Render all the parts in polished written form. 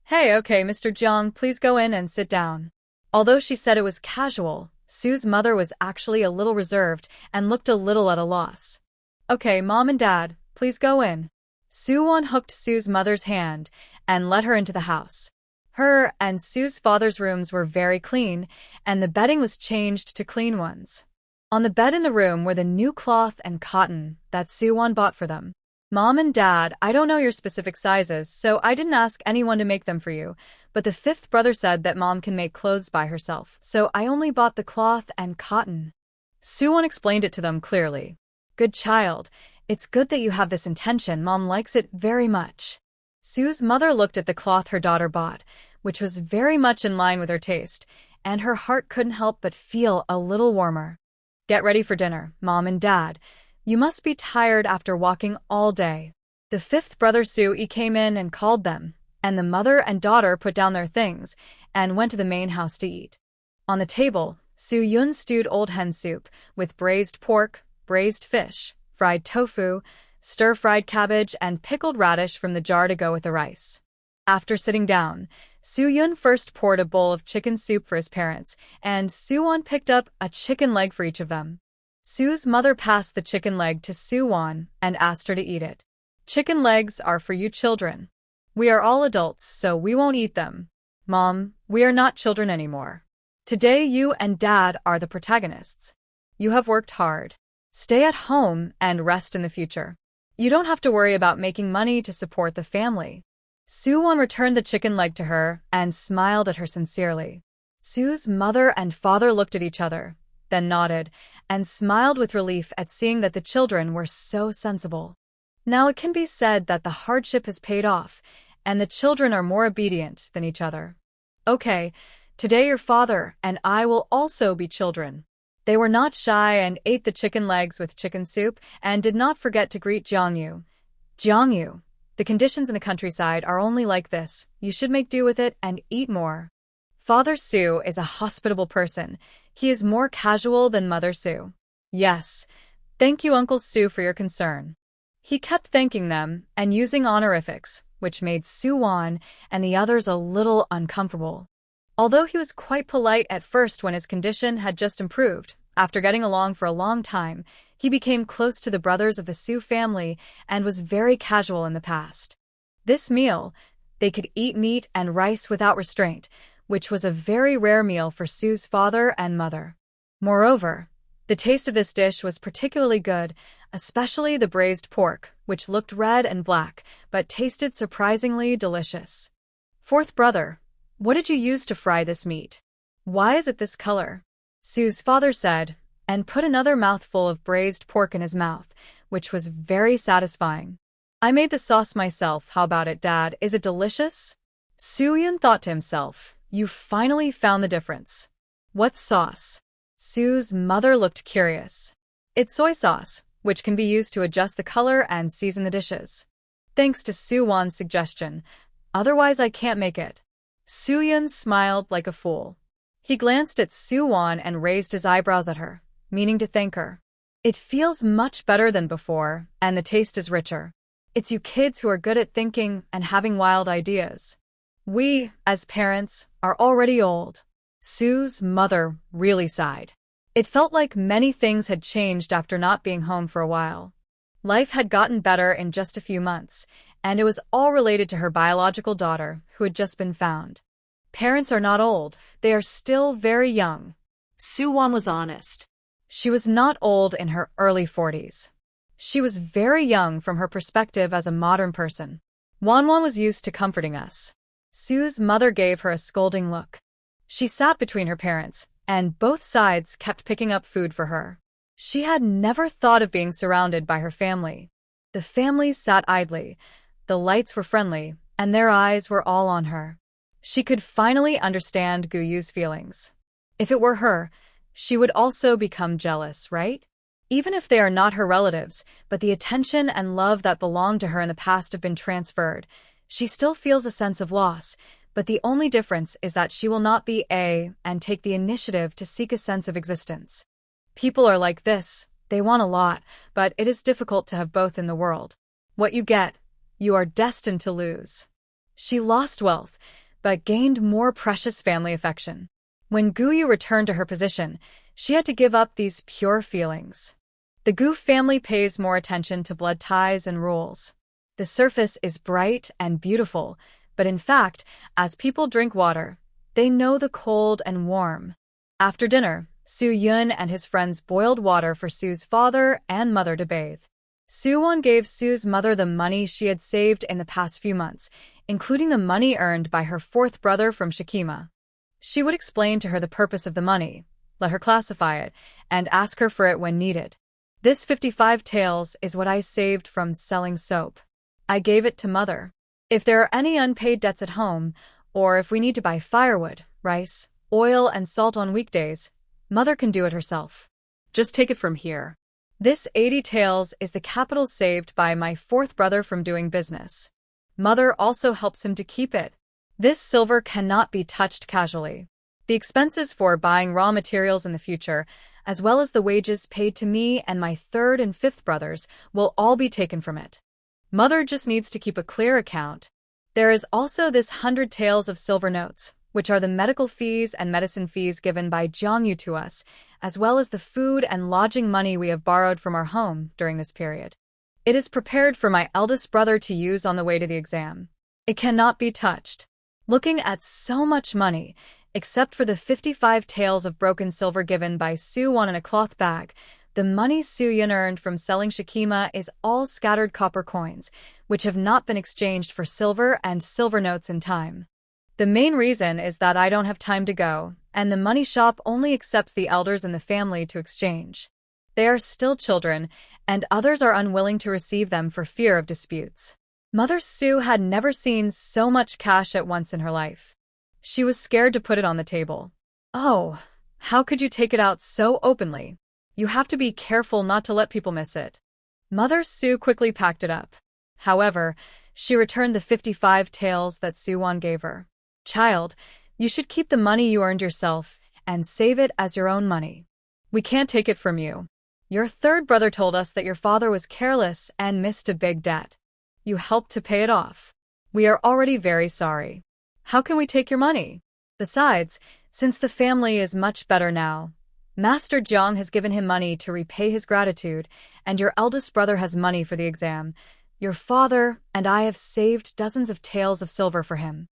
Hey, okay, Mr. Jiang, please go in and sit down. Although she said it was casual, Sue's mother was actually a little reserved and looked a little at a loss. Okay, Mom and Dad, please go in. Su Wan hooked Sue's mother's hand and led her into the house. Her and Sue's father's rooms were very clean, and the bedding was changed to clean ones. On the bed in the room were the new cloth and cotton that Su Wan bought for them. Mom and Dad, I don't know your specific sizes, so I didn't ask anyone to make them for you, but the fifth brother said that Mom can make clothes by herself, so I only bought the cloth and cotton. Su Wan explained it to them clearly. Good child, it's good that you have this intention. Mom likes it very much. Sue's mother looked at the cloth her daughter bought, which was very much in line with her taste, and her heart couldn't help but feel a little warmer. Get ready for dinner, Mom and Dad. You must be tired after walking all day. The fifth brother Su-yi came in and called them, and the mother and daughter put down their things and went to the main house to eat. On the table, Su-yun stewed old hen soup with braised pork, braised fish, fried tofu, stir-fried cabbage, and pickled radish from the jar to go with the rice. After sitting down, Su-yun first poured a bowl of chicken soup for his parents, and Su-wan picked up a chicken leg for each of them. Sue's mother passed the chicken leg to Su Wan and asked her to eat it. Chicken legs are for you children. We are all adults, so we won't eat them. Mom, we are not children anymore. Today you and Dad are the protagonists. You have worked hard. Stay at home and rest in the future. You don't have to worry about making money to support the family. Su Wan returned the chicken leg to her and smiled at her sincerely. Sue's mother and father looked at each other, then nodded, and smiled with relief at seeing that the children were so sensible. Now it can be said that the hardship has paid off, and the children are more obedient than each other. Okay, today your father and I will also be children. They were not shy and ate the chicken legs with chicken soup and did not forget to greet Jiang Yu. Jiang Yu, the conditions in the countryside are only like this. You should make do with it and eat more. Father Su is a hospitable person. He is more casual than Mother Su. Yes, thank you Uncle Su for your concern. He kept thanking them and using honorifics, which made Su Wan and the others a little uncomfortable. Although he was quite polite at first when his condition had just improved, after getting along for a long time, he became close to the brothers of the Su family and was very casual in the past. This meal, they could eat meat and rice without restraint, which was a very rare meal for Sue's father and mother. Moreover, the taste of this dish was particularly good, especially the braised pork, which looked red and black, but tasted surprisingly delicious. Fourth brother, what did you use to fry this meat? Why is it this color? Sue's father said, and put another mouthful of braised pork in his mouth, which was very satisfying. I made the sauce myself. How about it, Dad? Is it delicious? Su-yun thought to himself, you finally found the difference. What sauce? Sue's mother looked curious. It's soy sauce, which can be used to adjust the color and season the dishes. Thanks to Su Wan's suggestion. Otherwise I can't make it. Su-yun smiled like a fool. He glanced at Su Wan and raised his eyebrows at her, meaning to thank her. It feels much better than before, and the taste is richer. It's you kids who are good at thinking and having wild ideas. We, as parents, are already old. Sue's mother really sighed. It felt like many things had changed after not being home for a while. Life had gotten better in just a few months, and it was all related to her biological daughter, who had just been found. Parents are not old, they are still very young. Su Wan was honest. She was not old in her early 40s. She was very young from her perspective as a modern person. Wan was used to comforting us. Sue's mother gave her a scolding look. She sat between her parents, and both sides kept picking up food for her. She had never thought of being surrounded by her family. The family sat idly, the lights were friendly, and their eyes were all on her. She could finally understand Gu Yu's feelings. If it were her, she would also become jealous, right? Even if they are not her relatives, but the attention and love that belonged to her in the past have been transferred, she still feels a sense of loss, but the only difference is that she will not be and take the initiative to seek a sense of existence. People are like this, they want a lot, but it is difficult to have both in the world. What you get, you are destined to lose. She lost wealth, but gained more precious family affection. When Yu returned to her position, she had to give up these pure feelings. The Gu family pays more attention to blood ties and rules. The surface is bright and beautiful, but in fact, as people drink water, they know the cold and warm. After dinner, Su Yun and his friends boiled water for Su's father and mother to bathe. Su Wan gave Su's mother the money she had saved in the past few months, including the money earned by her fourth brother from Shikima. She would explain to her the purpose of the money, let her classify it, and ask her for it when needed. This 55 taels is what I saved from selling soap. I gave it to mother. If there are any unpaid debts at home, or if we need to buy firewood, rice, oil, and salt on weekdays, mother can do it herself. Just take it from here. This 80 taels is the capital saved by my fourth brother from doing business. Mother also helps him to keep it. This silver cannot be touched casually. The expenses for buying raw materials in the future, as well as the wages paid to me and my third and fifth brothers, will all be taken from it. Mother just needs to keep a clear account. There is also this 100 taels of silver notes, which are the medical fees and medicine fees given by Jiang Yu to us, as well as the food and lodging money we have borrowed from our home during this period. It is prepared for my eldest brother to use on the way to the exam. It cannot be touched. Looking at so much money, except for the 55 taels of broken silver given by Su Wan in a cloth bag, the money Su Yun earned from selling Shikima is all scattered copper coins, which have not been exchanged for silver and silver notes in time. The main reason is that I don't have time to go, and the money shop only accepts the elders in the family to exchange. They are still children, and others are unwilling to receive them for fear of disputes. Mother Su had never seen so much cash at once in her life. She was scared to put it on the table. Oh, how could you take it out so openly? You have to be careful not to let people miss it. Mother Su quickly packed it up. However, she returned the 55 taels that Su Wan gave her. Child, you should keep the money you earned yourself and save it as your own money. We can't take it from you. Your third brother told us that your father was careless and missed a big debt. You helped to pay it off. We are already very sorry. How can we take your money? Besides, since the family is much better now, Master Jiang has given him money to repay his gratitude, and your eldest brother has money for the exam. Your father and I have saved dozens of taels of silver for him.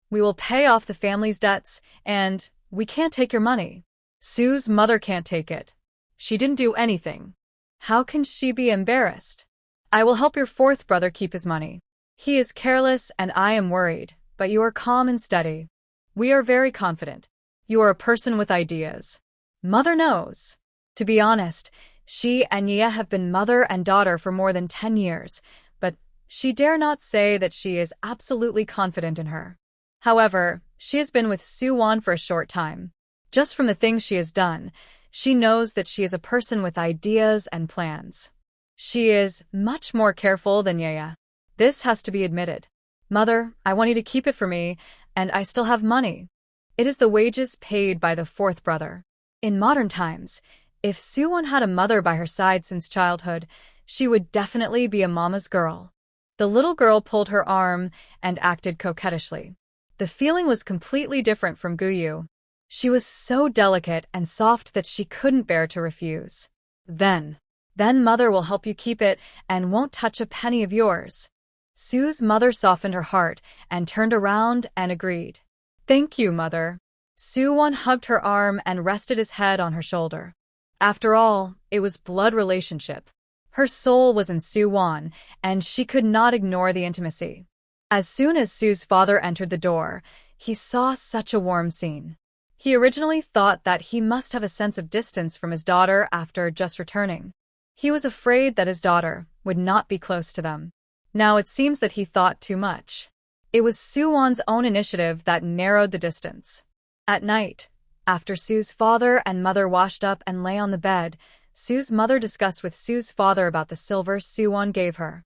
We will pay off the family's debts, and we can't take your money. Su's mother can't take it. She didn't do anything. How can she be embarrassed? I will help your fourth brother keep his money. He is careless and I am worried, but you are calm and steady. We are very confident. You are a person with ideas. Mother knows. To be honest, she and Nia have been mother and daughter for more than 10 years, but she dare not say that she is absolutely confident in her. However, she has been with Su Wan for a short time. Just from the things she has done, she knows that she is a person with ideas and plans. She is much more careful than Yaya. This has to be admitted. Mother, I want you to keep it for me, and I still have money. It is the wages paid by the fourth brother. In modern times, if Su Wan had a mother by her side since childhood, she would definitely be a mama's girl. The little girl pulled her arm and acted coquettishly. The feeling was completely different from Yu. She was so delicate and soft that she couldn't bear to refuse. Then mother will help you keep it and won't touch a penny of yours. Su's mother softened her heart and turned around and agreed. Thank you, mother. Su Wan hugged her arm and rested his head on her shoulder. After all, it was blood relationship. Her soul was in Su Wan, and she could not ignore the intimacy. As soon as Su's father entered the door, he saw such a warm scene. He originally thought that he must have a sense of distance from his daughter after just returning. He was afraid that his daughter would not be close to them. Now it seems that he thought too much. It was Su Wan's own initiative that narrowed the distance. At night, after Su's father and mother washed up and lay on the bed, Su's mother discussed with Su's father about the silver Su Wan gave her.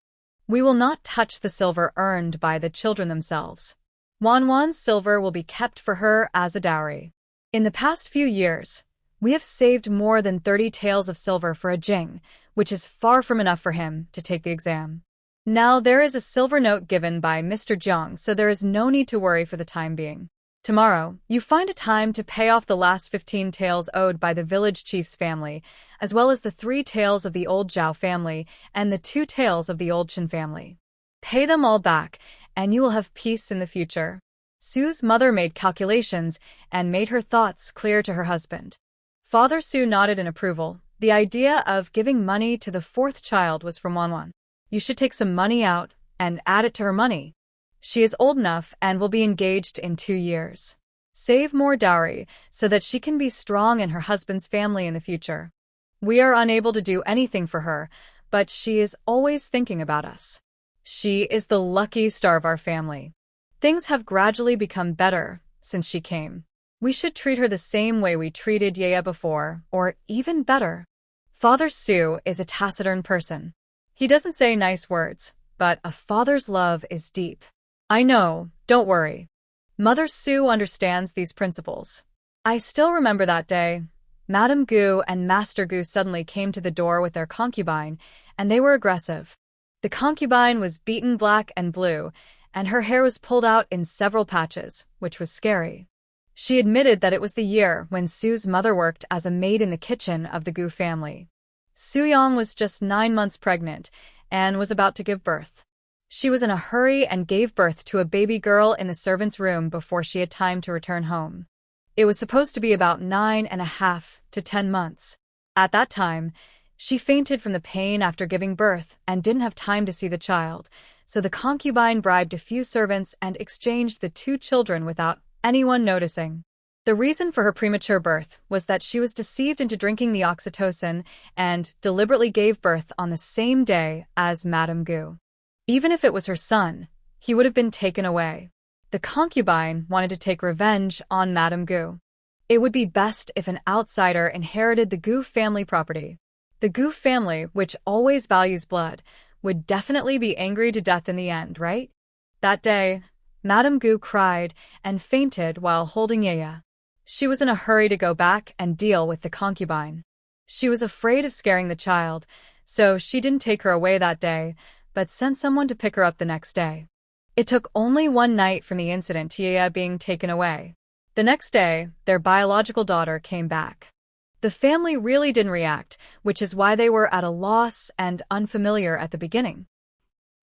We will not touch the silver earned by the children themselves. Wan's silver will be kept for her as a dowry. In the past few years, we have saved more than 30 taels of silver for a Jing, which is far from enough for him to take the exam. Now there is a silver note given by Mr. Jiang, so there is no need to worry for the time being. Tomorrow, you find a time to pay off the last 15 taels owed by the village chief's family, as well as the 3 taels of the old Zhao family and the 2 taels of the old Chen family. Pay them all back, and you will have peace in the future. Su's mother made calculations and made her thoughts clear to her husband. Father Su nodded in approval. The idea of giving money to the 4th child was from Wan. You should take some money out and add it to her money. She is old enough and will be engaged in 2 years. Save more dowry so that she can be strong in her husband's family in the future. We are unable to do anything for her, but she is always thinking about us. She is the lucky star of our family. Things have gradually become better since she came. We should treat her the same way we treated Yaya before, or even better. Father Su is a taciturn person. He doesn't say nice words, but a father's love is deep. I know, don't worry. Mother Su understands these principles. I still remember that day. Madame Gu and Master Gu suddenly came to the door with their concubine, and they were aggressive. The concubine was beaten black and blue, and her hair was pulled out in several patches, which was scary. She admitted that it was the year when Su's mother worked as a maid in the kitchen of the Gu family. Su Yang was just 9 months pregnant and was about to give birth. She was in a hurry and gave birth to a baby girl in the servant's room before she had time to return home. It was supposed to be about 9.5 to 10 months. At that time, she fainted from the pain after giving birth and didn't have time to see the child, so the concubine bribed a few servants and exchanged the 2 children without anyone noticing. The reason for her premature birth was that she was deceived into drinking the oxytocin and deliberately gave birth on the same day as Madame Gu. Even if it was her son, he would have been taken away. The concubine wanted to take revenge on Madame Gu. It would be best if an outsider inherited the Gu family property. The Gu family, which always values blood, would definitely be angry to death in the end, right? That day, Madame Gu cried and fainted while holding Yaya. She was in a hurry to go back and deal with the concubine. She was afraid of scaring the child, so she didn't take her away that day, but sent someone to pick her up the next day. It took only 1 night from the incident to Yaya being taken away. The next day, their biological daughter came back. The family really didn't react, which is why they were at a loss and unfamiliar at the beginning.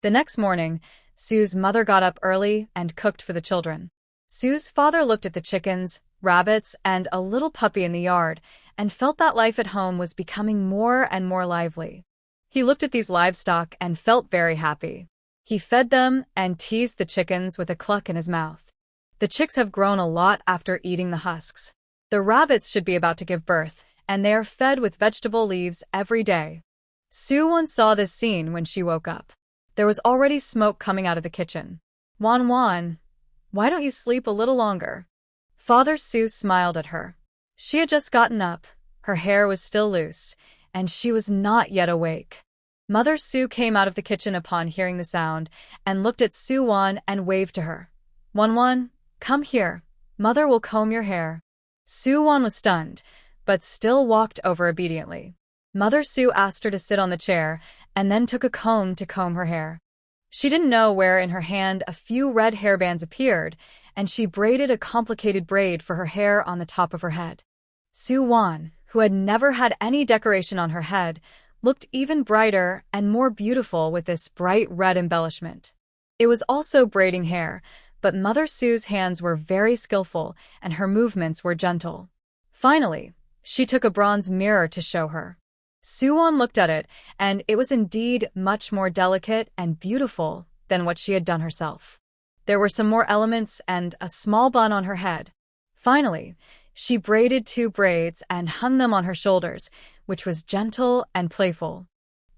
The next morning, Su's mother got up early and cooked for the children. Su's father looked at the chickens, rabbits, and a little puppy in the yard and felt that life at home was becoming more and more lively. He looked at these livestock and felt very happy. He fed them and teased the chickens with a cluck in his mouth. The chicks have grown a lot after eating the husks. The rabbits should be about to give birth, and they are fed with vegetable leaves every day. Su Wan saw this scene when she woke up. There was already smoke coming out of the kitchen. Wan, why don't you sleep a little longer? Father Su smiled at her. She had just gotten up, her hair was still loose, and she was not yet awake. Mother Su came out of the kitchen upon hearing the sound and looked at Su Wan and waved to her. Wan, come here. Mother will comb your hair. Su Wan was stunned, but still walked over obediently. Mother Su asked her to sit on the chair and then took a comb to comb her hair. She didn't know where in her hand a few red hairbands appeared, and she braided a complicated braid for her hair on the top of her head. Su Wan, who had never had any decoration on her head, looked even brighter and more beautiful with this bright red embellishment. It was also braiding hair, but Mother Su's hands were very skillful and her movements were gentle. Finally, she took a bronze mirror to show her. Su Wan looked at it, and it was indeed much more delicate and beautiful than what she had done herself. There were some more elements and a small bun on her head. Finally, she braided 2 braids and hung them on her shoulders, which was gentle and playful.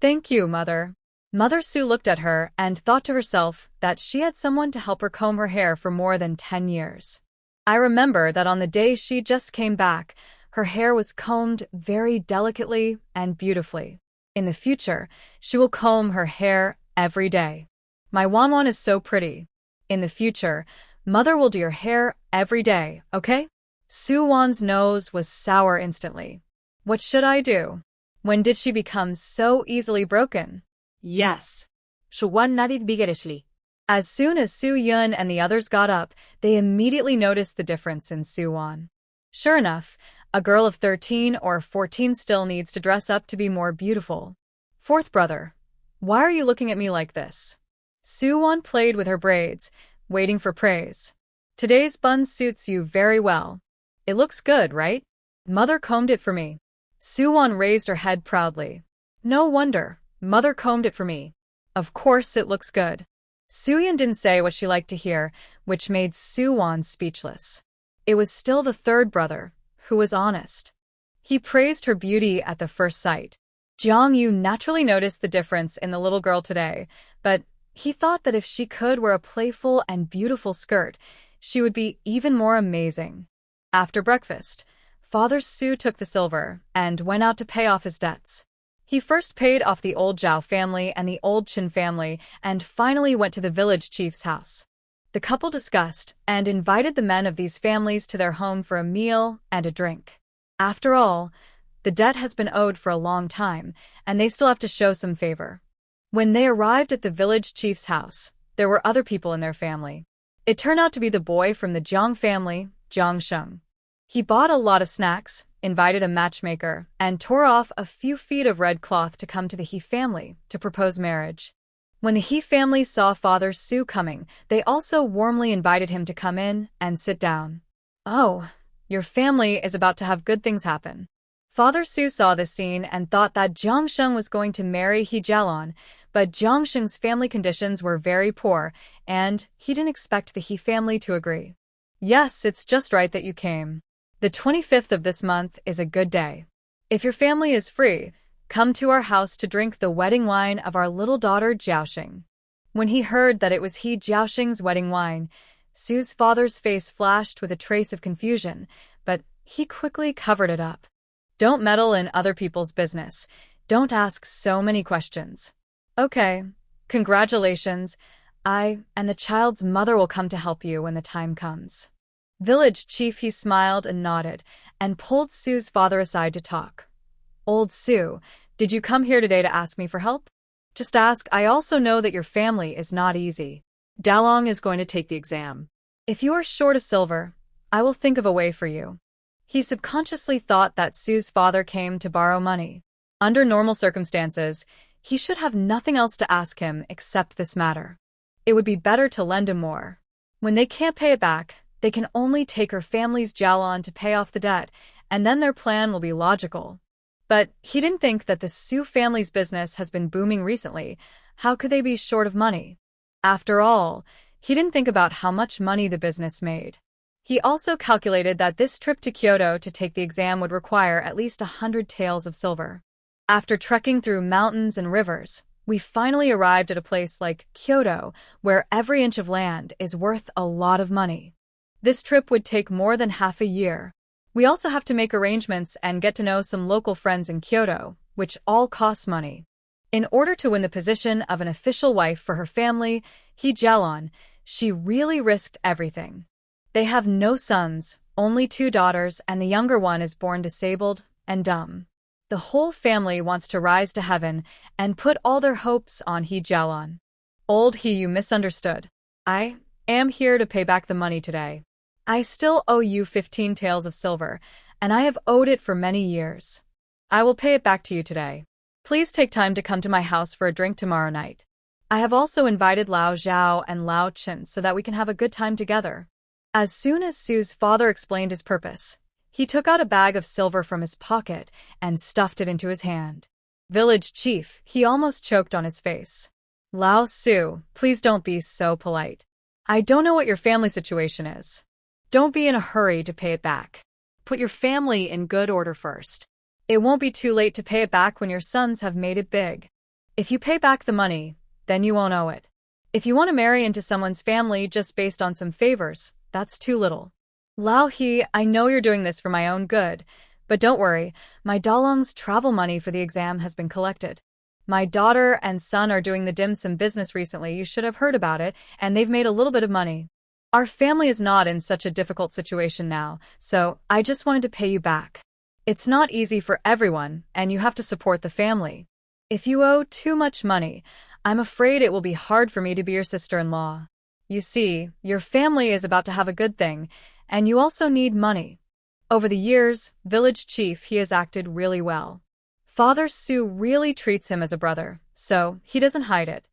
Thank you, Mother. Mother Su looked at her and thought to herself that she had someone to help her comb her hair for more than 10 years. I remember that on the day she just came back, her hair was combed very delicately and beautifully. In the future, she will comb her hair every day. My Wan is so pretty. In the future, Mother will do your hair every day, okay? Su Wan's nose was sour instantly. What should I do? When did she become so easily broken? Yes. Su Wan nodded vigorously. As soon as Su Yun and the others got up, they immediately noticed the difference in Su Wan. Sure enough, a girl of 13 or 14 still needs to dress up to be more beautiful. Fourth brother, why are you looking at me like this? Su Wan played with her braids, waiting for praise. Today's bun suits you very well. It looks good, right? Mother combed it for me. Su Wan raised her head proudly. No wonder, Mother combed it for me. Of course it looks good. Su Yun didn't say what she liked to hear, which made Su Wan speechless. It was still the third brother, who was honest. He praised her beauty at the first sight. Jiang Yu naturally noticed the difference in the little girl today, but he thought that if she could wear a playful and beautiful skirt, she would be even more amazing. After breakfast, Father Su took the silver and went out to pay off his debts. He first paid off the old Zhao family and the old Qin family and finally went to the village chief's house. The couple discussed and invited the men of these families to their home for a meal and a drink. After all, the debt has been owed for a long time, and they still have to show some favor. When they arrived at the village chief's house, there were other people in their family. It turned out to be the boy from the Jiang family, Jiang Sheng. He bought a lot of snacks, invited a matchmaker, and tore off a few feet of red cloth to come to the He family to propose marriage. When the He family saw Father Su coming, they also warmly invited him to come in and sit down. Oh, your family is about to have good things happen. Father Su saw this scene and thought that Jiang Sheng was going to marry He Jialon, but Jiang Sheng's family conditions were very poor, and he didn't expect the He family to agree. Yes, it's just right that you came. The 25th of this month is a good day. If your family is free, come to our house to drink the wedding wine of our little daughter Jiaoxing. When he heard that it was He Jiaoxing's wedding wine, Su's father's face flashed with a trace of confusion, but he quickly covered it up. Don't meddle in other people's business. Don't ask so many questions. Okay, congratulations. I and the child's mother will come to help you when the time comes. Village chief, he smiled and nodded, and pulled Su's father aside to talk. Old Su, did you come here today to ask me for help? Just ask. I also know that your family is not easy. Dalong is going to take the exam. If you are short of silver, I will think of a way for you. He subconsciously thought that Su's father came to borrow money. Under normal circumstances, he should have nothing else to ask him except this matter. It would be better to lend him more. When they can't pay it back, they can only take her family's Jialon to pay off the debt, and then their plan will be logical. But he didn't think that the Su family's business has been booming recently. How could they be short of money? After all, he didn't think about how much money the business made. He also calculated that this trip to Kyoto to take the exam would require at least 100 taels of silver. After trekking through mountains and rivers, we finally arrived at a place like Kyoto, where every inch of land is worth a lot of money. This trip would take more than half a year. We also have to make arrangements and get to know some local friends in Kyoto, which all costs money. In order to win the position of an official wife for her family, He Jialon, she really risked everything. They have no sons, only 2 daughters, and the younger one is born disabled and dumb. The whole family wants to rise to heaven and put all their hopes on He Jialon. Old He, you misunderstood. I am here to pay back the money today. I still owe you 15 taels of silver, and I have owed it for many years. I will pay it back to you today. Please take time to come to my house for a drink tomorrow night. I have also invited Lao Zhao and Lao Qin so that we can have a good time together. As soon as Su's father explained his purpose, he took out a bag of silver from his pocket and stuffed it into his hand. Village chief, he almost choked on his face. Lao Su, please don't be so polite. I don't know what your family situation is. Don't be in a hurry to pay it back. Put your family in good order first. It won't be too late to pay it back when your sons have made it big. If you pay back the money, then you won't owe it. If you want to marry into someone's family just based on some favors, that's too little. Lao He, I know you're doing this for my own good, but don't worry, my Dalong's travel money for the exam has been collected. My daughter and son are doing the dim sum business recently. You should have heard about it, and they've made a little bit of money. Our family is not in such a difficult situation now, so I just wanted to pay you back. It's not easy for everyone, and you have to support the family. If you owe too much money, I'm afraid it will be hard for me to be your sister-in-law. You see, your family is about to have a good thing, and you also need money. Over the years, village chief, he has acted really well. Father Su really treats him as a brother, so he doesn't hide it.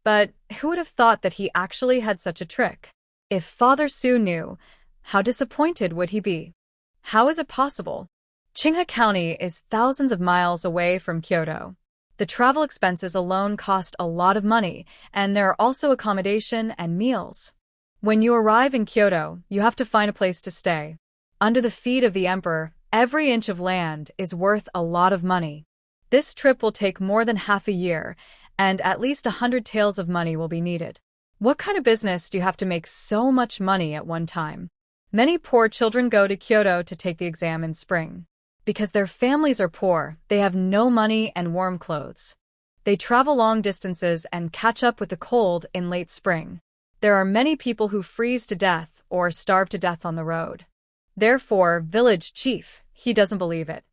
But who would have thought that he actually had such a trick? If Father Su knew, how disappointed would he be? How is it possible? Qinghe County is thousands of miles away from Kyoto. The travel expenses alone cost a lot of money, and there are also accommodation and meals. When you arrive in Kyoto, you have to find a place to stay. Under the feet of the emperor, every inch of land is worth a lot of money. This trip will take more than half a year, and at least 100 taels of money will be needed. What kind of business do you have to make so much money at one time? Many poor children go to Kyoto to take the exam in spring. Because their families are poor, they have no money and warm clothes. They travel long distances and catch up with the cold in late spring. There are many people who freeze to death or starve to death on the road. Therefore, village chief, he doesn't believe it.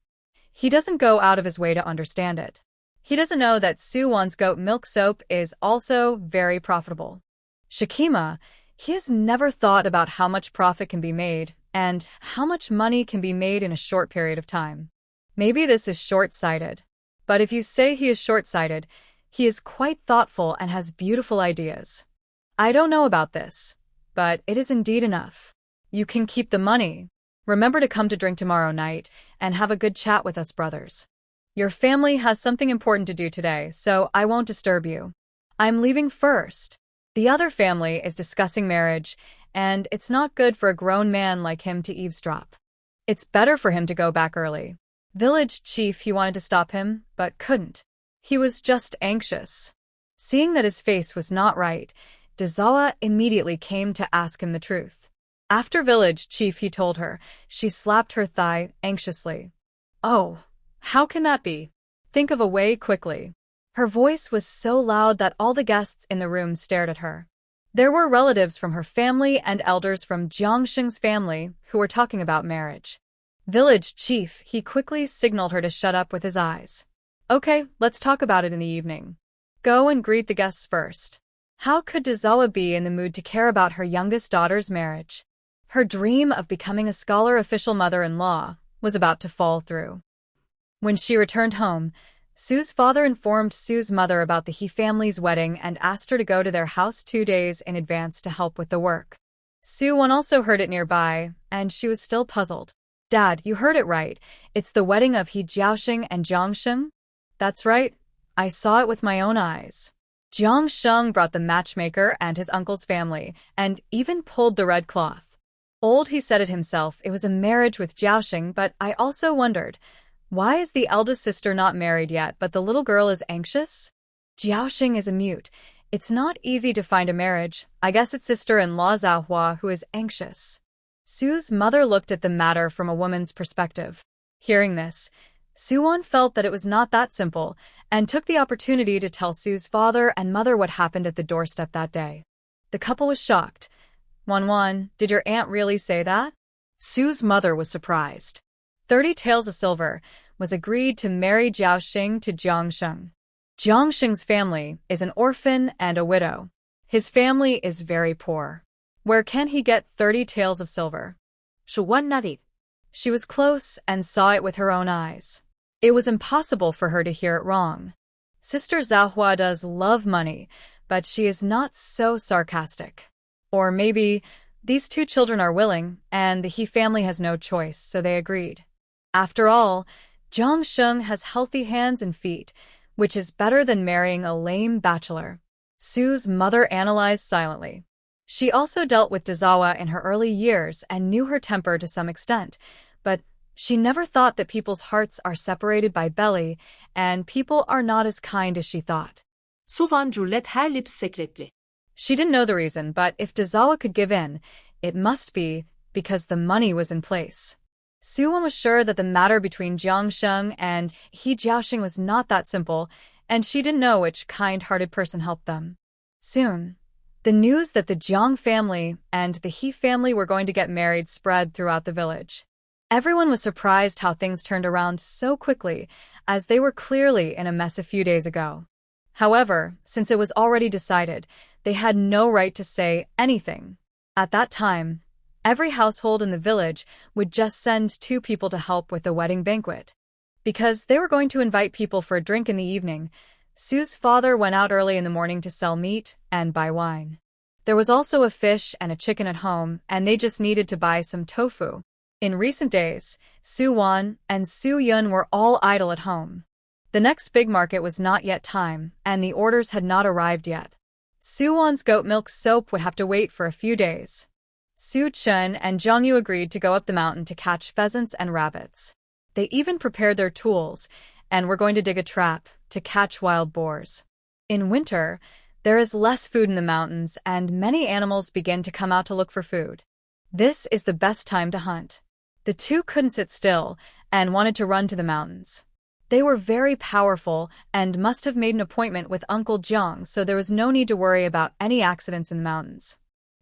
He doesn't go out of his way to understand it. He doesn't know that Su Wan's goat milk soap is also very profitable. Shikima, he has never thought about how much profit can be made and how much money can be made in a short period of time. Maybe this is short-sighted. But if you say he is short-sighted, he is quite thoughtful and has beautiful ideas. I don't know about this, but it is indeed enough. You can keep the money. Remember to come to drink tomorrow night and have a good chat with us brothers. Your family has something important to do today, so I won't disturb you. I'm leaving first. The other family is discussing marriage, and it's not good for a grown man like him to eavesdrop. It's better for him to go back early. Village chief, he wanted to stop him, but couldn't. He was just anxious. Seeing that his face was not right, Dezawa immediately came to ask him the truth. After village chief, he told her, she slapped her thigh anxiously. Oh, how can that be? Think of a way quickly. Her voice was so loud that all the guests in the room stared at her. There were relatives from her family and elders from Jiang's family who were talking about marriage. Village chief, he quickly signaled her to shut up with his eyes. Okay, let's talk about it in the evening. Go and greet the guests first. How could Dezawa be in the mood to care about her youngest daughter's marriage? Her dream of becoming a scholar official mother-in-law was about to fall through. When she returned home, Su's father informed Su's mother about the He family's wedding and asked her to go to their house 2 days in advance to help with the work. Su Wan also heard it nearby, and she was still puzzled. Dad, you heard it right. It's the wedding of He Jiaoxing and Jiangsheng? That's right. I saw it with my own eyes. Jiangsheng brought the matchmaker and his uncle's family, and even pulled the red cloth. Old He said it himself, it was a marriage with Jiaoxing, but I also wondered, why is the eldest sister not married yet, but the little girl is anxious? Jiaoxing is a mute. It's not easy to find a marriage. I guess it's sister-in-law Zhaohua who is anxious. Su's mother looked at the matter from a woman's perspective. Hearing this, Su Wan felt that it was not that simple, and took the opportunity to tell Su's father and mother what happened at the doorstep that day. The couple was shocked. Wan, did your aunt really say that? Su's mother was surprised. 30 taels of silver was agreed to marry Jiaoxing to Jiangsheng. Jiangsheng's family is an orphan and a widow. His family is very poor. Where can he get 30 taels of silver? Su Wan nodded. She was close and saw it with her own eyes. It was impossible for her to hear it wrong. Sister Zhaohua does love money, but she is not so sarcastic. Or maybe these 2 children are willing, and the He family has no choice, so they agreed. After all, Jiangsheng has healthy hands and feet, which is better than marrying a lame bachelor. Su's mother analyzed silently. She also dealt with Dezawa in her early years and knew her temper to some extent, but she never thought that people's hearts are separated by belly, and people are not as kind as she thought. Su Wan drooled her lips secretly. She didn't know the reason, but if Dezawa could give in, it must be because the money was in place. Su Wan was sure that the matter between Jiangsheng and He Jiaoxing was not that simple, and she didn't know which kind-hearted person helped them. Soon, the news that the Jiang family and the He family were going to get married spread throughout the village. Everyone was surprised how things turned around so quickly, as they were clearly in a mess a few days ago. However, since it was already decided, they had no right to say anything. At that time, every household in the village would just send 2 people to help with the wedding banquet. Because they were going to invite people for a drink in the evening, Su's father went out early in the morning to sell meat and buy wine. There was also a fish and a chicken at home, and they just needed to buy some tofu. In recent days, Su Wan and Su Yun were all idle at home. The next big market was not yet time, and the orders had not arrived yet. Su Wan's goat milk soap would have to wait for a few days. Su Chen and Jiang Yu agreed to go up the mountain to catch pheasants and rabbits. They even prepared their tools, and were going to dig a trap to catch wild boars. In winter, there is less food in the mountains, and many animals begin to come out to look for food. This is the best time to hunt. The 2 couldn't sit still, and wanted to run to the mountains. They were very powerful and must have made an appointment with Uncle Jiang, so there was no need to worry about any accidents in the mountains.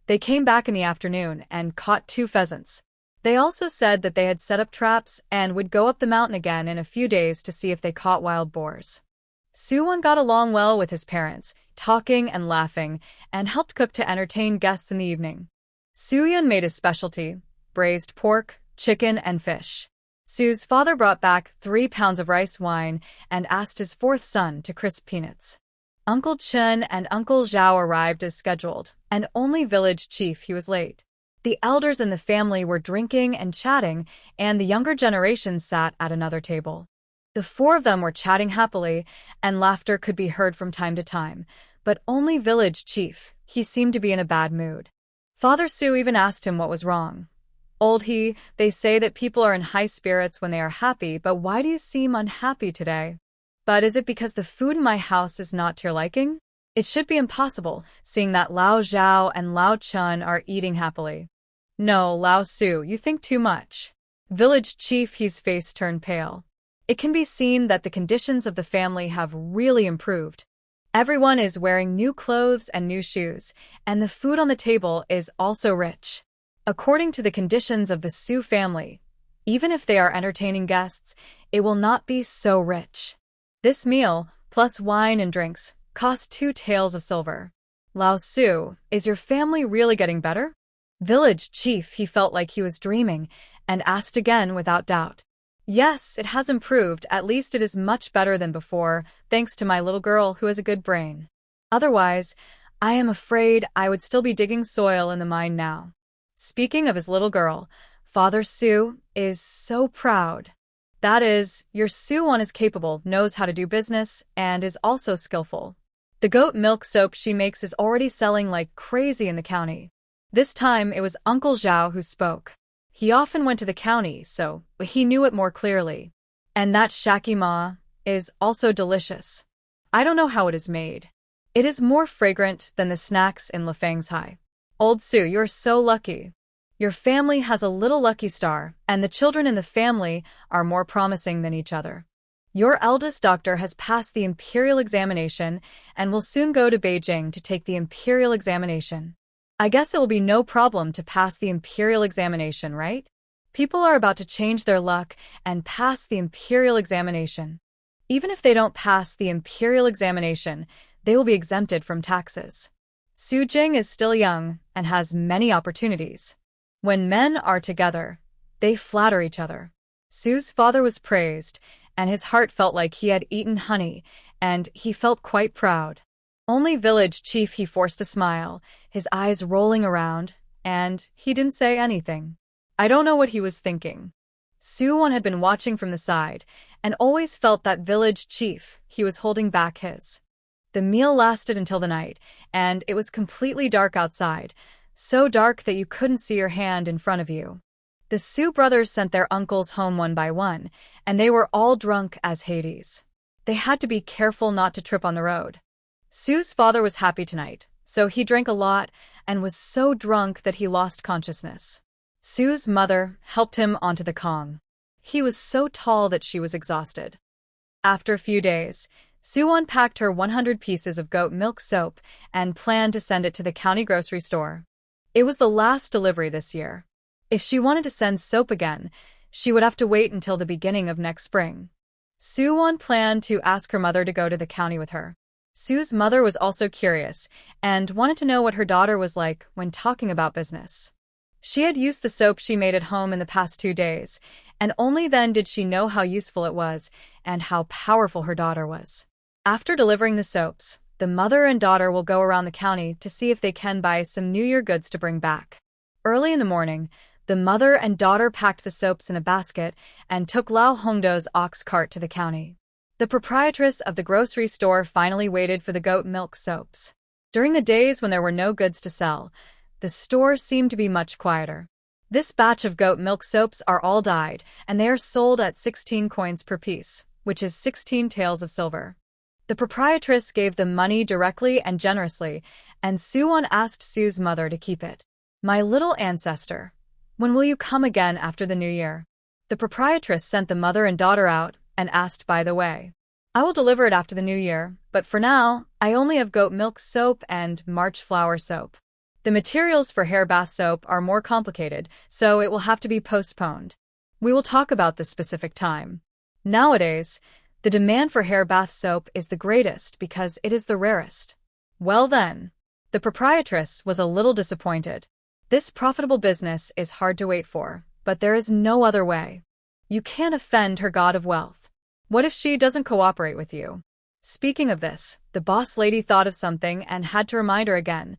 They came back in the afternoon and caught 2 pheasants. They also said that they had set up traps and would go up the mountain again in a few days to see if they caught wild boars. Su Wan got along well with his parents, talking and laughing, and helped cook to entertain guests in the evening. Su Yun made his specialty: braised pork, chicken, and fish. Su's father brought back 3 pounds of rice wine and asked his 4th son to crisp peanuts. Uncle Chen and Uncle Zhao arrived as scheduled, and only village chief he was late. The elders in the family were drinking and chatting, and the younger generation sat at another table. The 4 of them were chatting happily, and laughter could be heard from time to time, but only village chief, he seemed to be in a bad mood. Father Su even asked him what was wrong. Old he, they say that people are in high spirits when they are happy, but why do you seem unhappy today? But is it because the food in my house is not to your liking? It should be impossible, seeing that Lao Zhao and Lao Chun are eating happily. No, Lao Su, you think too much. Village chief, his face turned pale. It can be seen that the conditions of the family have really improved. Everyone is wearing new clothes and new shoes, and the food on the table is also rich. According to the conditions of the Su family, even if they are entertaining guests, it will not be so rich. This meal, plus wine and drinks, cost 2 taels of silver. Lao Su, is your family really getting better? Village chief, he felt like he was dreaming, and asked again without doubt. Yes, it has improved, at least it is much better than before, thanks to my little girl who has a good brain. Otherwise, I am afraid I would still be digging soil in the mine now. Speaking of his little girl, Father Su is so proud. That is, your Su Wan is capable, knows how to do business, and is also skillful. The goat milk soap she makes is already selling like crazy in the county. This time it was Uncle Zhao who spoke. He often went to the county, so he knew it more clearly. And that shaki ma is also delicious. I don't know how it is made. It is more fragrant than the snacks in Lefang's. Old Su, you're so lucky. Your family has a little lucky star, and the children in the family are more promising than each other. Your eldest doctor has passed the imperial examination and will soon go to Beijing to take the imperial examination. I guess it will be no problem to pass the imperial examination, right? People are about to change their luck and pass the imperial examination. Even if they don't pass the imperial examination, they will be exempted from taxes. Su Jing is still young and has many opportunities. When men are together, they flatter each other. Su's father was praised, and his heart felt like he had eaten honey, and he felt quite proud. Only village chief he forced a smile, his eyes rolling around, and he didn't say anything. I don't know what he was thinking. Su Wan had been watching from the side, and always felt that village chief, he was holding back his. The meal lasted until the night, and it was completely dark outside, so dark that you couldn't see your hand in front of you. The Su brothers sent their uncles home one by one, and they were all drunk as Hades. They had to be careful not to trip on the road. Su's father was happy tonight, so he drank a lot and was so drunk that he lost consciousness. Su's mother helped him onto the Kong. He was so tall that she was exhausted. After a few days, Su Wan packed her 100 pieces of goat milk soap and planned to send it to the county grocery store. It was the last delivery this year. If she wanted to send soap again, she would have to wait until the beginning of next spring. Su Wan planned to ask her mother to go to the county with her. Sue's mother was also curious and wanted to know what her daughter was like when talking about business. She had used the soap she made at home in the past 2 days, and only then did she know how useful it was and how powerful her daughter was. After delivering the soaps, the mother and daughter will go around the county to see if they can buy some New Year goods to bring back. Early in the morning, the mother and daughter packed the soaps in a basket and took Lao Hongdo's ox cart to the county. The proprietress of the grocery store finally waited for the goat milk soaps. During the days when there were no goods to sell, the store seemed to be much quieter. This batch of goat milk soaps are all dyed, and they are sold at 16 coins per piece, which is 16 taels of silver. The proprietress gave them money directly and generously, and Su Wan asked Sue's mother to keep it. "My little ancestor, when will you come again after the New Year?" The proprietress sent the mother and daughter out and asked by the way. "I will deliver it after the New Year, but for now, I only have goat milk soap and March flower soap. The materials for hair bath soap are more complicated, so it will have to be postponed. We will talk about the specific time. Nowadays, the demand for hair bath soap is the greatest because it is the rarest." Well then, the proprietress was a little disappointed. This profitable business is hard to wait for, but there is no other way. You can't offend her god of wealth. What if she doesn't cooperate with you? Speaking of this, the boss lady thought of something and had to remind her again.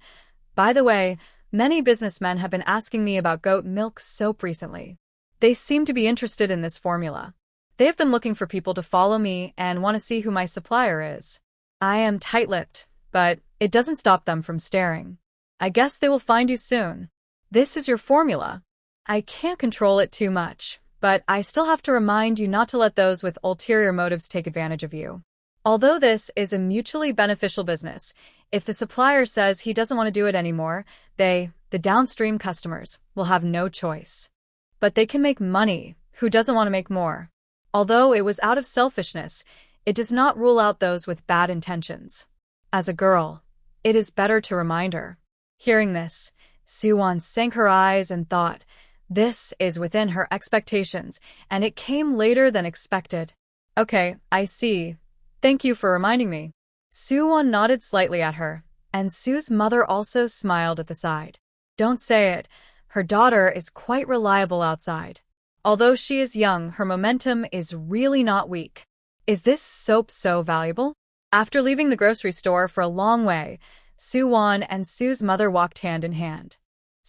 "By the way, many businessmen have been asking me about goat milk soap recently. They seem to be interested in this formula. They have been looking for people to follow me and want to see who my supplier is. I am tight-lipped, but it doesn't stop them from staring. I guess they will find you soon. This is your formula. I can't control it too much, but I still have to remind you not to let those with ulterior motives take advantage of you. Although this is a mutually beneficial business, if the supplier says he doesn't want to do it anymore, the downstream customers, will have no choice. But they can make money. Who doesn't want to make more? Although it was out of selfishness, it does not rule out those with bad intentions. As a girl, it is better to remind her." Hearing this, Su Wan sank her eyes and thought, this is within her expectations, and it came later than expected. "Okay, I see. Thank you for reminding me." Su Wan nodded slightly at her, and Sue's mother also smiled at the side. "Don't say it. Her daughter is quite reliable outside. Although she is young, her momentum is really not weak. Is this soap so valuable?" After leaving the grocery store for a long way, Su Wan and Sue's mother walked hand in hand.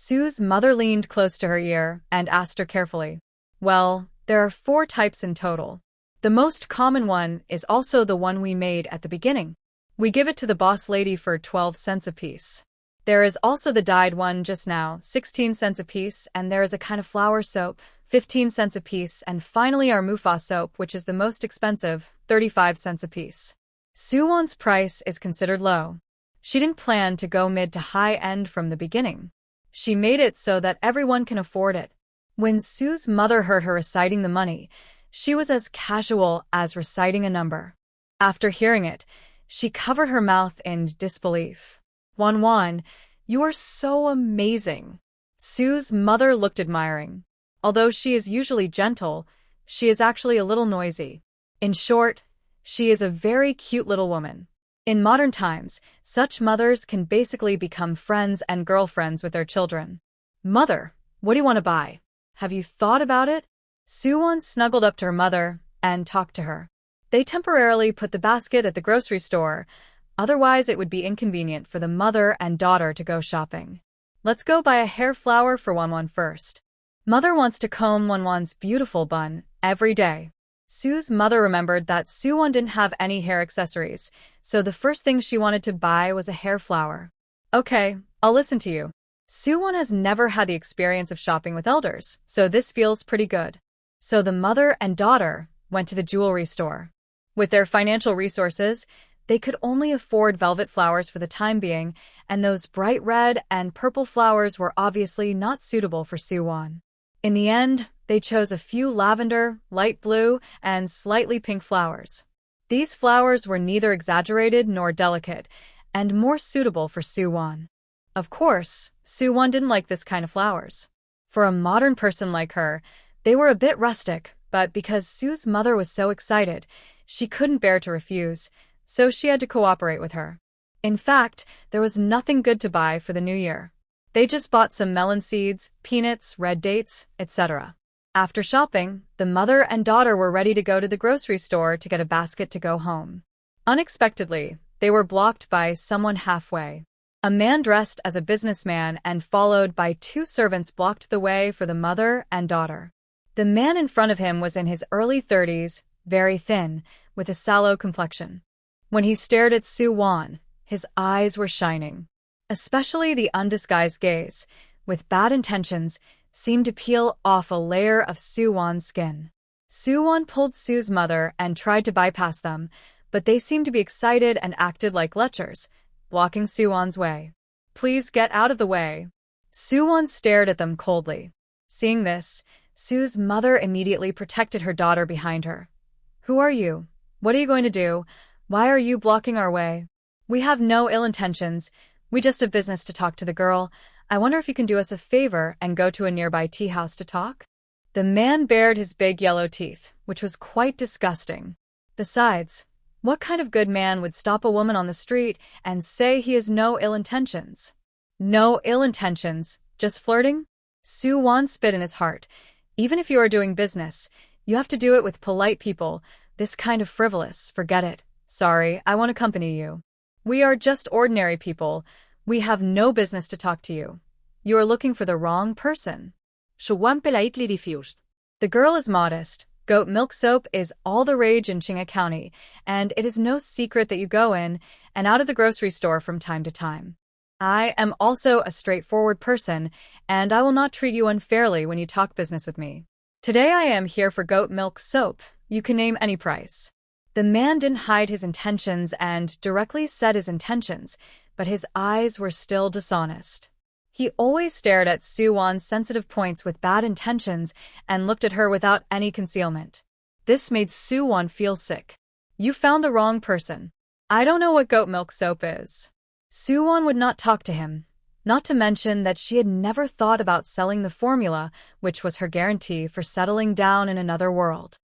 Sue's mother leaned close to her ear and asked her carefully, "Well, there are 4 types in total. The most common one is also the one we made at the beginning. We give it to the boss lady for 12 cents a piece. There is also the dyed one just now, 16 cents a piece, and there is a kind of flower soap, 15 cents a piece, and finally our Mufa soap, which is the most expensive, 35 cents a piece." Su Wan's price is considered low. She didn't plan to go mid to high end from the beginning. She made it so that everyone can afford it. When Sue's mother heard her reciting the money, she was as casual as reciting a number. After hearing it, she covered her mouth in disbelief. "Wan, you are so amazing." Sue's mother looked admiring. Although she is usually gentle, she is actually a little noisy. In short, she is a very cute little woman. In modern times, such mothers can basically become friends and girlfriends with their children. "Mother, what do you want to buy? Have you thought about it?" Su Wan snuggled up to her mother and talked to her. They temporarily put the basket at the grocery store, otherwise it would be inconvenient for the mother and daughter to go shopping. "Let's go buy a hair flower for Wan first. Mother wants to comb Wan's beautiful bun every day." Sue's mother remembered that Su Wan didn't have any hair accessories, so the first thing she wanted to buy was a hair flower. "Okay, I'll listen to you." Su Wan has never had the experience of shopping with elders, so this feels pretty good. So the mother and daughter went to the jewelry store. With their financial resources, they could only afford velvet flowers for the time being, and those bright red and purple flowers were obviously not suitable for Su Wan. In the end, they chose a few lavender, light blue, and slightly pink flowers. These flowers were neither exaggerated nor delicate, and more suitable for Su Wan. Of course, Su Wan didn't like this kind of flowers. For a modern person like her, they were a bit rustic, but because Sue's mother was so excited, she couldn't bear to refuse, so she had to cooperate with her. In fact, there was nothing good to buy for the new year. They just bought some melon seeds, peanuts, red dates, etc. After shopping, the mother and daughter were ready to go to the grocery store to get a basket to go home. Unexpectedly, they were blocked by someone halfway. A man dressed as a businessman and followed by two servants blocked the way for the mother and daughter. The man in front of him was in his early 30s, very thin, with a sallow complexion. When he stared at Su Wan, his eyes were shining. Especially the undisguised gaze, with bad intentions, seemed to peel off a layer of Su Wan's skin. Su Wan pulled Su's mother and tried to bypass them, but they seemed to be excited and acted like lechers, blocking Su Wan's way. "Please get out of the way." Su Wan stared at them coldly. Seeing this, Su's mother immediately protected her daughter behind her. "Who are you? What are you going to do? Why are you blocking our way? We have no ill intentions. We just have business to talk to the girl. I wonder if you can do us a favor and go to a nearby tea house to talk?" The man bared his big yellow teeth, which was quite disgusting. Besides, what kind of good man would stop a woman on the street and say he has no ill intentions? No ill intentions, just flirting? Su Wan spit in his heart. Even if you are doing business, you have to do it with polite people. This kind of frivolous, forget it. Sorry, I won't accompany you. We are just ordinary people. We have no business to talk to you. You are looking for the wrong person. Su Wan politely refused. The girl is modest. Goat milk soap is all the rage in Qinghai County, and it is no secret that you go in and out of the grocery store from time to time. I am also a straightforward person, and I will not treat you unfairly when you talk business with me. Today I am here for goat milk soap. You can name any price. The man didn't hide his intentions and directly said his intentions, but his eyes were still dishonest. He always stared at Su Wan's sensitive points with bad intentions and looked at her without any concealment. This made Su Wan feel sick. You found the wrong person. I don't know what goat milk soap is. Su Wan would not talk to him, not to mention that she had never thought about selling the formula, which was her guarantee for settling down in another world.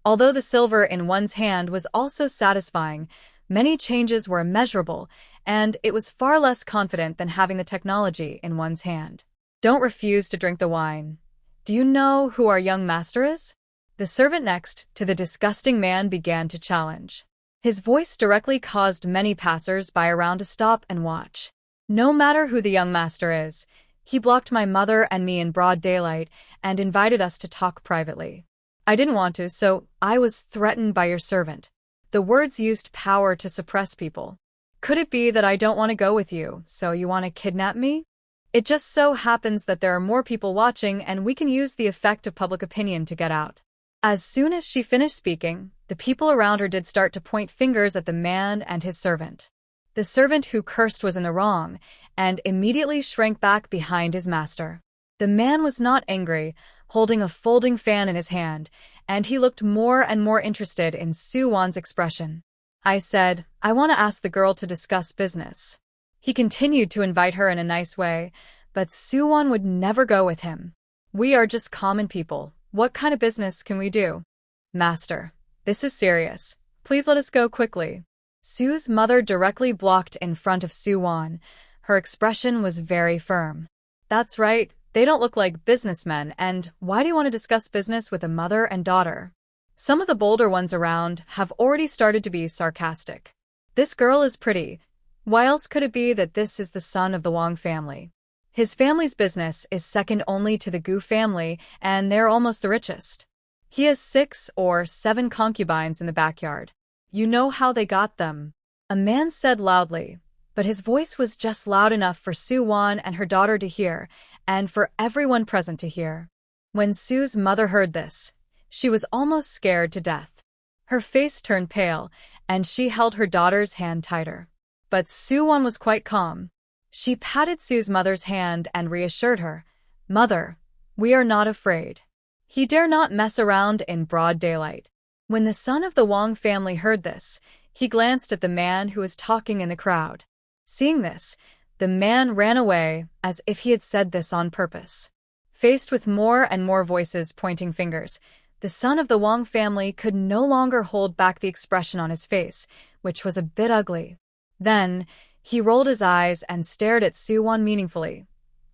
Although the silver in one's hand was also satisfying, many changes were immeasurable, and it was far less confident than having the technology in one's hand. Don't refuse to drink the wine. Do you know who our young master is? The servant next to the disgusting man began to challenge. His voice directly caused many passers-by around to stop and watch. No matter who the young master is, he blocked my mother and me in broad daylight and invited us to talk privately. I didn't want to, so I was threatened by your servant. The words used power to suppress people. Could it be that I don't want to go with you, so you want to kidnap me? It just so happens that there are more people watching and we can use the effect of public opinion to get out. As soon as she finished speaking, the people around her did start to point fingers at the man and his servant. The servant who cursed was in the wrong, and immediately shrank back behind his master. The man was not angry, holding a folding fan in his hand, and he looked more and more interested in Su Wan's expression. I said, I want to ask the girl to discuss business. He continued to invite her in a nice way, but Su Wan would never go with him. We are just common people. What kind of business can we do? Master, this is serious. Please let us go quickly. Su's mother directly blocked in front of Su Wan. Her expression was very firm. That's right, they don't look like businessmen, and why do you want to discuss business with a mother and daughter? Some of the bolder ones around have already started to be sarcastic. This girl is pretty. Why else could it be that this is the son of the Wang family? His family's business is second only to the Gu family, and they're almost the richest. He has 6 or 7 concubines in the backyard. You know how they got them. A man said loudly, but his voice was just loud enough for Su Wan and her daughter to hear, and for everyone present to hear. When Su's mother heard this, she was almost scared to death. Her face turned pale, and she held her daughter's hand tighter. But Su Wan was quite calm. She patted Su's mother's hand and reassured her, Mother, we are not afraid. He dare not mess around in broad daylight. When the son of the Wang family heard this, he glanced at the man who was talking in the crowd. Seeing this, the man ran away as if he had said this on purpose. Faced with more and more voices pointing fingers, the son of the Wang family could no longer hold back the expression on his face, which was a bit ugly. Then, he rolled his eyes and stared at Su Wan meaningfully.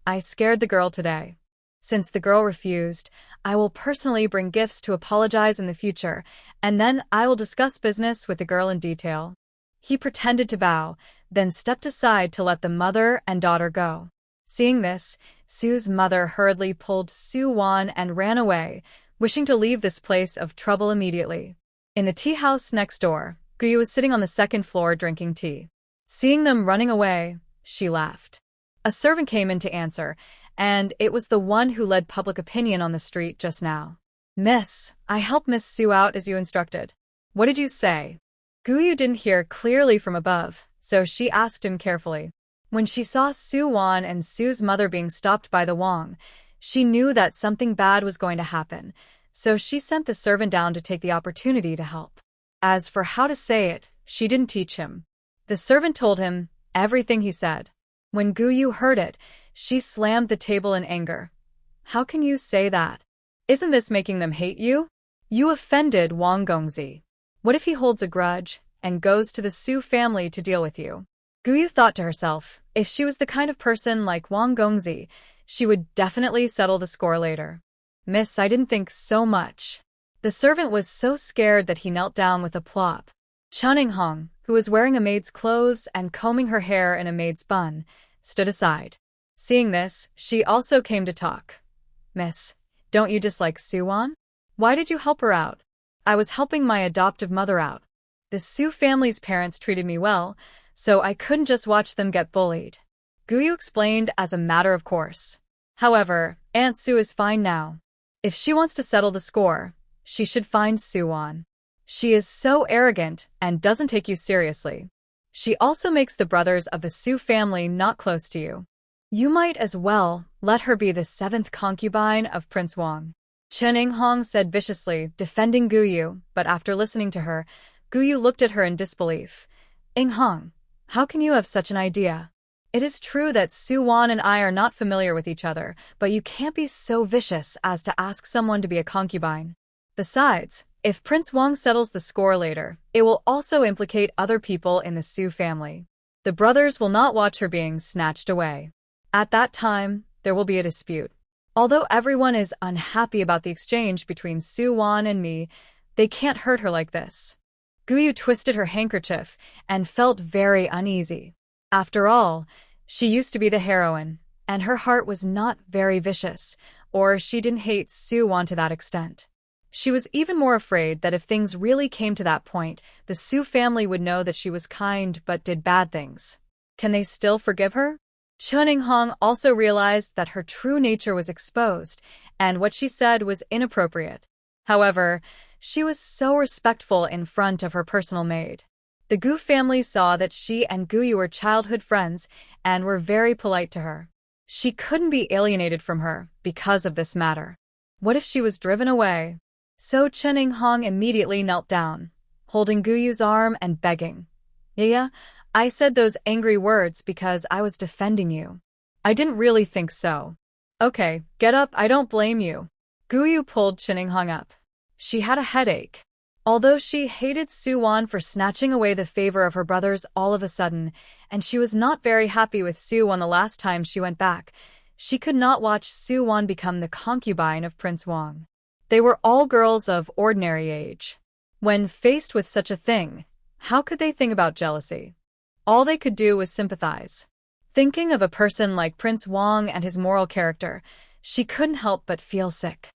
I scared the girl today. Since the girl refused, I will personally bring gifts to apologize in the future, and then I will discuss business with the girl in detail. He pretended to bow, then stepped aside to let the mother and daughter go. Seeing this, Su's mother hurriedly pulled Su Wan and ran away, wishing to leave this place of trouble immediately. In the tea house next door, Yu was sitting on the second floor drinking tea. Seeing them running away, she laughed. A servant came in to answer, and it was the one who led public opinion on the street just now. Miss, I helped Miss Su out as you instructed. What did you say? Yu didn't hear clearly from above, so she asked him carefully. When she saw Su Wan and Su's mother being stopped by the Wang, she knew that something bad was going to happen, so she sent the servant down to take the opportunity to help. As for how to say it, she didn't teach him. The servant told him everything he said. When Yu heard it, she slammed the table in anger. How can you say that? Isn't this making them hate you? You offended Wang Gongzi. What if he holds a grudge and goes to the Su family to deal with you? Yu thought to herself, if she was the kind of person like Wang Gongzi, she would definitely settle the score later. Miss, I didn't think so much. The servant was so scared that he knelt down with a plop. Chuning Hong, who was wearing a maid's clothes and combing her hair in a maid's bun, stood aside. Seeing this, she also came to talk. Miss, don't you dislike Su Wan? Why did you help her out? I was helping my adoptive mother out. The Su family's parents treated me well, so I couldn't just watch them get bullied. Yu explained as a matter of course. However, Aunt Su is fine now. If she wants to settle the score, she should find Su Wan. She is so arrogant and doesn't take you seriously. She also makes the brothers of the Su family not close to you. You might as well let her be the 7th concubine of Prince Wang. Chen Inghong said viciously, defending Yu, but after listening to her, Yu looked at her in disbelief. Inghong, how can you have such an idea? It is true that Su Wan and I are not familiar with each other, but you can't be so vicious as to ask someone to be a concubine. Besides, if Prince Wang settles the score later, it will also implicate other people in the Su family. The brothers will not watch her being snatched away. At that time, there will be a dispute. Although everyone is unhappy about the exchange between Su Wan and me, they can't hurt her like this. Yu twisted her handkerchief and felt very uneasy. After all, she used to be the heroine, and her heart was not very vicious, or she didn't hate Su Wan to that extent. She was even more afraid that if things really came to that point, the Su family would know that she was kind but did bad things. Can they still forgive her? Chen Hong also realized that her true nature was exposed, and what she said was inappropriate. However, she was so respectful in front of her personal maid. The Gu family saw that she and Yu were childhood friends and were very polite to her. She couldn't be alienated from her because of this matter. What if she was driven away? So Chen Hong immediately knelt down, holding Yu's arm and begging. Yeah, I said those angry words because I was defending you. I didn't really think so. Okay, get up, I don't blame you. Yu pulled Chen Hong up. She had a headache. Although she hated Su Wan for snatching away the favor of her brothers all of a sudden, and she was not very happy with Su Wan the last time she went back, she could not watch Su Wan become the concubine of Prince Wang. They were all girls of ordinary age. When faced with such a thing, how could they think about jealousy? All they could do was sympathize. Thinking of a person like Prince Wang and his moral character, she couldn't help but feel sick.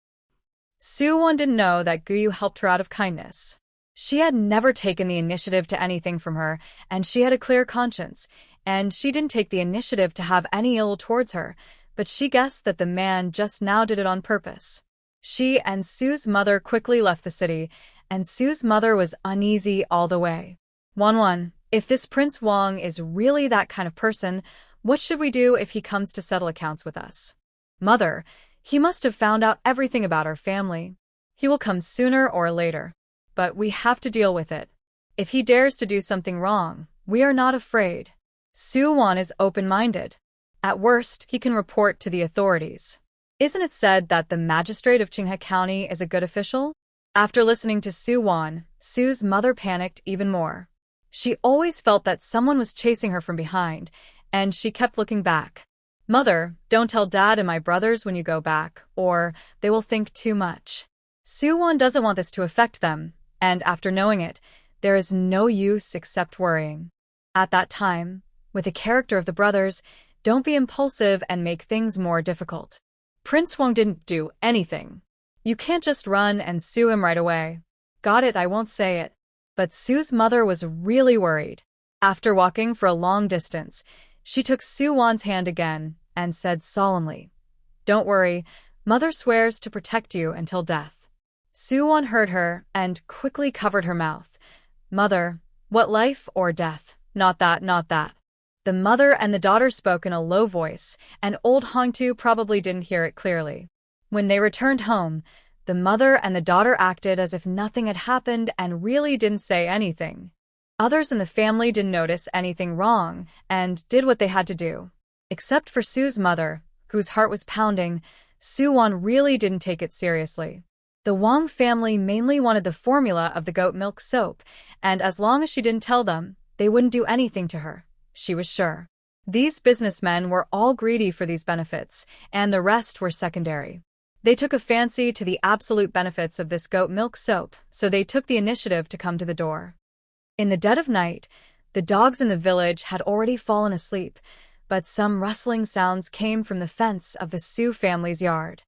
Su Wan didn't know that Yu helped her out of kindness. She had never taken the initiative to anything from her, and she had a clear conscience, and she didn't take the initiative to have any ill towards her, but she guessed that the man just now did it on purpose. She and Su's mother quickly left the city, and Su's mother was uneasy all the way. Wan, if this Prince Wang is really that kind of person, what should we do if he comes to settle accounts with us? Mother, he must have found out everything about our family. He will come sooner or later. But we have to deal with it. If he dares to do something wrong, we are not afraid. Su Wan is open-minded. At worst, he can report to the authorities. Isn't it said that the magistrate of Qinghe County is a good official? After listening to Su Wan, Su's mother panicked even more. She always felt that someone was chasing her from behind, and she kept looking back. Mother, don't tell Dad and my brothers when you go back, or they will think too much. Su Wan doesn't want this to affect them, and after knowing it, there is no use except worrying. At that time, with the character of the brothers, don't be impulsive and make things more difficult. Prince Wang didn't do anything. You can't just run and sue him right away. Got it, I won't say it. But Su's mother was really worried. After walking for a long distance, she took Su Wan's hand again and said solemnly, "Don't worry, Mother swears to protect you until death." Su Wan heard her and quickly covered her mouth. "Mother, what life or death? Not that, not that." The mother and the daughter spoke in a low voice, and old Hongtu probably didn't hear it clearly. When they returned home, the mother and the daughter acted as if nothing had happened and really didn't say anything. Others in the family didn't notice anything wrong and did what they had to do. Except for Su's mother, whose heart was pounding, Su Wan really didn't take it seriously. The Wang family mainly wanted the formula of the goat milk soap, and as long as she didn't tell them, they wouldn't do anything to her. She was sure. These businessmen were all greedy for these benefits, and the rest were secondary. They took a fancy to the absolute benefits of this goat milk soap, so they took the initiative to come to the door. In the dead of night, the dogs in the village had already fallen asleep, but some rustling sounds came from the fence of the Su family's yard.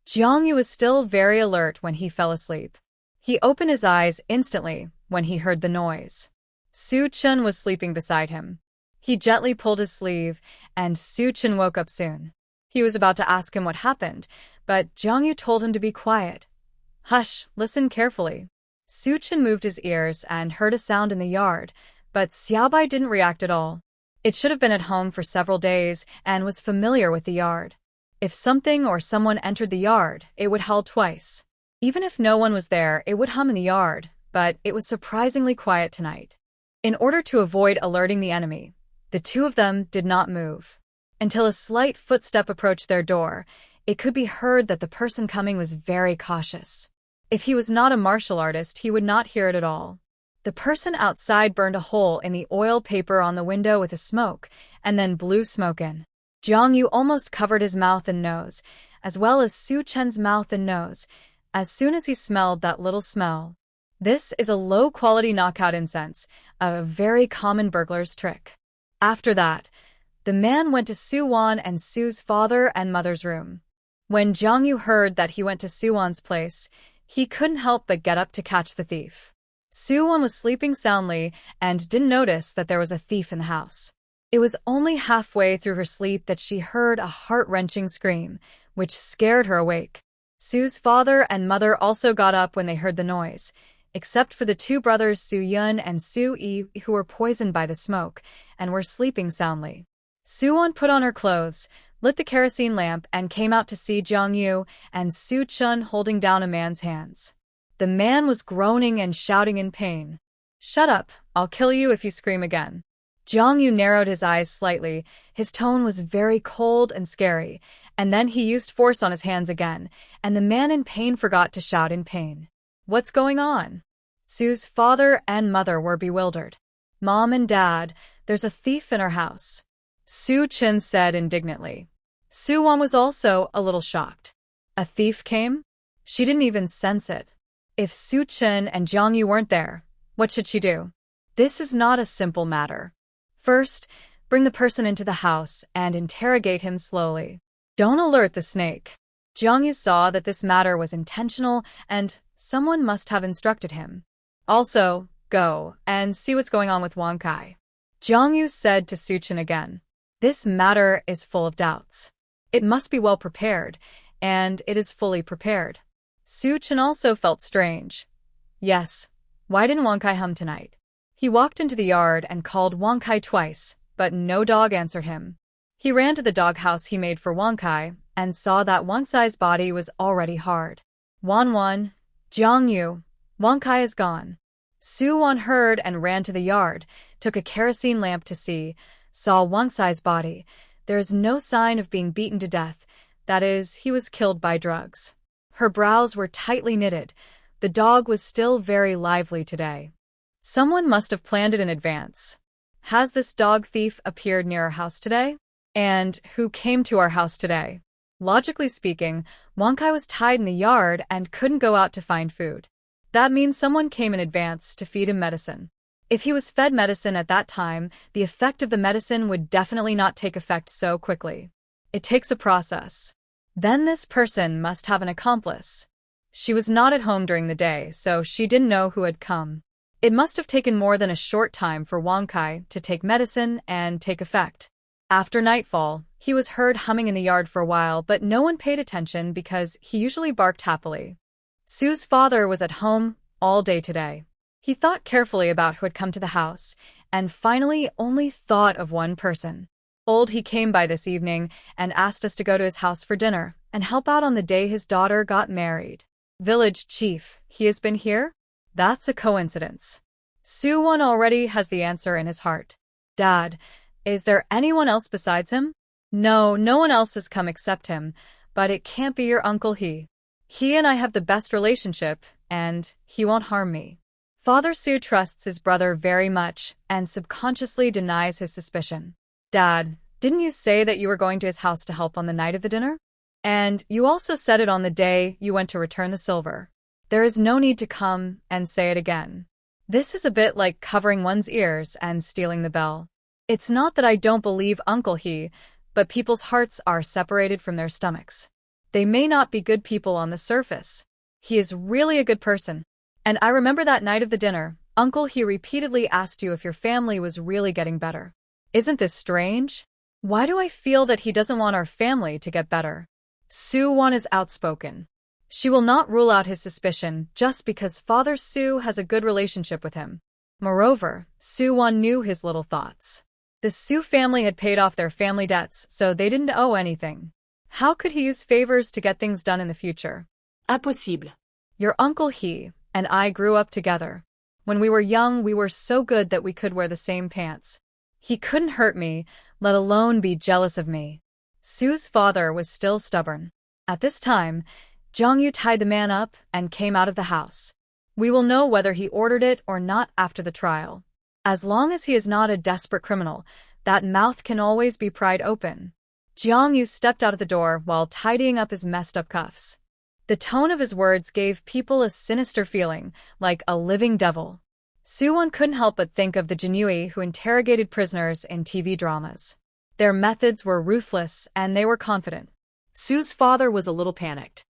Jiang Yu was still very alert when he fell asleep. He opened his eyes instantly when he heard the noise. Su Chun was sleeping beside him. He gently pulled his sleeve, and Su Chun woke up soon. He was about to ask him what happened, but Jiang Yu told him to be quiet. "Hush, listen carefully." Su Chun moved his ears and heard a sound in the yard, but Xiaobai didn't react at all. It should have been at home for several days and was familiar with the yard. If something or someone entered the yard, it would howl twice. Even if no one was there, it would hum in the yard, but it was surprisingly quiet tonight. In order to avoid alerting the enemy, the two of them did not move. Until a slight footstep approached their door, it could be heard that the person coming was very cautious. If he was not a martial artist, he would not hear it at all. The person outside burned a hole in the oil paper on the window with a smoke, and then blew smoke in. Jiang Yu almost covered his mouth and nose, as well as Su Chen's mouth and nose, as soon as he smelled that little smell. This is a low-quality knockout incense, a very common burglar's trick. After that, the man went to Su Wan and Su's father and mother's room. When Jiang Yu heard that he went to Su Wan's place, he couldn't help but get up to catch the thief. Su Wan was sleeping soundly and didn't notice that there was a thief in the house. It was only halfway through her sleep that she heard a heart-wrenching scream, which scared her awake. Su's father and mother also got up when they heard the noise, except for the two brothers Su Yun and Su Yi, who were poisoned by the smoke and were sleeping soundly. Su Wan put on her clothes, lit the kerosene lamp, and came out to see Jiang Yu and Su Chun holding down a man's hands. The man was groaning and shouting in pain. "Shut up, I'll kill you if you scream again." Jiang Yu narrowed his eyes slightly. His tone was very cold and scary, and then he used force on his hands again, and the man in pain forgot to shout in pain. "What's going on?" Su's father and mother were bewildered. "Mom and Dad, there's a thief in our house," Su Chen said indignantly. Su Wan was also a little shocked. A thief came? She didn't even sense it. If Su Chen and Jiang Yu weren't there, what should she do? This is not a simple matter. First, bring the person into the house and interrogate him slowly. Don't alert the snake. Jiang Yu saw that this matter was intentional and someone must have instructed him. Also, go and see what's going on with Wang Kai. Jiang Yu said to Su Chen again. This matter is full of doubts. It must be well prepared, and it is fully prepared. Su Chen also felt strange. Yes, why didn't Wang Kai hum tonight? He walked into the yard and called Wang Kai twice, but no dog answered him. He ran to the doghouse he made for Wang Kai and saw that Wang Kai's body was already hard. Wan, Jiang Yu, Wang Kai is gone. Su Wan heard and ran to the yard, took a kerosene lamp to see, saw Wang Kai's body. There is no sign of being beaten to death. That is, he was killed by drugs. Her brows were tightly knitted. The dog was still very lively today. Someone must have planned it in advance. Has this dog thief appeared near our house today? And who came to our house today? Logically speaking, Wang was tied in the yard and couldn't go out to find food. That means someone came in advance to feed him medicine. If he was fed medicine at that time, the effect of the medicine would definitely not take effect so quickly. It takes a process. Then this person must have an accomplice. She was not at home during the day, so she didn't know who had come. It must have taken more than a short time for Wang to take medicine and take effect. After nightfall, he was heard humming in the yard for a while, but no one paid attention because he usually barked happily. Su's father was at home all day today. He thought carefully about who had come to the house, and finally only thought of one person. He came by this evening and asked us to go to his house for dinner and help out on the day his daughter got married. Village chief, he has been here? That's a coincidence. Su Wan already has the answer in his heart. Dad, is there anyone else besides him? No, no one else has come except him, but it can't be your uncle He. He and I have the best relationship, and he won't harm me. Father Su trusts his brother very much and subconsciously denies his suspicion. Dad, didn't you say that you were going to his house to help on the night of the dinner? And you also said it on the day you went to return the silver. There is no need to come and say it again. This is a bit like covering one's ears and stealing the bell. It's not that I don't believe Uncle He, but people's hearts are separated from their stomachs. They may not be good people on the surface. He is really a good person. And I remember that night of the dinner, Uncle He repeatedly asked you if your family was really getting better. Isn't this strange? Why do I feel that he doesn't want our family to get better? Su Wan is outspoken. She will not rule out his suspicion just because Father Su has a good relationship with him. Moreover, Su Wan knew his little thoughts. The Su family had paid off their family debts, so they didn't owe anything. How could he use favors to get things done in the future? Impossible. Your Uncle He and I grew up together. When we were young, we were so good that we could wear the same pants. He couldn't hurt me, let alone be jealous of me. Su's father was still stubborn. At this time, Jiang Yu tied the man up and came out of the house. We will know whether he ordered it or not after the trial. As long as he is not a desperate criminal, that mouth can always be pried open. Jiang Yu stepped out of the door while tidying up his messed-up cuffs. The tone of his words gave people a sinister feeling, like a living devil. Su Wan couldn't help but think of the Jiang Yu who interrogated prisoners in TV dramas. Their methods were ruthless, and they were confident. Su's father was a little panicked.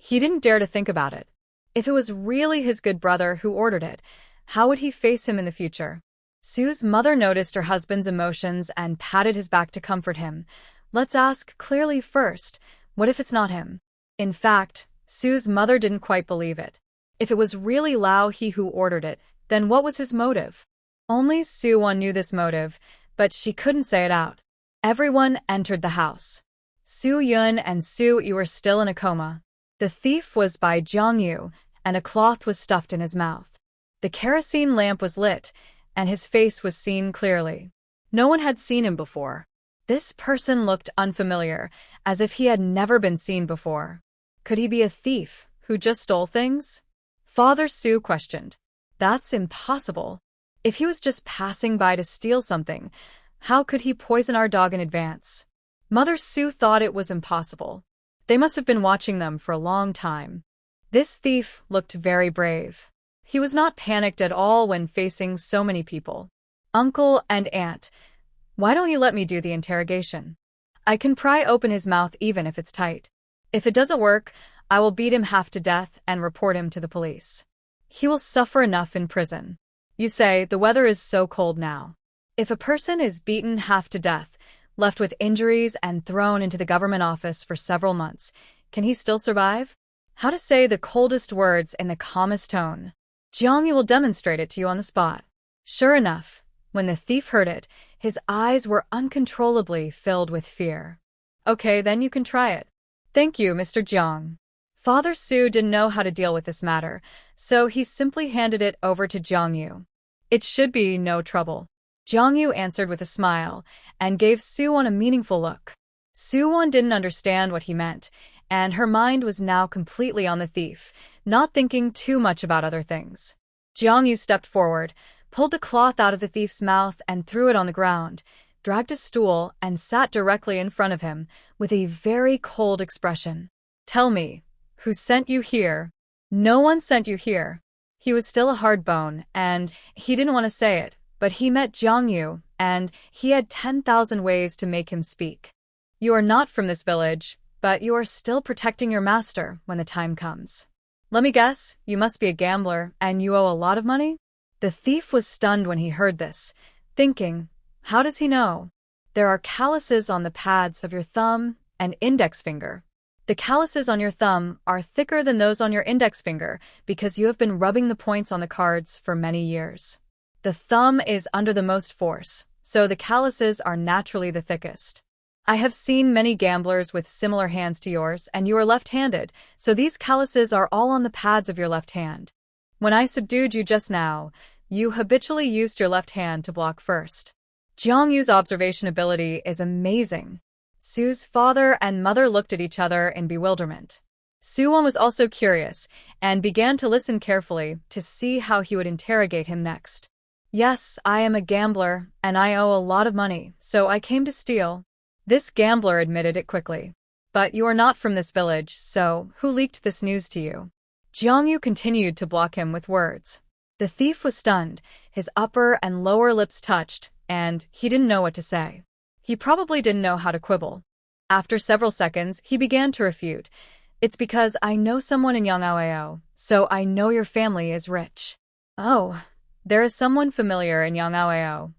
He didn't dare to think about it. If it was really his good brother who ordered it, how would he face him in the future? Su's mother noticed her husband's emotions and patted his back to comfort him. Let's ask clearly first, what if it's not him? In fact, Su's mother didn't quite believe it. If it was really Lao He who ordered it, then what was his motive? Only Su Wan knew this motive, but she couldn't say it out. Everyone entered the house. Su Yun and Su Yi were still in a coma. The thief was by Jiang Yu, and a cloth was stuffed in his mouth. The kerosene lamp was lit, and his face was seen clearly. No one had seen him before. This person looked unfamiliar, as if he had never been seen before. Could he be a thief who just stole things? Father Su questioned. That's impossible. If he was just passing by to steal something, how could he poison our dog in advance? Mother Su thought it was impossible. They must have been watching them for a long time. This thief looked very brave. He was not panicked at all when facing so many people. Uncle and Aunt, why don't you let me do the interrogation? I can pry open his mouth even if it's tight. If it doesn't work, I will beat him half to death and report him to the police. He will suffer enough in prison. You say the weather is so cold now. If a person is beaten half to death, left with injuries and thrown into the government office for several months, can he still survive? How to say the coldest words in the calmest tone. Jiang Yu will demonstrate it to you on the spot. Sure enough, when the thief heard it, his eyes were uncontrollably filled with fear. Okay, then you can try it. Thank you, Mr. Jiang. Father Su didn't know how to deal with this matter, so he simply handed it over to Jiang Yu. It should be no trouble. Jiang Yu answered with a smile and gave Su Wan a meaningful look. Su Wan didn't understand what he meant, and her mind was now completely on the thief, not thinking too much about other things. Jiang Yu stepped forward, pulled the cloth out of the thief's mouth and threw it on the ground, dragged a stool and sat directly in front of him with a very cold expression. Tell me, who sent you here? No one sent you here. He was still a hard bone, and he didn't want to say it, but he met Jiang Yu, and he had 10,000 ways to make him speak. You are not from this village, but you are still protecting your master when the time comes. Let me guess, you must be a gambler, and you owe a lot of money? The thief was stunned when he heard this, thinking, how does he know? There are calluses on the pads of your thumb and index finger. The calluses on your thumb are thicker than those on your index finger because you have been rubbing the points on the cards for many years. The thumb is under the most force, so the calluses are naturally the thickest. I have seen many gamblers with similar hands to yours, and you are left-handed, so these calluses are all on the pads of your left hand. When I subdued you just now, you habitually used your left hand to block first. Jiang Yu's observation ability is amazing. Su's father and mother looked at each other in bewilderment. Su Wan was also curious, and began to listen carefully to see how he would interrogate him next. Yes, I am a gambler, and I owe a lot of money, so I came to steal. This gambler admitted it quickly. But you are not from this village, so who leaked this news to you? Jiang Yu continued to block him with words. The thief was stunned, his upper and lower lips touched, and he didn't know what to say. He probably didn't know how to quibble. After several seconds, he began to refute. It's because I know someone in Yangaoao, so I know your family is rich. Oh, there is someone familiar in Yangaoao.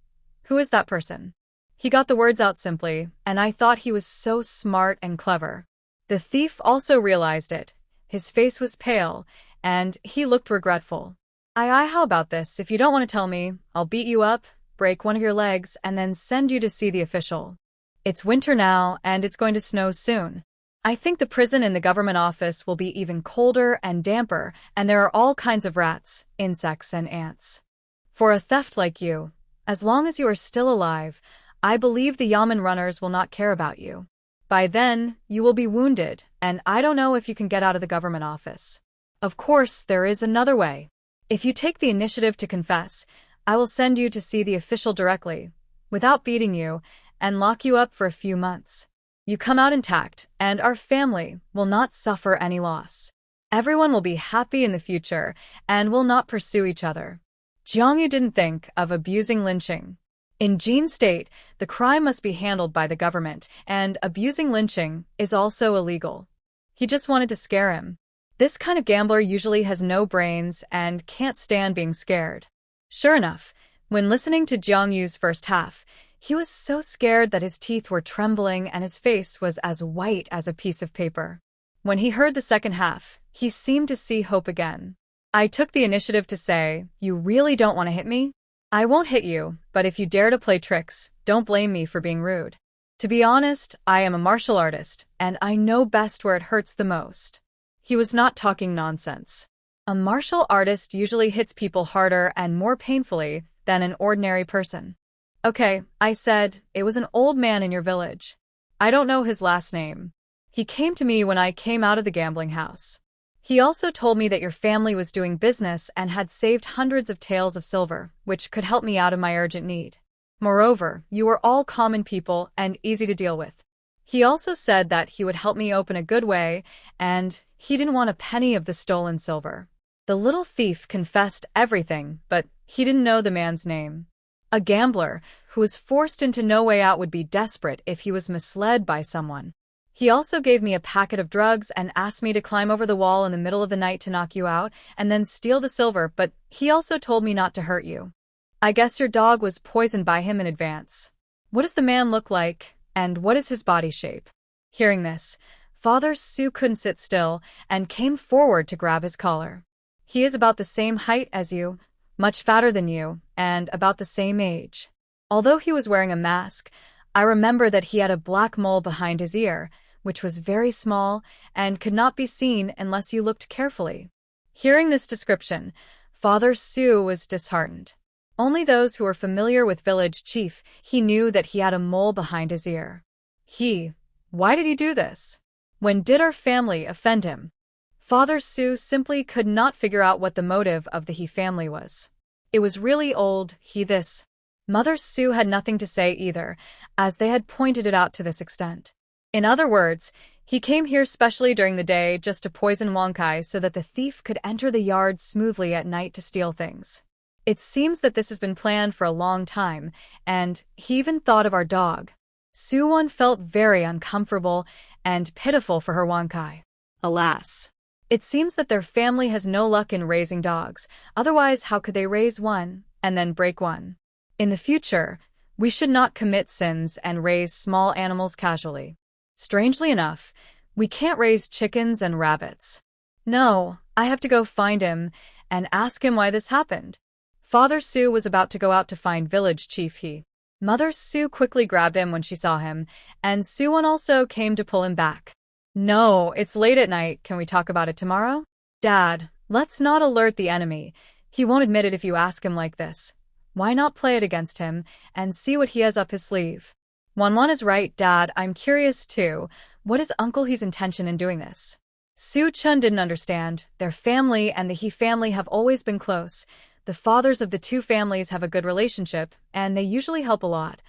Who is that person? He got the words out simply, and I thought he was so smart and clever. The thief also realized it. His face was pale, and he looked regretful. How about this? If you don't want to tell me, I'll beat you up, break one of your legs, and then send you to see the official. It's winter now, and it's going to snow soon. I think the prison in the government office will be even colder and damper, and there are all kinds of rats, insects, and ants. For a theft like you, as long as you are still alive, I believe the Yamen runners will not care about you. By then, you will be wounded, and I don't know if you can get out of the government office. Of course, there is another way. If you take the initiative to confess, I will send you to see the official directly, without beating you, and lock you up for a few months. You come out intact, and our family will not suffer any loss. Everyone will be happy in the future, and will not pursue each other. Jiang Yu didn't think of abusing lynching. In Jin's state, the crime must be handled by the government, and abusing lynching is also illegal. He just wanted to scare him. This kind of gambler usually has no brains and can't stand being scared. Sure enough, when listening to Jiang Yu's first half, he was so scared that his teeth were trembling and his face was as white as a piece of paper. When he heard the second half, he seemed to see hope again. I took the initiative to say, you really don't want to hit me? I won't hit you, but if you dare to play tricks, don't blame me for being rude. To be honest, I am a martial artist, and I know best where it hurts the most. He was not talking nonsense. A martial artist usually hits people harder and more painfully than an ordinary person. Okay, I said, it was an old man in your village. I don't know his last name. He came to me when I came out of the gambling house. He also told me that your family was doing business and had saved hundreds of taels of silver, which could help me out of my urgent need. Moreover, you were all common people and easy to deal with. He also said that he would help me open a good way, and he didn't want a penny of the stolen silver. The little thief confessed everything, but he didn't know the man's name. A gambler who was forced into no way out would be desperate if he was misled by someone. He also gave me a packet of drugs and asked me to climb over the wall in the middle of the night to knock you out and then steal the silver, but he also told me not to hurt you. I guess your dog was poisoned by him in advance. What does the man look like, and what is his body shape? Hearing this, Father Su couldn't sit still and came forward to grab his collar. He is about the same height as you, much fatter than you, and about the same age. Although he was wearing a mask, I remember that he had a black mole behind his ear, which was very small and could not be seen unless you looked carefully. Hearing this description, Father Su was disheartened. Only those who were familiar with village chief, he knew that he had a mole behind his ear. Why did he do this? When did our family offend him? Father Su simply could not figure out what the motive of the He family was. It was really old, this. Mother Su had nothing to say either, as they had pointed it out to this extent. In other words, he came here specially during the day just to poison Wang so that the thief could enter the yard smoothly at night to steal things. It seems that this has been planned for a long time, and he even thought of our dog. Su Wan felt very uncomfortable and pitiful for her Wang. Alas. It seems that their family has no luck in raising dogs, otherwise how could they raise one and then break one? In the future, we should not commit sins and raise small animals casually. Strangely enough, we can't raise chickens and rabbits. No, I have to go find him and ask him why this happened. Father Su was about to go out to find village chief He. Mother Su quickly grabbed him when she saw him, and Su Wan also came to pull him back. No, it's late at night. Can we talk about it tomorrow? Dad, let's not alert the enemy. He won't admit it if you ask him like this. Why not play it against him and see what he has up his sleeve? Wan is right, Dad. I'm curious too. What is Uncle He's intention in doing this? Su Chun didn't understand. Their family and the He family have always been close. The fathers of the two families have a good relationship, and they usually help a lot.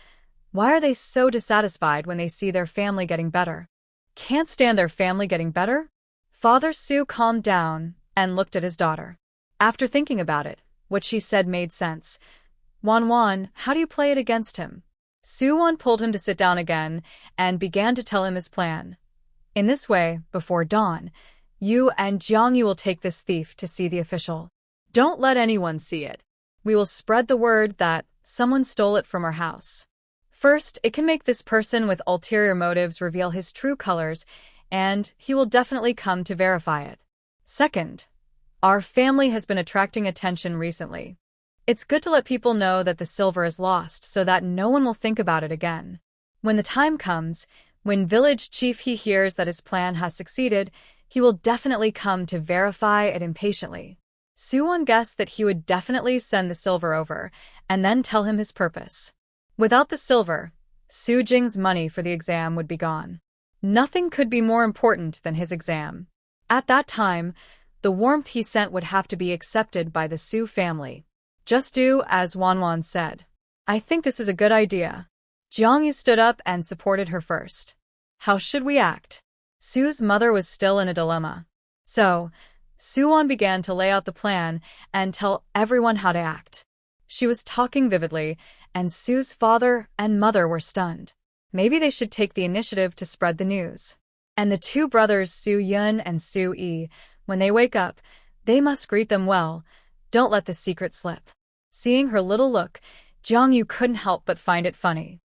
Why are they so dissatisfied when they see their family getting better? Can't stand their family getting better? Father Su calmed down and looked at his daughter. After thinking about it, what she said made sense. Wan, how do you play it against him? Su Wan pulled him to sit down again and began to tell him his plan. In this way, before dawn, you and Jiang Yu will take this thief to see the official. Don't let anyone see it. We will spread the word that someone stole it from our house. First, it can make this person with ulterior motives reveal his true colors, and he will definitely come to verify it. Second, our family has been attracting attention recently. It's good to let people know that the silver is lost so that no one will think about it again. When the time comes, when village chief He hears that his plan has succeeded, he will definitely come to verify it impatiently. Su Wan guessed that he would definitely send the silver over and then tell him his purpose. Without the silver, Su Jing's money for the exam would be gone. Nothing could be more important than his exam. At that time, the warmth he sent would have to be accepted by the Su family. Just do as Wan said. I think this is a good idea. Jiang Yu stood up and supported her first. How should we act? Su's mother was still in a dilemma. So, Su Wan began to lay out the plan and tell everyone how to act. She was talking vividly, and Su's father and mother were stunned. Maybe they should take the initiative to spread the news. And the two brothers Su Yun and Su Yi, when they wake up, they must greet them well. Don't let the secret slip. Seeing her little look, Jiang Yu couldn't help but find it funny.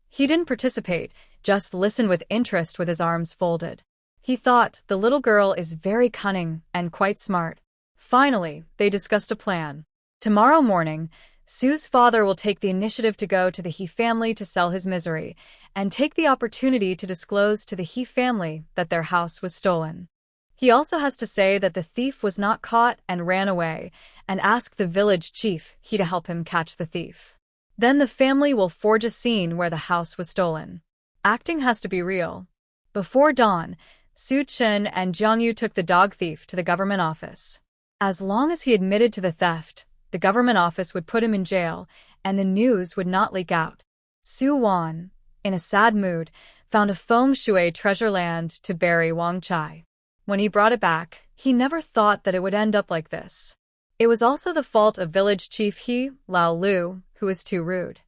He didn't participate, just listened with interest with his arms folded. He thought the little girl is very cunning and quite smart. Finally, they discussed a plan. Tomorrow morning, Su's father will take the initiative to go to the He family to sell his misery, and take the opportunity to disclose to the He family that their house was stolen. He also has to say that the thief was not caught and ran away, and ask the village chief He to help him catch the thief. Then the family will forge a scene where the house was stolen. Acting has to be real. Before dawn, Su Chen and Jiang Yu took the dog thief to the government office. As long as he admitted to the theft, the government office would put him in jail, and the news would not leak out. Su Wan, in a sad mood, found a feng shui treasure land to bury Wang Chai. When he brought it back, he never thought that it would end up like this. It was also the fault of village chief He, Lao Lu, who was too rude.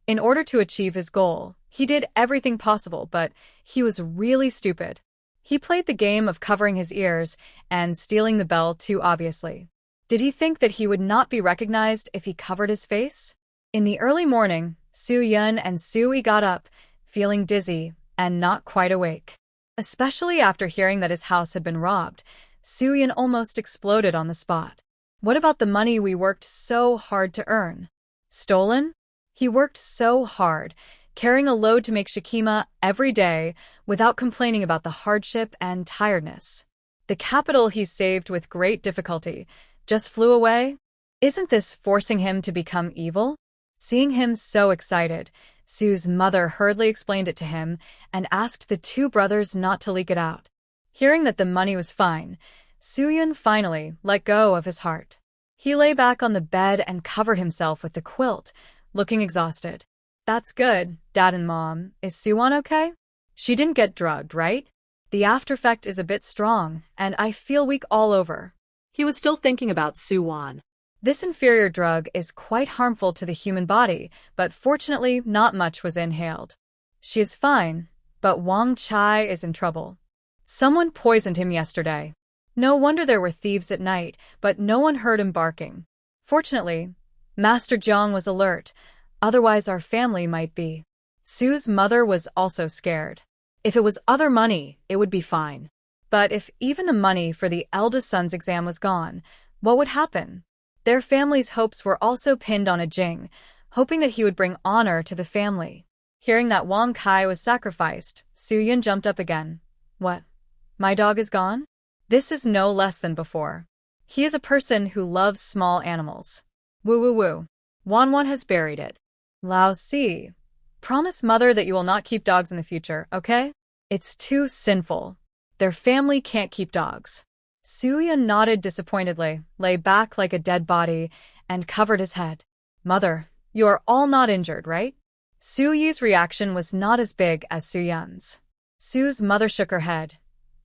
In order to achieve his goal, he did everything possible, but he was really stupid. He played the game of covering his ears and stealing the bell too obviously. Did he think that he would not be recognized if he covered his face? In the early morning, Su Yun and Su Yi got up, feeling dizzy and not quite awake. Especially after hearing that his house had been robbed, Su Yun almost exploded on the spot. What about the money we worked so hard to earn? Stolen? He worked so hard, carrying a load to make shikima every day without complaining about the hardship and tiredness. The capital he saved with great difficulty just flew away? Isn't this forcing him to become evil? Seeing him so excited, Su's mother hurriedly explained it to him and asked the two brothers not to leak it out. Hearing that the money was fine, Su-yun finally let go of his heart. He lay back on the bed and covered himself with the quilt, looking exhausted. That's good, Dad and Mom. Is Su Wan okay? She didn't get drugged, right? The aftereffect is a bit strong, and I feel weak all over. He was still thinking about Su Wan. This inferior drug is quite harmful to the human body, but fortunately not much was inhaled. She is fine, but Wang Chai is in trouble. Someone poisoned him yesterday. No wonder there were thieves at night, but no one heard him barking. Fortunately, Master Jiang was alert, otherwise our family might be. Su's mother was also scared. If it was other money, it would be fine. But if even the money for the eldest son's exam was gone, what would happen? Their family's hopes were also pinned on a Jing, hoping that he would bring honor to the family. Hearing that Wang Kai was sacrificed, Su-yun jumped up again. What? My dog is gone? This is no less than before. He is a person who loves small animals. Woo woo woo. Wan has buried it. Lao Si. Promise mother that you will not keep dogs in the future, okay? It's too sinful. Their family can't keep dogs. Su-yun nodded disappointedly, lay back like a dead body, and covered his head. Mother, you are all not injured, right? Su-yi's reaction was not as big as Su-yun's. Su's mother shook her head.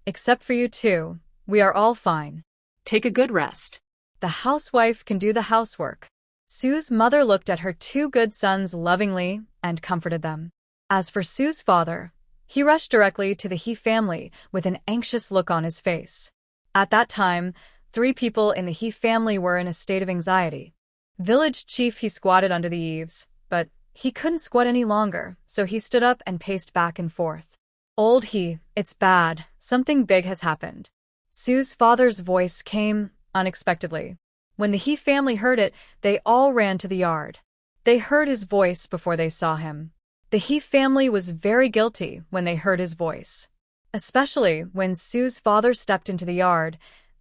Except for you two, we are all fine. Take a good rest. The housewife can do the housework. Su's mother looked at her two good sons lovingly and comforted them. As for Su's father, he rushed directly to the He family with an anxious look on his face. At that time, 3 people in the He family were in a state of anxiety. Village chief He squatted under the eaves, but he couldn't squat any longer, so he stood up and paced back and forth. Old He, it's bad. Something big has happened. Su's father's voice came unexpectedly. When the He family heard it, they all ran to the yard. They heard his voice before they saw him. The He family was very guilty when they heard his voice. Especially when Su's father stepped into the yard,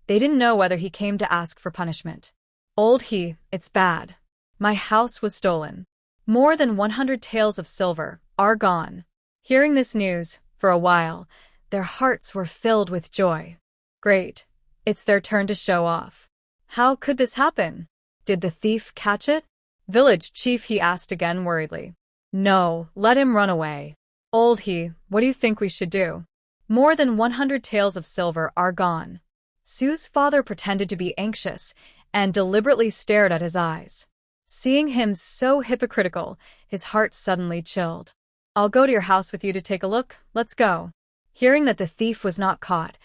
they didn't know whether he came to ask for punishment. Old He, it's bad. My house was stolen. More than 100 taels of silver are gone. Hearing this news, for a while, their hearts were filled with joy. Great. It's their turn to show off. How could this happen? Did the thief catch it? Village chief He asked again worriedly. No, let him run away. Old He, what do you think we should do? More than 100 taels of silver are gone. Su's father pretended to be anxious and deliberately stared at his eyes. Seeing him so hypocritical, his heart suddenly chilled. I'll go to your house with you to take a look. Let's go. Hearing that the thief was not caught,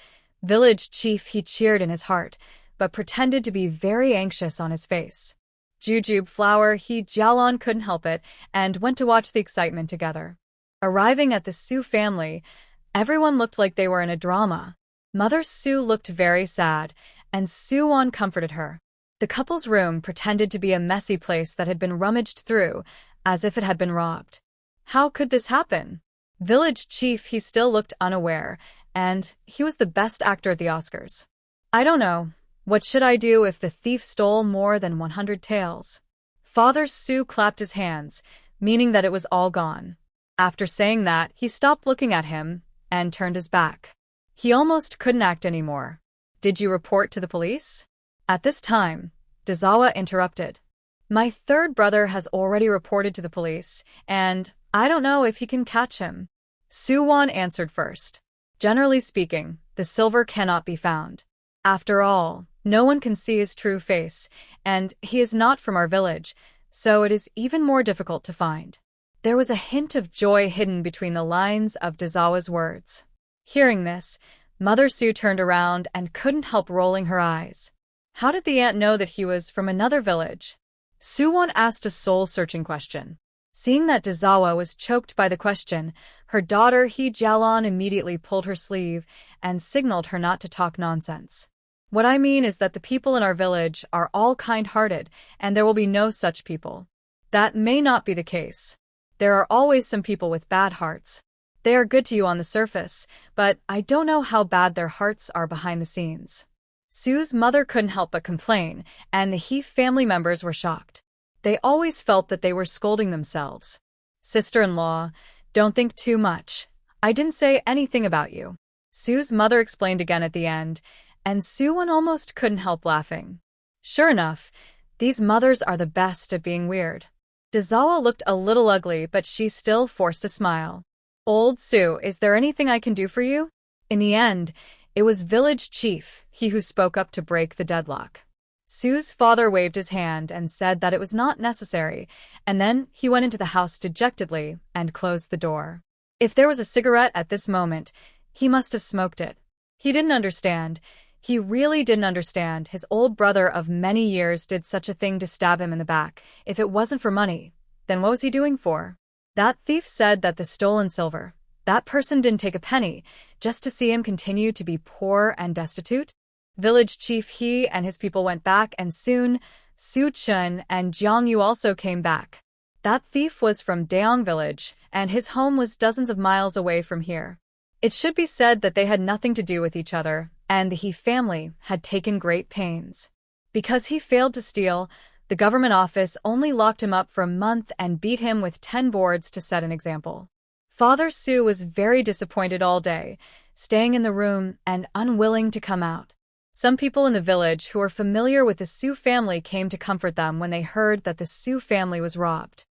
village chief He cheered in his heart, but pretended to be very anxious on his face. Jujube flower He Jialon couldn't help it and went to watch the excitement together. Arriving at the Su family, everyone looked like they were in a drama. Mother Su looked very sad, and Su Wan comforted her. The couple's room pretended to be a messy place that had been rummaged through, as if it had been robbed. How could this happen? Village chief He still looked unaware, and he was the best actor at the Oscars. I don't know. What should I do if the thief stole more than 100 taels? Father Su clapped his hands, meaning that it was all gone. After saying that, he stopped looking at him and turned his back. He almost couldn't act anymore. Did you report to the police? At this time, Dazawa interrupted. My third brother has already reported to the police, and I don't know if he can catch him. Su Wan answered first. Generally speaking, the silver cannot be found. After all, no one can see his true face, and he is not from our village, so it is even more difficult to find. There was a hint of joy hidden between the lines of Dazawa's words. Hearing this, Mother Su turned around and couldn't help rolling her eyes. How did the aunt know that he was from another village? Su Wan asked a soul-searching question. Seeing that Dazawa was choked by the question, her daughter He Jialon immediately pulled her sleeve and signaled her not to talk nonsense. What I mean is that the people in our village are all kind-hearted, and there will be no such people. That may not be the case. There are always some people with bad hearts. They are good to you on the surface, but I don't know how bad their hearts are behind the scenes. Su's mother couldn't help but complain, and the He family members were shocked. They always felt that they were scolding themselves. Sister-in-law, don't think too much. I didn't say anything about you. Su's mother explained again at the end, and Su Wan almost couldn't help laughing. Sure enough, these mothers are the best at being weird. Dazawa looked a little ugly, but she still forced a smile. Old Su, is there anything I can do for you? In the end, it was village chief, he who spoke up to break the deadlock. Su's father waved his hand and said that it was not necessary, and then he went into the house dejectedly and closed the door. If there was a cigarette at this moment, he must have smoked it. He didn't understand. He really didn't understand. His old brother of many years did such a thing to stab him in the back. If it wasn't for money, then what was he doing for? That thief said that the stolen silver. That person didn't take a penny, just to see him continue to be poor and destitute? Village chief he and his people went back, and soon Su Chun and Jiang Yu also came back. That thief was from Daong village, and his home was dozens of miles away from here. It should be said that they had nothing to do with each other, and the He family had taken great pains. Because he failed to steal, the government office only locked him up for a month and beat him with 10 boards to set an example. Father Su was very disappointed all day, staying in the room and unwilling to come out. Some people in the village who were familiar with the Su family came to comfort them when they heard that the Su family was robbed.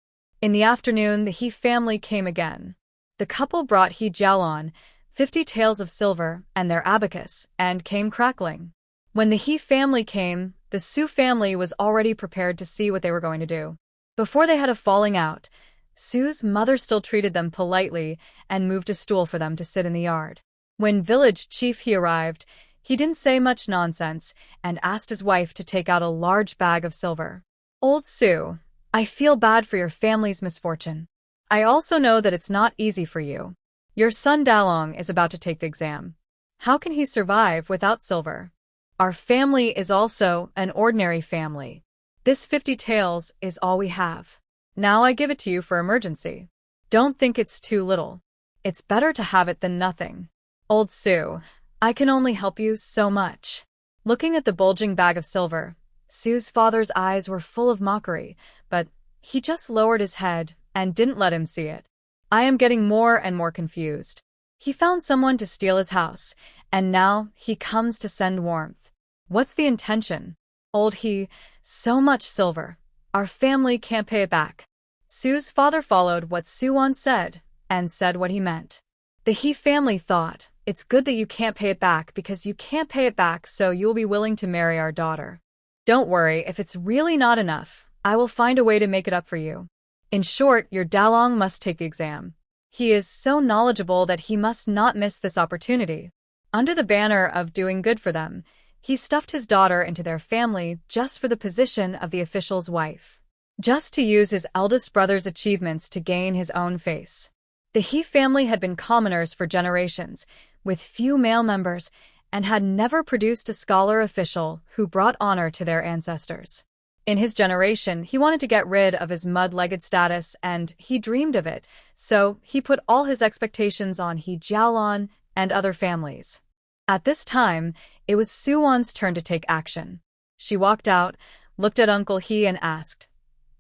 In the afternoon, the He family came again. The couple brought He Jiaolon, 50 taels of silver, and their abacus, and came crackling. When the He family came, the Su family was already prepared to see what they were going to do. Before they had a falling out, Su's mother still treated them politely and moved a stool for them to sit in the yard. When village chief He arrived, he didn't say much nonsense and asked his wife to take out a large bag of silver. Old Su, I feel bad for your family's misfortune. I also know that it's not easy for you. Your son Dalong is about to take the exam. How can he survive without silver? Our family is also an ordinary family. This 50 taels is all we have. Now I give it to you for emergency. Don't think it's too little. It's better to have it than nothing. Old Su, I can only help you so much. Looking at the bulging bag of silver, Su's father's eyes were full of mockery, but he just lowered his head and didn't let him see it. I am getting more and more confused. He found someone to steal his house, and now he comes to send warmth. What's the intention? Old He, so much silver. Our family can't pay it back. Su's father followed what Su Wan said, and said what he meant. The He family thought, it's good that you can't pay it back because you can't pay it back, so you'll be willing to marry our daughter. Don't worry, if it's really not enough, I will find a way to make it up for you. In short, your Dalong must take the exam. He is so knowledgeable that he must not miss this opportunity. Under the banner of doing good for them, he stuffed his daughter into their family just for the position of the official's wife. Just to use his eldest brother's achievements to gain his own face. The He family had been commoners for generations, with few male members, and had never produced a scholar official who brought honor to their ancestors. In his generation, he wanted to get rid of his mud-legged status, and he dreamed of it, so he put all his expectations on He Jiaolon and other families. At this time, it was Su Wan's turn to take action. She walked out, looked at Uncle He and asked,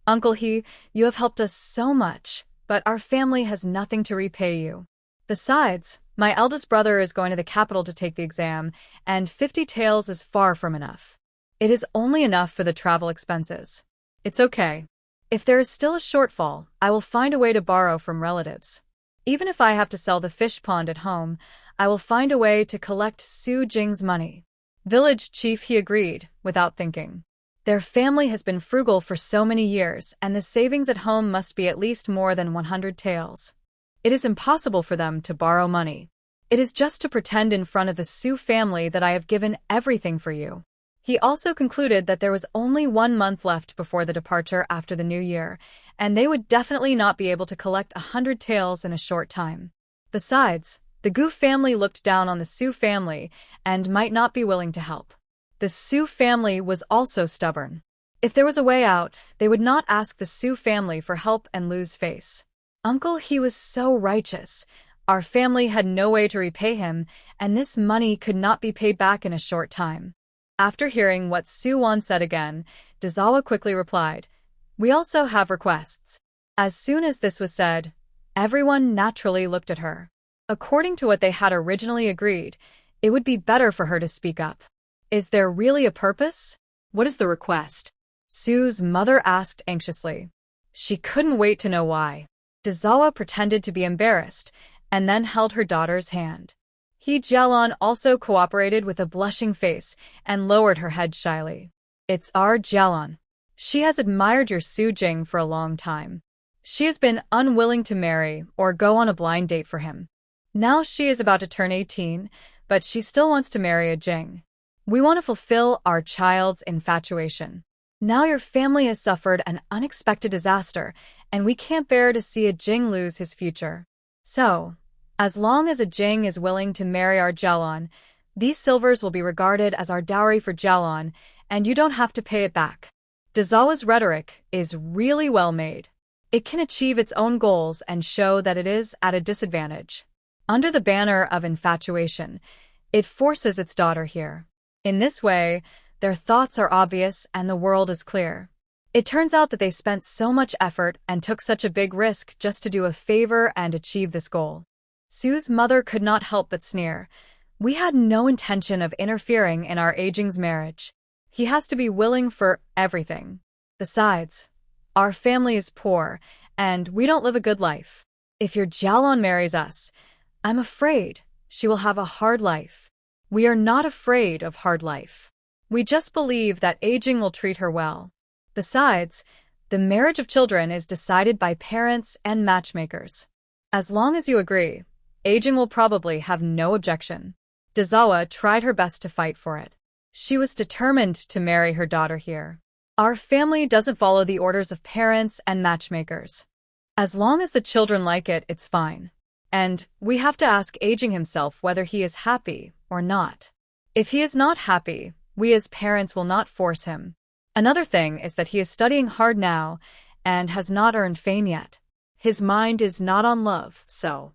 Uncle He, you have helped us so much, but our family has nothing to repay you. Besides, my eldest brother is going to the capital to take the exam, and 50 taels is far from enough. It is only enough for the travel expenses. It's okay. If there is still a shortfall, I will find a way to borrow from relatives. Even if I have to sell the fish pond at home, I will find a way to collect Su Jing's money. Village chief He agreed, without thinking. Their family has been frugal for so many years, and the savings at home must be at least more than 100 taels. It is impossible for them to borrow money. It is just to pretend in front of the Su family that I have given everything for you. He also concluded that there was only 1 month left before the departure after the new year, and they would definitely not be able to collect 100 taels in a short time. Besides, the Gu family looked down on the Su family and might not be willing to help. The Su family was also stubborn. If there was a way out, they would not ask the Su family for help and lose face. Uncle He was so righteous. Our family had no way to repay him, and this money could not be paid back in a short time. After hearing what Su Wan said again, Dazawa quickly replied, We also have requests. As soon as this was said, everyone naturally looked at her. According to what they had originally agreed, it would be better for her to speak up. Is there really a purpose? What is the request? Su's mother asked anxiously. She couldn't wait to know why. Dezawa pretended to be embarrassed and then held her daughter's hand. Jiang also cooperated with a blushing face and lowered her head shyly. It's our Jiang. She has admired your Jing for a long time. She has been unwilling to marry or go on a blind date for him. Now she is about to turn 18, but she still wants to marry a Jing. We want to fulfill our child's infatuation. Now your family has suffered an unexpected disaster, and we can't bear to see a Jing lose his future. So, as long as a Jing is willing to marry our Jiang, these silvers will be regarded as our dowry for Jiang, and you don't have to pay it back. Dezawa's rhetoric is really well made. It can achieve its own goals and show that it is at a disadvantage. Under the banner of infatuation, it forces its daughter here. In this way, their thoughts are obvious and the world is clear. It turns out that they spent so much effort and took such a big risk just to do a favor and achieve this goal. Su's mother could not help but sneer. We had no intention of interfering in our Jing's marriage. He has to be willing for everything. Besides, our family is poor, and we don't live a good life. If your Jiang marries us, I'm afraid she will have a hard life. We are not afraid of hard life. We just believe that Jing will treat her well. Besides, the marriage of children is decided by parents and matchmakers. As long as you agree, Jing will probably have no objection. Dezawa tried her best to fight for it. She was determined to marry her daughter here. Our family doesn't follow the orders of parents and matchmakers. As long as the children like it, it's fine. And we have to ask Jing himself whether he is happy or not. If he is not happy, we as parents will not force him. Another thing is that he is studying hard now and has not earned fame yet. His mind is not on love, so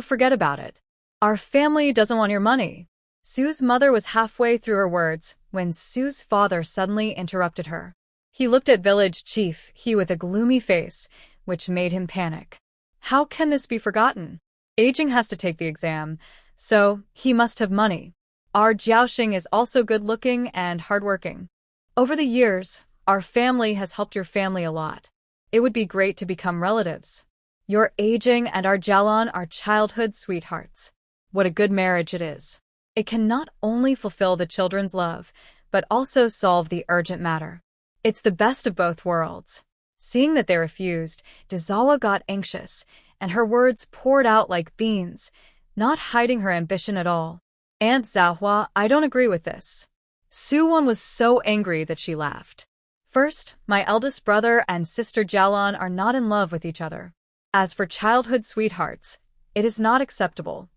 forget about it. Our family doesn't want your money. Su's mother was halfway through her words when Su's father suddenly interrupted her. He looked at village chief He with a gloomy face, which made him panic. How can this be forgotten? Jing has to take the exam, so he must have money. Our Jiaoxing is also good-looking and hardworking. Over the years, our family has helped your family a lot. It would be great to become relatives. Your Jing and our Jiang are childhood sweethearts. What a good marriage it is. It can not only fulfill the children's love, but also solve the urgent matter. It's the best of both worlds. Seeing that they refused, Dezawa got anxious, and her words poured out like beans, not hiding her ambition at all. Aunt Zhaohua, I don't agree with this. Su Wan was so angry that she laughed. First, my eldest brother and sister Jiang are not in love with each other. As for childhood sweethearts, it is not acceptable.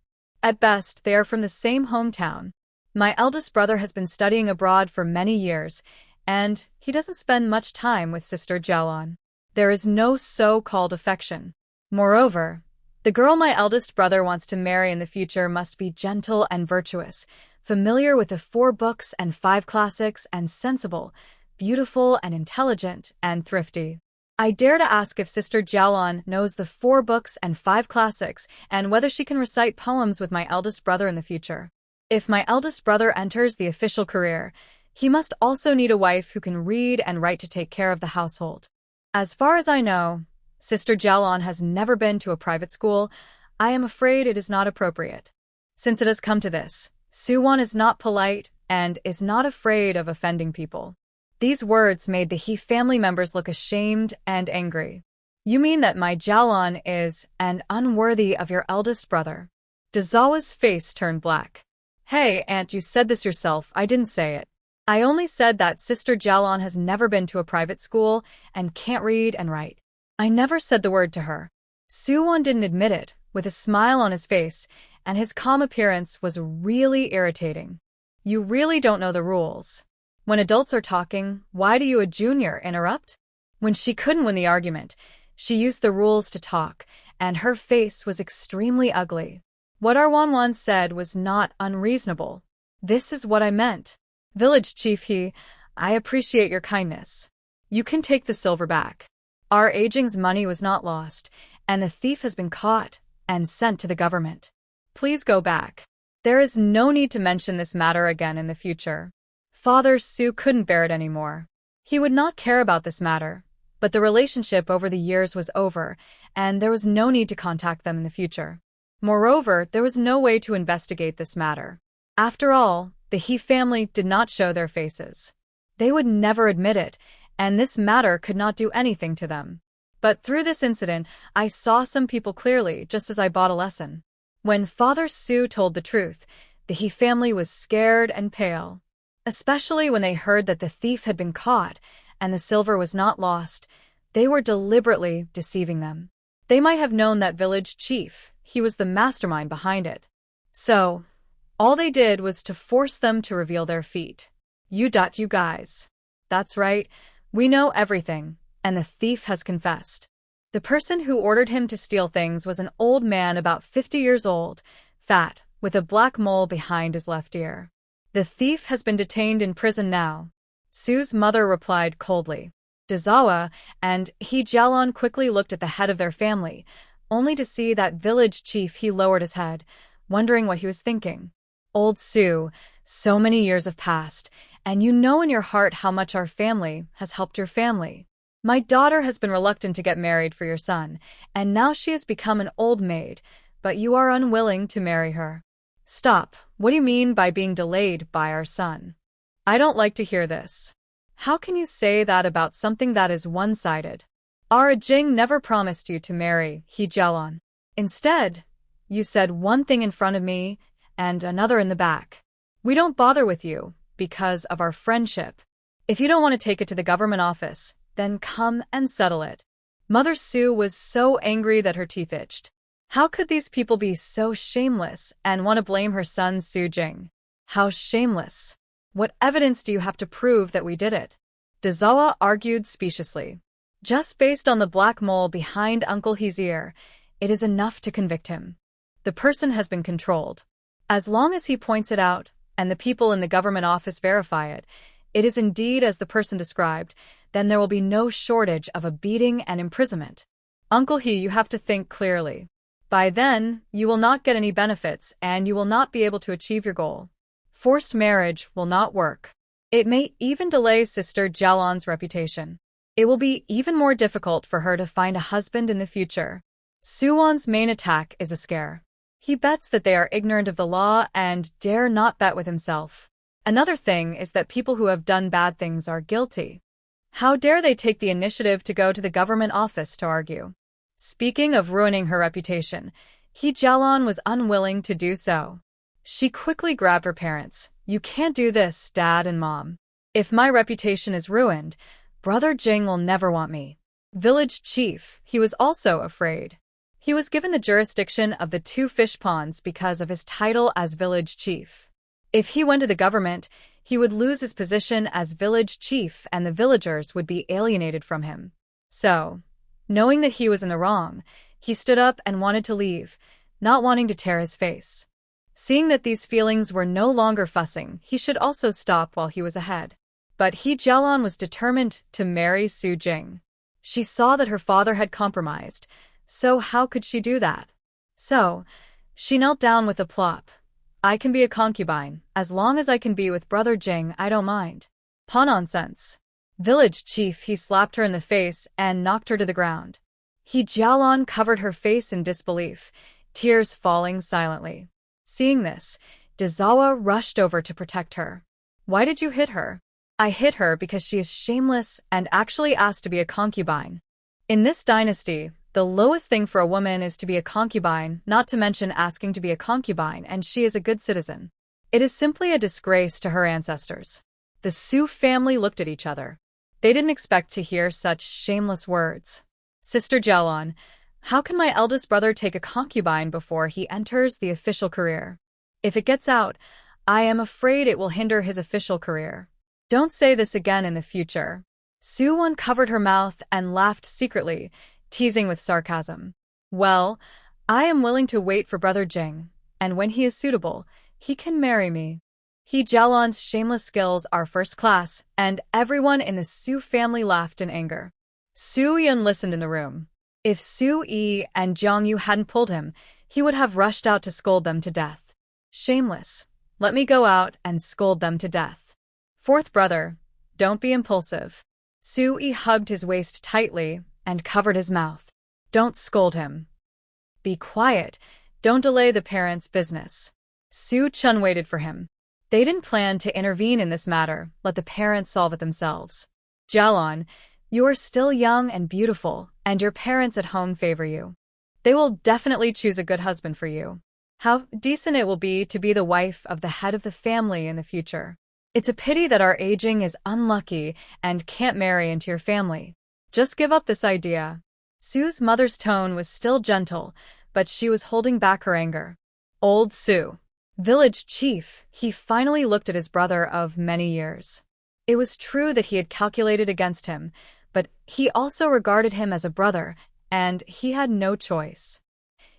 At best, they are from the same hometown. My eldest brother has been studying abroad for many years, and he doesn't spend much time with sister Jiang. There is no so-called affection. Moreover, the girl my eldest brother wants to marry in the future must be gentle and virtuous, familiar with the 4 books and 5 classics, and sensible, beautiful and intelligent, and thrifty. I dare to ask if Sister Jiang knows the 4 books and 5 classics and whether she can recite poems with my eldest brother in the future. If my eldest brother enters the official career, he must also need a wife who can read and write to take care of the household. As far as I know, Sister Jiang has never been to a private school. I am afraid it is not appropriate. Since it has come to this, Su Wan is not polite and is not afraid of offending people. These words made the He family members look ashamed and angry. You mean that my Jiang is unworthy of your eldest brother? Dezawa's face turned black. Hey, Aunt, you said this yourself. I didn't say it. I only said that Sister Jiang has never been to a private school and can't read and write. I never said the word to her. Su Wan didn't admit it, with a smile on his face, and his calm appearance was really irritating. You really don't know the rules. When adults are talking, why do you, a junior, interrupt? When she couldn't win the argument, she used the rules to talk, and her face was extremely ugly. What our Wan said was not unreasonable. This is what I meant. Village chief I appreciate your kindness. You can take the silver back. Our Jing's money was not lost, and the thief has been caught and sent to the government. Please go back. There is no need to mention this matter again in the future. Father Su couldn't bear it anymore. He would not care about this matter, but the relationship over the years was over, and there was no need to contact them in the future. Moreover, there was no way to investigate this matter. After all, the He family did not show their faces. They would never admit it, and this matter could not do anything to them. But through this incident, I saw some people clearly, just as I bought a lesson. When Father Su told the truth, the He family was scared and pale. Especially when they heard that the thief had been caught and the silver was not lost, they were deliberately deceiving them. They might have known that village chief, he was the mastermind behind it. So, all they did was to force them to reveal their feet. You guys. That's right, we know everything, and the thief has confessed. The person who ordered him to steal things was an old man about 50 years old, fat, with a black mole behind his left ear. The thief has been detained in prison now. Su's mother replied coldly. Dazawa and He Jialon quickly looked at the head of their family, only to see that village chief. He lowered his head, wondering what he was thinking. Old Su, so many years have passed, and you know in your heart how much our family has helped your family. My daughter has been reluctant to get married for your son, and now she has become an old maid, but you are unwilling to marry her. Stop, what do you mean by being delayed by our son? I don't like to hear this. How can you say that about something that is one-sided? Our Jing never promised you to marry He Jialon. Instead, you said one thing in front of me and another in the back. We don't bother with you because of our friendship. If you don't want to take it to the government office, then come and settle it. Mother Su was so angry that her teeth itched. How could these people be so shameless and want to blame her son Su Jing? How shameless! What evidence do you have to prove that we did it? Dazawa argued speciously. Just based on the black mole behind Uncle He's ear, it is enough to convict him. The person has been controlled. As long as he points it out, and the people in the government office verify it, it is indeed as the person described, then there will be no shortage of a beating and imprisonment. Uncle He, you have to think clearly. By then, you will not get any benefits and you will not be able to achieve your goal. Forced marriage will not work. It may even delay Sister Jialon's reputation. It will be even more difficult for her to find a husband in the future. Su Wan's main attack is a scare. He bets that they are ignorant of the law and dare not bet with himself. Another thing is that people who have done bad things are guilty. How dare they take the initiative to go to the government office to argue? Speaking of ruining her reputation, He Jialon was unwilling to do so. She quickly grabbed her parents. You can't do this, Dad and Mom. If my reputation is ruined, Brother Jing will never want me. Village chief, he was also afraid. He was given the jurisdiction of the 2 fish ponds because of his title as village chief. If he went to the government, he would lose his position as village chief and the villagers would be alienated from him. So, knowing that he was in the wrong, he stood up and wanted to leave, not wanting to tear his face. Seeing that these feelings were no longer fussing, he should also stop while he was ahead. But He Jialon was determined to marry Su Jing. She saw that her father had compromised, so how could she do that? So, she knelt down with a plop. I can be a concubine, as long as I can be with Brother Jing, I don't mind. Pa nonsense. Village chief, he slapped her in the face and knocked her to the ground. He Jialon covered her face in disbelief, tears falling silently. Seeing this, Dazawa rushed over to protect her. Why did you hit her? I hit her because she is shameless and actually asked to be a concubine. In this dynasty, the lowest thing for a woman is to be a concubine, not to mention asking to be a concubine, and she is a good citizen. It is simply a disgrace to her ancestors. The Su family looked at each other. They didn't expect to hear such shameless words. Sister Jialon, how can my eldest brother take a concubine before he enters the official career? If it gets out, I am afraid it will hinder his official career. Don't say this again in the future. Su Wan covered her mouth and laughed secretly, teasing with sarcasm. Well, I am willing to wait for Brother Jing, and when he is suitable, he can marry me. He Jialon's shameless skills are first class, and everyone in the Su family laughed in anger. Su Yun listened in the room. If Su Yi and Jiang Yu hadn't pulled him, he would have rushed out to scold them to death. Shameless. Let me go out and scold them to death. Fourth brother, don't be impulsive. Su hugged his waist tightly and covered his mouth. Don't scold him. Be quiet. Don't delay the parents' business. Su Chun waited for him. They didn't plan to intervene in this matter. Let the parents solve it themselves. Jialon, you are still young and beautiful, and your parents at home favor you. They will definitely choose a good husband for you. How decent it will be to be the wife of the head of the family in the future. It's a pity that our aging is unlucky and can't marry into your family. Just give up this idea. Su's mother's tone was still gentle, but she was holding back her anger. Old Su, village chief, he finally looked at his brother of many years. It was true that he had calculated against him, but he also regarded him as a brother, and he had no choice.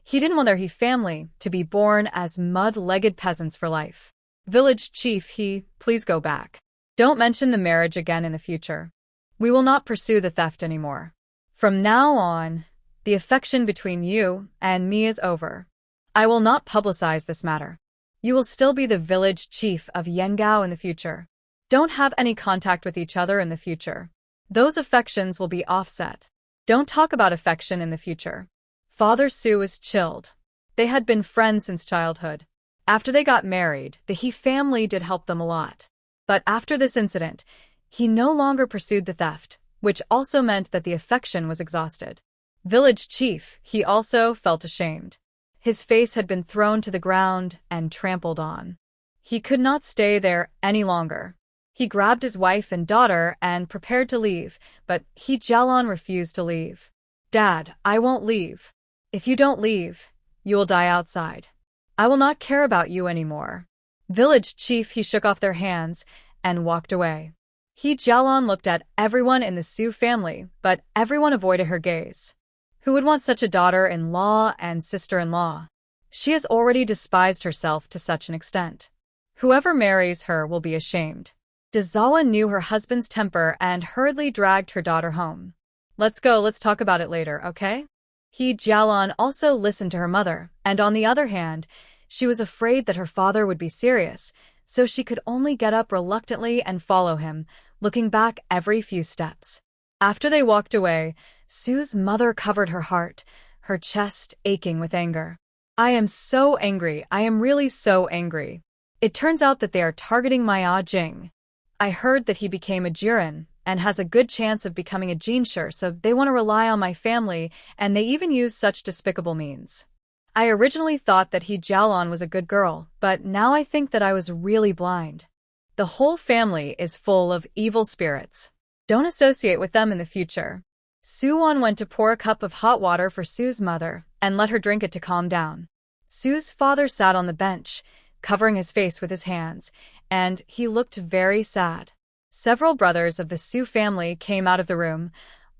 He didn't want their family to be born as mud-legged peasants for life. Village chief, please go back. Don't mention the marriage again in the future. We will not pursue the theft anymore. From now on, the affection between you and me is over. I will not publicize this matter. You will still be the village chief of Yengao in the future. Don't have any contact with each other in the future. Those affections will be offset. Don't talk about affection in the future. Father Su was chilled. They had been friends since childhood. After they got married, the He family did help them a lot. But after this incident, he no longer pursued the theft, which also meant that the affection was exhausted. Village chief, he also felt ashamed. His face had been thrown to the ground and trampled on. He could not stay there any longer. He grabbed his wife and daughter and prepared to leave, but Jialon refused to leave. Dad, I won't leave. If you don't leave, you will die outside. I will not care about you anymore. Village chief, he shook off their hands and walked away. Jialon looked at everyone in the Su family, but everyone avoided her gaze. Who would want such a daughter-in-law and sister-in-law? She has already despised herself to such an extent. Whoever marries her will be ashamed. Dazawa knew her husband's temper and hurriedly dragged her daughter home. Let's go, let's talk about it later, okay? Jialon also listened to her mother, and on the other hand, she was afraid that her father would be serious, so she could only get up reluctantly and follow him, looking back every few steps. After they walked away, Su's mother covered her heart, her chest aching with anger. I am so angry, I am really so angry. It turns out that they are targeting my Jing. I heard that he became a Jiren and has a good chance of becoming a Jinsher, so they want to rely on my family, and they even use such despicable means. I originally thought that Jialon was a good girl, but now I think that I was really blind. The whole family is full of evil spirits. Don't associate with them in the future. Su Wan went to pour a cup of hot water for Su's mother and let her drink it to calm down. Su's father sat on the bench, covering his face with his hands, and he looked very sad. Several brothers of the Su family came out of the room,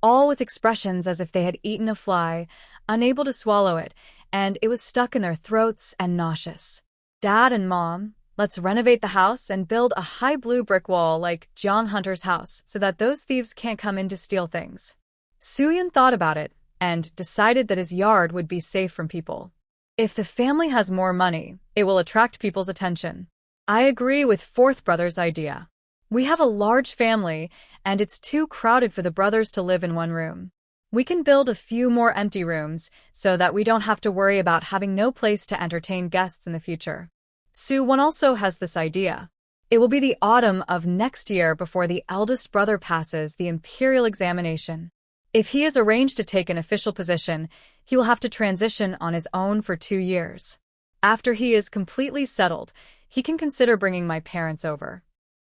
all with expressions as if they had eaten a fly, unable to swallow it, and it was stuck in their throats and nauseous. Dad and Mom, let's renovate the house and build a high blue brick wall like Jiang Hunter's house so that those thieves can't come in to steal things. Suyan thought about it and decided that his yard would be safe from people. If the family has more money, it will attract people's attention. I agree with fourth brother's idea. We have a large family, and it's too crowded for the brothers to live in one room. We can build a few more empty rooms so that we don't have to worry about having no place to entertain guests in the future. Su Wan also has this idea. It will be the autumn of next year before the eldest brother passes the imperial examination. If he is arranged to take an official position, he will have to transition on his own for 2 years. After he is completely settled, he can consider bringing my parents over.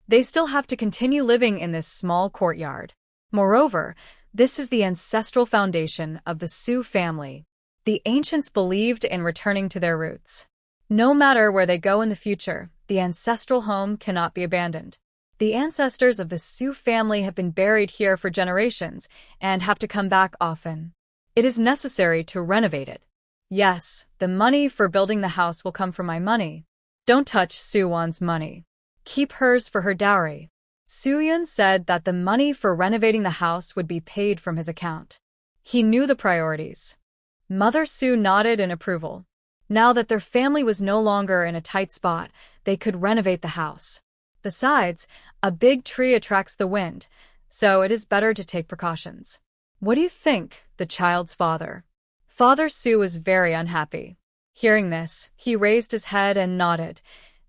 They still have to continue living in this small courtyard. Moreover, this is the ancestral foundation of the Su family. The ancients believed in returning to their roots. No matter where they go in the future, the ancestral home cannot be abandoned. The ancestors of the Su family have been buried here for generations and have to come back often. It is necessary to renovate it. Yes, the money for building the house will come from my money. Don't touch Su Wan's money. Keep hers for her dowry. Su Yun said that the money for renovating the house would be paid from his account. He knew the priorities. Mother Su nodded in approval. Now that their family was no longer in a tight spot, they could renovate the house. Besides, a big tree attracts the wind, so it is better to take precautions. What do you think? The child's father. Father Su was very unhappy. Hearing this, he raised his head and nodded.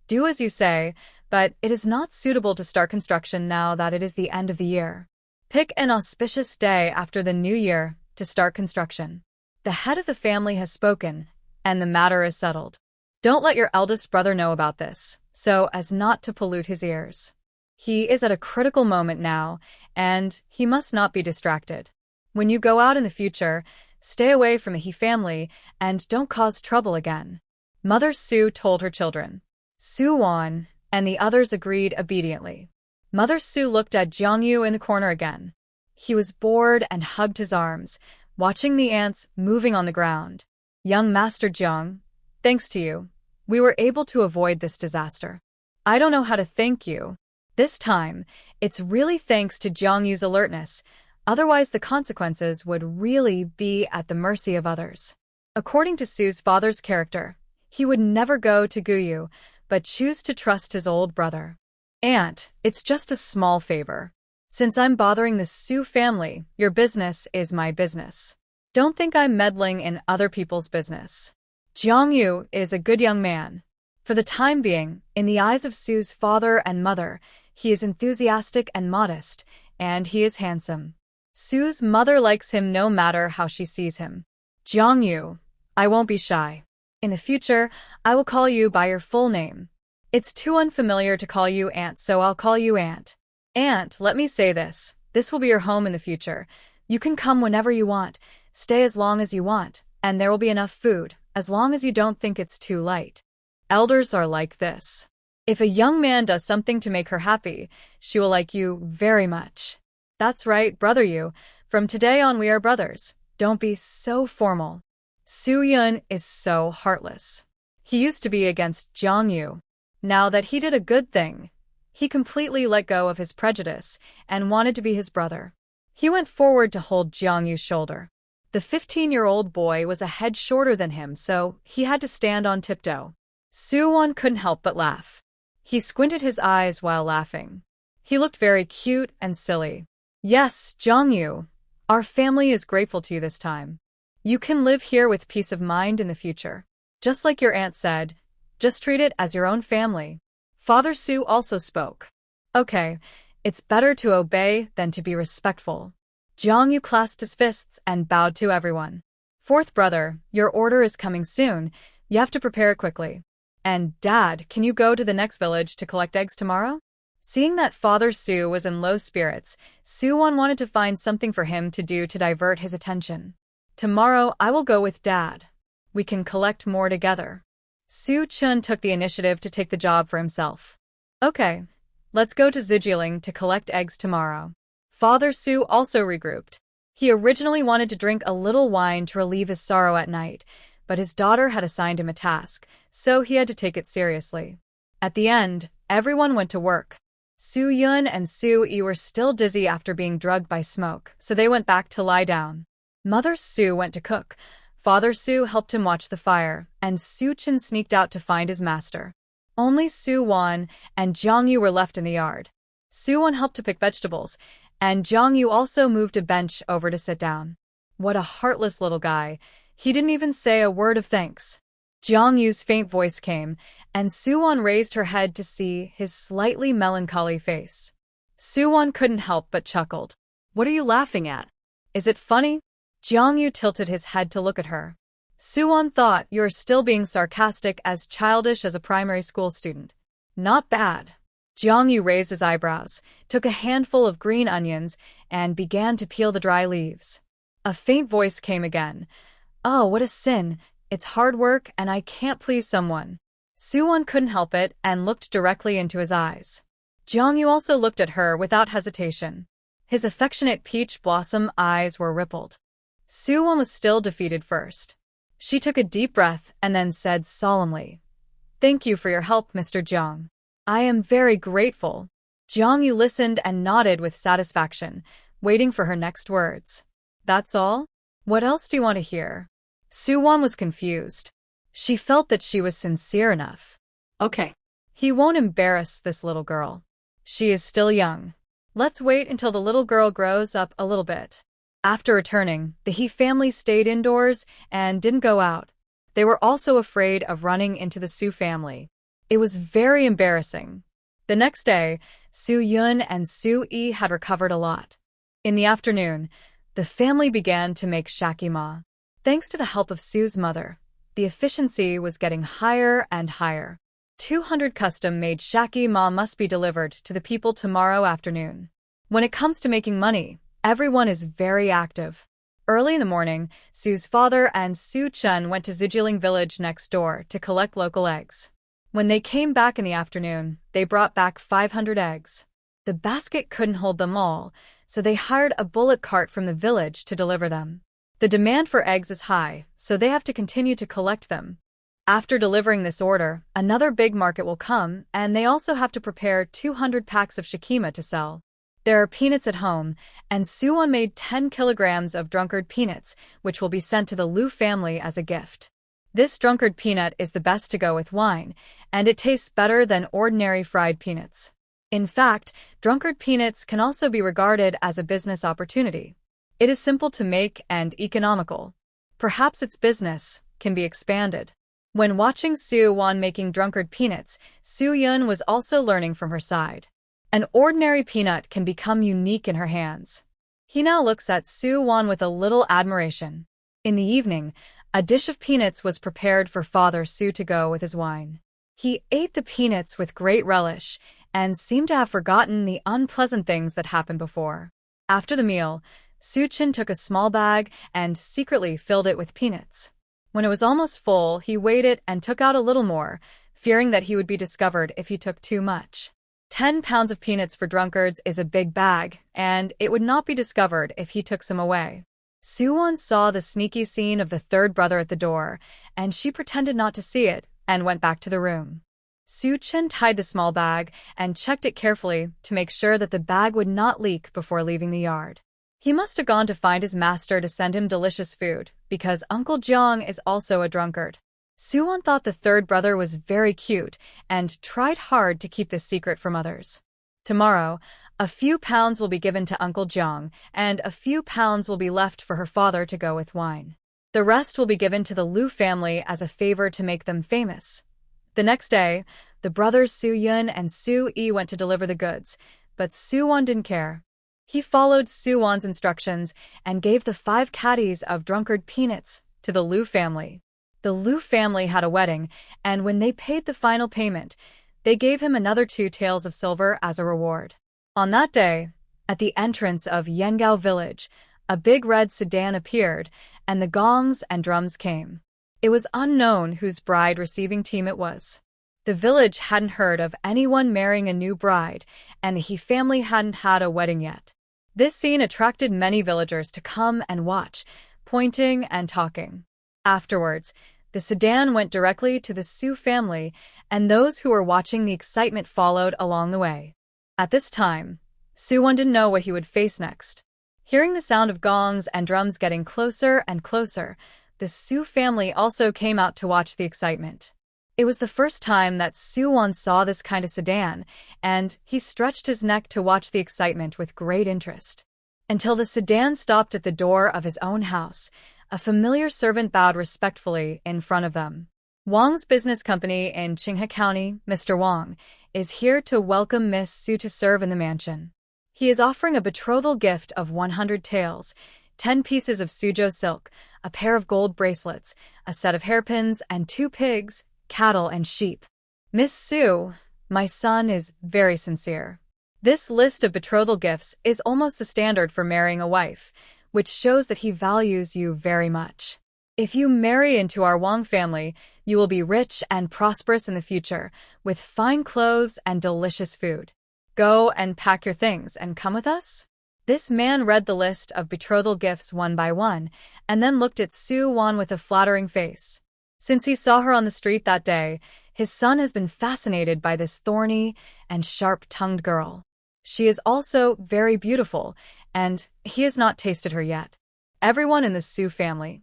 Do as you say, but it is not suitable to start construction now that it is the end of the year. Pick an auspicious day after the new year to start construction. The head of the family has spoken, and the matter is settled. Don't let your eldest brother know about this, so as not to pollute his ears. He is at a critical moment now, and he must not be distracted. When you go out in the future, stay away from the He family and don't cause trouble again. Mother Su told her children. Su Wan and the others agreed obediently. Mother Su looked at Jiang Yu in the corner again. He was bored and hugged his arms, watching the ants moving on the ground. Young Master Jiang, thanks to you, we were able to avoid this disaster. I don't know how to thank you. This time, it's really thanks to Jiang Yu's alertness. Otherwise, the consequences would really be at the mercy of others. According to Su's father's character, he would never go to Guyu, but choose to trust his old brother. Aunt, it's just a small favor. Since I'm bothering the Su family, your business is my business. Don't think I'm meddling in other people's business. Jiang Yu is a good young man. For the time being, in the eyes of Su's father and mother, he is enthusiastic and modest, and he is handsome. Su's mother likes him no matter how she sees him. Jiang Yu, I won't be shy. In the future, I will call you by your full name. It's too unfamiliar to call you Aunt, so I'll call you Aunt. Aunt, let me say this. This will be your home in the future. You can come whenever you want, stay as long as you want, and there will be enough food, as long as you don't think it's too light. Elders are like this. If a young man does something to make her happy, she will like you very much. That's right, brother Yu. From today on we are brothers. Don't be so formal. Su Yun is so heartless. He used to be against Jiang Yu. Now that he did a good thing, he completely let go of his prejudice and wanted to be his brother. He went forward to hold Jiang Yu's shoulder. The 15-year-old boy was a head shorter than him, so he had to stand on tiptoe. Su Wan couldn't help but laugh. He squinted his eyes while laughing. He looked very cute and silly. Yes, Jiang Yu, our family is grateful to you this time. You can live here with peace of mind in the future. Just like your aunt said, just treat it as your own family. Father Su also spoke. Okay, it's better to obey than to be respectful. Jiang Yu clasped his fists and bowed to everyone. Fourth brother, your order is coming soon. You have to prepare it quickly. And Dad, can you go to the next village to collect eggs tomorrow? Seeing that Father Su was in low spirits, Su Wan wanted to find something for him to do to divert his attention. Tomorrow, I will go with Dad. We can collect more together. Su Chun took the initiative to take the job for himself. Okay, let's go to Zijiling to collect eggs tomorrow. Father Su also regrouped. He originally wanted to drink a little wine to relieve his sorrow at night, but his daughter had assigned him a task, so he had to take it seriously. At the end, everyone went to work. Su Yun and Su Yi were still dizzy after being drugged by smoke, so they went back to lie down. Mother Su went to cook. Father Su helped him watch the fire, and Su Chen sneaked out to find his master. Only Su Wan and Jiang Yu were left in the yard. Su Wan helped to pick vegetables, and Jiang Yu also moved a bench over to sit down. What a heartless little guy. He didn't even say a word of thanks. Jiang Yu's faint voice came, and Su Wan raised her head to see his slightly melancholy face. Su Wan couldn't help but chuckled. What are you laughing at? Is it funny? Jiang Yu tilted his head to look at her. Su Wan thought, you're still being sarcastic, as childish as a primary school student. Not bad. Jiang Yu raised his eyebrows, took a handful of green onions, and began to peel the dry leaves. A faint voice came again. Oh, what a sin. It's hard work, and I can't please someone. Su Wan couldn't help it and looked directly into his eyes. Jiang Yu also looked at her without hesitation. His affectionate peach blossom eyes were rippled. Su Wan was still defeated first. She took a deep breath and then said solemnly, Thank you for your help, Mr. Jiang. I am very grateful. Jiang Yu listened and nodded with satisfaction, waiting for her next words. That's all? What else do you want to hear? Su Wan was confused. She felt that she was sincere enough. Okay. He won't embarrass this little girl. She is still young. Let's wait until the little girl grows up a little bit. After returning, the He family stayed indoors and didn't go out. They were also afraid of running into the Su family. It was very embarrassing. The next day, Su Yun and Su Yi had recovered a lot. In the afternoon, the family began to make shakima. Thanks to the help of Su's mother, the efficiency was getting higher and higher. 200 custom-made shakima must be delivered to the people tomorrow afternoon. When it comes to making money, everyone is very active. Early in the morning, Su's father and Su Chen went to Zijiling village next door to collect local eggs. When they came back in the afternoon, they brought back 500 eggs. The basket couldn't hold them all, so they hired a bullock cart from the village to deliver them. The demand for eggs is high, so they have to continue to collect them. After delivering this order, another big market will come, and they also have to prepare 200 packs of shakima to sell. There are peanuts at home, and Su Wan made 10 kilograms of drunkard peanuts, which will be sent to the Lu family as a gift. This drunkard peanut is the best to go with wine, and it tastes better than ordinary fried peanuts. In fact, drunkard peanuts can also be regarded as a business opportunity. It is simple to make and economical. Perhaps its business can be expanded. When watching Su Wan making drunkard peanuts, Su Yun was also learning from her side. An ordinary peanut can become unique in her hands. He now looks at Su Wan with a little admiration. In the evening, a dish of peanuts was prepared for Father Su to go with his wine. He ate the peanuts with great relish and seemed to have forgotten the unpleasant things that happened before. After the meal, Su Chen took a small bag and secretly filled it with peanuts. When it was almost full, he weighed it and took out a little more, fearing that he would be discovered if he took too much. 10 pounds of peanuts for drunkards is a big bag, and it would not be discovered if he took some away. Su Wan saw the sneaky scene of the third brother at the door, and she pretended not to see it and went back to the room. Su Chen tied the small bag and checked it carefully to make sure that the bag would not leak before leaving the yard. He must have gone to find his master to send him delicious food, because Uncle Jiang is also a drunkard. Su Wan thought the third brother was very cute and tried hard to keep this secret from others. Tomorrow, a few pounds will be given to Uncle Jiang, and a few pounds will be left for her father to go with wine. The rest will be given to the Lu family as a favor to make them famous. The next day, the brothers Su Yun and Su Yi went to deliver the goods, but Su Wan didn't care. He followed Su Wan's instructions and gave the 5 caddies of drunkard peanuts to the Lu family. The Lu family had a wedding, and when they paid the final payment, they gave him another 2 taels of silver as a reward. On that day, at the entrance of Yengao village, a big red sedan appeared, and the gongs and drums came. It was unknown whose bride receiving team it was. The village hadn't heard of anyone marrying a new bride, and the He family hadn't had a wedding yet. This scene attracted many villagers to come and watch, pointing and talking. Afterwards, the sedan went directly to the Su family, and those who were watching the excitement followed along the way. At this time, Su Wan didn't know what he would face next. Hearing the sound of gongs and drums getting closer and closer, the Su family also came out to watch the excitement. It was the first time that Su Wan saw this kind of sedan, and he stretched his neck to watch the excitement with great interest. Until the sedan stopped at the door of his own house, a familiar servant bowed respectfully in front of them. Wang's business company in Qinghe County, Mr. Wang, is here to welcome Miss Su to serve in the mansion. He is offering a betrothal gift of 100 taels, 10 pieces of Suzhou silk, a pair of gold bracelets, a set of hairpins, and 2 pigs, cattle, and sheep. Miss Su, my son is very sincere. This list of betrothal gifts is almost the standard for marrying a wife, which shows that he values you very much. If you marry into our Wang family, you will be rich and prosperous in the future, with fine clothes and delicious food. Go and pack your things and come with us? This man read the list of betrothal gifts one by one, and then looked at Su Wan with a flattering face. Since he saw her on the street that day, his son has been fascinated by this thorny and sharp-tongued girl. She is also very beautiful, and he has not tasted her yet. Everyone in the Su family,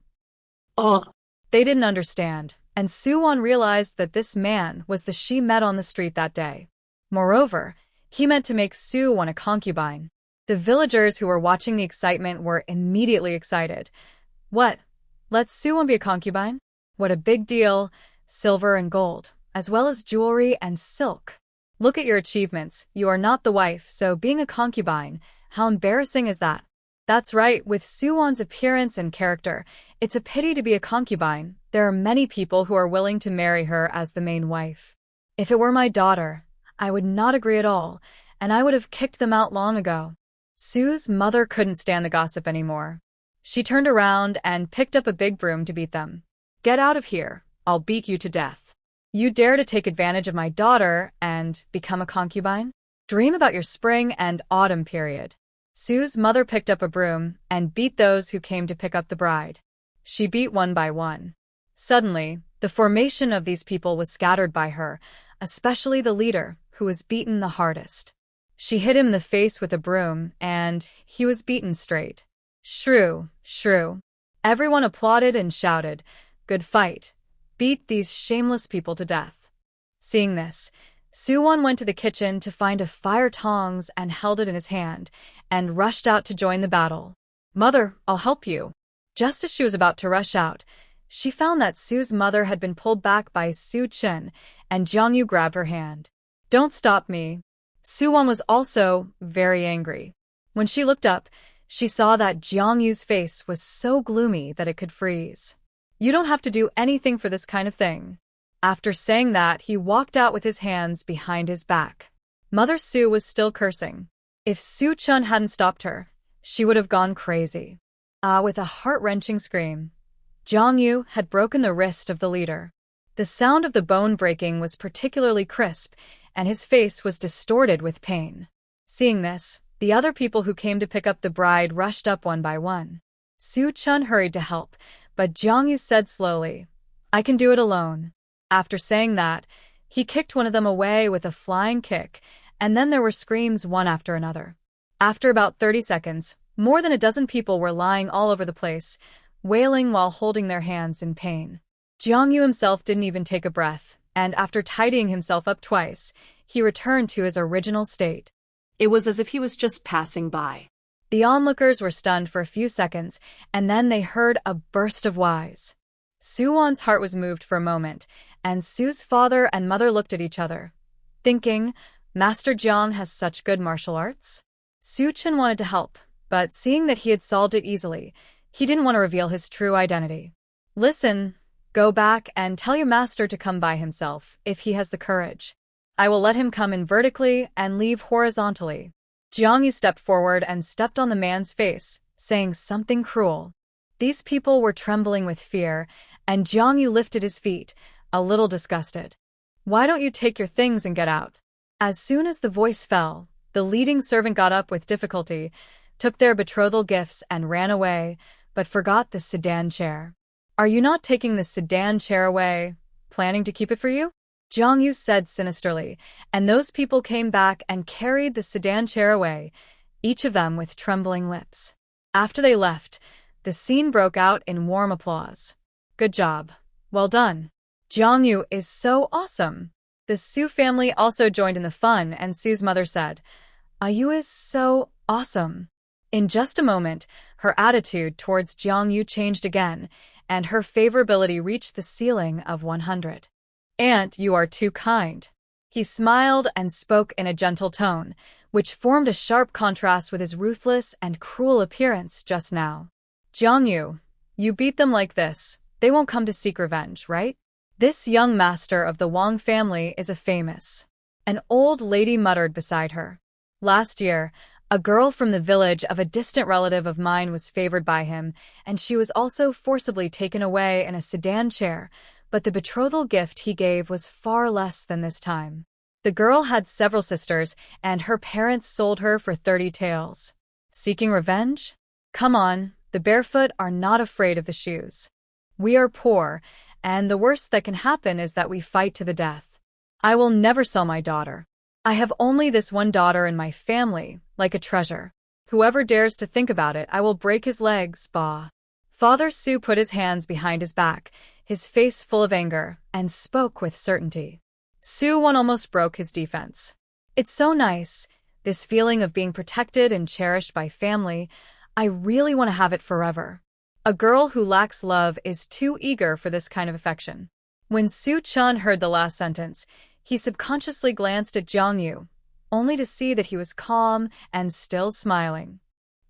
they didn't understand, and Su Wan realized that this man was the she met on the street that day. Moreover, he meant to make Su Wan a concubine. The villagers who were watching the excitement were immediately excited. What? Let Su Wan be a concubine? What a big deal! Silver and gold, as well as jewelry and silk. Look at your achievements. You are not the wife, so being a concubine, how embarrassing is that? That's right, with Su Wan's appearance and character, it's a pity to be a concubine. There are many people who are willing to marry her as the main wife. If it were my daughter, I would not agree at all, and I would have kicked them out long ago. Su's mother couldn't stand the gossip anymore. She turned around and picked up a big broom to beat them. Get out of here. I'll beat you to death. You dare to take advantage of my daughter and become a concubine? Dream about your spring and autumn period. Su's mother picked up a broom and beat those who came to pick up the bride. She beat one by one. Suddenly, the formation of these people was scattered by her, especially the leader, who was beaten the hardest. She hit him in the face with a broom, and he was beaten straight. Shrew, shrew. Everyone applauded and shouted, "Good fight. Beat these shameless people to death." Seeing this, Su Wan went to the kitchen to find a fire tongs and held it in his hand, and rushed out to join the battle. "Mother, I'll help you." Just as she was about to rush out, she found that Su's mother had been pulled back by Su Chen, and Jiang Yu grabbed her hand. "Don't stop me." Su Wan was also very angry. When she looked up, she saw that Jiang Yu's face was so gloomy that it could freeze. "You don't have to do anything for this kind of thing." After saying that, he walked out with his hands behind his back. Mother Su was still cursing. If Su Chen hadn't stopped her, she would have gone crazy. With a heart-wrenching scream, Jiang Yu had broken the wrist of the leader. The sound of the bone breaking was particularly crisp, and his face was distorted with pain. Seeing this, the other people who came to pick up the bride rushed up one by one. Su Chen hurried to help, but Jiang Yu said slowly, "I can do it alone." After saying that, he kicked one of them away with a flying kick, and then there were screams one after another. After about 30 seconds, more than a dozen people were lying all over the place, wailing while holding their hands in pain. Jiang Yu himself didn't even take a breath, and after tidying himself up twice, he returned to his original state. It was as if he was just passing by. The onlookers were stunned for a few seconds, and then they heard a burst of whys. Su Wan's heart was moved for a moment, and Su's father and mother looked at each other, thinking, Master Jiang has such good martial arts? Su Chen wanted to help, but seeing that he had solved it easily, he didn't want to reveal his true identity. "Listen, go back and tell your master to come by himself, if he has the courage. I will let him come in vertically and leave horizontally." Jiang Yu stepped forward and stepped on the man's face, saying something cruel. These people were trembling with fear, and Jiang Yu lifted his feet, a little disgusted. "Why don't you take your things and get out?" As soon as the voice fell, the leading servant got up with difficulty, took their betrothal gifts and ran away, but forgot the sedan chair. "Are you not taking the sedan chair away, planning to keep it for you?" Jiang Yu said sinisterly, and those people came back and carried the sedan chair away, each of them with trembling lips. After they left, the scene broke out in warm applause. "Good job. Well done. Jiang Yu is so awesome." The Su family also joined in the fun, and Su's mother said, "Yu is so awesome." In just a moment, her attitude towards Jiang Yu changed again, and her favorability reached the ceiling of 100. "Aunt, you are too kind." He smiled and spoke in a gentle tone, which formed a sharp contrast with his ruthless and cruel appearance just now. "Jiang Yu, you beat them like this, they won't come to seek revenge, right? This young master of the Wang family is a famous." An old lady muttered beside her. "Last year, a girl from the village of a distant relative of mine was favored by him, and she was also forcibly taken away in a sedan chair, but the betrothal gift he gave was far less than this time. The girl had several sisters, and her parents sold her for 30 taels. Seeking revenge? Come on, the barefoot are not afraid of the shoes. We are poor, and the worst that can happen is that we fight to the death. I will never sell my daughter. I have only this one daughter in my family, like a treasure. Whoever dares to think about it, I will break his legs, bah." Father Su put his hands behind his back, his face full of anger, and spoke with certainty. Su Wan almost broke his defense. It's so nice, this feeling of being protected and cherished by family. I really want to have it forever. A girl who lacks love is too eager for this kind of affection. When Su Chun heard the last sentence, he subconsciously glanced at Jiang Yu, only to see that he was calm and still smiling.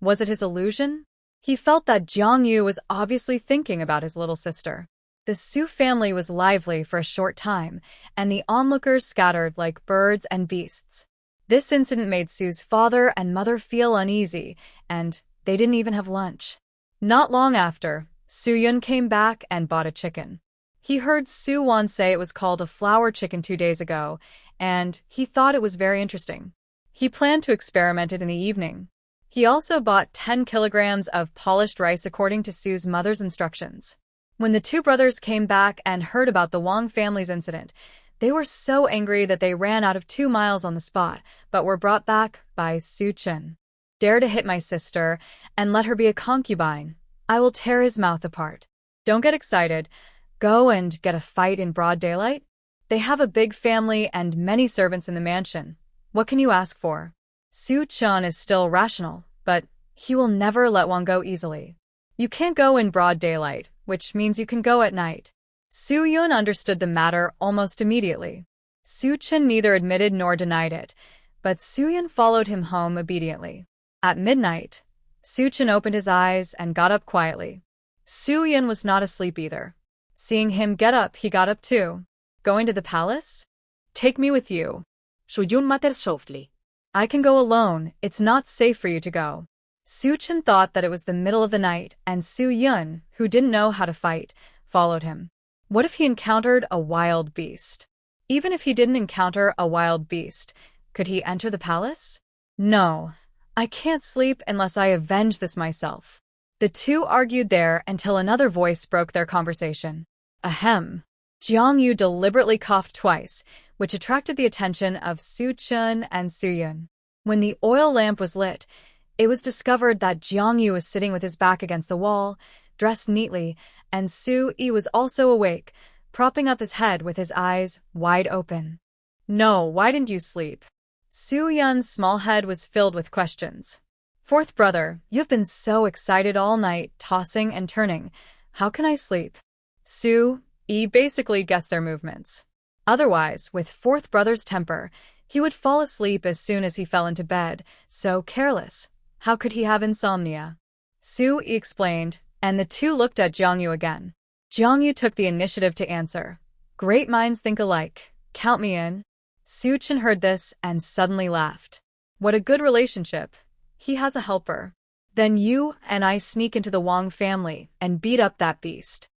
Was it his illusion? He felt that Jiang Yu was obviously thinking about his little sister. The Su family was lively for a short time, and the onlookers scattered like birds and beasts. This incident made Su's father and mother feel uneasy, and they didn't even have lunch. Not long after, Su Yun came back and bought a chicken. He heard Su Wan say it was called a flower chicken 2 days ago, and he thought it was very interesting. He planned to experiment it in the evening. He also bought 10 kilograms of polished rice according to Su's mother's instructions. When the two brothers came back and heard about the Wang family's incident, they were so angry that they ran out of 2 miles on the spot, but were brought back by Su Chen. Dare to hit my sister and let her be a concubine. I will tear his mouth apart. Don't get excited. Go and get a fight in broad daylight? They have a big family and many servants in the mansion. What can you ask for? Su Chen is still rational, but he will never let Wang go easily. You can't go in broad daylight, which means you can go at night. Su Yun understood the matter almost immediately. Su Chen neither admitted nor denied it, but Su Yun followed him home obediently. At midnight, Su Chen opened his eyes and got up quietly. Su Yun was not asleep either. Seeing him get up, he got up too. Going to the palace? Take me with you. Su Yun muttered softly. I can go alone. It's not safe for you to go. Su Chen thought that it was the middle of the night, and Su Yun, who didn't know how to fight, followed him. What if he encountered a wild beast? Even if he didn't encounter a wild beast, could he enter the palace? No. I can't sleep unless I avenge this myself. The two argued there until another voice broke their conversation. Ahem. Jiang Yu deliberately coughed twice, which attracted the attention of Su Chen and Su Yun. When the oil lamp was lit, it was discovered that Jiang Yu was sitting with his back against the wall, dressed neatly, and Su Yi was also awake, propping up his head with his eyes wide open. No, why didn't you sleep? Su Yun's small head was filled with questions. Fourth brother, you've been so excited all night, tossing and turning. How can I sleep? Su Yi basically guessed their movements. Otherwise, with fourth brother's temper, he would fall asleep as soon as he fell into bed, so careless. How could he have insomnia? Su Yi explained, and the two looked at Jiang Yu again. Jiang Yu took the initiative to answer. Great minds think alike. Count me in. Su Chen heard this and suddenly laughed. What a good relationship. He has a helper. Then you and I sneak into the Wang family and beat up that beast.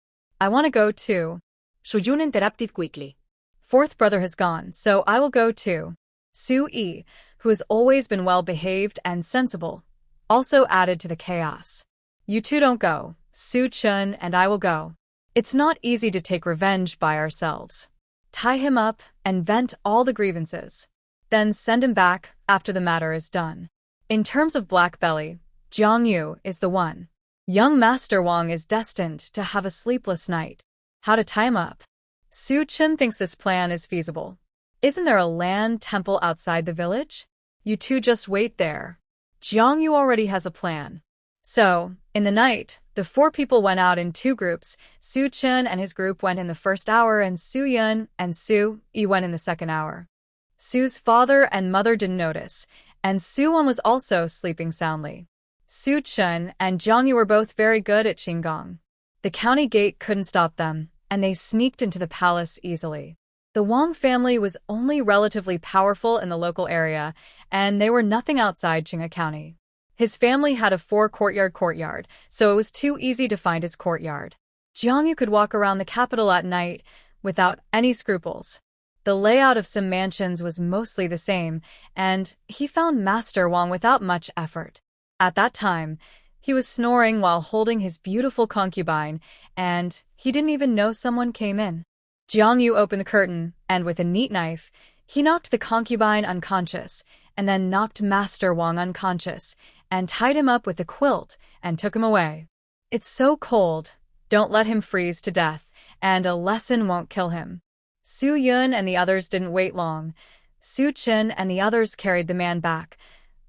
I want to go too. Su Yun interrupted quickly. Fourth brother has gone, so I will go too. Su Yi, who has always been well-behaved and sensible, also added to the chaos. You two don't go. Su Chen and I will go. It's not easy to take revenge by ourselves. Tie him up and vent all the grievances. Then send him back after the matter is done. In terms of black belly, Jiang Yu is the one. Young Master Wang is destined to have a sleepless night. How to tie him up? Su Chen thinks this plan is feasible. Isn't there a land temple outside the village? You two just wait there. Jiang Yu already has a plan. So, in the night, the 4 people went out in 2 groups. Su Chen and his group went in the first hour, and Su Yun and Su Yi went in the second hour. Su's father and mother didn't notice, and Su Wan was also sleeping soundly. Su Chen and Jiang Yu were both very good at Qinggong. The county gate couldn't stop them, and they sneaked into the palace easily. The Wang family was only relatively powerful in the local area, and they were nothing outside Qinga County. His family had a 4-courtyard, so it was too easy to find his courtyard. Jiang Yu could walk around the capital at night without any scruples. The layout of some mansions was mostly the same, and he found Master Wang without much effort. At that time, he was snoring while holding his beautiful concubine, and he didn't even know someone came in. Jiang Yu opened the curtain, and with a neat knife, he knocked the concubine unconscious, and then knocked Master Wang unconscious, and tied him up with a quilt, and took him away. It's so cold. Don't let him freeze to death, and a lesson won't kill him. Su Yun and the others didn't wait long. Su Chen and the others carried the man back.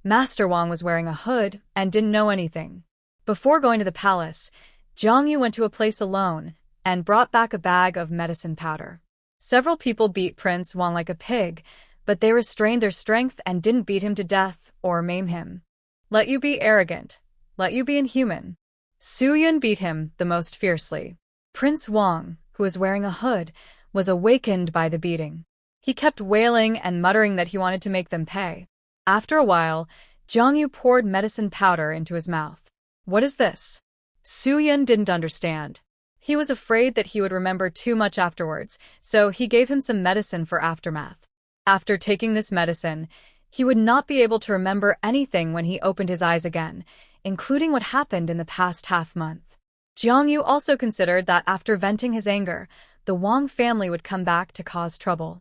Master Wang was wearing a hood and didn't know anything. Before going to the palace, Jiang Yu went to a place alone and brought back a bag of medicine powder. Several people beat Prince Wang like a pig, but they restrained their strength and didn't beat him to death or maim him. Let you be arrogant. Let you be inhuman. Su Yun beat him the most fiercely. Prince Wang, who was wearing a hood, was awakened by the beating. He kept wailing and muttering that he wanted to make them pay. After a while, Jiang Yu poured medicine powder into his mouth. What is this? Su Yun didn't understand. He was afraid that he would remember too much afterwards, so he gave him some medicine for aftermath. After taking this medicine, he would not be able to remember anything when he opened his eyes again, including what happened in the past half-month. Jiang Yu also considered that after venting his anger, the Wang family would come back to cause trouble.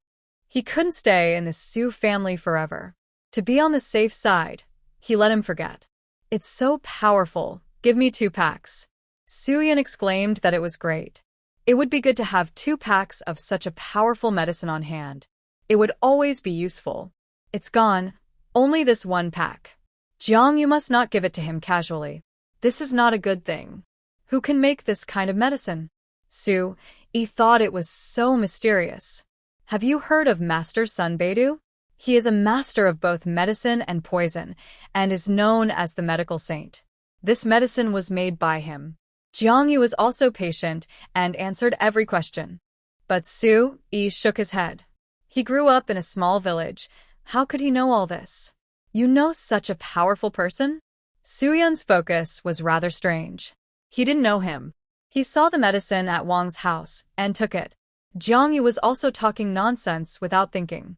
He couldn't stay in the Su family forever. To be on the safe side, he let him forget. It's so powerful. Give me 2 packs. Su Yun exclaimed that it was great. It would be good to have 2 packs of such a powerful medicine on hand. It would always be useful. It's gone. Only this 1 pack. Jiang, you must not give it to him casually. This is not a good thing. Who can make this kind of medicine? Su Yi thought it was so mysterious. Have you heard of Master Sun Beidou? He is a master of both medicine and poison, and is known as the medical saint. This medicine was made by him. Jiang Yu was also patient and answered every question. But Su Yi shook his head. He grew up in a small village. How could he know all this? You know such a powerful person? Su Yun's focus was rather strange. He didn't know him. He saw the medicine at Wang's house and took it. Jiang Yu was also talking nonsense without thinking.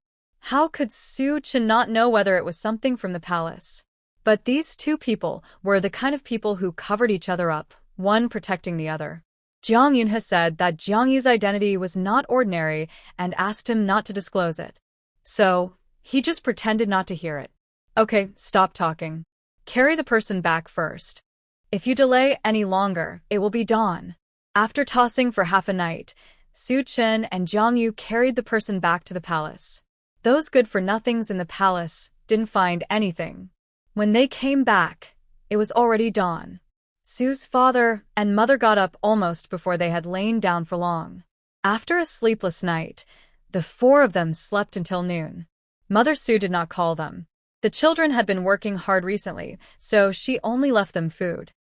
How could Su Chen not know whether it was something from the palace? But these 2 people were the kind of people who covered each other up, one protecting the other. Jiang Yun has said that Jiang Yu's identity was not ordinary and asked him not to disclose it. So, he just pretended not to hear it. Okay, stop talking. Carry the person back first. If you delay any longer, it will be dawn. After tossing for half a night, Su Chen and Jiang Yu carried the person back to the palace. Those good-for-nothings in the palace didn't find anything. When they came back, it was already dawn. Su's father and mother got up almost before they had lain down for long. After a sleepless night, the 4 of them slept until noon. Mother Su did not call them. The children had been working hard recently, so she only left them food.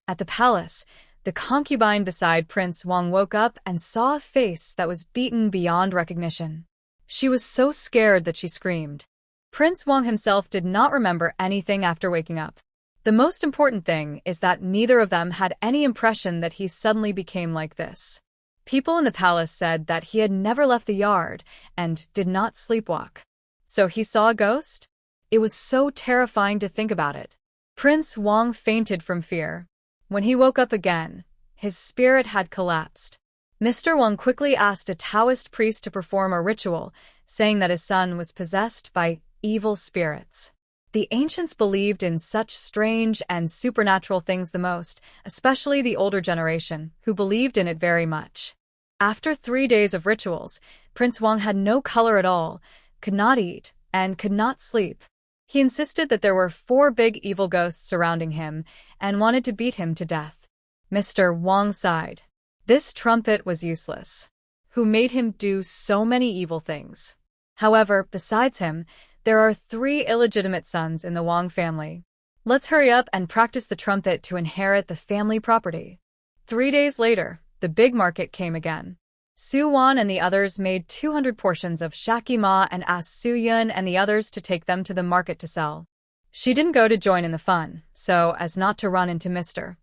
At the palace, the concubine beside Prince Wang woke up and saw a face that was beaten beyond recognition. She was so scared that she screamed. Prince Wang himself did not remember anything after waking up. The most important thing is that neither of them had any impression that he suddenly became like this. People in the palace said that he had never left the yard and did not sleepwalk. So he saw a ghost? It was so terrifying to think about it. Prince Wang fainted from fear. When he woke up again, his spirit had collapsed. Mr. Wang quickly asked a Taoist priest to perform a ritual, saying that his son was possessed by evil spirits. The ancients believed in such strange and supernatural things the most, especially the older generation, who believed in it very much. After 3 days of rituals, Prince Wang had no color at all, could not eat, and could not sleep. He insisted that there were 4 big evil ghosts surrounding him and wanted to beat him to death. Mr. Wang sighed. This trumpet was useless. Who made him do so many evil things? However, besides him, there are 3 illegitimate sons in the Wang family. Let's hurry up and practice the trumpet to inherit the family property. 3 days later, the big market came again. Su Wan and the others made 200 portions of shaki ma and asked Su Yun and the others to take them to the market to sell. She didn't go to join in the fun, so as not to run into Mr.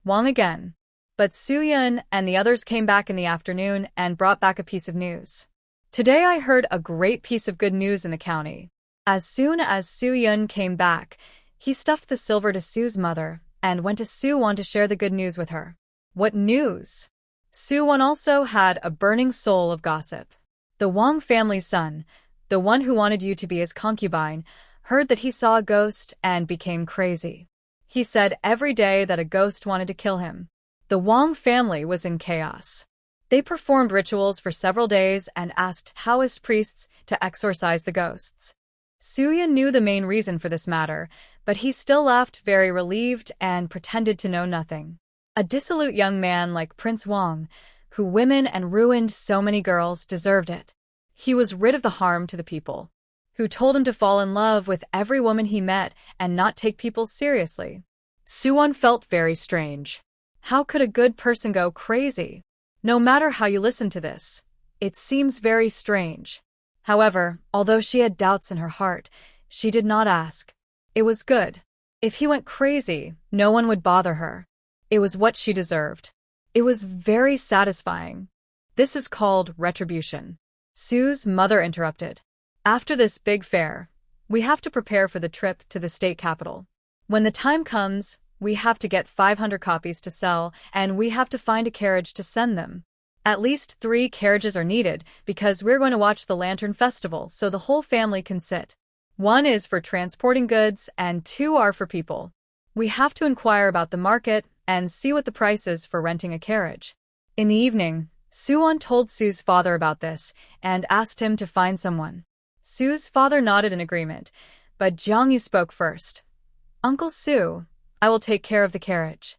Wang again. But Su Yun and the others came back in the afternoon and brought back a piece of news. Today I heard a great piece of good news in the county. As soon as Su Yun came back, he stuffed the silver to Su's mother and went to Su Wan to share the good news with her. What news? Su Wan also had a burning soul of gossip. The Wang family's son, the one who wanted you to be his concubine, heard that he saw a ghost and became crazy. He said every day that a ghost wanted to kill him. The Wang family was in chaos. They performed rituals for several days and asked Taoist priests to exorcise the ghosts. Su Wan knew the main reason for this matter, but he still laughed very relieved and pretended to know nothing. A dissolute young man like Prince Wang, who women and ruined so many girls, deserved it. He was rid of the harm to the people, who told him to fall in love with every woman he met and not take people seriously. Su Wan felt very strange. How could a good person go crazy? No matter how you listen to this, it seems very strange. However, although she had doubts in her heart, she did not ask. It was good. If he went crazy, no one would bother her. It was what she deserved. It was very satisfying. This is called retribution. Su's mother interrupted. After this big fair, we have to prepare for the trip to the state capital. When the time comes, we have to get 500 copies to sell, and we have to find a carriage to send them. At least 3 carriages are needed because we're going to watch the Lantern Festival so the whole family can sit. 1 is for transporting goods and 2 are for people. We have to inquire about the market and see what the price is for renting a carriage. In the evening, Su Wan told Su's father about this and asked him to find someone. Su's father nodded in agreement, but Jiang Yu spoke first. Uncle Su, I will take care of the carriage.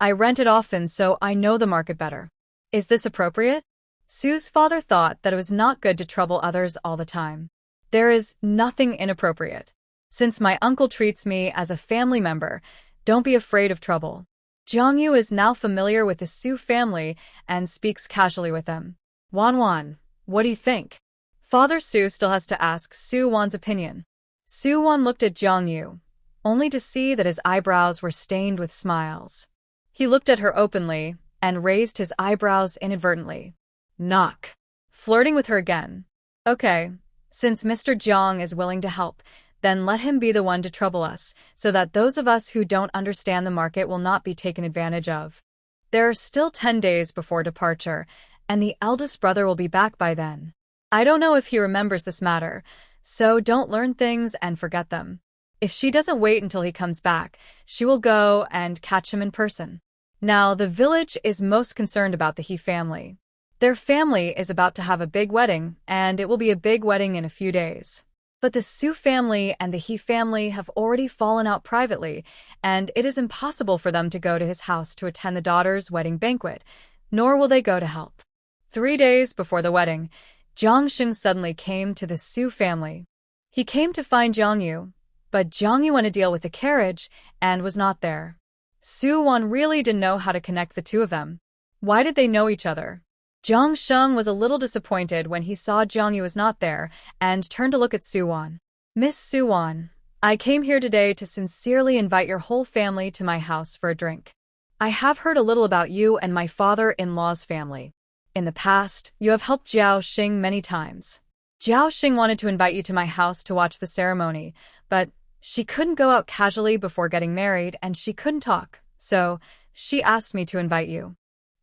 I rent it often so I know the market better. Is this appropriate? Su's father thought that it was not good to trouble others all the time. There is nothing inappropriate. Since my uncle treats me as a family member, don't be afraid of trouble. Jiang Yu is now familiar with the Su family and speaks casually with them. Wan, what do you think? Father Su still has to ask Su Wan's opinion. Su Wan looked at Jiang Yu, only to see that his eyebrows were stained with smiles. He looked at her openly and raised his eyebrows inadvertently. Knock. Flirting with her again. Okay, since Mr. Jiang is willing to help, then let him be the one to trouble us, so that those of us who don't understand the market will not be taken advantage of. There are still 10 days before departure, and the eldest brother will be back by then. I don't know if he remembers this matter, so don't learn things and forget them. If she doesn't wait until he comes back, she will go and catch him in person. Now, the village is most concerned about the He family. Their family is about to have a big wedding, and it will be a big wedding in a few days. But the Su family and the He family have already fallen out privately, and it is impossible for them to go to his house to attend the daughter's wedding banquet, nor will they go to help. 3 days before the wedding, Jiang Sheng suddenly came to the Su family. He came to find Jiang Yu, but Jiang Yu went to deal with the carriage and was not there. Su Wan really didn't know how to connect the two of them. Why did they know each other? Jiang Sheng was a little disappointed when he saw Jiang Yu was not there and turned to look at Su Wan. Miss Su Wan, I came here today to sincerely invite your whole family to my house for a drink. I have heard a little about you and my father-in-law's family. In the past, you have helped Jiao Xing many times. Jiao Xing wanted to invite you to my house to watch the ceremony, but she couldn't go out casually before getting married and she couldn't talk, so she asked me to invite you.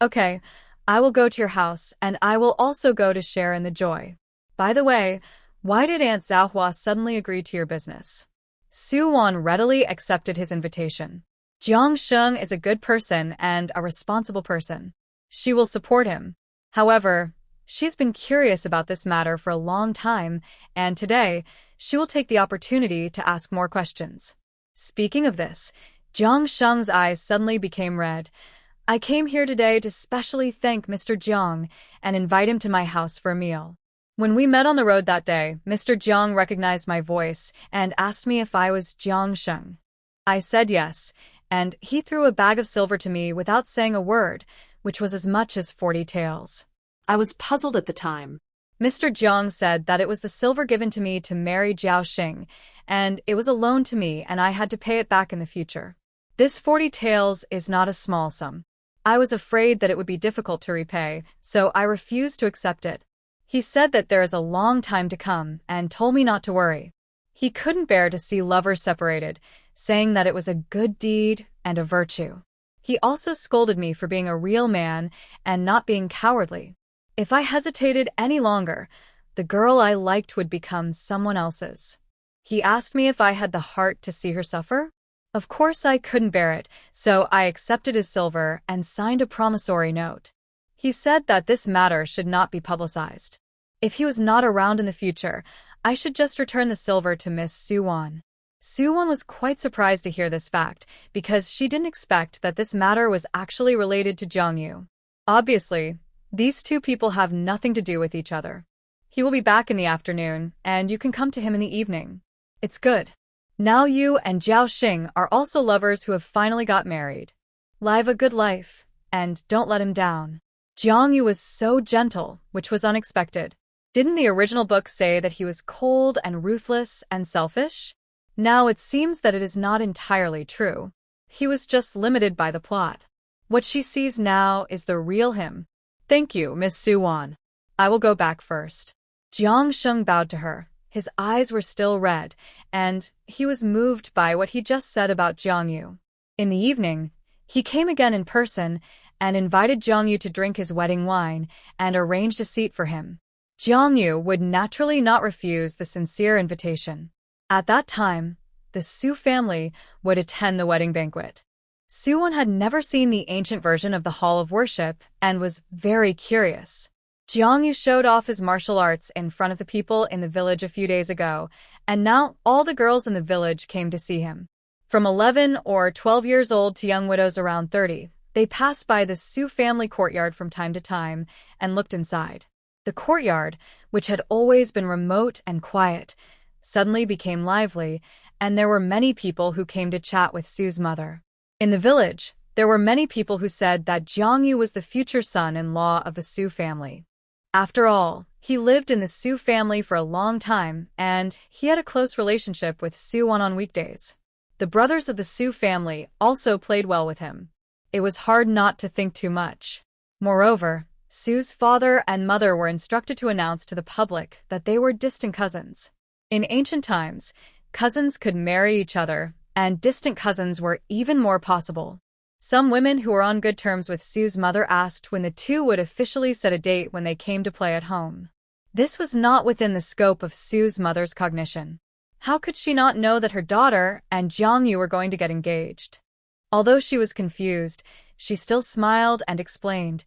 Okay, I will go to your house and I will also go to share in the joy. By the way, why did Aunt Xiaohua suddenly agree to your business? Su Wan readily accepted his invitation. Jiang Sheng is a good person and a responsible person. She will support him. However, she's been curious about this matter for a long time, and today, she will take the opportunity to ask more questions. Speaking of this, Jiang Sheng's eyes suddenly became red. I came here today to specially thank Mr. Jiang and invite him to my house for a meal. When we met on the road that day, Mr. Jiang recognized my voice and asked me if I was Jiang Sheng. I said yes, and he threw a bag of silver to me without saying a word, which was as much as 40 taels. I was puzzled at the time. Mr. Jiang said that it was the silver given to me to marry Jiao Xing, and it was a loan to me and I had to pay it back in the future. This 40 taels is not a small sum. I was afraid that it would be difficult to repay, so I refused to accept it. He said that there is a long time to come and told me not to worry. He couldn't bear to see lovers separated, saying that it was a good deed and a virtue. He also scolded me for being a real man and not being cowardly. If I hesitated any longer, the girl I liked would become someone else's. He asked me if I had the heart to see her suffer. Of course I couldn't bear it, so I accepted his silver and signed a promissory note. He said that this matter should not be publicized. If he was not around in the future, I should just return the silver to Miss Su Wan. Su Wan was quite surprised to hear this fact, because she didn't expect that this matter was actually related to Jiang Yu. Obviously, these two people have nothing to do with each other. He will be back in the afternoon, and you can come to him in the evening. It's good. Now you and Jiao Xing are also lovers who have finally got married. Live a good life, and don't let him down. Jiang Yu was so gentle, which was unexpected. Didn't the original book say that he was cold and ruthless and selfish? Now it seems that it is not entirely true. He was just limited by the plot. What she sees now is the real him. Thank you, Miss Su Wan. I will go back first. Jiang Sheng bowed to her. His eyes were still red, and he was moved by what he just said about Jiang Yu. In the evening, he came again in person and invited Jiang Yu to drink his wedding wine and arranged a seat for him. Jiang Yu would naturally not refuse the sincere invitation. At that time, the Su family would attend the wedding banquet. Su Wan had never seen the ancient version of the Hall of Worship and was very curious. Jiang Yu showed off his martial arts in front of the people in the village a few days ago, and now all the girls in the village came to see him. From 11 or 12 years old to young widows around 30, they passed by the Su family courtyard from time to time and looked inside. The courtyard, which had always been remote and quiet, suddenly became lively, and there were many people who came to chat with Su's mother. In the village, there were many people who said that Jiang Yu was the future son-in-law of the Su family. After all, he lived in the Su family for a long time, and he had a close relationship with Su Wan on weekdays. The brothers of the Su family also played well with him. It was hard not to think too much. Moreover, Su's father and mother were instructed to announce to the public that they were distant cousins. In ancient times, cousins could marry each other, and distant cousins were even more possible. Some women who were on good terms with Su's mother asked when the two would officially set a date when they came to play at home. This was not within the scope of Su's mother's cognition. How could she not know that her daughter and Jiang Yu were going to get engaged? Although she was confused, she still smiled and explained,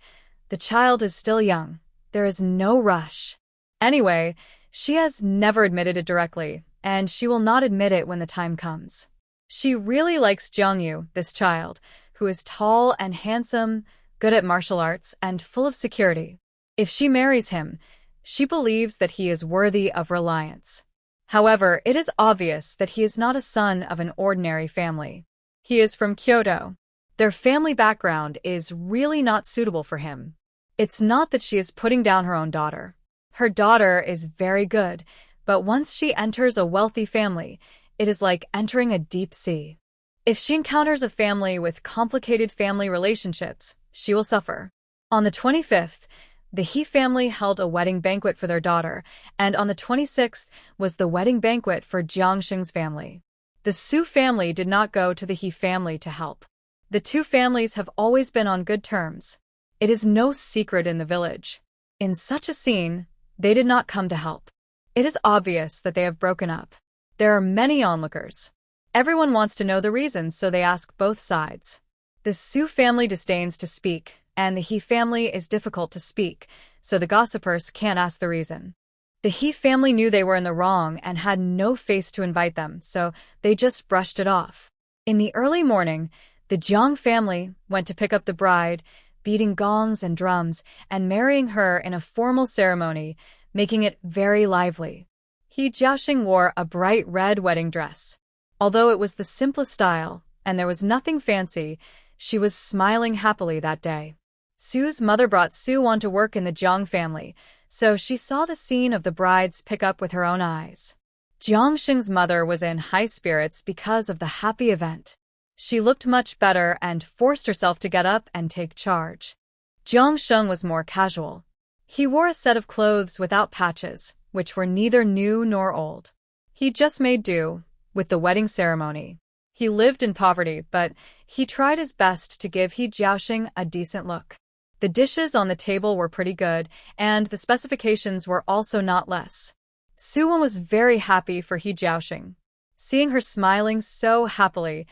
"The child is still young. There is no rush." Anyway, she has never admitted it directly, and she will not admit it when the time comes. She really likes Jiang Yu, this child, who is tall and handsome, good at martial arts, and full of security. If she marries him, she believes that he is worthy of reliance. However, it is obvious that he is not a son of an ordinary family. He is from Kyoto. Their family background is really not suitable for him. It's not that she is putting down her own daughter. Her daughter is very good, but once she enters a wealthy family, it is like entering a deep sea. If she encounters a family with complicated family relationships, she will suffer. On the 25th, the He family held a wedding banquet for their daughter, and on the 26th was the wedding banquet for Jiang Xing's family. The Su family did not go to the He family to help. The two families have always been on good terms. It is no secret in the village. In such a scene, they did not come to help. It is obvious that they have broken up. There are many onlookers. Everyone wants to know the reasons, so they ask both sides. The Su family disdains to speak, and the He family is difficult to speak, so the gossipers can't ask the reason. The He family knew they were in the wrong and had no face to invite them, so they just brushed it off. In the early morning, the Jiang family went to pick up the bride, beating gongs and drums, and marrying her in a formal ceremony, making it very lively. He Jiaoxing wore a bright red wedding dress. Although it was the simplest style, and there was nothing fancy, she was smiling happily that day. Su's mother brought Su Wan to work in the Jiang family, so she saw the scene of the brides pick up with her own eyes. Jiang Xing's mother was in high spirits because of the happy event. She looked much better and forced herself to get up and take charge. Jiang Sheng was more casual. He wore a set of clothes without patches, which were neither new nor old. He just made do with the wedding ceremony. He lived in poverty, but he tried his best to give He Jiaoxing a decent look. The dishes on the table were pretty good, and the specifications were also not less. Su Wan was very happy for He Jiaoxing. Seeing her smiling so happily,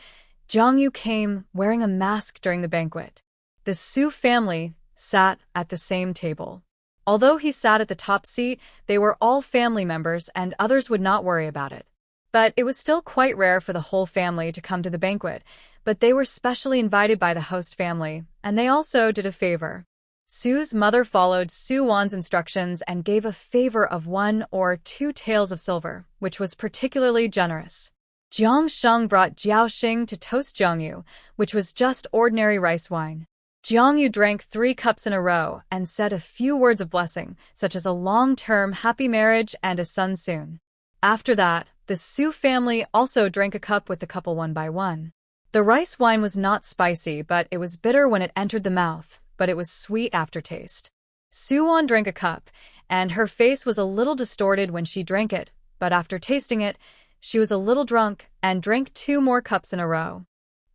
Jiang Yu came wearing a mask during the banquet. The Su family sat at the same table. Although he sat at the top seat, they were all family members and others would not worry about it. But it was still quite rare for the whole family to come to the banquet, but they were specially invited by the host family, and they also did a favor. Su's mother followed Su Wan's instructions and gave a favor of 1 or 2 taels of silver, which was particularly generous. Jiang Sheng brought Jiaoxing to toast Jiang Yu, which was just ordinary rice wine. Jiang Yu drank 3 cups in a row and said a few words of blessing, such as a long-term happy marriage and a son soon. After that, the Su family also drank a cup with the couple one by one. The rice wine was not spicy, but it was bitter when it entered the mouth, but it was sweet aftertaste. Su Wan drank a cup, and her face was a little distorted when she drank it, but after tasting it, she was a little drunk and drank 2 more cups in a row.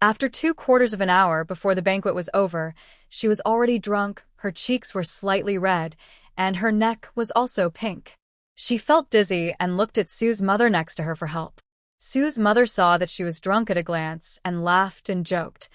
After 2/4 of an hour before the banquet was over, she was already drunk, her cheeks were slightly red, and her neck was also pink. She felt dizzy and looked at Su's mother next to her for help. Su's mother saw that she was drunk at a glance and laughed and joked.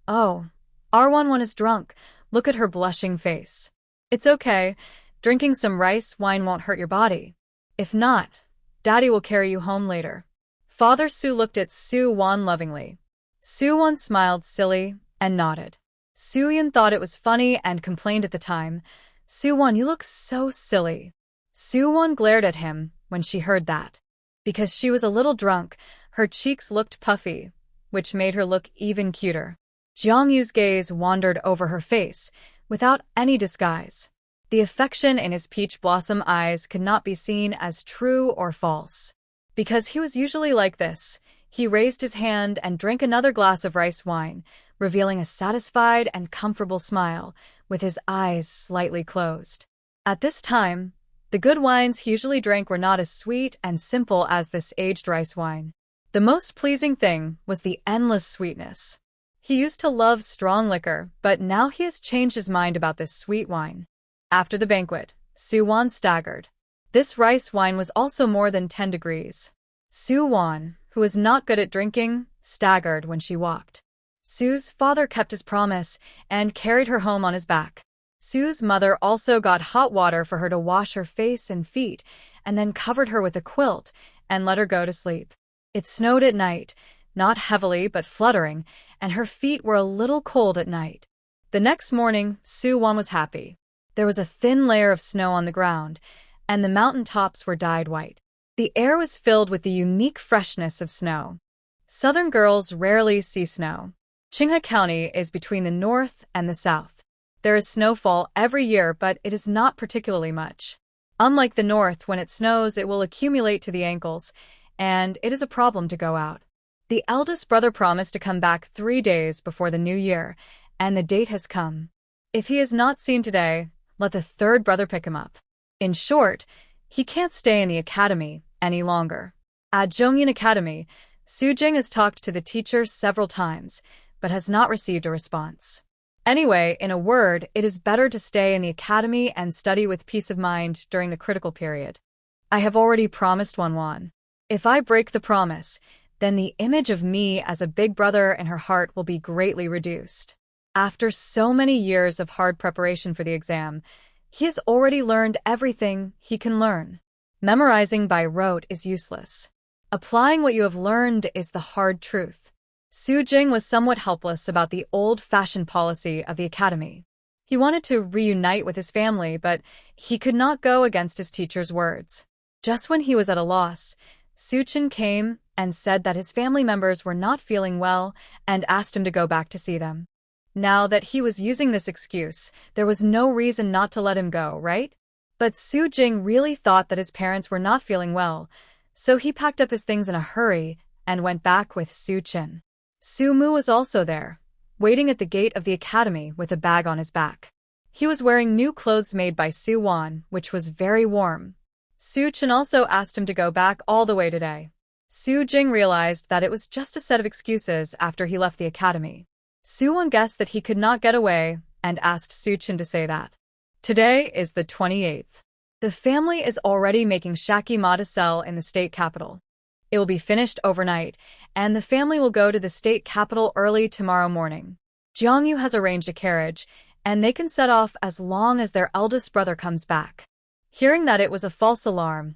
"Oh, R11 is drunk. Look at her blushing face. It's okay. Drinking some rice wine won't hurt your body. If not, Daddy will carry you home later." Father Su looked at Su Wan lovingly. Su Wan smiled silly and nodded. Su Yan thought it was funny and complained at the time, "Su Wan, you look so silly." Su Wan glared at him when she heard that. Because she was a little drunk, her cheeks looked puffy, which made her look even cuter. Jiang Yu's gaze wandered over her face, without any disguise. The affection in his peach blossom eyes could not be seen as true or false. Because he was usually like this, he raised his hand and drank another glass of rice wine, revealing a satisfied and comfortable smile, with his eyes slightly closed. At this time, the good wines he usually drank were not as sweet and simple as this aged rice wine. The most pleasing thing was the endless sweetness. He used to love strong liquor, but now he has changed his mind about this sweet wine. After the banquet, Su Wan staggered. This rice wine was also more than 10 degrees. Su Wan, who was not good at drinking, staggered when she walked. Su's father kept his promise and carried her home on his back. Su's mother also got hot water for her to wash her face and feet, and then covered her with a quilt and let her go to sleep. It snowed at night, not heavily but fluttering, and her feet were a little cold at night. The next morning, Su Wan was happy. There was a thin layer of snow on the ground, and the mountain tops were dyed white. The air was filled with the unique freshness of snow. Southern girls rarely see snow. Qinghe County is between the north and the south. There is snowfall every year, but it is not particularly much. Unlike the north, when it snows, it will accumulate to the ankles, and it is a problem to go out. The eldest brother promised to come back 3 days before the new year, and the date has come. If he is not seen today, let the third brother pick him up. In short, he can't stay in the academy any longer. At Zhongyan Academy, Su Jing has talked to the teacher several times, but has not received a response. Anyway, in a word, it is better to stay in the academy and study with peace of mind during the critical period. I have already promised Wan. If I break the promise, then the image of me as a big brother in her heart will be greatly reduced. After so many years of hard preparation for the exam, he has already learned everything he can learn. Memorizing by rote is useless. Applying what you have learned is the hard truth. Su Jing was somewhat helpless about the old-fashioned policy of the academy. He wanted to reunite with his family, but he could not go against his teacher's words. Just when he was at a loss, Su Chen came and said that his family members were not feeling well and asked him to go back to see them. Now that he was using this excuse, there was no reason not to let him go, right? But Su Jing really thought that his parents were not feeling well, so he packed up his things in a hurry and went back with Su Chen. Su Mu was also there, waiting at the gate of the academy with a bag on his back. He was wearing new clothes made by Su Wan, which was very warm. Su Chen also asked him to go back all the way today. Su Jing realized that it was just a set of excuses after he left the academy. Su Wan guessed that he could not get away and asked Su Chen to say that. Today is the 28th. The family is already making shaki ma to sell in the state capital. It will be finished overnight, and the family will go to the state capital early tomorrow morning. Jiang Yu has arranged a carriage, and they can set off as long as their eldest brother comes back. Hearing that it was a false alarm,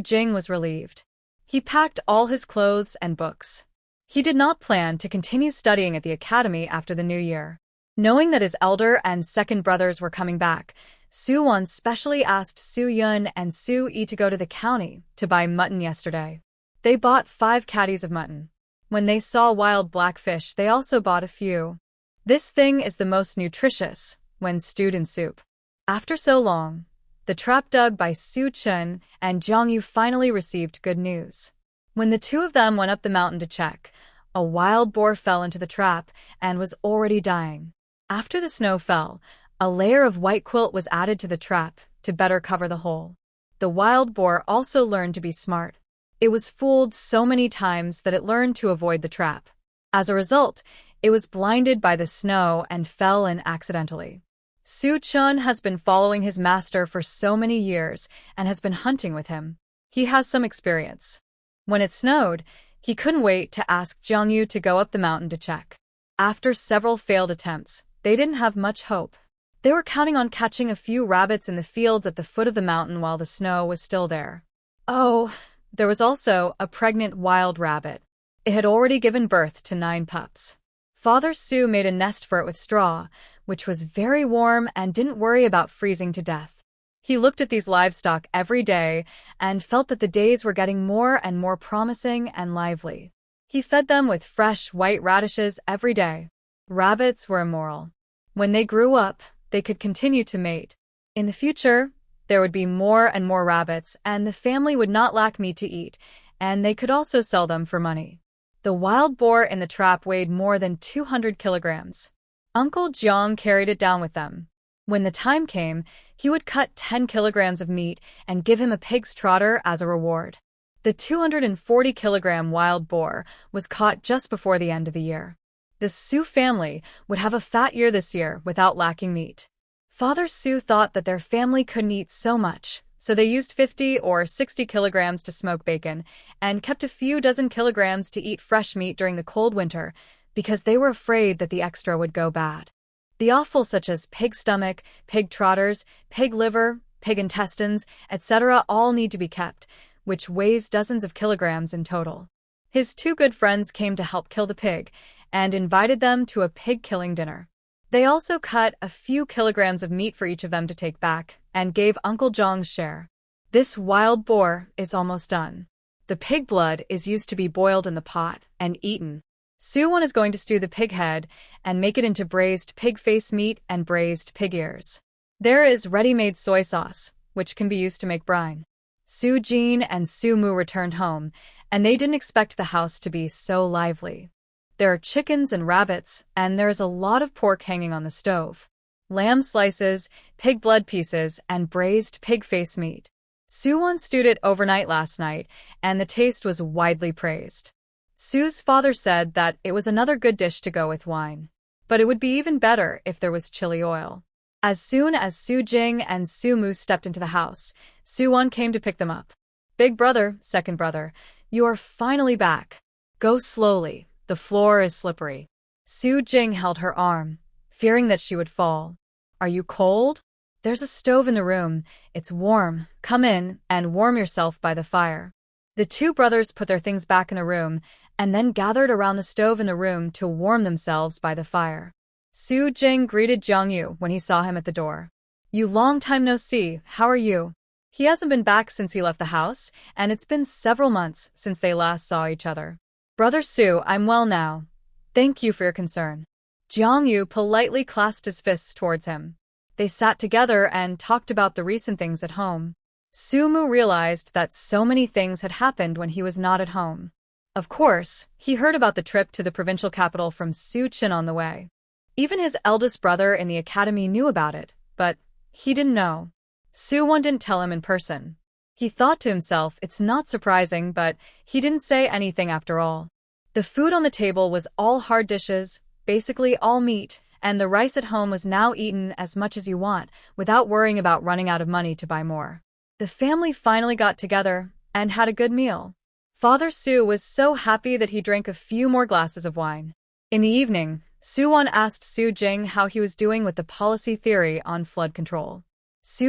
Jing was relieved. He packed all his clothes and books. He did not plan to continue studying at the academy after the new year. Knowing that his elder and second brothers were coming back, Su Wan specially asked Su Yun and Su Yi to go to the county to buy mutton yesterday. They bought 5 caddies of mutton. When they saw wild blackfish, they also bought a few. This thing is the most nutritious when stewed in soup. After so long, the trap dug by Su Chun and Jiang Yu finally received good news. When the two of them went up the mountain to check, a wild boar fell into the trap and was already dying. After the snow fell, a layer of white quilt was added to the trap to better cover the hole. The wild boar also learned to be smart. It was fooled so many times that it learned to avoid the trap. As a result, it was blinded by the snow and fell in accidentally. Su Chun has been following his master for so many years and has been hunting with him. He has some experience. When it snowed, he couldn't wait to ask Jiang Yu to go up the mountain to check. After several failed attempts, they didn't have much hope. They were counting on catching a few rabbits in the fields at the foot of the mountain while the snow was still there. Oh, there was also a pregnant wild rabbit. It had already given birth to 9 pups. Father Su made a nest for it with straw, which was very warm and didn't worry about freezing to death. He looked at these livestock every day and felt that the days were getting more and more promising and lively. He fed them with fresh white radishes every day. Rabbits were immoral. When they grew up, they could continue to mate. In the future, there would be more and more rabbits, and the family would not lack meat to eat, and they could also sell them for money. The wild boar in the trap weighed more than 200 kilograms. Uncle Jiang carried it down with them. When the time came, he would cut 10 kilograms of meat and give him a pig's trotter as a reward. The 240-kilogram wild boar was caught just before the end of the year. The Su family would have a fat year this year without lacking meat. Father Su thought that their family couldn't eat so much, so they used 50 or 60 kilograms to smoke bacon and kept a few dozen kilograms to eat fresh meat during the cold winter because they were afraid that the extra would go bad. The offal such as pig stomach, pig trotters, pig liver, pig intestines, etc. all need to be kept, which weighs dozens of kilograms in total. His 2 good friends came to help kill the pig and invited them to a pig-killing dinner. They also cut a few kilograms of meat for each of them to take back and gave Uncle Zhang's share. This wild boar is almost done. The pig blood is used to be boiled in the pot and eaten. Su Wan is going to stew the pig head and make it into braised pig face meat and braised pig ears. There is ready-made soy sauce, which can be used to make brine. Su Jin and Su Mu returned home, and they didn't expect the house to be so lively. There are chickens and rabbits, and there is a lot of pork hanging on the stove. Lamb slices, pig blood pieces, and braised pig face meat. Su Wan stewed it overnight last night, and the taste was widely praised. Su's father said that it was another good dish to go with wine. But it would be even better if there was chili oil. As soon as Su Jing and Su Mu stepped into the house, Su Wan came to pick them up. Big brother, second brother, you are finally back. Go slowly, the floor is slippery. Su Jing held her arm, fearing that she would fall. Are you cold? There's a stove in the room, it's warm, come in and warm yourself by the fire. The 2 brothers put their things back in the room and then gathered around the stove in the room to warm themselves by the fire. Su Jing greeted Jiang Yu when he saw him at the door. You long time no see, how are you? He hasn't been back since he left the house, and it's been several months since they last saw each other. Brother Su, I'm well now. Thank you for your concern. Jiang Yu politely clasped his fists towards him. They sat together and talked about the recent things at home. Su Mu realized that so many things had happened when he was not at home. Of course, he heard about the trip to the provincial capital from Su Chin on the way. Even his eldest brother in the academy knew about it, but he didn't know. Su Wan didn't tell him in person. He thought to himself, it's not surprising, but he didn't say anything after all. The food on the table was all hard dishes, basically all meat, and the rice at home was now eaten as much as you want, without worrying about running out of money to buy more. The family finally got together and had a good meal. Father Su was so happy that he drank a few more glasses of wine. In the evening, Su Wan asked Jing how he was doing with the policy theory on flood control.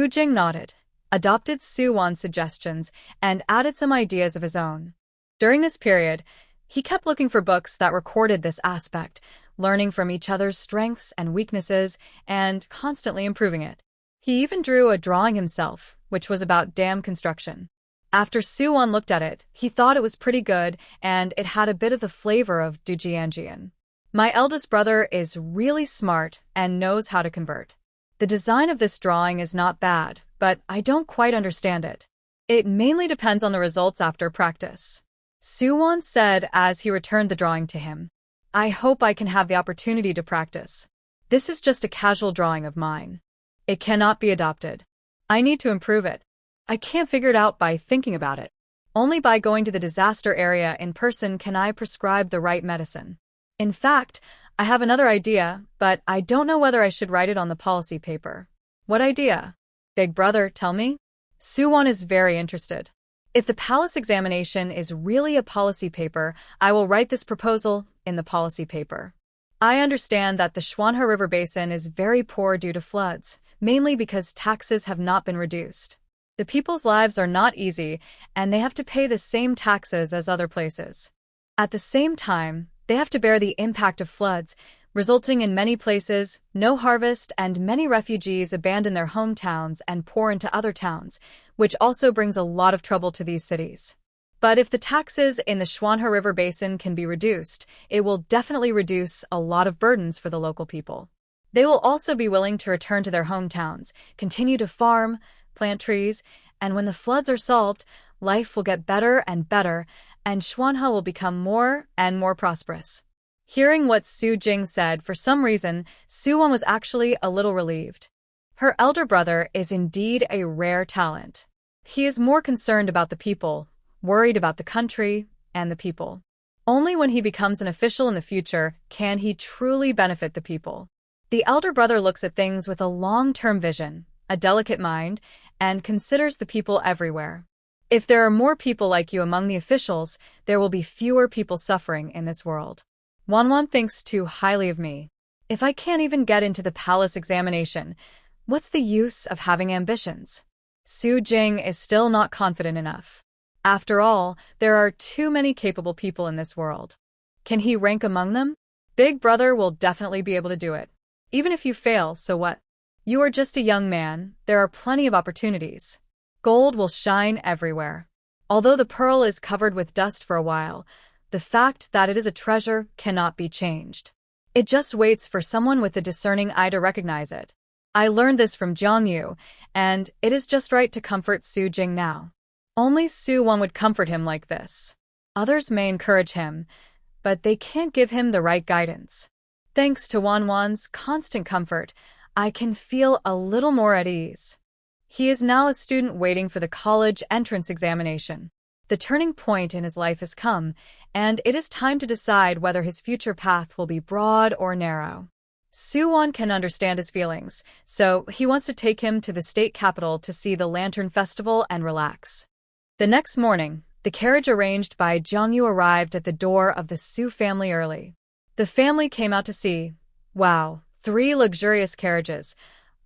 Jing nodded, adopted Su Wan's suggestions, and added some ideas of his own. During this period, he kept looking for books that recorded this aspect, learning from each other's strengths and weaknesses, and constantly improving it. He even drew a drawing himself, which was about dam construction. After Su Wan looked at it, he thought it was pretty good, and it had a bit of the flavor of Dujianjian. My eldest brother is really smart and knows how to convert. The design of this drawing is not bad, but I don't quite understand it. It mainly depends on the results after practice. Su Wan said as he returned the drawing to him. I hope I can have the opportunity to practice. This is just a casual drawing of mine. It cannot be adopted. I need to improve it. I can't figure it out by thinking about it. Only by going to the disaster area in person can I prescribe the right medicine. In fact, I have another idea, but I don't know whether I should write it on the policy paper. What idea? Big brother, tell me? Su Wan is very interested. If the palace examination is really a policy paper, I will write this proposal in the policy paper. I understand that the Shuanhe River Basin is very poor due to floods, mainly because taxes have not been reduced. The people's lives are not easy, and they have to pay the same taxes as other places. At the same time, they have to bear the impact of floods, resulting in many places no harvest, and many refugees abandon their hometowns and pour into other towns, which also brings a lot of trouble to these cities. But if the taxes in the Shuanhe River Basin can be reduced, it will definitely reduce a lot of burdens for the local people. They will also be willing to return to their hometowns, continue to farm, plant trees, and when the floods are solved, life will get better and better, and Shuanhe will become more and more prosperous. Hearing what Jing said, for some reason, Su Wan was actually a little relieved. Her elder brother is indeed a rare talent. He is more concerned about the people, worried about the country and the people. Only when he becomes an official in the future can he truly benefit the people. The elder brother looks at things with a long-term vision, a delicate mind, and considers the people everywhere. If there are more people like you among the officials, there will be fewer people suffering in this world. Wan thinks too highly of me. If I can't even get into the palace examination, what's the use of having ambitions? Jing is still not confident enough. After all, there are too many capable people in this world. Can he rank among them? Big brother will definitely be able to do it. Even if you fail, so what? You are just a young man, there are plenty of opportunities. Gold will shine everywhere. Although the pearl is covered with dust for a while, the fact that it is a treasure cannot be changed. It just waits for someone with a discerning eye to recognize it. I learned this from Jiang Yu, and it is just right to comfort Jing now. Only Su Wan would comfort him like this. Others may encourage him, but they can't give him the right guidance. Thanks to Wan's constant comfort, I can feel a little more at ease. He is now a student waiting for the college entrance examination. The turning point in his life has come, and it is time to decide whether his future path will be broad or narrow. Su Wan can understand his feelings, so he wants to take him to the state capital to see the Lantern Festival and relax. The next morning, the carriage arranged by Jiang Yu arrived at the door of the Su family early. The family came out to see, wow, 3 luxurious carriages,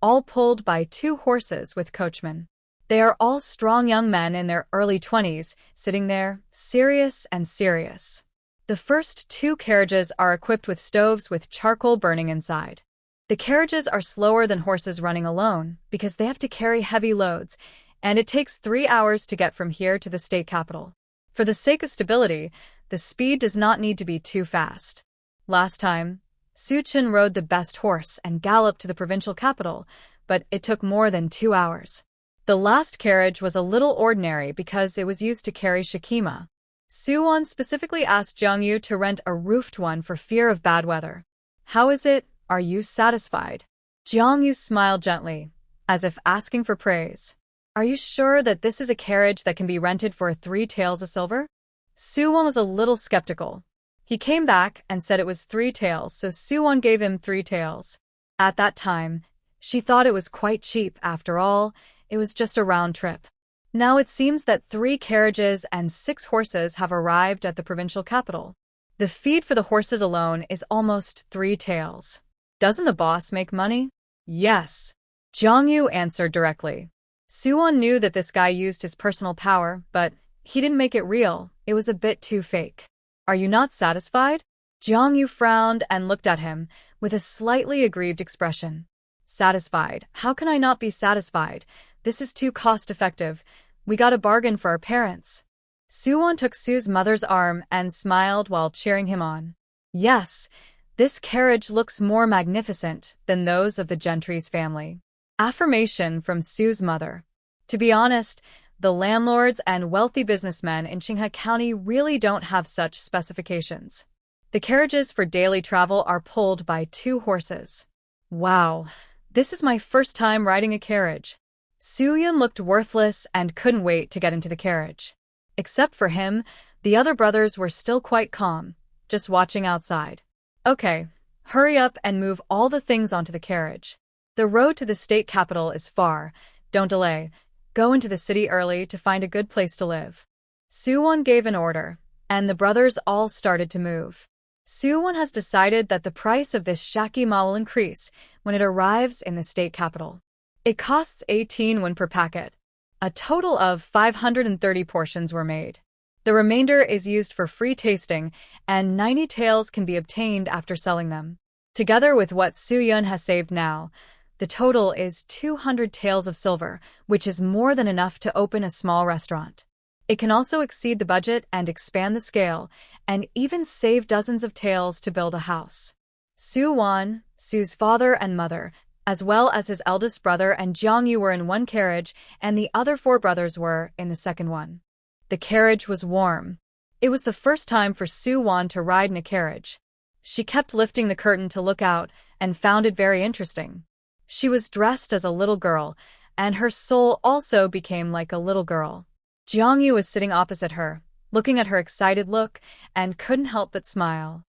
all pulled by 2 horses with coachmen. They are all strong young men in their early 20s, sitting there, serious and serious. The first 2 carriages are equipped with stoves with charcoal burning inside. The carriages are slower than horses running alone because they have to carry heavy loads, and it takes 3 hours to get from here to the state capital. For the sake of stability, the speed does not need to be too fast. Last time, Su Chen rode the best horse and galloped to the provincial capital, but it took more than 2 hours. The last carriage was a little ordinary because it was used to carry Shikima. Su Wan specifically asked Jiang Yu to rent a roofed one for fear of bad weather. How is it? Are you satisfied? Jiang Yu smiled gently, as if asking for praise. Are you sure that this is a carriage that can be rented for 3 taels of silver? Su Wan was a little skeptical. He came back and said it was 3 taels, so Su Wan gave him 3 taels. At that time, she thought it was quite cheap. After all, it was just a round trip. Now it seems that 3 carriages and 6 horses have arrived at the provincial capital. The feed for the horses alone is almost 3 taels. Doesn't the boss make money? Yes. Jiang Yu answered directly. Su Wan knew that this guy used his personal power, but he didn't make it real. It was a bit too fake. Are you not satisfied? Jiang Yu frowned and looked at him with a slightly aggrieved expression. Satisfied? How can I not be satisfied? This is too cost-effective. We got a bargain for our parents. Su Wan took Su's mother's arm and smiled while cheering him on. Yes, this carriage looks more magnificent than those of the gentry's family. Affirmation from Su's mother. To be honest, the landlords and wealthy businessmen in Qinghe County really don't have such specifications. The carriages for daily travel are pulled by 2 horses. Wow, this is my first time riding a carriage. Su Yun looked worthless and couldn't wait to get into the carriage. Except for him, the other brothers were still quite calm, just watching outside. Okay, hurry up and move all the things onto the carriage. The road to the state capital is far. Don't delay. Go into the city early to find a good place to live. Su Wan gave an order, and the brothers all started to move. Su Wan has decided that the price of this shaki ma will increase when it arrives in the state capital. It costs 18 won per packet. A total of 530 portions were made. The remainder is used for free tasting, and 90 taels can be obtained after selling them. Together with what Su Yun has saved now, the total is 200 taels of silver, which is more than enough to open a small restaurant. It can also exceed the budget and expand the scale, and even save dozens of taels to build a house. Su Wan, Su's father and mother, as well as his eldest brother and Jiang Yu were in one carriage, and the other 4 brothers were in the second one. The carriage was warm. It was the first time for Su Wan to ride in a carriage. She kept lifting the curtain to look out and found it very interesting. She was dressed as a little girl, and her soul also became like a little girl. Jiang Yu was sitting opposite her, looking at her excited look, and couldn't help but smile.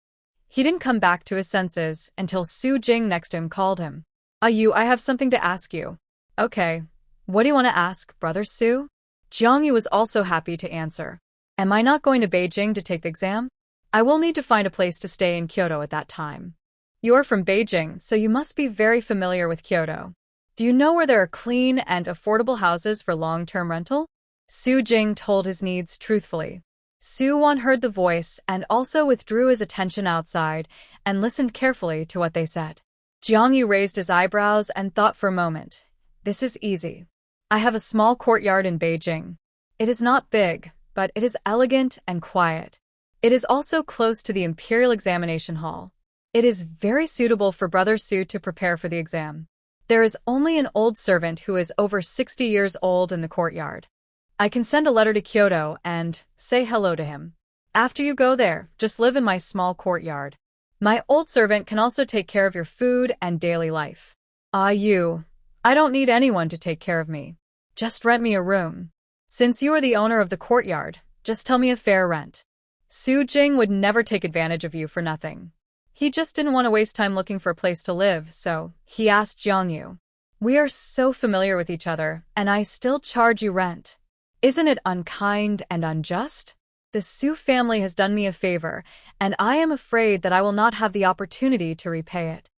He didn't come back to his senses until Su Jing next to him called him. Yu, I have something to ask you. Okay. What do you want to ask, Brother Su? Jiang Yu was also happy to answer. Am I not going to Beijing to take the exam? I will need to find a place to stay in Kyoto at that time. You are from Beijing, so you must be very familiar with Kyoto. Do you know where there are clean and affordable houses for long-term rental? Su Jing told his needs truthfully. Su Wan heard the voice and also withdrew his attention outside and listened carefully to what they said. Jiang Yu raised his eyebrows and thought for a moment. This is easy. I have a small courtyard in Beijing. It is not big, but it is elegant and quiet. It is also close to the Imperial Examination Hall. It is very suitable for Brother Su to prepare for the exam. There is only an old servant who is over 60 years old in the courtyard. I can send a letter to Kyoto and say hello to him. After you go there, just live in my small courtyard. My old servant can also take care of your food and daily life. Yu, I don't need anyone to take care of me. Just rent me a room. Since you are the owner of the courtyard, just tell me a fair rent. Su Jing would never take advantage of you for nothing. He just didn't want to waste time looking for a place to live, so he asked Jiang Yu. We are so familiar with each other, and I still charge you rent. Isn't it unkind and unjust? The Su family has done me a favor, and I am afraid that I will not have the opportunity to repay it.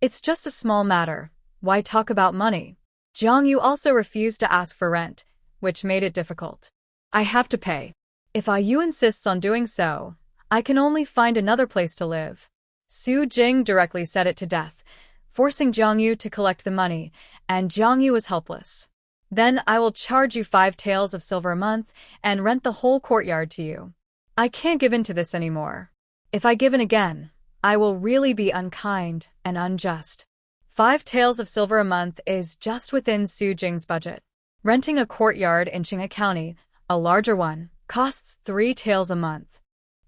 It's just a small matter. Why talk about money? Jiang Yu also refused to ask for rent, which made it difficult. I have to pay. If Yu insists on doing so, I can only find another place to live. Su Jing directly said it to death, forcing Jiang Yu to collect the money, and Jiang Yu was helpless. Then I will charge you 5 taels of silver a month and rent the whole courtyard to you. I can't give in to this anymore. If I give in again, I will really be unkind and unjust. 5 taels of silver a month is just within Su Jing's budget. Renting a courtyard in Qinghe County, a larger one, costs 3 taels a month.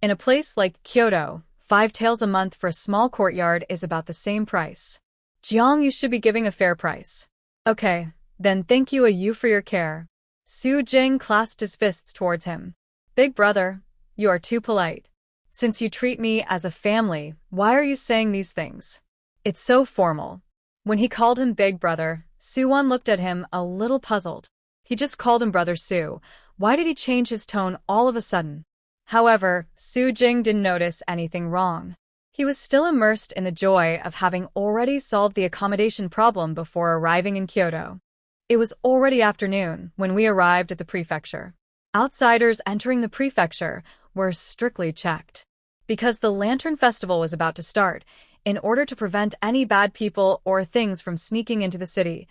In a place like Kyoto, 5 taels a month for a small courtyard is about the same price. Jiang, you should be giving a fair price. Okay, then thank you Yu for your care. Su Jing clasped his fists towards him. Big brother, you are too polite. Since you treat me as a family, why are you saying these things? It's so formal. When he called him big brother, Su Wan looked at him a little puzzled. He just called him Brother Su. Why did he change his tone all of a sudden? However, Jing didn't notice anything wrong. He was still immersed in the joy of having already solved the accommodation problem before arriving in Kyoto. It was already afternoon when we arrived at the prefecture. Outsiders entering the prefecture were strictly checked. Because the Lantern Festival was about to start, in order to prevent any bad people or things from sneaking into the city,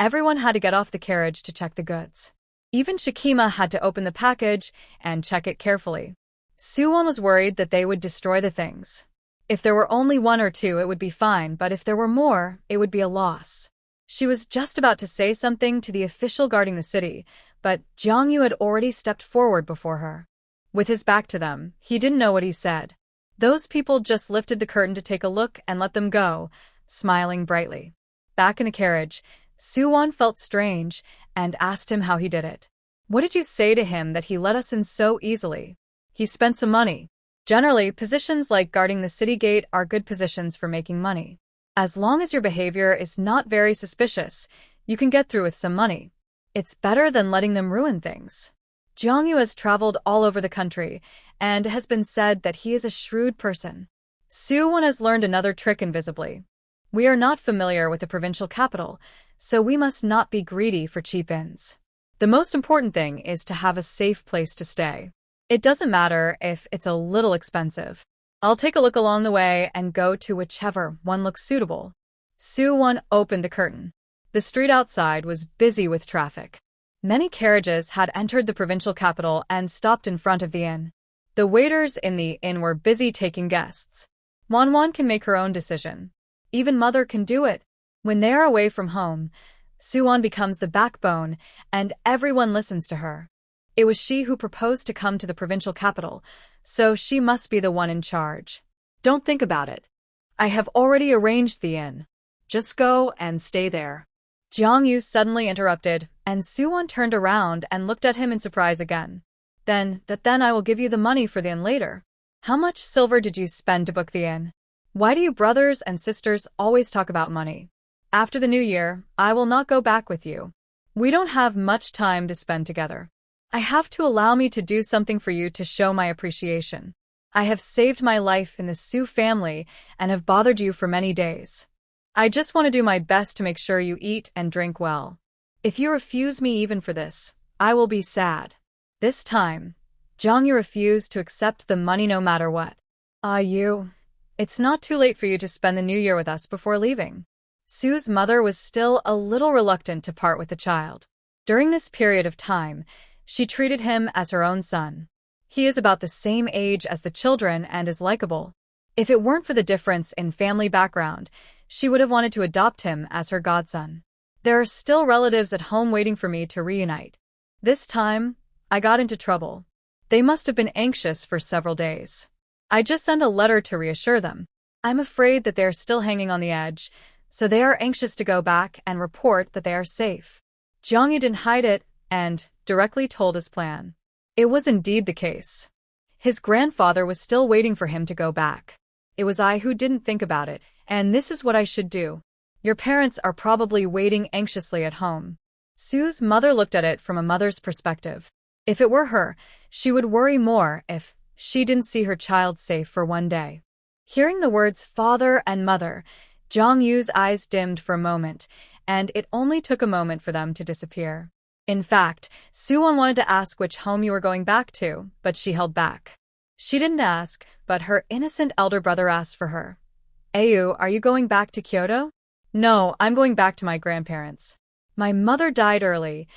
everyone had to get off the carriage to check the goods. Even Shikima had to open the package and check it carefully. Su Wan was worried that they would destroy the things. If there were only one or two, it would be fine, but if there were more, it would be a loss. She was just about to say something to the official guarding the city, but Jiang Yu had already stepped forward before her. With his back to them, he didn't know what he said. Those people just lifted the curtain to take a look and let them go, smiling brightly. Back in the carriage, Su Wan felt strange and asked him how he did it. What did you say to him that he let us in so easily? He spent some money. Generally, positions like guarding the city gate are good positions for making money. As long as your behavior is not very suspicious, you can get through with some money. It's better than letting them ruin things. Jiang Yu has traveled all over the country, and has been said that he is a shrewd person. Su Wan has learned another trick invisibly. We are not familiar with the provincial capital, so we must not be greedy for cheap inns. The most important thing is to have a safe place to stay. It doesn't matter if it's a little expensive. I'll take a look along the way and go to whichever one looks suitable. Su Wan opened the curtain. The street outside was busy with traffic. Many carriages had entered the provincial capital and stopped in front of the inn. The waiters in the inn were busy taking guests. Manhwa can make her own decision. Even mother can do it. When they are away from home, Su Wan becomes the backbone, and everyone listens to her. It was she who proposed to come to the provincial capital, so she must be the one in charge. Don't think about it. I have already arranged the inn. Just go and stay there. Jiang Yu suddenly interrupted, and Su Wan turned around and looked at him in surprise again. Then I will give you the money for the inn later. How much silver did you spend to book the inn? Why do you brothers and sisters always talk about money? After the new year, I will not go back with you. We don't have much time to spend together. I have to allow me to do something for you to show my appreciation. I have saved my life in the Su family and have bothered you for many days. I just want to do my best to make sure you eat and drink well. If you refuse me even for this, I will be sad. This time, Jiang Yu refused to accept the money no matter what. Yu, it's not too late for you to spend the new year with us before leaving. Su's mother was still a little reluctant to part with the child. During this period of time, she treated him as her own son. He is about the same age as the children and is likable. If it weren't for the difference in family background, she would have wanted to adopt him as her godson. There are still relatives at home waiting for me to reunite. This time, I got into trouble. They must have been anxious for several days. I just sent a letter to reassure them. I'm afraid that they are still hanging on the edge, so they are anxious to go back and report that they are safe. Jiang Yu didn't hide it and directly told his plan. It was indeed the case. His grandfather was still waiting for him to go back. It was I who didn't think about it, and this is what I should do. Your parents are probably waiting anxiously at home. Su's mother looked at it from a mother's perspective. If it were her, she would worry more if she didn't see her child safe for one day. Hearing the words father and mother, Jiang Yu's eyes dimmed for a moment, and it only took a moment for them to disappear. In fact, Su Wan wanted to ask which home you were going back to, but she held back. She didn't ask, but her innocent elder brother asked for her. Ayu, are you going back to Kyoto? No, I'm going back to my grandparents. My mother died early,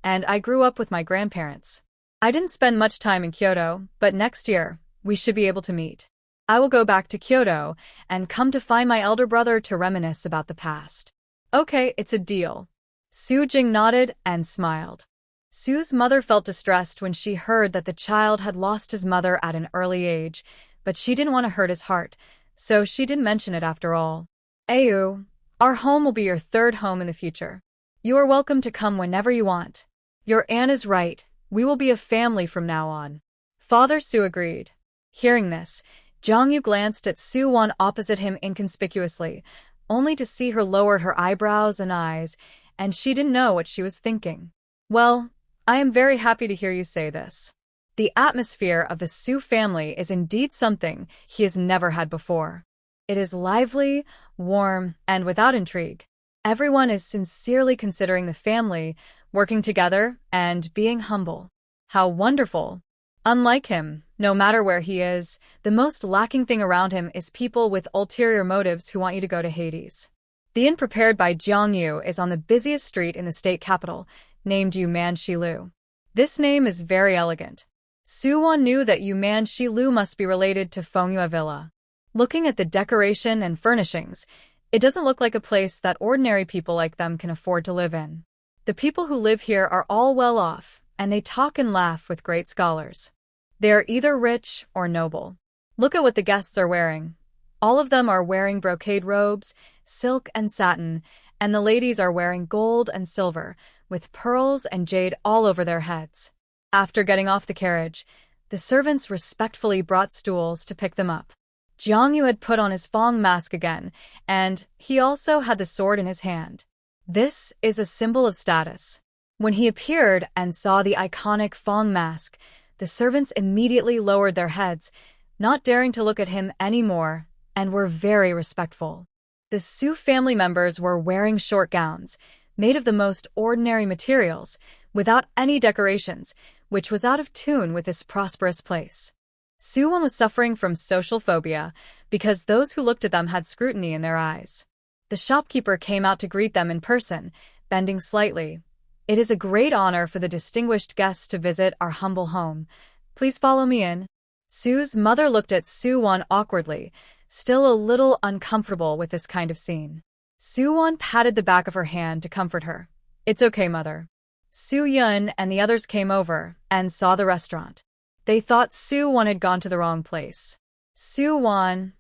and I grew up with my grandparents. I didn't spend much time in Kyoto, but next year, we should be able to meet. I will go back to Kyoto and come to find my elder brother to reminisce about the past. Okay, it's a deal. Jing nodded and smiled. Su's mother felt distressed when she heard that the child had lost his mother at an early age, but she didn't want to hurt his heart, so she didn't mention it after all. Ayu, our home will be your third home in the future. You are welcome to come whenever you want. Your aunt is right. We will be a family from now on. Father Su agreed. Hearing this, Jiang Yu glanced at Su Wan opposite him inconspicuously, only to see her lower her eyebrows and eyes, and she didn't know what she was thinking. Well, I am very happy to hear you say this. The atmosphere of the Su family is indeed something he has never had before. It is lively, warm, and without intrigue. Everyone is sincerely considering the family, working together, and being humble. How wonderful! Unlike him, no matter where he is, the most lacking thing around him is people with ulterior motives who want you to go to Hades. The inn prepared by Jiang Yu is on the busiest street in the state capital, named Yuman Shilu. This name is very elegant. Su Wan knew that Yuman Shilu must be related to Fengyue Villa. Looking at the decoration and furnishings, it doesn't look like a place that ordinary people like them can afford to live in. The people who live here are all well off, and they talk and laugh with great scholars. They are either rich or noble. Look at what the guests are wearing. All of them are wearing brocade robes, silk and satin, and the ladies are wearing gold and silver, with pearls and jade all over their heads. After getting off the carriage, the servants respectfully brought stools to pick them up. Jiang Yu had put on his Fang mask again, and he also had the sword in his hand. This is a symbol of status. When he appeared and saw the iconic Fang mask, the servants immediately lowered their heads, not daring to look at him anymore, and were very respectful. The Su family members were wearing short gowns, made of the most ordinary materials, without any decorations, which was out of tune with this prosperous place. Su Wan was suffering from social phobia because those who looked at them had scrutiny in their eyes. The shopkeeper came out to greet them in person, bending slightly. "It is a great honor for the distinguished guests to visit our humble home. Please follow me in." Su's mother looked at Su Wan awkwardly, still a little uncomfortable with this kind of scene. Su Wan patted the back of her hand to comfort her. "It's okay, mother." Su Yun and the others came over and saw the restaurant. They thought Su Wan had gone to the wrong place. "Su Wan,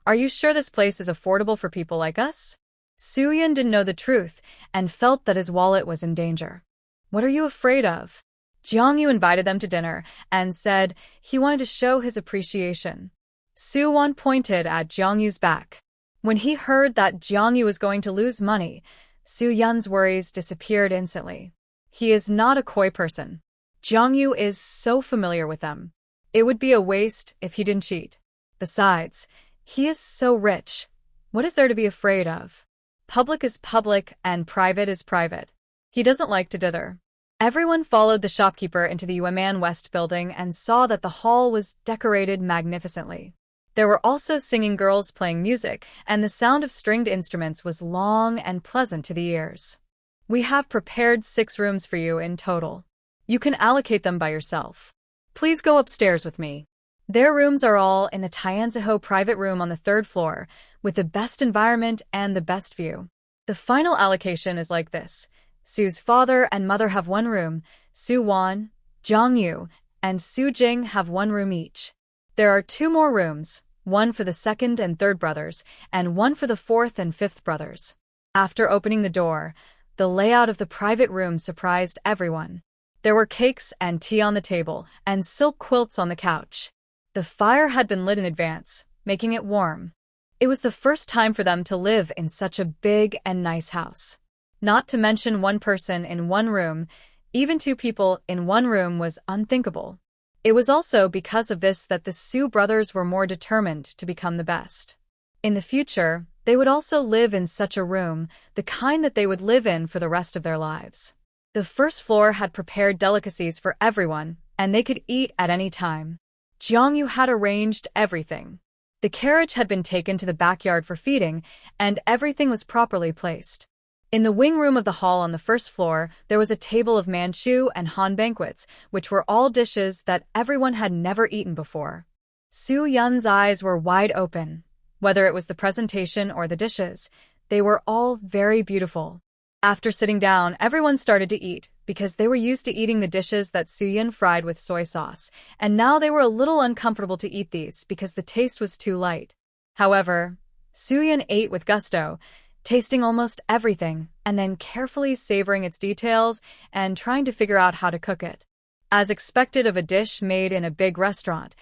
are you sure this place is affordable for people like us?" Su Yun didn't know the truth and felt that his wallet was in danger. "What are you afraid of?" Jiang Yu invited them to dinner and said he wanted to show his appreciation. Su Wan pointed at Jiang Yu's back. When he heard that Jiang Yu was going to lose money, Su Yun's worries disappeared instantly. He is not a coy person. Jiang Yu is so familiar with them. It would be a waste if he didn't cheat. Besides, he is so rich. What is there to be afraid of? Public is public and private is private. He doesn't like to dither. Everyone followed the shopkeeper into the Yueman West building and saw that the hall was decorated magnificently. There were also singing girls playing music, and the sound of stringed instruments was long and pleasant to the ears. "We have prepared 6 rooms for you in total. You can allocate them by yourself. Please go upstairs with me." Their rooms are all in the Tianziho private room on the 3rd floor, with the best environment and the best view. The final allocation is like this. Su's father and mother have 1 room, Su Wan, Jiang Yu, and Su Jing have 1 room each. There are 2 more rooms, one for the 2nd and 3rd brothers, and one for the 4th and 5th brothers. After opening the door, the layout of the private room surprised everyone. There were cakes and tea on the table, and silk quilts on the couch. The fire had been lit in advance, making it warm. It was the first time for them to live in such a big and nice house. Not to mention 1 person in 1 room, even 2 people in 1 room was unthinkable. It was also because of this that the Su brothers were more determined to become the best. In the future, they would also live in such a room, the kind that they would live in for the rest of their lives. The 1st floor had prepared delicacies for everyone, and they could eat at any time. Jiang Yu had arranged everything. The carriage had been taken to the backyard for feeding, and everything was properly placed. In the wing room of the hall on the 1st floor, there was a table of Manchu and Han banquets, which were all dishes that everyone had never eaten before. Su Yun's eyes were wide open. Whether it was the presentation or the dishes, they were all very beautiful. After sitting down, everyone started to eat, because they were used to eating the dishes that Su Yun fried with soy sauce, and now they were a little uncomfortable to eat these because the taste was too light. However, Su Yun ate with gusto, tasting almost everything, and then carefully savoring its details and trying to figure out how to cook it. As expected of a dish made in a big restaurant,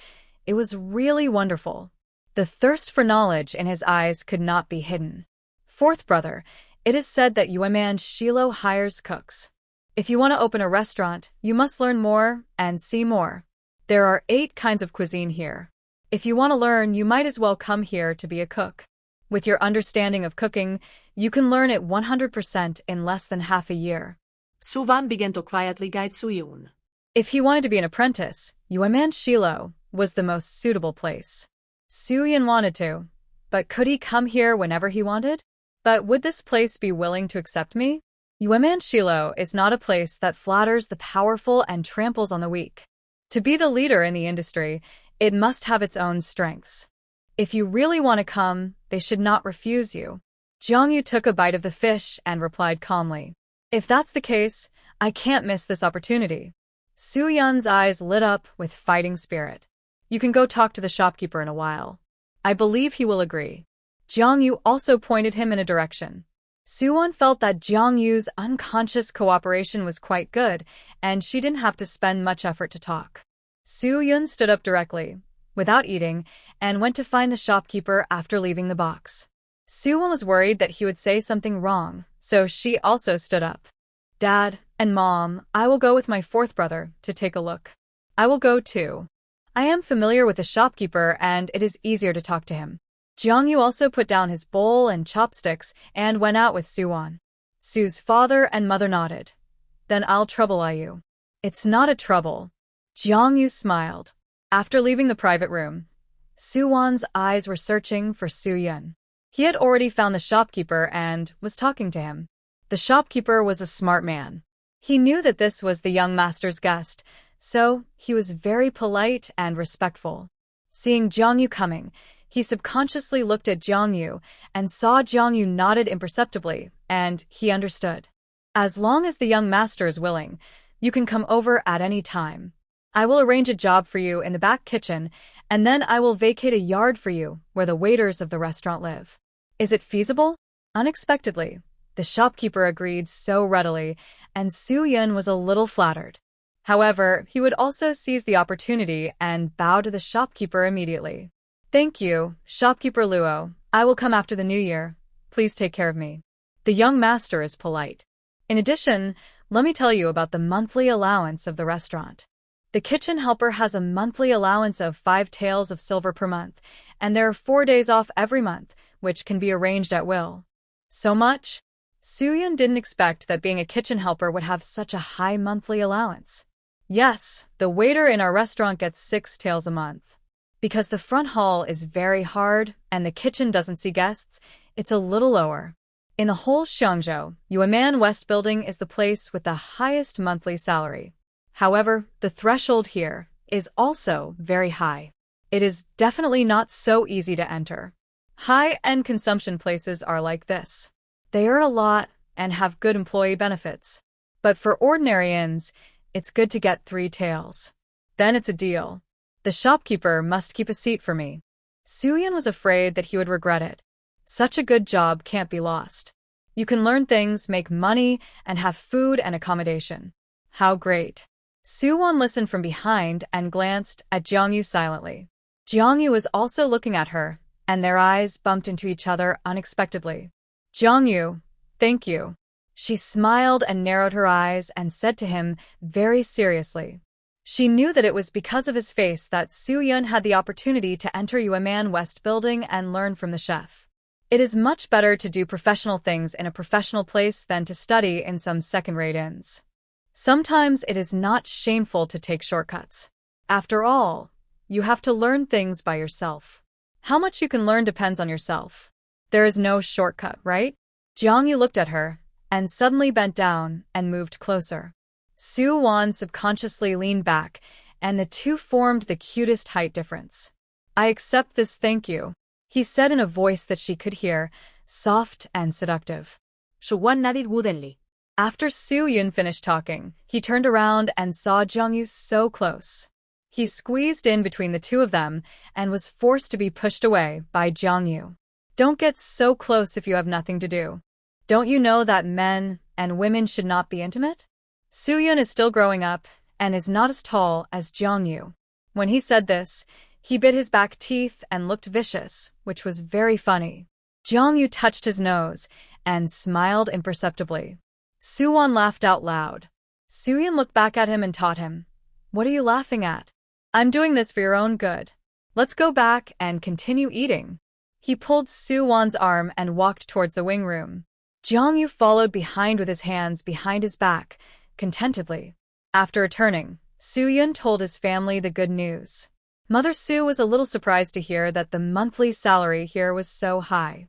it was really wonderful. The thirst for knowledge in his eyes could not be hidden. 4th brother, it is said that Yueman Shilu hires cooks. If you want to open a restaurant, you must learn more and see more. There are 8 kinds of cuisine here. If you want to learn, you might as well come here to be a cook. With your understanding of cooking, you can learn it 100% in less than half a year. Su Wan began to quietly guide Su Yun. If he wanted to be an apprentice, Yueman Shilo was the most suitable place. Su Yun wanted to, but could he come here whenever he wanted? But would this place be willing to accept me? Yueman Shilo is not a place that flatters the powerful and tramples on the weak. To be the leader in the industry, it must have its own strengths. If you really want to come, they should not refuse you. Jiang Yu took a bite of the fish and replied calmly. If that's the case, I can't miss this opportunity. Su Yun's eyes lit up with fighting spirit. You can go talk to the shopkeeper in a while. I believe he will agree. Jiang Yu also pointed him in a direction. Su Wan felt that Jiang Yu's unconscious cooperation was quite good, and she didn't have to spend much effort to talk. Su Yun stood up directly, without eating, and went to find the shopkeeper after leaving the box. Su Wan was worried that he would say something wrong, so she also stood up. Dad and Mom, I will go with my 4th brother to take a look. I will go too. I am familiar with the shopkeeper and it is easier to talk to him. Jiang Yu also put down his bowl and chopsticks and went out with Su Wan. Su's father and mother nodded. Then I'll trouble you. It's not a trouble. Jiang Yu smiled. After leaving the private room, Su Wan's eyes were searching for Su Yun. He had already found the shopkeeper and was talking to him. The shopkeeper was a smart man. He knew that this was the young master's guest, so he was very polite and respectful. Seeing Jiang Yu coming, he subconsciously looked at Jiang Yu and saw Jiang Yu nodded imperceptibly, and he understood. As long as the young master is willing, you can come over at any time. I will arrange a job for you in the back kitchen, and then I will vacate a yard for you where the waiters of the restaurant live. Is it feasible? Unexpectedly, the shopkeeper agreed so readily, and Su Yun was a little flattered. However, he would also seize the opportunity and bow to the shopkeeper immediately. Thank you, shopkeeper Luo. I will come after the new year. Please take care of me. The young master is polite. In addition, let me tell you about the monthly allowance of the restaurant. The kitchen helper has a monthly allowance of 5 taels of silver per month, and there are 4 days off every month, which can be arranged at will. So much? Su Yun didn't expect that being a kitchen helper would have such a high monthly allowance. Yes, the waiter in our restaurant gets 6 taels a month. Because the front hall is very hard and the kitchen doesn't see guests, it's a little lower. In the whole Xiangzhou, Yueman West Building is the place with the highest monthly salary. However, the threshold here is also very high. It is definitely not so easy to enter. High-end consumption places are like this. They earn a lot and have good employee benefits. But for ordinary inns, it's good to get 3 taels. Then it's a deal. The shopkeeper must keep a seat for me. Su Yun was afraid that he would regret it. Such a good job can't be lost. You can learn things, make money, and have food and accommodation. How great. Su Wan listened from behind and glanced at Jiang Yu silently. Jiang Yu was also looking at her, and their eyes bumped into each other unexpectedly. Jiang Yu, thank you. She smiled and narrowed her eyes and said to him very seriously. She knew that it was because of his face that Su Yun had the opportunity to enter Yueman West Building and learn from the chef. It is much better to do professional things in a professional place than to study in some second-rate inns. Sometimes it is not shameful to take shortcuts. After all, you have to learn things by yourself. How much you can learn depends on yourself. There is no shortcut, right? Jiang Yu looked at her and suddenly bent down and moved closer. Su Wan subconsciously leaned back, and the two formed the cutest height difference. I accept this, thank you, he said in a voice that she could hear, soft and seductive. Su Wan nodded woodenly. After Su Yun finished talking, he turned around and saw Jiang Yu so close. He squeezed in between the two of them and was forced to be pushed away by Jiang Yu. Don't get so close if you have nothing to do. Don't you know that men and women should not be intimate? Su Yun is still growing up and is not as tall as Jiang Yu. When he said this, he bit his back teeth and looked vicious, which was very funny. Jiang Yu touched his nose and smiled imperceptibly. Su Wan laughed out loud. Su Yun looked back at him and taught him. What are you laughing at? I'm doing this for your own good. Let's go back and continue eating. He pulled Su Wan's arm and walked towards the wing room. Jiang Yu followed behind with his hands behind his back, contentedly. After returning, Su Yun told his family the good news. Mother Su was a little surprised to hear that the monthly salary here was so high.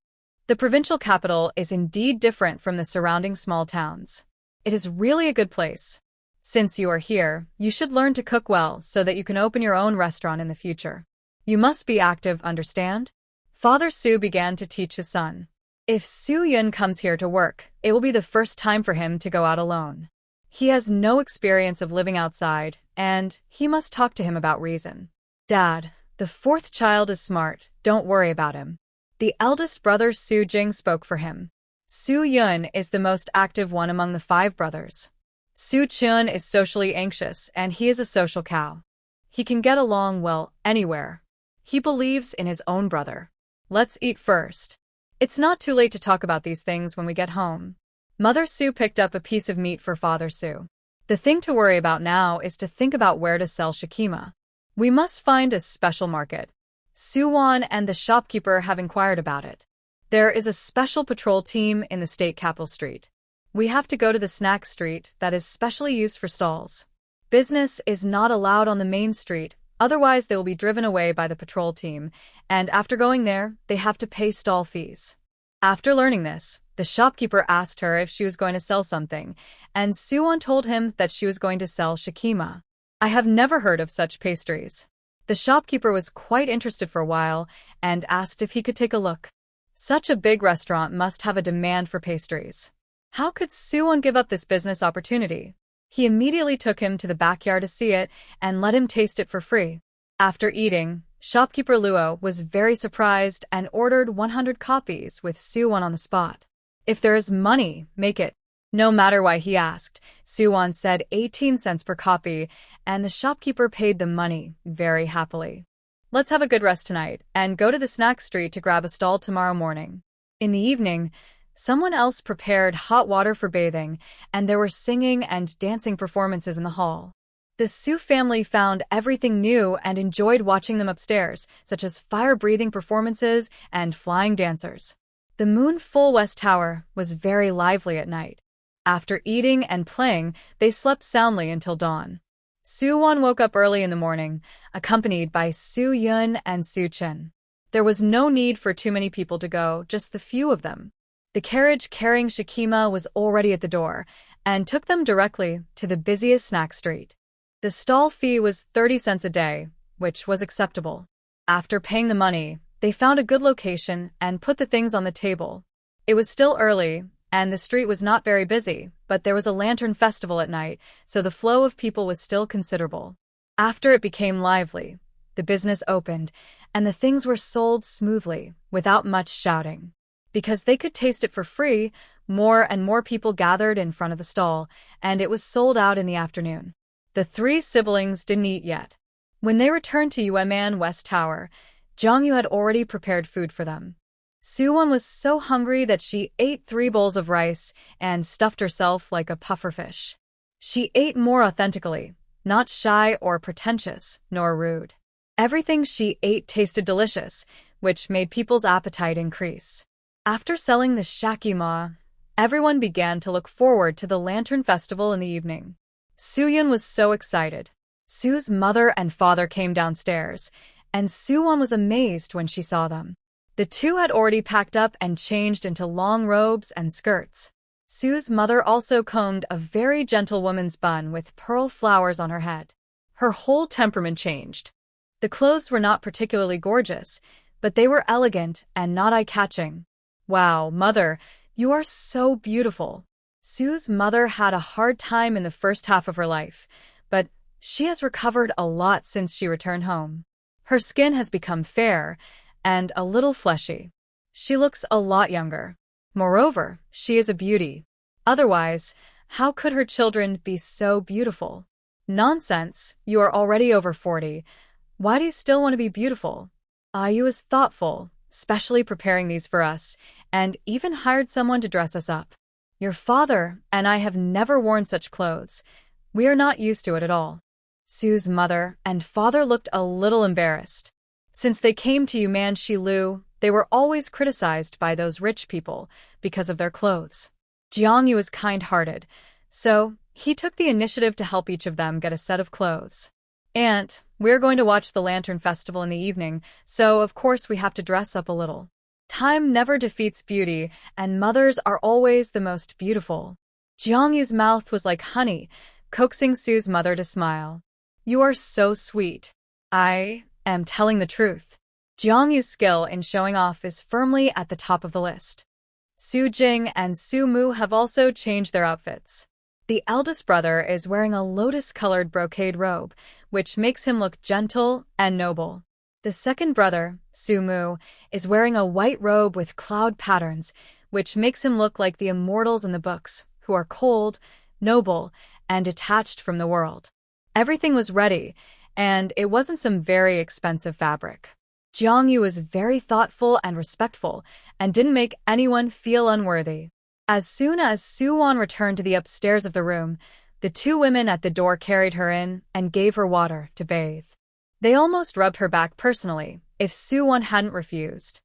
The provincial capital is indeed different from the surrounding small towns. It is really a good place. Since you are here, you should learn to cook well so that you can open your own restaurant in the future. You must be active, understand? Father Su began to teach his son. If Su Yun comes here to work, it will be the first time for him to go out alone. He has no experience of living outside, and he must talk to him about reason. Dad, the fourth child is smart, don't worry about him. The eldest brother Su Jing spoke for him. Su Yun is the most active one among the 5 brothers. Su Chun is socially anxious, and he is a social cow. He can get along well anywhere. He believes in his own brother. Let's eat first. It's not too late to talk about these things when we get home. Mother Su picked up a piece of meat for Father Su. The thing to worry about now is to think about where to sell shikima. We must find a special market. Su Wan and the shopkeeper have inquired about it. There is a special patrol team in the state capital street. We have to go to the snack street that is specially used for stalls. Business is not allowed on the main street, otherwise they will be driven away by the patrol team, and after going there, they have to pay stall fees. After learning this, the shopkeeper asked her if she was going to sell something, and Su Wan told him that she was going to sell shikima. I have never heard of such pastries. The shopkeeper was quite interested for a while and asked if he could take a look. Such a big restaurant must have a demand for pastries. How could Su Wan give up this business opportunity? He immediately took him to the backyard to see it and let him taste it for free. After eating, shopkeeper Luo was very surprised and ordered 100 copies with Su Wan on the spot. If there is money, make it. No matter why he asked, Su Wan said 18 cents per copy, and the shopkeeper paid the money very happily. Let's have a good rest tonight and go to the snack street to grab a stall tomorrow morning. In the evening, someone else prepared hot water for bathing, and there were singing and dancing performances in the hall. The Su family found everything new and enjoyed watching them upstairs, such as fire-breathing performances and flying dancers. The Moon-Full West Tower was very lively at night. After eating and playing, they slept soundly until dawn. Su Wan woke up early in the morning, accompanied by Su Yun and Su Chen. There was no need for too many people to go, just the few of them. The carriage carrying shikima was already at the door, and took them directly to the busiest snack street. The stall fee was 30 cents a day, which was acceptable. After paying the money, they found a good location and put the things on the table. It was still early, and the street was not very busy, but there was a lantern festival at night, so the flow of people was still considerable. After it became lively, the business opened, and the things were sold smoothly, without much shouting. Because they could taste it for free, more and more people gathered in front of the stall, and it was sold out in the afternoon. The 3 siblings didn't eat yet. When they returned to Yueman West Tower, Jiang Yu had already prepared food for them. Su Wan was so hungry that she ate 3 bowls of rice and stuffed herself like a pufferfish. She ate more authentically, not shy or pretentious, nor rude. Everything she ate tasted delicious, which made people's appetite increase. After selling the shakima, everyone began to look forward to the Lantern Festival in the evening. Su Yun was so excited. Su's mother and father came downstairs, and Su Wan was amazed when she saw them. The 2 had already packed up and changed into long robes and skirts. Su's mother also combed a very gentle woman's bun with pearl flowers on her head. Her whole temperament changed. The clothes were not particularly gorgeous, but they were elegant and not eye-catching. Wow, mother, you are so beautiful. Su's mother had a hard time in the first half of her life, but she has recovered a lot since she returned home. Her skin has become fair and a little fleshy. She looks a lot younger. Moreover, she is a beauty. Otherwise, how could her children be so beautiful? Nonsense, you are already over 40. Why do you still want to be beautiful? Yu is thoughtful, specially preparing these for us, and even hired someone to dress us up. Your father and I have never worn such clothes. We are not used to it at all. Su's mother and father looked a little embarrassed. Since they came to Yuman-Shilu, they were always criticized by those rich people because of their clothes. Jiang Yu was kind-hearted, so he took the initiative to help each of them get a set of clothes. "Aunt, we're going to watch the Lantern Festival in the evening, so of course we have to dress up a little. Time never defeats beauty, and mothers are always the most beautiful." Jiang Yu's mouth was like honey, coaxing Su's mother to smile. "You are so sweet." "I am telling the truth." Jiang Yu's skill in showing off is firmly at the top of the list. Su Jing and Su Mu have also changed their outfits. The eldest brother is wearing a lotus-colored brocade robe, which makes him look gentle and noble. The second brother, Su Mu, is wearing a white robe with cloud patterns, which makes him look like the immortals in the books, who are cold, noble, and detached from the world. Everything was ready, and it wasn't some very expensive fabric. Jiang Yu was very thoughtful and respectful, and didn't make anyone feel unworthy. As soon as Su Wan returned to the upstairs of the room, the two women at the door carried her in and gave her water to bathe. They almost rubbed her back personally, if Su Wan hadn't refused.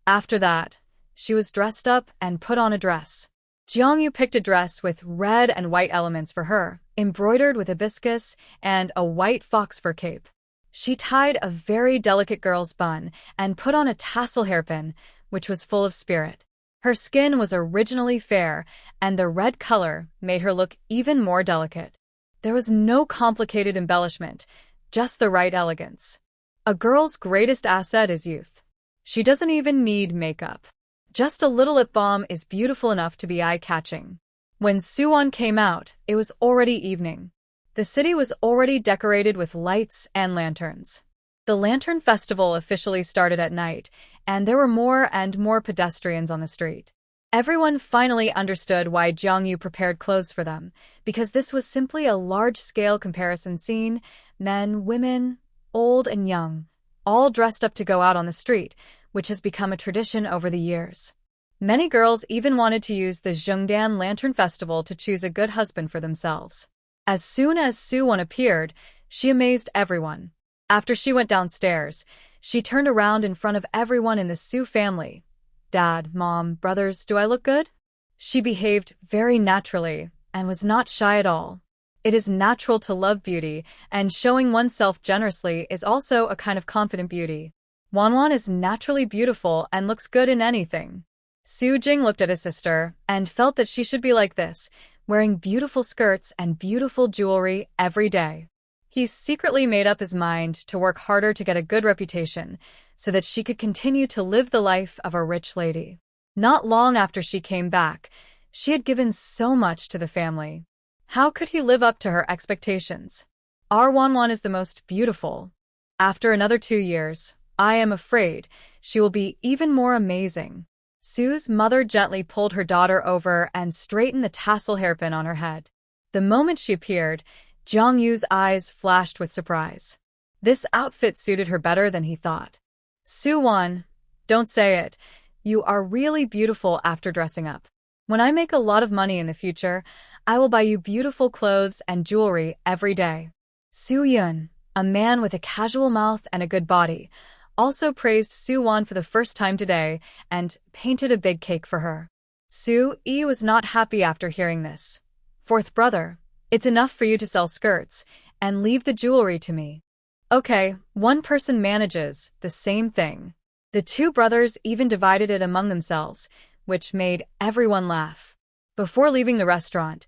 After that, she was dressed up and put on a dress. Jiang Yu picked a dress with red and white elements for her, embroidered with hibiscus and a white fox fur cape. She tied a very delicate girl's bun and put on a tassel hairpin, which was full of spirit. Her skin was originally fair, and the red color made her look even more delicate. There was no complicated embellishment, just the right elegance. A girl's greatest asset is youth. She doesn't even need makeup. Just a little lip balm is beautiful enough to be eye-catching. When Su Wan came out, it was already evening. The city was already decorated with lights and lanterns. The Lantern Festival officially started at night, and there were more and more pedestrians on the street. Everyone finally understood why Jiang Yu prepared clothes for them, because this was simply a large-scale comparison scene, men, women, old and young, all dressed up to go out on the street, which has become a tradition over the years. Many girls even wanted to use the Zhengdan Lantern Festival to choose a good husband for themselves. As soon as Su Wan appeared, she amazed everyone. After she went downstairs, she turned around in front of everyone in the Su family. "Dad, Mom, brothers, do I look good?" She behaved very naturally and was not shy at all. It is natural to love beauty, and showing oneself generously is also a kind of confident beauty. Wanwan is naturally beautiful and looks good in anything. Su Jing looked at his sister and felt that she should be like this, wearing beautiful skirts and beautiful jewelry every day. He secretly made up his mind to work harder to get a good reputation so that she could continue to live the life of a rich lady. Not long after she came back, she had given so much to the family. How could he live up to her expectations? Our Wanwan is the most beautiful. After another 2 years, I am afraid she will be even more amazing. Su's mother gently pulled her daughter over and straightened the tassel hairpin on her head. The moment she appeared, Jiang Yu's eyes flashed with surprise. This outfit suited her better than he thought. "Su Wan, don't say it. You are really beautiful after dressing up. When I make a lot of money in the future, I will buy you beautiful clothes and jewelry every day." Su Yun, a man with a casual mouth and a good body, also praised Su Wan for the first time today and painted a big cake for her. Su Yi was not happy after hearing this. "Fourth brother, it's enough for you to sell skirts and leave the jewelry to me." Okay, one person manages the same thing. The two brothers even divided it among themselves, which made everyone laugh. Before leaving the restaurant,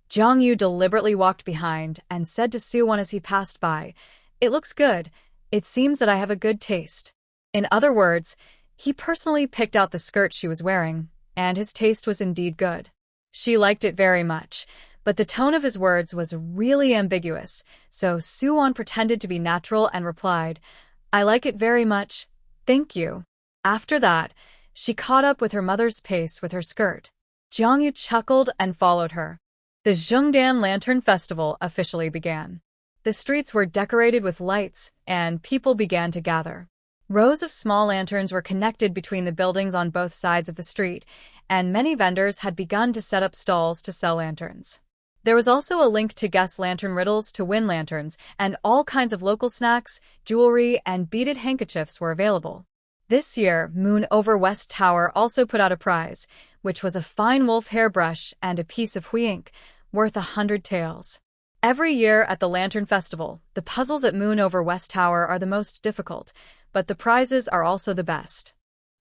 Jiang Yu deliberately walked behind and said to Su Wan as he passed by, "It looks good. It seems that I have a good taste." In other words, he personally picked out the skirt she was wearing, and his taste was indeed good. She liked it very much, but the tone of his words was really ambiguous, so Su Wan pretended to be natural and replied, "I like it very much, thank you." After that, she caught up with her mother's pace with her skirt. Jiang Yu chuckled and followed her. The Zhengdan Lantern Festival officially began. The streets were decorated with lights, and people began to gather. Rows of small lanterns were connected between the buildings on both sides of the street, and many vendors had begun to set up stalls to sell lanterns. There was also a link to guess lantern riddles to win lanterns, and all kinds of local snacks, jewelry, and beaded handkerchiefs were available. This year, Moon over West Tower also put out a prize, which was a fine wolf hairbrush and a piece of hui ink, worth 100 taels. Every year at the Lantern Festival, the puzzles at Moon over West Tower are the most difficult, but the prizes are also the best.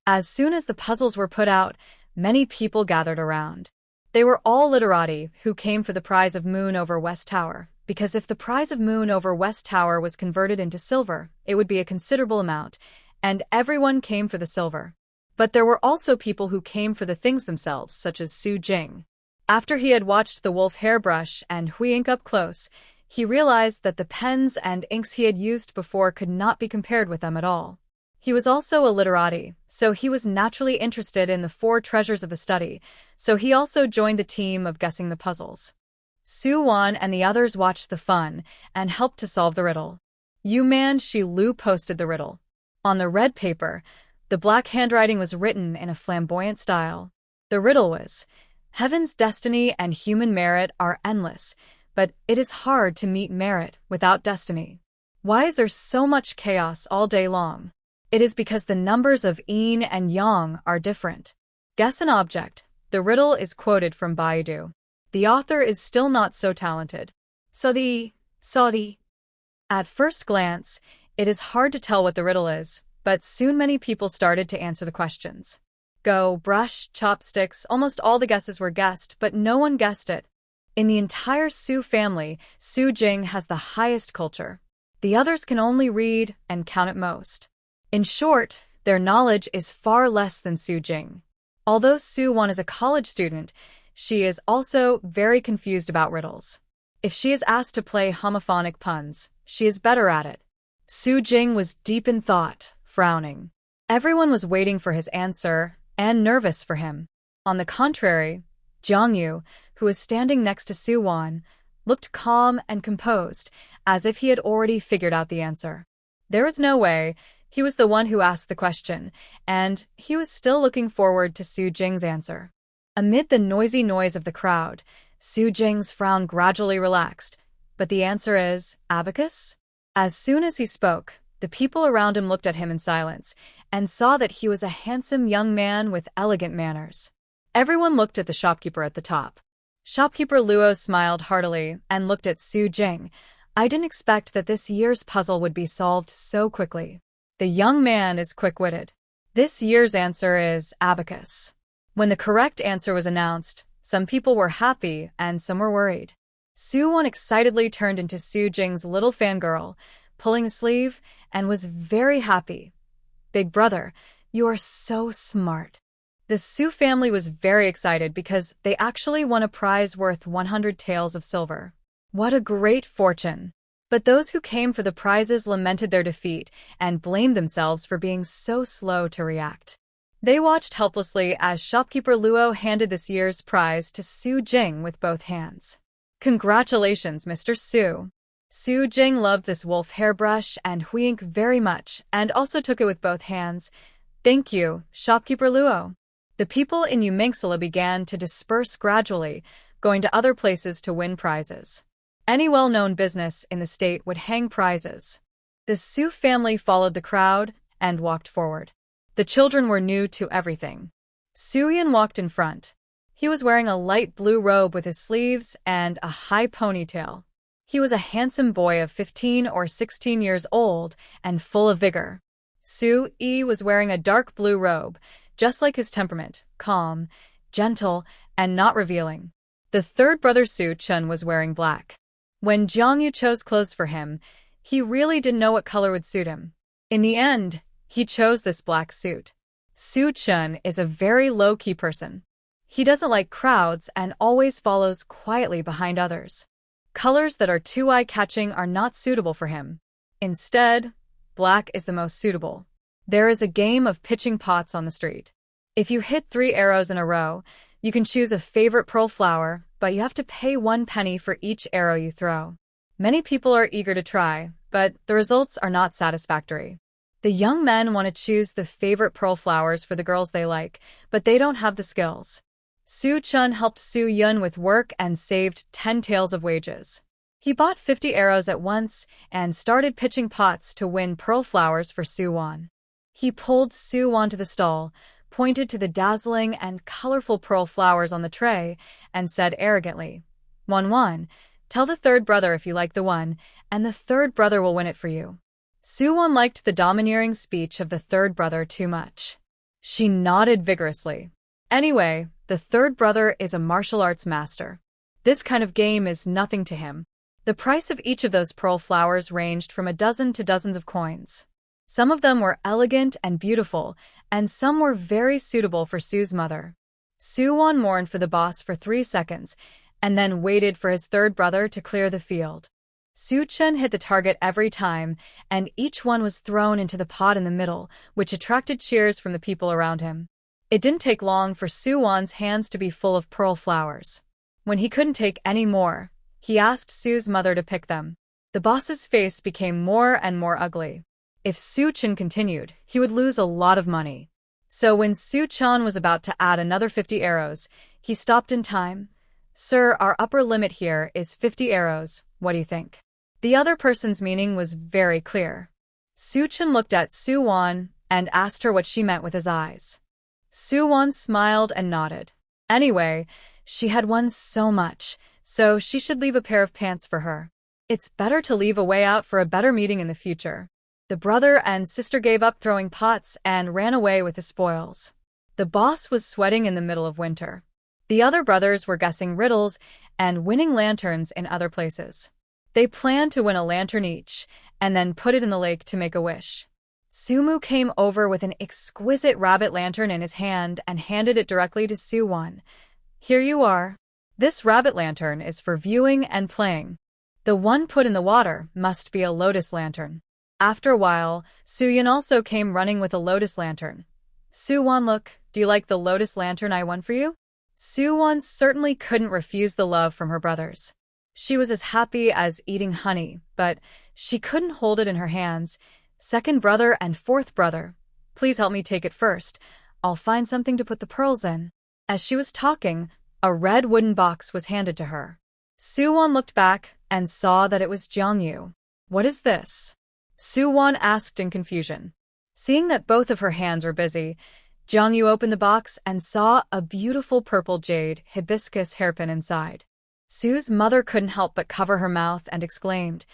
As soon as the puzzles were put out, many people gathered around. They were all literati who came for the prize of Moon over West Tower, because if the prize of Moon over West Tower was converted into silver, it would be a considerable amount, and everyone came for the silver. But there were also people who came for the things themselves, such as Jing. After he had watched the wolf hairbrush and hui ink up close, he realized that the pens and inks he had used before could not be compared with them at all. He was also a literati, so he was naturally interested in the 4 treasures of the study, so he also joined the team of guessing the puzzles. Su Wan and the others watched the fun and helped to solve the riddle. Yu Man Shi Lu posted the riddle. On the red paper, the black handwriting was written in a flamboyant style. The riddle was, "Heaven's destiny and human merit are endless, but it is hard to meet merit without destiny. Why is there so much chaos all day long? It is because the numbers of yin and yang are different. Guess an object." The riddle is quoted from Baidu. The author is still not so talented. Sorry. At first glance, it is hard to tell what the riddle is, but soon many people started to answer the questions. Go, brush, chopsticks, almost all the guesses were guessed, but no one guessed it. In the entire Su family, Jing has the highest culture. The others can only read and count at most. In short, their knowledge is far less than Jing. Although Su Wan is a college student, she is also very confused about riddles. If she is asked to play homophonic puns, she is better at it. Jing was deep in thought, frowning. Everyone was waiting for his answer and nervous for him. On the contrary, Jiang Yu, who was standing next to Su Wan, looked calm and composed, as if he had already figured out the answer. There was no way. He was the one who asked the question, and he was still looking forward to Jing's answer. Amid the noisy noise of the crowd, Jing's frown gradually relaxed. But the answer is abacus? As soon as he spoke, the people around him looked at him in silence and saw that he was a handsome young man with elegant manners. Everyone looked at the shopkeeper at the top. Shopkeeper Luo smiled heartily and looked at Jing. "I didn't expect that this year's puzzle would be solved so quickly. The young man is quick-witted. This year's answer is abacus." When the correct answer was announced, some people were happy and some were worried. Su Wan excitedly turned into Jing's little fangirl, pulling a sleeve, and was very happy. "Big brother, you are so smart." The Su family was very excited because they actually won a prize worth 100 taels of silver. What a great fortune! But those who came for the prizes lamented their defeat and blamed themselves for being so slow to react. They watched helplessly as shopkeeper Luo handed this year's prize to Jing with both hands. "Congratulations, Mr. Su." Jing loved this wolf hairbrush and hui ink very much and also took it with both hands. "Thank you, shopkeeper Luo." The people in Umengsala began to disperse gradually, going to other places to win prizes. Any well-known business in the state would hang prizes. The Su family followed the crowd and walked forward. The children were new to everything. Su Yan walked in front. He was wearing a light blue robe with his sleeves and a high ponytail. He was a handsome boy of 15 or 16 years old and full of vigor. Su Yi was wearing a dark blue robe, just like his temperament, calm, gentle, and not revealing. The third brother Su Chun was wearing black. When Jiang Yu chose clothes for him, he really didn't know what color would suit him. In the end, he chose this black suit. Su Chun is a very low-key person. He doesn't like crowds and always follows quietly behind others. Colors that are too eye-catching are not suitable for him. Instead, black is the most suitable. There is a game of pitching pots on the street. If you hit 3 arrows in a row, you can choose a favorite pearl flower, but you have to pay 1 penny for each arrow you throw. Many people are eager to try, but the results are not satisfactory. The young men want to choose the favorite pearl flowers for the girls they like, but they don't have the skills. Su Chun helped Su Yun with work and saved 10 taels of wages. He bought 50 arrows at once and started pitching pots to win pearl flowers for Su Wan. He pulled Su Wan to the stall, pointed to the dazzling and colorful pearl flowers on the tray, and said arrogantly, Wan, tell the third brother if you like the one, and the third brother will win it for you. Su Wan liked the domineering speech of the third brother too much. She nodded vigorously. Anyway, the third brother is a martial arts master. This kind of game is nothing to him. The price of each of those pearl flowers ranged from a dozen to dozens of coins. Some of them were elegant and beautiful, and some were very suitable for Su's mother. Su Wan mourned for the boss for 3 seconds, and then waited for his third brother to clear the field. Su Chun hit the target every time, and each one was thrown into the pot in the middle, which attracted cheers from the people around him. It didn't take long for Su Wan's hands to be full of pearl flowers. When he couldn't take any more, he asked Su's mother to pick them. The boss's face became more and more ugly. If Su Chun continued, he would lose a lot of money. So when Su Chun was about to add another 50 arrows, he stopped in time. Sir, our upper limit here is 50 arrows. What do you think? The other person's meaning was very clear. Su Chun looked at Su Wan and asked her what she meant with his eyes. Su Wan smiled and nodded. Anyway, she had won so much, so she should leave a pair of pants for her. It's better to leave a way out for a better meeting in the future. The brother and sister gave up throwing pots and ran away with the spoils. The boss was sweating in the middle of winter. The other brothers were guessing riddles and winning lanterns in other places. They planned to win a lantern each and then put it in the lake to make a wish. Sumu came over with an exquisite rabbit lantern in his hand and handed it directly to Su Wan. Here you are. This rabbit lantern is for viewing and playing. The one put in the water must be a lotus lantern. After a while, Su Yun also came running with a lotus lantern. Su Wan, look, do you like the lotus lantern I won for you? Su Wan certainly couldn't refuse the love from her brothers. She was as happy as eating honey, but she couldn't hold it in her hands. Second brother and fourth brother, please help me take it first. I'll find something to put the pearls in. As she was talking, a red wooden box was handed to her. Su Wan looked back and saw that it was Jiang Yu. What is this? Su Wan asked in confusion. Seeing that both of her hands were busy, Jiang Yu opened the box and saw a beautiful purple jade hibiscus hairpin inside. Su's mother couldn't help but cover her mouth and exclaimed,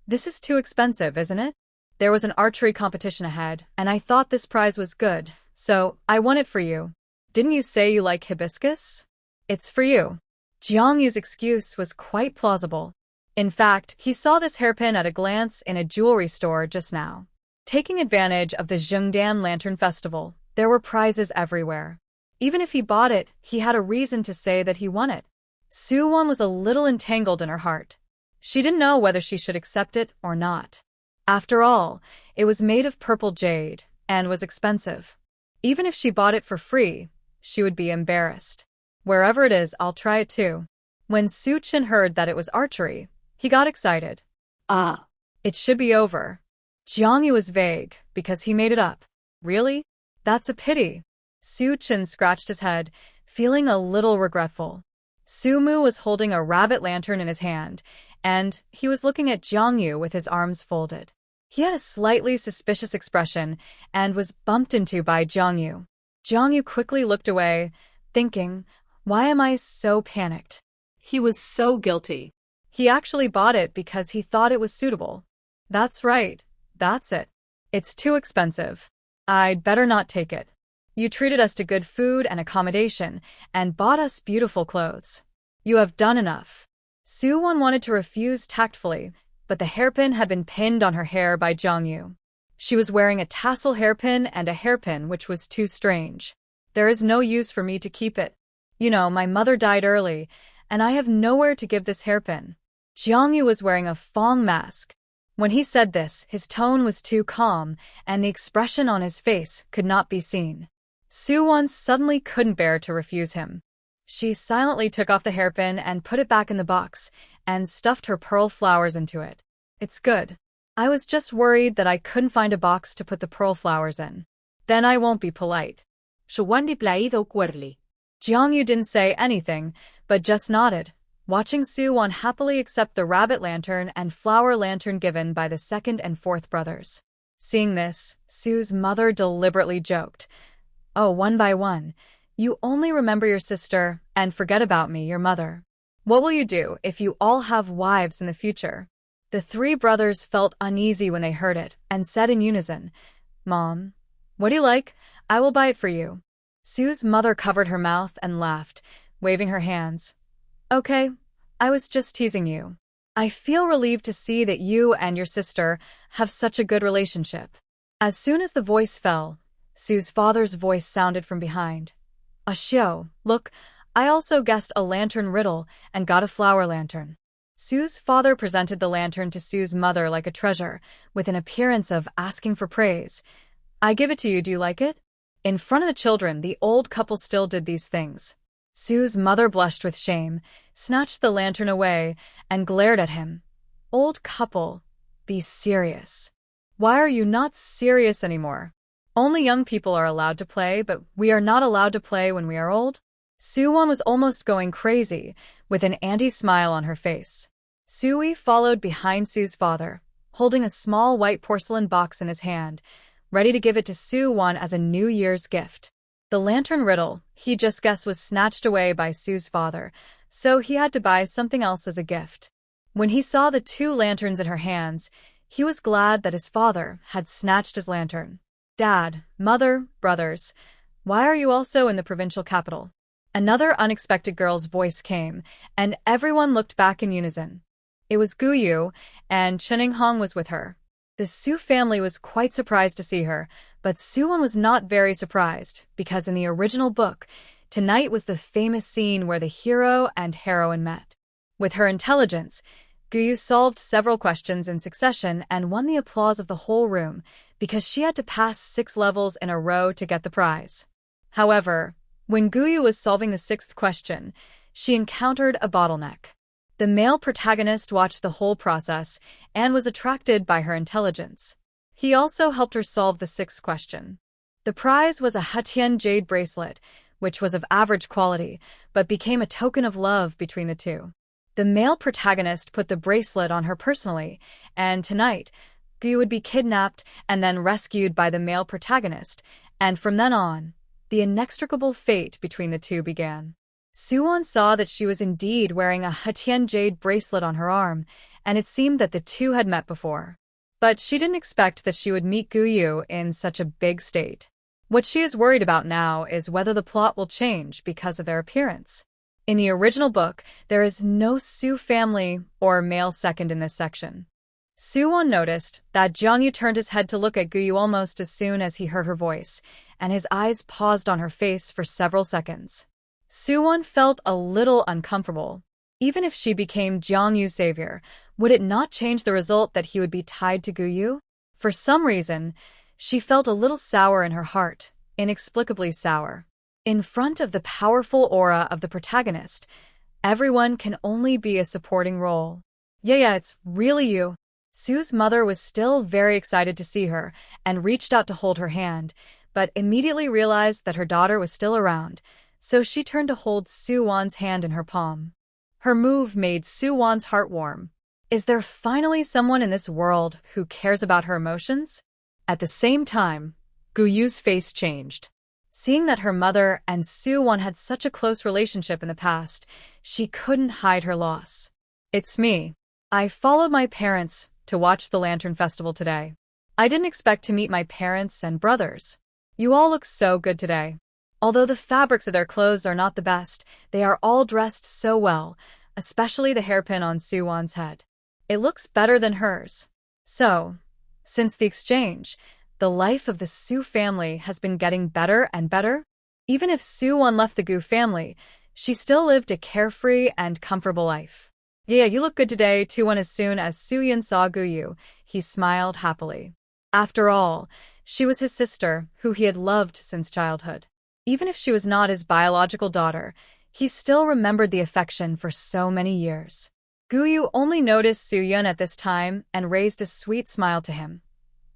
"This is too expensive, isn't it? There was an archery competition ahead, and I thought this prize was good, so I won it for you. Didn't you say you like hibiscus? It's for you." Jiang Yu's excuse was quite plausible. In fact, he saw this hairpin at a glance in a jewelry store just now. Taking advantage of the Zhengdan Lantern Festival, there were prizes everywhere. Even if he bought it, he had a reason to say that he won it. Su Wan was a little entangled in her heart. She didn't know whether she should accept it or not. After all, it was made of purple jade and was expensive. Even if she bought it for free, she would be embarrassed. Wherever it is, I'll try it too. When Su Chun heard that it was archery, he got excited. Ah. It should be over. Jiang Yu was vague because he made it up. Really? That's a pity. Su Chun scratched his head, feeling a little regretful. Su Mu was holding a rabbit lantern in his hand, and he was looking at Jiang Yu with his arms folded. He had a slightly suspicious expression and was bumped into by Jiang Yu. Jiang Yu quickly looked away, thinking, why am I so panicked? He was so guilty. He actually bought it because he thought it was suitable. That's right. That's it. It's too expensive. I'd better not take it. You treated us to good food and accommodation and bought us beautiful clothes. You have done enough. Su Wan wanted to refuse tactfully, but the hairpin had been pinned on her hair by Jiang Yu. She was wearing a tassel hairpin and a hairpin which was too strange. There is no use for me to keep it. You know, my mother died early, and I have nowhere to give this hairpin. Jiang Yu was wearing a Fong mask. When he said this, his tone was too calm, and the expression on his face could not be seen. Su Wan suddenly couldn't bear to refuse him. She silently took off the hairpin and put it back in the box, and stuffed her pearl flowers into it. It's good. I was just worried that I couldn't find a box to put the pearl flowers in. Then I won't be polite. Su Wan di plaído cuerli. Jiang Yu didn't say anything, but just nodded, watching Su Wan happily accept the rabbit lantern and flower lantern given by the second and fourth brothers. Seeing this, Su's mother deliberately joked, "Oh, one by one. You only remember your sister and forget about me, your mother. What will you do if you all have wives in the future?" The three brothers felt uneasy when they heard it and said in unison, "Mom, what do you like? I will buy it for you." Su's mother covered her mouth and laughed, waving her hands. "Okay, I was just teasing you. I feel relieved to see that you and your sister have such a good relationship." As soon as the voice fell, Su's father's voice sounded from behind. "Ashio, look, I also guessed a lantern riddle and got a flower lantern." Su's father presented the lantern to Su's mother like a treasure, with an appearance of asking for praise. "I give it to you, do you like it?" In front of the children, the old couple still did these things. Su's mother blushed with shame, snatched the lantern away, and glared at him. "Old couple, be serious. Why are you not serious anymore? Only young people are allowed to play, but we are not allowed to play when we are old?" Su Wan was almost going crazy, with an anti-smile on her face. Sui followed behind Su's father, holding a small white porcelain box in his hand, ready to give it to Su Wan as a New Year's gift. The lantern riddle he just guessed was snatched away by Su's father, so he had to buy something else as a gift. When he saw the two lanterns in her hands, he was glad that his father had snatched his lantern. "Dad, mother, brothers, why are you also in the provincial capital?" Another unexpected girl's voice came, and everyone looked back in unison. It was Gu Yu, and Chening Hong was with her. The Su family was quite surprised to see her, but Su Wan was not very surprised, because in the original book, tonight was the famous scene where the hero and heroine met. With her intelligence, Gu Yu solved several questions in succession and won the applause of the whole room, because she had to pass 6 levels in a row to get the prize. However, when Gu Yu was solving the 6th question, she encountered a bottleneck. The male protagonist watched the whole process and was attracted by her intelligence. He also helped her solve the 6th question. The prize was a Hetian jade bracelet, which was of average quality, but became a token of love between the two. The male protagonist put the bracelet on her personally, and tonight, Gu Yu would be kidnapped and then rescued by the male protagonist, and from then on, the inextricable fate between the two began. Su Wan saw that she was indeed wearing a Hetian jade bracelet on her arm, and it seemed that the two had met before. But she didn't expect that she would meet Gu Yu in such a big state. What she is worried about now is whether the plot will change because of their appearance. In the original book, there is no Su family or male second in this section. Su Wan noticed that Jiang Yu turned his head to look at Gu Yu almost as soon as he heard her voice, and his eyes paused on her face for several seconds. Su Wan felt a little uncomfortable. Even if she became Jiang Yu's savior, would it not change the result that he would be tied to Gu Yu? For some reason, she felt a little sour in her heart, inexplicably sour. In front of the powerful aura of the protagonist, everyone can only be a supporting role. Yeah, it's really you. Su's mother was still very excited to see her and reached out to hold her hand, but immediately realized that her daughter was still around, so she turned to hold Su Wan's hand in her palm. Her move made Su Wan's heart warm. Is there finally someone in this world who cares about her emotions? At the same time, Gu Yu's face changed. Seeing that her mother and Su Wan had such a close relationship in the past, she couldn't hide her loss. "It's me. I followed my parents to watch the Lantern Festival today. I didn't expect to meet my parents and brothers. You all look so good today. Although the fabrics of their clothes are not the best, they are all dressed so well, especially the hairpin on Su Wan's head. It looks better than hers. So, since the exchange, the life of the Su family has been getting better and better. Even if Su Wan left the Gu family, she still lived a carefree and comfortable life. Yeah, you look good today, too. As soon as Su Yan saw Gu Yu, he smiled happily. After all, she was his sister, who he had loved since childhood. Even if she was not his biological daughter, he still remembered the affection for so many years. Gu Yu only noticed Su Yan at this time and raised a sweet smile to him.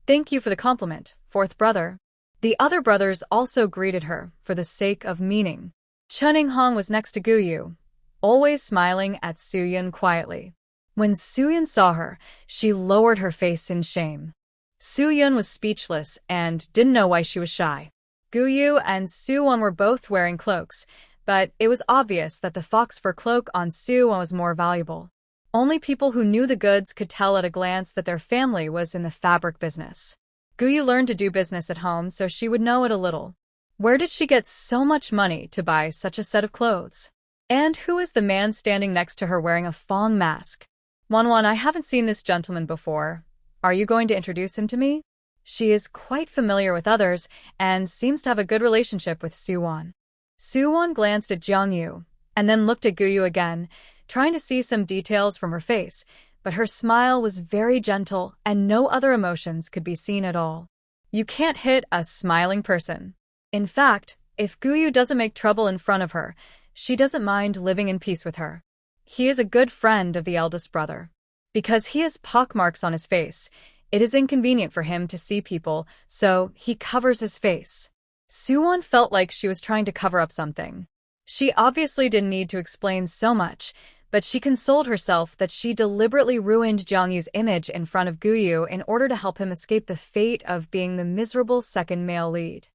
"Thank you for the compliment, fourth brother." The other brothers also greeted her for the sake of meaning. Chun Hong was next to Gu Yu, always smiling at Su Yun quietly. When Su Yun saw her, she lowered her face in shame. Su Yun was speechless and didn't know why she was shy. Gu Yu and Su Wan were both wearing cloaks, but it was obvious that the fox fur cloak on Su Wan was more valuable. Only people who knew the goods could tell at a glance that their family was in the fabric business. Gu Yu learned to do business at home, so she would know it a little. Where did she get so much money to buy such a set of clothes? And who is the man standing next to her wearing a Fong mask? Wan, I haven't seen this gentleman before. Are you going to introduce him to me? She is quite familiar with others and seems to have a good relationship with Su Wan. Su Wan glanced at Jiang Yu and then looked at Gu Yu again, trying to see some details from her face, but her smile was very gentle and no other emotions could be seen at all. You can't hit a smiling person. In fact, if Gu Yu doesn't make trouble in front of her, she doesn't mind living in peace with her. He is a good friend of the eldest brother. Because he has pockmarks on his face, it is inconvenient for him to see people, so he covers his face. Su Wan felt like she was trying to cover up something. She obviously didn't need to explain so much, but she consoled herself that she deliberately ruined Jiang Yu's image in front of Gu Yu in order to help him escape the fate of being the miserable second male lead.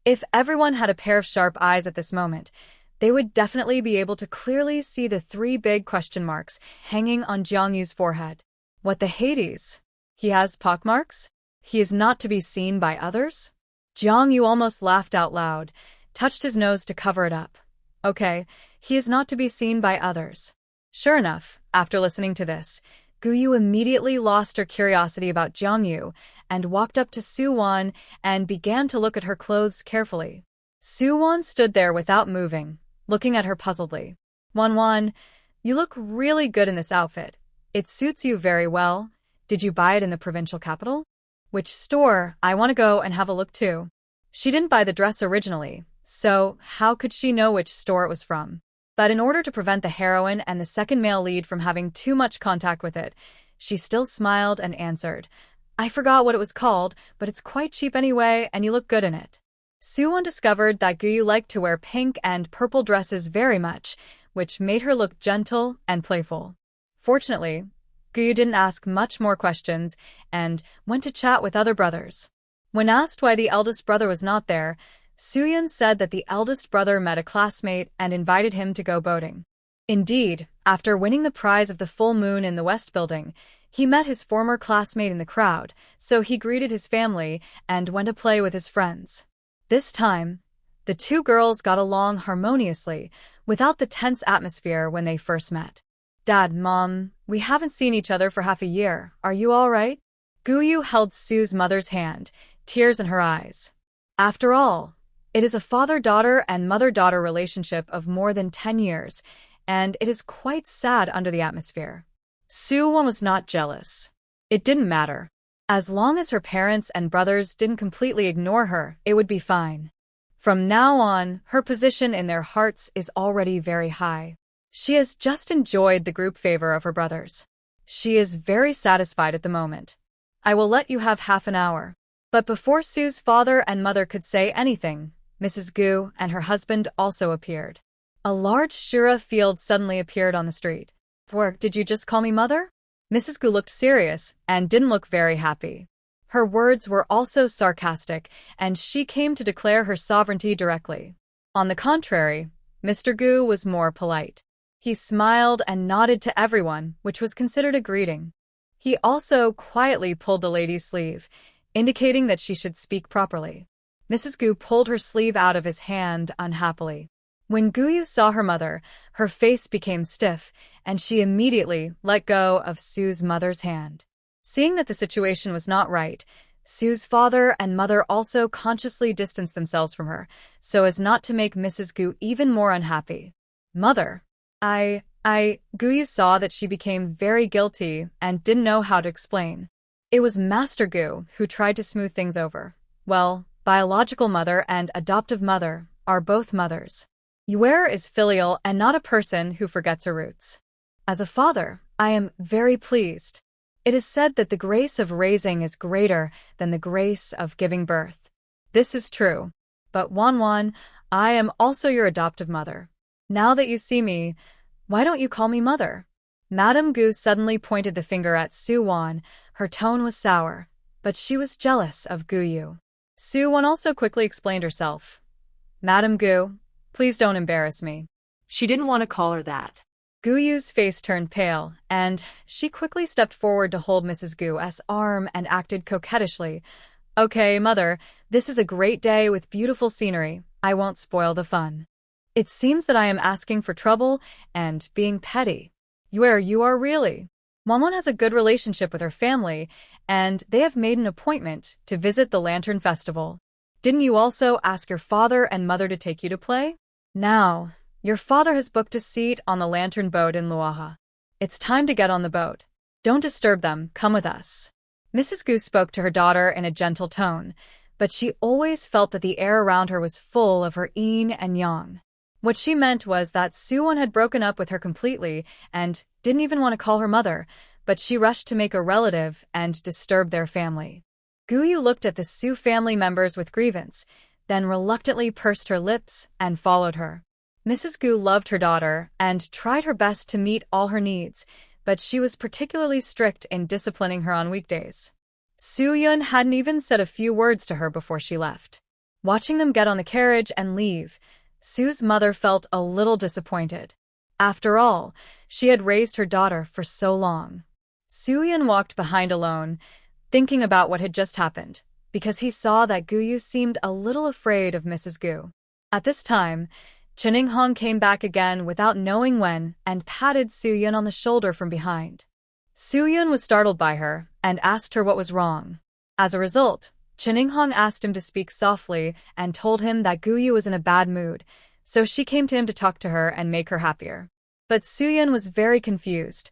If everyone had a pair of sharp eyes at this moment, they would definitely be able to clearly see the 3 big question marks hanging on Jiang Yu's forehead. What the Hades? He has pockmarks? He is not to be seen by others? Jiang Yu almost laughed out loud, touched his nose to cover it up. Okay, he is not to be seen by others. Sure enough, after listening to this, Gu Yu immediately lost her curiosity about Jiang Yu and walked up to Su Wan and began to look at her clothes carefully. Su Wan stood there without moving, looking at her puzzledly. Wan, you look really good in this outfit. It suits you very well. Did you buy it in the provincial capital? Which store? I want to go and have a look too. She didn't buy the dress originally, so how could she know which store it was from? But in order to prevent the heroine and the second male lead from having too much contact with it, she still smiled and answered, I forgot what it was called, but it's quite cheap anyway, and you look good in it. Su Wan discovered that Gu Yu liked to wear pink and purple dresses very much, which made her look gentle and playful. Fortunately, Gu Yu didn't ask much more questions and went to chat with other brothers. When asked why the eldest brother was not there, Su Yun said that the eldest brother met a classmate and invited him to go boating. Indeed, after winning the prize of the full moon in the West Building, he met his former classmate in the crowd, so he greeted his family and went to play with his friends. This time, the 2 girls got along harmoniously, without the tense atmosphere when they first met. Dad, Mom, we haven't seen each other for half a year. Are you all right? Gu Yu held Su's mother's hand, tears in her eyes. After all, it is a father-daughter and mother-daughter relationship of more than 10 years, and it is quite sad under the atmosphere. Su Wan was not jealous. It didn't matter. As long as her parents and brothers didn't completely ignore her, it would be fine. From now on, her position in their hearts is already very high. She has just enjoyed the group favor of her brothers. She is very satisfied at the moment. I will let you have half an hour. But before Su's father and mother could say anything, Mrs. Gu and her husband also appeared. A large shura field suddenly appeared on the street. Did you just call me mother? Mrs. Gu looked serious and didn't look very happy. Her words were also sarcastic, and she came to declare her sovereignty directly. On the contrary, Mr. Gu was more polite. He smiled and nodded to everyone, which was considered a greeting. He also quietly pulled the lady's sleeve, indicating that she should speak properly. Mrs. Gu pulled her sleeve out of his hand unhappily. When Gu Yu saw her mother, her face became stiff, and she immediately let go of Su's mother's hand. Seeing that the situation was not right, Su's father and mother also consciously distanced themselves from her, so as not to make Mrs. Gu even more unhappy. Mother, Gu Yu saw that she became very guilty and didn't know how to explain. It was Master Gu who tried to smooth things over. Well, biological mother and adoptive mother are both mothers. Yuer is filial and not a person who forgets her roots. As a father, I am very pleased. It is said that the grace of raising is greater than the grace of giving birth. This is true. But Wan, I am also your adoptive mother. Now that you see me, why don't you call me mother? Madame Gu suddenly pointed the finger at Su Wan. Her tone was sour, but she was jealous of Gu Yu. Su Wan also quickly explained herself. Madame Gu, please don't embarrass me. She didn't want to call her that. Gu Yu's face turned pale, and she quickly stepped forward to hold Mrs. Gu's arm and acted coquettishly. Okay, mother, this is a great day with beautiful scenery. I won't spoil the fun. It seems that I am asking for trouble and being petty. Where you are really. Maman has a good relationship with her family, and they have made an appointment to visit the Lantern Festival. Didn't you also ask your father and mother to take you to play? Now, your father has booked a seat on the lantern boat in Luaha. It's time to get on the boat. Don't disturb them, come with us. Mrs. Gu spoke to her daughter in a gentle tone, but she always felt that the air around her was full of her yin and yang. What she meant was that Su Wan had broken up with her completely and didn't even want to call her mother, but she rushed to make a relative and disturb their family. Gu Yu looked at the Su family members with grievance, then reluctantly pursed her lips and followed her. Mrs. Gu loved her daughter and tried her best to meet all her needs, but she was particularly strict in disciplining her on weekdays. Su Yun hadn't even said a few words to her before she left. Watching them get on the carriage and leave, Su's mother felt a little disappointed. After all, she had raised her daughter for so long. Su Yun walked behind alone, thinking about what had just happened, because he saw that Gu Yu seemed a little afraid of Mrs. Gu. At this time, Chen Hong came back again without knowing when and patted Su Yun on the shoulder from behind. Su Yun was startled by her and asked her what was wrong. As a result, Chen Hong asked him to speak softly and told him that Gu Yu was in a bad mood, so she came to him to talk to her and make her happier. But Su Yun was very confused.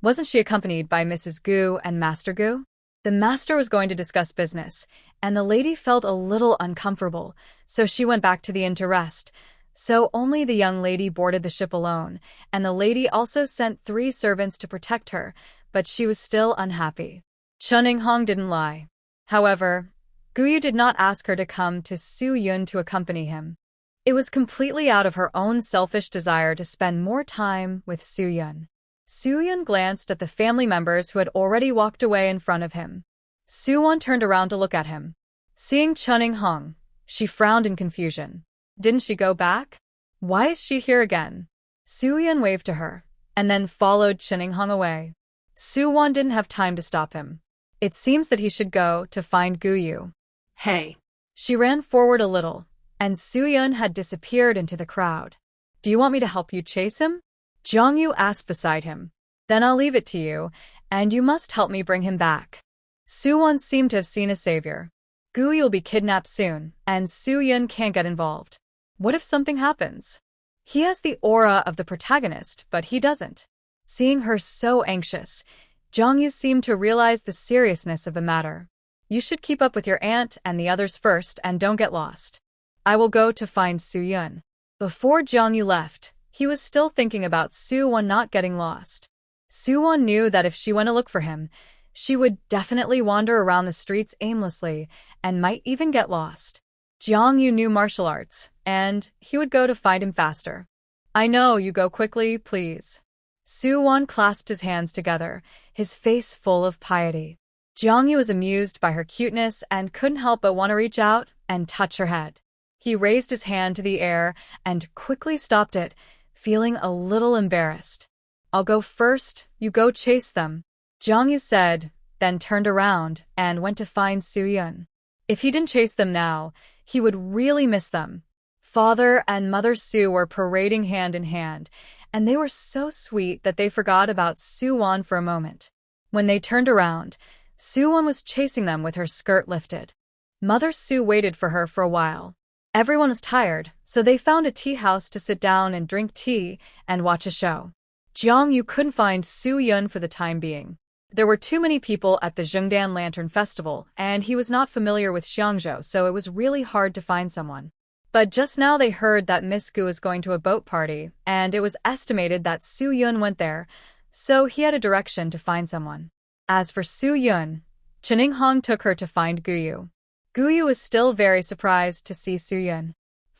Wasn't she accompanied by Mrs. Gu and Master Gu? The master was going to discuss business, and the lady felt a little uncomfortable, so she went back to the inn to rest. So only the young lady boarded the ship alone, and the lady also sent 3 servants to protect her, but she was still unhappy. Chen Hong didn't lie. However, Gu Yu did not ask her to come to Su Yun to accompany him. It was completely out of her own selfish desire to spend more time with Su Yun. Su Yun glanced at the family members who had already walked away in front of him. Su Wan turned around to look at him. Seeing Chen Hong, she frowned in confusion. Didn't she go back? Why is she here again? Su Yun waved to her, and then followed Chen Hong away. Su Wan didn't have time to stop him. It seems that he should go to find Gu Yu. Hey. She ran forward a little, and Su Yun had disappeared into the crowd. Do you want me to help you chase him? Jiang Yu asked beside him. Then I'll leave it to you, and you must help me bring him back. Su Wan seemed to have seen a savior. Gu Yu will be kidnapped soon, and Su Yun can't get involved. What if something happens? He has the aura of the protagonist, but he doesn't. Seeing her so anxious, Jiang Yu seemed to realize the seriousness of the matter. You should keep up with your aunt and the others first and don't get lost. I will go to find Su Yun. Before Jiang Yu left, he was still thinking about Su Wan not getting lost. Su Wan knew that if she went to look for him, she would definitely wander around the streets aimlessly and might even get lost. Jiang Yu knew martial arts, and he would go to find him faster. I know, you go quickly, please. Su Wan clasped his hands together, his face full of piety. Jiang Yu was amused by her cuteness and couldn't help but want to reach out and touch her head. He raised his hand to the air and quickly stopped it, feeling a little embarrassed. I'll go first, you go chase them, Jiang Yu said, then turned around and went to find Su Yun. If he didn't chase them now, he would really miss them. Father and Mother Su were parading hand in hand, and they were so sweet that they forgot about Su Wan for a moment. When they turned around, Su Wan was chasing them with her skirt lifted. Mother Su waited for her for a while. Everyone was tired, so they found a tea house to sit down and drink tea and watch a show. Jiang Yu couldn't find Su Yun for the time being. There were too many people at the Zhengdan Lantern Festival, and he was not familiar with Xiangzhou, so it was really hard to find someone. But just now they heard that Miss Gu was going to a boat party, and it was estimated that Su Yun went there, so he had a direction to find someone. As for Su Yun, Chen Hong took her to find Gu Yu. Gu Yu was still very surprised to see Su Yun.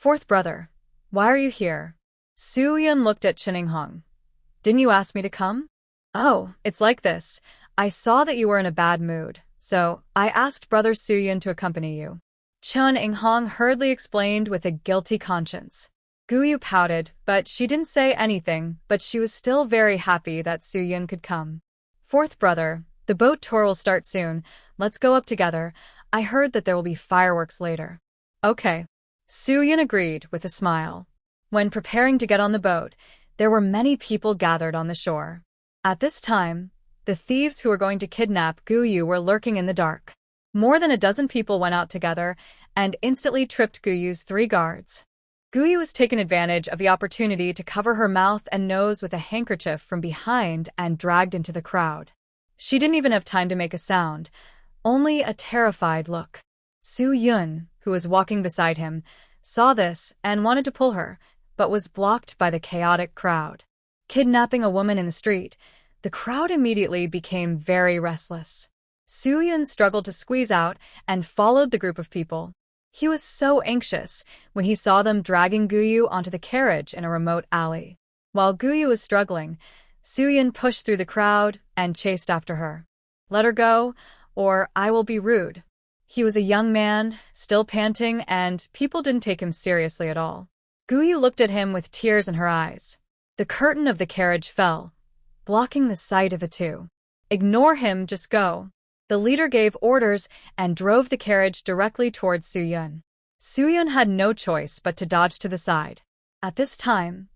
Fourth brother, why are you here? Su Yun looked at Chen Hong. Didn't you ask me to come? Oh, it's like this. I saw that you were in a bad mood, so I asked brother Su Yun to accompany you. Chen Hong hurriedly explained with a guilty conscience. Gu Yu pouted, but she didn't say anything, but she was still very happy that Su Yun could come. Fourth brother, the boat tour will start soon. Let's go up together. I heard that there will be fireworks later. Okay. Su Yun agreed with a smile. When preparing to get on the boat, there were many people gathered on the shore. At this time, the thieves who were going to kidnap Gu Yu were lurking in the dark. More than a dozen people went out together and instantly tripped Gu Yu's 3 guards. Gu Yu was taken advantage of the opportunity to cover her mouth and nose with a handkerchief from behind and dragged into the crowd. She didn't even have time to make a sound, only a terrified look. Su Yun, who was walking beside him, saw this and wanted to pull her, but was blocked by the chaotic crowd. Kidnapping a woman in the street, the crowd immediately became very restless. Su Yun struggled to squeeze out and followed the group of people. He was so anxious when he saw them dragging Gu Yu onto the carriage in a remote alley. While Gu Yu was struggling, Su Yun pushed through the crowd and chased after her. Let her go, or I will be rude. He was a young man, still panting, and people didn't take him seriously at all. Gu Yu looked at him with tears in her eyes. The curtain of the carriage fell, blocking the sight of the two. Ignore him, just go. The leader gave orders and drove the carriage directly towards Su Yun. Su Yun had no choice but to dodge to the side. At this time,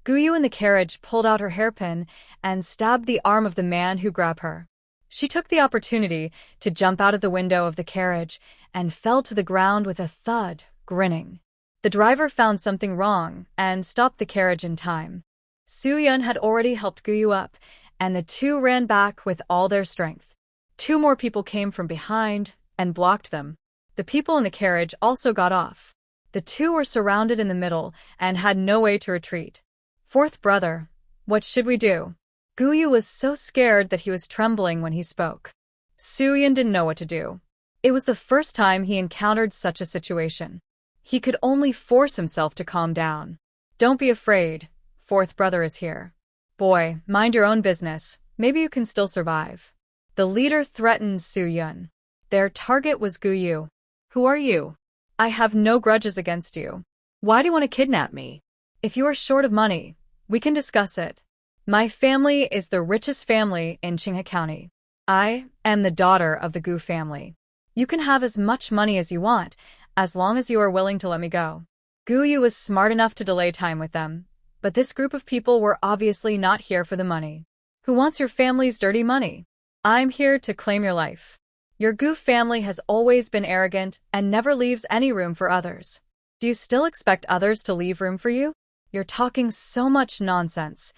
Gu Yu in the carriage pulled out her hairpin and stabbed the arm of the man who grabbed her. She took the opportunity to jump out of the window of the carriage and fell to the ground with a thud, grinning. The driver found something wrong and stopped the carriage in time. Su Yun had already helped Gu Yu up, and the two ran back with all their strength. 2 more people came from behind and blocked them. The people in the carriage also got off. The two were surrounded in the middle and had no way to retreat. Fourth brother, what should we do? Gu Yu was so scared that he was trembling when he spoke. Su Yun didn't know what to do. It was the first time he encountered such a situation. He could only force himself to calm down. Don't be afraid. Fourth brother is here. Boy, mind your own business. Maybe you can still survive. The leader threatened Su Yun. Their target was Gu Yu. Who are you? I have no grudges against you. Why do you want to kidnap me? If you are short of money, we can discuss it. My family is the richest family in Qinghe County. I am the daughter of the Gu family. You can have as much money as you want, as long as you are willing to let me go. Gu Yu was smart enough to delay time with them, but this group of people were obviously not here for the money. Who wants your family's dirty money? I'm here to claim your life. Your Gu family has always been arrogant and never leaves any room for others. Do you still expect others to leave room for you? You're talking so much nonsense.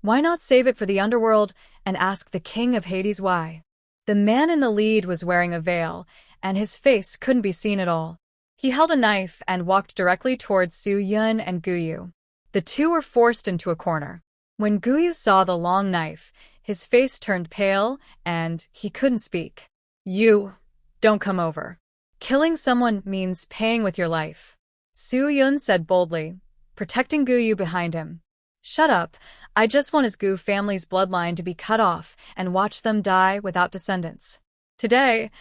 Why not save it for the underworld and ask the king of Hades why? The man in the lead was wearing a veil, and his face couldn't be seen at all. He held a knife and walked directly towards Su Yun and Gu Yu. The two were forced into a corner. When Gu Yu saw the long knife, his face turned pale, and he couldn't speak. You, don't come over. Killing someone means paying with your life. Su Yun said boldly, protecting Gu Yu behind him. Shut up. I just want his Gu family's bloodline to be cut off and watch them die without descendants. Today,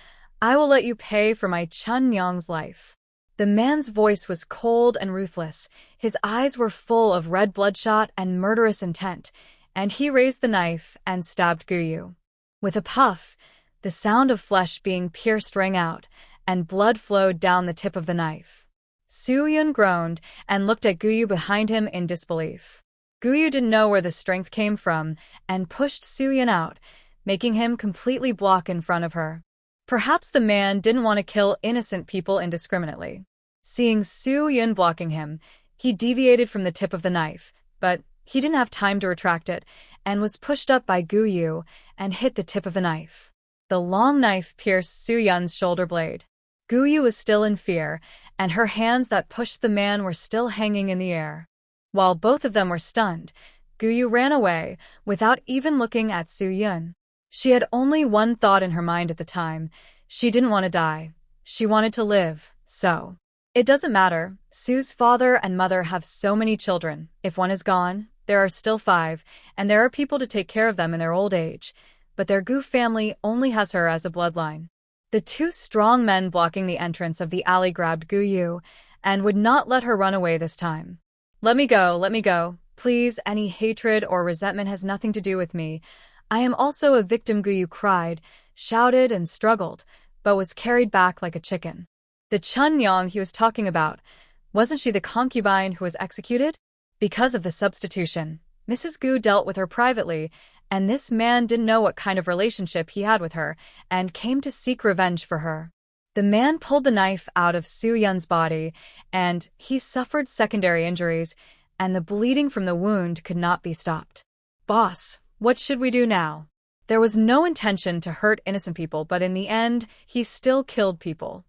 I will let you pay for my Chun Yang's life. The man's voice was cold and ruthless. His eyes were full of red bloodshot and murderous intent, and he raised the knife and stabbed Gu Yu. With a puff, the sound of flesh being pierced rang out, and blood flowed down the tip of the knife. Su Yun groaned and looked at Gu Yu behind him in disbelief. Gu Yu didn't know where the strength came from and pushed Su Yun out, making him completely block in front of her. Perhaps the man didn't want to kill innocent people indiscriminately. Seeing Su Yun blocking him, he deviated from the tip of the knife, but he didn't have time to retract it and was pushed up by Gu Yu and hit the tip of the knife. The long knife pierced Su Yun's shoulder blade. Gu Yu was still in fear, and her hands that pushed the man were still hanging in the air. While both of them were stunned, Gu Yu ran away without even looking at Su Yun. She had only one thought in her mind at the time. She didn't want to die. She wanted to live, so It doesn't matter. Su's father and mother have so many children. If one is gone, there are still 5, and there are people to take care of them in their old age. But their Gu family only has her as a bloodline. The 2 strong men blocking the entrance of the alley grabbed Gu Yu and would not let her run away this time. Let me go. Please, any hatred or resentment has nothing to do with me. I am also a victim, Gu Yu cried, shouted and struggled, but was carried back like a chicken. The Chun Yang he was talking about, wasn't she the concubine who was executed? Because of the substitution, Mrs. Gu dealt with her privately, and this man didn't know what kind of relationship he had with her, and came to seek revenge for her. The man pulled the knife out of Su Yun's body, and he suffered secondary injuries, and the bleeding from the wound could not be stopped. Boss, what should we do now? There was no intention to hurt innocent people, but in the end, he still killed people.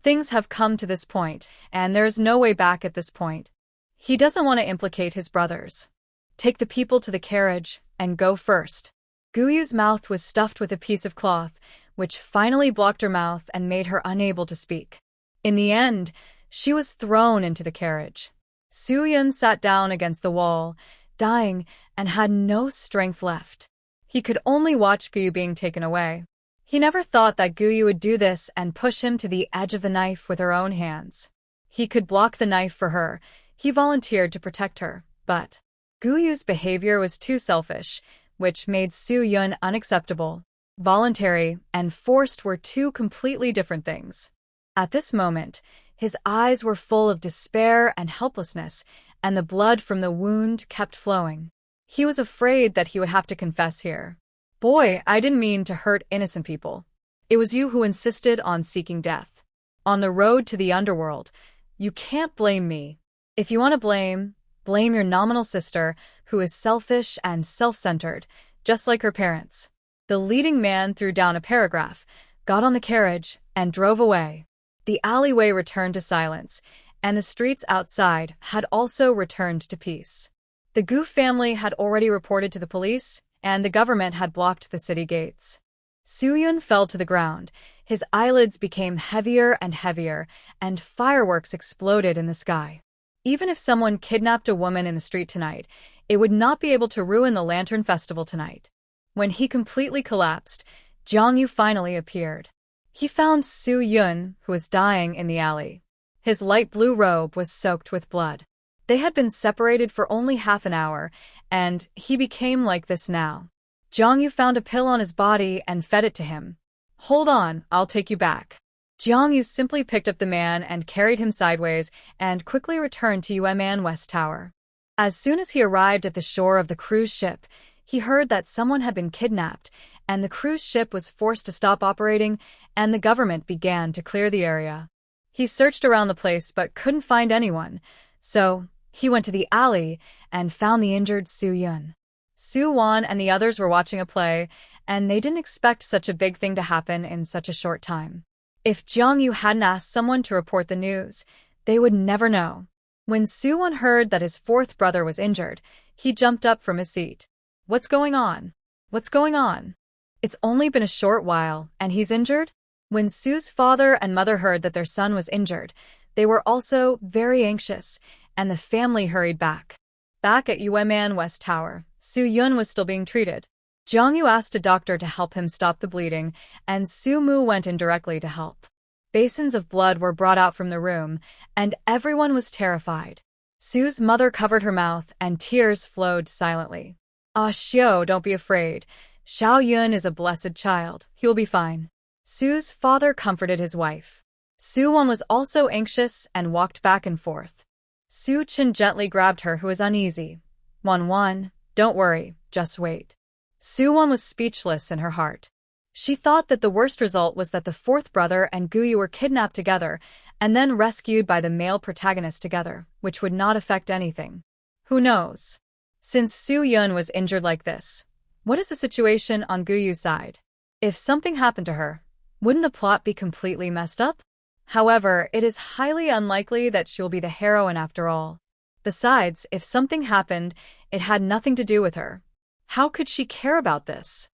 Things have come to this point, and there's no way back at this point. He doesn't want to implicate his brothers. Take the people to the carriage, and go first. Gu Yu's mouth was stuffed with a piece of cloth, which finally blocked her mouth and made her unable to speak. In the end, she was thrown into the carriage. Su Yun sat down against the wall, dying, and had no strength left. He could only watch Gu Yu being taken away. He never thought that Gu Yu would do this and push him to the edge of the knife with her own hands. He could block the knife for her. He volunteered to protect her, but Gu Yu's behavior was too selfish, which made Su Yun unacceptable. Voluntary and forced were 2 completely different things. At this moment, his eyes were full of despair and helplessness, and the blood from the wound kept flowing. He was afraid that he would have to confess here. Boy, I didn't mean to hurt innocent people. It was you who insisted on seeking death. On the road to the underworld, you can't blame me. If you want to blame your nominal sister, who is selfish and self-centered, just like her parents. The leading man threw down a paragraph, got on the carriage, and drove away. The alleyway returned to silence, and the streets outside had also returned to peace. The Gu family had already reported to the police, and the government had blocked the city gates. Su Yun fell to the ground. His eyelids became heavier and heavier, and fireworks exploded in the sky. Even if someone kidnapped a woman in the street tonight, it would not be able to ruin the Lantern Festival tonight. When he completely collapsed, Jiang Yu finally appeared. He found Su Yun, who was dying in the alley. His light blue robe was soaked with blood. They had been separated for only half an hour, and he became like this now. Jiang Yu found a pill on his body and fed it to him. Hold on, I'll take you back. Jiang Yu simply picked up the man and carried him sideways and quickly returned to Yueman West Tower. As soon as he arrived at the shore of the cruise ship, he heard that someone had been kidnapped, and the cruise ship was forced to stop operating, and the government began to clear the area. He searched around the place but couldn't find anyone, so he went to the alley and found the injured Su Yun. Su Wan and the others were watching a play, and they didn't expect such a big thing to happen in such a short time. If Jiang Yu hadn't asked someone to report the news, they would never know. When Su Wan heard that his 4th brother was injured, he jumped up from his seat. What's going on? What's going on? It's only been a short while, and he's injured? When Su's father and mother heard that their son was injured, they were also very anxious, and the family hurried back. Back at Yueman West Tower, Su Yun was still being treated. Jiang Yu asked a doctor to help him stop the bleeding, and Su Mu went in directly to help. Basins of blood were brought out from the room, and everyone was terrified. Su's mother covered her mouth, and tears flowed silently. Ah, Xiao, don't be afraid. Xiao Yun is a blessed child. He will be fine. Su's father comforted his wife. Su Wan was also anxious and walked back and forth. Su Chen gently grabbed her, who was uneasy. Wan, don't worry, just wait. Su Wan was speechless in her heart. She thought that the worst result was that the 4th brother and Gu Yu were kidnapped together and then rescued by the male protagonist together, which would not affect anything. Who knows? Since Su Yun was injured like this, what is the situation on Gu Yu's side? If something happened to her, wouldn't the plot be completely messed up? However, it is highly unlikely that she'll be the heroine after all. Besides, if something happened, it had nothing to do with her. How could she care about this?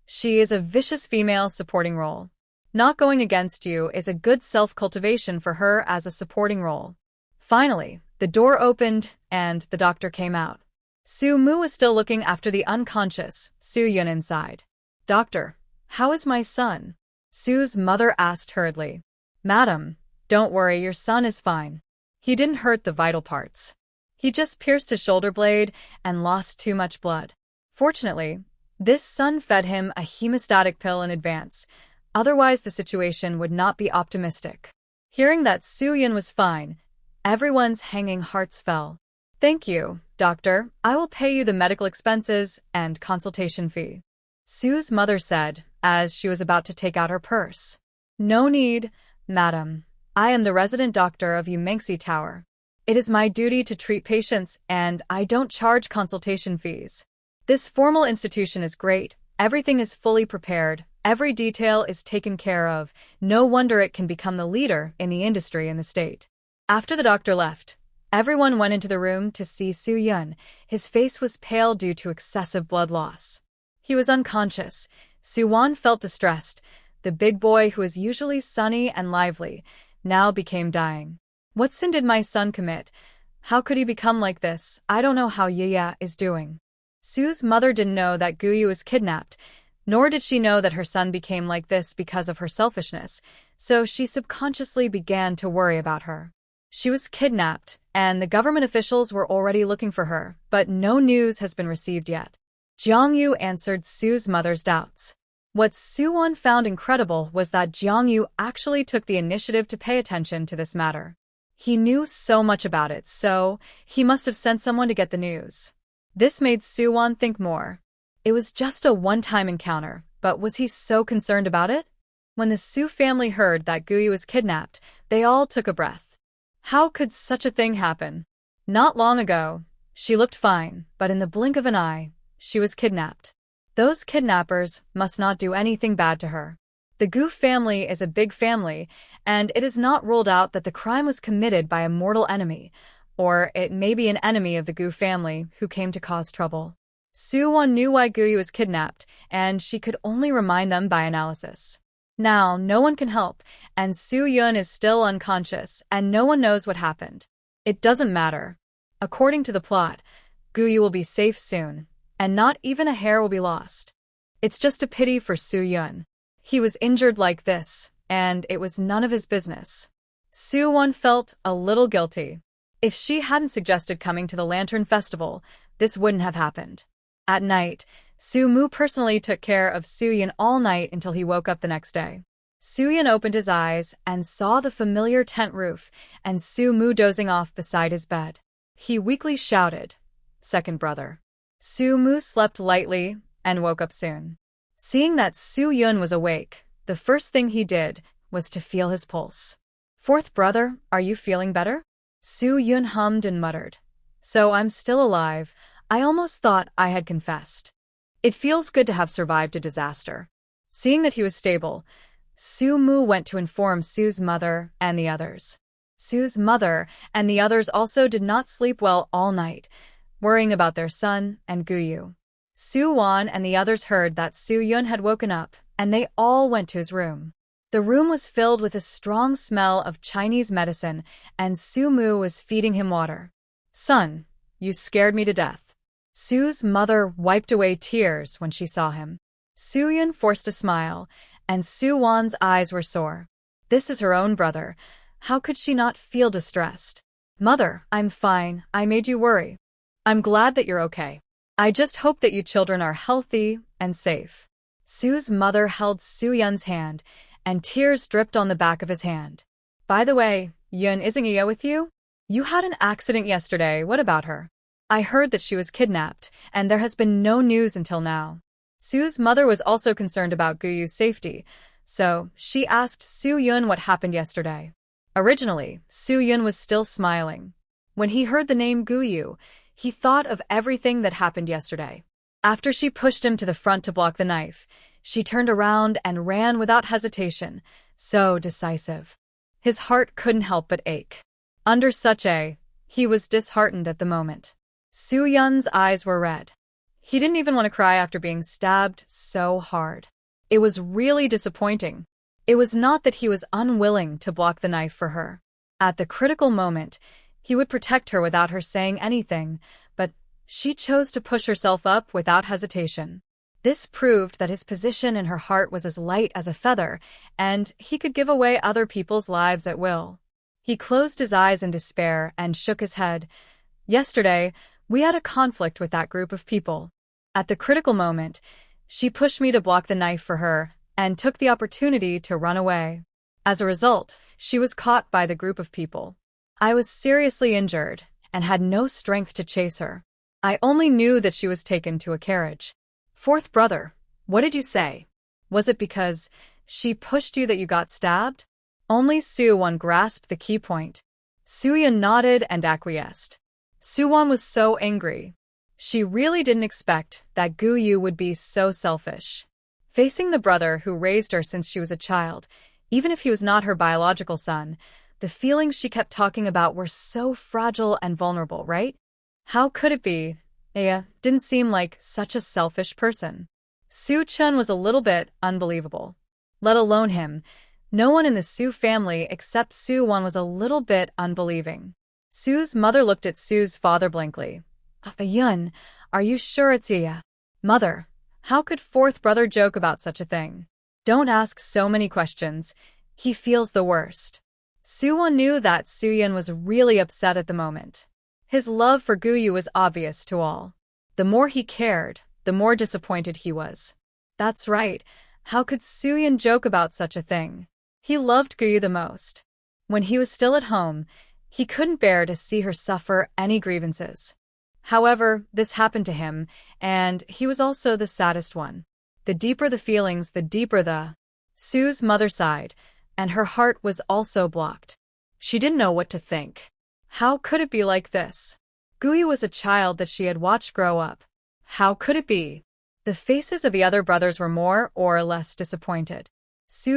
She is a vicious female supporting role. Not going against you is a good self-cultivation for her as a supporting role. Finally, the door opened and the doctor came out. Su Mu was still looking after the unconscious Su Yun inside. "Doctor, how is my son?" Su's mother asked hurriedly. "Madam, don't worry, your son is fine. He didn't hurt the vital parts. He just pierced his shoulder blade and lost too much blood. Fortunately, this son fed him a hemostatic pill in advance. Otherwise, the situation would not be optimistic." Hearing that Su Yun was fine, everyone's hanging hearts fell. "Thank you, doctor. I will pay you the medical expenses and consultation fee," Su's mother said as she was about to take out her purse. "No need, madam. I am the resident doctor of Yumengsi Tower. It is my duty to treat patients and I don't charge consultation fees. This formal institution is great. Everything is fully prepared. Every detail is taken care of. No wonder it can become the leader in the industry in the state." After the doctor left, everyone went into the room to see Su Yun. His face was pale due to excessive blood loss. He was unconscious. Su Wan felt distressed. The big boy, who is usually sunny and lively, now became dying. "What sin did my son commit? How could he become like this? I don't know how Yiya is doing." Su's mother didn't know that Guyu was kidnapped, nor did she know that her son became like this because of her selfishness, so she subconsciously began to worry about her. She was kidnapped, and the government officials were already looking for her, but no news has been received yet. Jiang Yu answered Su's mother's doubts. What Su Wan found incredible was that Jiang Yu actually took the initiative to pay attention to this matter. He knew so much about it, so he must have sent someone to get the news. This made Su Wan think more. It was just a one-time encounter, but was he so concerned about it? When the Su family heard that Guyu was kidnapped, they all took a breath. How could such a thing happen? Not long ago, she looked fine, but in the blink of an eye, she was kidnapped. Those kidnappers must not do anything bad to her. The Gu family is a big family, and it is not ruled out that the crime was committed by a mortal enemy, or it may be an enemy of the Gu family who came to cause trouble. Su Wan knew why Guyu was kidnapped, and she could only remind them by analysis. Now, no one can help, and Su Yun is still unconscious, and no one knows what happened. It doesn't matter. According to the plot, Guyu will be safe soon, and not even a hair will be lost. It's just a pity for Su Yun. He was injured like this, and it was none of his business. Su Wan felt a little guilty. If she hadn't suggested coming to the Lantern Festival, this wouldn't have happened. At night, Su Mu personally took care of Su Yun all night until he woke up the next day. Su Yun opened his eyes and saw the familiar tent roof and Su Mu dozing off beside his bed. He weakly shouted, "Second brother." Su Mu slept lightly and woke up soon. Seeing that Su Yun was awake, the first thing he did was to feel his pulse. "Fourth brother, are you feeling better?" Su Yun hummed and muttered. "So I'm still alive. I almost thought I had confessed. It feels good to have survived a disaster." Seeing that he was stable, Su Mu went to inform Su's mother and the others. Su's mother and the others also did not sleep well all night, worrying about their son and Guyu. Su Wan and the others heard that Su Yun had woken up, and they all went to his room. The room was filled with a strong smell of Chinese medicine, and Su Mu was feeding him water. "Son, you scared me to death." Su's mother wiped away tears when she saw him. Su Yun forced a smile, and Su Wan's eyes were sore. This is her own brother. How could she not feel distressed? "Mother, I'm fine. I made you worry. I'm glad that you're okay. I just hope that you children are healthy and safe." Su's mother held Su Yun's hand, and tears dripped on the back of his hand. "By the way, Yun, isn't Iya with you? You had an accident yesterday. What about her? I heard that she was kidnapped, and there has been no news until now." Su's mother was also concerned about Guyu's safety, so she asked Su Yun what happened yesterday. Originally, Su Yun was still smiling. When he heard the name Guyu, he thought of everything that happened yesterday. After she pushed him to the front to block the knife, she turned around and ran without hesitation, so decisive. His heart couldn't help but ache. Under such he was disheartened at the moment. Su Yun's eyes were red. He didn't even want to cry after being stabbed so hard. It was really disappointing. It was not that he was unwilling to block the knife for her. At the critical moment, he would protect her without her saying anything, but she chose to push herself up without hesitation. This proved that his position in her heart was as light as a feather, and he could give away other people's lives at will. He closed his eyes in despair and shook his head. Yesterday, we had a conflict with that group of people. At the critical moment, she pushed me to block the knife for her and took the opportunity to run away. As a result, she was caught by the group of people. I was seriously injured and had no strength to chase her. I only knew that she was taken to a carriage. Fourth brother, what did you say? Was it because she pushed you that you got stabbed? Only Su Wan grasped the key point. Su Yan nodded and acquiesced. Su Wan was so angry. She really didn't expect that Jiang Yu would be so selfish. Facing the brother who raised her since she was a child, even if he was not her biological son, the feelings she kept talking about were so fragile and vulnerable, right? How could it be? Aya didn't seem like such a selfish person. Su Chun was a little bit unbelievable. Let alone him. No one in the Su family except Su Wan was a little bit unbelieving. Su's mother looked at Su's father blankly. Yun, are you sure it's Iya? Mother, how could fourth brother joke about such a thing? Don't ask so many questions. He feels the worst. Su Wan knew that Su Yan was really upset at the moment. His love for Jiang Yu was obvious to all. The more he cared, the more disappointed he was. That's right. How could Su Yan joke about such a thing? He loved Jiang Yu the most. When he was still at home, he couldn't bear to see her suffer any grievances. However, this happened to him, and he was also the saddest one. The deeper the feelings, the deeper the... Su's mother sighed, and her heart was also blocked. She didn't know what to think. How could it be like this? Jiang Yu was a child that she had watched grow up. How could it be? The faces of the other brothers were more or less disappointed.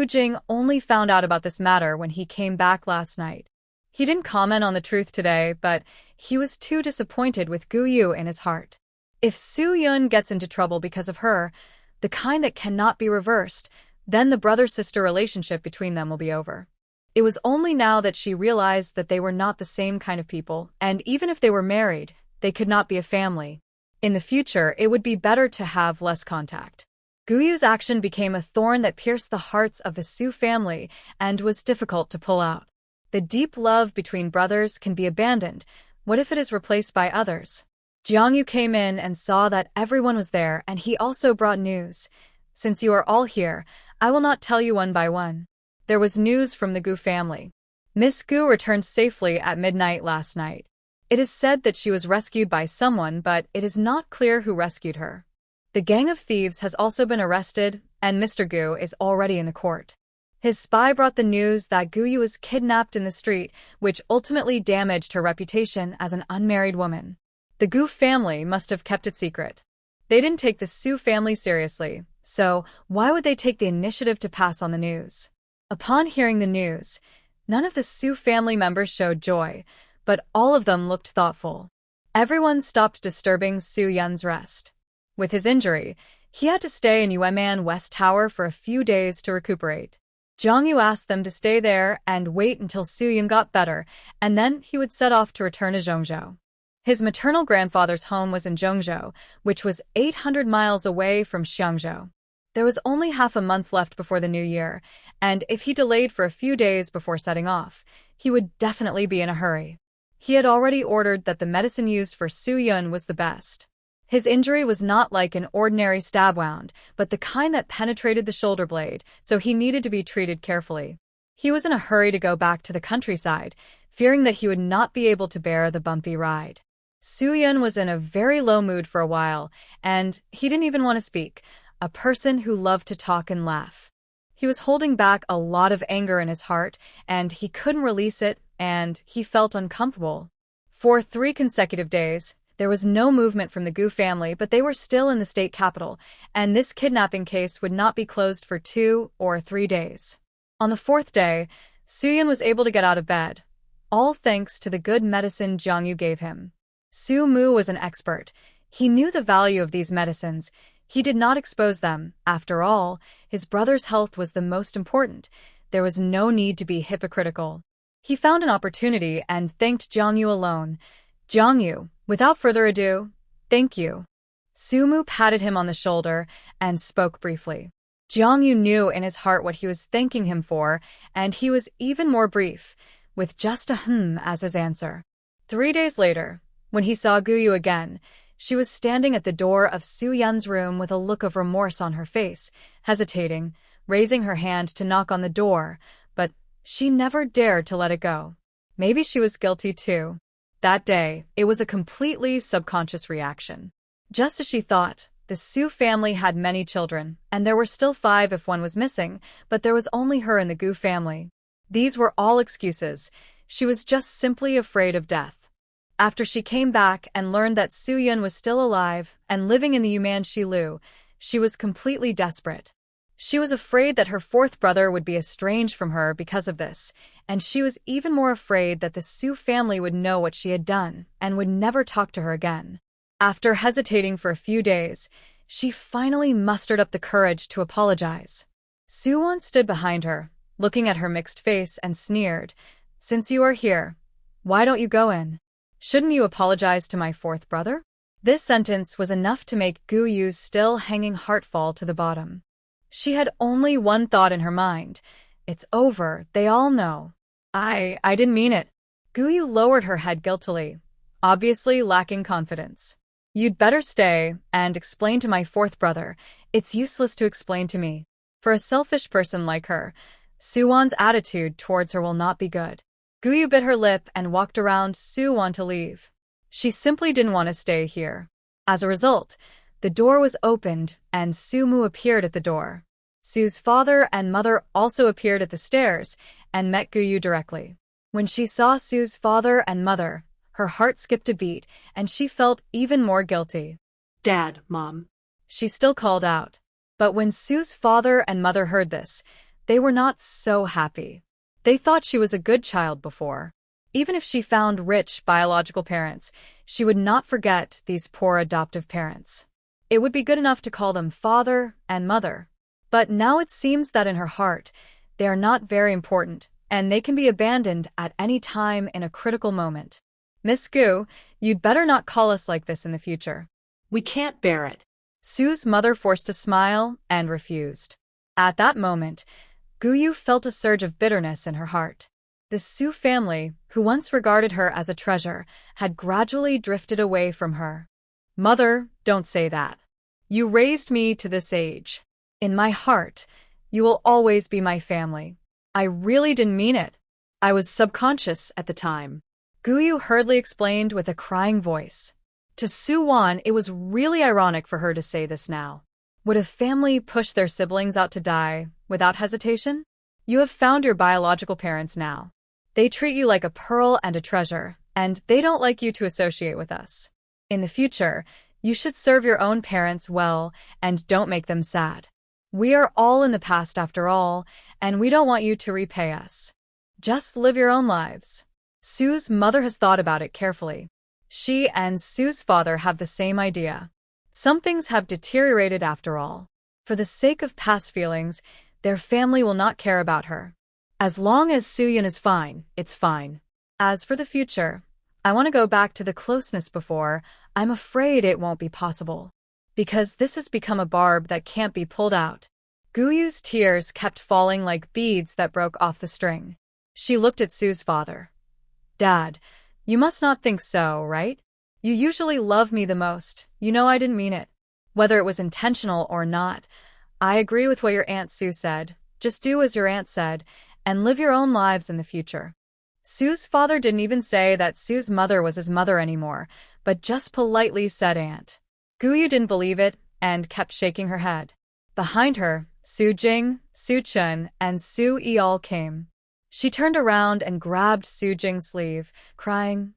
Jing only found out about this matter when he came back last night. He didn't comment on the truth today, but he was too disappointed with Jiang Yu in his heart. If Su Yun gets into trouble because of her, the kind that cannot be reversed, then the brother-sister relationship between them will be over. It was only now that she realized that they were not the same kind of people, and even if they were married, they could not be a family. In the future, it would be better to have less contact. Jiang Yu's action became a thorn that pierced the hearts of the Su family and was difficult to pull out. The deep love between brothers can be abandoned. What if it is replaced by others? Jiang Yu came in and saw that everyone was there, and he also brought news. Since you are all here, I will not tell you one by one. There was news from the Gu family. Miss Gu returned safely at midnight last night. It is said that she was rescued by someone, but it is not clear who rescued her. The gang of thieves has also been arrested, and Mr. Gu is already in the court. His spy brought the news that Jiang Yu was kidnapped in the street, which ultimately damaged her reputation as an unmarried woman. The Gu family must have kept it secret. They didn't take the Su family seriously, so why would they take the initiative to pass on the news? Upon hearing the news, none of the Su family members showed joy, but all of them looked thoughtful. Everyone stopped disturbing Su Yun's rest. With his injury, he had to stay in Yueman West Tower for a few days to recuperate. Jiang Yu asked them to stay there and wait until Su Yun got better, and then he would set off to return to Zhongzhou. His maternal grandfather's home was in Zhongzhou, which was 800 miles away from Xiangzhou. There was only half a month left before the new year, and if he delayed for a few days before setting off, he would definitely be in a hurry. He had already ordered that the medicine used for Su Yun was the best. His injury was not like an ordinary stab wound, but the kind that penetrated the shoulder blade, so he needed to be treated carefully. He was in a hurry to go back to the countryside, fearing that he would not be able to bear the bumpy ride. Su Yun was in a very low mood for a while, and he didn't even want to speak, a person who loved to talk and laugh. He was holding back a lot of anger in his heart, and he couldn't release it, and he felt uncomfortable. For 3 consecutive days, there was no movement from the Gu family, but they were still in the state capital, and this kidnapping case would not be closed for 2 or 3 days. On the 4th day, Su Yun was able to get out of bed, all thanks to the good medicine Jiang Yu gave him. Su Mu was an expert. He knew the value of these medicines. He did not expose them. After all, his brother's health was the most important. There was no need to be hypocritical. He found an opportunity and thanked Jiang Yu alone. Jiang Yu, without further ado, thank you. Sumu patted him on the shoulder and spoke briefly. Jiang Yu knew in his heart what he was thanking him for, and he was even more brief, with just a as his answer. 3 days later, when he saw Guyu again, she was standing at the door of Su Yun's room with a look of remorse on her face, hesitating, raising her hand to knock on the door, but she never dared to let it go. Maybe she was guilty too. That day, it was a completely subconscious reaction. Just as she thought, the Su family had many children, and there were still 5 if one was missing, but there was only her in the Gu family. These were all excuses. She was just simply afraid of death. After she came back and learned that Su Yun was still alive and living in the Yumanshi Lu, she was completely desperate. She was afraid that her 4th brother would be estranged from her because of this, and she was even more afraid that the Su family would know what she had done and would never talk to her again. After hesitating for a few days, she finally mustered up the courage to apologize. Su Wan stood behind her, looking at her mixed face, and sneered, "Since you are here, why don't you go in? Shouldn't you apologize to my 4th brother?" This sentence was enough to make Gu Yu's still hanging heart fall to the bottom. She had only one thought in her mind. It's over, they all know. I didn't mean it. Gu Yu lowered her head guiltily, obviously lacking confidence. You'd better stay and explain to my 4th brother. It's useless to explain to me. For a selfish person like her, Su Wan's attitude towards her will not be good. Gu Yu bit her lip and walked around Su Wan to leave. She simply didn't want to stay here. As a result, the door was opened and Sumu appeared at the door. Su's father and mother also appeared at the stairs and met Gu Yu directly. When she saw Su's father and mother, her heart skipped a beat and she felt even more guilty. Dad, Mom. She still called out. But when Su's father and mother heard this, they were not so happy. They thought she was a good child before. Even if she found rich biological parents, she would not forget these poor adoptive parents. It would be good enough to call them father and mother. But now it seems that in her heart, they are not very important, and they can be abandoned at any time in a critical moment. Miss Gu, you'd better not call us like this in the future. We can't bear it. Su's mother forced a smile and refused. At that moment, Gu Yu felt a surge of bitterness in her heart. The Su family, who once regarded her as a treasure, had gradually drifted away from her. Mother, don't say that. You raised me to this age. In my heart, you will always be my family. I really didn't mean it. I was subconscious at the time. Gu Yu hurriedly explained with a crying voice. To Su Wan, it was really ironic for her to say this now. Would a family push their siblings out to die without hesitation? You have found your biological parents now. They treat you like a pearl and a treasure, and they don't like you to associate with us. In the future, you should serve your own parents well and don't make them sad. We are all in the past after all, and we don't want you to repay us. Just live your own lives. Su's mother has thought about it carefully. She and Su's father have the same idea. Some things have deteriorated after all. For the sake of past feelings, their family will not care about her. As long as Su Yun is fine, it's fine. As for the future, I want to go back to the closeness before. I'm afraid it won't be possible. Because this has become a barb that can't be pulled out. Gu Yu's tears kept falling like beads that broke off the string. She looked at Su's father. Dad, you must not think so, right? You usually love me the most. You know I didn't mean it. Whether it was intentional or not, I agree with what your Aunt Su said. Just do as your aunt said, and live your own lives in the future. Su's father didn't even say that Su's mother was his mother anymore, but just politely said aunt. Gu Yu didn't believe it and kept shaking her head. Behind her, Su Jing, Su Chun, and Su Yi all came. She turned around and grabbed Su Jing's sleeve, crying,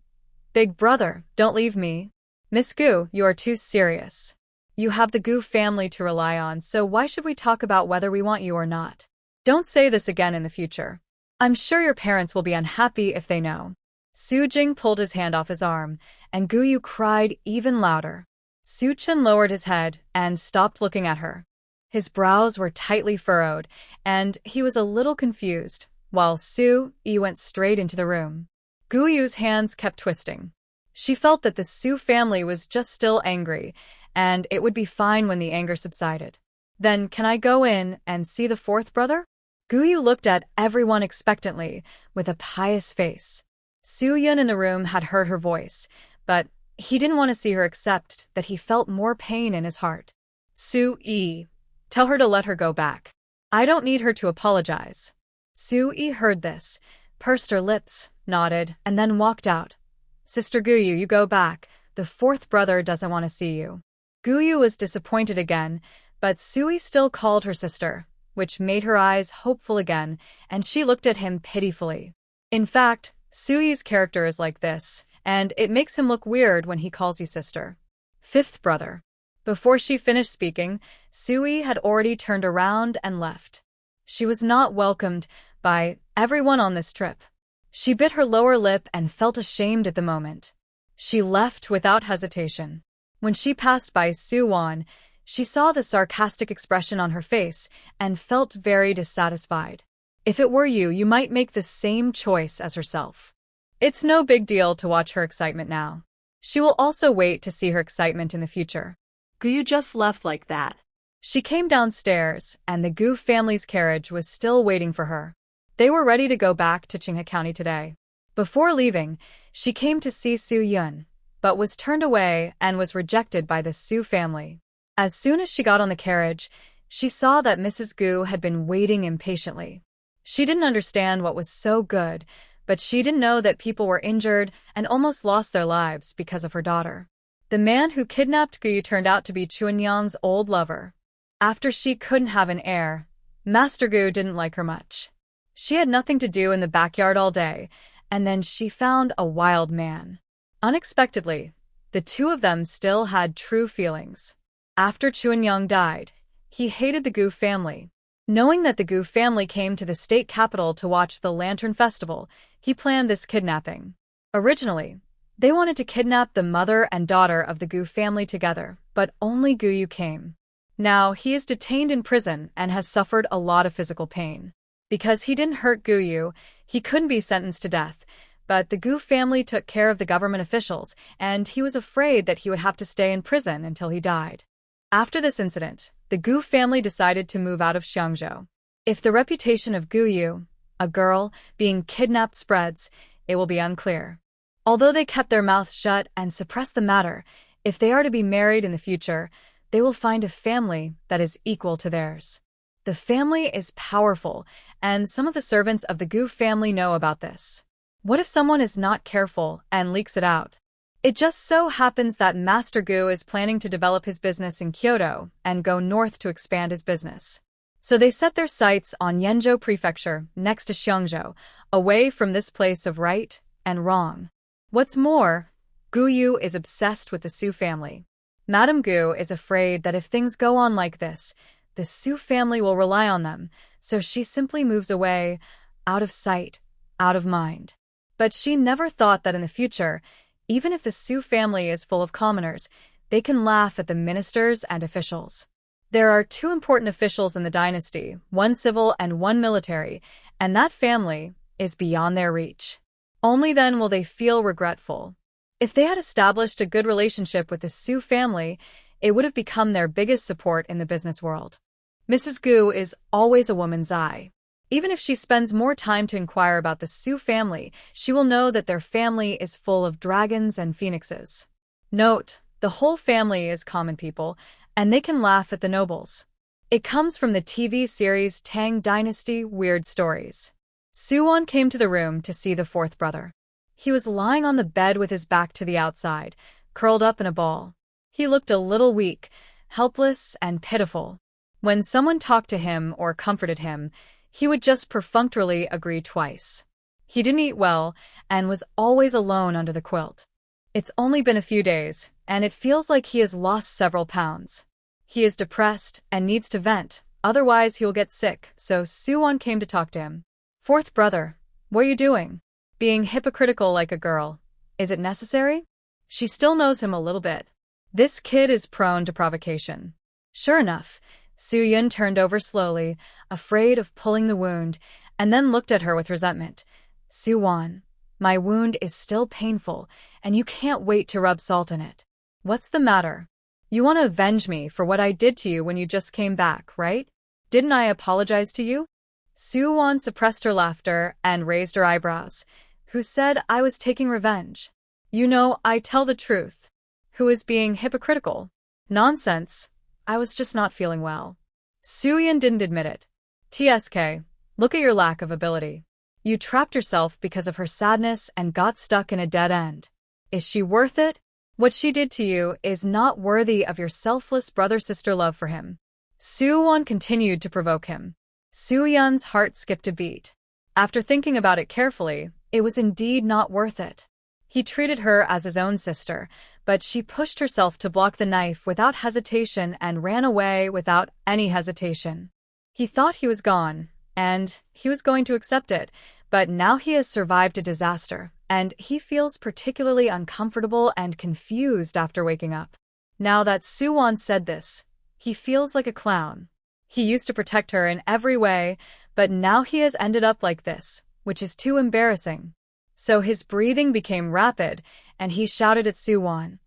Big brother, don't leave me. Miss Gu, you are too serious. You have the Gu family to rely on, so why should we talk about whether we want you or not? Don't say this again in the future. I'm sure your parents will be unhappy if they know. Su Jing pulled his hand off his arm, and Gu Yu cried even louder. Su Chen lowered his head and stopped looking at her. His brows were tightly furrowed, and he was a little confused, while Su Yi went straight into the room. Gu Yu's hands kept twisting. She felt that the Su family was just still angry, and it would be fine when the anger subsided. Then, can I go in and see the fourth brother? Gu Yu looked at everyone expectantly, with a pious face. Su Yun in the room had heard her voice, but he didn't want to see her except that he felt more pain in his heart. Su Yi, tell her to let her go back. I don't need her to apologize. Su Yi heard this, pursed her lips, nodded, and then walked out. Sister Gu Yu, you go back. The fourth brother doesn't want to see you. Gu Yu was disappointed again, but Su Yi still called her sister, which made her eyes hopeful again, and she looked at him pitifully. In fact, Su Yi's character is like this, and it makes him look weird when he calls you sister. Fifth brother. Before she finished speaking, Su Yi had already turned around and left. She was not welcomed by everyone on this trip. She bit her lower lip and felt ashamed at the moment. She left without hesitation. When she passed by Su Wan, she saw the sarcastic expression on her face and felt very dissatisfied. If it were you, you might make the same choice as herself. It's no big deal to watch her excitement now. She will also wait to see her excitement in the future. Gu Yu just left like that. She came downstairs, and the Gu family's carriage was still waiting for her. They were ready to go back to Qinghe County today. Before leaving, she came to see Su Yun, but was turned away and was rejected by the Su family. As soon as she got on the carriage, she saw that Mrs. Gu had been waiting impatiently. She didn't understand what was so good, but she didn't know that people were injured and almost lost their lives because of her daughter. The man who kidnapped Gu Yu turned out to be Chuanyang's old lover. After she couldn't have an heir, Master Gu didn't like her much. She had nothing to do in the backyard all day, and then she found a wild man. Unexpectedly, the two of them still had true feelings. After Chuanyang died, he hated the Gu family. Knowing that the Gu family came to the state capital to watch the Lantern Festival, he planned this kidnapping. Originally, they wanted to kidnap the mother and daughter of the Gu family together, but only Gu Yu came. Now, he is detained in prison and has suffered a lot of physical pain. Because he didn't hurt Gu Yu, he couldn't be sentenced to death, but the Gu family took care of the government officials, and he was afraid that he would have to stay in prison until he died. After this incident, the Gu family decided to move out of Xiangzhou. If the reputation of Gu Yu, a girl, being kidnapped spreads, it will be unclear. Although they kept their mouths shut and suppressed the matter, if they are to be married in the future, they will find a family that is equal to theirs. The family is powerful, and some of the servants of the Gu family know about this. What if someone is not careful and leaks it out? It just so happens that Master Gu is planning to develop his business in Kyoto and go north to expand his business. So they set their sights on Yanzhou Prefecture, next to Xiangzhou, away from this place of right and wrong. What's more, Gu Yu is obsessed with the Su family. Madame Gu is afraid that if things go on like this, the Su family will rely on them, so she simply moves away, out of sight, out of mind. But she never thought that in the future, even if the Su family is full of commoners, they can laugh at the ministers and officials. There are two important officials in the dynasty, one civil and one military, and that family is beyond their reach. Only then will they feel regretful. If they had established a good relationship with the Su family, it would have become their biggest support in the business world. Mrs. Gu is always a woman's eye. Even if she spends more time to inquire about the Su family, she will know that their family is full of dragons and phoenixes. Note, the whole family is common people, and they can laugh at the nobles. It comes from the TV series Tang Dynasty Weird Stories. Su Wan came to the room to see the fourth brother. He was lying on the bed with his back to the outside, curled up in a ball. He looked a little weak, helpless, and pitiful. When someone talked to him or comforted him, he would just perfunctorily agree twice. He didn't eat well and was always alone under the quilt. It's only been a few days, and it feels like he has lost several pounds. He is depressed and needs to vent, otherwise he will get sick, so Su Wan came to talk to him. Fourth brother, what are you doing? Being hypocritical like a girl. Is it necessary? She still knows him a little bit. This kid is prone to provocation. Sure enough, Su Yun turned over slowly, afraid of pulling the wound, and then looked at her with resentment. Su Wan, my wound is still painful, and you can't wait to rub salt in it. What's the matter? You want to avenge me for what I did to you when you just came back, right? Didn't I apologize to you? Su Wan suppressed her laughter and raised her eyebrows. Who said I was taking revenge? You know, I tell the truth. Who is being hypocritical? Nonsense. I was just not feeling well. Su Yun didn't admit it. TSK, look at your lack of ability. You trapped yourself because of her sadness and got stuck in a dead end. Is she worth it? What she did to you is not worthy of your selfless brother-sister love for him. Su Wan continued to provoke him. Su Yun's heart skipped a beat. After thinking about it carefully, it was indeed not worth it. He treated her as his own sister, but she pushed herself to block the knife without hesitation and ran away without any hesitation. He thought he was gone, and he was going to accept it, but now he has survived a disaster, and he feels particularly uncomfortable and confused after waking up. Now that Su Wan said this, he feels like a clown. He used to protect her in every way, but now he has ended up like this, which is too embarrassing. So his breathing became rapid, and he shouted at Su Wan,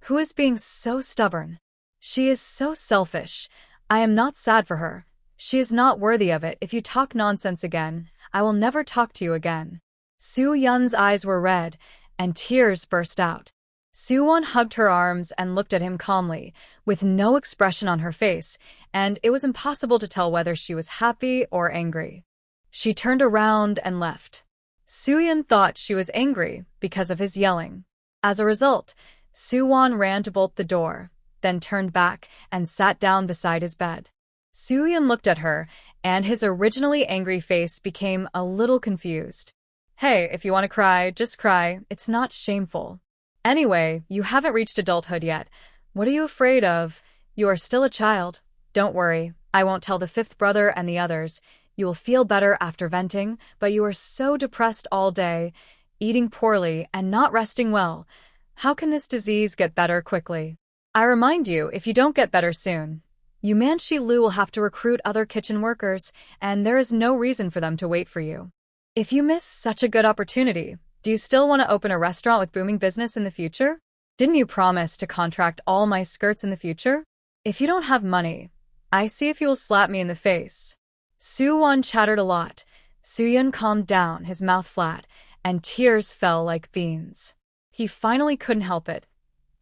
who is being so stubborn. She is so selfish. I am not sad for her. She is not worthy of it. If you talk nonsense again, I will never talk to you again. Su Yun's eyes were red, and tears burst out. Su Wan hugged her arms and looked at him calmly, with no expression on her face, and it was impossible to tell whether she was happy or angry. She turned around and left. Su Yun thought she was angry because of his yelling. As a result, Su Wan ran to bolt the door, then turned back and sat down beside his bed. Su Yun looked at her, and his originally angry face became a little confused. Hey, if you want to cry, just cry. It's not shameful. Anyway, you haven't reached adulthood yet. What are you afraid of? You are still a child. Don't worry, I won't tell the fifth brother and the others. You will feel better after venting, but you are so depressed all day, eating poorly and not resting well. How can this disease get better quickly? I remind you, if you don't get better soon, you Manchi Lu will have to recruit other kitchen workers, and there is no reason for them to wait for you. If you miss such a good opportunity, do you still want to open a restaurant with booming business in the future? Didn't you promise to contract all my skirts in the future? If you don't have money, I see if you will slap me in the face. Su Wan chattered a lot. Su Yun calmed down, his mouth flat, and tears fell like beans. He finally couldn't help it.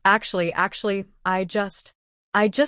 Actually, I just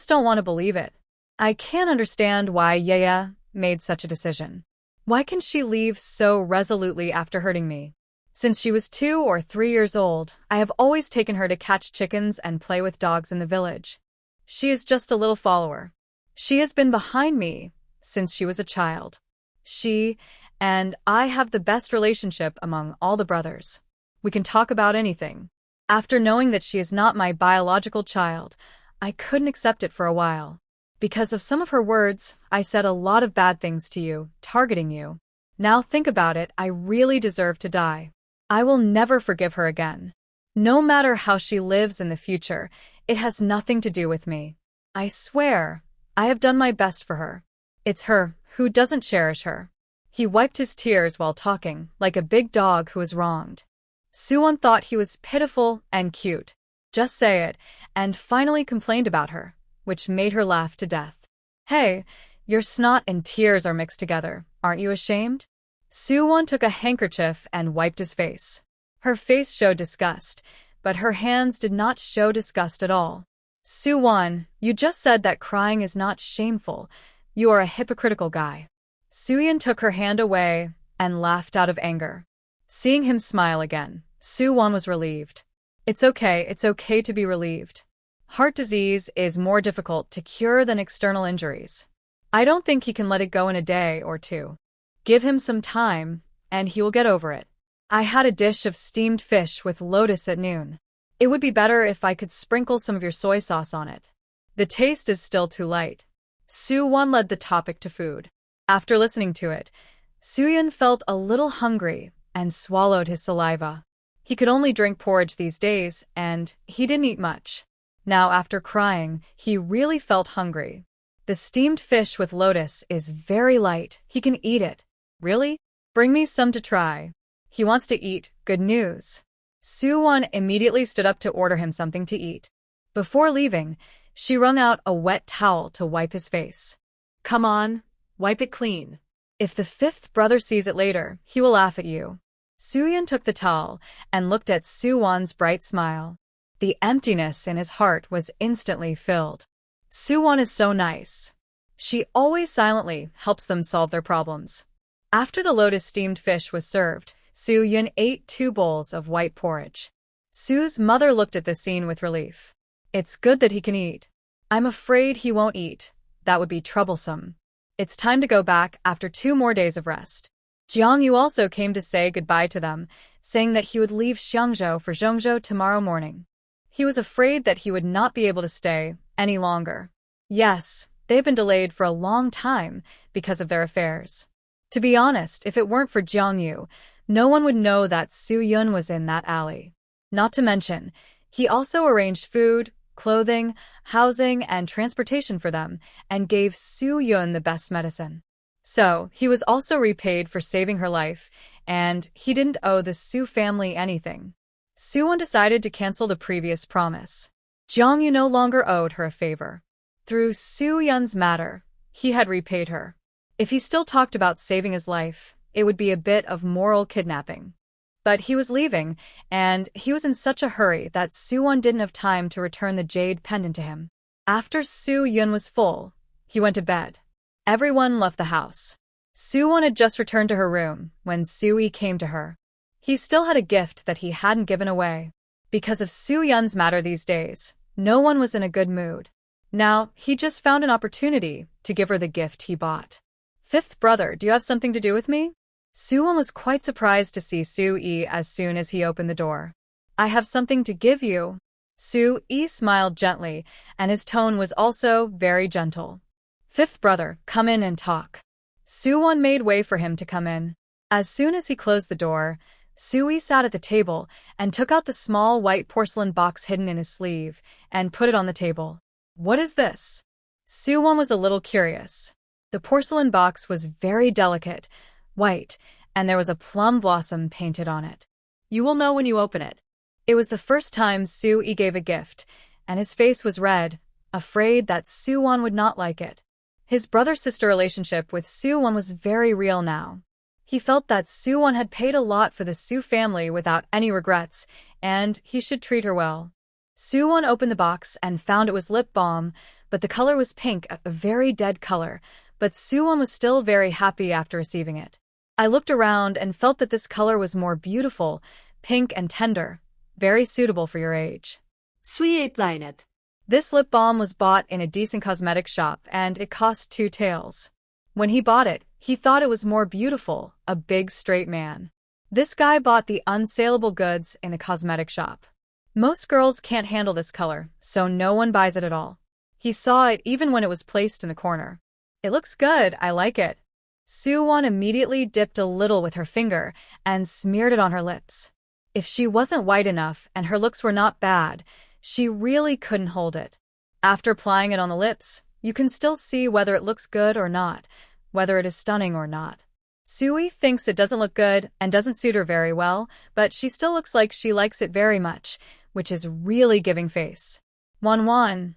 don't want to believe it. I can't understand why Yaya made such a decision. Why can she leave so resolutely after hurting me? Since she was 2 or 3 years old, I have always taken her to catch chickens and play with dogs in the village. She is just a little follower. She has been behind me since she was a child. She and I have the best relationship among all the brothers. We can talk about anything. After knowing that she is not my biological child, I couldn't accept it for a while. Because of some of her words, I said a lot of bad things to you, targeting you. Now think about it, I really deserve to die. I will never forgive her again. No matter how she lives in the future, it has nothing to do with me. I swear, I have done my best for her. It's her who doesn't cherish her. He wiped his tears while talking, like a big dog who is wronged. Su Wan thought he was pitiful and cute. Just say it, and finally complained about her, which made her laugh to death. Hey, your snot and tears are mixed together. Aren't you ashamed? Su Wan took a handkerchief and wiped his face. Her face showed disgust, but her hands did not show disgust at all. Su Wan, you just said that crying is not shameful. You are a hypocritical guy. Su Yun took her hand away and laughed out of anger. Seeing him smile again, Su Wan was relieved. It's okay to be relieved. Heart disease is more difficult to cure than external injuries. I don't think he can let it go in a day or 2. Give him some time, and he will get over it. I had a dish of steamed fish with lotus at noon. It would be better if I could sprinkle some of your soy sauce on it. The taste is still too light. Su Wan led the topic to food. After listening to it, Su Yun felt a little hungry and swallowed his saliva. He could only drink porridge these days, and he didn't eat much. Now, after crying, he really felt hungry. The steamed fish with lotus is very light. He can eat it. Really? Bring me some to try. He wants to eat. Good news. Su Wan immediately stood up to order him something to eat. Before leaving, she wrung out a wet towel to wipe his face. Come on, wipe it clean. If the fifth brother sees it later, he will laugh at you. Su Yun took the towel and looked at Su Wan's bright smile. The emptiness in his heart was instantly filled. Su Wan is so nice. She always silently helps them solve their problems. After the lotus steamed fish was served, Su Yun ate 2 bowls of white porridge. Su's mother looked at the scene with relief. It's good that he can eat. I'm afraid he won't eat. That would be troublesome. It's time to go back after 2 more days of rest. Jiang Yu also came to say goodbye to them, saying that he would leave Xiangzhou for Zhongzhou tomorrow morning. He was afraid that he would not be able to stay any longer. Yes, they've been delayed for a long time because of their affairs. To be honest, if it weren't for Jiang Yu, no one would know that Su Yun was in that alley. Not to mention, he also arranged food, clothing, housing, and transportation for them, and gave Su Yun the best medicine. So, he was also repaid for saving her life, and he didn't owe the Su family anything. Su Wan decided to cancel the previous promise. Jiang Yu no longer owed her a favor. Through Su Yun's matter, he had repaid her. If he still talked about saving his life, it would be a bit of moral kidnapping. But he was leaving, and he was in such a hurry that Su Wan didn't have time to return the jade pendant to him. After Su Yun was full, he went to bed. Everyone left the house. Su Wan had just returned to her room when Su Yi came to her. He still had a gift that he hadn't given away. Because of Su Yun's matter these days, no one was in a good mood. Now, he just found an opportunity to give her the gift he bought. Fifth brother, do you have something to do with me? Su Wan was quite surprised to see Su Yi as soon as he opened the door. I have something to give you. Su Yi smiled gently, and his tone was also very gentle. Fifth brother, come in and talk. Su Wan made way for him to come in. As soon as he closed the door, Su Yi sat at the table and took out the small white porcelain box hidden in his sleeve and put it on the table. What is this? Su Wan was a little curious. The porcelain box was very delicate, white, and there was a plum blossom painted on it. You will know when you open it. It was the first time Su Yi gave a gift, and his face was red, afraid that Su Wan would not like it. His brother-sister relationship with Su Wan was very real now. He felt that Su Wan had paid a lot for the Su family without any regrets, and he should treat her well. Su Wan opened the box and found it was lip balm, but the color was pink, a very dead color, but Su Wan was still very happy after receiving it. I looked around and felt that this color was more beautiful, pink and tender, very suitable for your age. Sweet Linet. This lip balm was bought in a decent cosmetic shop and it cost 2 taels. When he bought it, he thought it was more beautiful, a big straight man. This guy bought the unsaleable goods in the cosmetic shop. Most girls can't handle this color, so no one buys it at all. He saw it even when it was placed in the corner. It looks good, I like it. Su Wan immediately dipped a little with her finger and smeared it on her lips. If she wasn't white enough and her looks were not bad, she really couldn't hold it. After applying it on the lips, you can still see whether it looks good or not, whether it is stunning or not. Sui thinks it doesn't look good and doesn't suit her very well, but she still looks like she likes it very much, which is really giving face. Wan,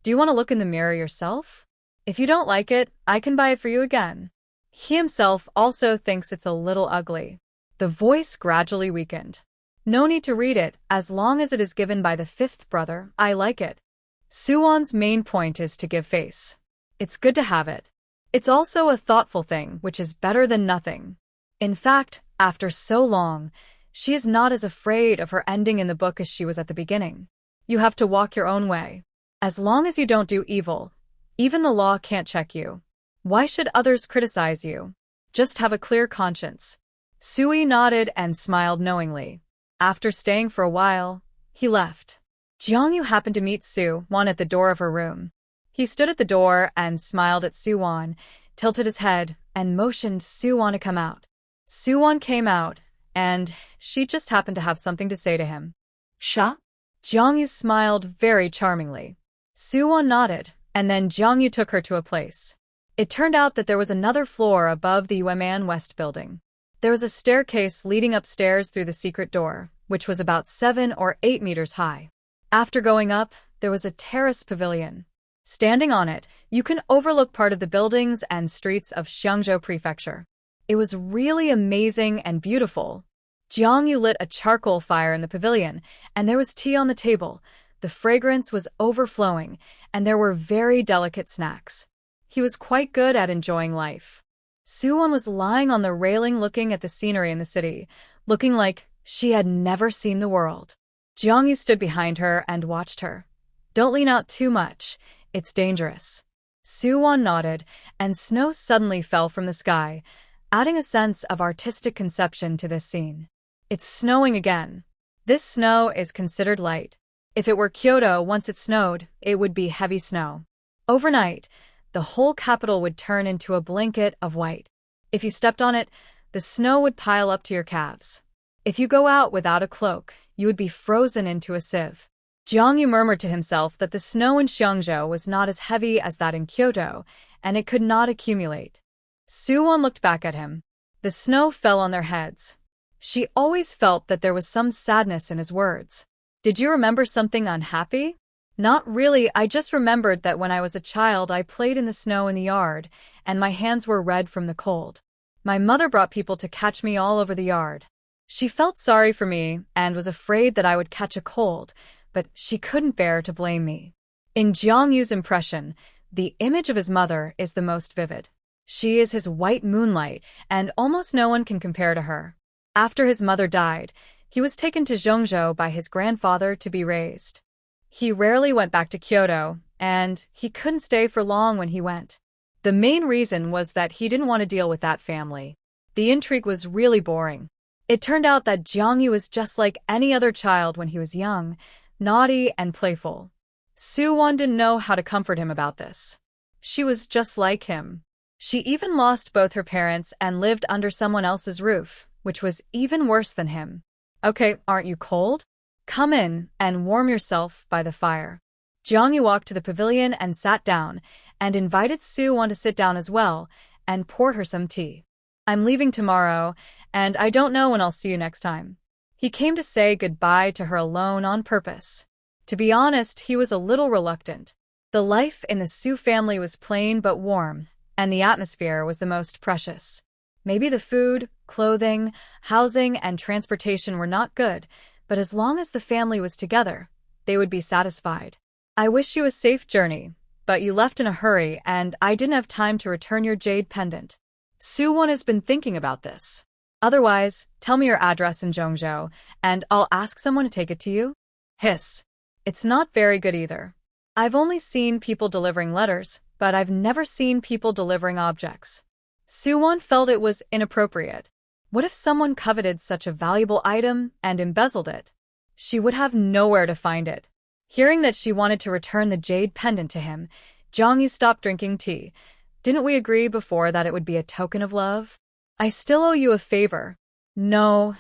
do you want to look in the mirror yourself? If you don't like it, I can buy it for you again. He himself also thinks it's a little ugly. The voice gradually weakened. No need to read it, as long as it is given by the fifth brother, I like it. Su Wan's main point is to give face. It's good to have it. It's also a thoughtful thing, which is better than nothing. In fact, after so long, she is not as afraid of her ending in the book as she was at the beginning. You have to walk your own way. As long as you don't do evil, even the law can't check you. Why should others criticize you? Just have a clear conscience. Sui nodded and smiled knowingly. After staying for a while, he left. Jiang Yu happened to meet Su Wan at the door of her room. He stood at the door and smiled at Su Wan, tilted his head, and motioned Su Wan to come out. Su Wan came out, and she just happened to have something to say to him. Sha? Jiang Yu smiled very charmingly. Su Wan nodded, and then Jiang Yu took her to a place. It turned out that there was another floor above the Yueman West building. There was a staircase leading upstairs through the secret door, which was about 7 or 8 meters high. After going up, there was a terrace pavilion. Standing on it, you can overlook part of the buildings and streets of Xiangzhou Prefecture. It was really amazing and beautiful. Jiang Yu lit a charcoal fire in the pavilion, and there was tea on the table. The fragrance was overflowing, and there were very delicate snacks. He was quite good at enjoying life. Su Wan was lying on the railing looking at the scenery in the city, looking like she had never seen the world. Jiang Yu stood behind her and watched her. "Don't lean out too much. It's dangerous." Su Wan nodded, and snow suddenly fell from the sky, adding a sense of artistic conception to this scene. It's snowing again. This snow is considered light. If it were Kyoto once it snowed, it would be heavy snow. Overnight, the whole capital would turn into a blanket of white. If you stepped on it, the snow would pile up to your calves. If you go out without a cloak, you would be frozen into a sieve. Jiang Yu murmured to himself that the snow in Xiangzhou was not as heavy as that in Kyoto, and it could not accumulate. Su Wan looked back at him. The snow fell on their heads. She always felt that there was some sadness in his words. "Did you remember something unhappy?" "Not really, I just remembered that when I was a child I played in the snow in the yard, and my hands were red from the cold. My mother brought people to catch me all over the yard. She felt sorry for me and was afraid that I would catch a cold, but she couldn't bear to blame me." In Jiang Yu's impression, the image of his mother is the most vivid. She is his white moonlight, and almost no one can compare to her. After his mother died, he was taken to Zhongzhou by his grandfather to be raised. He rarely went back to Kyoto, and he couldn't stay for long when he went. The main reason was that he didn't want to deal with that family. The intrigue was really boring. It turned out that Jiang Yu was just like any other child when he was young, naughty and playful. Su Wan didn't know how to comfort him about this. She was just like him. She even lost both her parents and lived under someone else's roof, which was even worse than him. "Okay, aren't you cold? Come in and warm yourself by the fire." Jiang Yu walked to the pavilion and sat down, and invited Su Wan to sit down as well, and poured her some tea. "I'm leaving tomorrow, and I don't know when I'll see you next time." He came to say goodbye to her alone on purpose. To be honest, he was a little reluctant. The life in the Su family was plain but warm, and the atmosphere was the most precious. Maybe the food, clothing, housing, and transportation were not good, but as long as the family was together, they would be satisfied. "I wish you a safe journey, but you left in a hurry and I didn't have time to return your jade pendant." Su Wan has been thinking about this. "Otherwise, tell me your address in Zhongzhou, and I'll ask someone to take it to you." Hiss. It's not very good either. I've only seen people delivering letters, but I've never seen people delivering objects. Su Wan felt it was inappropriate. What if someone coveted such a valuable item and embezzled it? She would have nowhere to find it. Hearing that she wanted to return the jade pendant to him, Jiang Yu stopped drinking tea. "Didn't we agree before that it would be a token of love? I still owe you a favor." "No,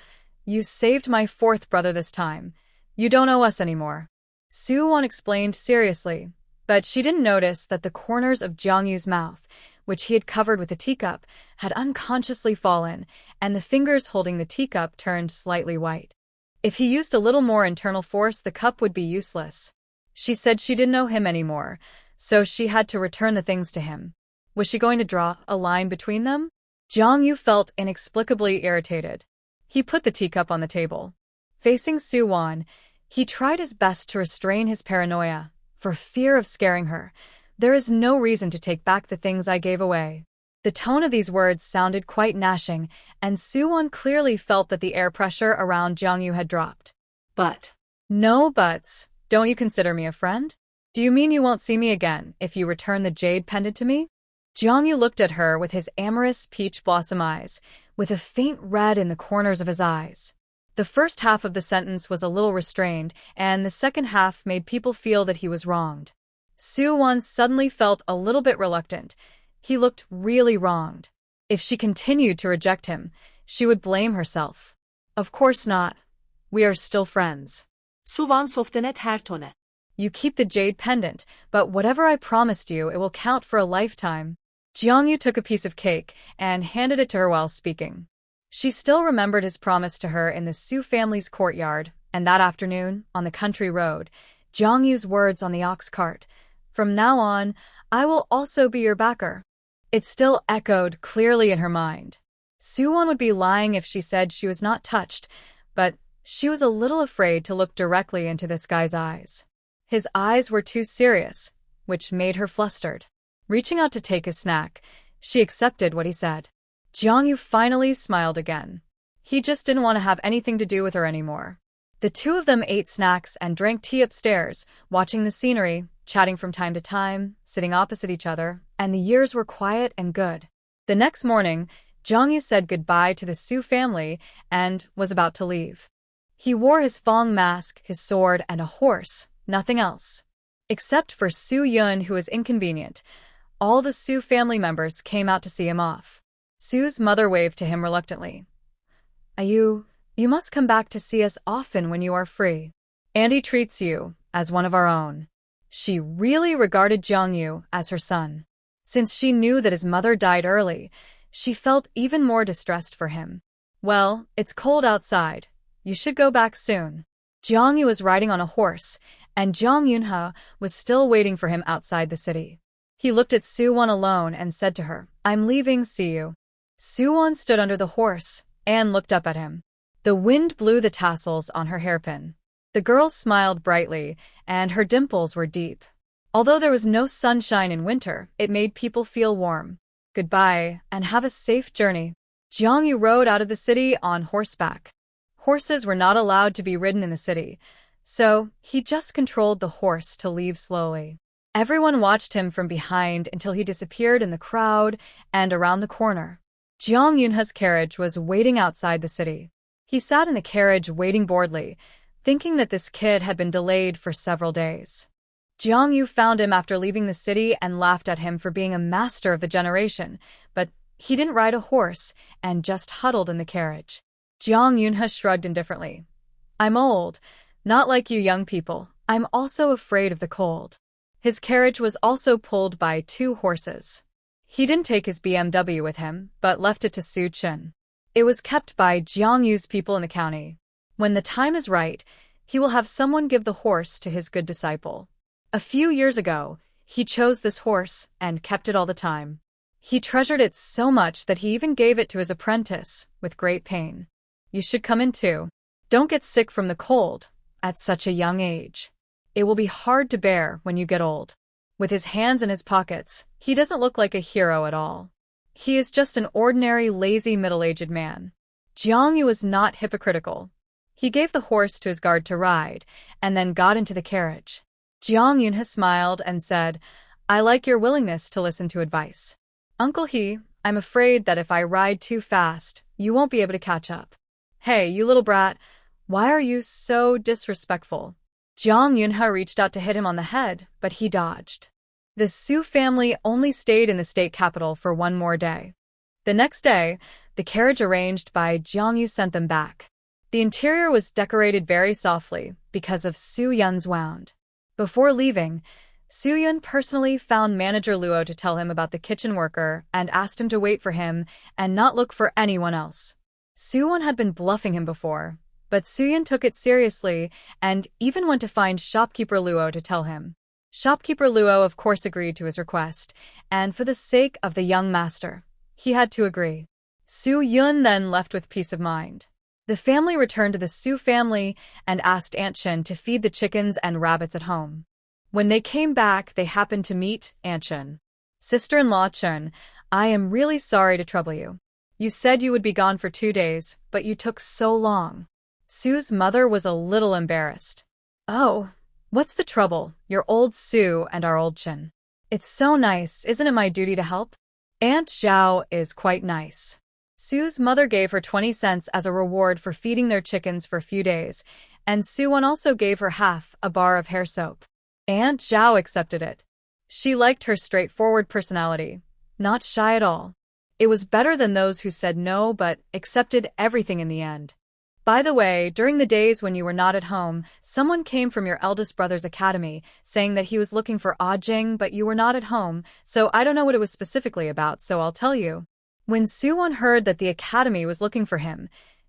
you saved my fourth brother this time. You don't owe us anymore." Su Wan explained seriously, but she didn't notice that the corners of Jiang Yu's mouth, which he had covered with a teacup, had unconsciously fallen, and the fingers holding the teacup turned slightly white. If he used a little more internal force, the cup would be useless. She said she didn't know him anymore, so she had to return the things to him. Was she going to draw a line between them? Jiang Yu felt inexplicably irritated. He put the teacup on the table. Facing Su Wan, he tried his best to restrain his paranoia, for fear of scaring her. "There is no reason to take back the things I gave away." The tone of these words sounded quite gnashing, and Su Wan clearly felt that the air pressure around Jiang Yu had dropped. "But." "No buts. Don't you consider me a friend? Do you mean you won't see me again if you return the jade pendant to me?" Jiang Yu looked at her with his amorous peach blossom eyes, with a faint red in the corners of his eyes. The first half of the sentence was a little restrained, and the second half made people feel that he was wronged. Su Wan suddenly felt a little bit reluctant. He looked really wronged. If she continued to reject him, she would blame herself. "Of course not. We are still friends." Su Wan softenet her tone. You keep the jade pendant, but whatever I promised you, it will count for a lifetime. Jiang Yu took a piece of cake and handed it to her while speaking. She still remembered his promise to her in the Su family's courtyard, and that afternoon, on the country road, Jiang Yu's words on the ox cart. From now on, I will also be your backer. It still echoed clearly in her mind. Su Wan would be lying if she said she was not touched, but she was a little afraid to look directly into this guy's eyes. His eyes were too serious, which made her flustered. Reaching out to take his snack, she accepted what he said. Jiang Yu finally smiled again. He just didn't want to have anything to do with her anymore. The two of them ate snacks and drank tea upstairs, watching the scenery, chatting from time to time, sitting opposite each other, and the years were quiet and good. The next morning, Jiang Yu said goodbye to the Su family and was about to leave. He wore his Fong mask, his sword, and a horse, nothing else. Except for Su Yun, who was inconvenient, all the Su family members came out to see him off. Su's mother waved to him reluctantly. You must come back to see us often when you are free. Andy treats you as one of our own. She really regarded Jiang Yu as her son. Since she knew that his mother died early, she felt even more distressed for him. Well, it's cold outside. You should go back soon. Jiang Yu was riding on a horse, and Jiang Yunhe was still waiting for him outside the city. He looked at Su Wan alone and said to her, I'm leaving, see you. Su Wan stood under the horse and looked up at him. The wind blew the tassels on her hairpin. The girl smiled brightly, and her dimples were deep. Although there was no sunshine in winter, it made people feel warm. Goodbye, and have a safe journey. Jiang Yu rode out of the city on horseback. Horses were not allowed to be ridden in the city, so he just controlled the horse to leave slowly. Everyone watched him from behind until he disappeared in the crowd and around the corner. Jiang Yunhe's carriage was waiting outside the city. He sat in the carriage waiting boredly, thinking that this kid had been delayed for several days. Jiang Yu found him after leaving the city and laughed at him for being a master of the generation, but he didn't ride a horse and just huddled in the carriage. Jiang Yunhe shrugged indifferently. I'm old, not like you young people. I'm also afraid of the cold. His carriage was also pulled by 2 horses. He didn't take his BMW with him, but left it to Su Chen. It was kept by Jiang Yu's people in the county. When the time is right, he will have someone give the horse to his good disciple. A few years ago, he chose this horse and kept it all the time. He treasured it so much that he even gave it to his apprentice, with great pain. You should come in too. Don't get sick from the cold at such a young age. It will be hard to bear when you get old. With his hands in his pockets, he doesn't look like a hero at all. He is just an ordinary, lazy, middle-aged man. Jiang Yu was not hypocritical. He gave the horse to his guard to ride, and then got into the carriage. Jiang Yunhe smiled and said, I like your willingness to listen to advice. Uncle He, I'm afraid that if I ride too fast, you won't be able to catch up. Hey, you little brat, why are you so disrespectful? Jiang Yunhe reached out to hit him on the head, but he dodged. The Su family only stayed in the state capital for one more day. The next day, the carriage arranged by Jiang Yu sent them back. The interior was decorated very softly because of Su Yun's wound. Before leaving, Su Yun personally found Manager Luo to tell him about the kitchen worker and asked him to wait for him and not look for anyone else. Su Wan had been bluffing him before, but Su Yun took it seriously and even went to find shopkeeper Luo to tell him. Shopkeeper Luo of course agreed to his request, and for the sake of the young master, he had to agree. Su Yun then left with peace of mind. The family returned to the Su family and asked Aunt Chen to feed the chickens and rabbits at home. When they came back, they happened to meet Aunt Chen. Sister-in-law Chen, I am really sorry to trouble you. You said you would be gone for 2 days, but you took so long. Su's mother was a little embarrassed. Oh, what's the trouble, your old Su and our old Chen? It's so nice, isn't it my duty to help? Aunt Zhao is quite nice. Su's mother gave her 20 cents as a reward for feeding their chickens for a few days, and Su Wan also gave her half a bar of hair soap. Aunt Zhao accepted it. She liked her straightforward personality, not shy at all. It was better than those who said no but accepted everything in the end. By the way, during the days when you were not at home, someone came from your eldest brother's academy, saying that he was looking for Jing, but you were not at home, so I don't know what it was specifically about, so I'll tell you. When Su Wan heard that the academy was looking for him,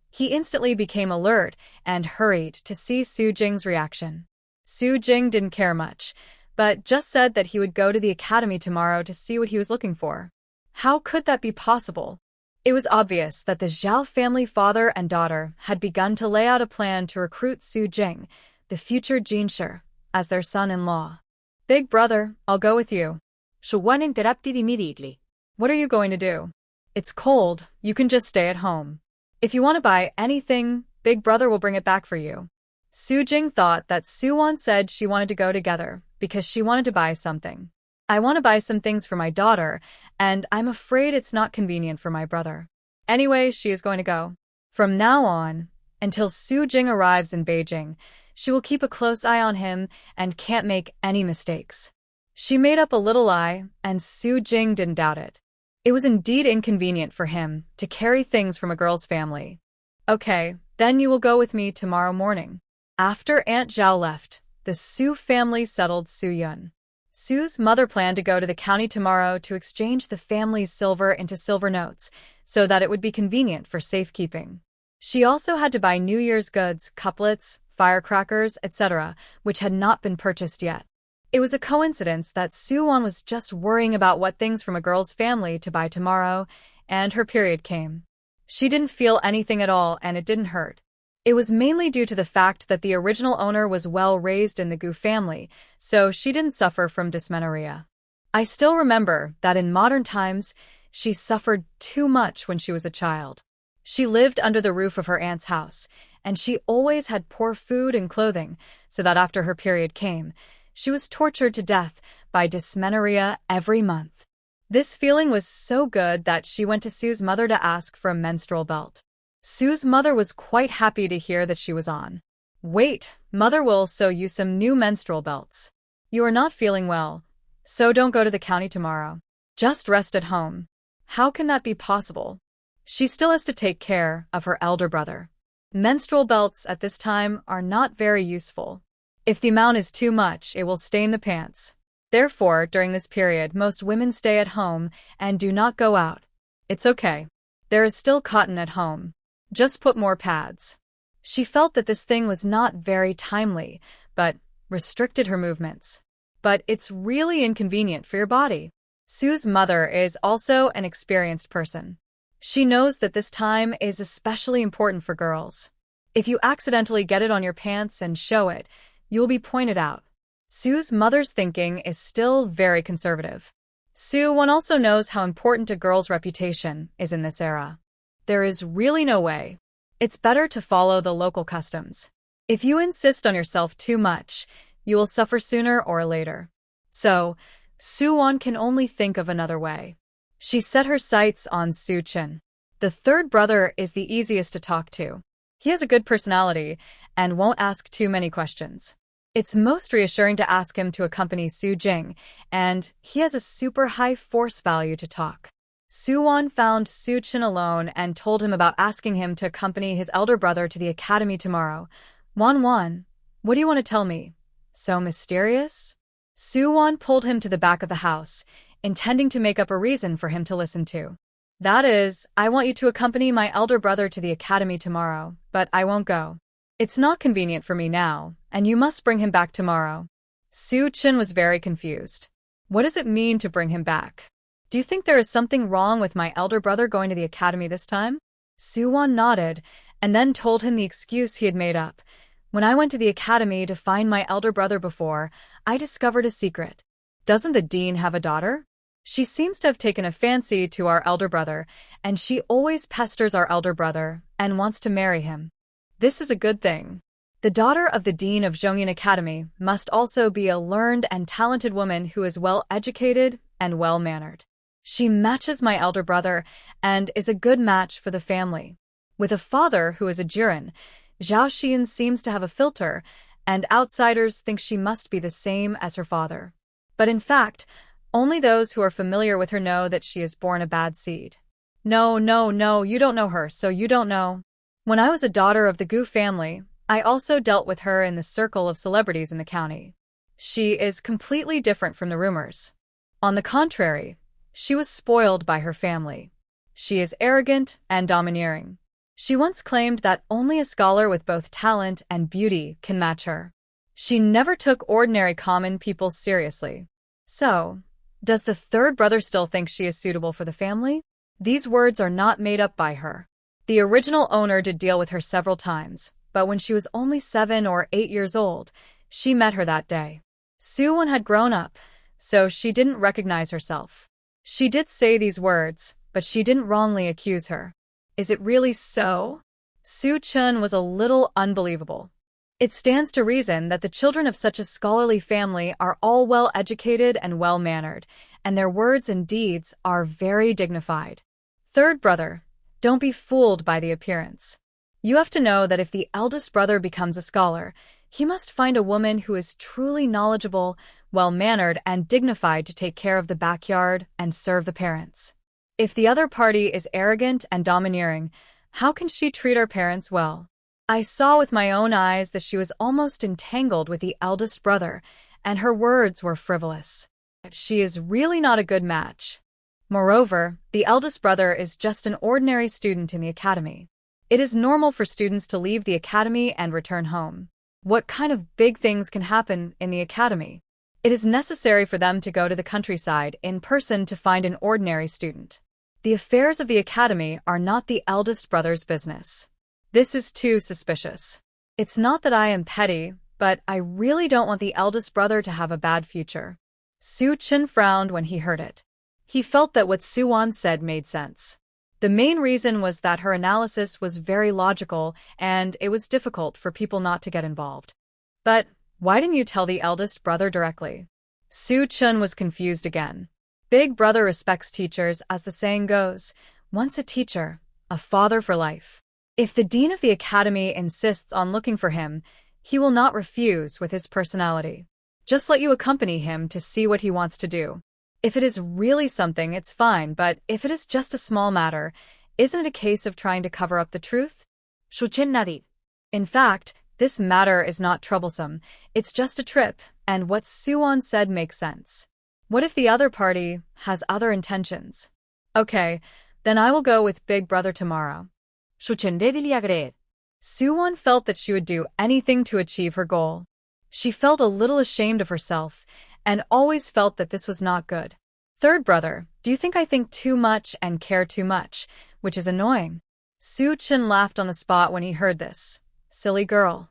he instantly became alert and hurried to see Su Jing's reaction. Su Jing didn't care much, but just said that he would go to the academy tomorrow to see what he was looking for. How could that be possible? It was obvious that the Zhao family father and daughter had begun to lay out a plan to recruit Su Jing, the future Jinshi, as their son-in-law. Big brother, I'll go with you. Su Wan interrupted immediately. What are you going to do? It's cold, you can just stay at home. If you want to buy anything, Big brother will bring it back for you. Su Jing thought that Su Wan said she wanted to go together because she wanted to buy something. I want to buy some things for my daughter, and I'm afraid it's not convenient for my brother. Anyway, she is going to go. From now on, until Su Jing arrives in Beijing, she will keep a close eye on him and can't make any mistakes. She made up a little lie, and Su Jing didn't doubt it. It was indeed inconvenient for him to carry things from a girl's family. Okay, then you will go with me tomorrow morning. After Aunt Zhao left, the Su family settled Su Yun. Su's mother planned to go to the county tomorrow to exchange the family's silver into silver notes, so that it would be convenient for safekeeping. She also had to buy New Year's goods, couplets, firecrackers, etc., which had not been purchased yet. It was a coincidence that Su Wan was just worrying about what things from a girl's family to buy tomorrow, and her period came. She didn't feel anything at all, and it didn't hurt. It was mainly due to the fact that the original owner was well raised in the Gu family, so she didn't suffer from dysmenorrhea. I still remember that in modern times, she suffered too much when she was a child. She lived under the roof of her aunt's house, and she always had poor food and clothing, so that after her period came, she was tortured to death by dysmenorrhea every month. This feeling was so good that she went to Su's mother to ask for a menstrual belt. Su's mother was quite happy to hear that she was on. Wait, mother will sew you some new menstrual belts. You are not feeling well, so don't go to the county tomorrow. Just rest at home. How can that be possible? She still has to take care of her elder brother. Menstrual belts at this time are not very useful. If the amount is too much, it will stain the pants. Therefore, during this period, most women stay at home and do not go out. It's okay. There is still cotton at home. Just put more pads. She felt that this thing was not very timely, but restricted her movements. But it's really inconvenient for your body. Su's mother is also an experienced person. She knows that this time is especially important for girls. If you accidentally get it on your pants and show it, you will be pointed out. Su's mother's thinking is still very conservative. Su Wan also knows how important a girl's reputation is in this era. There is really no way. It's better to follow the local customs. If you insist on yourself too much, you will suffer sooner or later. So, Su Wan can only think of another way. She set her sights on Su Chen. The third brother is the easiest to talk to. He has a good personality and won't ask too many questions. It's most reassuring to ask him to accompany Su Jing, and he has a super high force value to talk. Su Wan found Su Chen alone and told him about asking him to accompany his elder brother to the academy tomorrow. Wan, what do you want to tell me? So mysterious? Su Wan pulled him to the back of the house, intending to make up a reason for him to listen to. That is, I want you to accompany my elder brother to the academy tomorrow, but I won't go. It's not convenient for me now, and you must bring him back tomorrow. Su Chen was very confused. What does it mean to bring him back? Do you think there is something wrong with my elder brother going to the academy this time? Su Wan nodded, and then told him the excuse he had made up. When I went to the academy to find my elder brother before, I discovered a secret. Doesn't the dean have a daughter? She seems to have taken a fancy to our elder brother, and she always pesters our elder brother and wants to marry him. This is a good thing. The daughter of the dean of Zhongyun Academy must also be a learned and talented woman who is well-educated and well-mannered. She matches my elder brother and is a good match for the family. With a father who is a Jiren, Zhao Xian seems to have a filter, and outsiders think she must be the same as her father. But in fact, only those who are familiar with her know that she is born a bad seed. No, you don't know her, so you don't know. When I was a daughter of the Gu family, I also dealt with her in the circle of celebrities in the county. She is completely different from the rumors. On the contrary, she was spoiled by her family. She is arrogant and domineering. She once claimed that only a scholar with both talent and beauty can match her. She never took ordinary common people seriously. So, does the third brother still think she is suitable for the family? These words are not made up by her. The original owner did deal with her several times, but when she was only 7 or 8 years old, she met her that day. Su Wan had grown up, so she didn't recognize herself. She did say these words, but she didn't wrongly accuse her. Is it really so? Su Chun was a little unbelievable. It stands to reason that the children of such a scholarly family are all well-educated and well-mannered, and their words and deeds are very dignified. Third brother, don't be fooled by the appearance. You have to know that if the eldest brother becomes a scholar, he must find a woman who is truly knowledgeable, well-mannered, and dignified to take care of the backyard and serve the parents. If the other party is arrogant and domineering, how can she treat our parents well? I saw with my own eyes that she was almost entangled with the eldest brother, and her words were frivolous. She is really not a good match. Moreover, the eldest brother is just an ordinary student in the academy. It is normal for students to leave the academy and return home. What kind of big things can happen in the academy? It is necessary for them to go to the countryside in person to find an ordinary student. The affairs of the academy are not the eldest brother's business. This is too suspicious. It's not that I am petty, but I really don't want the eldest brother to have a bad future. Su Chun frowned when he heard it. He felt that what Su Wan said made sense. The main reason was that her analysis was very logical, and it was difficult for people not to get involved. But why didn't you tell the eldest brother directly? Su Chun was confused again. Big brother respects teachers, as the saying goes, once a teacher, a father for life. If the dean of the academy insists on looking for him, he will not refuse with his personality. Just let you accompany him to see what he wants to do. If it is really something, it's fine, but if it is just a small matter, isn't it a case of trying to cover up the truth? Su Chen nodded. In fact, this matter is not troublesome, it's just a trip, and what Su Wan said makes sense. What if the other party has other intentions? Okay, then I will go with Big Brother tomorrow. Su Chen readily agreed. Su Wan felt that she would do anything to achieve her goal. She felt a little ashamed of herself, and always felt that this was not good. Third brother, do you think I think too much and care too much, which is annoying? Su Chen laughed on the spot when he heard this. Silly girl.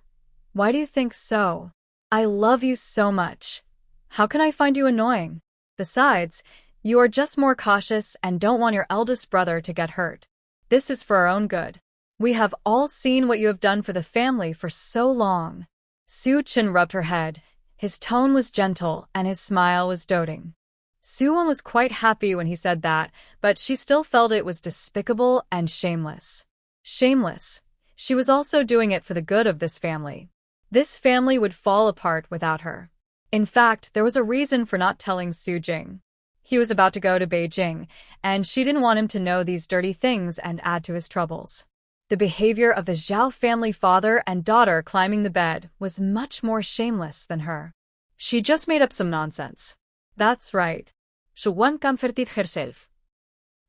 Why do you think so? I love you so much. How can I find you annoying? Besides, you are just more cautious and don't want your eldest brother to get hurt. This is for our own good. We have all seen what you have done for the family for so long. Su Chen rubbed her head. His tone was gentle and his smile was doting. Su Wan was quite happy when he said that, but she still felt it was despicable and shameless. Shameless. She was also doing it for the good of this family. This family would fall apart without her. In fact, there was a reason for not telling Su Jing. He was about to go to Beijing, and she didn't want him to know these dirty things and add to his troubles. The behavior of the Zhao family father and daughter climbing the bed was much more shameless than her. She just made up some nonsense. That's right. Su Wan comforted herself.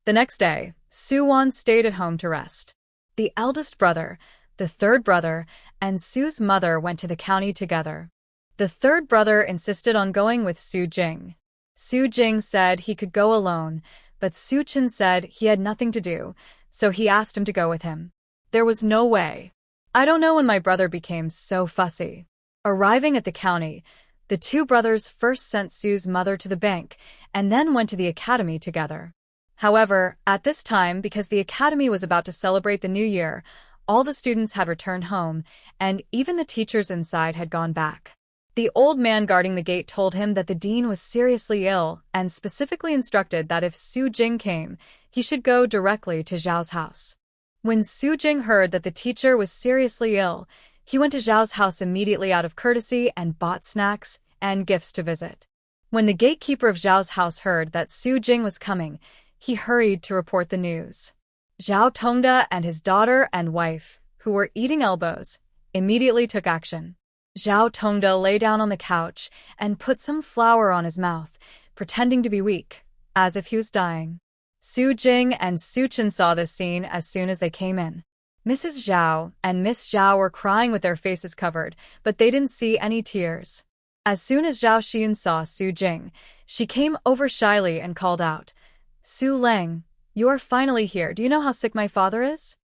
The next day, Su Wan stayed at home to rest. The eldest brother, the third brother, and Su's mother went to the county together. The third brother insisted on going with Su Jing. Su Jing said he could go alone, but Su Chen said he had nothing to do, so he asked him to go with him. There was no way. I don't know when my brother became so fussy. Arriving at the county, the two brothers first sent Su's mother to the bank and then went to the academy together. However, at this time, because the academy was about to celebrate the new year, all the students had returned home, and even the teachers inside had gone back. The old man guarding the gate told him that the dean was seriously ill and specifically instructed that if Su Jing came, he should go directly to Zhao's house. When Su Jing heard that the teacher was seriously ill, he went to Zhao's house immediately out of courtesy and bought snacks and gifts to visit. When the gatekeeper of Zhao's house heard that Su Jing was coming, he hurried to report the news. Zhao Tongda and his daughter and wife, who were eating elbows, immediately took action. Zhao Tongde lay down on the couch and put some flour on his mouth, pretending to be weak, as if he was dying. Su Jing and Su Chen saw this scene as soon as they came in. Mrs. Zhao and Miss Zhao were crying with their faces covered, but they didn't see any tears. As soon as Zhao Xian saw Su Jing, she came over shyly and called out, "Su Lang, you are finally here. Do you know how sick my father is?"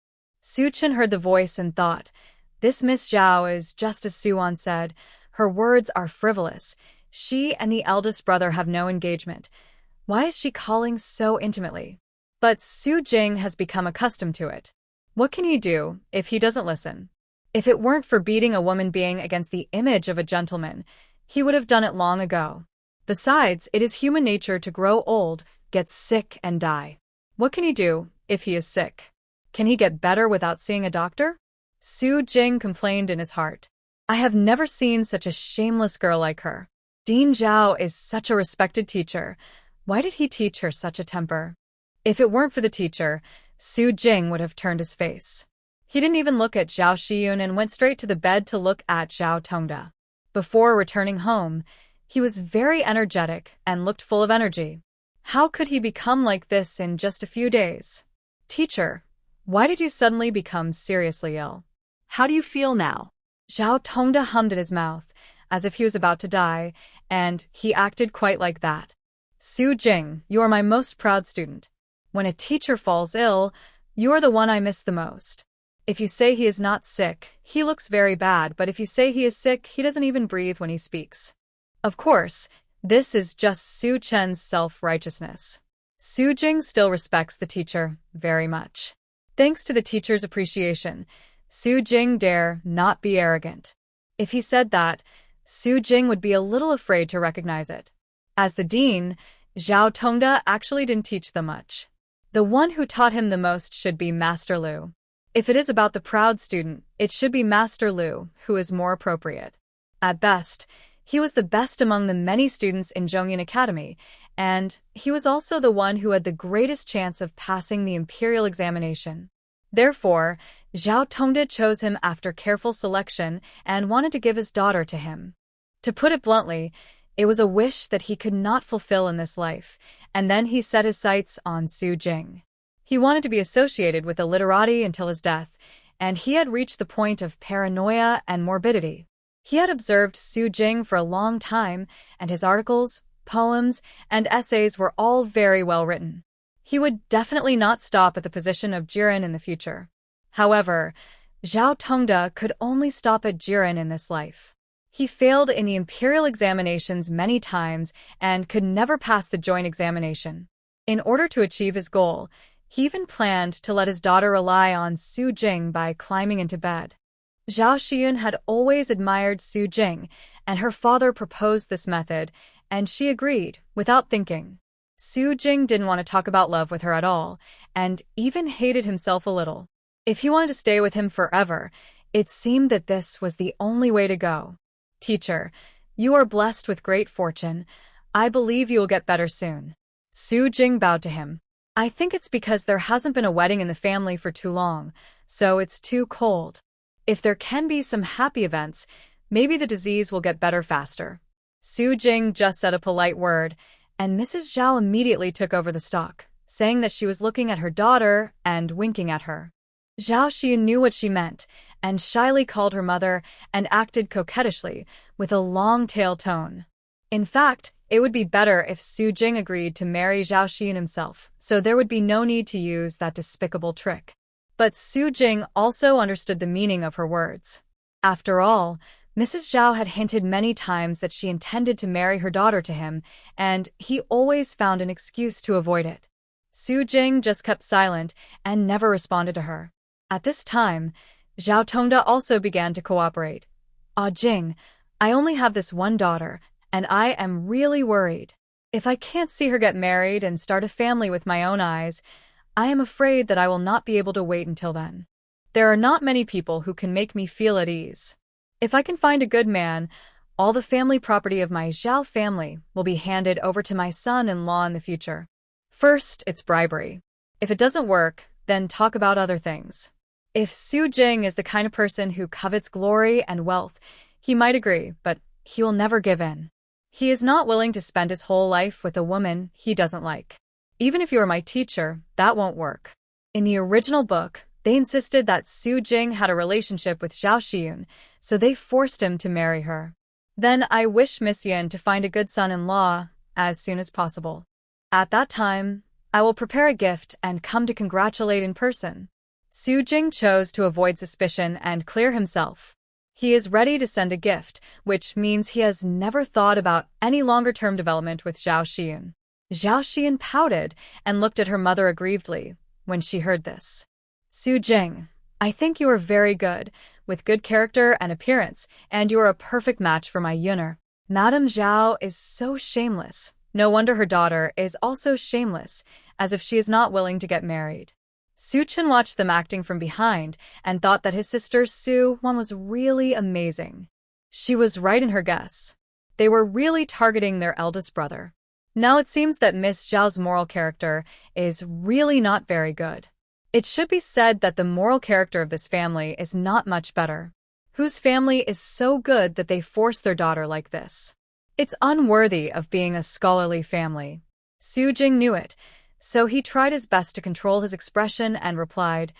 Su Chen heard the voice and thought, "This Miss Zhao is just as Su Wan said. Her words are frivolous. She and the eldest brother have no engagement. Why is she calling so intimately?" But Su Jing has become accustomed to it. What can he do if he doesn't listen? If it weren't for beating a woman being against the image of a gentleman, he would have done it long ago. Besides, it is human nature to grow old, get sick, and die. What can he do if he is sick? Can he get better without seeing a doctor? Su Jing complained in his heart. "I have never seen such a shameless girl like her. Dean Zhao is such a respected teacher. Why did he teach her such a temper?" If it weren't for the teacher, Su Jing would have turned his face. He didn't even look at Zhao Xiyun and went straight to the bed to look at Zhao Tongde. Before returning home, he was very energetic and looked full of energy. How could he become like this in just a few days? "Teacher, why did you suddenly become seriously ill?" How do you feel now? Zhao Tongde hummed in his mouth, as if he was about to die, and he acted quite like that. "Su Jing, you are my most proud student. When a teacher falls ill, you are the one I miss the most. If you say he is not sick, he looks very bad, but if you say he is sick, he doesn't even breathe when he speaks." Of course, this is just Su Chen's self-righteousness. Su Jing still respects the teacher very much. Thanks to the teacher's appreciation, Su Jing dare not be arrogant. If he said that, Su Jing would be a little afraid to recognize it. As the dean, Zhao Tongde actually didn't teach them much. The one who taught him the most should be Master Lu. If it is about the proud student, it should be Master Lu, who is more appropriate. At best, he was the best among the many students in Zhongyun Academy, and he was also the one who had the greatest chance of passing the imperial examination. Therefore, Zhao Tongde chose him after careful selection and wanted to give his daughter to him. To put it bluntly, it was a wish that he could not fulfill in this life, and then he set his sights on Su Jing. He wanted to be associated with the literati until his death, and he had reached the point of paranoia and morbidity. He had observed Su Jing for a long time, and his articles, poems, and essays were all very well written. He would definitely not stop at the position of Jiren in the future. However, Zhao Tongde could only stop at Jiren in this life. He failed in the imperial examinations many times and could never pass the joint examination. In order to achieve his goal, he even planned to let his daughter rely on Su Jing by climbing into bed. Zhao Xiyun had always admired Su Jing, and her father proposed this method, and she agreed, without thinking. Su Jing didn't want to talk about love with her at all, and even hated himself a little. If he wanted to stay with him forever, it seemed that this was the only way to go. "Teacher, you are blessed with great fortune. I believe you will get better soon." Su Jing bowed to him. "I think it's because there hasn't been a wedding in the family for too long, so it's too cold. If there can be some happy events, maybe the disease will get better faster." Su Jing just said a polite word, and Mrs. Zhao immediately took over the stock, saying that she was looking at her daughter and winking at her. Zhao Xi knew what she meant, and shyly called her mother and acted coquettishly, with a long-tail tone. In fact, it would be better if Su Jing agreed to marry Zhao Xian himself, so there would be no need to use that despicable trick. But Su Jing also understood the meaning of her words. After all, Mrs. Zhao had hinted many times that she intended to marry her daughter to him, and he always found an excuse to avoid it. Su Jing just kept silent and never responded to her. At this time, Zhao Tongde also began to cooperate. "Ah, Jing, I only have this one daughter, and I am really worried. If I can't see her get married and start a family with my own eyes, I am afraid that I will not be able to wait until then. There are not many people who can make me feel at ease. If I can find a good man, all the family property of my Zhao family will be handed over to my son-in-law in the future. First, it's bribery. If it doesn't work, then talk about other things. If Su Jing is the kind of person who covets glory and wealth, he might agree, but he will never give in. He is not willing to spend his whole life with a woman he doesn't like. Even if you are my teacher, that won't work. In the original book, they insisted that Su Jing had a relationship with Zhao Xiyun, so they forced him to marry her. Then I wish Miss Yun to find a good son-in-law as soon as possible. At that time, I will prepare a gift and come to congratulate in person. Su Jing chose to avoid suspicion and clear himself. He is ready to send a gift, which means he has never thought about any longer-term development with Zhao Xiyun. Zhao Xiyun pouted and looked at her mother aggrievedly when she heard this. Su Jing, I think you are very good, with good character and appearance, and you are a perfect match for my Yuner. Madame Zhao is so shameless. No wonder her daughter is also shameless, as if she is not willing to get married. Su Chen watched them acting from behind and thought that his sister Su Wan was really amazing. She was right in her guess. They were really targeting their eldest brother. Now it seems that Miss Zhao's moral character is really not very good. It should be said that the moral character of this family is not much better. Whose family is so good that they force their daughter like this? It's unworthy of being a scholarly family. Su Jing knew it, so he tried his best to control his expression and replied,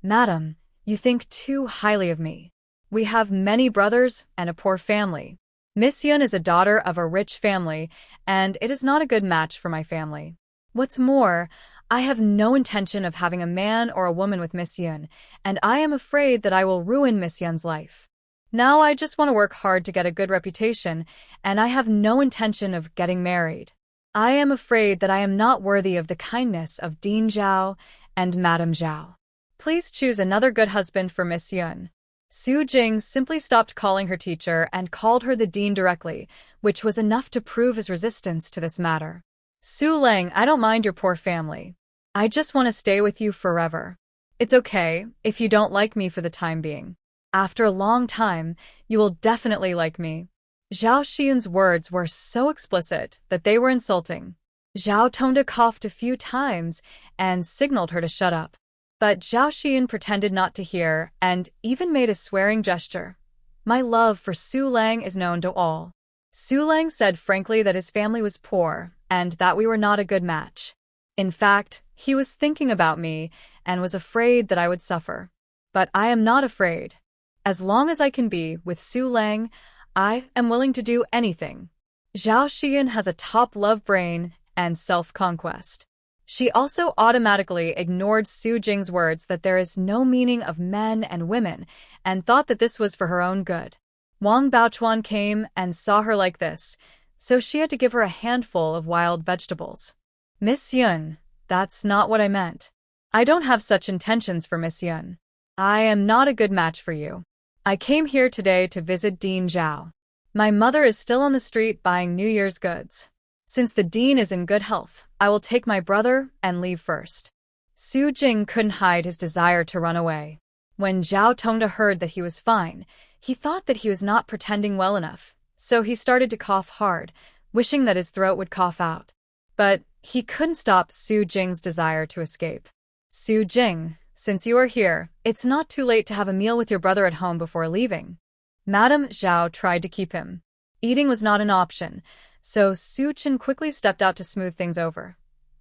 Madam, you think too highly of me. We have many brothers and a poor family. Miss Yun is a daughter of a rich family, and it is not a good match for my family. What's more, I have no intention of having a man or a woman with Miss Yun, and I am afraid that I will ruin Miss Yun's life. Now I just want to work hard to get a good reputation, and I have no intention of getting married. I am afraid that I am not worthy of the kindness of Dean Zhao and Madame Zhao. Please choose another good husband for Miss Yun. Su Jing simply stopped calling her teacher and called her the dean directly, which was enough to prove his resistance to this matter. Su Lang, I don't mind your poor family. I just want to stay with you forever. It's okay if you don't like me for the time being. After a long time, you will definitely like me. Zhao Xiyun's words were so explicit that they were insulting. Zhao Tonda coughed a few times and signaled her to shut up. But Zhao Xiyun pretended not to hear and even made a swearing gesture. My love for Su Lang is known to all. Su Lang said frankly that his family was poor and that we were not a good match. In fact, he was thinking about me and was afraid that I would suffer. But I am not afraid. As long as I can be with Su Lang, I am willing to do anything. Zhao Xiyun has a top love brain and self-conquest. She also automatically ignored Su Jing's words that there is no meaning of men and women and thought that this was for her own good. Wang Baochuan came and saw her like this, so she had to give her a handful of wild vegetables. Miss Yun, that's not what I meant. I don't have such intentions for Miss Yun. I am not a good match for you. I came here today to visit Dean Zhao. My mother is still on the street buying New Year's goods. Since the dean is in good health, I will take my brother and leave first. Su Jing couldn't hide his desire to run away. When Zhao Tongda heard that he was fine, he thought that he was not pretending well enough, so he started to cough hard, wishing that his throat would cough out. But he couldn't stop Su Jing's desire to escape. Su Jing, since you are here, it's not too late to have a meal with your brother at home before leaving. Madame Zhao tried to keep him. Eating was not an option, so Su Chen quickly stepped out to smooth things over.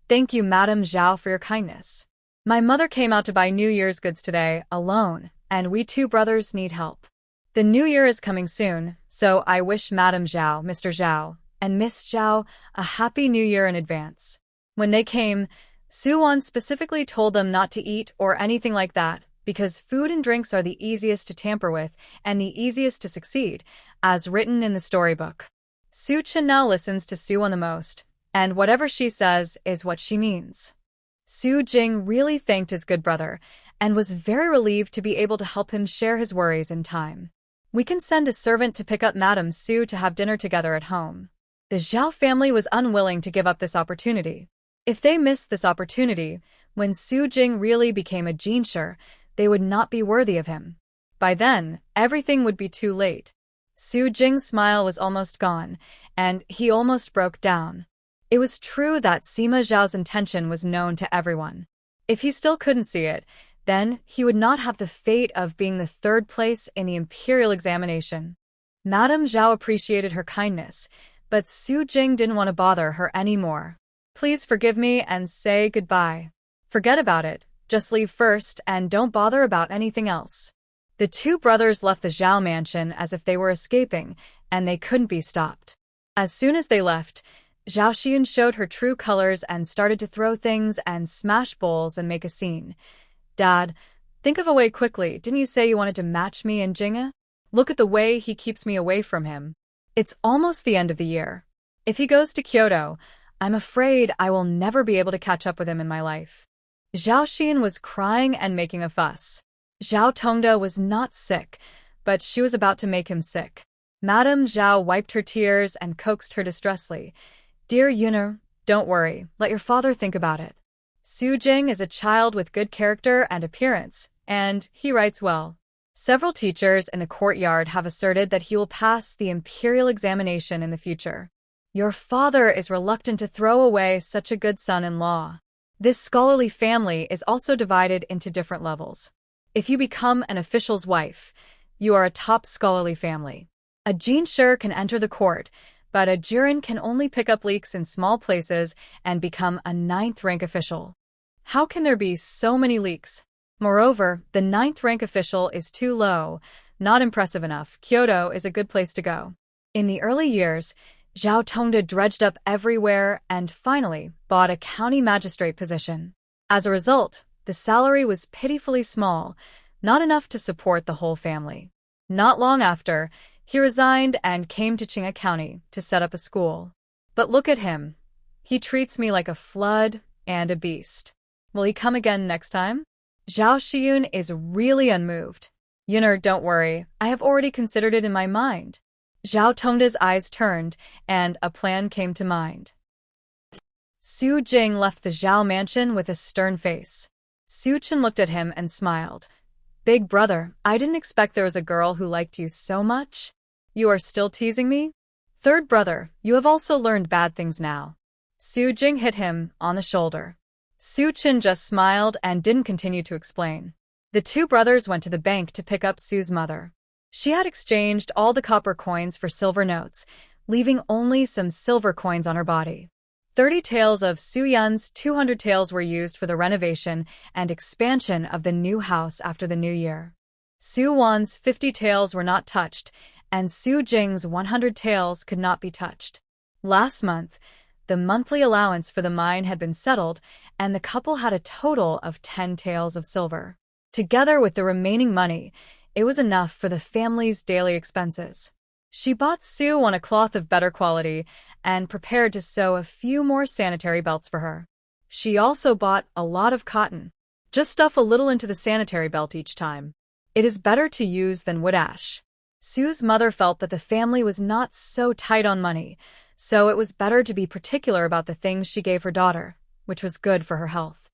Thank you, Madame Zhao, for your kindness. My mother came out to buy New Year's goods today, alone, and we two brothers need help. The New Year is coming soon, so I wish Madame Zhao, Mr. Zhao, and Miss Zhao a Happy New Year in advance. When they came, Su Wan specifically told them not to eat or anything like that, because food and drinks are the easiest to tamper with and the easiest to succeed, as written in the storybook. Su Chen now listens to Su Wan the most, and whatever she says is what she means. Su Jing really thanked his good brother, and was very relieved to be able to help him share his worries in time. We can send a servant to pick up Madame Su to have dinner together at home. The Zhao family was unwilling to give up this opportunity. If they missed this opportunity, when Su Jing really became a jinshi, they would not be worthy of him. By then, everything would be too late. Su Jing's smile was almost gone, and he almost broke down. It was true that Sima Zhao's intention was known to everyone. If he still couldn't see it, Then he would not have the fate of being the third place in the imperial examination. Madame Zhao appreciated her kindness, but Su Jing didn't want to bother her anymore. Please forgive me and say goodbye. Forget about it. Just leave first and don't bother about anything else. The two brothers left the Zhao mansion as if they were escaping, and they couldn't be stopped. As soon as they left, Zhao Xian showed her true colors and started to throw things and smash bowls and make a scene. Dad, think of a way quickly. Didn't you say you wanted to match me and Jing? Look at the way he keeps me away from him. It's almost the end of the year. If he goes to Kyoto, I'm afraid I will never be able to catch up with him in my life. Zhao Xian was crying and making a fuss. Zhao Tongda was not sick, but she was about to make him sick. Madame Zhao wiped her tears and coaxed her distressfully. Dear Yuner, don't worry. Let your father think about it. Su Jing is a child with good character and appearance, and he writes well. Several teachers in the courtyard have asserted that he will pass the imperial examination in the future. Your father is reluctant to throw away such a good son-in-law. This scholarly family is also divided into different levels. If you become an official's wife, you are a top scholarly family. A jinshi can enter the court, but a jurin can only pick up leaks in small places and become a 9th-rank official. How can there be so many leaks? Moreover, the 9th-rank official is too low, not impressive enough. Kyoto is a good place to go. In the early years, Zhao Tongda dredged up everywhere and finally bought a county magistrate position. As a result, the salary was pitifully small, not enough to support the whole family. Not long after, he resigned and came to Qinghai County to set up a school. But look at him. He treats me like a flood and a beast. Will he come again next time? Zhao Xian is really unmoved. Yuner, don't worry. I have already considered it in my mind. Zhao Tongda's eyes turned, and a plan came to mind. Su Jing left the Zhao mansion with a stern face. Su Chen looked at him and smiled. Big brother, I didn't expect there was a girl who liked you so much. You are still teasing me? Third brother, you have also learned bad things now. Su Jing hit him on the shoulder. Su Chen just smiled and didn't continue to explain. The two brothers went to the bank to pick up Su's mother. She had exchanged all the copper coins for silver notes, leaving only some silver coins on her body. 30 taels of Su Yan's 200 taels were used for the renovation and expansion of the new house after the new year. Su Wan's 50 taels were not touched, and Su Jing's 100 taels could not be touched. Last month, the monthly allowance for the mine had been settled, and the couple had a total of 10 taels of silver. Together with the remaining money, it was enough for the family's daily expenses. She bought Su Wan a cloth of better quality and prepared to sew a few more sanitary belts for her. She also bought a lot of cotton. Just stuff a little into the sanitary belt each time. It is better to use than wood ash. Su's mother felt that the family was not so tight on money, so it was better to be particular about the things she gave her daughter, which was good for her health.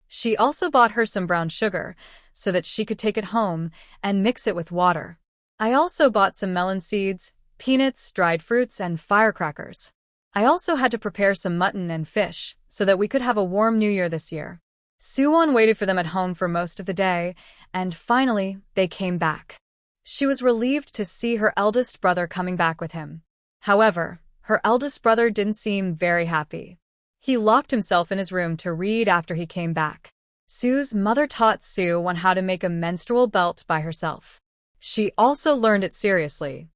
She also bought her some brown sugar so that she could take it home and mix it with water. I also bought some melon seeds, peanuts, dried fruits, and firecrackers. I also had to prepare some mutton and fish so that we could have a warm New Year this year. Su Wan waited for them at home for most of the day, and finally, they came back. She was relieved to see her eldest brother coming back with him. However, her eldest brother didn't seem very happy. He locked himself in his room to read after he came back. Su's mother taught Su Wan how to make a menstrual belt by herself. She also learned it seriously.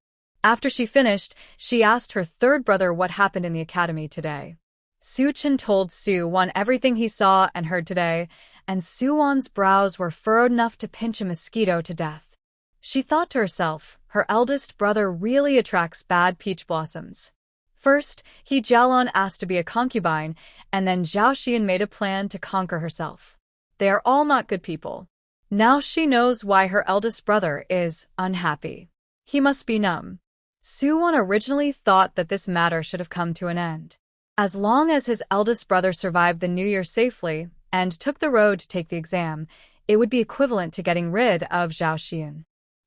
After she finished, she asked her third brother what happened in the academy today. Su Chen told Su Wan everything he saw and heard today, and Su Wan's brows were furrowed enough to pinch a mosquito to death. She thought to herself, her eldest brother really attracts bad peach blossoms. First, he Jialan asked to be a concubine, and then Zhao Xian made a plan to conquer herself. They are all not good people. Now she knows why her eldest brother is unhappy. He must be numb. Su Wan originally thought that this matter should have come to an end. As long as his eldest brother survived the New Year safely and took the road to take the exam, it would be equivalent to getting rid of Zhao Xian.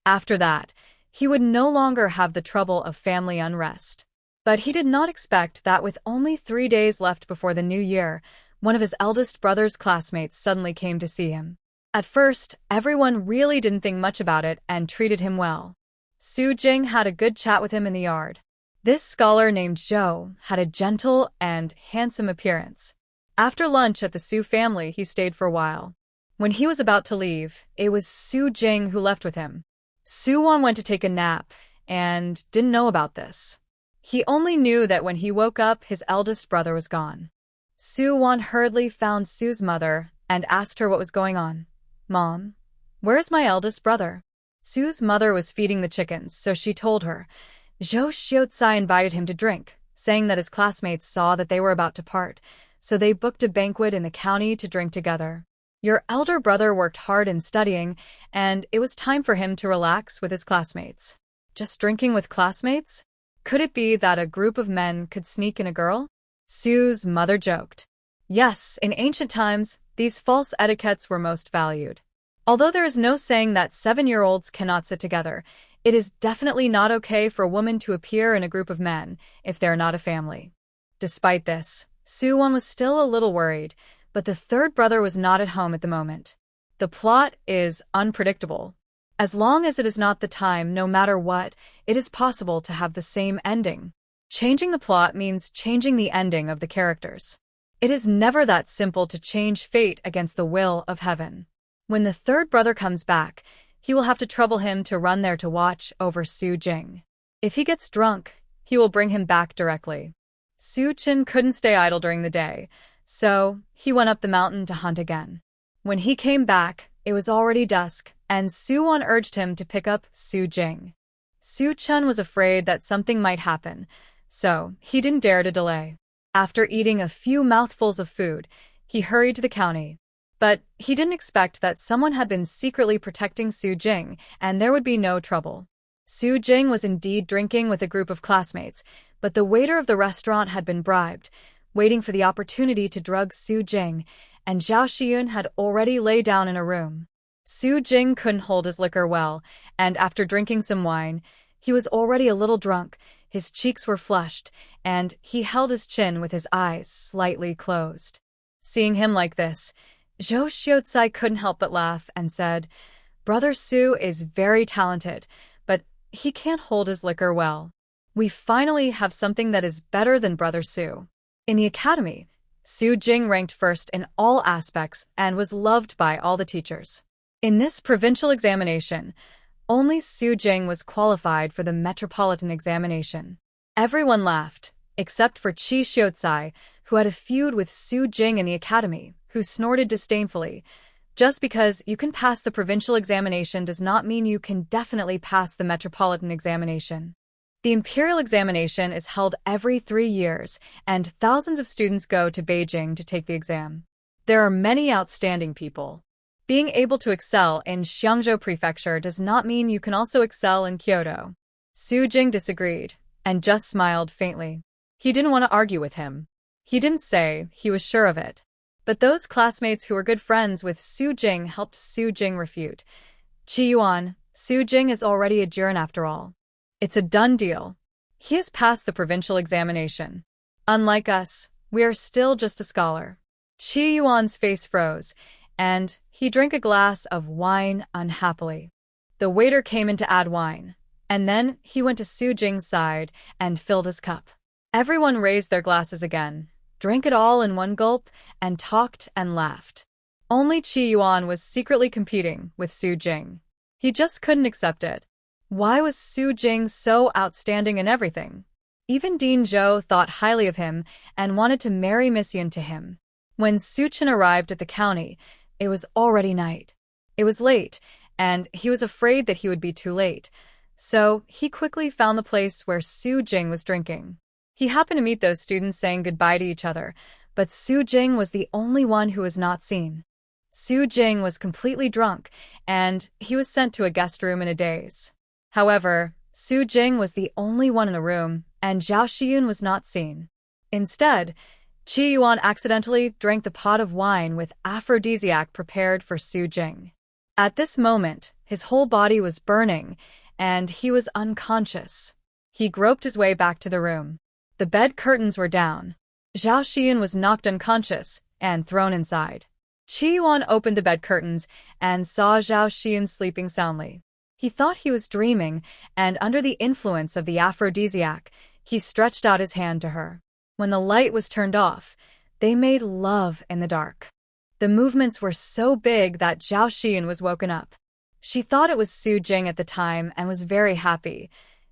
After that, he would no longer have the trouble of family unrest. But he did not expect that with only 3 days left before the New Year, one of his eldest brother's classmates suddenly came to see him. At first, everyone really didn't think much about it and treated him well. Su Jing had a good chat with him in the yard. This scholar named Zhou had a gentle and handsome appearance. After lunch at the Su family, he stayed for a while. When he was about to leave, it was Su Jing who left with him. Su Wan went to take a nap and didn't know about this. He only knew that when he woke up, his eldest brother was gone. Su Wan hurriedly found Su's mother and asked her what was going on. "Mom, where's my eldest brother?" Su's mother was feeding the chickens, so she told her. Zhou Xiaotsai invited him to drink, saying that his classmates saw that they were about to part, so they booked a banquet in the county to drink together. Your elder brother worked hard in studying, and it was time for him to relax with his classmates. Just drinking with classmates? Could it be that a group of men could sneak in a girl? Su's mother joked. Yes, in ancient times, these false etiquettes were most valued. Although there is no saying that 7-year-olds cannot sit together, it is definitely not okay for a woman to appear in a group of men if they are not a family. Despite this, Su Wan was still a little worried, but the third brother was not at home at the moment. The plot is unpredictable. As long as it is not the time, no matter what, it is possible to have the same ending. Changing the plot means changing the ending of the characters. It is never that simple to change fate against the will of heaven. When the third brother comes back, he will have to trouble him to run there to watch over Su Jing. If he gets drunk, he will bring him back directly. Su Chen couldn't stay idle during the day, so he went up the mountain to hunt again. When he came back, it was already dusk, and Su Wan urged him to pick up Su Jing. Su Chen was afraid that something might happen, so he didn't dare to delay. After eating a few mouthfuls of food, he hurried to the county. But he didn't expect that someone had been secretly protecting Su Jing, and there would be no trouble. Su Jing was indeed drinking with a group of classmates, but the waiter of the restaurant had been bribed, waiting for the opportunity to drug Su Jing, and Zhao Xiyun had already lay down in a room. Su Jing couldn't hold his liquor well, and after drinking some wine, he was already a little drunk. His cheeks were flushed, and he held his chin with his eyes slightly closed. Seeing him like this, Zhou Xiaotsai couldn't help but laugh and said, "Brother Su is very talented, but he can't hold his liquor well. We finally have something that is better than Brother Su." In the academy, Su Jing ranked first in all aspects and was loved by all the teachers. In this provincial examination, only Su Jing was qualified for the metropolitan examination. Everyone laughed, except for Qi Xiaotsai, who had a feud with Su Jing in the academy, who snorted disdainfully. Just because you can pass the provincial examination does not mean you can definitely pass the metropolitan examination. The imperial examination is held every 3 years, and thousands of students go to Beijing to take the exam. There are many outstanding people. Being able to excel in Xiangzhou Prefecture does not mean you can also excel in Kyoto. Su Jing disagreed, and just smiled faintly. He didn't want to argue with him. He didn't say he was sure of it. But those classmates who were good friends with Su Jing helped Su Jing refute. "Qi Yuan, Su Jing is already a Jiren after all. It's a done deal. He has passed the provincial examination. Unlike us, we are still just a scholar." Qi Yuan's face froze, and he drank a glass of wine unhappily. The waiter came in to add wine, and then he went to Su Jing's side and filled his cup. Everyone raised their glasses again, drank it all in one gulp, and talked and laughed. Only Qi Yuan was secretly competing with Su Jing. He just couldn't accept it. Why was Su Jing so outstanding in everything? Even Dean Zhou thought highly of him and wanted to marry Miss Yun to him. When Su Chen arrived at the county, it was already night. It was late, and he was afraid that he would be too late, so he quickly found the place where Su Jing was drinking. He happened to meet those students saying goodbye to each other, but Su Jing was the only one who was not seen. Su Jing was completely drunk, and he was sent to a guest room in a daze. However, Su Jing was the only one in the room, and Zhao Xiyun was not seen. Instead, Qi Yuan accidentally drank the pot of wine with aphrodisiac prepared for Su Jing. At this moment, his whole body was burning, and he was unconscious. He groped his way back to the room. The bed curtains were down. Zhao Xiyun was knocked unconscious and thrown inside. Yuan opened the bed curtains and saw Zhao Xian sleeping soundly. He thought he was dreaming, and under the influence of the aphrodisiac, he stretched out his hand to her. When the light was turned off, they made love in the dark. The movements were so big that Zhao Xian was woken up. She thought it was Su Jing at the time and was very happy.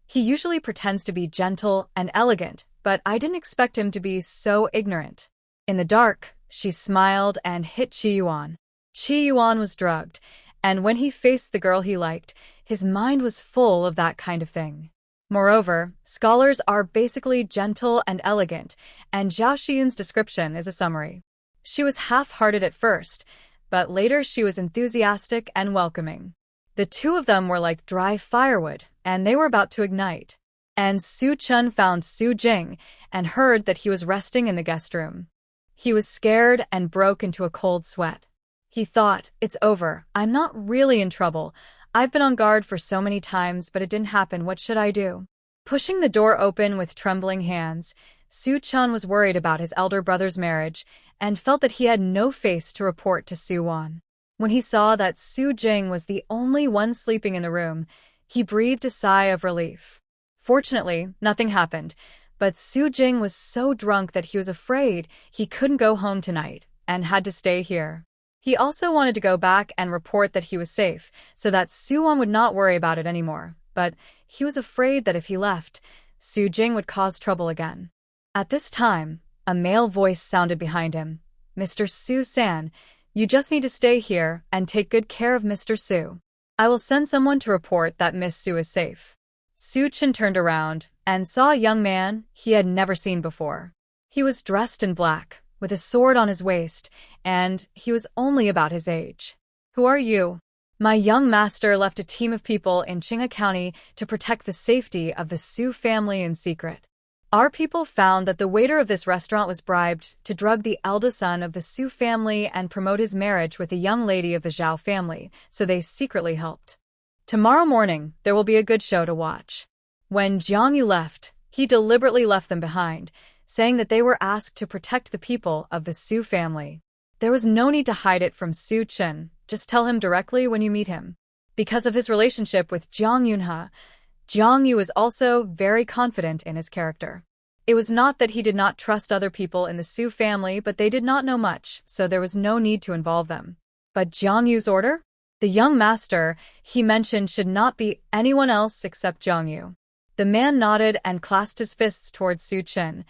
He usually pretends to be gentle and elegant, but I didn't expect him to be so ignorant. In the dark, she smiled and hit Yuan. Yuan was drugged, and when he faced the girl he liked, his mind was full of that kind of thing. Moreover, scholars are basically gentle and elegant, and Zhao Xian's description is a summary. She was half-hearted at first, but later she was enthusiastic and welcoming. The two of them were like dry firewood, and they were about to ignite. And Su Chun found Su Jing and heard that he was resting in the guest room. He was scared and broke into a cold sweat. He thought, it's over, I'm not really in trouble. I've been on guard for so many times, but it didn't happen. What should I do? Pushing the door open with trembling hands, Su Chun was worried about his elder brother's marriage and felt that he had no face to report to Su Wan. When he saw that Su Jing was the only one sleeping in the room, he breathed a sigh of relief. Fortunately, nothing happened, but Su Jing was so drunk that he was afraid he couldn't go home tonight and had to stay here. He also wanted to go back and report that he was safe, so that Su Wan would not worry about it anymore, but he was afraid that if he left, Su Jing would cause trouble again. At this time, a male voice sounded behind him. Mr. Su San, you just need to stay here and take good care of Mr. Su. I will send someone to report that Miss Su is safe. Su Chen turned around and saw a young man he had never seen before. He was dressed in black, with a sword on his waist, and he was only about his age. Who are you? My young master left a team of people in Qinghe County to protect the safety of the Su family in secret. Our people found that the waiter of this restaurant was bribed to drug the eldest son of the Su family and promote his marriage with a young lady of the Zhao family, so they secretly helped. Tomorrow morning, there will be a good show to watch. When Jiang Yu left, he deliberately left them behind, saying that they were asked to protect the people of the Su family. There was no need to hide it from Su Chen, just tell him directly when you meet him. Because of his relationship with Jiang Yunhe, Jiang Yu was also very confident in his character. It was not that he did not trust other people in the Su family, but they did not know much, so there was no need to involve them. But Jiang Yu's order? The young master, he mentioned, should not be anyone else except Jiang Yu. The man nodded and clasped his fists towards Su Chen.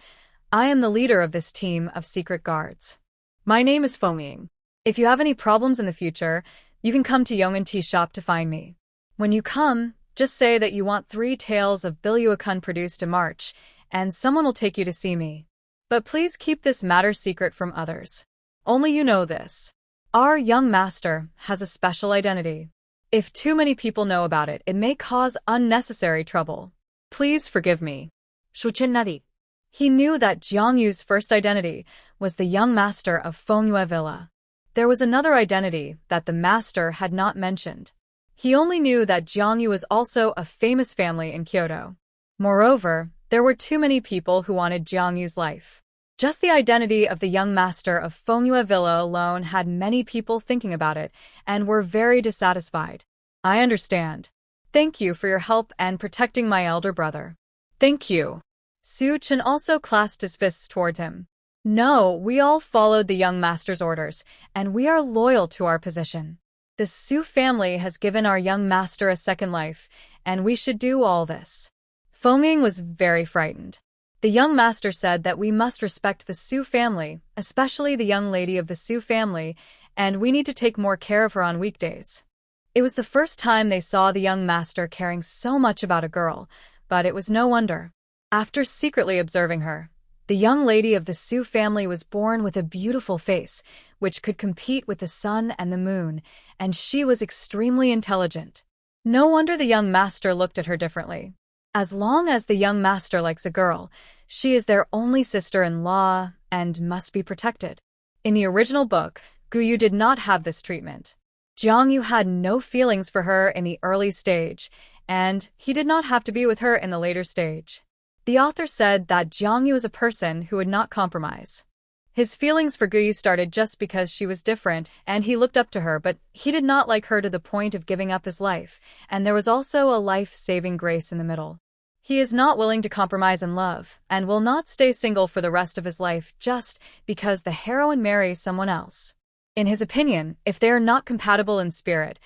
I am the leader of this team of secret guards. My name is Feng. If you have any problems in the future, you can come to Yong'an Tea Shop to find me. When you come, just say that you want 3 tales of Biluakun produced in March, and someone will take you to see me. But please keep this matter secret from others. Only you know this. Our young master has a special identity. If too many people know about it, it may cause unnecessary trouble. Please forgive me. Su Chen nodded. He knew that Jiang Yu's first identity was the young master of Fengyue Villa. There was another identity that the master had not mentioned. He only knew that Jiang Yu was also a famous family in Kyoto. Moreover, there were too many people who wanted Jiang Yu's life. Just the identity of the young master of Fengyue Villa alone had many people thinking about it and were very dissatisfied. I understand. Thank you for your help and protecting my elder brother. Thank you. Su Chen also clasped his fists towards him. No, we all followed the young master's orders, and we are loyal to our position. The Su family has given our young master a second life, and we should do all this. Feng was very frightened. The young master said that we must respect the Su family, especially the young lady of the Su family, and we need to take more care of her on weekdays. It was the first time they saw the young master caring so much about a girl, but it was no wonder. After secretly observing her, the young lady of the Su family was born with a beautiful face, which could compete with the sun and the moon, and she was extremely intelligent. No wonder the young master looked at her differently. As long as the young master likes a girl, she is their only sister-in-law and must be protected. In the original book, Guyu did not have this treatment. Jiang Yu had no feelings for her in the early stage, and he did not have to be with her in the later stage. The author said that Jiang Yu is a person who would not compromise. His feelings for Guyu started just because she was different, and he looked up to her, but he did not like her to the point of giving up his life, and there was also a life-saving grace in the middle. He is not willing to compromise in love, and will not stay single for the rest of his life just because the heroine marries someone else. In his opinion, if they are not compatible in spirit,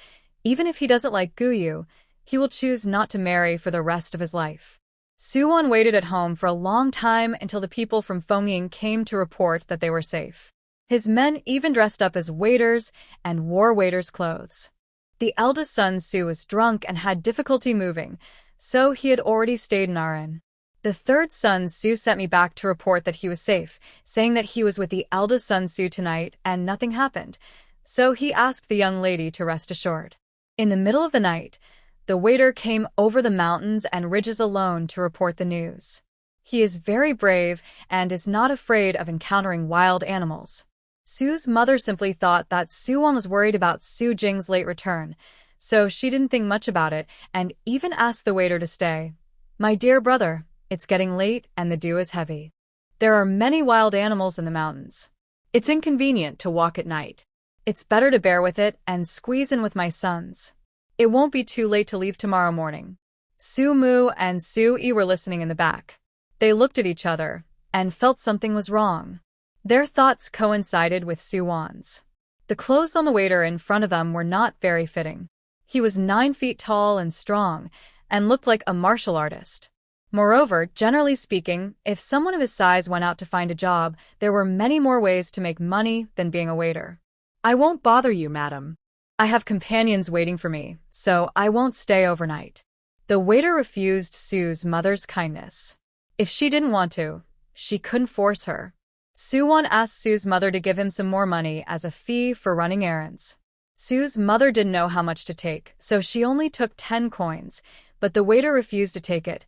even if he doesn't like Guyu, he will choose not to marry for the rest of his life. Su Wan waited at home for a long time until the people from Fengying came to report that they were safe. His men even dressed up as waiters and wore waiters' clothes. The eldest son Su was drunk and had difficulty moving, so he had already stayed in our inn. The third son Su sent me back to report that he was safe, saying that he was with the eldest son Su tonight and nothing happened, so he asked the young lady to rest assured. In the middle of the night, the waiter came over the mountains and ridges alone to report the news. He is very brave and is not afraid of encountering wild animals. Su's mother simply thought that Su Wan was worried about Su Jing's late return, so she didn't think much about it and even asked the waiter to stay. "My dear brother, it's getting late and the dew is heavy. There are many wild animals in the mountains. It's inconvenient to walk at night. It's better to bear with it and squeeze in with my sons. It won't be too late to leave tomorrow morning." Su Mu and Su Yi were listening in the back. They looked at each other and felt something was wrong. Their thoughts coincided with Su Wan's. The clothes on the waiter in front of them were not very fitting. He was 9 feet tall and strong, and looked like a martial artist. Moreover, generally speaking, if someone of his size went out to find a job, there were many more ways to make money than being a waiter. I won't bother you, madam. I have companions waiting for me, so I won't stay overnight. The waiter refused Su's mother's kindness. If she didn't want to, she couldn't force her. Su Wan asked Su's mother to give him some more money as a fee for running errands. Su's mother didn't know how much to take, so she only took 10 coins, but the waiter refused to take it.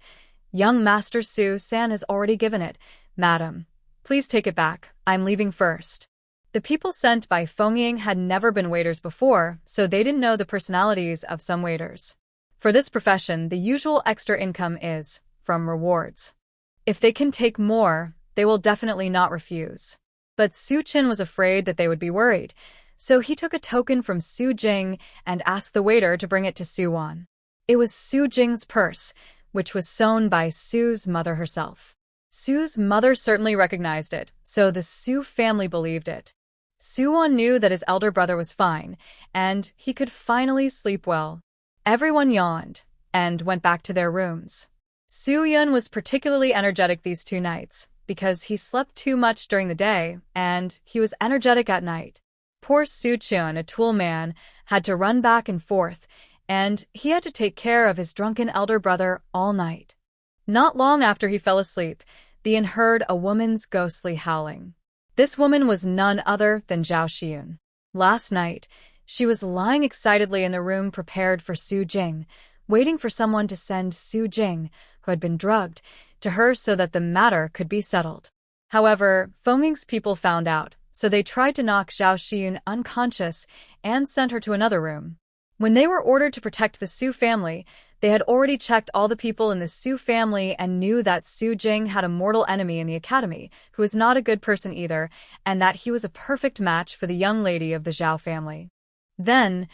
"Young Master Su-san has already given it. Madam, please take it back. I'm leaving first." The people sent by Fengying had never been waiters before, so they didn't know the personalities of some waiters. For this profession, the usual extra income is from rewards. If they can take more, they will definitely not refuse. But Su Qin was afraid that they would be worried, so he took a token from Su Jing and asked the waiter to bring it to Su Wan. It was Su Jing's purse, which was sewn by Su's mother herself. Su's mother certainly recognized it, so the Su family believed it. Su Wan knew that his elder brother was fine, and he could finally sleep well. Everyone yawned and went back to their rooms. Su Yun was particularly energetic these 2 nights, because he slept too much during the day, and he was energetic at night. Poor Su Chun, a tool man, had to run back and forth, and he had to take care of his drunken elder brother all night. Not long after he fell asleep, the inn heard a woman's ghostly howling. This woman was none other than Zhao Xiyun. Last night, she was lying excitedly in the room prepared for Su Jing, waiting for someone to send Su Jing, who had been drugged, to her so that the matter could be settled. However, Fengying's people found out, so they tried to knock Zhao Xiyun unconscious and sent her to another room. When they were ordered to protect the Su family, they had already checked all the people in the Su family and knew that Su Jing had a mortal enemy in the academy, who was not a good person either, and that he was a perfect match for the young lady of the Zhao family. Then,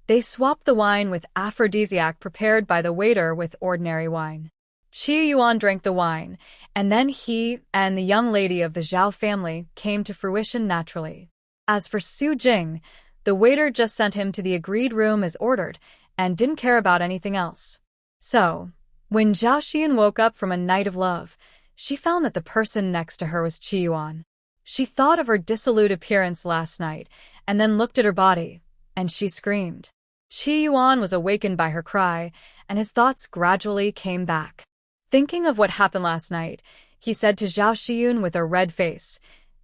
they swapped the wine with aphrodisiac prepared by the waiter with ordinary wine. Qi Yuan drank the wine, and then he and the young lady of the Zhao family came to fruition naturally. As for Su Jing, the waiter just sent him to the agreed room as ordered, and didn't care about anything else. So, when Zhao Xian woke up from a night of love, she found that the person next to her was Qi Yuan. She thought of her dissolute appearance last night, and then looked at her body, and she screamed. Qi Yuan was awakened by her cry, and his thoughts gradually came back. Thinking of what happened last night, he said to Zhao Xiyun with a red face,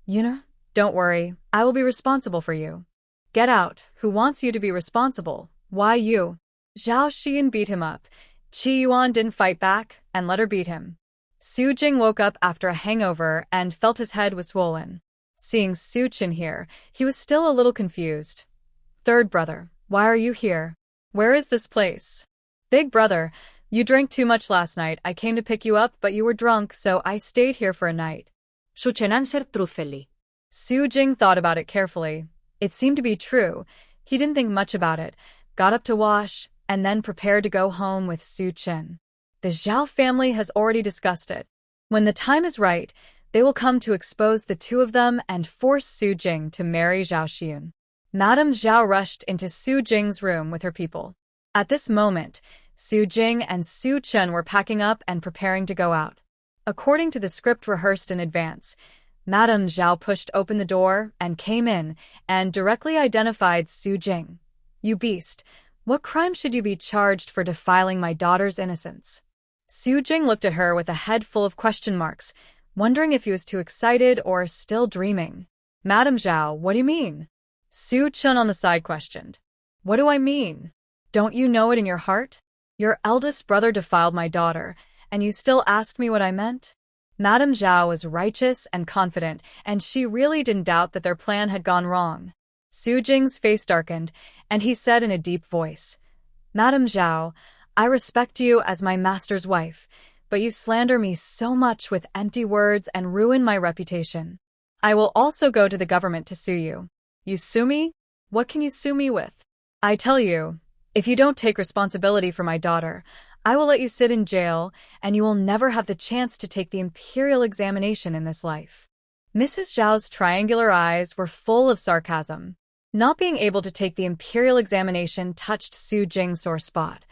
"Yuna, don't worry, I will be responsible for you." "Get out, who wants you to be responsible? Why you?" Zhao Xiyun beat him up. Qi Yuan didn't fight back and let her beat him. Su Jing woke up after a hangover and felt his head was swollen. Seeing Su Qin here, he was still a little confused. "Third brother, why are you here? Where is this place?" "Big brother, you drank too much last night. I came to pick you up, but you were drunk, so I stayed here for a night." Suchenan ser truthfully. Jing thought about it carefully. It seemed to be true. He didn't think much about it, got up to wash, and then prepared to go home with Su Chen. The Zhao family has already discussed it. When the time is right, they will come to expose the two of them and force Su Jing to marry Zhao Xian. Madame Zhao rushed into Su Jing's room with her people. At this moment, Su Jing and Su Chen were packing up and preparing to go out. According to the script rehearsed in advance, Madame Zhao pushed open the door and came in and directly identified Su Jing. "You beast, what crime should you be charged for defiling my daughter's innocence?" Su Jing looked at her with a head full of question marks, wondering if he was too excited or still dreaming. "Madame Zhao, what do you mean?" Su Chen on the side questioned. "What do I mean? Don't you know it in your heart? Your eldest brother defiled my daughter, and you still ask me what I meant?" Madame Zhao was righteous and confident, and she really didn't doubt that their plan had gone wrong. Su Jing's face darkened, and he said in a deep voice, "Madame Zhao, I respect you as my master's wife, but you slander me so much with empty words and ruin my reputation. I will also go to the government to sue you." "You sue me? What can you sue me with?" "I tell you, if you don't take responsibility for my daughter, I will let you sit in jail, and you will never have the chance to take the imperial examination in this life." Mrs. Zhao's triangular eyes were full of sarcasm. Not being able to take the imperial examination touched Su Jing's sore spot.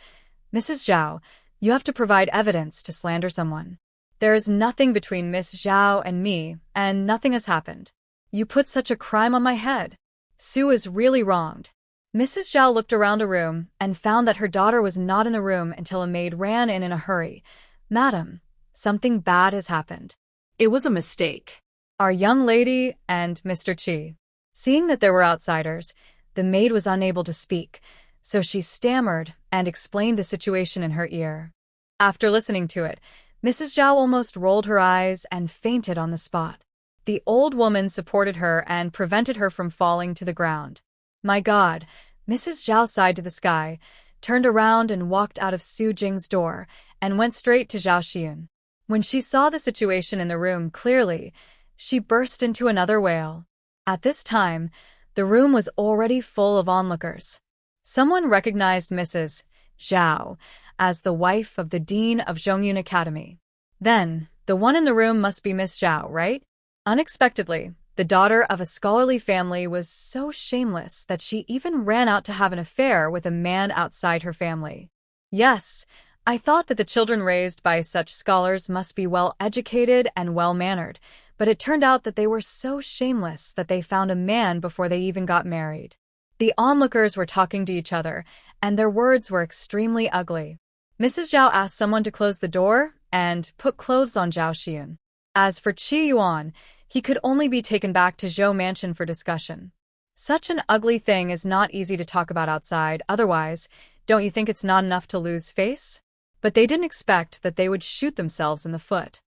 "Mrs. Zhao, you have to provide evidence to slander someone. There is nothing between Miss Zhao and me, and nothing has happened. You put such a crime on my head. Su is really wronged." Mrs. Zhao looked around the room and found that her daughter was not in the room until a maid ran in a hurry. "Madam, something bad has happened." It was a mistake. "Our young lady and Mr. Qi." Seeing that there were outsiders, the maid was unable to speak, so she stammered and explained the situation in her ear. After listening to it, Mrs. Zhao almost rolled her eyes and fainted on the spot. The old woman supported her and prevented her from falling to the ground. "My God," Mrs. Zhao sighed to the sky, turned around and walked out of Su Jing's door, and went straight to Zhao Xian. When she saw the situation in the room clearly, she burst into another wail. At this time, the room was already full of onlookers. Someone recognized Mrs. Zhao as the wife of the dean of Zhongyun Academy. Then, the one in the room must be Miss Zhao, right? Unexpectedly, the daughter of a scholarly family was so shameless that she even ran out to have an affair with a man outside her family. Yes, I thought that the children raised by such scholars must be well-educated and well-mannered, but it turned out that they were so shameless that they found a man before they even got married. The onlookers were talking to each other, and their words were extremely ugly. Mrs. Zhao asked someone to close the door and put clothes on Zhao Xian. As for Qi Yuan, he could only be taken back to Zhou Mansion for discussion. Such an ugly thing is not easy to talk about outside, otherwise, don't you think it's not enough to lose face? But they didn't expect that they would shoot themselves in the foot.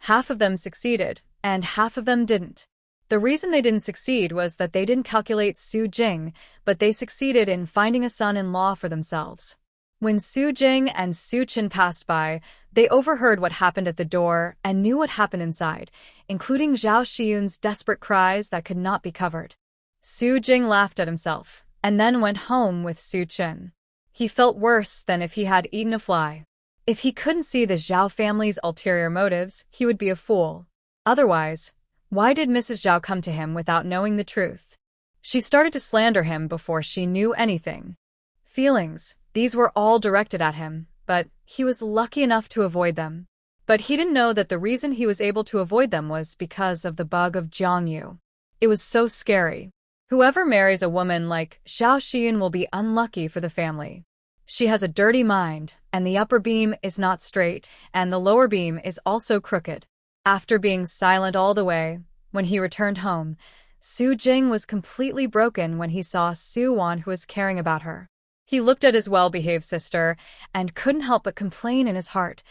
Half of them succeeded, and half of them didn't. The reason they didn't succeed was that they didn't calculate Su Jing, but they succeeded in finding a son-in-law for themselves. When Su Jing and Su Chen passed by, they overheard what happened at the door and knew what happened inside, including Zhao Xian's desperate cries that could not be covered. Su Jing laughed at himself, and then went home with Su Chen. He felt worse than if he had eaten a fly. If he couldn't see the Zhao family's ulterior motives, he would be a fool. Otherwise, why did Mrs. Zhao come to him without knowing the truth? She started to slander him before she knew anything. Feelings, these were all directed at him, but he was lucky enough to avoid them. But he didn't know that the reason he was able to avoid them was because of the bug of Jiang Yu. It was so scary. Whoever marries a woman like Zhao Xian will be unlucky for the family. She has a dirty mind, and the upper beam is not straight, and the lower beam is also crooked. After being silent all the way, when he returned home, Su Jing was completely broken when he saw Su Wan, who was caring about her. He looked at his well-behaved sister and couldn't help but complain in his heart,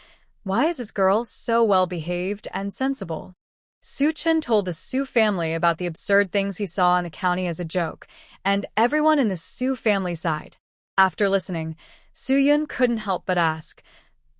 why is this girl so well-behaved and sensible? Su Chen told the Su family about the absurd things he saw in the county as a joke, and everyone in the Su family sighed. After listening, Su Yun couldn't help but ask,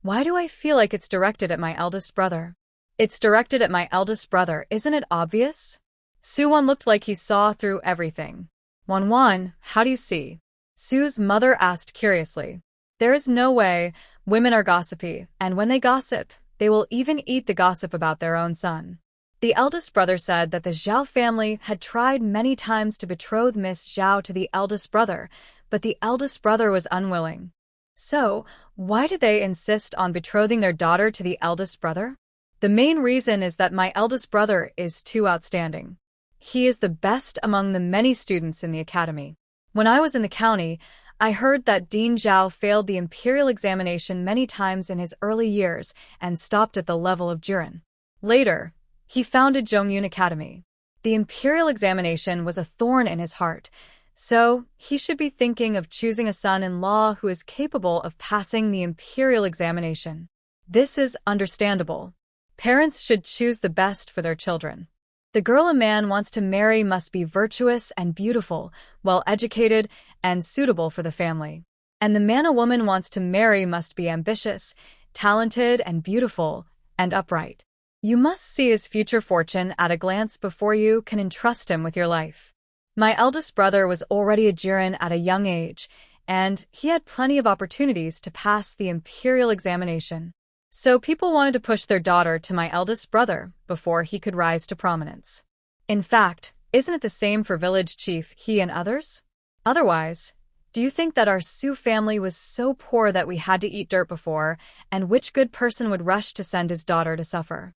why do I feel like it's directed at my eldest brother? It's directed at my eldest brother, isn't it obvious? Su Wan looked like he saw through everything. Wan, how do you see? Su's mother asked curiously. There is no way. Women are gossipy, and when they gossip, they will even eat the gossip about their own son. The eldest brother said that the Zhao family had tried many times to betroth Miss Zhao to the eldest brother, but the eldest brother was unwilling. So, why did they insist on betrothing their daughter to the eldest brother? The main reason is that my eldest brother is too outstanding. He is the best among the many students in the academy. When I was in the county, I heard that Dean Zhao failed the imperial examination many times in his early years and stopped at the level of Juren. Later, he founded Jiang Yu Academy. The imperial examination was a thorn in his heart, so he should be thinking of choosing a son-in-law who is capable of passing the imperial examination. This is understandable. Parents should choose the best for their children. The girl a man wants to marry must be virtuous and beautiful, well-educated, and suitable for the family. And the man a woman wants to marry must be ambitious, talented, and beautiful, and upright. You must see his future fortune at a glance before you can entrust him with your life. My eldest brother was already a Jiren at a young age, and he had plenty of opportunities to pass the imperial examination. So people wanted to push their daughter to my eldest brother before he could rise to prominence. In fact, isn't it the same for village chief He and others? Otherwise, do you think that our Su family was so poor that we had to eat dirt before, and which good person would rush to send his daughter to suffer?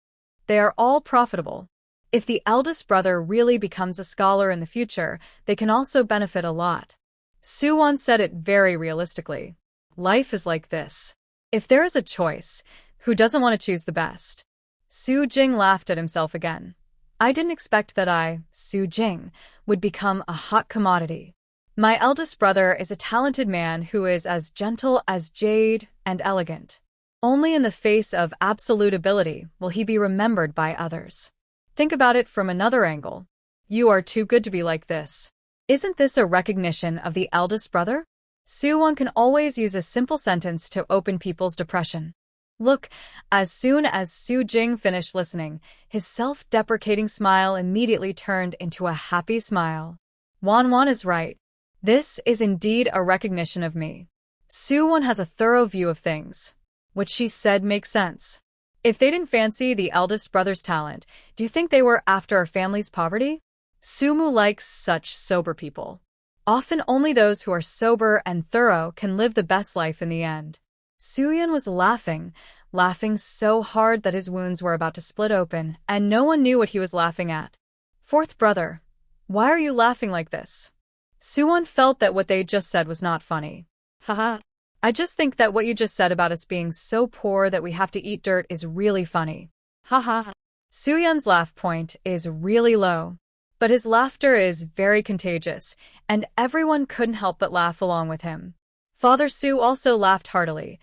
They are all profitable. If the eldest brother really becomes a scholar in the future, they can also benefit a lot. Su Wan said it very realistically. Life is like this. If there is a choice, who doesn't want to choose the best? Su Jing laughed at himself again. I didn't expect that I, Su Jing, would become a hot commodity. My eldest brother is a talented man who is as gentle as jade and elegant. Only in the face of absolute ability will he be remembered by others. Think about it from another angle. You are too good to be like this. Isn't this a recognition of the eldest brother? Su Wan can always use a simple sentence to open people's depression. Look, as soon as Su Jing finished listening, his self-deprecating smile immediately turned into a happy smile. Wan is right. This is indeed a recognition of me. Su Wan has a thorough view of things. What she said makes sense. If they didn't fancy the eldest brother's talent, do you think they were after our family's poverty? Sumu likes such sober people. Often only those who are sober and thorough can live the best life in the end. Suyan was laughing so hard that his wounds were about to split open, and no one knew what he was laughing at. Fourth brother, why are you laughing like this? Suwan felt that what they just said was not funny. Haha. I just think that what you just said about us being so poor that we have to eat dirt is really funny. Haha. Suyan's laugh point is really low. But his laughter is very contagious, and everyone couldn't help but laugh along with him. Father Su also laughed heartily.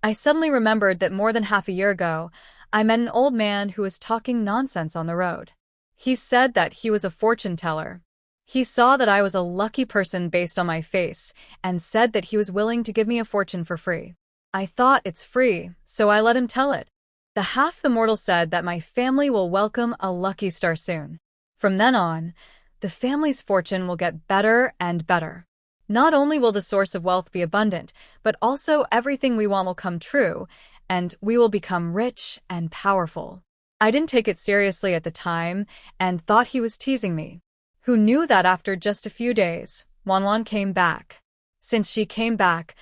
I suddenly remembered that more than half a year ago, I met an old man who was talking nonsense on the road. He said that he was a fortune teller. He saw that I was a lucky person based on my face, and said that he was willing to give me a fortune for free. I thought it's free, so I let him tell it. The half immortal said that my family will welcome a lucky star soon. From then on, the family's fortune will get better and better. Not only will the source of wealth be abundant, but also everything we want will come true, and we will become rich and powerful. I didn't take it seriously at the time and thought he was teasing me. Who knew that after just a few days, Wan came back. Since she came back,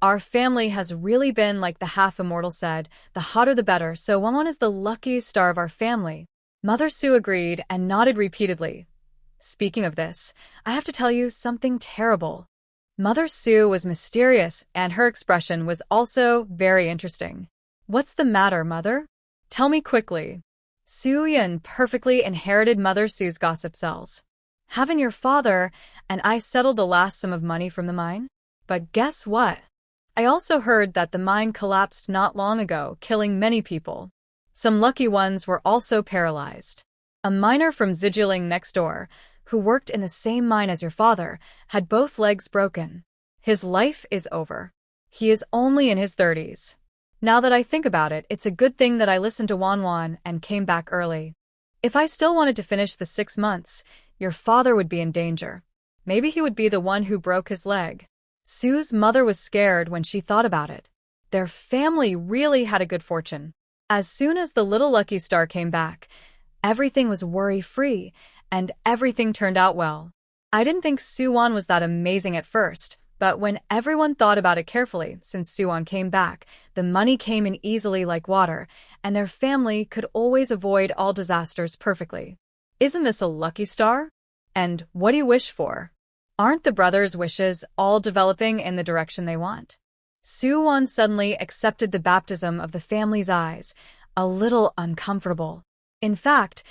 our family has really been like the half-immortal said, the hotter the better, so Wan is the lucky star of our family. Mother Su agreed and nodded repeatedly. Speaking of this, I have to tell you something terrible. Mother Su was mysterious, and her expression was also very interesting. What's the matter, Mother? Tell me quickly. Su Yan perfectly inherited Mother Su's gossip cells. Haven't your father and I settled the last sum of money from the mine? But guess what? I also heard that the mine collapsed not long ago, killing many people. Some lucky ones were also paralyzed. A miner from Zijiling next door, who worked in the same mine as your father, had both legs broken. His life is over. He is only in his 30s. Now that I think about it, it's a good thing that I listened to Wan and came back early. If I still wanted to finish the 6 months, your father would be in danger. Maybe he would be the one who broke his leg. Su's mother was scared when she thought about it. Their family really had a good fortune. As soon as the little lucky star came back, everything was worry-free, and everything turned out well. I didn't think Su Wan was that amazing at first, but when everyone thought about it carefully, since Su Wan came back, the money came in easily like water, and their family could always avoid all disasters perfectly. Isn't this a lucky star? And what do you wish for? Aren't the brothers' wishes all developing in the direction they want? Su Wan suddenly accepted the baptism of the family's eyes, a little uncomfortable. In fact,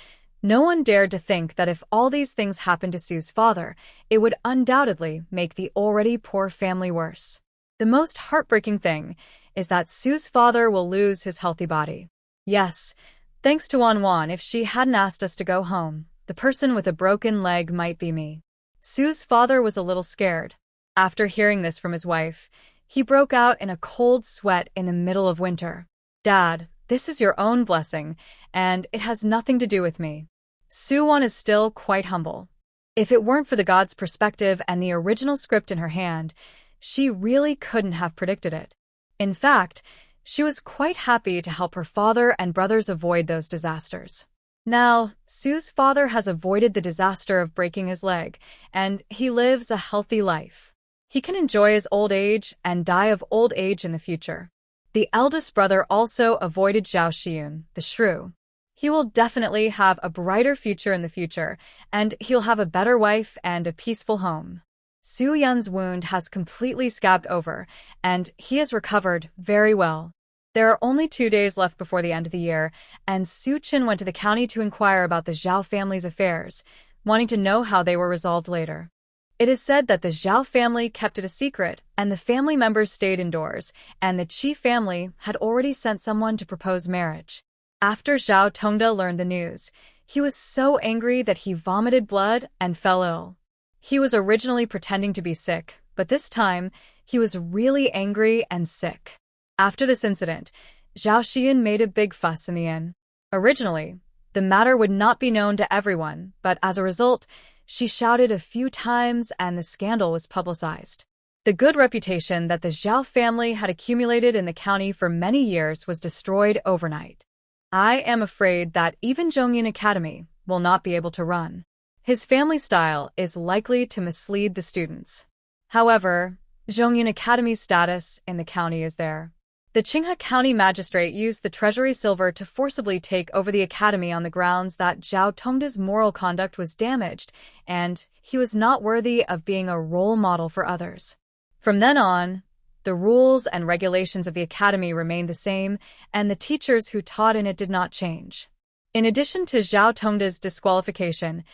no one dared to think that if all these things happened to Su's father, it would undoubtedly make the already poor family worse. The most heartbreaking thing is that Su's father will lose his healthy body. Yes, thanks to Wan, if she hadn't asked us to go home, the person with a broken leg might be me. Su's father was a little scared. After hearing this from his wife, he broke out in a cold sweat in the middle of winter. Dad, this is your own blessing, and it has nothing to do with me. Su Wan is still quite humble. If it weren't for the god's perspective and the original script in her hand, she really couldn't have predicted it. In fact, she was quite happy to help her father and brothers avoid those disasters. Now, Su's father has avoided the disaster of breaking his leg, and he lives a healthy life. He can enjoy his old age and die of old age in the future. The eldest brother also avoided Zhao Xiyun, the shrew. He will definitely have a brighter future in the future, and he'll have a better wife and a peaceful home. Su Yun's wound has completely scabbed over, and he has recovered very well. There are only 2 days left before the end of the year, and Su Qin went to the county to inquire about the Zhao family's affairs, wanting to know how they were resolved later. It is said that the Zhao family kept it a secret, and the family members stayed indoors, and the Qi family had already sent someone to propose marriage. After Zhao Tongde learned the news, he was so angry that he vomited blood and fell ill. He was originally pretending to be sick, but this time, he was really angry and sick. After this incident, Zhao Xian made a big fuss in the inn. Originally, the matter would not be known to everyone, but as a result, she shouted a few times and the scandal was publicized. The good reputation that the Zhao family had accumulated in the county for many years was destroyed overnight. I am afraid that even Zhongyun Academy will not be able to run. His family style is likely to mislead the students. However, Zhongyun Academy's status in the county is there. The Qinghe County magistrate used the treasury silver to forcibly take over the academy on the grounds that Zhao Tongde's moral conduct was damaged, and he was not worthy of being a role model for others. From then on, the rules and regulations of the academy remained the same, and the teachers who taught in it did not change. In addition to Zhao Tongde's disqualification,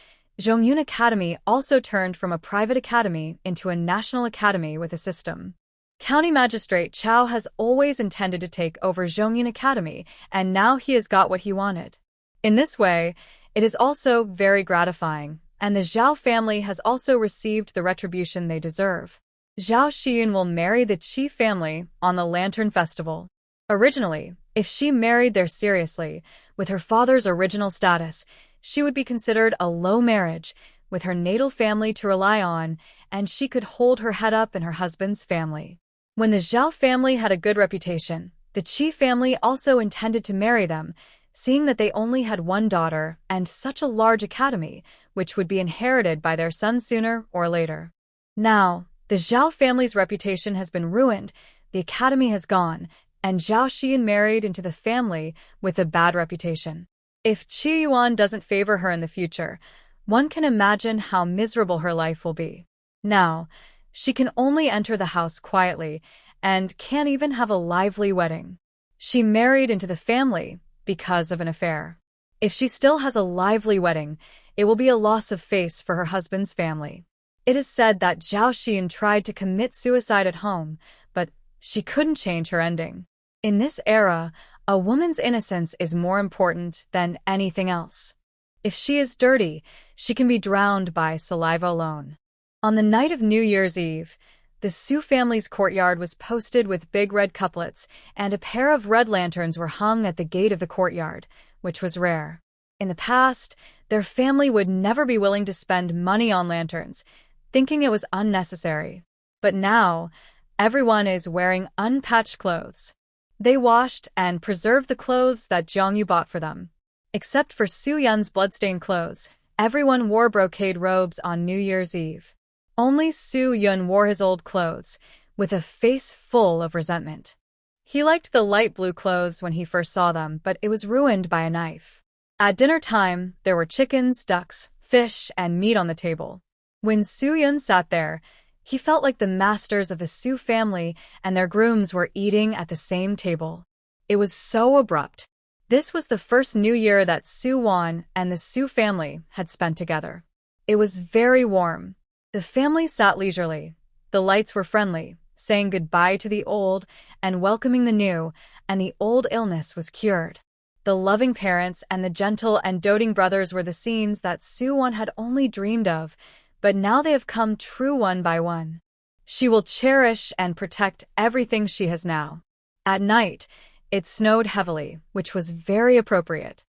Zhongyun Academy also turned from a private academy into a national academy with a system. County Magistrate Chao has always intended to take over Zhongyun Academy, and now he has got what he wanted. In this way, it is also very gratifying, and the Zhao family has also received the retribution they deserve. Zhao Xiyun will marry the Qi family on the Lantern Festival. Originally, if she married there seriously, with her father's original status, she would be considered a low marriage, with her natal family to rely on, and she could hold her head up in her husband's family. When the Zhao family had a good reputation, the Qi family also intended to marry them, seeing that they only had one daughter and such a large academy, which would be inherited by their son sooner or later. Now, the Zhao family's reputation has been ruined, the academy has gone, and Zhao Xian married into the family with a bad reputation. If Qi Yuan doesn't favor her in the future, one can imagine how miserable her life will be. Now, she can only enter the house quietly and can't even have a lively wedding. She married into the family because of an affair. If she still has a lively wedding, it will be a loss of face for her husband's family. It is said that Zhao Xian tried to commit suicide at home, but she couldn't change her ending. In this era, a woman's innocence is more important than anything else. If she is dirty, she can be drowned by saliva alone. On the night of New Year's Eve, the Su family's courtyard was posted with big red couplets, and a pair of red lanterns were hung at the gate of the courtyard, which was rare. In the past, their family would never be willing to spend money on lanterns, thinking it was unnecessary. But now, everyone is wearing unpatched clothes. They washed and preserved the clothes that Jiang Yu bought for them. Except for Su Yun's bloodstained clothes, everyone wore brocade robes on New Year's Eve. Only Su Yun wore his old clothes, with a face full of resentment. He liked the light blue clothes when he first saw them, but it was ruined by a knife. At dinner time, there were chickens, ducks, fish, and meat on the table. When Su Yun sat there, he felt like the masters of the Su family and their grooms were eating at the same table. It was so abrupt. This was the first New Year that Su Wan and the Su family had spent together. It was very warm. The family sat leisurely. The lights were friendly, saying goodbye to the old and welcoming the new, and the old illness was cured. The loving parents and the gentle and doting brothers were the scenes that Su Wan had only dreamed of, but now they have come true one by one. She will cherish and protect everything she has now. At night, it snowed heavily, which was very appropriate.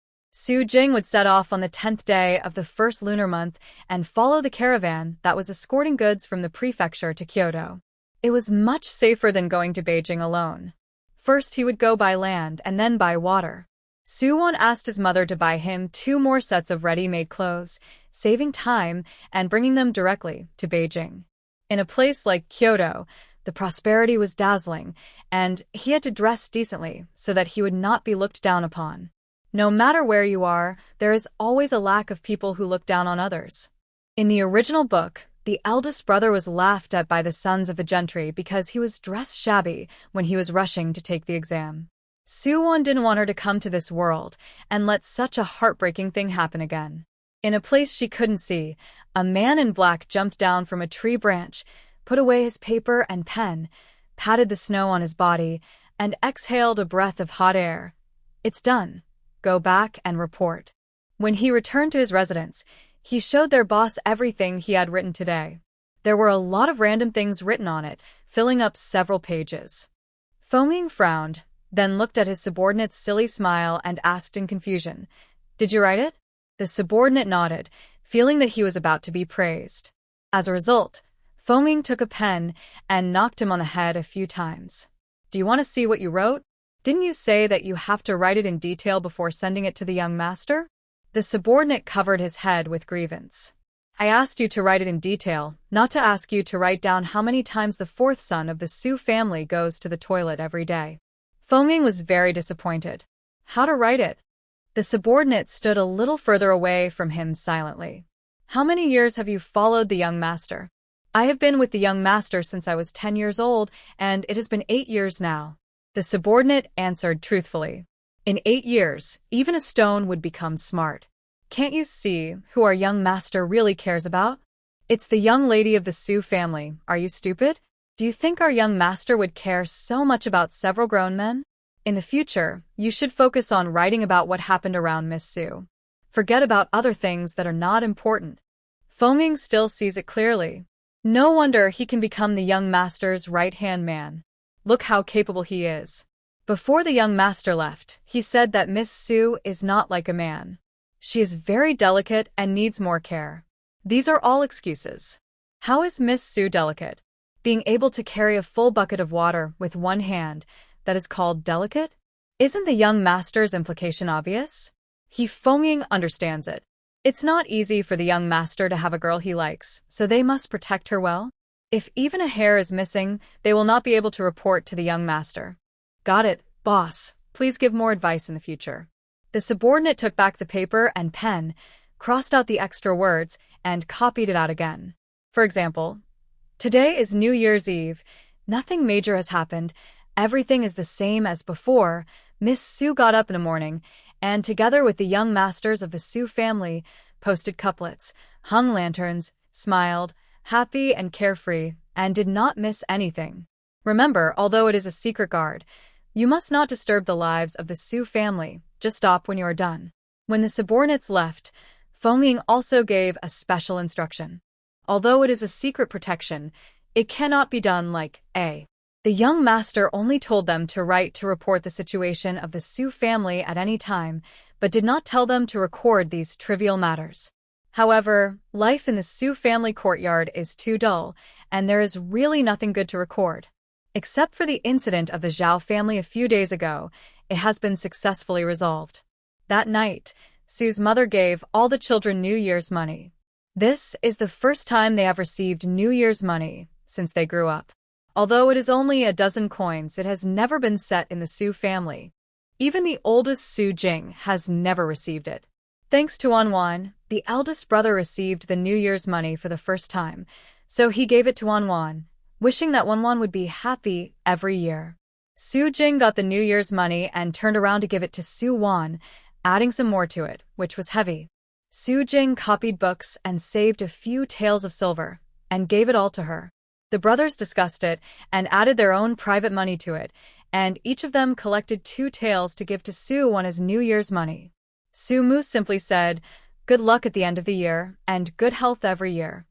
Jing would set off on the 10th day of the first lunar month and follow the caravan that was escorting goods from the prefecture to Kyoto. It was much safer than going to Beijing alone. First, he would go by land and then by water. Su Wan asked his mother to buy him 2 more sets of ready-made clothes, saving time and bringing them directly to Beijing. In a place like Kyoto, the prosperity was dazzling, and he had to dress decently so that he would not be looked down upon. No matter where you are, there is always a lack of people who look down on others. In the original book, the eldest brother was laughed at by the sons of the gentry because he was dressed shabby when he was rushing to take the exam. Su Wan didn't want her to come to this world and let such a heartbreaking thing happen again. In a place she couldn't see, a man in black jumped down from a tree branch, put away his paper and pen, patted the snow on his body, and exhaled a breath of hot air. "It's done. Go back and report." When he returned to his residence, he showed their boss everything he had written today. There were a lot of random things written on it, filling up several pages. Feng frowned, then looked at his subordinate's silly smile and asked in confusion, "Did you write it?" The subordinate nodded, feeling that he was about to be praised. As a result, Feng took a pen and knocked him on the head a few times. "Do you want to see what you wrote? Didn't you say that you have to write it in detail before sending it to the young master?" The subordinate covered his head with grievance. "I asked you to write it in detail, not to ask you to write down how many times the 4th son of the Su family goes to the toilet every day." Feng was very disappointed. How to write it? The subordinate stood a little further away from him silently. "How many years have you followed the young master?" "I have been with the young master since I was 10 years old, and it has been 8 years now." The subordinate answered truthfully. "In 8 years, even a stone would become smart. Can't you see who our young master really cares about? It's the young lady of the Su family. Are you stupid? Do you think our young master would care so much about several grown men? In the future, you should focus on writing about what happened around Miss Su. Forget about other things that are not important." Feng still sees it clearly. No wonder he can become the young master's right-hand man. Look how capable he is. Before the young master left, he said that Miss Su is not like a man. She is very delicate and needs more care. These are all excuses. How is Miss Su delicate? Being able to carry a full bucket of water with one hand, that is called delicate? Isn't the young master's implication obvious? Feng understands it. It's not easy for the young master to have a girl he likes, so they must protect her well. If even a hair is missing, they will not be able to report to the young master. "Got it, boss. Please give more advice in the future." The subordinate took back the paper and pen, crossed out the extra words, and copied it out again. For example, "Today is New Year's Eve. Nothing major has happened. Everything is the same as before. Miss Su got up in the morning, and together with the young masters of the Su family, posted couplets, hung lanterns, smiled, happy and carefree, and did not miss anything. Remember, although it is a secret guard, you must not disturb the lives of the Su family. Just stop when you are done." When the subordinates left, Feng also gave a special instruction. Although it is a secret protection, it cannot be done like A. The young master only told them to write to report the situation of the Su family at any time, but did not tell them to record these trivial matters. However, life in the Su family courtyard is too dull, and there is really nothing good to record. Except for the incident of the Zhao family a few days ago, it has been successfully resolved. That night, Su's mother gave all the children New Year's money. This is the first time they have received New Year's money since they grew up. Although it is only a dozen coins, it has never been set in the Su family. Even the oldest Su Jing has never received it. Thanks to Wan, the eldest brother received the New Year's money for the first time, so he gave it to Wan, wishing that Wan would be happy every year. Su Jing got the New Year's money and turned around to give it to Su Wan, adding some more to it, which was heavy. Su Jing copied books and saved a few taels of silver, and gave it all to her. The brothers discussed it and added their own private money to it, and each of them collected 2 taels to give to Su Wan as New Year's money. Su Mu simply said, "Good luck at the end of the year, and good health every year."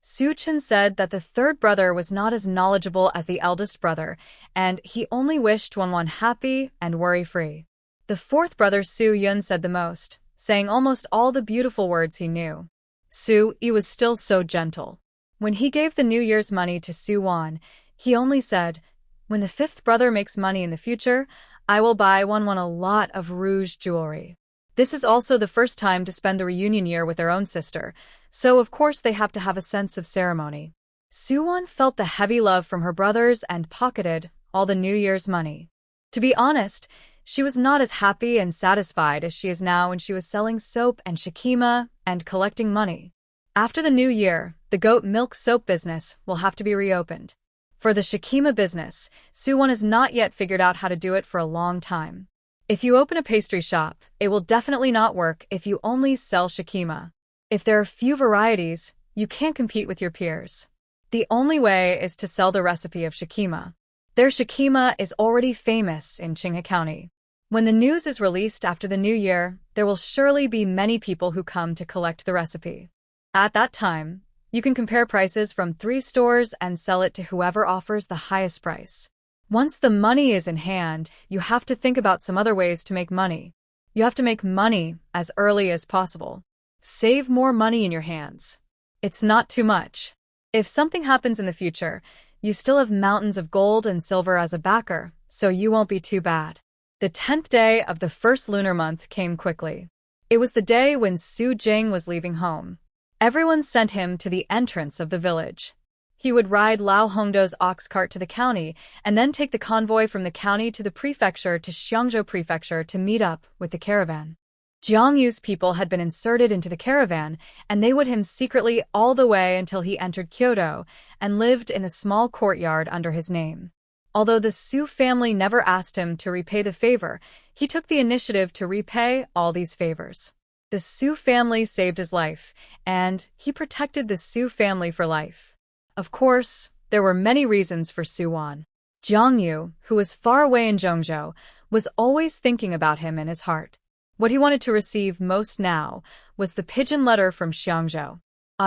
Su Chen said that the third brother was not as knowledgeable as the eldest brother, and he only wished Wan happy and worry-free. The fourth brother Su Yun said the most, saying almost all the beautiful words he knew. Su Yi was still so gentle. When he gave the New Year's money to Su Wan, he only said, "When the fifth brother makes money in the future, I will buy Wan a lot of rouge jewelry." This is also the first time to spend the reunion year with their own sister, so of course they have to have a sense of ceremony. Su Wan felt the heavy love from her brothers and pocketed all the New Year's money. To be honest, she was not as happy and satisfied as she is now when she was selling soap and shikima and collecting money. After the new year, the goat milk soap business will have to be reopened. For the shikima business, Su Wan has not yet figured out how to do it for a long time. If you open a pastry shop, it will definitely not work if you only sell shikima. If there are few varieties, you can't compete with your peers. The only way is to sell the recipe of shikima. Their shikima is already famous in Qinghe County. When the news is released after the new year, there will surely be many people who come to collect the recipe. At that time, you can compare prices from 3 stores and sell it to whoever offers the highest price. Once the money is in hand, you have to think about some other ways to make money. You have to make money as early as possible. Save more money in your hands. It's not too much. If something happens in the future, you still have mountains of gold and silver as a backer, so you won't be too bad. The 10th day of the first lunar month came quickly. It was the day when Su Jing was leaving home. Everyone sent him to the entrance of the village. He would ride Lao Hongdo's ox cart to the county and then take the convoy from the county to the prefecture to Xiangzhou Prefecture to meet up with the caravan. Jiang Yu's people had been inserted into the caravan, and they would him secretly all the way until he entered Kyoto and lived in a small courtyard under his name. Although the Su family never asked him to repay the favor, he took the initiative to repay all these favors. The Su family saved his life, and he protected the Su family for life. Of course, there were many reasons for Su Wan. Jiang Yu, who was far away in Zhongzhou, was always thinking about him in his heart. What he wanted to receive most now was the pigeon letter from Xiangzhou.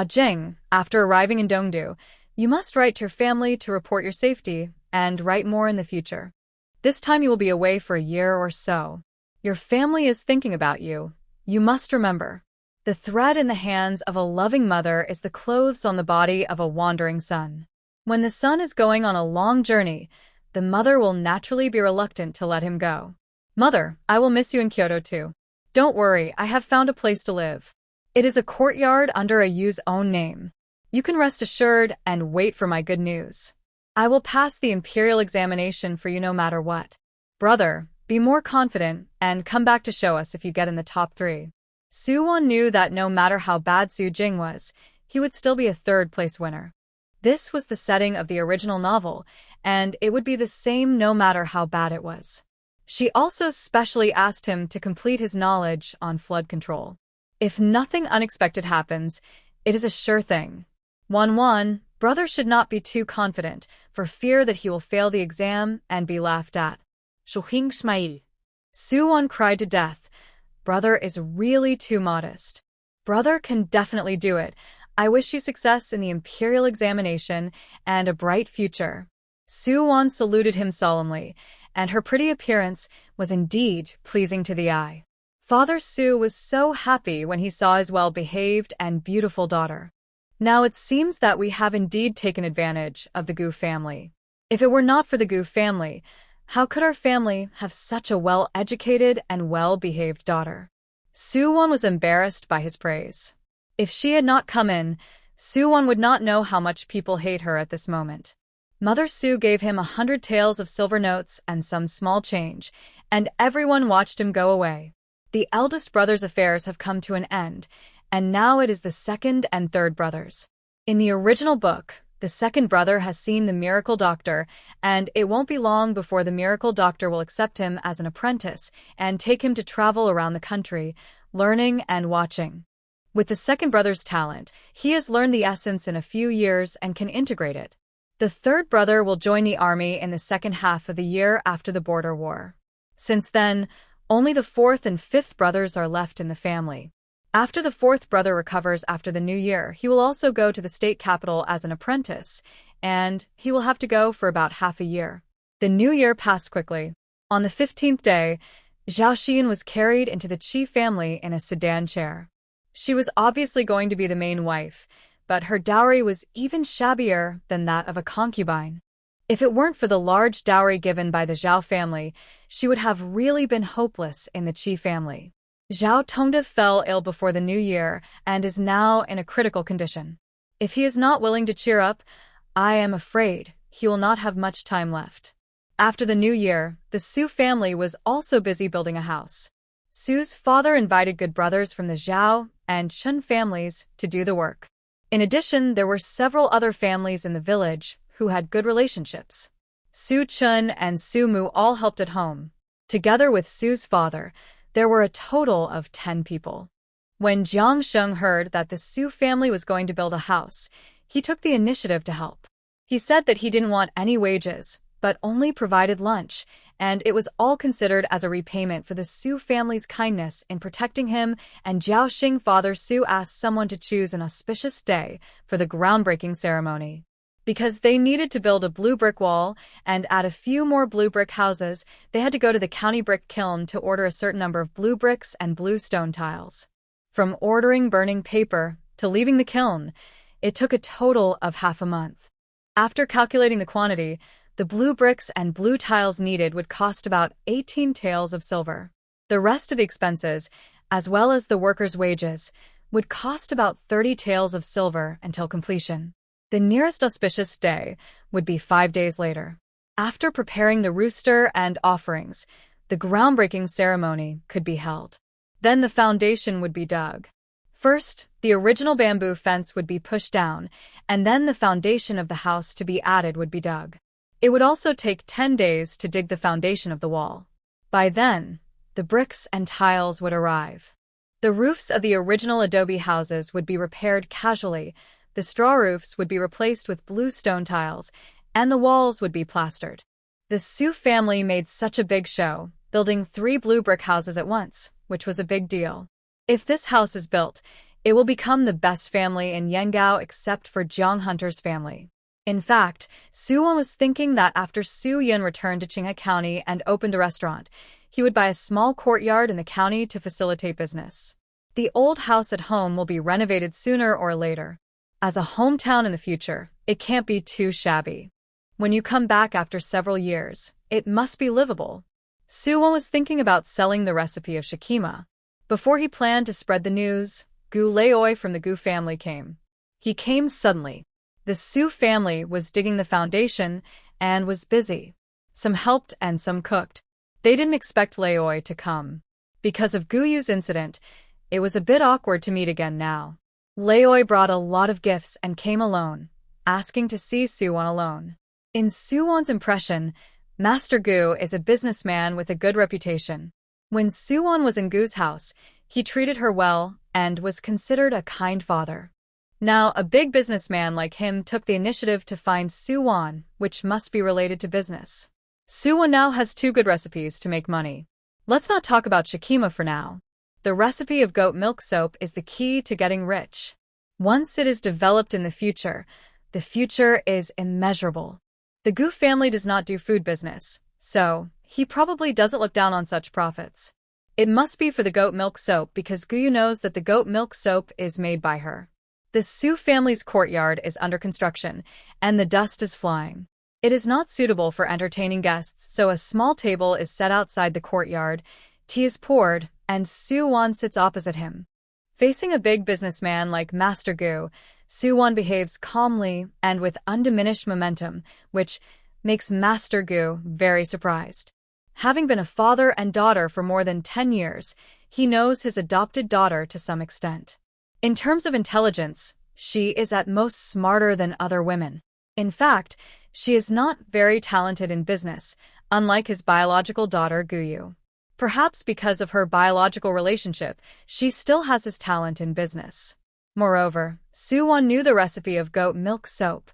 Jing, after arriving in Dongdu, you must write to your family to report your safety, and write more in the future. This time you will be away for a year or so. Your family is thinking about you. You must remember. The thread in the hands of a loving mother is the clothes on the body of a wandering son. When the son is going on a long journey, the mother will naturally be reluctant to let him go. Mother, I will miss you in Kyoto too. Don't worry, I have found a place to live. It is a courtyard under a Yu's own name. You can rest assured and wait for my good news. I will pass the imperial examination for you no matter what. Brother, be more confident and come back to show us if you get in the top 3. Su Wan knew that no matter how bad Su Jing was, he would still be a third-place winner. This was the setting of the original novel, and it would be the same no matter how bad it was. She also specially asked him to complete his knowledge on flood control. If nothing unexpected happens, it is a sure thing. Wan, brother should not be too confident, for fear that he will fail the exam and be laughed at. Shohing smile. Su Wan cried to death. Brother is really too modest. Brother can definitely do it. I wish you success in the imperial examination and a bright future. Su Wan saluted him solemnly, and her pretty appearance was indeed pleasing to the eye. Father Su was so happy when he saw his well-behaved and beautiful daughter. Now it seems that we have indeed taken advantage of the Gu family. If it were not for the Gu family, how could our family have such a well-educated and well-behaved daughter? Su Wan was embarrassed by his praise. If she had not come in, Su Wan would not know how much people hate her at this moment. Mother Su gave him 100 taels of silver notes and some small change, and everyone watched him go away. The eldest brother's affairs have come to an end, and now it is the second and third brothers. In the original book, the second brother has seen the miracle doctor, and it won't be long before the miracle doctor will accept him as an apprentice and take him to travel around the country, learning and watching. With the second brother's talent, he has learned the essence in a few years and can integrate it. The third brother will join the army in the second half of the year after the border war. Since then, only the fourth and fifth brothers are left in the family. After the fourth brother recovers after the new year, he will also go to the state capital as an apprentice, and he will have to go for about half a year. The new year passed quickly. On the 15th day, Zhao Xian was carried into the Qi family in a sedan chair. She was obviously going to be the main wife, but her dowry was even shabbier than that of a concubine. If it weren't for the large dowry given by the Zhao family, she would have really been hopeless in the Qi family. Zhao Tongde fell ill before the new year and is now in a critical condition. If he is not willing to cheer up, I am afraid he will not have much time left. After the new year, the Su family was also busy building a house. Su's father invited good brothers from the Zhao and Chun families to do the work. In addition, there were several other families in the village who had good relationships. Su Chun and Su Mu all helped at home. Together with Su's father, there were a total of 10 people. When Jiang Sheng heard that the Su family was going to build a house, he took the initiative to help. He said that he didn't want any wages, but only provided lunch, and it was all considered as a repayment for the Su family's kindness in protecting him, and Jiao Xing father Su asked someone to choose an auspicious day for the groundbreaking ceremony. Because they needed to build a blue brick wall and add a few more blue brick houses, they had to go to the county brick kiln to order a certain number of blue bricks and blue stone tiles. From ordering burning paper to leaving the kiln, it took a total of half a month. After calculating the quantity, the blue bricks and blue tiles needed would cost about 18 taels of silver. The rest of the expenses, as well as the workers' wages, would cost about 30 taels of silver until completion. The nearest auspicious day would be 5 days later. After preparing the rooster and offerings, the groundbreaking ceremony could be held. Then the foundation would be dug. First, the original bamboo fence would be pushed down, and then the foundation of the house to be added would be dug. It would also take 10 days to dig the foundation of the wall. By then, the bricks and tiles would arrive. The roofs of the original adobe houses would be repaired casually, the straw roofs would be replaced with blue stone tiles, and the walls would be plastered. The Su family made such a big show, building 3 blue brick houses at once, which was a big deal. If this house is built, it will become the best family in Yangao except for Jiang Hunter's family. In fact, Su Wan was thinking that after Su Yun returned to Qinghai County and opened a restaurant, he would buy a small courtyard in the county to facilitate business. The old house at home will be renovated sooner or later. As a hometown in the future, it can't be too shabby. When you come back after several years, it must be livable. Su Wan was thinking about selling the recipe of shikima. Before he planned to spread the news, Gu Laoi from the Gu family came. He came suddenly. The Su family was digging the foundation and was busy. Some helped and some cooked. They didn't expect Laoi to come. Because of Gu Yu's incident, it was a bit awkward to meet again now. Laoi brought a lot of gifts and came alone, asking to see Su Wan alone. In Su Wan's impression, Master Gu is a businessman with a good reputation. When Su Wan was in Gu's house, he treated her well and was considered a kind father. Now, a big businessman like him took the initiative to find Su Wan, which must be related to business. Su Wan now has 2 good recipes to make money. Let's not talk about shikima for now. The recipe of goat milk soap is the key to getting rich. Once it is developed in the future is immeasurable. The Gu family does not do food business, so he probably doesn't look down on such profits. It must be for the goat milk soap because Gu Yu knows that the goat milk soap is made by her. The Su family's courtyard is under construction, and the dust is flying. It is not suitable for entertaining guests, so a small table is set outside the courtyard, tea is poured, and Su Wan sits opposite him. Facing a big businessman like Master Gu, Su Wan behaves calmly and with undiminished momentum, which makes Master Gu very surprised. Having been a father and daughter for more than 10 years, he knows his adopted daughter to some extent. In terms of intelligence, she is at most smarter than other women. In fact, she is not very talented in business, unlike his biological daughter Gu Yu. Perhaps because of her biological relationship, she still has his talent in business. Moreover, Su Wan knew the recipe of goat milk soap.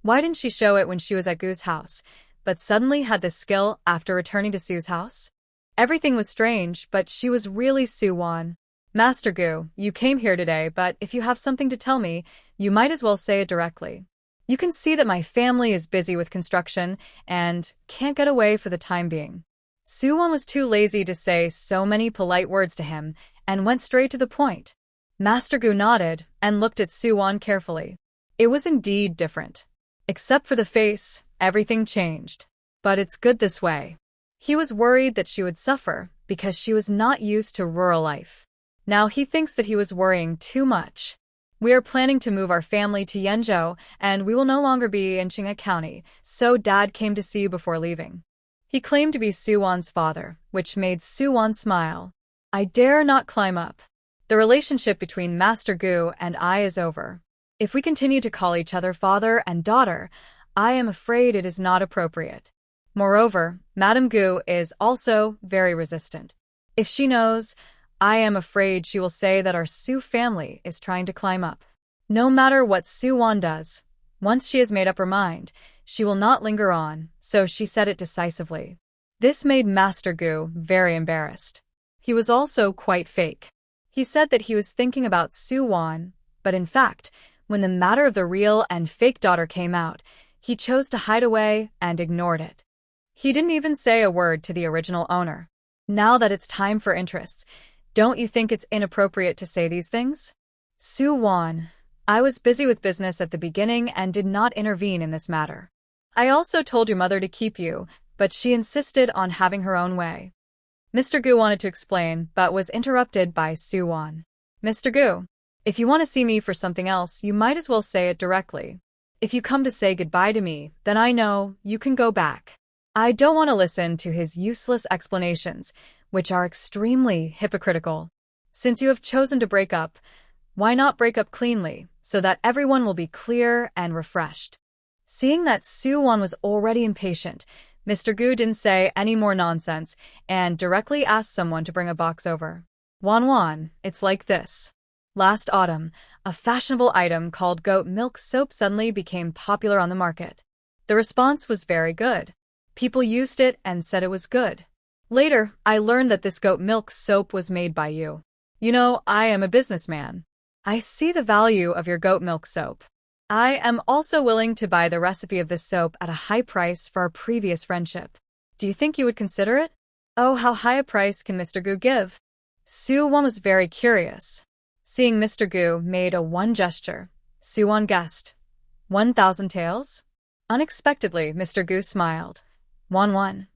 Why didn't she show it when she was at Gu's house, but suddenly had the skill after returning to Su's house? Everything was strange, but she was really Su Wan. Master Gu, you came here today, but if you have something to tell me, you might as well say it directly. You can see that my family is busy with construction and can't get away for the time being. Su Wan was too lazy to say so many polite words to him and went straight to the point. Master Gu nodded and looked at Su Wan carefully. It was indeed different. Except for the face, everything changed. But it's good this way. He was worried that she would suffer because she was not used to rural life. Now he thinks that he was worrying too much. We are planning to move our family to Yenzhou, and we will no longer be in Qinghai County, so Dad came to see you before leaving. He claimed to be Su Wan's father, which made Su Wan smile. I dare not climb up. The relationship between Master Gu and I is over. If we continue to call each other father and daughter, I am afraid it is not appropriate. Moreover, Madame Gu is also very resistant. If she knows, I am afraid she will say that our Su family is trying to climb up. No matter what Su Wan does, once she has made up her mind, she will not linger on, so she said it decisively. This made Master Gu very embarrassed. He was also quite fake. He said that he was thinking about Su Wan, but in fact, when the matter of the real and fake daughter came out, he chose to hide away and ignored it. He didn't even say a word to the original owner. Now that it's time for interests, don't you think it's inappropriate to say these things? Su Wan, I was busy with business at the beginning and did not intervene in this matter. I also told your mother to keep you, but she insisted on having her own way. Mr. Gu wanted to explain, but was interrupted by Su Wan. Mr. Gu, if you want to see me for something else, you might as well say it directly. If you come to say goodbye to me, then I know you can go back. I don't want to listen to his useless explanations, which are extremely hypocritical. Since you have chosen to break up, why not break up cleanly, so that everyone will be clear and refreshed? Seeing that Su Wan was already impatient, Mr. Gu didn't say any more nonsense and directly asked someone to bring a box over. Wan, it's like this. Last autumn, a fashionable item called goat milk soap suddenly became popular on the market. The response was very good. People used it and said it was good. Later, I learned that this goat milk soap was made by you. You know, I am a businessman. I see the value of your goat milk soap. I am also willing to buy the recipe of this soap at a high price for our previous friendship. Do you think you would consider it? Oh, how high a price can Mr. Gu give? Su Wan was very curious. Seeing Mr. Gu made a one gesture, Su Wan guessed. 1,000 taels? Unexpectedly, Mr. Gu smiled. Wan,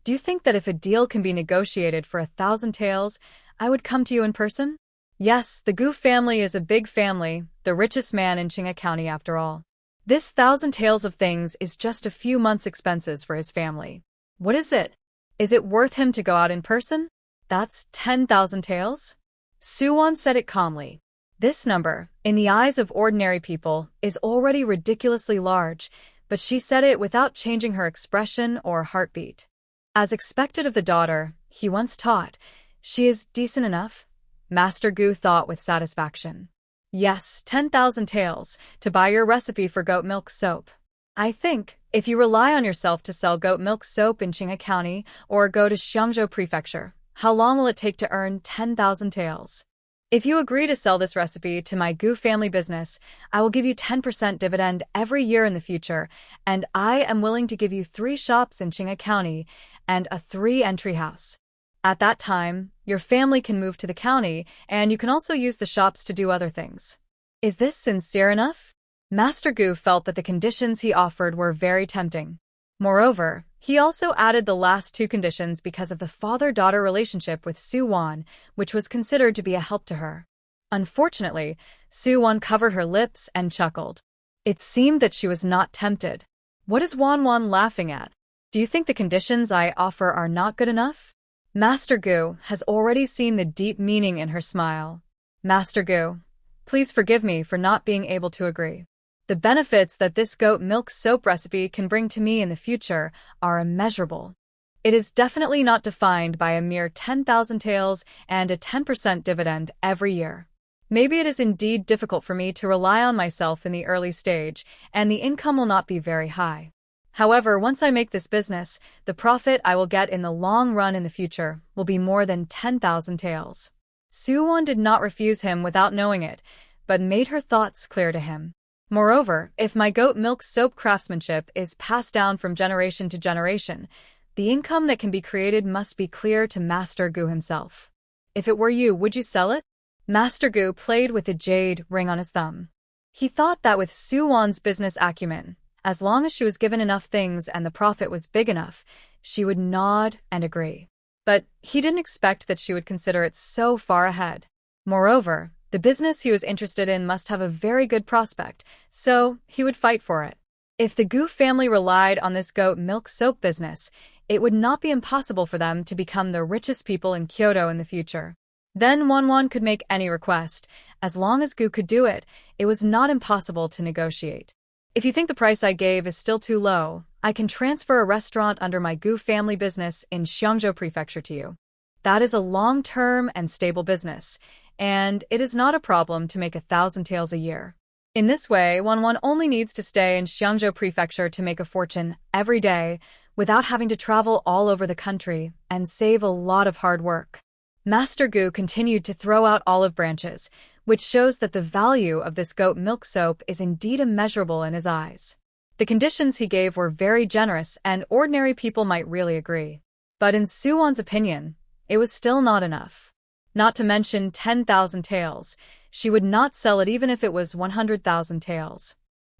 do you think that if a deal can be negotiated for 1,000 taels, I would come to you in person? Yes, the Gu family is a big family, the richest man in Qinghai County after all. This 1,000 taels of things is just a few months' expenses for his family. What is it? Is it worth him to go out in person? That's 10,000 taels? Su Wan said it calmly. This number, in the eyes of ordinary people, is already ridiculously large, but she said it without changing her expression or heartbeat. As expected of the daughter he once taught, she is decent enough, Master Gu thought with satisfaction. Yes, 10,000 taels, to buy your recipe for goat milk soap. I think, if you rely on yourself to sell goat milk soap in Qinghai County or go to Xiangzhou Prefecture, how long will it take to earn 10,000 taels? If you agree to sell this recipe to my Gu family business, I will give you 10% dividend every year in the future, and I am willing to give you 3 shops in Qinghai County and a 3-entry house. At that time, your family can move to the county, and you can also use the shops to do other things. Is this sincere enough? Master Gu felt that the conditions he offered were very tempting. Moreover, he also added the last 2 conditions because of the father-daughter relationship with Su Wan, which was considered to be a help to her. Unfortunately, Su Wan covered her lips and chuckled. It seemed that she was not tempted. What is Wan laughing at? Do you think the conditions I offer are not good enough? Master Gu has already seen the deep meaning in her smile. Master Gu, please forgive me for not being able to agree. The benefits that this goat milk soap recipe can bring to me in the future are immeasurable. It is definitely not defined by a mere 10,000 taels and a 10% dividend every year. Maybe it is indeed difficult for me to rely on myself in the early stage, and the income will not be very high. However, once I make this business, the profit I will get in the long run in the future will be more than 10,000 taels. Su Wan did not refuse him without knowing it, but made her thoughts clear to him. Moreover, if my goat milk soap craftsmanship is passed down from generation to generation, the income that can be created must be clear to Master Gu himself. If it were you, would you sell it? Master Gu played with the jade ring on his thumb. He thought that with Su Wan's business acumen, as long as she was given enough things and the profit was big enough, she would nod and agree. But he didn't expect that she would consider it so far ahead. Moreover, the business he was interested in must have a very good prospect, so he would fight for it. If the Gu family relied on this goat milk soap business, it would not be impossible for them to become the richest people in Kyoto in the future. Then Wan could make any request. As long as Gu could do it, it was not impossible to negotiate. If you think the price I gave is still too low, I can transfer a restaurant under my Gu family business in Xiangzhou Prefecture to you. That is a long-term and stable business, and it is not a problem to make 1,000 taels a year. In this way, Wan only needs to stay in Xiangzhou Prefecture to make a fortune every day without having to travel all over the country and save a lot of hard work. Master Gu continued to throw out olive branches, which shows that the value of this goat milk soap is indeed immeasurable in his eyes. The conditions he gave were very generous, and ordinary people might really agree. But in Su Wan's opinion, it was still not enough. Not to mention 10,000 taels, she would not sell it even if it was 100,000 taels.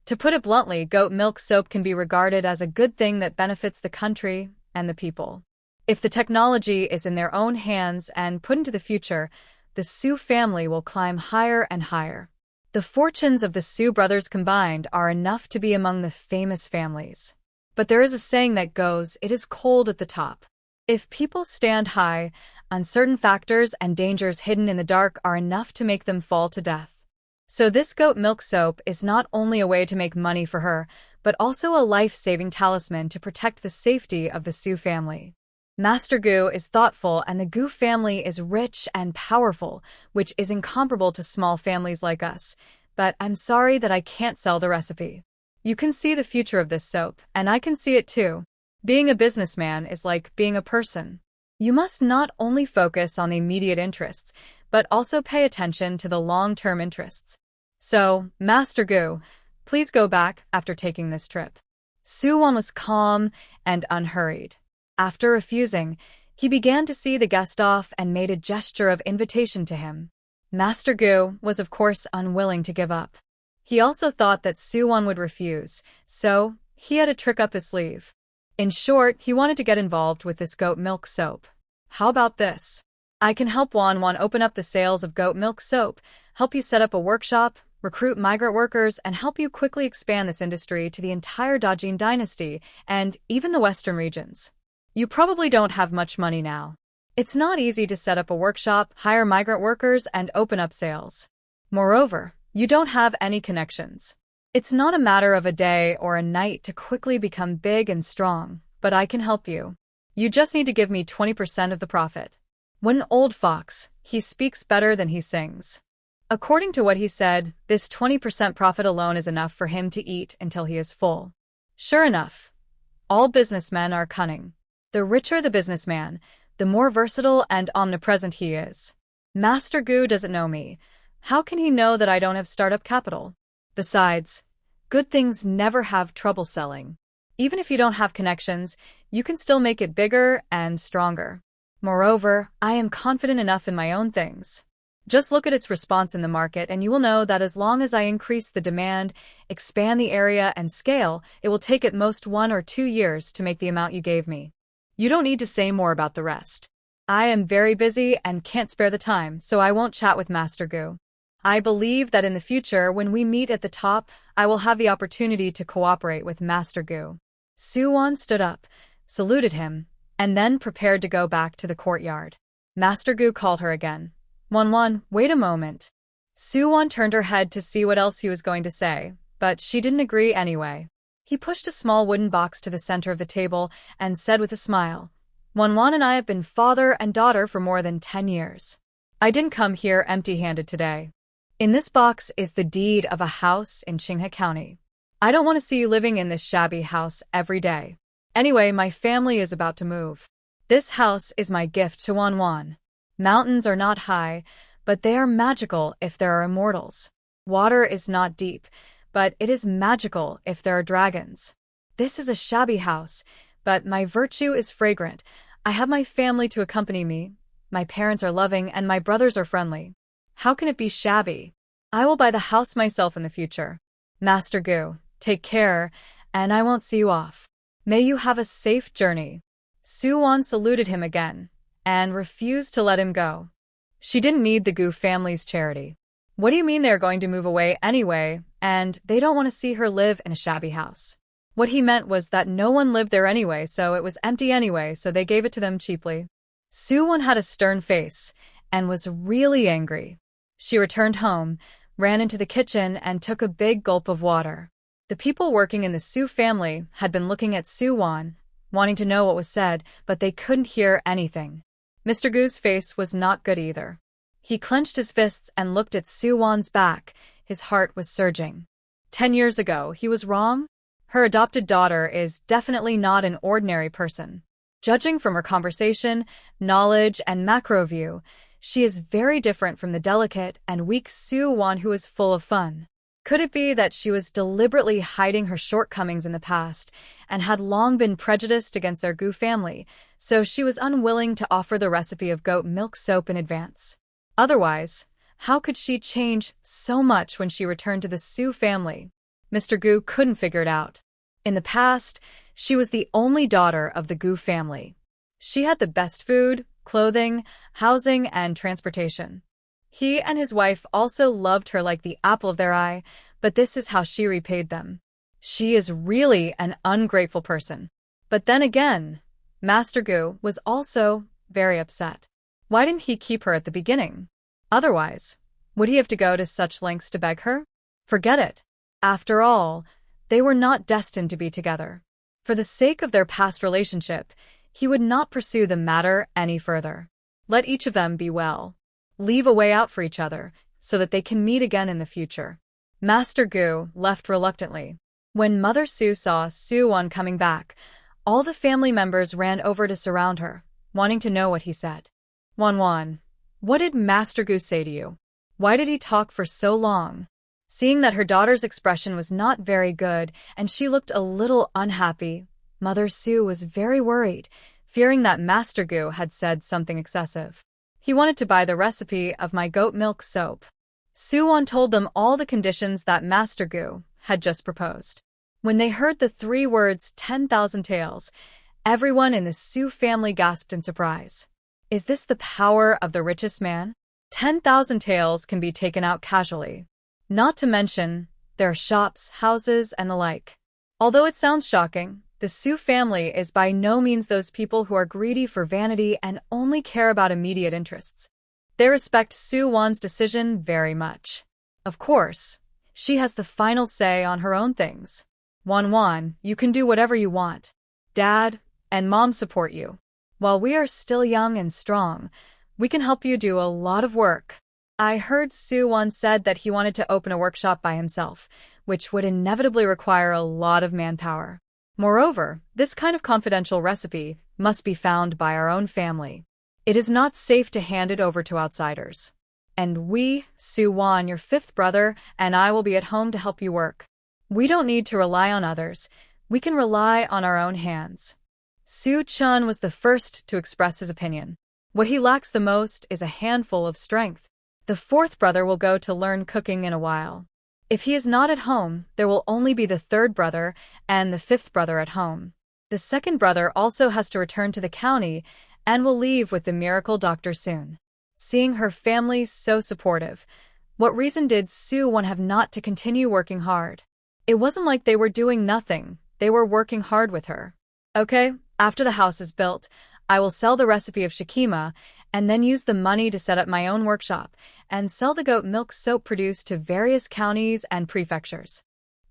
To put it bluntly, goat milk soap can be regarded as a good thing that benefits the country and the people. If the technology is in their own hands and put into the future, the Su family will climb higher and higher. The fortunes of the Su brothers combined are enough to be among the famous families. But there is a saying that goes, "It is cold at the top." If people stand high, uncertain factors and dangers hidden in the dark are enough to make them fall to death. So this goat milk soap is not only a way to make money for her, but also a life-saving talisman to protect the safety of the Su family. Master Gu is thoughtful, and the Gu family is rich and powerful, which is incomparable to small families like us. But I'm sorry that I can't sell the recipe. You can see the future of this soap, and I can see it too. Being a businessman is like being a person. You must not only focus on the immediate interests, but also pay attention to the long-term interests. So, Master Gu, please go back after taking this trip. Su Wan was calm and unhurried. After refusing, he began to see the guest off and made a gesture of invitation to him. Master Gu was of course unwilling to give up. He also thought that Su Wan would refuse, so he had a trick up his sleeve. In short, he wanted to get involved with this goat milk soap. How about this? I can help Wan open up the sales of goat milk soap, help you set up a workshop, recruit migrant workers, and help you quickly expand this industry to the entire Dajin dynasty and even the western regions. You probably don't have much money now. It's not easy to set up a workshop, hire migrant workers, and open up sales. Moreover, you don't have any connections. It's not a matter of a day or a night to quickly become big and strong, but I can help you. You just need to give me 20% of the profit. When an old fox, he speaks better than he sings. According to what he said, this 20% profit alone is enough for him to eat until he is full. Sure enough, all businessmen are cunning. The richer the businessman, the more versatile and omnipresent he is. Master Gu doesn't know me. How can he know that I don't have startup capital? Besides, good things never have trouble selling. Even if you don't have connections, you can still make it bigger and stronger. Moreover, I am confident enough in my own things. Just look at its response in the market and you will know that as long as I increase the demand, expand the area, and scale, it will take at most 1 or 2 years to make the amount you gave me. You don't need to say more about the rest. I am very busy and can't spare the time, so I won't chat with Master Gu. I believe that in the future, when we meet at the top, I will have the opportunity to cooperate with Master Gu. Su Wan stood up, saluted him, and then prepared to go back to the courtyard. Master Gu called her again. Wan, wait a moment. Su Wan turned her head to see what else he was going to say, but she didn't agree anyway. He pushed a small wooden box to the center of the table and said with a smile, Wan and I have been father and daughter for more than 10 years. I didn't come here empty-handed today. In this box is the deed of a house in Qinghe County. I don't want to see you living in this shabby house every day. Anyway, my family is about to move. This house is my gift to Wan. Mountains are not high, but they are magical if there are immortals. Water is not deep, but it is magical if there are dragons. This is a shabby house, but my virtue is fragrant. I have my family to accompany me. My parents are loving and my brothers are friendly. How can it be shabby? I will buy the house myself in the future. Master Gu, take care, and I won't see you off. May you have a safe journey. Su Wan saluted him again, and refused to let him go. She didn't need the Gu family's charity. What do you mean they're going to move away anyway, and they don't want to see her live in a shabby house? What he meant was that no one lived there anyway, so it was empty anyway, so they gave it to them cheaply. Su Wan had a stern face, and was really angry. She returned home, ran into the kitchen, and took a big gulp of water. The people working in the Su family had been looking at Su Wan, wanting to know what was said, but they couldn't hear anything. Mr. Gu's face was not good either. He clenched his fists and looked at Su Wan's back. His heart was surging. 10 years ago, he was wrong? Her adopted daughter is definitely not an ordinary person. Judging from her conversation, knowledge, and macro view, she is very different from the delicate and weak Su Wan who is full of fun. Could it be that she was deliberately hiding her shortcomings in the past and had long been prejudiced against their Gu family, so she was unwilling to offer the recipe of goat milk soap in advance? Otherwise, how could she change so much when she returned to the Su family? Mr. Gu couldn't figure it out. In the past, she was the only daughter of the Gu family. She had the best food, clothing, housing, and transportation. He and his wife also loved her like the apple of their eye, but this is how she repaid them. She is really an ungrateful person. But then again, Master Gu was also very upset. Why didn't he keep her at the beginning? Otherwise, would he have to go to such lengths to beg her? Forget it. After all, they were not destined to be together. For the sake of their past relationship, he would not pursue the matter any further. Let each of them be well. Leave a way out for each other, so that they can meet again in the future. Master Gu left reluctantly. When Mother Su saw Su Wan coming back, all the family members ran over to surround her, wanting to know what he said. Wan, what did Master Gu say to you? Why did he talk for so long? Seeing that her daughter's expression was not very good and she looked a little unhappy, Mother Su was very worried, fearing that Master Gu had said something excessive. He wanted to buy the recipe of my goat milk soap. Su Wan told them all the conditions that Master Gu had just proposed. When they heard the 3 words 10,000 taels, everyone in the Su family gasped in surprise. Is this the power of the richest man? 10,000 taels can be taken out casually. Not to mention, there are shops, houses, and the like. Although it sounds shocking, the Su family is by no means those people who are greedy for vanity and only care about immediate interests. They respect Su Wan's decision very much. Of course, she has the final say on her own things. Wan, you can do whatever you want. Dad and Mom support you. While we are still young and strong, we can help you do a lot of work. I heard Su Wan said that he wanted to open a workshop by himself, which would inevitably require a lot of manpower. Moreover, this kind of confidential recipe must be found by our own family. It is not safe to hand it over to outsiders. And we, Su Wan, your fifth brother, and I will be at home to help you work. We don't need to rely on others. We can rely on our own hands. Su Chun was the first to express his opinion. What he lacks the most is a handful of strength. The fourth brother will go to learn cooking in a while. If he is not at home, there will only be the third brother and the fifth brother at home. The second brother also has to return to the county and will leave with the miracle doctor soon. Seeing her family so supportive, what reason did Su Wan have not to continue working hard? It wasn't like they were doing nothing, they were working hard with her. Okay, after the house is built, I will sell the recipe of shikima and then use the money to set up my own workshop and sell the goat milk soap produced to various counties and prefectures.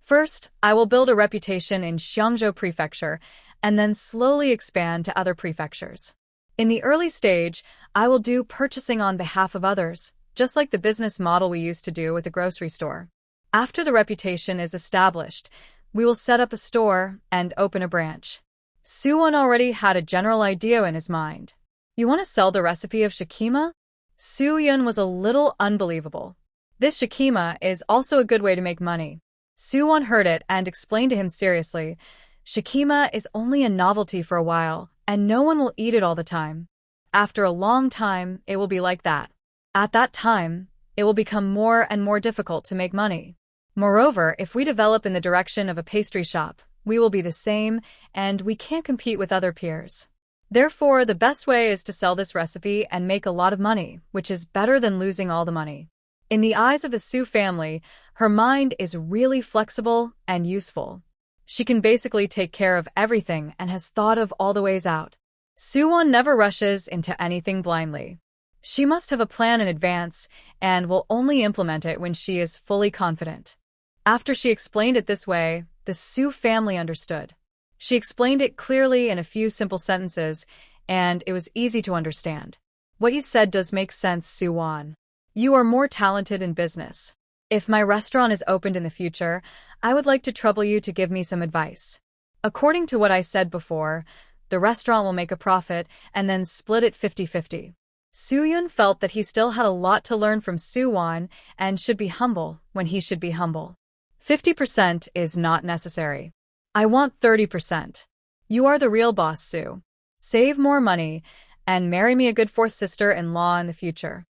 First, I will build a reputation in Xiangzhou Prefecture and then slowly expand to other prefectures. In the early stage, I will do purchasing on behalf of others, just like the business model we used to do with the grocery store. After the reputation is established, we will set up a store and open a branch. Su Wan already had a general idea in his mind. You want to sell the recipe of shikima? Su Yun was a little unbelievable. This shikima is also a good way to make money. Su Wan heard it and explained to him seriously, shikima is only a novelty for a while, and no one will eat it all the time. After a long time, it will be like that. At that time, it will become more and more difficult to make money. Moreover, if we develop in the direction of a pastry shop, we will be the same, and we can't compete with other peers. Therefore, the best way is to sell this recipe and make a lot of money, which is better than losing all the money. In the eyes of the Su family, her mind is really flexible and useful. She can basically take care of everything and has thought of all the ways out. Su Wan never rushes into anything blindly. She must have a plan in advance and will only implement it when she is fully confident. After she explained it this way, the Su family understood. She explained it clearly in a few simple sentences, and it was easy to understand. What you said does make sense, Su Wan. You are more talented in business. If my restaurant is opened in the future, I would like to trouble you to give me some advice. According to what I said before, the restaurant will make a profit and then split it 50-50. Su Yun felt that he still had a lot to learn from Su Wan and should be humble when he should be humble. 50% is not necessary. I want 30%. You are the real boss, Su. Save more money and marry me a good fourth sister-in-law in the future.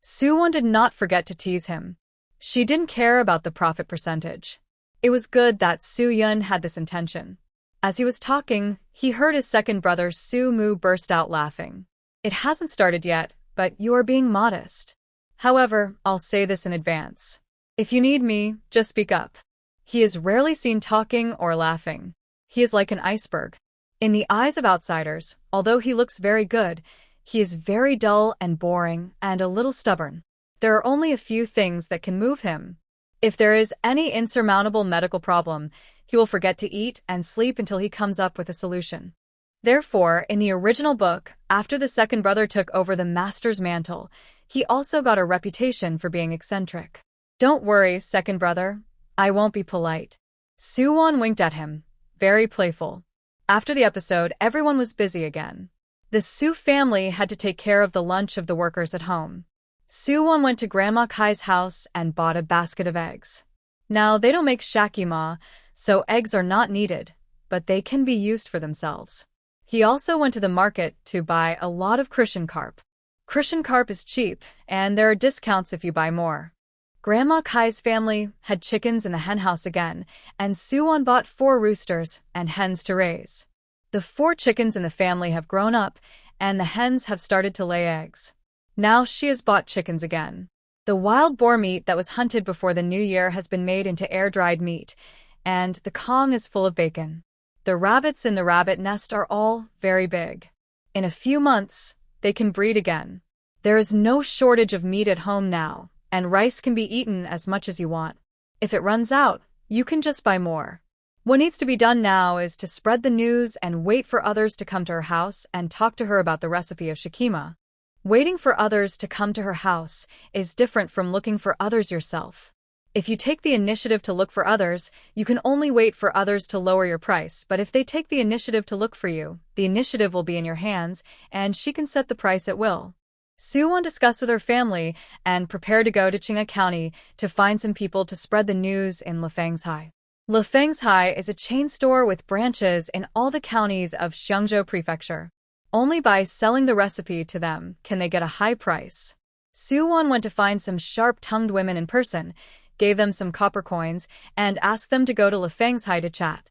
Su Wan did not forget to tease him. She didn't care about the profit percentage. It was good that Su Yun had this intention. As he was talking, he heard his second brother Su Mu burst out laughing. It hasn't started yet, but you are being modest. However, I'll say this in advance. If you need me, just speak up. He is rarely seen talking or laughing. He is like an iceberg. In the eyes of outsiders, although he looks very good, he is very dull and boring and a little stubborn. There are only a few things that can move him. If there is any insurmountable medical problem, he will forget to eat and sleep until he comes up with a solution. Therefore, in the original book, after the second brother took over the master's mantle, he also got a reputation for being eccentric. Don't worry, second brother. I won't be polite. Su Wan winked at him, very playful. After the episode, everyone was busy again. The Su family had to take care of the lunch of the workers at home. Su Wan went to Grandma Kai's house and bought a basket of eggs. Now, they don't make shakima, so eggs are not needed, but they can be used for themselves. He also went to the market to buy a lot of Christian carp. Christian carp is cheap, and there are discounts if you buy more. Grandma Kai's family had chickens in the henhouse again, and Su Wan bought 4 roosters and hens to raise. The 4 chickens in the family have grown up, and the hens have started to lay eggs. Now she has bought chickens again. The wild boar meat that was hunted before the new year has been made into air-dried meat, and the kong is full of bacon. The rabbits in the rabbit nest are all very big. In a few months, they can breed again. There is no shortage of meat at home now, and rice can be eaten as much as you want. If it runs out, you can just buy more. What needs to be done now is to spread the news and wait for others to come to her house and talk to her about the recipe of shikima. Waiting for others to come to her house is different from looking for others yourself. If you take the initiative to look for others, you can only wait for others to lower your price, but if they take the initiative to look for you, the initiative will be in your hands, and she can set the price at will. Su Wan discussed with her family and prepared to go to Qinghe County to find some people to spread the news in Lefengshai. Lefengshai is a chain store with branches in all the counties of Xiangzhou Prefecture. Only by selling the recipe to them can they get a high price. Su Wan went to find some sharp-tongued women in person, gave them some copper coins, and asked them to go to Lefengshai to chat.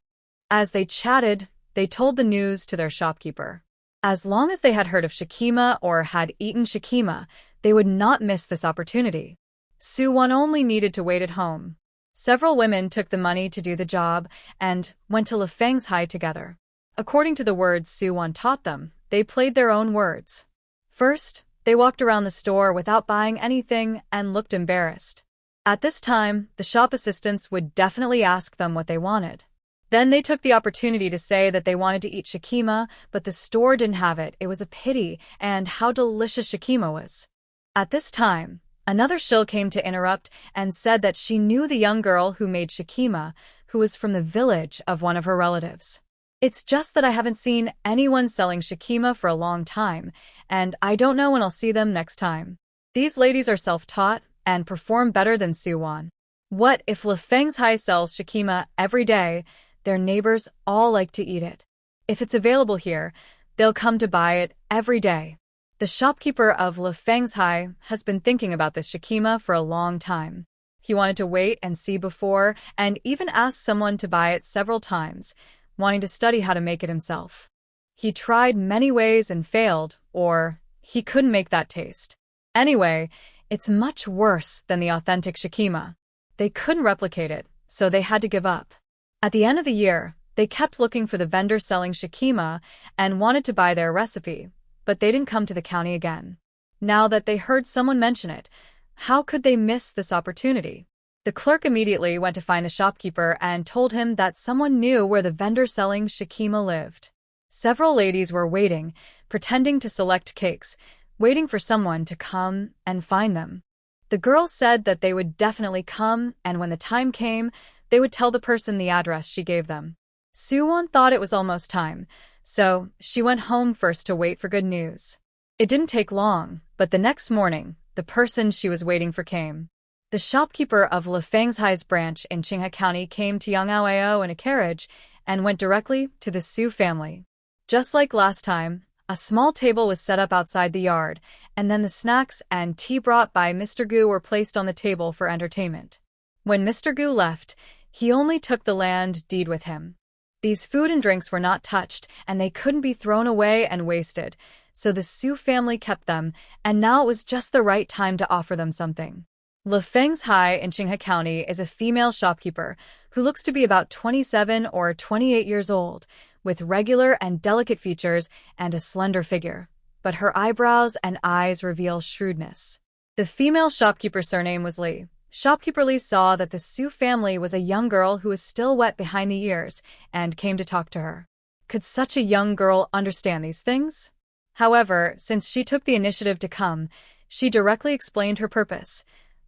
As they chatted, they told the news to their shopkeeper. As long as they had heard of shikima or had eaten shikima, they would not miss this opportunity. Su Wan only needed to wait at home. Several women took the money to do the job and went to Lefengshai together. According to the words Su Wan taught them, they played their own words. First, they walked around the store without buying anything and looked embarrassed. At this time, the shop assistants would definitely ask them what they wanted. Then they took the opportunity to say that they wanted to eat shikima, but the store didn't have it. It was a pity, and how delicious shikima was. At this time, another shill came to interrupt and said that she knew the young girl who made shikima, who was from the village of one of her relatives. It's just that I haven't seen anyone selling shikima for a long time, and I don't know when I'll see them next time. These ladies are self-taught and perform better than Su Wan. What if Lefengshai sells shikima every day? Their neighbors all like to eat it. If it's available here, they'll come to buy it every day. The shopkeeper of Lefengshai has been thinking about this shikima for a long time. He wanted to wait and see before, and even asked someone to buy it several times, wanting to study how to make it himself. He tried many ways and failed, or he couldn't make that taste. Anyway, it's much worse than the authentic shikima. They couldn't replicate it, so they had to give up. At the end of the year, they kept looking for the vendor selling shikima and wanted to buy their recipe, but they didn't come to the county again. Now that they heard someone mention it, how could they miss this opportunity? The clerk immediately went to find the shopkeeper and told him that someone knew where the vendor selling shikima lived. Several ladies were waiting, pretending to select cakes, waiting for someone to come and find them. The girls said that they would definitely come, and when the time came, they would tell the person the address she gave them. Su Wan thought it was almost time, so she went home first to wait for good news. It didn't take long, but the next morning, the person she was waiting for came. The shopkeeper of Lefengshai's branch in Qinghe County came to Yangao in a carriage and went directly to the Su family. Just like last time, a small table was set up outside the yard, and then the snacks and tea brought by Mr. Gu were placed on the table for entertainment. When Mr. Gu left, he only took the land deed with him. These food and drinks were not touched, and they couldn't be thrown away and wasted, so the Su family kept them, and now it was just the right time to offer them something. Lefengshai in Qinghe County is a female shopkeeper who looks to be about 27 or 28 years old, with regular and delicate features and a slender figure, but her eyebrows and eyes reveal shrewdness. The female shopkeeper's surname was Li. Shopkeeper Li saw that the Su family was a young girl who was still wet behind the ears and came to talk to her. Could such a young girl understand these things? However, since she took the initiative to come, she directly explained her purpose.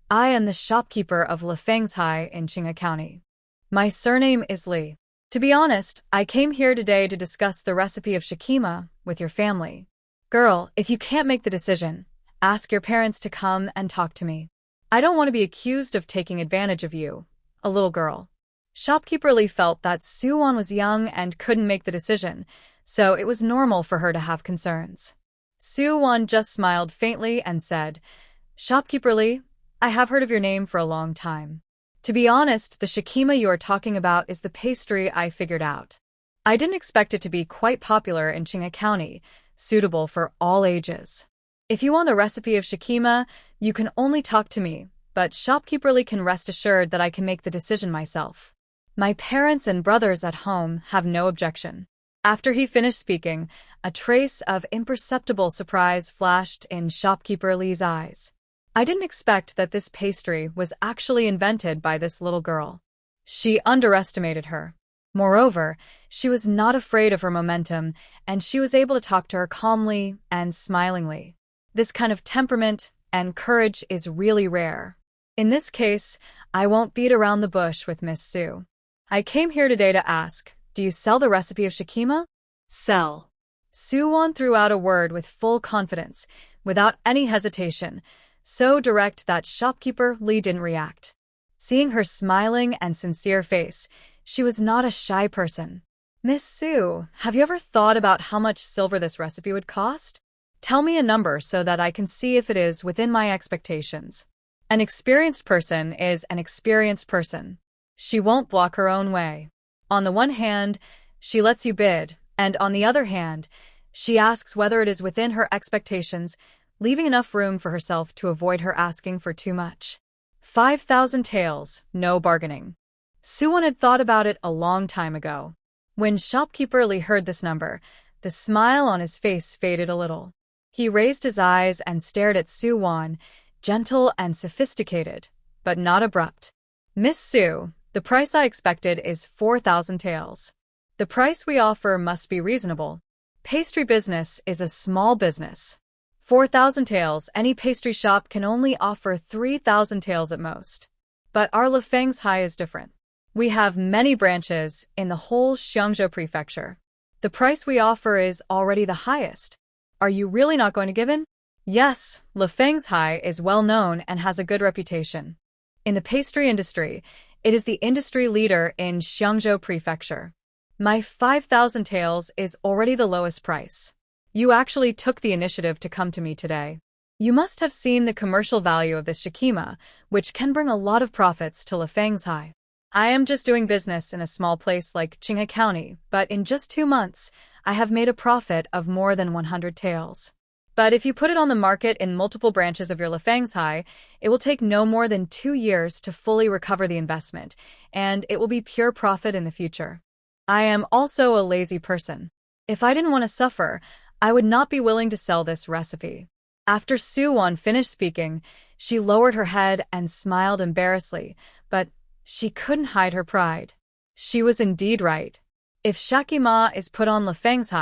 I am the shopkeeper of Lefengshai in Qinghe County. My surname is Li. To be honest, I came here today to discuss the recipe of shikima with your family. Girl, if you can't make the decision, ask your parents to come and talk to me. I don't want to be accused of taking advantage of you, a little girl. Shopkeeper Li felt that Su Wan was young and couldn't make the decision, so it was normal for her to have concerns. Su Wan just smiled faintly and said, Shopkeeper Li, I have heard of your name for a long time. To be honest, the shikima you are talking about is the pastry I figured out. I didn't expect it to be quite popular in Qinghe County, suitable for all ages. If you want the recipe of shikima, you can only talk to me, but Shopkeeper Li can rest assured that I can make the decision myself. My parents and brothers at home have no objection. After he finished speaking, a trace of imperceptible surprise flashed in Shopkeeper Li's eyes. I didn't expect that this pastry was actually invented by this little girl. She underestimated her. Moreover, she was not afraid of her momentum, and she was able to talk to her calmly and smilingly. This kind of temperament and courage is really rare. In this case, I won't beat around the bush with Miss Su. I came here today to ask, do you sell the recipe of shikima? Sell. Su Wan threw out a word with full confidence, without any hesitation, so direct that shopkeeper Li didn't react. Seeing her smiling and sincere face, she was not a shy person. Miss Su, have you ever thought about how much silver this recipe would cost? Tell me a number so that I can see if it is within my expectations. An experienced person is an experienced person. She won't block her own way. On the one hand, she lets you bid, and on the other hand, she asks whether it is within her expectations, leaving enough room for herself to avoid her asking for too much. 5,000 taels, no bargaining. Su Wan had thought about it a long time ago. When shopkeeper Li heard this number, the smile on his face faded a little. He raised his eyes and stared at Su Wan, gentle and sophisticated, but not abrupt. Miss Su, the price I expected is 4,000 taels. The price we offer must be reasonable. Pastry business is a small business. 4,000 taels, any pastry shop can only offer 3,000 taels at most. But our Lefeng's is different. We have many branches in the whole Xiangzhou prefecture. The price we offer is already the highest. Are you really not going to give in? Yes, Lefeng's is well known and has a good reputation. In the pastry industry, it is the industry leader in Xiangzhou prefecture. My 5,000 taels is already the lowest price. You actually took the initiative to come to me today. You must have seen the commercial value of this shikima, which can bring a lot of profits to Lefeng's. I am just doing business in a small place like Qinghai County, but in just 2 months, I have made a profit of more than 100 taels. But if you put it on the market in multiple branches of your Lefeng's, it will take no more than 2 years to fully recover the investment, and it will be pure profit in the future. I am also a lazy person. If I didn't want to suffer, I would not be willing to sell this recipe. After Su Wan finished speaking, she lowered her head and smiled embarrassedly, but she couldn't hide her pride. She was indeed right. If shakima is put on Lefeng's,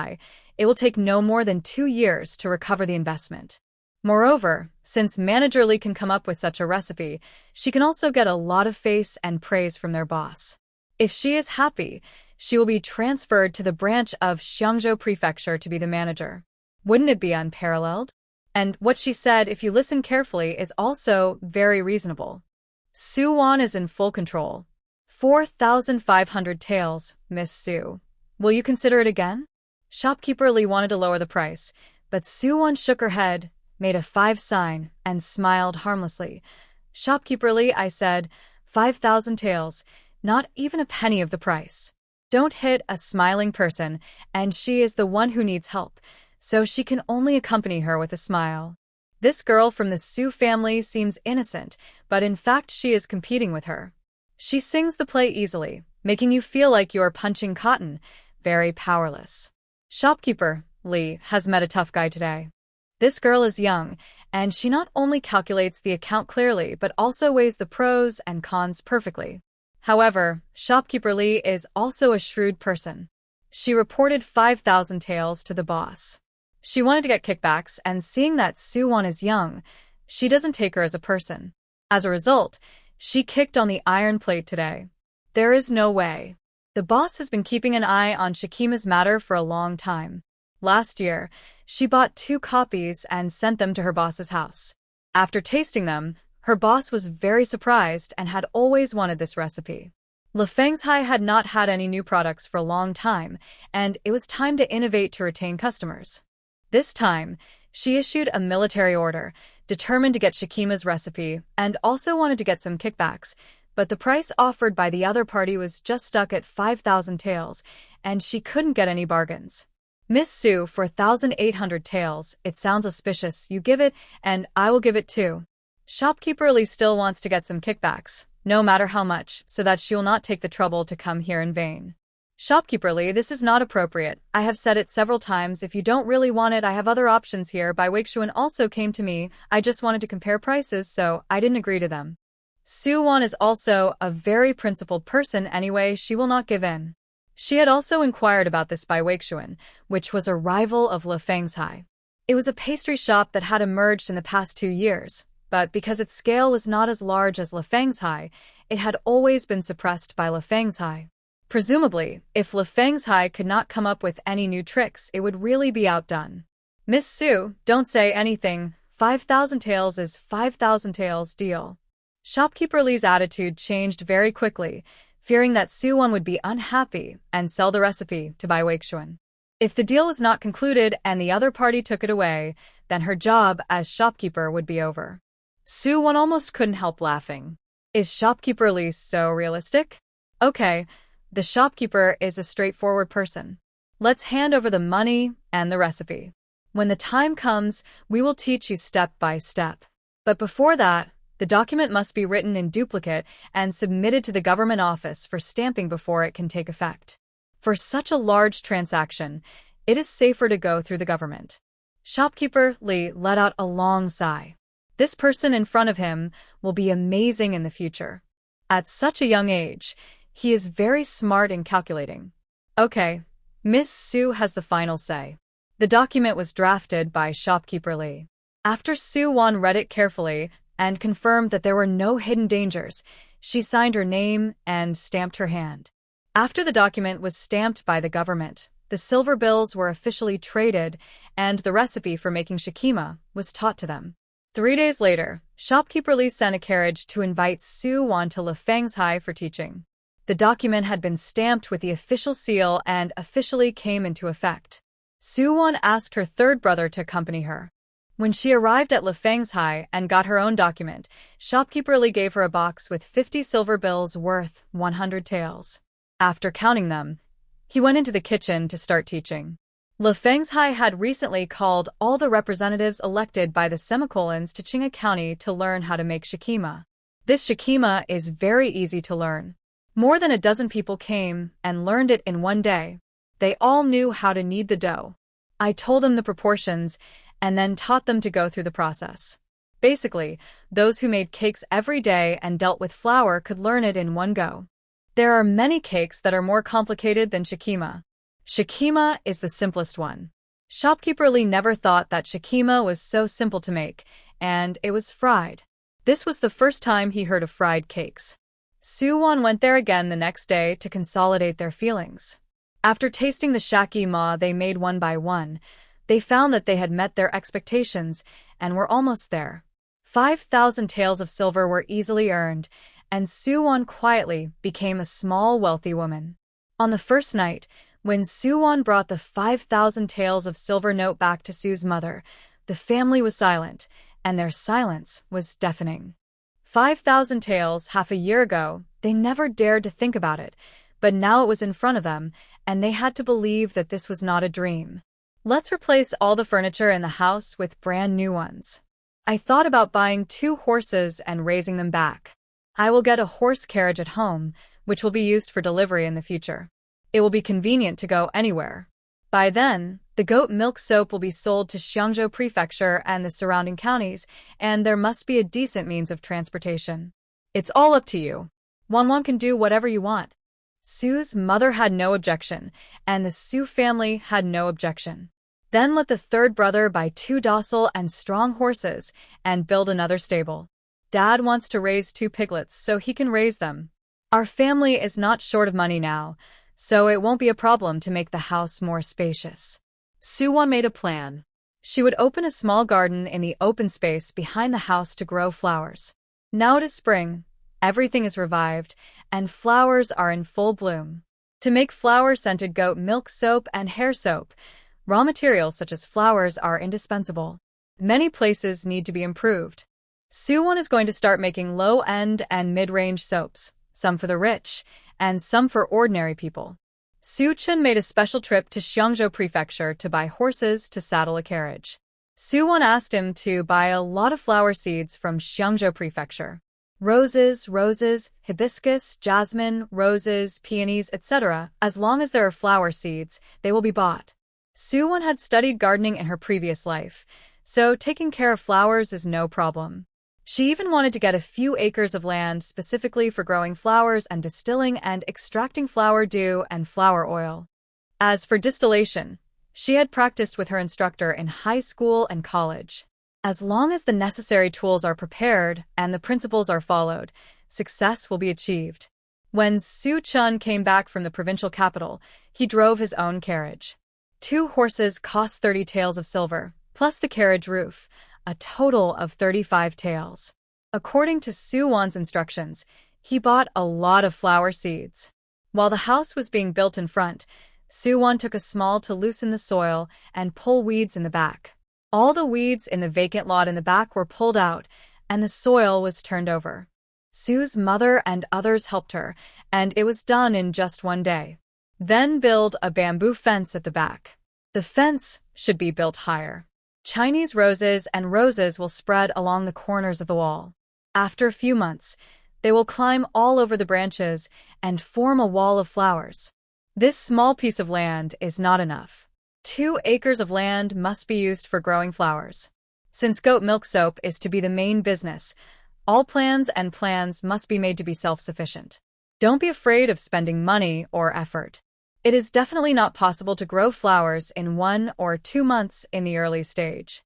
it will take no more than 2 years to recover the investment. Moreover, since Manager Li can come up with such a recipe, she can also get a lot of face and praise from their boss. If she is happy, she will be transferred to the branch of Xiangzhou Prefecture to be the manager. Wouldn't it be unparalleled? And what she said, if you listen carefully, is also very reasonable. Su Wan is in full control. 4,500 taels, Miss Su. Will you consider it again? Shopkeeper Li wanted to lower the price, but Su Wan shook her head, made a 5 sign, and smiled harmlessly. Shopkeeper Li, I said, 5,000 taels, not even a penny of the price. Don't hit a smiling person, and she is the one who needs help, so she can only accompany her with a smile. This girl from the Su family seems innocent, but in fact she is competing with her. She sings the play easily, making you feel like you are punching cotton, very powerless. Shopkeeper Li has met a tough guy today. This girl is young, and she not only calculates the account clearly but also weighs the pros and cons perfectly. However, Shopkeeper Li is also a shrewd person. She reported 5,000 taels to the boss. She wanted to get kickbacks, and seeing that Su Wan is young, she doesn't take her as a person. As a result, she kicked on the iron plate today. There is no way. The boss has been keeping an eye on Shakima's matter for a long time. Last year, she bought 2 copies and sent them to her boss's house. After tasting them, her boss was very surprised and had always wanted this recipe. Lefeng's had not had any new products for a long time, and it was time to innovate to retain customers. This time, she issued a military order, determined to get Shakima's recipe, and also wanted to get some kickbacks, but the price offered by the other party was just stuck at 5,000 taels, and she couldn't get any bargains. Miss Su, for 1,800 taels, it sounds auspicious, you give it, and I will give it too. Shopkeeper Li still wants to get some kickbacks, no matter how much, so that she will not take the trouble to come here in vain. Shopkeeper Li, this is not appropriate. I have said it several times. If you don't really want it, I have other options here. Bai Weichuan also came to me. I just wanted to compare prices, so I didn't agree to them. Su Wan is also a very principled person anyway. She will not give in. She had also inquired about this Bai Weichuan, which was a rival of Lefeng's. It was a pastry shop that had emerged in the past 2 years, but because its scale was not as large as Feng's High, it had always been suppressed by Feng's High. Presumably, if Feng's High could not come up with any new tricks, it would really be outdone. Miss Su, don't say anything. 5,000 taels is 5,000 taels, deal. Shopkeeper Li's attitude changed very quickly, fearing that Su Wan would be unhappy and sell the recipe to Bai Weiquan. If the deal was not concluded and the other party took it away, then her job as shopkeeper would be over. Su Wan almost couldn't help laughing. Is Shopkeeper Li so realistic? Okay, the shopkeeper is a straightforward person. Let's hand over the money and the recipe. When the time comes, we will teach you step by step. But before that, the document must be written in duplicate and submitted to the government office for stamping before it can take effect. For such a large transaction, it is safer to go through the government. Shopkeeper Li let out a long sigh. This person in front of him will be amazing in the future. At such a young age, he is very smart and calculating. Okay, Miss Su has the final say. The document was drafted by Shopkeeper Li. After Su Wan read it carefully and confirmed that there were no hidden dangers, she signed her name and stamped her hand. After the document was stamped by the government, the silver bills were officially traded and the recipe for making shikima was taught to them. 3 days later, Shopkeeper Li sent a carriage to invite Su Wan to Feng's High for teaching. The document had been stamped with the official seal and officially came into effect. Su Wan asked her third brother to accompany her. When she arrived at Feng's High and got her own document, Shopkeeper Li gave her a box with 50 silver bills worth 100 taels. After counting them, he went into the kitchen to start teaching. Feng's High had recently called all the representatives elected by the semicolons to Qinghe County to learn how to make shikima. This shikima is very easy to learn. More than a dozen people came and learned it in one day. They all knew how to knead the dough. I told them the proportions and then taught them to go through the process. Basically, those who made cakes every day and dealt with flour could learn it in one go. There are many cakes that are more complicated than shikima. Shikima is the simplest one. Shopkeeper Li never thought that shikima was so simple to make, and it was fried. This was the first time he heard of fried cakes. Su Wan went there again the next day to consolidate their feelings. After tasting the shakima they made one by one, they found that they had met their expectations and were almost there. 5,000 taels of silver were easily earned, and Su Wan quietly became a small, wealthy woman. On the first night, when Su Wan brought the 5,000 taels of silver note back to Su's mother, the family was silent, and their silence was deafening. 5,000 taels half a year ago, they never dared to think about it, but now it was in front of them, and they had to believe that this was not a dream. Let's replace all the furniture in the house with brand new ones. I thought about buying 2 horses and raising them back. I will get a horse carriage at home, which will be used for delivery in the future. It will be convenient to go anywhere. By then, the goat milk soap will be sold to Xiangzhou Prefecture and the surrounding counties, and there must be a decent means of transportation. It's all up to you. Wan can do whatever you want. Su's mother had no objection, and the Su family had no objection. Then let the third brother buy 2 docile and strong horses and build another stable. Dad wants to raise 2 piglets so he can raise them. Our family is not short of money now, so it won't be a problem to make the house more spacious. Su Wan made a plan. She would open a small garden in the open space behind the house to grow flowers. Now it is spring, everything is revived, and flowers are in full bloom. To make flower-scented goat milk soap and hair soap, raw materials such as flowers are indispensable. Many places need to be improved. Su Wan is going to start making low-end and mid-range soaps, some for the rich, and some for ordinary people. Su Chen made a special trip to Xiangzhou Prefecture to buy horses to saddle a carriage. Su Wan asked him to buy a lot of flower seeds from Xiangzhou Prefecture. Roses, hibiscus, jasmine, roses, peonies, etc. As long as there are flower seeds, they will be bought. Su Wan had studied gardening in her previous life, so taking care of flowers is no problem. She even wanted to get a few acres of land specifically for growing flowers and distilling and extracting flower dew and flower oil. As for distillation, she had practiced with her instructor in high school and college. As long as the necessary tools are prepared and the principles are followed, success will be achieved. When Su Chun came back from the provincial capital, he drove his own carriage. 2 horses cost 30 taels of silver, plus the carriage roof, a total of 35 taels. According to Su Wan's instructions, he bought a lot of flower seeds. While the house was being built in front, Su Wan took a small to loosen the soil and pull weeds in the back. All the weeds in the vacant lot in the back were pulled out, and the soil was turned over. Su's mother and others helped her, and it was done in just one day. Then build a bamboo fence at the back. The fence should be built higher. Chinese roses and roses will spread along the corners of the wall. After a few months, they will climb all over the branches and form a wall of flowers. This small piece of land is not enough. 2 acres of land must be used for growing flowers. Since goat milk soap is to be the main business, all plans must be made to be self-sufficient. Don't be afraid of spending money or effort. It is definitely not possible to grow flowers in 1 or 2 months in the early stage.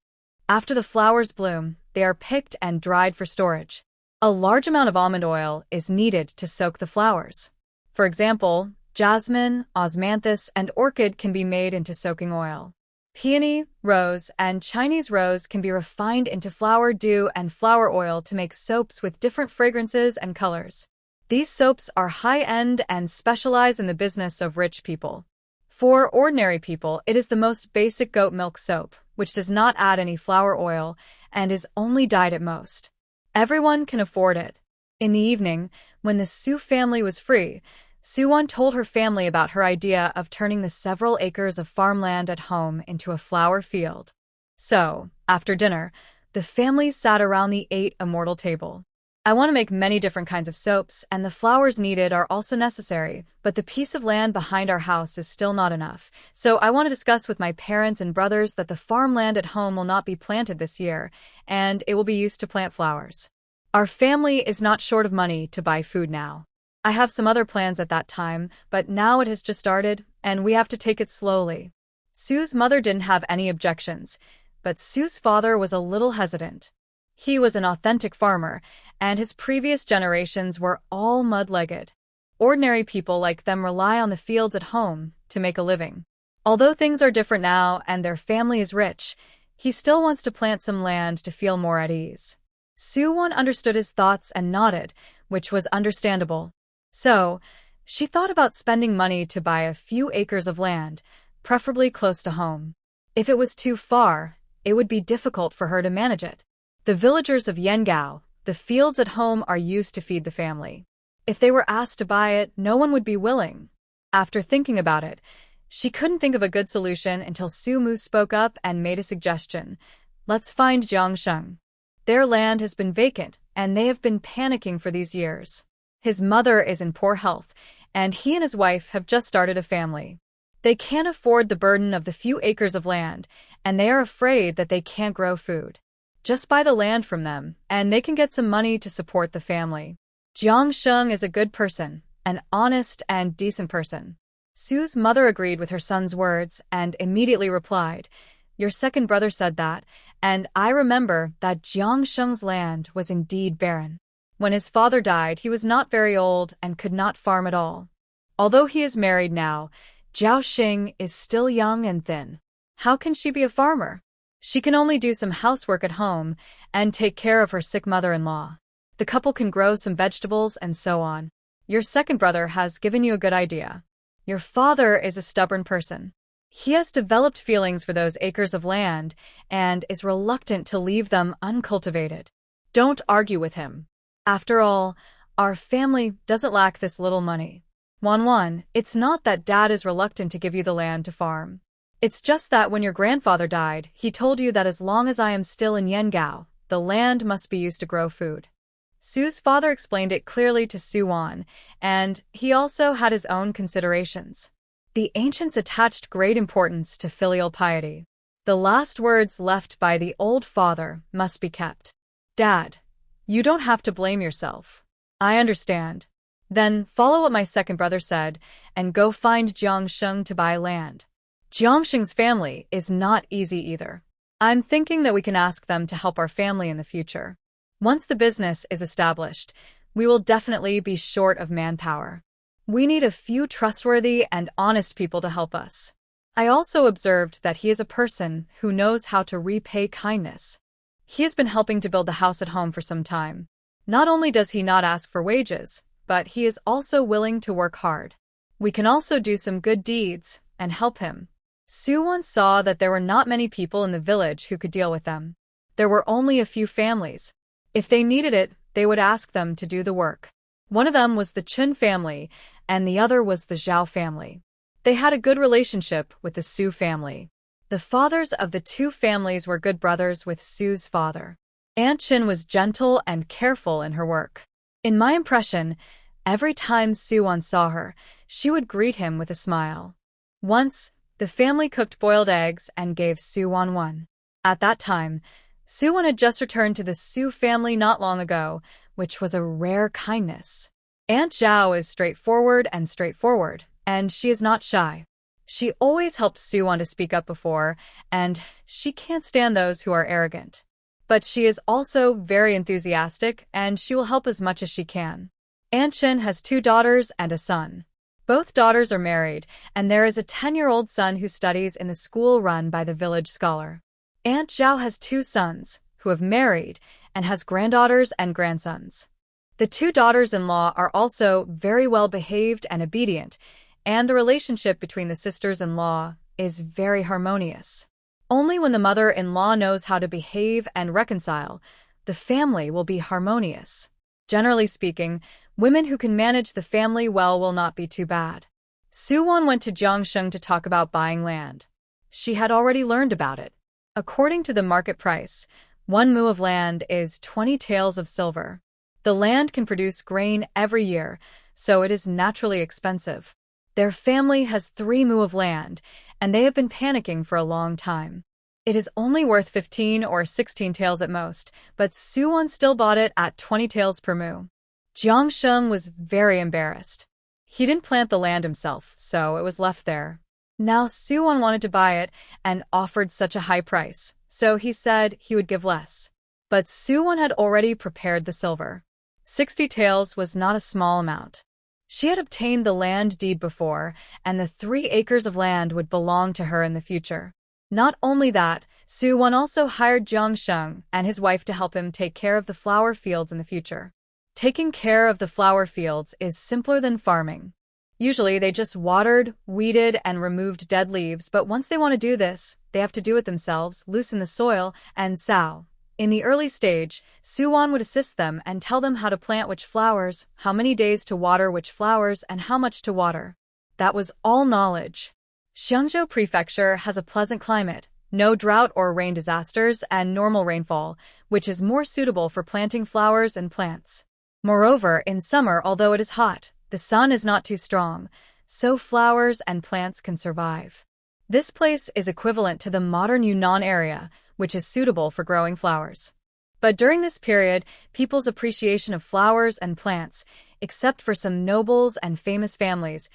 After the flowers bloom, they are picked and dried for storage. A large amount of almond oil is needed to soak the flowers. For example, jasmine, osmanthus, and orchid can be made into soaking oil. Peony, rose, and Chinese rose can be refined into flower dew and flower oil to make soaps with different fragrances and colors. These soaps are high-end and specialize in the business of rich people. For ordinary people, it is the most basic goat milk soap, which does not add any flower oil and is only dyed at most. Everyone can afford it. In the evening, when the Su family was free, Su Wan told her family about her idea of turning the several acres of farmland at home into a flower field. So, after dinner, the family sat around the 8 immortal table. I want to make many different kinds of soaps, and the flowers needed are also necessary, but the piece of land behind our house is still not enough, so I want to discuss with my parents and brothers that the farmland at home will not be planted this year, and it will be used to plant flowers. Our family is not short of money to buy food now. I have some other plans at that time, but now it has just started, and we have to take it slowly. Su's mother didn't have any objections, but Su's father was a little hesitant. He was an authentic farmer, and his previous generations were all mud-legged. Ordinary people like them rely on the fields at home to make a living. Although things are different now and their family is rich, he still wants to plant some land to feel more at ease. Su Wan understood his thoughts and nodded, which was understandable. So, she thought about spending money to buy a few acres of land, preferably close to home. If it was too far, it would be difficult for her to manage it. The villagers of Yengao, the fields at home are used to feed the family. If they were asked to buy it, no one would be willing. After thinking about it, she couldn't think of a good solution until Su Mu spoke up and made a suggestion. Let's find Jiang Sheng. Their land has been vacant, and they have been panicking for these years. His mother is in poor health, and he and his wife have just started a family. They can't afford the burden of the few acres of land, and they are afraid that they can't grow food. Just buy the land from them, and they can get some money to support the family. Jiang Sheng is a good person, an honest and decent person. Su's mother agreed with her son's words and immediately replied, "Your second brother said that, and I remember that Jiang Sheng's land was indeed barren. When his father died, he was not very old and could not farm at all. Although he is married now, Jiao Xing is still young and thin. How can she be a farmer? She can only do some housework at home and take care of her sick mother-in-law. The couple can grow some vegetables and so on. Your second brother has given you a good idea. Your father is a stubborn person. He has developed feelings for those acres of land and is reluctant to leave them uncultivated. Don't argue with him. After all, our family doesn't lack this little money. Wan, it's not that Dad is reluctant to give you the land to farm. It's just that when your grandfather died, he told you that as long as I am still in Yengao, the land must be used to grow food." Su's father explained it clearly to Su Wan, and he also had his own considerations. The ancients attached great importance to filial piety. The last words left by the old father must be kept. "Dad, you don't have to blame yourself. I understand. Then follow what my second brother said and go find Jiang Sheng to buy land. Jiang Sheng's family is not easy either. I'm thinking that we can ask them to help our family in the future. Once the business is established, we will definitely be short of manpower. We need a few trustworthy and honest people to help us. I also observed that he is a person who knows how to repay kindness. He has been helping to build the house at home for some time. Not only does he not ask for wages, but he is also willing to work hard. We can also do some good deeds and help him. Su Wan saw that there were not many people in the village who could deal with them. There were only a few families. If they needed it, they would ask them to do the work. One of them was the Chun family, and the other was the Zhao family. They had a good relationship with the Su family. The fathers of the two families were good brothers with Su's father. Aunt Chin was gentle and careful in her work. In my impression, every time Su Wan saw her, she would greet him with a smile. Once, the family cooked boiled eggs and gave Su Wan one. At that time, Su Wan had just returned to the Su family not long ago, which was a rare kindness. Aunt Zhao is straightforward, and she is not shy. She always helps Su Wan to speak up before, and she can't stand those who are arrogant. But she is also very enthusiastic, and she will help as much as she can. Aunt Chen has 2 daughters and a son. Both daughters are married, and there is a 10-year-old son who studies in the school run by the village scholar. Aunt Zhao has 2 sons, who have married, and has granddaughters and grandsons. The 2 daughters-in-law are also very well behaved and obedient, and the relationship between the sisters-in-law is very harmonious. Only when the mother-in-law knows how to behave and reconcile, the family will be harmonious. Generally speaking, women who can manage the family well will not be too bad. Su Wan went to Jiangsheng to talk about buying land. She had already learned about it. According to the market price, 1 mu of land is 20 taels of silver. The land can produce grain every year, so it is naturally expensive. Their family has 3 mu of land, and they have been panicking for a long time. It is only worth 15 or 16 taels at most, but Su Wan still bought it at 20 taels per mu. Jiangsheng was very embarrassed. He didn't plant the land himself, so it was left there. Now Su Wan wanted to buy it and offered such a high price, so he said he would give less. But Su Wan had already prepared the silver. 60 taels was not a small amount. She had obtained the land deed before, and the 3 acres of land would belong to her in the future. Not only that, Su Wan also hired Jiangsheng and his wife to help him take care of the flower fields in the future. Taking care of the flower fields is simpler than farming. Usually they just watered, weeded, and removed dead leaves, but once they want to do this, they have to do it themselves, loosen the soil, and sow. In the early stage, Su Wan would assist them and tell them how to plant which flowers, how many days to water which flowers, and how much to water. That was all knowledge. Xiangzhou Prefecture has a pleasant climate, no drought or rain disasters, and normal rainfall, which is more suitable for planting flowers and plants. Moreover, in summer, although it is hot, the sun is not too strong, so flowers and plants can survive. This place is equivalent to the modern Yunnan area, which is suitable for growing flowers. But during this period, people's appreciation of flowers and plants, except for some nobles and famous families,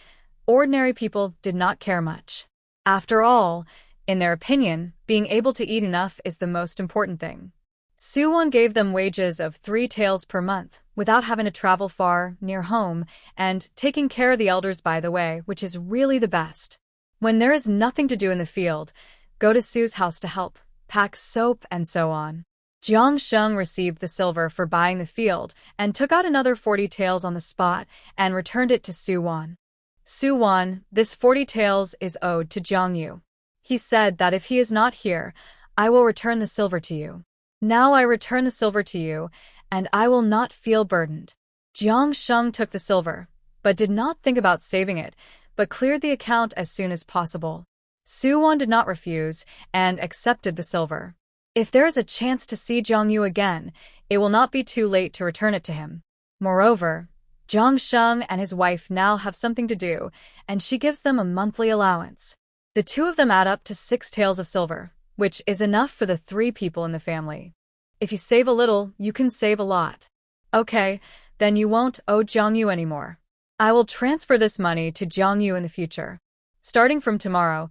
ordinary people did not care much. After all, in their opinion, being able to eat enough is the most important thing. Su Wan gave them wages of 3 taels per month, without having to travel far, near home, and taking care of the elders by the way, which is really the best. When there is nothing to do in the field, go to Su's house to help, pack soap, and so on. Jiangsheng received the silver for buying the field and took out another 40 taels on the spot and returned it to Su Wan. Su Wan, this 40 taels is owed to Jiang Yu. He said that if he is not here, I will return the silver to you. Now I return the silver to you, and I will not feel burdened. Jiangsheng took the silver, but did not think about saving it, but cleared the account as soon as possible. Su Wan did not refuse, and accepted the silver. If there is a chance to see Jiang Yu again, it will not be too late to return it to him. Moreover, Jiangsheng and his wife now have something to do, and she gives them a monthly allowance. The 2 of them add up to 6 taels of silver, which is enough for the 3 people in the family. If you save a little, you can save a lot. Okay, then you won't owe Jiang Yu anymore. I will transfer this money to Jiang Yu in the future. Starting from tomorrow,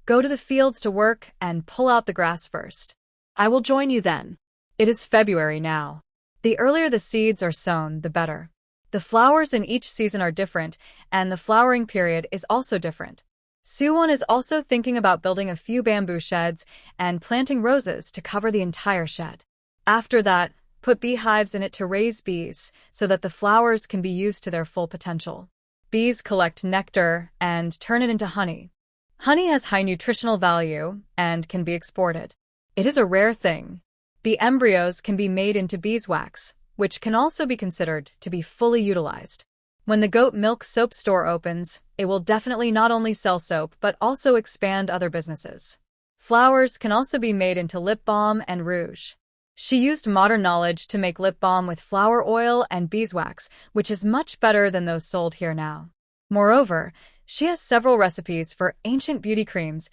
go to the fields to work and pull out the grass first. I will join you then. It is February now. The earlier the seeds are sown, the better. The flowers in each season are different, and the flowering period is also different. Su Wan is also thinking about building a few bamboo sheds and planting roses to cover the entire shed. After that, put beehives in it to raise bees so that the flowers can be used to their full potential. Bees collect nectar and turn it into honey. Honey has high nutritional value and can be exported. It is a rare thing. Bee embryos can be made into beeswax, which can also be considered to be fully utilized. When the goat milk soap store opens, it will definitely not only sell soap but also expand other businesses. Flowers can also be made into lip balm and rouge. She used modern knowledge to make lip balm with flower oil and beeswax, which is much better than those sold here now. Moreover, she has several recipes for ancient beauty creams,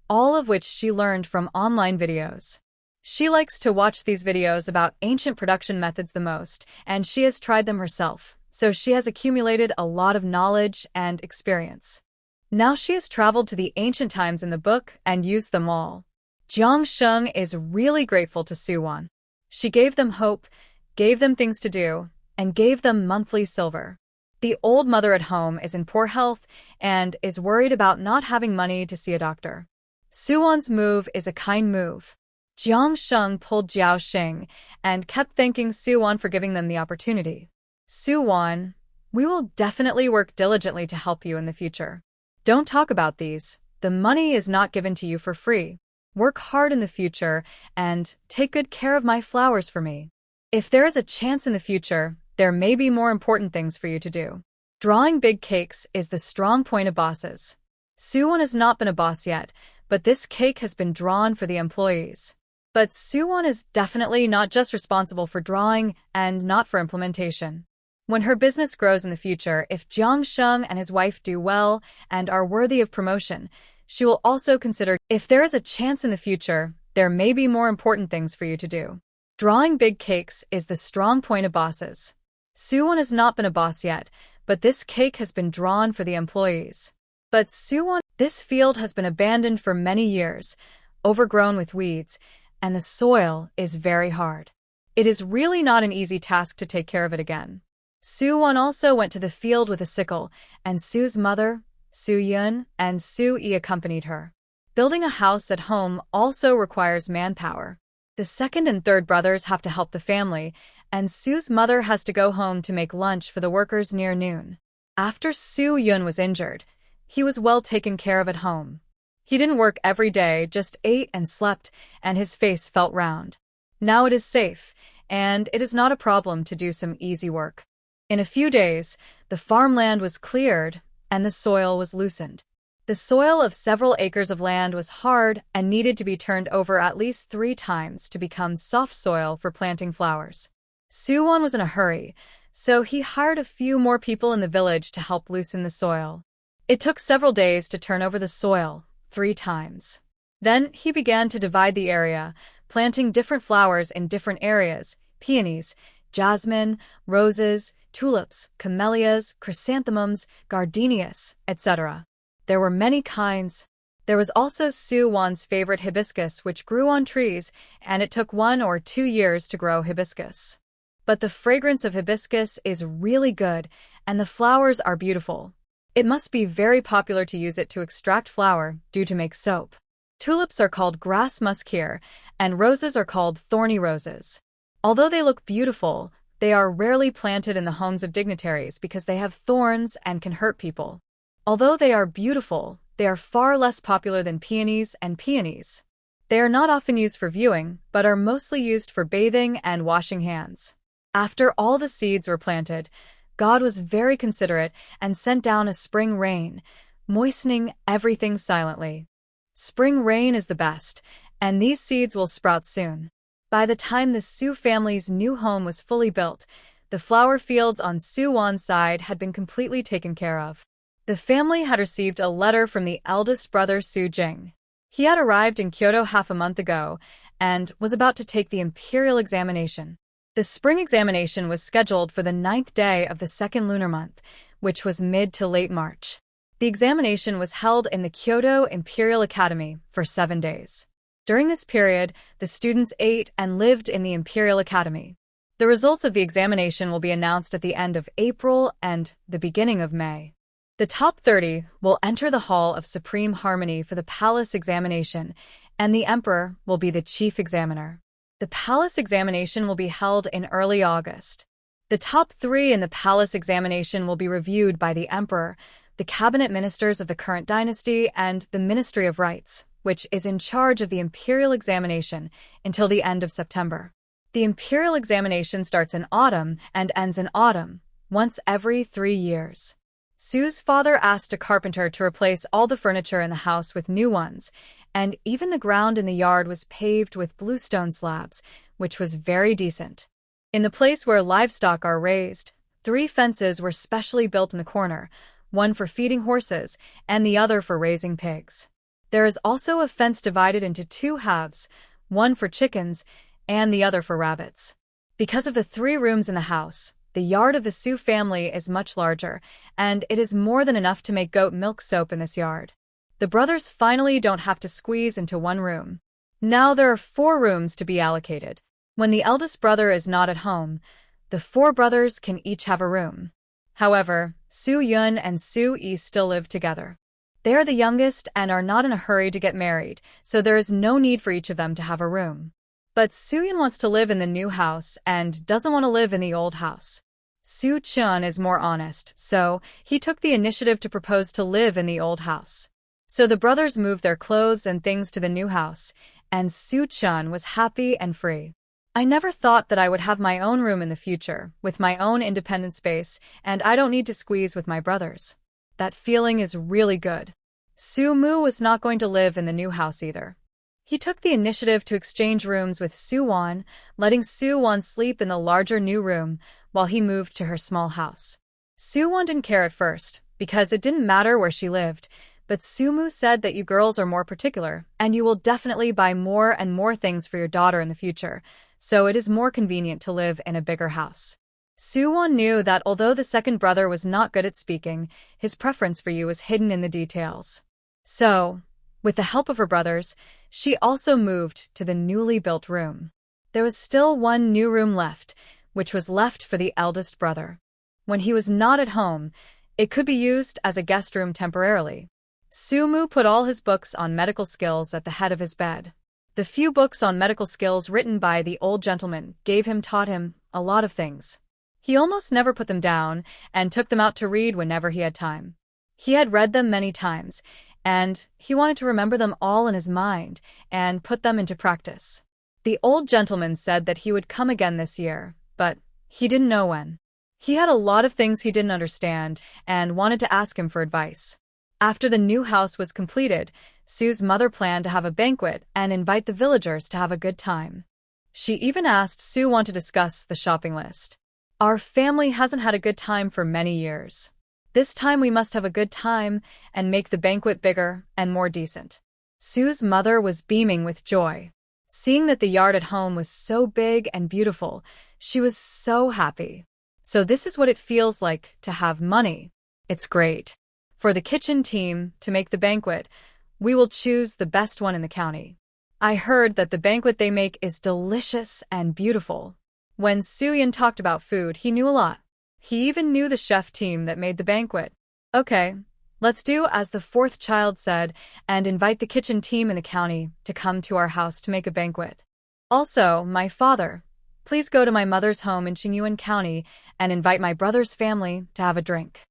all of which she learned from online videos. She likes to watch these videos about ancient production methods the most, and she has tried them herself, so she has accumulated a lot of knowledge and experience. Now she has traveled to the ancient times in the book and used them all. Jiang Yu is really grateful to Su Wan. She gave them hope, gave them things to do, and gave them monthly silver. The old mother at home is in poor health and is worried about not having money to see a doctor. Su Wan's move is a kind move. Jiang Yu pulled Jiao Xing and kept thanking Su Wan for giving them the opportunity. Su Wan, we will definitely work diligently to help you in the future. Don't talk about these. The money is not given to you for free. Work hard in the future and take good care of my flowers for me. If there is a chance in the future, there may be more important things for you to do. Drawing big cakes is the strong point of bosses. Su Wan has not been a boss yet, but this cake has been drawn for the employees. But Su Wan is definitely not just responsible for drawing and not for implementation. When her business grows in the future, if Jiang Yu and his wife do well and are worthy of promotion, she will also consider if there is a chance in the future, there may be more important things for you to do. Drawing big cakes is the strong point of bosses. Su Wan has not been a boss yet, but this cake has been drawn for the employees. But Su Wan, this field has been abandoned for many years, overgrown with weeds, and the soil is very hard. It is really not an easy task to take care of it again. Su Wan also went to the field with a sickle, and Su's mother, Su Yun, and Su Yi accompanied her. Building a house at home also requires manpower. The second and third brothers have to help the family, and Su's mother has to go home to make lunch for the workers near noon. After Su Yun was injured, he was well taken care of at home. He didn't work every day, just ate and slept, and his face felt round. Now it is safe, and it is not a problem to do some easy work. In a few days, the farmland was cleared, and the soil was loosened. The soil of several acres of land was hard and needed to be turned over at least 3 times to become soft soil for planting flowers. Su Wan was in a hurry, so he hired a few more people in the village to help loosen the soil. It took several days to turn over the soil, 3 times. Then he began to divide the area, planting different flowers in different areas: peonies, jasmine, roses, tulips, camellias, chrysanthemums, gardenias, etc. There were many kinds. There was also Su Wan's favorite hibiscus, which grew on trees, and it took 1 or 2 years to grow hibiscus. But the fragrance of hibiscus is really good, and the flowers are beautiful. It must be very popular to use it to extract flour, due to make soap. Tulips are called grass musk here, and roses are called thorny roses. Although they look beautiful, they are rarely planted in the homes of dignitaries because they have thorns and can hurt people. Although they are beautiful, they are far less popular than peonies and peonies. They are not often used for viewing, but are mostly used for bathing and washing hands. After all the seeds were planted, God was very considerate and sent down a spring rain, moistening everything silently. Spring rain is the best, and these seeds will sprout soon. By the time the Su family's new home was fully built, the flower fields on Su Wan's side had been completely taken care of. The family had received a letter from the eldest brother Su Jing. He had arrived in Kyoto half a month ago and was about to take the imperial examination. The spring examination was scheduled for the 9th day of the 2nd lunar month, which was mid to late March. The examination was held in the Kyoto Imperial Academy for 7 days. During this period, the students ate and lived in the Imperial Academy. The results of the examination will be announced at the end of April and the beginning of May. The top 30 will enter the Hall of Supreme Harmony for the palace examination, and the Emperor will be the chief examiner. The palace examination will be held in early August. The top 3 in the palace examination will be reviewed by the Emperor, the cabinet ministers of the current dynasty, and the Ministry of Rights, which is in charge of the imperial examination until the end of September. The imperial examination starts in autumn and ends in autumn, once every 3 years. Su's father asked a carpenter to replace all the furniture in the house with new ones, and even the ground in the yard was paved with bluestone slabs, which was very decent. In the place where livestock are raised, 3 fences were specially built in the corner, one for feeding horses and the other for raising pigs. There is also a fence divided into 2 halves, one for chickens and the other for rabbits. Because of the 3 rooms in the house, the yard of the Su family is much larger, and it is more than enough to make goat milk soap in this yard. The brothers finally don't have to squeeze into one room. Now there are 4 rooms to be allocated. When the eldest brother is not at home, the 4 brothers can each have a room. However, Su Yun and Su Yi still live together. They are the youngest and are not in a hurry to get married, so there is no need for each of them to have a room. But Su Yun wants to live in the new house and doesn't want to live in the old house. Su Chun is more honest, so he took the initiative to propose to live in the old house. So the brothers moved their clothes and things to the new house, and Su Chun was happy and free. I never thought that I would have my own room in the future, with my own independent space, and I don't need to squeeze with my brothers. That feeling is really good. Su Mu was not going to live in the new house either. He took the initiative to exchange rooms with Su Wan, letting Su Wan sleep in the larger new room while he moved to her small house. Su Wan didn't care at first, because it didn't matter where she lived, but Su Mu said that you girls are more particular, and you will definitely buy more and more things for your daughter in the future, so it is more convenient to live in a bigger house. Su Wan knew that although the second brother was not good at speaking, his preference for you was hidden in the details. So, with the help of her brothers, she also moved to the newly built room. There was still one new room left, which was left for the eldest brother. When he was not at home, it could be used as a guest room temporarily. Su Mu put all his books on medical skills at the head of his bed. The few books on medical skills written by the old gentleman taught him a lot of things. He almost never put them down and took them out to read whenever he had time. He had read them many times, and he wanted to remember them all in his mind and put them into practice. The old gentleman said that he would come again this year, but he didn't know when. He had a lot of things he didn't understand and wanted to ask him for advice. After the new house was completed, Su's mother planned to have a banquet and invite the villagers to have a good time. She even asked Su Wan to discuss the shopping list. Our family hasn't had a good time for many years. This time we must have a good time and make the banquet bigger and more decent. Su's mother was beaming with joy. Seeing that the yard at home was so big and beautiful, she was so happy. So this is what it feels like to have money. It's great. For the kitchen team to make the banquet, we will choose the best one in the county. I heard that the banquet they make is delicious and beautiful. When Su Yan talked about food, he knew a lot. He even knew the chef team that made the banquet. Okay, let's do as the 4th child said and invite the kitchen team in the county to come to our house to make a banquet. Also, my father, please go to my mother's home in Qingyuan County and invite my brother's family to have a drink.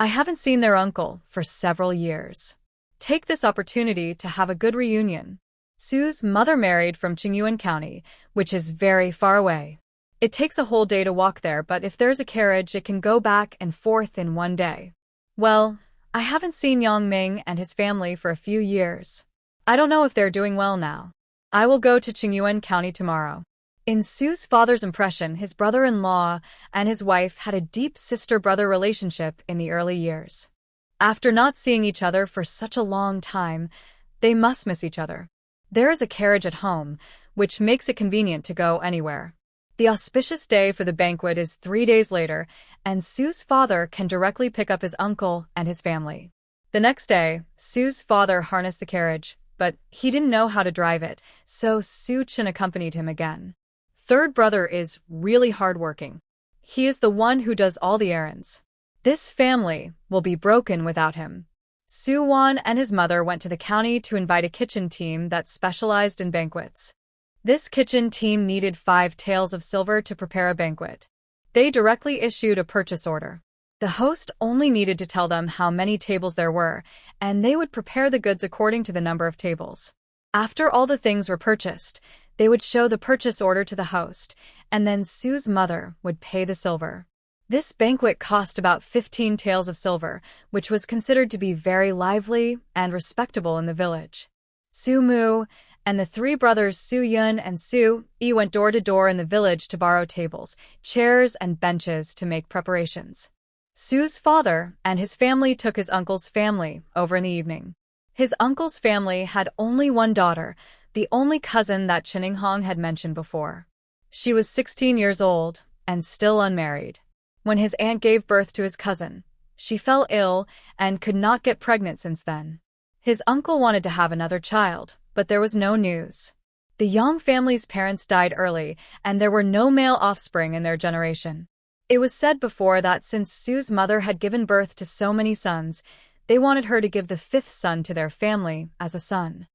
I haven't seen their uncle for several years. Take this opportunity to have a good reunion. Su's mother married from Qingyuan County, which is very far away. It takes a whole day to walk there, but if there's a carriage, it can go back and forth in one day. Well, I haven't seen Yang Ming and his family for a few years. I don't know if they're doing well now. I will go to Qingyuan County tomorrow. In Su's father's impression, his brother-in-law and his wife had a deep sister-brother relationship in the early years. After not seeing each other for such a long time, they must miss each other. There is a carriage at home, which makes it convenient to go anywhere. The auspicious day for the banquet is 3 days later, and Su's father can directly pick up his uncle and his family. The next day, Su's father harnessed the carriage, but he didn't know how to drive it, so Su Chen accompanied him again. Third brother is really hardworking. He is the one who does all the errands. This family will be broken without him. Su Wan and his mother went to the county to invite a kitchen team that specialized in banquets. This kitchen team needed 5 taels of silver to prepare a banquet. They directly issued a purchase order. The host only needed to tell them how many tables there were, and they would prepare the goods according to the number of tables. After all the things were purchased, they would show the purchase order to the host, and then Su's mother would pay the silver. This banquet cost about 15 taels of silver, which was considered to be very lively and respectable in the village. Su Mu and the 3 brothers Su Yun and Su Yi went door to door in the village to borrow tables, chairs, and benches to make preparations. Su's father and his family took his uncle's family over in the evening. His uncle's family had only one daughter, the only cousin that Chen Hong had mentioned before. She was 16 years old and still unmarried. When his aunt gave birth to his cousin, she fell ill and could not get pregnant since then. His uncle wanted to have another child, but there was no news. The Yang family's parents died early, and there were no male offspring in their generation. It was said before that since Su's mother had given birth to so many sons, they wanted her to give the 5th son to their family as a son.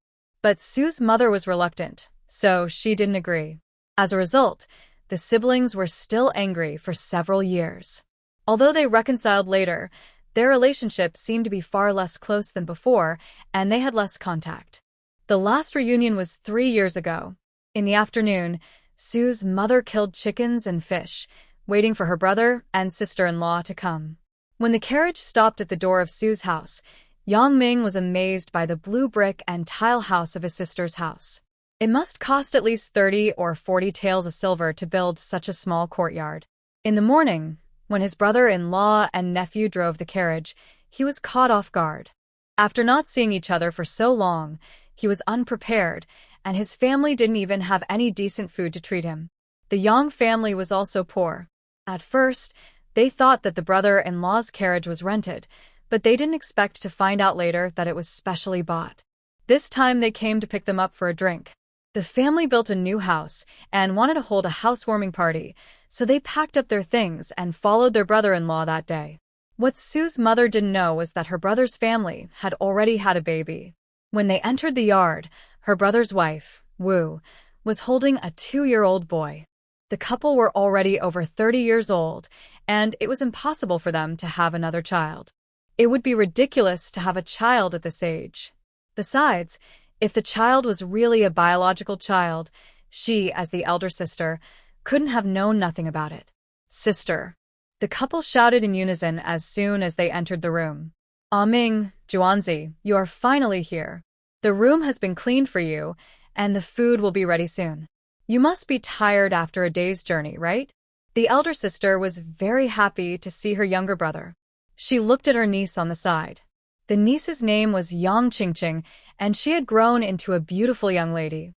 But Su's mother was reluctant, so she didn't agree. As a result, the siblings were still angry for several years. Although they reconciled later, their relationship seemed to be far less close than before, and they had less contact. The last reunion was 3 years ago. In the afternoon, Su's mother killed chickens and fish, waiting for her brother and sister-in-law to come. When the carriage stopped at the door of Su's house, Yang Ming was amazed by the blue brick and tile house of his sister's house. It must cost at least 30 or 40 taels of silver to build such a small courtyard. In the morning, when his brother-in-law and nephew drove the carriage, he was caught off guard. After not seeing each other for so long, he was unprepared, and his family didn't even have any decent food to treat him. The Yang family was also poor. At first, they thought that the brother-in-law's carriage was rented, but they didn't expect to find out later that it was specially bought. This time they came to pick them up for a drink. The family built a new house and wanted to hold a housewarming party, so they packed up their things and followed their brother-in-law that day. What Su's mother didn't know was that her brother's family had already had a baby. When they entered the yard, her brother's wife, Wu, was holding a 2-year-old boy. The couple were already over 30 years old, and it was impossible for them to have another child. It would be ridiculous to have a child at this age. Besides, if the child was really a biological child, she, as the elder sister, couldn't have known nothing about it. Sister. The couple shouted in unison as soon as they entered the room. Ah Ming, Juanzi, you are finally here. The room has been cleaned for you, and the food will be ready soon. You must be tired after a day's journey, right? The elder sister was very happy to see her younger brother. She looked at her niece on the side. The niece's name was Yang Qingqing, and she had grown into a beautiful young lady.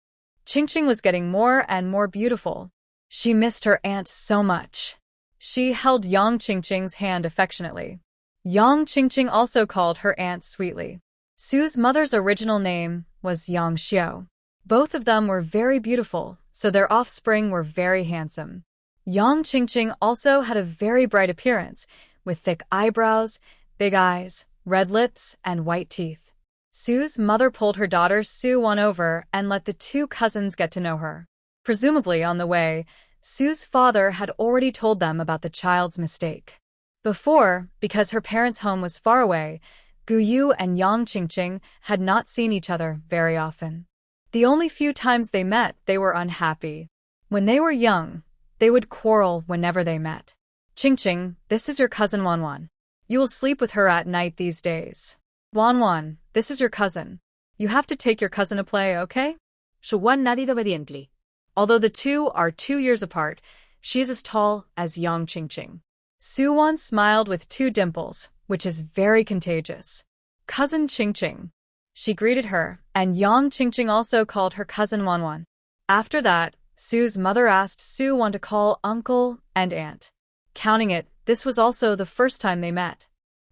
Qingqing was getting more and more beautiful. She missed her aunt so much. She held Yang Qingqing's hand affectionately. Yang Qingqing also called her aunt sweetly. Su's mother's original name was Yang Xiao. Both of them were very beautiful, so their offspring were very handsome. Yang Qingqing also had a very bright appearance, with thick eyebrows, big eyes, red lips, and white teeth. Su's mother pulled her daughter Su Wan over and let the 2 cousins get to know her. Presumably on the way, Su's father had already told them about the child's mistake. Before, because her parents' home was far away, Gu Yu and Yang Qingqing had not seen each other very often. The only few times they met, they were unhappy. When they were young, they would quarrel whenever they met. Qingqing, this is your cousin Wan. You will sleep with her at night these days. Wan, this is your cousin. You have to take your cousin to play, okay? Su Wan nodded obediently. Although the 2 are 2 years apart, she is as tall as Yang Qingqing. Su Wan smiled with 2 dimples, which is very contagious. Cousin Qingqing. She greeted her, and Yang Qingqing also called her cousin Wan. After that, Su's mother asked Su Wan to call uncle and aunt. Counting it, this was also the first time they met.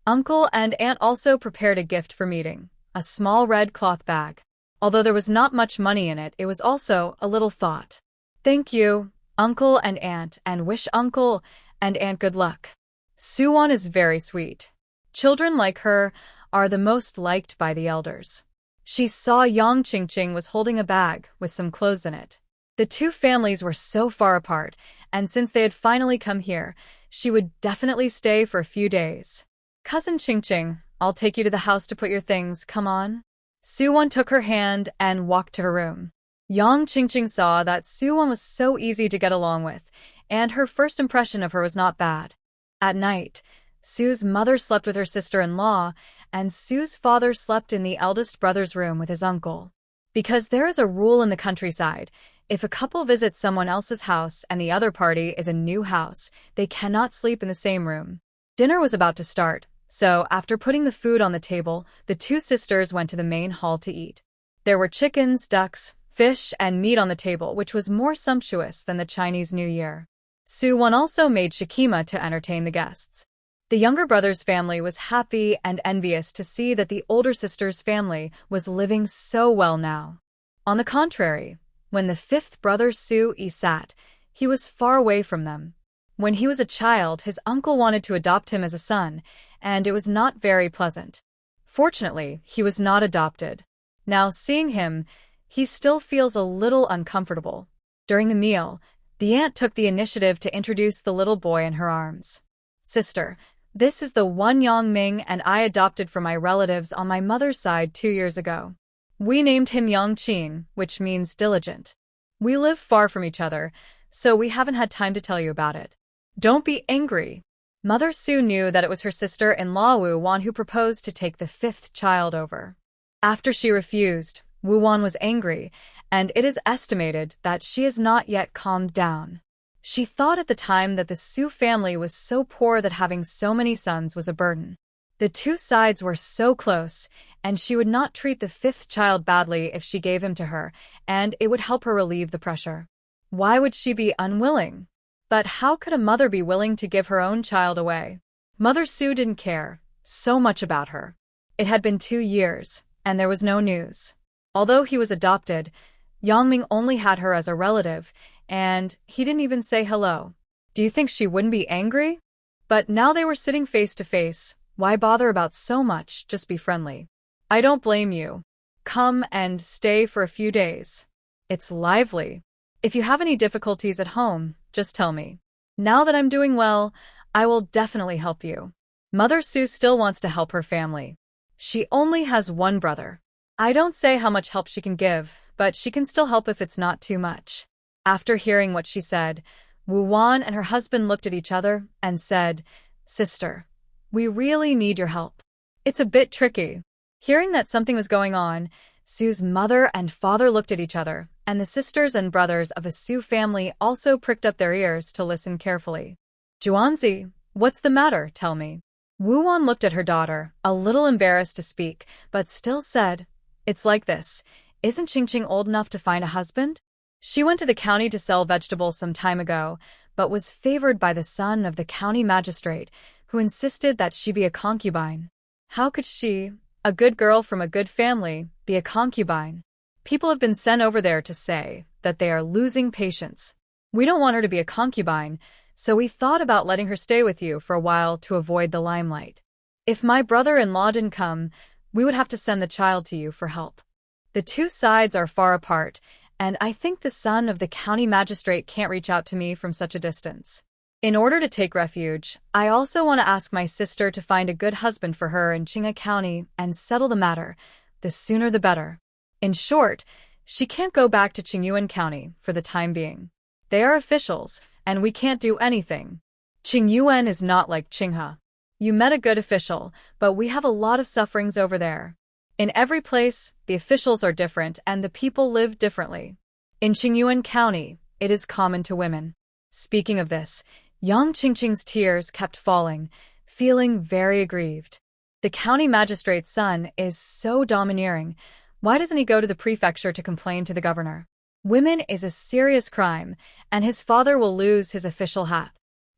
Uncle and aunt also prepared a gift for meeting, a small red cloth bag. Although there was not much money in it, it was also a little thought. Thank you, uncle and aunt, and wish uncle and aunt good luck. Su Wan is very sweet. Children like her are the most liked by the elders. She saw Yang Qingqing was holding a bag with some clothes in it. The two families were so far apart, and since they had finally come here, she would definitely stay for a few days. Cousin Qingqing, I'll take you to the house to put your things, come on. Su Wan took her hand and walked to her room. Yang Qingqing saw that Su Wan was so easy to get along with, and her first impression of her was not bad. At night, Su's mother slept with her sister-in-law, and Su's father slept in the eldest brother's room with his uncle. Because there is a rule in the countryside, if a couple visits someone else's house and the other party is a new house, they cannot sleep in the same room. Dinner was about to start, so after putting the food on the table, the two sisters went to the main hall to eat. There were chickens, ducks, fish, and meat on the table, which was more sumptuous than the Chinese New Year. Su Wan also made shikima to entertain the guests. The younger brother's family was happy and envious to see that the older sister's family was living so well now. On the contrary, when the fifth brother Su Yi sat, he was far away from them. When he was a child, his uncle wanted to adopt him as a son, and it was not very pleasant. Fortunately, he was not adopted. Now, seeing him, he still feels a little uncomfortable. During the meal, the aunt took the initiative to introduce the little boy in her arms. Sister, this is the one Yang Ming and I adopted from my relatives on my mother's side 2 years ago. We named him Yang Qin, which means diligent. We live far from each other, so we haven't had time to tell you about it. Don't be angry. Mother Su knew that it was her sister-in-law Wu Wan who proposed to take the fifth child over. After she refused, Wu Wan was angry, and it is estimated that she has not yet calmed down. She thought at the time that the Su family was so poor that having so many sons was a burden. The two sides were so close, and she would not treat the fifth child badly if she gave him to her, and it would help her relieve the pressure. Why would she be unwilling? But how could a mother be willing to give her own child away? Mother Su didn't care so much about her. It had been 2 years, and there was no news. Although he was adopted, Yang Ming only had her as a relative, and he didn't even say hello. Do you think she wouldn't be angry? But now they were sitting face to face. Why bother about so much? Just be friendly. I don't blame you. Come and stay for a few days. It's lively. If you have any difficulties at home, just tell me. Now that I'm doing well, I will definitely help you. Mother Su still wants to help her family. She only has one brother. I don't say how much help she can give, but she can still help if it's not too much. After hearing what she said, Wu Wan and her husband looked at each other and said, Sister, we really need your help. It's a bit tricky. Hearing that something was going on, Su's mother and father looked at each other, and the sisters and brothers of the Su family also pricked up their ears to listen carefully. Juanzi, what's the matter? Tell me. Wu Wan looked at her daughter, a little embarrassed to speak, but still said, It's like this. Isn't Qingqing old enough to find a husband? She went to the county to sell vegetables some time ago, but was favored by the son of the county magistrate, who insisted that she be a concubine. How could she, a good girl from a good family, be a concubine? People have been sent over there to say that they are losing patience. We don't want her to be a concubine, so we thought about letting her stay with you for a while to avoid the limelight. If my brother-in-law didn't come, we would have to send the child to you for help. The two sides are far apart, and I think the son of the county magistrate can't reach out to me from such a distance. In order to take refuge, I also want to ask my sister to find a good husband for her in Qinghe County and settle the matter. The sooner the better. In short, she can't go back to Qingyuan County for the time being. They are officials, and we can't do anything. Qingyuan is not like Qinghe. You met a good official, but we have a lot of sufferings over there. In every place, the officials are different and the people live differently. In Qingyuan County, it is common to women. Speaking of this, Yang Qingqing's tears kept falling, feeling very aggrieved. The county magistrate's son is so domineering. Why doesn't he go to the prefecture to complain to the governor? Women is a serious crime, and his father will lose his official hat.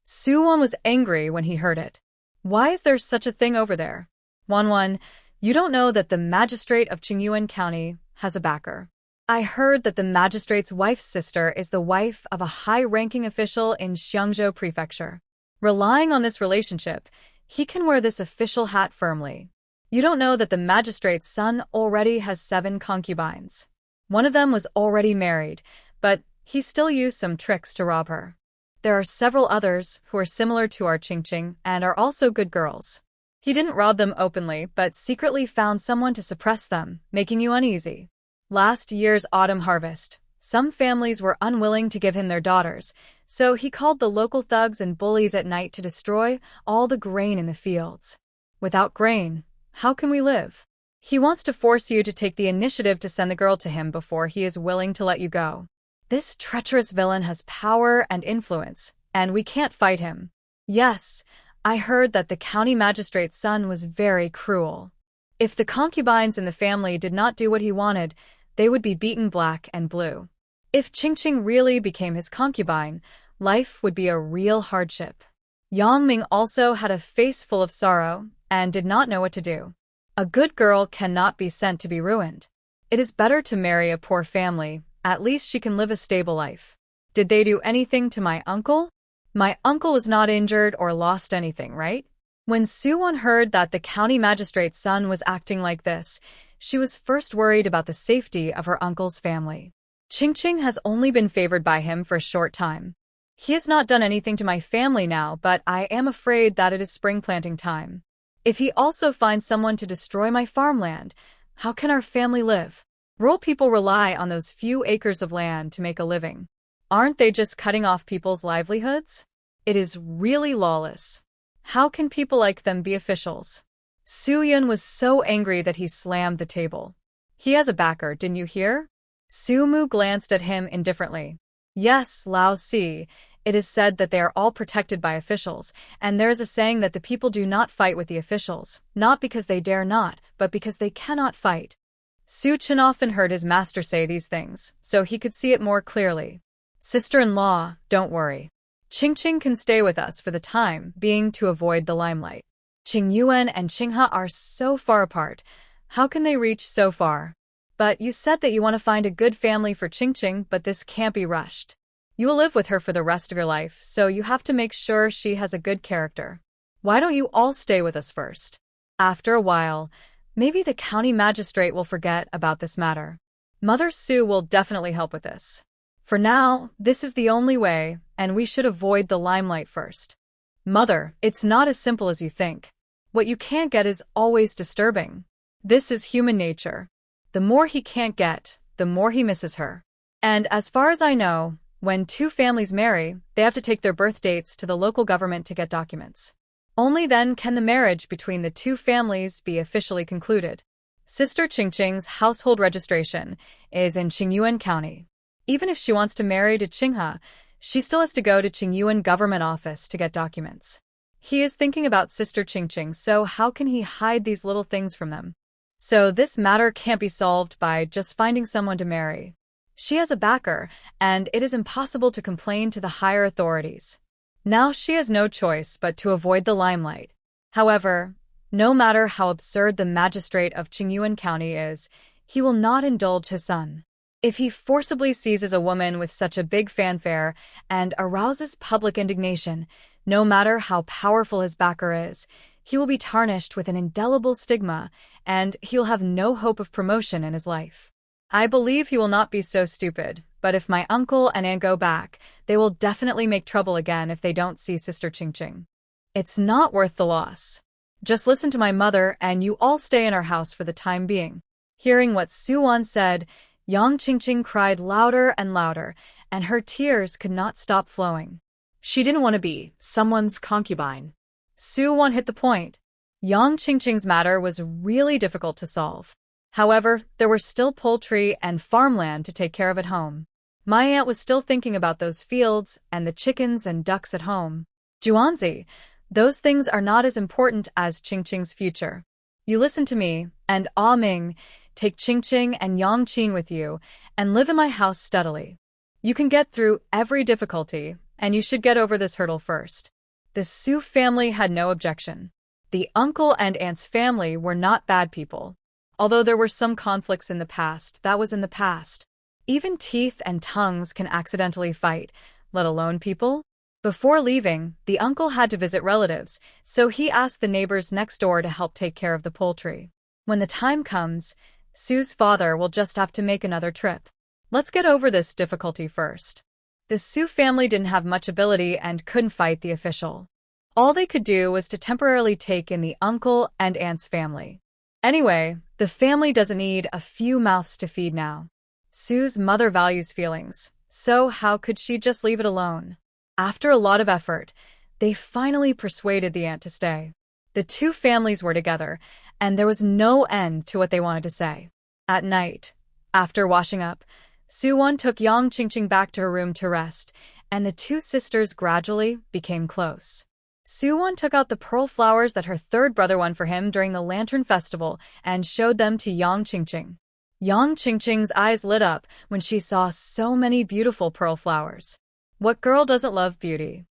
Su Wan was angry when he heard it. Why is there such a thing over there? Wan, You don't know that the magistrate of Qingyuan County has a backer. I heard that the magistrate's wife's sister is the wife of a high-ranking official in Xiangzhou Prefecture. Relying on this relationship, he can wear this official hat firmly. You don't know that the magistrate's son already has 7 concubines. One of them was already married, but he still used some tricks to rob her. There are several others who are similar to our Qingqing and are also good girls. He didn't rob them openly, but secretly found someone to suppress them, making you uneasy. Last year's autumn harvest, some families were unwilling to give him their daughters, so he called the local thugs and bullies at night to destroy all the grain in the fields. Without grain, how can we live? He wants to force you to take the initiative to send the girl to him before he is willing to let you go. This treacherous villain has power and influence, and we can't fight him. Yes, I heard that the county magistrate's son was very cruel. If the concubines in the family did not do what he wanted, they would be beaten black and blue. If Qingqing really became his concubine, life would be a real hardship. Yang Ming also had a face full of sorrow and did not know what to do. A good girl cannot be sent to be ruined. It is better to marry a poor family, at least she can live a stable life. Did they do anything to my uncle? My uncle was not injured or lost anything, right? When Su Wan heard that the county magistrate's son was acting like this, she was first worried about the safety of her uncle's family. Qingqing has only been favored by him for a short time. He has not done anything to my family now, but I am afraid that it is spring planting time. If he also finds someone to destroy my farmland, how can our family live? Rural people rely on those few acres of land to make a living. Aren't they just cutting off people's livelihoods? It is really lawless. How can people like them be officials? Su Yun was so angry that he slammed the table. He has a backer, didn't you hear? Su Mu glanced at him indifferently. Yes, Lao Si. It is said that they are all protected by officials, and there is a saying that the people do not fight with the officials, not because they dare not, but because they cannot fight. Su Chen often heard his master say these things, so he could see it more clearly. Sister-in-law, don't worry. Qingqing can stay with us for the time being to avoid the limelight. Qingyuan and Qinghe are so far apart. How can they reach so far? But you said that you want to find a good family for Qingqing, but this can't be rushed. You will live with her for the rest of your life, so you have to make sure she has a good character. Why don't you all stay with us first? After a while, maybe the county magistrate will forget about this matter. Mother Su will definitely help with this. For now, this is the only way, and we should avoid the limelight first. Mother, it's not as simple as you think. What you can't get is always disturbing. This is human nature. The more he can't get, the more he misses her. And as far as I know, when two families marry, they have to take their birth dates to the local government to get documents. Only then can the marriage between the two families be officially concluded. Sister Qingqing's household registration is in Qingyuan County. Even if she wants to marry to Qinghe, she still has to go to Qingyuan government office to get documents. He is thinking about Sister Qingqing, so how can he hide these little things from them? So this matter can't be solved by just finding someone to marry. She has a backer, and it is impossible to complain to the higher authorities. Now she has no choice but to avoid the limelight. However, no matter how absurd the magistrate of Qingyuan County is, he will not indulge his son. If he forcibly seizes a woman with such a big fanfare and arouses public indignation, no matter how powerful his backer is, he will be tarnished with an indelible stigma, and he'll have no hope of promotion in his life. I believe he will not be so stupid, but if my uncle and aunt go back, they will definitely make trouble again if they don't see Sister Qingqing. It's not worth the loss. Just listen to my mother and you all stay in our house for the time being. Hearing what Su Wan said, Yang Qingqing cried louder and louder, and her tears could not stop flowing. She didn't want to be someone's concubine. Su Wan hit the point. Yang Qingqing's matter was really difficult to solve. However, there were still poultry and farmland to take care of at home. My aunt was still thinking about those fields and the chickens and ducks at home. Juanzi, those things are not as important as Qingqing's future. You listen to me, and Ah Ming, take Qingqing and Yang Qin with you, and live in my house steadily. You can get through every difficulty, and you should get over this hurdle first. The Su family had no objection. The uncle and aunt's family were not bad people. Although there were some conflicts in the past, that was in the past. Even teeth and tongues can accidentally fight, let alone people. Before leaving, the uncle had to visit relatives, so he asked the neighbors next door to help take care of the poultry. When the time comes, Su's father will just have to make another trip. Let's get over this difficulty first. The Su family didn't have much ability and couldn't fight the official. All they could do was to temporarily take in the uncle and aunt's family. Anyway, the family doesn't need a few mouths to feed now. Su's mother values feelings, so how could she just leave it alone? After a lot of effort, they finally persuaded the aunt to stay. The two families were together, and there was no end to what they wanted to say. At night, after washing up, Su Wan took Yang Qingqing back to her room to rest, and the two sisters gradually became close. Su Wan took out the pearl flowers that her third brother won for him during the Lantern Festival and showed them to Yang Qingqing. Yang Qingqing's eyes lit up when she saw so many beautiful pearl flowers. What girl doesn't love beauty?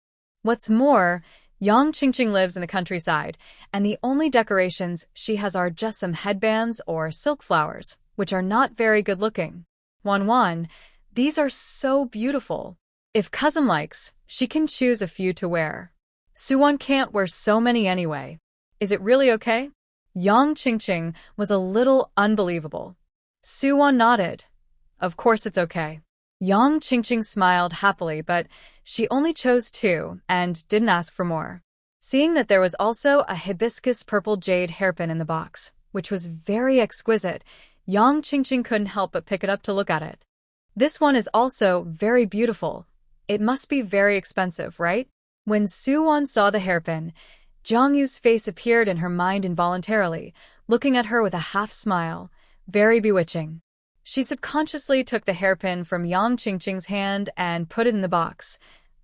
What's more, Yang Qingqing lives in the countryside, and the only decorations she has are just some headbands or silk flowers, which are not very good-looking. Wan, these are so beautiful. If cousin likes, she can choose a few to wear. Su Wan can't wear so many anyway. Is it really okay? Yang Qingqing was a little unbelievable. Su Wan nodded. Of course it's okay. Yang Qingqing smiled happily, but she only chose two and didn't ask for more. Seeing that there was also a hibiscus purple jade hairpin in the box, which was very exquisite, Yang Qingqing couldn't help but pick it up to look at it. This one is also very beautiful. It must be very expensive, right? When Su Wan saw the hairpin, Jiang Yu's face appeared in her mind involuntarily, looking at her with a half-smile, very bewitching. She subconsciously took the hairpin from Yang Qingqing's hand and put it in the box.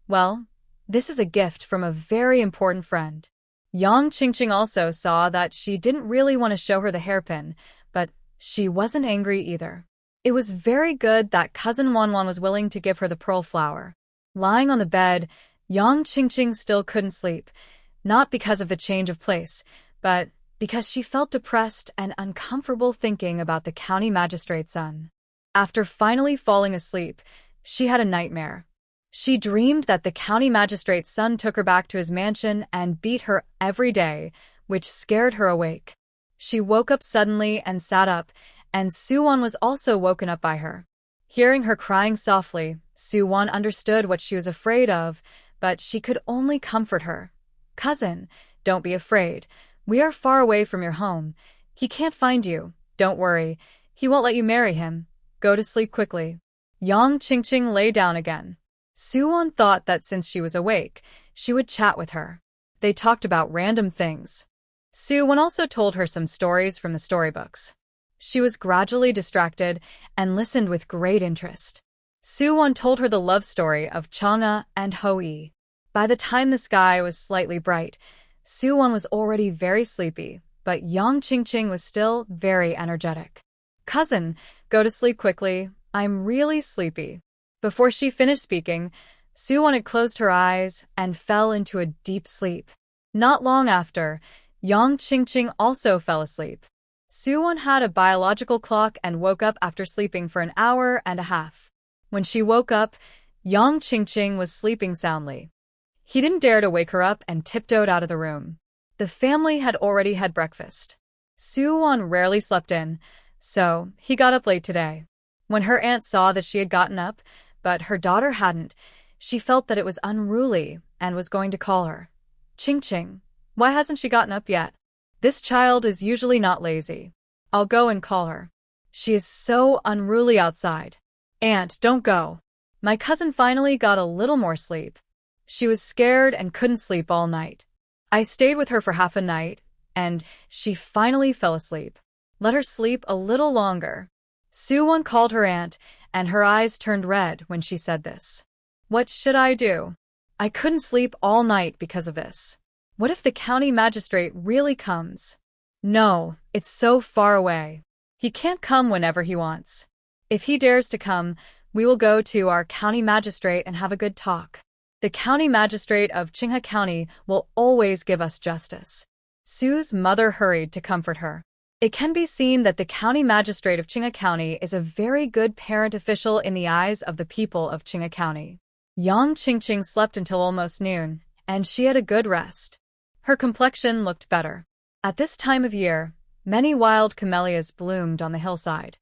Well, this is a gift from a very important friend. Yang Qingqing also saw that she didn't really want to show her the hairpin, but she wasn't angry either. It was very good that cousin Wan was willing to give her the pearl flower. Lying on the bed, Yang Qingqing still couldn't sleep, not because of the change of place, but because she felt depressed and uncomfortable thinking about the county magistrate's son. After finally falling asleep, she had a nightmare. She dreamed that the county magistrate's son took her back to his mansion and beat her every day, which scared her awake. She woke up suddenly and sat up, and Su Wan was also woken up by her. Hearing her crying softly, Su Wan understood what she was afraid of, but she could only comfort her. Cousin, don't be afraid. We are far away from your home. He can't find you. Don't worry. He won't let you marry him. Go to sleep quickly. Yang Qingqing lay down again. Su Wan thought that since she was awake, she would chat with her. They talked about random things. Su Wan also told her some stories from the storybooks. She was gradually distracted and listened with great interest. Su Wan told her the love story of Chang'e and Hou-yi. By the time the sky was slightly bright, Su Wan was already very sleepy, but Yang Qingqing was still very energetic. Cousin, go to sleep quickly. I'm really sleepy. Before she finished speaking, Su Wan had closed her eyes and fell into a deep sleep. Not long after, Yang Qingqing also fell asleep. Su Wan had a biological clock and woke up after sleeping for an hour and a half. When she woke up, Yang Qingqing was sleeping soundly. He didn't dare to wake her up and tiptoed out of the room. The family had already had breakfast. Su Wan rarely slept in, so he got up late today. When her aunt saw that she had gotten up, but her daughter hadn't, she felt that it was unruly and was going to call her. Qingqing, why hasn't she gotten up yet? This child is usually not lazy. I'll go and call her. She is so unruly outside. Aunt, don't go. My cousin finally got a little more sleep. She was scared and couldn't sleep all night. I stayed with her for half a night, and she finally fell asleep. Let her sleep a little longer. Su Wan called her aunt, and her eyes turned red when she said this. What should I do? I couldn't sleep all night because of this. What if the county magistrate really comes? No, it's so far away. He can't come whenever he wants. If he dares to come, we will go to our county magistrate and have a good talk. The county magistrate of Qinghe County will always give us justice. Su's mother hurried to comfort her. It can be seen that the county magistrate of Qinghai County is a very good parent official in the eyes of the people of Qinghai County. Yang Qingqing slept until almost noon, and she had a good rest. Her complexion looked better. At this time of year, many wild camellias bloomed on the hillside.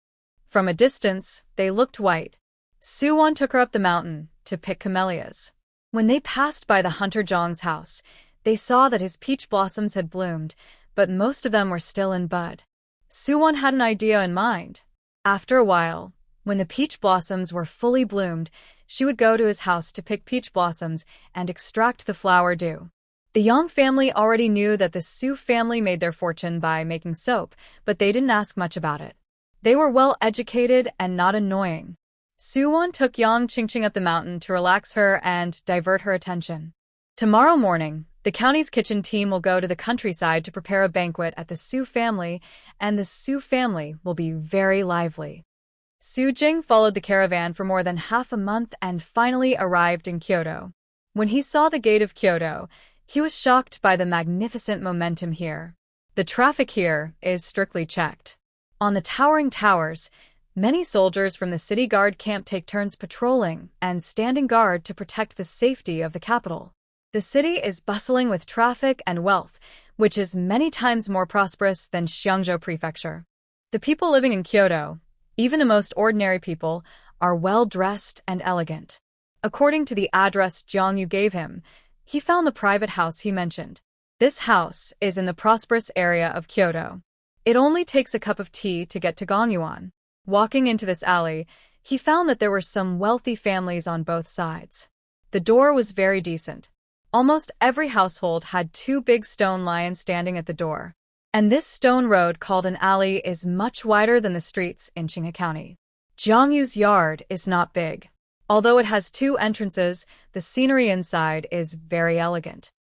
From a distance, they looked white. Su Wan took her up the mountain to pick camellias. When they passed by the hunter Zhang's house, they saw that his peach blossoms had bloomed, but most of them were still in bud. Su Wan had an idea in mind. After a while, when the peach blossoms were fully bloomed, she would go to his house to pick peach blossoms and extract the flower dew. The Yang family already knew that the Su family made their fortune by making soap, but they didn't ask much about it. They were well educated and not annoying. Su Wan took Yang Qingqing up the mountain to relax her and divert her attention. Tomorrow morning, the county's kitchen team will go to the countryside to prepare a banquet at the Su family, and the Su family will be very lively. Jing followed the caravan for more than half a month and finally arrived in Kyoto. When he saw the gate of Kyoto, he was shocked by the magnificent momentum here. The traffic here is strictly checked. On the towering towers, many soldiers from the city guard camp take turns patrolling and standing guard to protect the safety of the capital. The city is bustling with traffic and wealth, which is many times more prosperous than Xiangzhou Prefecture. The people living in Kyoto, even the most ordinary people, are well-dressed and elegant. According to the address Jiang Yu gave him, he found the private house he mentioned. This house is in the prosperous area of Kyoto. It only takes a cup of tea to get to Gongyuan. Walking into this alley, he found that there were some wealthy families on both sides. The door was very decent. Almost every household had two big stone lions standing at the door. And this stone road called an alley is much wider than the streets in Qinghai County. Jiang Yu's yard is not big. Although it has two entrances, the scenery inside is very elegant.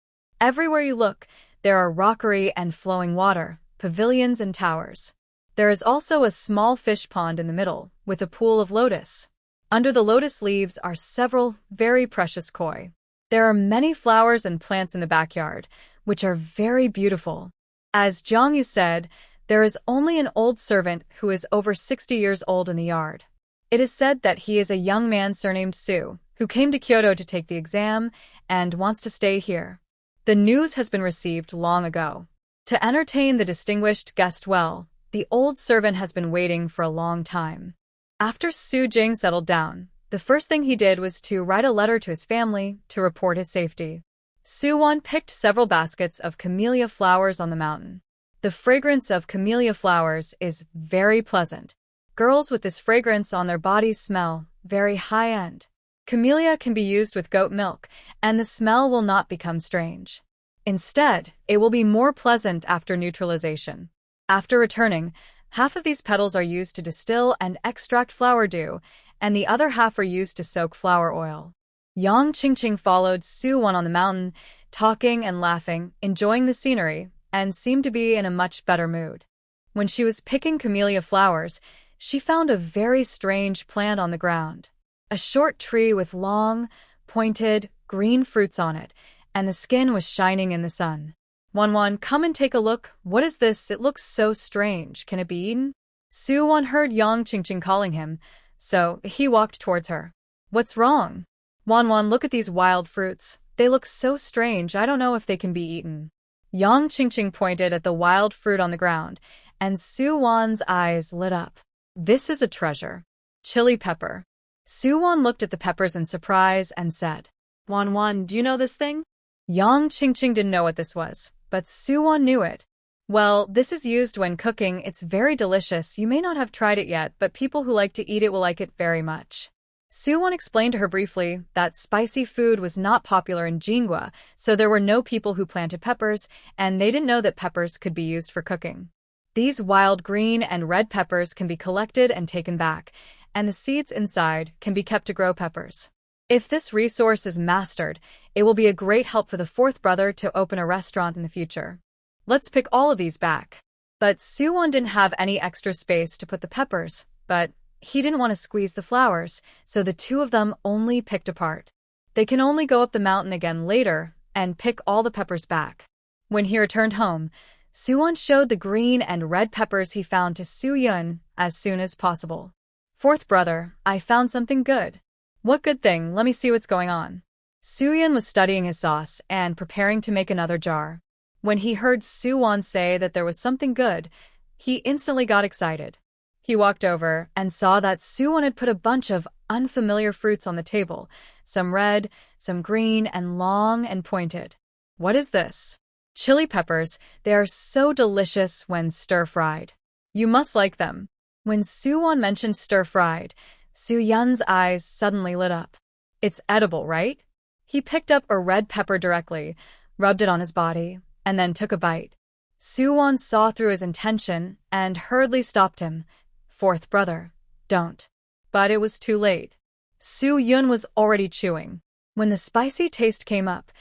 Everywhere you look, there are rockery and flowing water, pavilions and towers. There is also a small fish pond in the middle, with a pool of lotus. Under the lotus leaves are several very precious koi. There are many flowers and plants in the backyard, which are very beautiful. As Jiang Yu said, there is only an old servant who is over 60 years old in the yard. It is said that he is a young man surnamed Su, who came to Kyoto to take the exam and wants to stay here. The news has been received long ago. To entertain the distinguished guest well, the old servant has been waiting for a long time. After Su Jing settled down, the first thing he did was to write a letter to his family to report his safety. Su Wan picked several baskets of camellia flowers on the mountain. The fragrance of camellia flowers is very pleasant. Girls with this fragrance on their bodies smell very high-end. Camellia can be used with goat milk, and the smell will not become strange. Instead, it will be more pleasant after neutralization. After returning, half of these petals are used to distill and extract flower dew, and the other half are used to soak flower oil. Yang Qingqing followed Su Wan on the mountain, talking and laughing, enjoying the scenery, and seemed to be in a much better mood. When she was picking camellia flowers, she found a very strange plant on the ground. A short tree with long, pointed, green fruits on it, and the skin was shining in the sun. Wan, come and take a look. What is this? It looks so strange. Can it be eaten? Su Wan heard Yang Qingqing calling him, so he walked towards her. What's wrong? Wan, look at these wild fruits. They look so strange. I don't know if they can be eaten. Yang Qingqing pointed at the wild fruit on the ground, and Su Wan's eyes lit up. This is a treasure. Chili pepper. Su Wan looked at the peppers in surprise and said, Wan, do you know this thing? Yang Qingqing didn't know what this was, but Su Wan knew it. Well, this is used when cooking. It's very delicious. You may not have tried it yet, but people who like to eat it will like it very much. Su Wan explained to her briefly that spicy food was not popular in Jinghua, so there were no people who planted peppers, and they didn't know that peppers could be used for cooking. These wild green and red peppers can be collected and taken back, and the seeds inside can be kept to grow peppers. If this resource is mastered, it will be a great help for the fourth brother to open a restaurant in the future. Let's pick all of these back. But Su Wan didn't have any extra space to put the peppers, but he didn't want to squeeze the flowers, so the two of them only picked apart. They can only go up the mountain again later and pick all the peppers back. When he returned home, Su Wan showed the green and red peppers he found to Su Yun as soon as possible. Fourth brother, I found something good. What good thing? Let me see what's going on. Su Yun was studying his sauce and preparing to make another jar. When he heard Su Wan say that there was something good, he instantly got excited. He walked over and saw that Su Wan had put a bunch of unfamiliar fruits on the table, some red, some green, and long and pointed. What is this? Chili peppers. They are so delicious when stir-fried. You must like them. When Su Wan mentioned stir-fried, Su Yun's eyes suddenly lit up. It's edible, right? He picked up a red pepper directly, rubbed it on his body, and then took a bite. Su Wan saw through his intention and hurriedly stopped him. Fourth brother, don't. But it was too late. Su Yun was already chewing. When the spicy taste came up,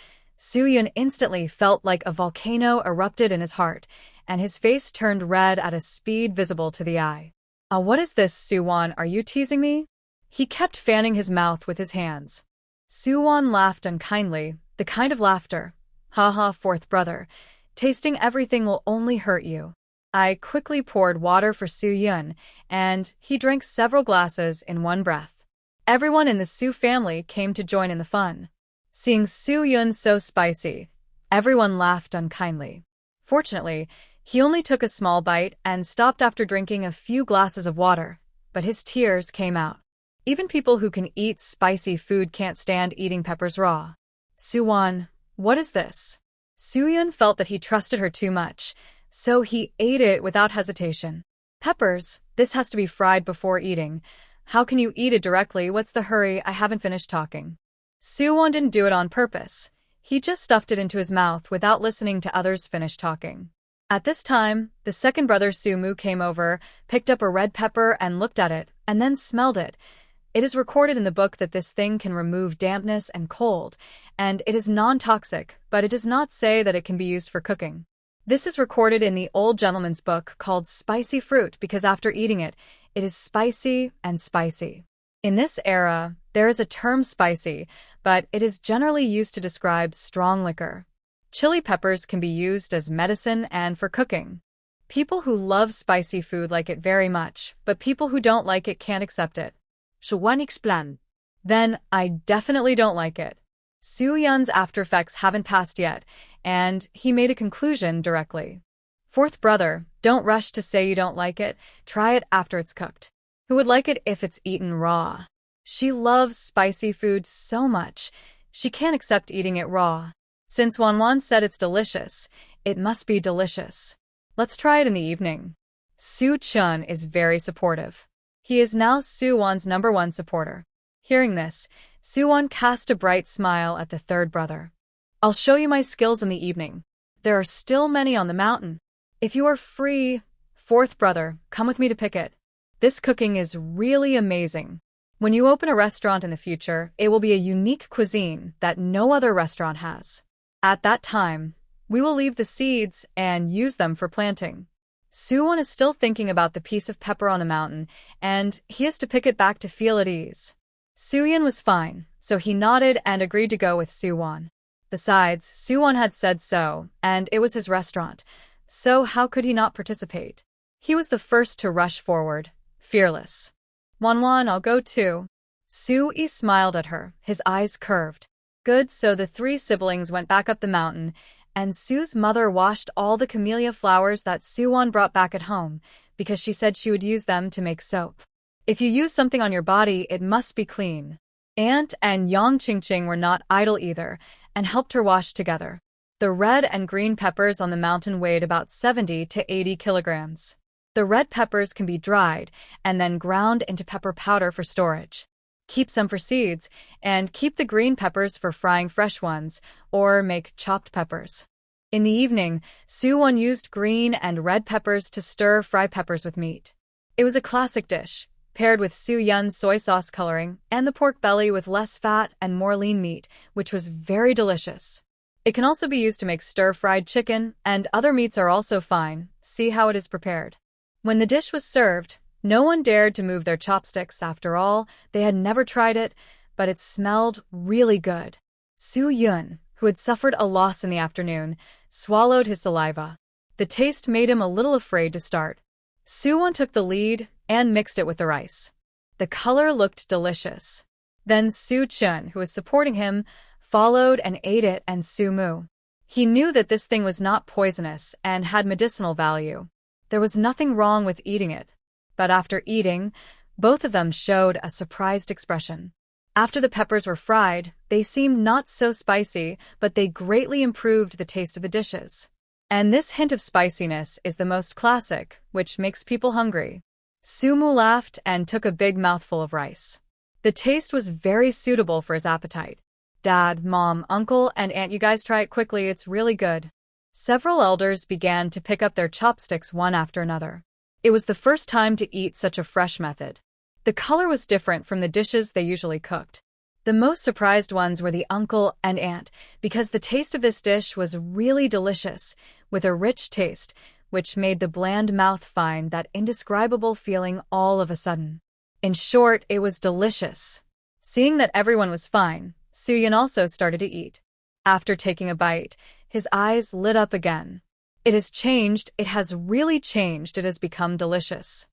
Su Yun instantly felt like a volcano erupted in his heart, and his face turned red at a speed visible to the eye. What is this, Su Wan? Are you teasing me? He kept fanning his mouth with his hands. Su Wan laughed unkindly, the kind of laughter. Ha, fourth brother. Tasting everything will only hurt you. I quickly poured water for Su Yun, and he drank several glasses in one breath. Everyone in the Su family came to join in the fun. Seeing Su Yun so spicy, everyone laughed unkindly. Fortunately, he only took a small bite and stopped after drinking a few glasses of water, but his tears came out. Even people who can eat spicy food can't stand eating peppers raw. Su Wan, what is this? Su Yun felt that he trusted her too much, so he ate it without hesitation. Peppers, this has to be fried before eating. How can you eat it directly? What's the hurry? I haven't finished talking. Su Wan didn't do it on purpose. He just stuffed it into his mouth without listening to others finish talking. At this time, the second brother Su Mu came over, picked up a red pepper and looked at it, and then smelled it. It is recorded in the book that this thing can remove dampness and cold, and it is non-toxic, but it does not say that it can be used for cooking. This is recorded in the old gentleman's book called Spicy Fruit because after eating it, it is spicy and spicy. In this era, there is a term spicy, but it is generally used to describe strong liquor. Chili peppers can be used as medicine and for cooking. People who love spicy food like it very much, but people who don't like it can't accept it. Su Wan explained. Then, I definitely don't like it. Su Yun's after effects haven't passed yet, and he made a conclusion directly. Fourth brother, don't rush to say you don't like it, try it after it's cooked. Who would like it if it's eaten raw? She loves spicy food so much, she can't accept eating it raw. Since Wan said it's delicious, it must be delicious. Let's try it in the evening. Su Chun is very supportive. He is now Su Wan's #1 supporter. Hearing this, Su Wan cast a bright smile at the third brother. I'll show you my skills in the evening. There are still many on the mountain. If you are free, fourth brother, come with me to pick it. This cooking is really amazing. When you open a restaurant in the future, it will be a unique cuisine that no other restaurant has. At that time, we will leave the seeds and use them for planting. Su Wan is still thinking about the piece of pepper on the mountain, and he has to pick it back to feel at ease. Su Yun was fine, so he nodded and agreed to go with Su Wan. Besides, Su Wan had said so, and it was his restaurant, so how could he not participate? He was the first to rush forward, fearless. Wan, I'll go too. Su Yi smiled at her, his eyes curved. Good, so the three siblings went back up the mountain, and Su's mother washed all the camellia flowers that Su Wan brought back at home, because she said she would use them to make soap. If you use something on your body, it must be clean. Aunt and Yang Qingqing were not idle either, and helped her wash together. The red and green peppers on the mountain weighed about 70 to 80 kilograms. The red peppers can be dried and then ground into pepper powder for storage. Keep some for seeds, and keep the green peppers for frying fresh ones, or make chopped peppers. In the evening, Su Wan used green and red peppers to stir-fry peppers with meat. It was a classic dish, paired with Su Yun's soy sauce coloring and the pork belly with less fat and more lean meat, which was very delicious. It can also be used to make stir-fried chicken, and other meats are also fine. See how it is prepared. When the dish was served, no one dared to move their chopsticks. After all, they had never tried it, but it smelled really good. Su Yun, who had suffered a loss in the afternoon, swallowed his saliva. The taste made him a little afraid to start. Su Wan took the lead and mixed it with the rice. The color looked delicious. Then Su Chun, who was supporting him, followed and ate it, and Su Mu. He knew that this thing was not poisonous and had medicinal value. There was nothing wrong with eating it. But after eating, both of them showed a surprised expression. After the peppers were fried, they seemed not so spicy, but they greatly improved the taste of the dishes. And this hint of spiciness is the most classic, which makes people hungry. Su Mu laughed and took a big mouthful of rice. The taste was very suitable for his appetite. Dad, Mom, Uncle, and Aunt, you guys try it quickly, it's really good. Several elders began to pick up their chopsticks one after another. It was the first time to eat such a fresh method. The color was different from the dishes they usually cooked. The most surprised ones were the uncle and aunt, because the taste of this dish was really delicious, with a rich taste, which made the bland mouth find that indescribable feeling all of a sudden. In short, it was delicious. Seeing that everyone was fine, Su Wan also started to eat. After taking a bite, his eyes lit up again. It has changed, it has really changed, it has become delicious.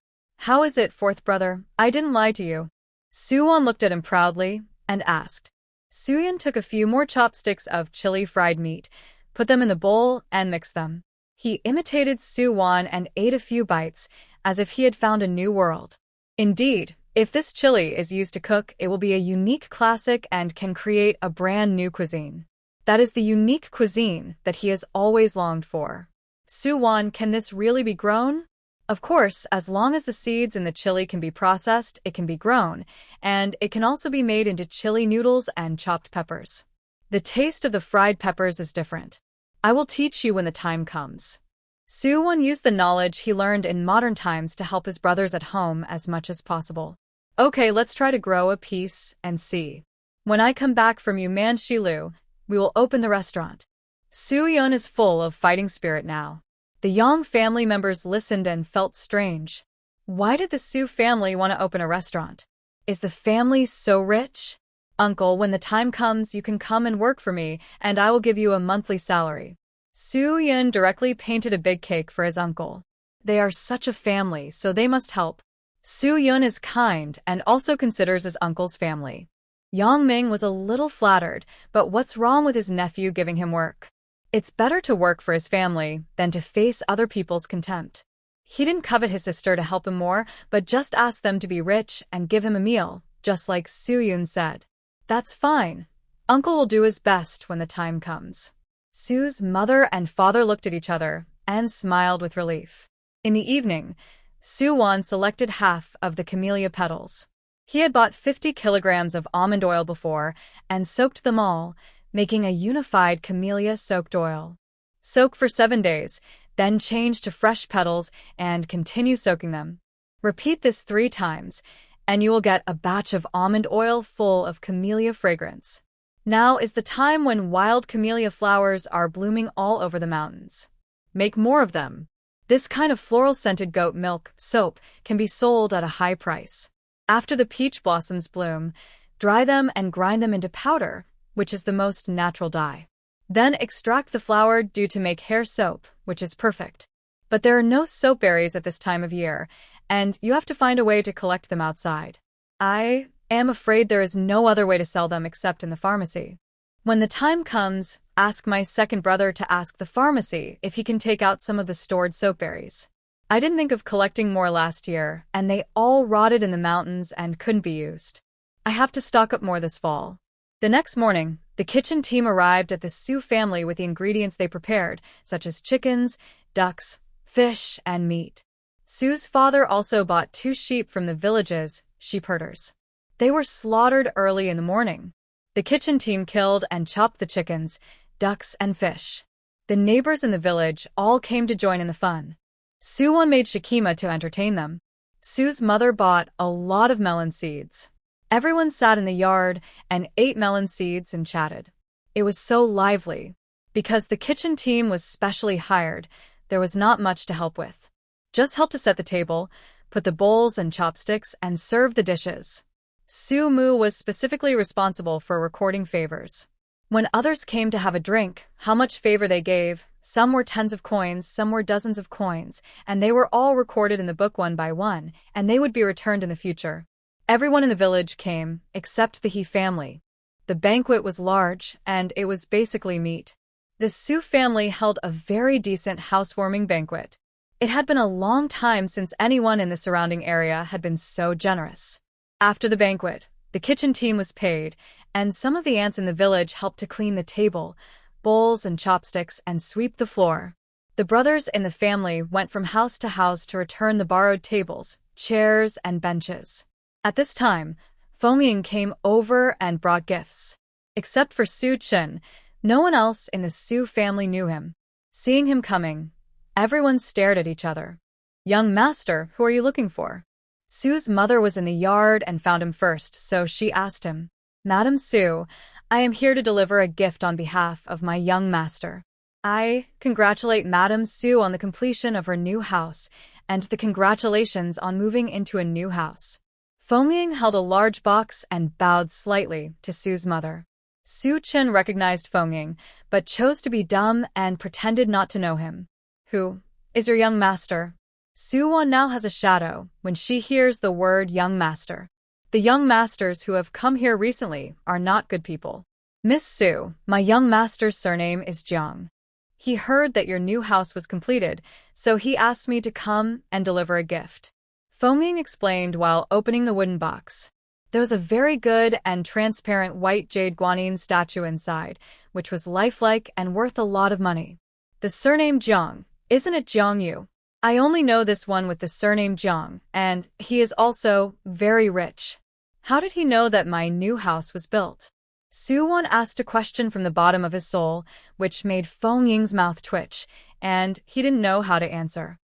How is it, fourth brother? I didn't lie to you. Su Wan looked at him proudly and asked. Su Wan took a few more chopsticks of chili fried meat, put them in the bowl, and mixed them. He imitated Su Wan and ate a few bites, as if he had found a new world. Indeed, if this chili is used to cook, it will be a unique classic and can create a brand new cuisine. That is the unique cuisine that he has always longed for. Su Wan, can this really be grown? Of course, as long as the seeds in the chili can be processed, it can be grown, and it can also be made into chili noodles and chopped peppers. The taste of the fried peppers is different. I will teach you when the time comes. Su Wan used the knowledge he learned in modern times to help his brothers at home as much as possible. Okay, let's try to grow a piece and see. When I come back from Yu Man Shilu, we will open the restaurant. Su Wan is full of fighting spirit now. The Yang family members listened and felt strange. Why did the Su family want to open a restaurant? Is the family so rich? Uncle, when the time comes, you can come and work for me, and I will give you a monthly salary. Su Wan directly painted a big cake for his uncle. They are such a family, so they must help. Su Wan is kind and also considers his uncle's family. Yang Ming was a little flattered, but what's wrong with his nephew giving him work? It's better to work for his family than to face other people's contempt. He didn't covet his sister to help him more, but just asked them to be rich and give him a meal, just like Su Wan said. That's fine. Uncle will do his best when the time comes. Su's mother and father looked at each other and smiled with relief. In the evening, Su Wan selected half of the camellia petals. He had bought 50 kilograms of almond oil before and soaked them all, making a unified camellia-soaked oil. Soak for 7 days, then change to fresh petals and continue soaking them. Repeat this 3 times, and you will get a batch of almond oil full of camellia fragrance. Now is the time when wild camellia flowers are blooming all over the mountains. Make more of them. This kind of floral-scented goat milk soap can be sold at a high price. After the peach blossoms bloom, dry them and grind them into powder, which is the most natural dye. Then extract the flower due to make hair soap, which is perfect. But there are no soap berries at this time of year, and you have to find a way to collect them outside. I am afraid there is no other way to sell them except in the pharmacy. When the time comes, ask my second brother to ask the pharmacy if he can take out some of the stored soap berries. I didn't think of collecting more last year, and they all rotted in the mountains and couldn't be used. I have to stock up more this fall. The next morning, the kitchen team arrived at the Su family with the ingredients they prepared, such as chickens, ducks, fish, and meat. Su's father also bought 2 sheep from the village's sheep herders. They were slaughtered early in the morning. The kitchen team killed and chopped the chickens, ducks, and fish. The neighbors in the village all came to join in the fun. Su Wan made shikima to entertain them. Su's mother bought a lot of melon seeds. Everyone sat in the yard and ate melon seeds and chatted. It was so lively. Because the kitchen team was specially hired, there was not much to help with. Just help to set the table, put the bowls and chopsticks, and serve the dishes. Su Mu was specifically responsible for recording favors. When others came to have a drink, how much favor they gave. Some were tens of coins, some were dozens of coins, and they were all recorded in the book one by one, and they would be returned in the future. Everyone in the village came, except the He family. The banquet was large, and it was basically meat. The Su family held a very decent housewarming banquet. It had been a long time since anyone in the surrounding area had been so generous. After the banquet, the kitchen team was paid, and some of the ants in the village helped to clean the table, bowls and chopsticks, and sweep the floor. The brothers in the family went from house to house to return the borrowed tables, chairs, and benches. At this time, Feng came over and brought gifts. Except for Su Chen, no one else in the Su family knew him. Seeing him coming, everyone stared at each other. "Young master, who are you looking for?" Su's mother was in the yard and found him first, so she asked him, "Madam Su, I am here to deliver a gift on behalf of my young master. I congratulate Madam Su on the completion of her new house, and the congratulations on moving into a new house." Feng held a large box and bowed slightly to Su's mother. Su Chen recognized Feng, but chose to be dumb and pretended not to know him. "Who is your young master?" Su Wan now has a shadow when she hears the word young master. The young masters who have come here recently are not good people. "Miss Su, my young master's surname is Jiang. He heard that your new house was completed, so he asked me to come and deliver a gift." Feng explained while opening the wooden box. There was a very good and transparent white jade guanyin statue inside, which was lifelike and worth a lot of money. "The surname Jiang, isn't it Jiang Yu? I only know this one with the surname Jiang, and he is also very rich. How did he know that my new house was built?" Su Wan asked a question from the bottom of his soul, which made Feng's mouth twitch, and he didn't know how to answer.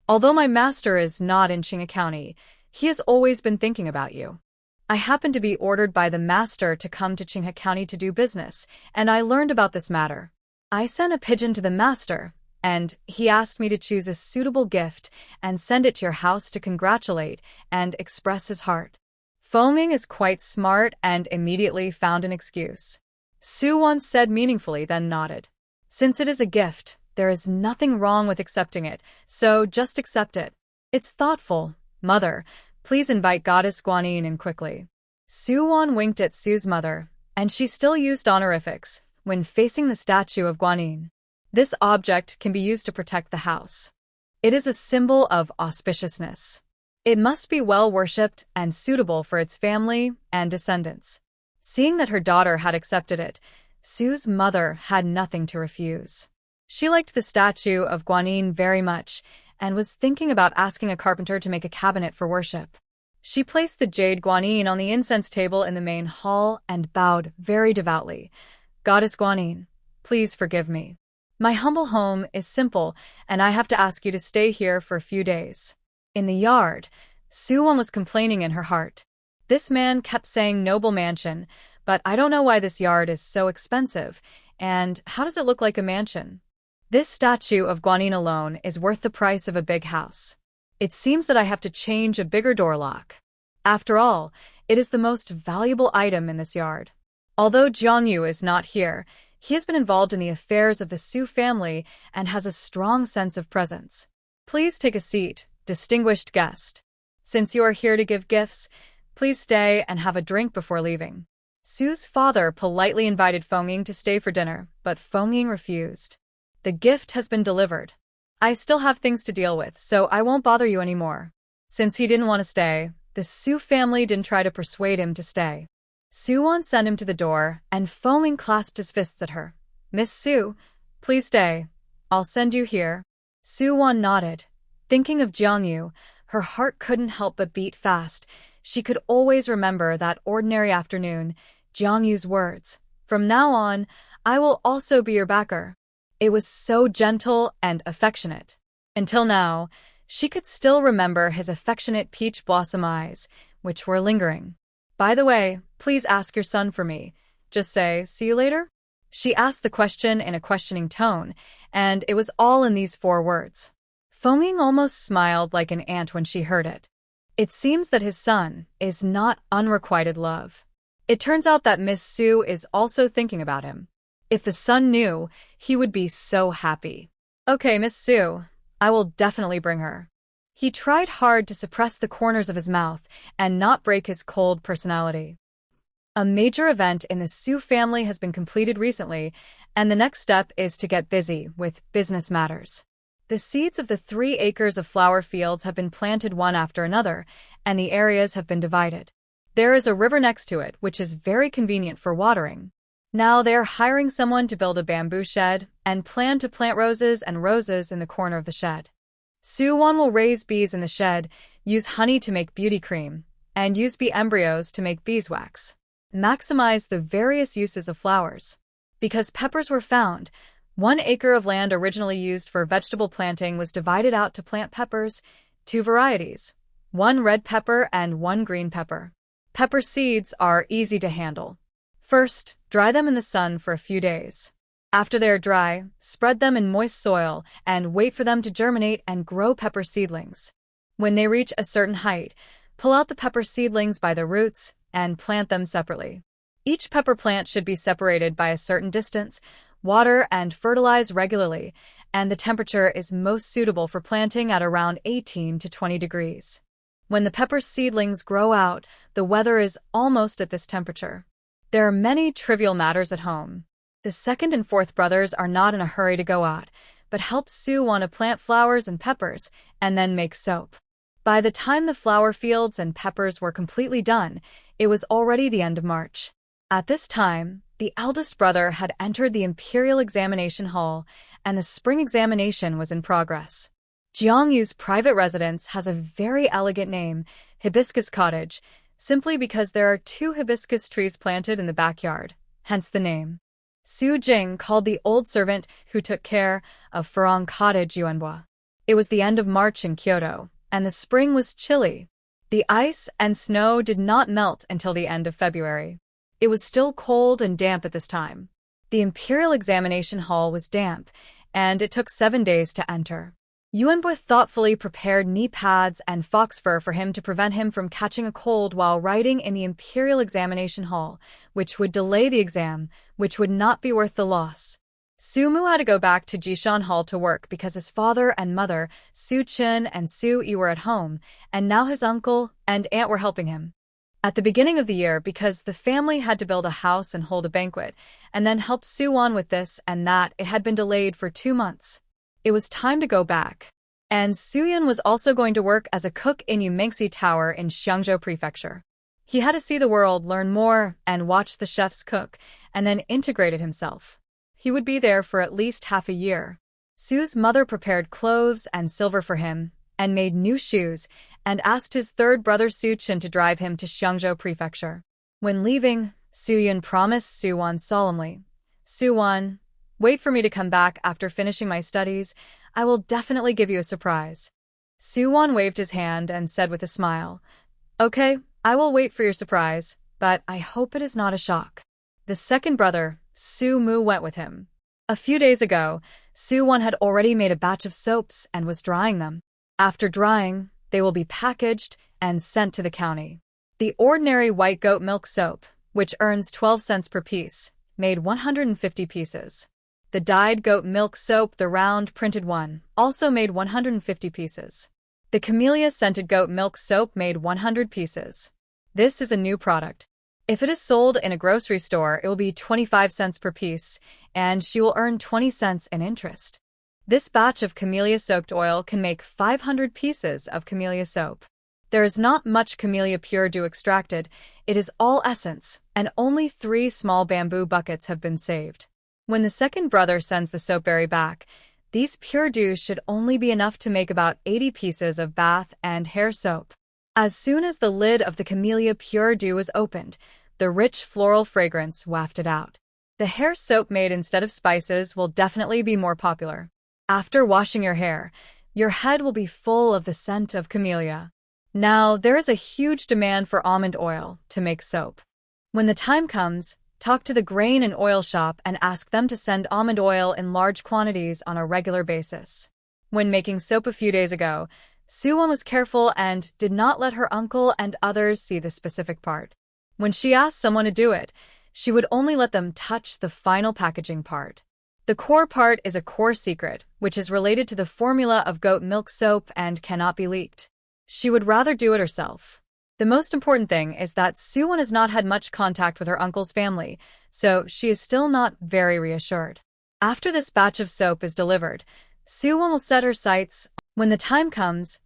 Although my master is not in Qinghe County, he has always been thinking about you. I happened to be ordered by the master to come to Qinghe County to do business, and I learned about this matter. I sent a pigeon to the master, and he asked me to choose a suitable gift and send it to your house to congratulate and express his heart. Feng is quite smart and immediately found an excuse. Su Wan said meaningfully, then nodded. "Since it is a gift, there is nothing wrong with accepting it, so just accept it. It's thoughtful. Mother, please invite Goddess Guanyin in quickly." Su Wan winked at Su's mother, and she still used honorifics when facing the statue of Guanyin. This object can be used to protect the house. It is a symbol of auspiciousness. It must be well worshipped and suitable for its family and descendants. Seeing that her daughter had accepted it, Su's mother had nothing to refuse. She liked the statue of Guanyin very much and was thinking about asking a carpenter to make a cabinet for worship. She placed the jade Guanyin on the incense table in the main hall and bowed very devoutly. "Goddess Guanyin, please forgive me. My humble home is simple, and I have to ask you to stay here for a few days." In the yard, Su Wan was complaining in her heart. "This man kept saying noble mansion, but I don't know why this yard is so expensive, and how does it look like a mansion? This statue of Guanyin alone is worth the price of a big house. It seems that I have to change a bigger door lock. After all, it is the most valuable item in this yard." Although Jiang Yu is not here, he has been involved in the affairs of the Su family and has a strong sense of presence. "Please take a seat, distinguished guest. Since you are here to give gifts, please stay and have a drink before leaving." Su's father politely invited Feng to stay for dinner, but Feng refused. "The gift has been delivered. I still have things to deal with, so I won't bother you anymore." Since he didn't want to stay, the Su family didn't try to persuade him to stay. Su Wan sent him to the door, and Feng clasped his fists at her. "Miss Su, please stay. I'll send you here." Su Wan nodded. Thinking of Jiang Yu, her heart couldn't help but beat fast. She could always remember that ordinary afternoon, Jiang Yu's words, "From now on, I will also be your backer." It was so gentle and affectionate. Until now, she could still remember his affectionate peach blossom eyes, which were lingering. "By the way, please ask your son for me. Just say, 'See you later'?" She asked the question in a questioning tone, and it was all in these 4 words. Feng almost smiled like an ant when she heard it. It seems that his son is not unrequited love. It turns out that Miss Su is also thinking about him. If the son knew, he would be so happy. Okay, Miss Su, I will definitely bring her. He tried hard to suppress the corners of his mouth and not break his cold personality. A major event in the Su family has been completed recently, and the next step is to get busy with business matters. The seeds of the 3 acres of flower fields have been planted one after another, and the areas have been divided. There is a river next to it, which is very convenient for watering. Now they are hiring someone to build a bamboo shed and plan to plant roses and roses in the corner of the shed. Su Wan will raise bees in the shed, use honey to make beauty cream, and use bee embryos to make beeswax. Maximize the various uses of flowers. Because peppers were found, 1 acre of land originally used for vegetable planting was divided out to plant peppers, 2 varieties, 1 red pepper and 1 green pepper. Pepper seeds are easy to handle. First, dry them in the sun for a few days. After they are dry, spread them in moist soil and wait for them to germinate and grow pepper seedlings. When they reach a certain height, pull out the pepper seedlings by the roots and plant them separately. Each pepper plant should be separated by a certain distance, water and fertilize regularly, and the temperature is most suitable for planting at around 18 to 20 degrees. When the pepper seedlings grow out, the weather is almost at this temperature. There are many trivial matters at home. The 2nd and 4th brothers are not in a hurry to go out, but help Su Wan to plant flowers and peppers and then make soap. By the time the flower fields and peppers were completely done, it was already the end of March. At this time, the eldest brother had entered the Imperial Examination Hall, and the spring examination was in progress. Jiang Yu's private residence has a very elegant name, Hibiscus Cottage, simply because there are 2 hibiscus trees planted in the backyard, hence the name. Su Jing called the old servant who took care of Farang Cottage Yuanhua. It was the end of March in Kyoto, and the spring was chilly. The ice and snow did not melt until the end of February. It was still cold and damp at this time. The Imperial Examination Hall was damp, and it took 7 days to enter. Yuanhua thoughtfully prepared knee pads and fox fur for him to prevent him from catching a cold while writing in the Imperial Examination Hall, which would delay the exam, which would not be worth the loss. Su Mu had to go back to Jishan Hall to work because his father and mother, Su Chen and Su Yi, were at home, and now his uncle and aunt were helping him. At the beginning of the year, because the family had to build a house and hold a banquet, and then help Su Wan with this and that, it had been delayed for 2 months. It was time to go back. And Su Yan was also going to work as a cook in Yumengxi Tower in Xiangzhou Prefecture. He had to see the world, learn more, and watch the chefs cook, and then integrated himself. He would be there for at least half a year. Su's mother prepared clothes and silver for him, and made new shoes, and asked his 3rd brother Su Chen to drive him to Xiangzhou Prefecture. When leaving, Su Yan promised Su Wan solemnly, "Su Wan, wait for me to come back after finishing my studies. I will definitely give you a surprise." Su Wan waved his hand and said with a smile, "Okay, I will wait for your surprise, but I hope it is not a shock." The 2nd brother, Su Mu, went with him. A few days ago, Su Wan had already made a batch of soaps and was drying them. After drying, they will be packaged and sent to the county. The ordinary white goat milk soap, which earns 12 cents per piece, made 150 pieces. The dyed goat milk soap, the round printed one, also made 150 pieces. The camellia-scented goat milk soap made 100 pieces. This is a new product. If it is sold in a grocery store, it will be 25 cents per piece, and she will earn 20 cents in interest. This batch of camellia-soaked oil can make 500 pieces of camellia soap. There is not much camellia pure dew extracted. It is all essence, and only 3 small bamboo buckets have been saved. When the 2nd brother sends the soapberry back, these pure dews should only be enough to make about 80 pieces of bath and hair soap. As soon as the lid of the camellia pure dew was opened, the rich floral fragrance wafted out. The hair soap made instead of spices will definitely be more popular. After washing your hair, your head will be full of the scent of camellia. Now, there is a huge demand for almond oil to make soap. When the time comes, talk to the grain and oil shop and ask them to send almond oil in large quantities on a regular basis. When making soap a few days ago, Su Wan was careful and did not let her uncle and others see the specific part. When she asked someone to do it, she would only let them touch the final packaging part. The core part is a core secret, which is related to the formula of goat milk soap and cannot be leaked. She would rather do it herself. The most important thing is that Su Wan has not had much contact with her uncle's family, so she is still not very reassured. After this batch of soap is delivered, Su Wan will set her sights. When the time comes,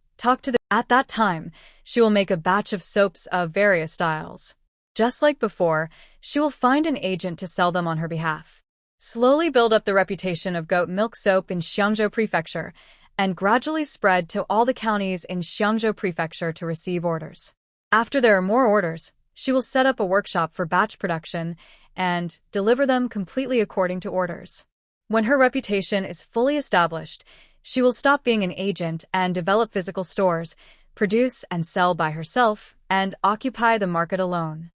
At that time, she will make a batch of soaps of various styles. Just like before, she will find an agent to sell them on her behalf. Slowly build up the reputation of goat milk soap in Xiangzhou Prefecture, and gradually spread to all the counties in Xiangzhou Prefecture to receive orders. After there are more orders, she will set up a workshop for batch production and deliver them completely according to orders. When her reputation is fully established, she will stop being an agent and develop physical stores, produce and sell by herself, and occupy the market alone.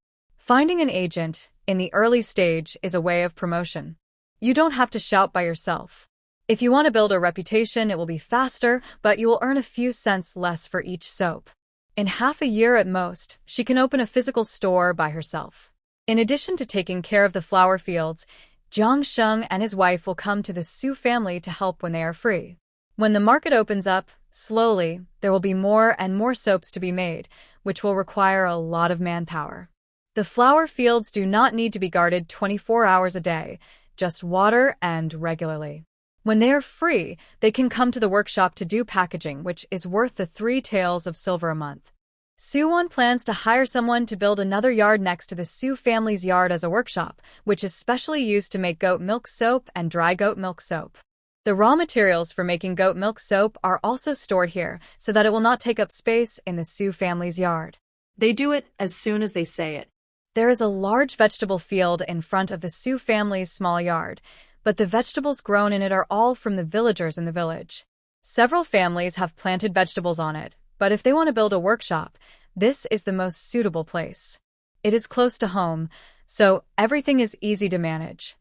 Finding an agent in the early stage is a way of promotion. You don't have to shout by yourself. If you want to build a reputation, it will be faster, but you will earn a few cents less for each soap. In half a year at most, she can open a physical store by herself. In addition to taking care of the flower fields, Jiang Sheng and his wife will come to the Su family to help when they are free. When the market opens up, slowly, there will be more and more soaps to be made, which will require a lot of manpower. The flower fields do not need to be guarded 24 hours a day, just water and regularly. When they are free, they can come to the workshop to do packaging, which is worth the 3 taels of silver a month. Su Wan plans to hire someone to build another yard next to the Su family's yard as a workshop, which is specially used to make goat milk soap and dry goat milk soap. The raw materials for making goat milk soap are also stored here so that it will not take up space in the Su family's yard. They do it as soon as they say it. There is a large vegetable field in front of the Su family's small yard, but the vegetables grown in it are all from the villagers in the village. Several families have planted vegetables on it, but if they want to build a workshop, this is the most suitable place. It is close to home, so everything is easy to manage.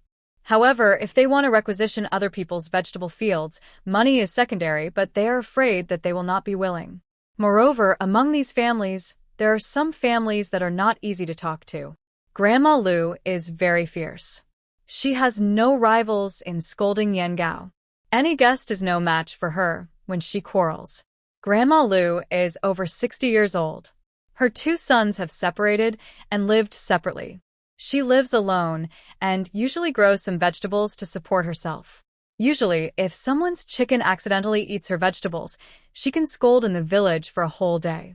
However, if they want to requisition other people's vegetable fields, money is secondary, but they are afraid that they will not be willing. Moreover, among these families, there are some families that are not easy to talk to. Grandma Lu is very fierce. She has no rivals in scolding Yan Gao. Any guest is no match for her when she quarrels. Grandma Lu is over 60 years old. Her 2 sons have separated and lived separately. She lives alone and usually grows some vegetables to support herself. Usually, if someone's chicken accidentally eats her vegetables, she can scold in the village for a whole day.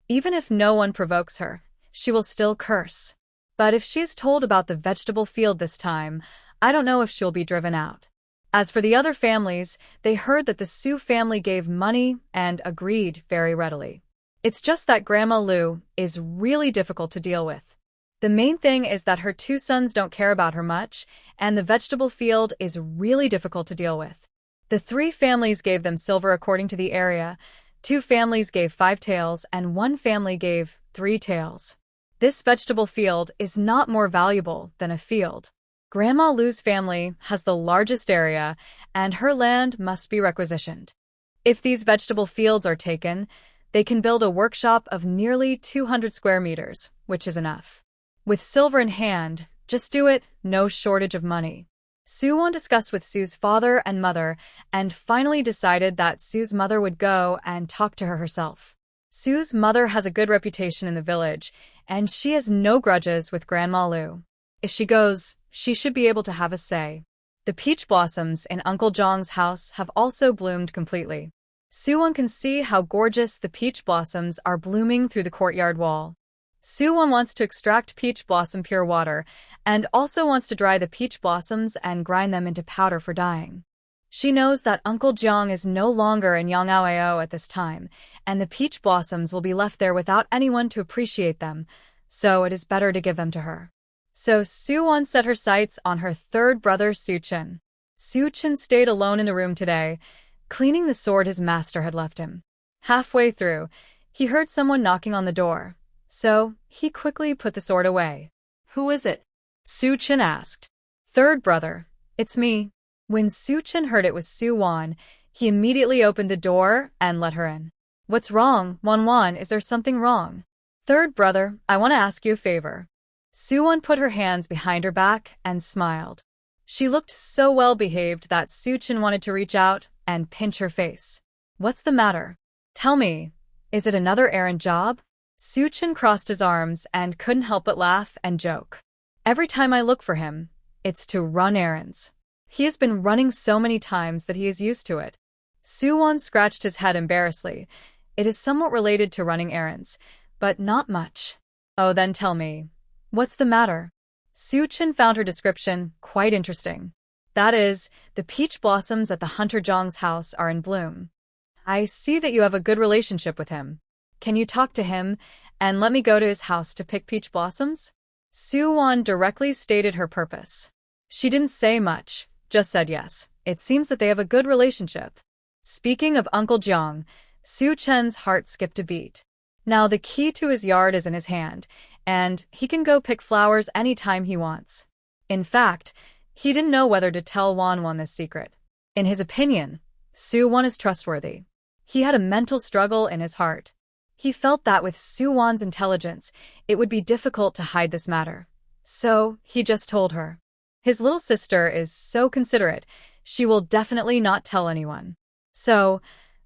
Even if no one provokes her, she will still curse. But if she is told about the vegetable field this time, I don't know if she'll be driven out. As for the other families, they heard that the Su family gave money and agreed very readily. It's just that Grandma Lu is really difficult to deal with. The main thing is that her 2 sons don't care about her much, and the vegetable field is really difficult to deal with. The 3 families gave them silver according to the area, 2 families gave 5 taels, and 1 family gave 3 taels. This vegetable field is not more valuable than a field. Grandma Lu's family has the largest area, and her land must be requisitioned. If these vegetable fields are taken, they can build a workshop of nearly 200 square meters, which is enough. With silver in hand, just do it, no shortage of money. Su Wan discussed with Su's father and mother, and finally decided that Su's mother would go and talk to her herself. Su's mother has a good reputation in the village, and she has no grudges with Grandma Lu. If she goes, she should be able to have a say. The peach blossoms in Uncle Zhang's house have also bloomed completely. Su Wan can see how gorgeous the peach blossoms are blooming through the courtyard wall. Su Wan wants to extract peach blossom pure water, and also wants to dry the peach blossoms and grind them into powder for dyeing. She knows that Uncle Jiang is no longer in Yang'ao at this time, and the peach blossoms will be left there without anyone to appreciate them, so it is better to give them to her. So Su Wan set her sights on her 3rd brother Su Chen. Su Chen stayed alone in the room today, cleaning the sword his master had left him. Halfway through, he heard someone knocking on the door, so he quickly put the sword away. Who is it? Su Chen asked. 3rd brother, it's me. When Su Chen heard it was Su Wan, he immediately opened the door and let her in. What's wrong, Wan Wan? Is there something wrong? 3rd brother, I want to ask you a favor. Su Wan put her hands behind her back and smiled. She looked so well-behaved that Su Chen wanted to reach out and pinch her face. What's the matter? Tell me, is it another errand job? Su Chen crossed his arms and couldn't help but laugh and joke. Every time I look for him, it's to run errands. He has been running so many times that he is used to it. Su Wan scratched his head embarrassedly. It is somewhat related to running errands, but not much. Oh, then tell me, what's the matter? Su Chen found her description quite interesting. That is, the peach blossoms at the Hunter Zhang's house are in bloom. I see that you have a good relationship with him. Can you talk to him and let me go to his house to pick peach blossoms? Su Wan directly stated her purpose. She didn't say much, just said yes. It seems that they have a good relationship. Speaking of Uncle Jiang, Su Chen's heart skipped a beat. Now the key to his yard is in his hand, and he can go pick flowers anytime he wants. In fact, he didn't know whether to tell Wan this secret. In his opinion, Su Wan is trustworthy. He had a mental struggle in his heart. He felt that with Su Wan's intelligence, it would be difficult to hide this matter. So, he just told her. His little sister is so considerate, she will definitely not tell anyone. So,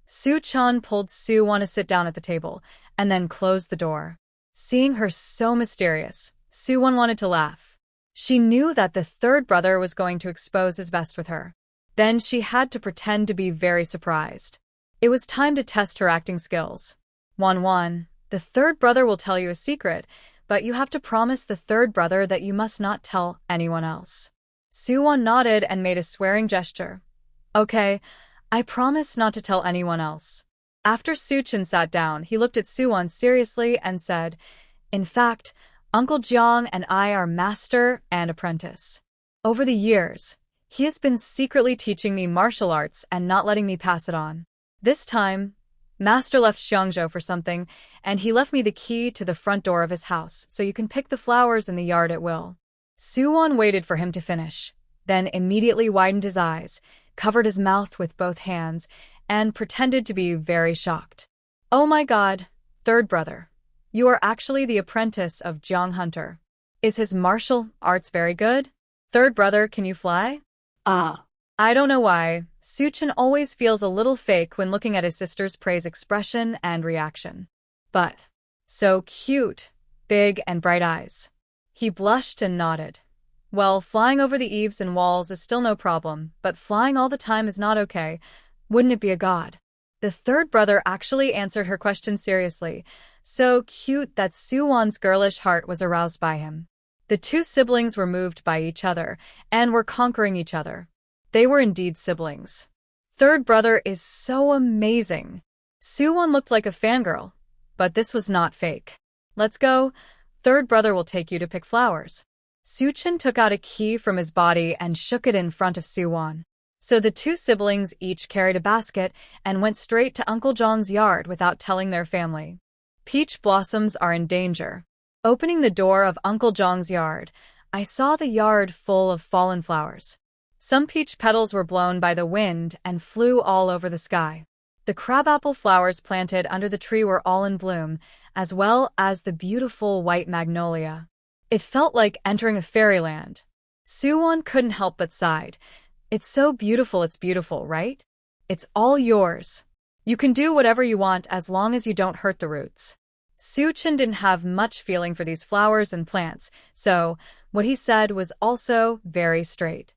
Su Chen pulled Su Wan to sit down at the table, and then closed the door. Seeing her so mysterious, Su Wan wanted to laugh. She knew that the third brother was going to expose his best with her. Then she had to pretend to be very surprised. It was time to test her acting skills. Wan, the third brother will tell you a secret, but you have to promise the third brother that you must not tell anyone else. Su Wan nodded and made a swearing gesture. Okay, I promise not to tell anyone else. After Su Chen sat down, he looked at Su Wan seriously and said, in fact, Uncle Jiang and I are master and apprentice. Over the years, he has been secretly teaching me martial arts and not letting me pass it on. This time, Master left Xiangzhou for something, and he left me the key to the front door of his house, so you can pick the flowers in the yard at will. Su Wan waited for him to finish, then immediately widened his eyes, covered his mouth with both hands, and pretended to be very shocked. Oh my God, third brother. You are actually the apprentice of Jiang Hunter. Is his martial arts very good? Third brother, can you fly? I don't know why, Su Chen always feels a little fake when looking at his sister's praise expression and reaction. But, so cute, big and bright eyes. He blushed and nodded. Well, flying over the eaves and walls is still no problem, but flying all the time is not okay. Wouldn't it be a god? The third brother actually answered her question seriously, so cute that Su Wan's girlish heart was aroused by him. The two siblings were moved by each other and were conquering each other. They were indeed siblings. Third brother is so amazing. Su Wan looked like a fangirl, but this was not fake. Let's go. Third brother will take you to pick flowers. Su Chen took out a key from his body and shook it in front of Su Wan. So the two siblings each carried a basket and went straight to Uncle Zhang's yard without telling their family. Peach blossoms are in danger. Opening the door of Uncle Zhang's yard, I saw the yard full of fallen flowers. Some peach petals were blown by the wind and flew all over the sky. The crabapple flowers planted under the tree were all in bloom, as well as the beautiful white magnolia. It felt like entering a fairyland. Su Wan couldn't help but sighed. It's so beautiful, right? It's all yours. You can do whatever you want as long as you don't hurt the roots. Su Chen didn't have much feeling for these flowers and plants, so what he said was also very straight.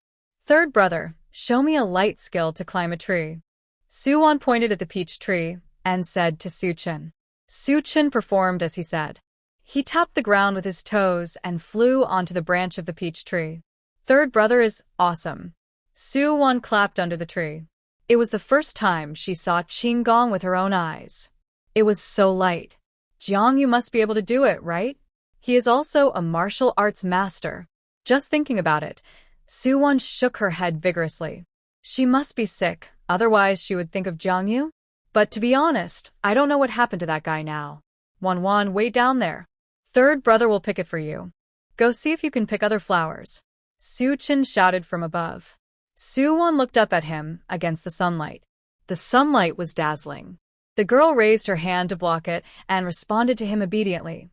Third brother, show me a light skill to climb a tree. Su Wan pointed at the peach tree and said to Su Chen. Su Chen performed as he said. He tapped the ground with his toes and flew onto the branch of the peach tree. Third brother is awesome. Su Wan clapped under the tree. It was the first time she saw Qinggong with her own eyes. It was so light. Jiang Yu must be able to do it, right? He is also a martial arts master. Just thinking about it, Su Wan shook her head vigorously. She must be sick, otherwise she would think of Jiang Yu. But to be honest, I don't know what happened to that guy now. Wan, wait down there. Third brother will pick it for you. Go see if you can pick other flowers. Su Chen shouted from above. Su Wan looked up at him against the sunlight. The sunlight was dazzling. The girl raised her hand to block it and responded to him obediently.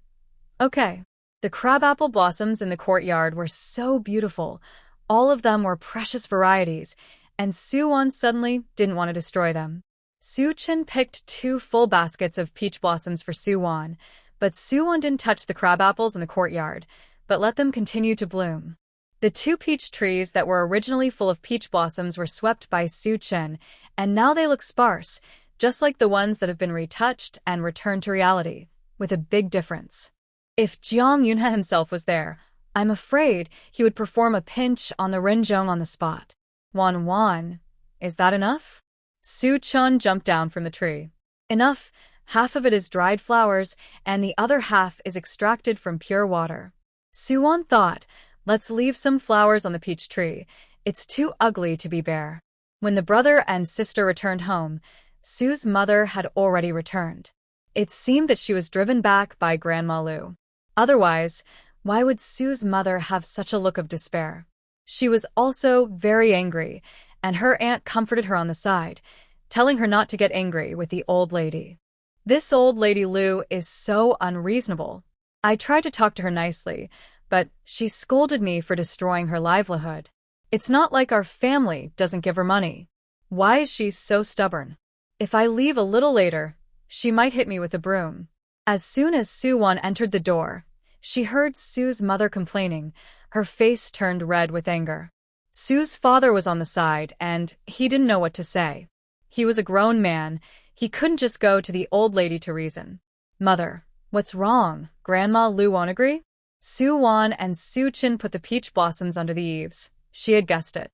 Okay. The crabapple blossoms in the courtyard were so beautiful. All of them were precious varieties, and Su Wan suddenly didn't want to destroy them. Su Chen picked 2 full baskets of peach blossoms for Su Wan, but Su Wan didn't touch the crabapples in the courtyard, but let them continue to bloom. The 2 peach trees that were originally full of peach blossoms were swept by Su Chen, and now they look sparse, just like the ones that have been retouched and returned to reality, with a big difference. If Jiang Yu himself was there, I'm afraid he would perform a pinch on the Renjong on the spot. Wan, is that enough? Su Chen jumped down from the tree. Enough. Half of it is dried flowers, and the other half is extracted from pure water. Su Wan thought, let's leave some flowers on the peach tree. It's too ugly to be bare. When the brother and sister returned home, Su's mother had already returned. It seemed that she was driven back by Grandma Lu. Otherwise, why would Su's mother have such a look of despair? She was also very angry, and her aunt comforted her on the side, telling her not to get angry with the old lady. This old lady Lu is so unreasonable. I tried to talk to her nicely, but she scolded me for destroying her livelihood. It's not like our family doesn't give her money. Why is she so stubborn? If I leave a little later, she might hit me with a broom. As soon as Su Wan entered the door, she heard Su's mother complaining. Her face turned red with anger. Su's father was on the side, and he didn't know what to say. He was a grown man. He couldn't just go to the old lady to reason. Mother, what's wrong? Grandma Lu won't agree? Su Wan and Su Chen put the peach blossoms under the eaves. She had guessed it.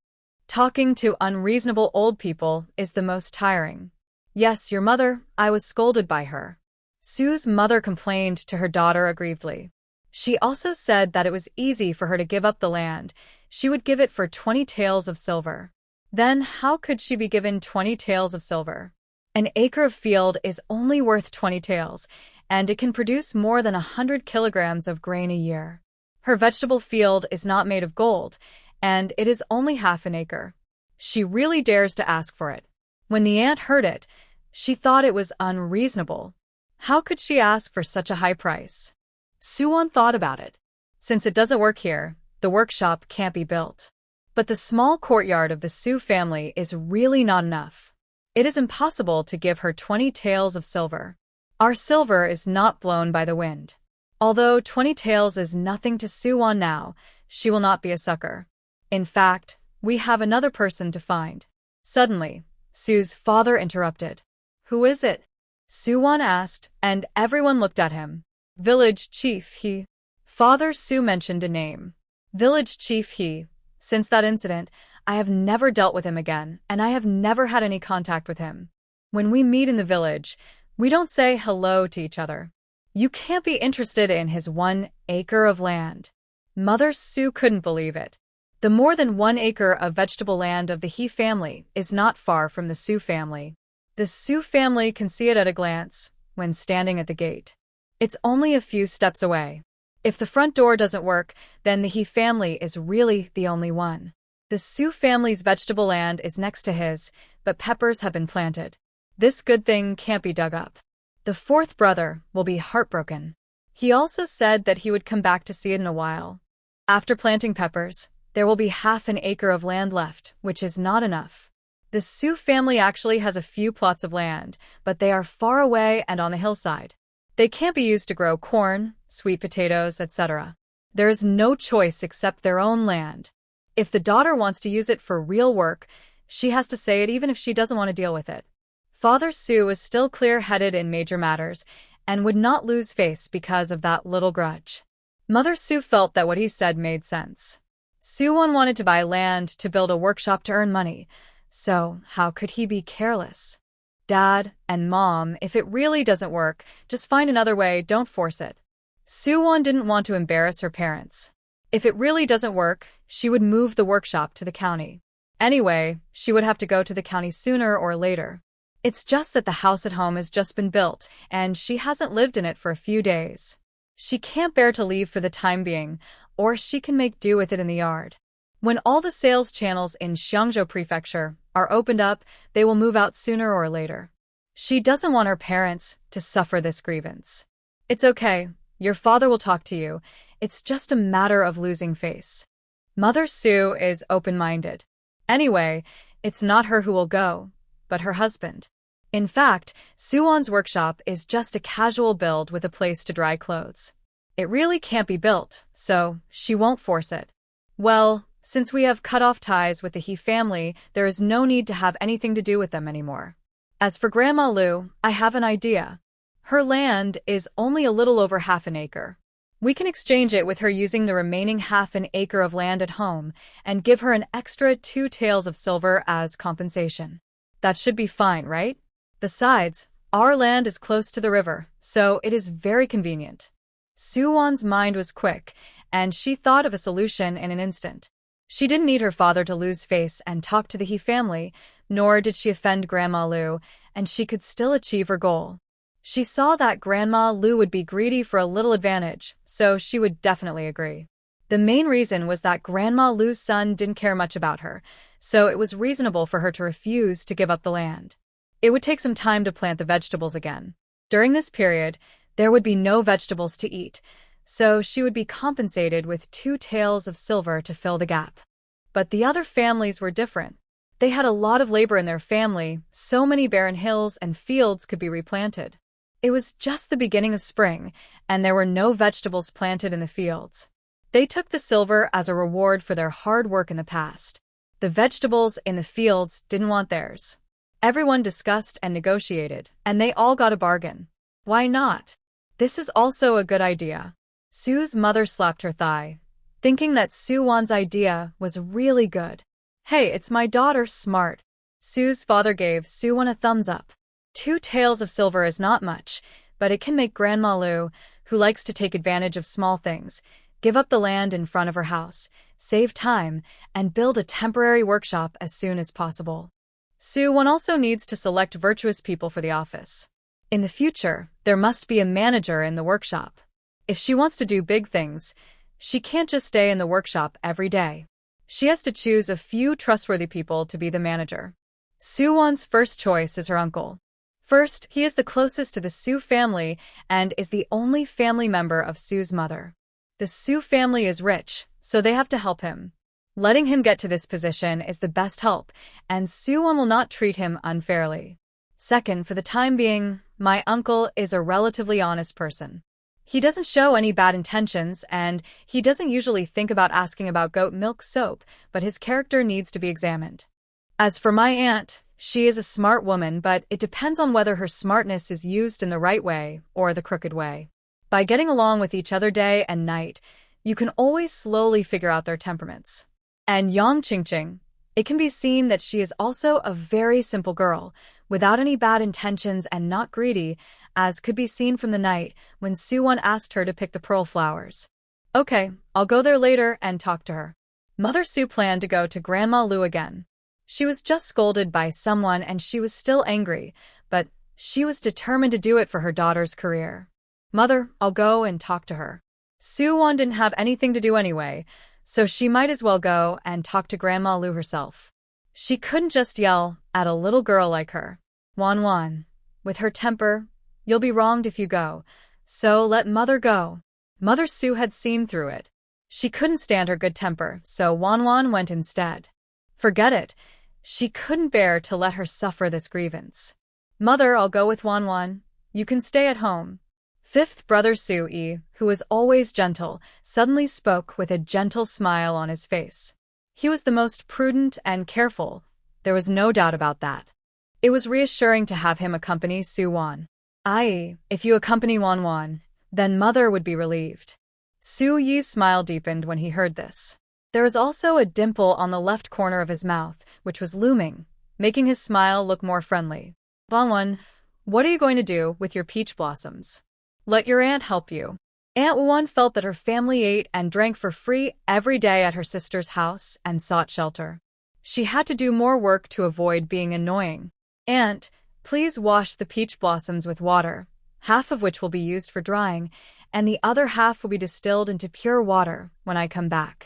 Talking to unreasonable old people is the most tiring. Yes, your mother, I was scolded by her. Su's mother complained to her daughter aggrievedly. She also said that it was easy for her to give up the land. She would give it for 20 taels of silver. Then how could she be given 20 taels of silver? An acre of field is only worth 20 taels, and it can produce more than 100 kilograms of grain a year. Her vegetable field is not made of gold, and it is only half an acre. She really dares to ask for it. When the aunt heard it, she thought it was unreasonable. How could she ask for such a high price? Su Wan thought about it. Since it doesn't work here, the workshop can't be built. But the small courtyard of the Su family is really not enough. It is impossible to give her 20 taels of silver. Our silver is not blown by the wind. Although 20 taels is nothing to Su Wan now, she will not be a sucker. In fact, we have another person to find. Suddenly, Su's father interrupted. Who is it? Su Wan asked, and everyone looked at him. Village chief he. Father Su mentioned a name. Village chief he. Since that incident, I have never dealt with him again, and I have never had any contact with him. When we meet in the village, we don't say hello to each other. You can't be interested in his 1 acre of land. Mother Su couldn't believe it. The more than 1 acre of vegetable land of the He family is not far from the Su family. The Su family can see it at a glance when standing at the gate. It's only a few steps away. If the front door doesn't work, then the He family is really the only one. The Su family's vegetable land is next to his, but peppers have been planted. This good thing can't be dug up. The 4th brother will be heartbroken. He also said that he would come back to see it in a while. After planting peppers, there will be half an acre of land left, which is not enough. The Su family actually has a few plots of land, but they are far away and on the hillside. They can't be used to grow corn, sweet potatoes, etc. There is no choice except their own land. If the daughter wants to use it for real work, she has to say it even if she doesn't want to deal with it. Father Su is still clear-headed in major matters and would not lose face because of that little grudge. Mother Su felt that what he said made sense. Su Wan wanted to buy land to build a workshop to earn money, so how could he be careless? Dad and Mom, if it really doesn't work, just find another way, don't force it. Su Wan didn't want to embarrass her parents. If it really doesn't work, she would move the workshop to the county. Anyway, she would have to go to the county sooner or later. It's just that the house at home has just been built, and she hasn't lived in it for a few days. She can't bear to leave for the time being, or she can make do with it in the yard. When all the sales channels in Xiangzhou Prefecture are opened up, they will move out sooner or later. She doesn't want her parents to suffer this grievance. It's okay, Your father will talk to you. It's just a matter of losing face. Mother Su is open-minded. Anyway, it's not her who will go, but her husband. In fact, Su Wan's workshop is just a casual build with a place to dry clothes. It really can't be built, so she won't force it. Well, since we have cut off ties with the He family, there is no need to have anything to do with them anymore. As for Grandma Lu, I have an idea. Her land is only a little over half an acre. We can exchange it with her using the remaining half an acre of land at home and give her an extra 2 taels of silver as compensation. That should be fine, right? Besides, our land is close to the river, so it is very convenient. Su Wan's mind was quick, and she thought of a solution in an instant. She didn't need her father to lose face and talk to the He family, nor did she offend Grandma Lu, and she could still achieve her goal. She saw that Grandma Lu would be greedy for a little advantage, so she would definitely agree. The main reason was that Grandma Lu's son didn't care much about her, so it was reasonable for her to refuse to give up the land. It would take some time to plant the vegetables again. During this period, there would be no vegetables to eat, so she would be compensated with 2 taels of silver to fill the gap. But the other families were different. They had a lot of labor in their family, so many barren hills and fields could be replanted. It was just the beginning of spring, and there were no vegetables planted in the fields. They took the silver as a reward for their hard work in the past. The vegetables in the fields didn't want theirs. Everyone discussed and negotiated, and they all got a bargain. Why not? This is also a good idea. Su's mother slapped her thigh, thinking that Su Wan's idea was really good. Hey, it's my daughter, smart. Su's father gave Su Wan a thumbs up. 2 taels of silver is not much, but it can make Grandma Lu, who likes to take advantage of small things, give up the land in front of her house, save time, and build a temporary workshop as soon as possible. Su Wan also needs to select virtuous people for the office. In the future, there must be a manager in the workshop. If she wants to do big things, she can't just stay in the workshop every day. She has to choose a few trustworthy people to be the manager. Su Wan's first choice is her uncle. First, he is the closest to the Su family and is the only family member of Su's mother. The Su family is rich, so they have to help him. Letting him get to this position is the best help, and Su Wan will not treat him unfairly. Second, for the time being, my uncle is a relatively honest person. He doesn't show any bad intentions, and he doesn't usually think about asking about goat milk soap, but his character needs to be examined. As for my aunt, she is a smart woman, but it depends on whether her smartness is used in the right way or the crooked way. By getting along with each other day and night, you can always slowly figure out their temperaments. And Yang Qingqing, it can be seen that she is also a very simple girl, without any bad intentions and not greedy, as could be seen from the night when Su Wan asked her to pick the pearl flowers. Okay, I'll go there later and talk to her. Mother Su planned to go to Grandma Lu again. She was just scolded by someone and she was still angry, but she was determined to do it for her daughter's career. Mother, I'll go and talk to her. Su Wan didn't have anything to do anyway, so she might as well go and talk to Grandma Lu herself. She couldn't just yell at a little girl like her. Wan, with her temper, you'll be wronged if you go, so let Mother go. Mother Su had seen through it. She couldn't stand her good temper, so Wan went instead. Forget it. She couldn't bear to let her suffer this grievance. Mother, I'll go with Wan. You can stay at home. Fifth brother Su-yi, who was always gentle, suddenly spoke with a gentle smile on his face. He was the most prudent and careful. There was no doubt about that. It was reassuring to have him accompany Su Wan. If you accompany Wan, then Mother would be relieved. Su-yi's smile deepened when he heard this. There was also a dimple on the left corner of his mouth, which was looming, making his smile look more friendly. Wan, what are you going to do with your peach blossoms? Let your aunt help you. Aunt Wan felt that her family ate and drank for free every day at her sister's house and sought shelter. She had to do more work to avoid being annoying. Aunt, please wash the peach blossoms with water, half of which will be used for drying, and the other half will be distilled into pure water when I come back.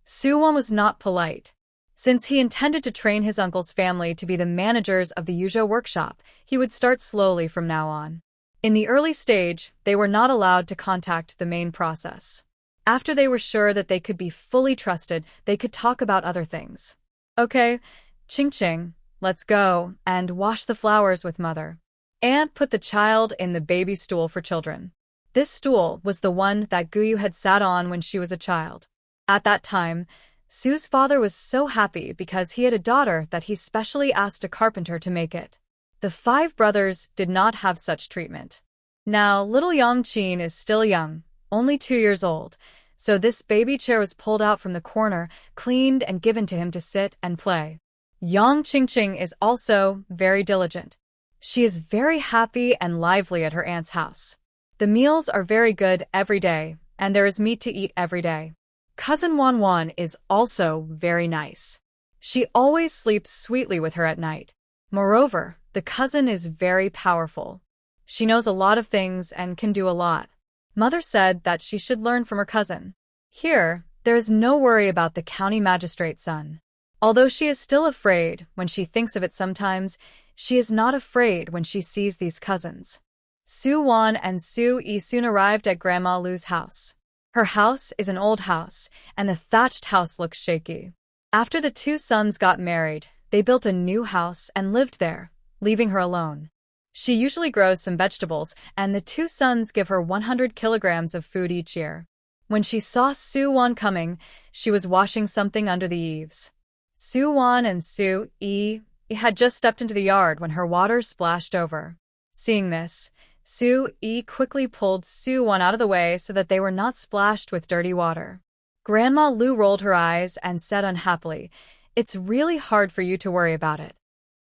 Su Wan was not polite. Since he intended to train his uncle's family to be the managers of the Yuzhou workshop, he would start slowly from now on. In the early stage, they were not allowed to contact the main process. After they were sure that they could be fully trusted, they could talk about other things. Okay, Ching Ching, let's go and wash the flowers with mother. And put the child in the baby stool for children. This stool was the one that Guyu had sat on when she was a child. At that time, Su's father was so happy because he had a daughter that he specially asked a carpenter to make it. The 5 brothers did not have such treatment. Now, little Yang Qin is still young, only 2 years old, so this baby chair was pulled out from the corner, cleaned and given to him to sit and play. Yang Qingqing is also very diligent. She is very happy and lively at her aunt's house. The meals are very good every day, and there is meat to eat every day. Cousin Wan Wan is also very nice. She always sleeps sweetly with her at night. Moreover, the cousin is very powerful. She knows a lot of things and can do a lot. Mother said that she should learn from her cousin. Here, there is no worry about the county magistrate's son. Although she is still afraid when she thinks of it sometimes, she is not afraid when she sees these cousins. Su Wan and Su Yi soon arrived at Grandma Lu's house. Her house is an old house, and the thatched house looks shaky. After the 2 sons got married, they built a new house and lived there, leaving her alone. She usually grows some vegetables, and the 2 sons give her 100 kilograms of food each year. When she saw Su Wan coming, she was washing something under the eaves. Su Wan and Su Yi had just stepped into the yard when her water splashed over. Seeing this, Su Yi quickly pulled Su Wan out of the way so that they were not splashed with dirty water. Grandma Lu rolled her eyes and said unhappily, "It's really hard for you to worry about it.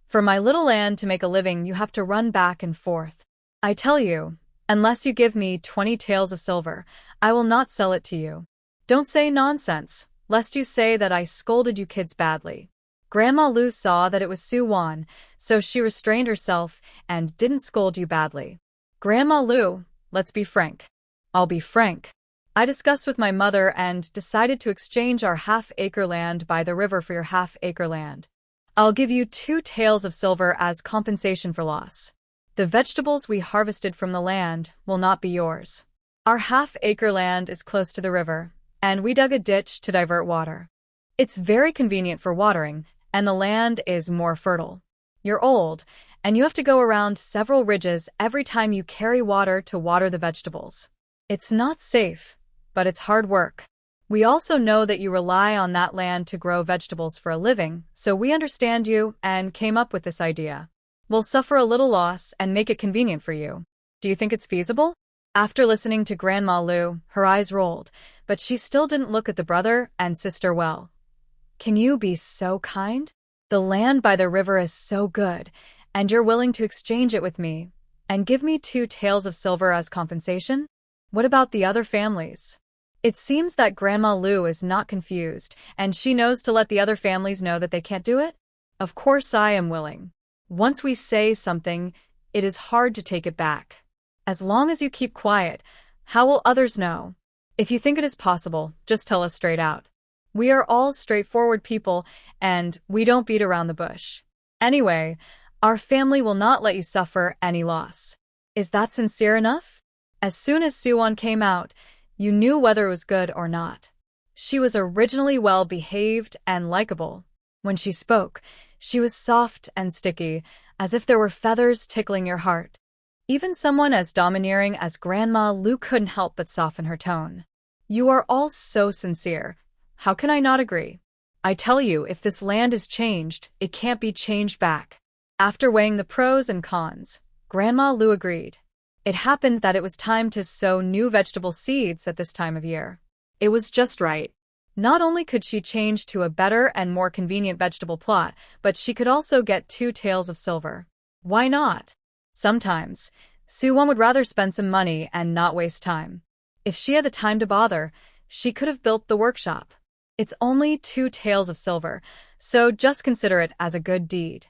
For my little land to make a living, you have to run back and forth. I tell you, unless you give me 20 taels of silver, I will not sell it to you. Don't say nonsense, lest you say that I scolded you kids badly." Grandma Lu saw that it was Su Wan, so she restrained herself and didn't scold you badly. "Grandma Lu, let's be frank." "I'll be frank. I discussed with my mother and decided to exchange our half-acre land by the river for your half-acre land. I'll give you 2 taels of silver as compensation for loss. The vegetables we harvested from the land will not be yours. Our half-acre land is close to the river, and we dug a ditch to divert water. It's very convenient for watering, and the land is more fertile. You're old, and you have to go around several ridges every time you carry water to water the vegetables. It's not safe, but it's hard work. We also know that you rely on that land to grow vegetables for a living, so we understand you and came up with this idea. We'll suffer a little loss and make it convenient for you. Do you think it's feasible?" After listening to Grandma Lu, her eyes rolled, but she still didn't look at the brother and sister well. "Can you be so kind? The land by the river is so good, and you're willing to exchange it with me, and give me 2 taels of silver as compensation? What about the other families?" It seems that Grandma Lu is not confused, and she knows to let the other families know that they can't do it. "Of course I am willing. Once we say something, it is hard to take it back. As long as you keep quiet, how will others know? If you think it is possible, just tell us straight out. We are all straightforward people, and we don't beat around the bush. Anyway, our family will not let you suffer any loss. Is that sincere enough?" As soon as Su Wan came out, you knew whether it was good or not. She was originally well-behaved and likable. When she spoke, she was soft and sticky, as if there were feathers tickling your heart. Even someone as domineering as Grandma Lu couldn't help but soften her tone. "You are all so sincere. How can I not agree? I tell you, if this land is changed, it can't be changed back." After weighing the pros and cons, Grandma Lu agreed. It happened that it was time to sow new vegetable seeds at this time of year. It was just right. Not only could she change to a better and more convenient vegetable plot, but she could also get 2 taels of silver. Why not? Sometimes, Su Wan would rather spend some money and not waste time. If she had the time to bother, she could have built the workshop. It's only 2 taels of silver, so just consider it as a good deed.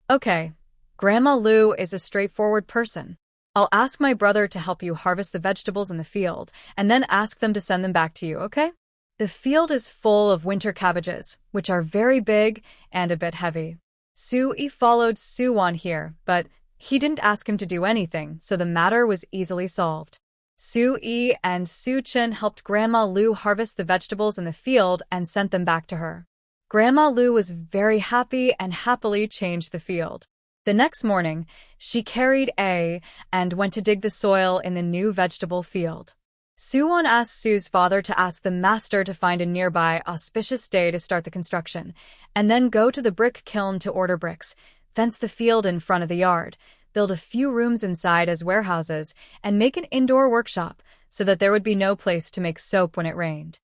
Okay, Grandma Lu is a straightforward person. I'll ask my brother to help you harvest the vegetables in the field, and then ask them to send them back to you, okay? The field is full of winter cabbages, which are very big and a bit heavy. Su Yi followed Su Wan here, but He didn't ask him to do anything, so the matter was easily solved. Su Yi and Su Chen helped Grandma Lu harvest the vegetables in the field and sent them back to her. Grandma Lu was very happy and happily changed the field. The next morning, she carried A and went to dig the soil in the new vegetable field. Su Wan asked Su's father to ask the master to find a nearby auspicious day to start the construction, and then go to the brick kiln to order bricks, fence the field in front of the yard, build a few rooms inside as warehouses, and make an indoor workshop so that there would be no place to make soap when it rained.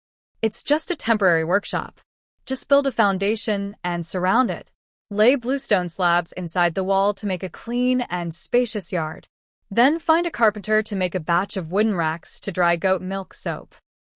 It's just a temporary workshop. Just build a foundation and surround it. Lay bluestone slabs inside the wall to make a clean and spacious yard. Then find a carpenter to make a batch of wooden racks to dry goat milk soap.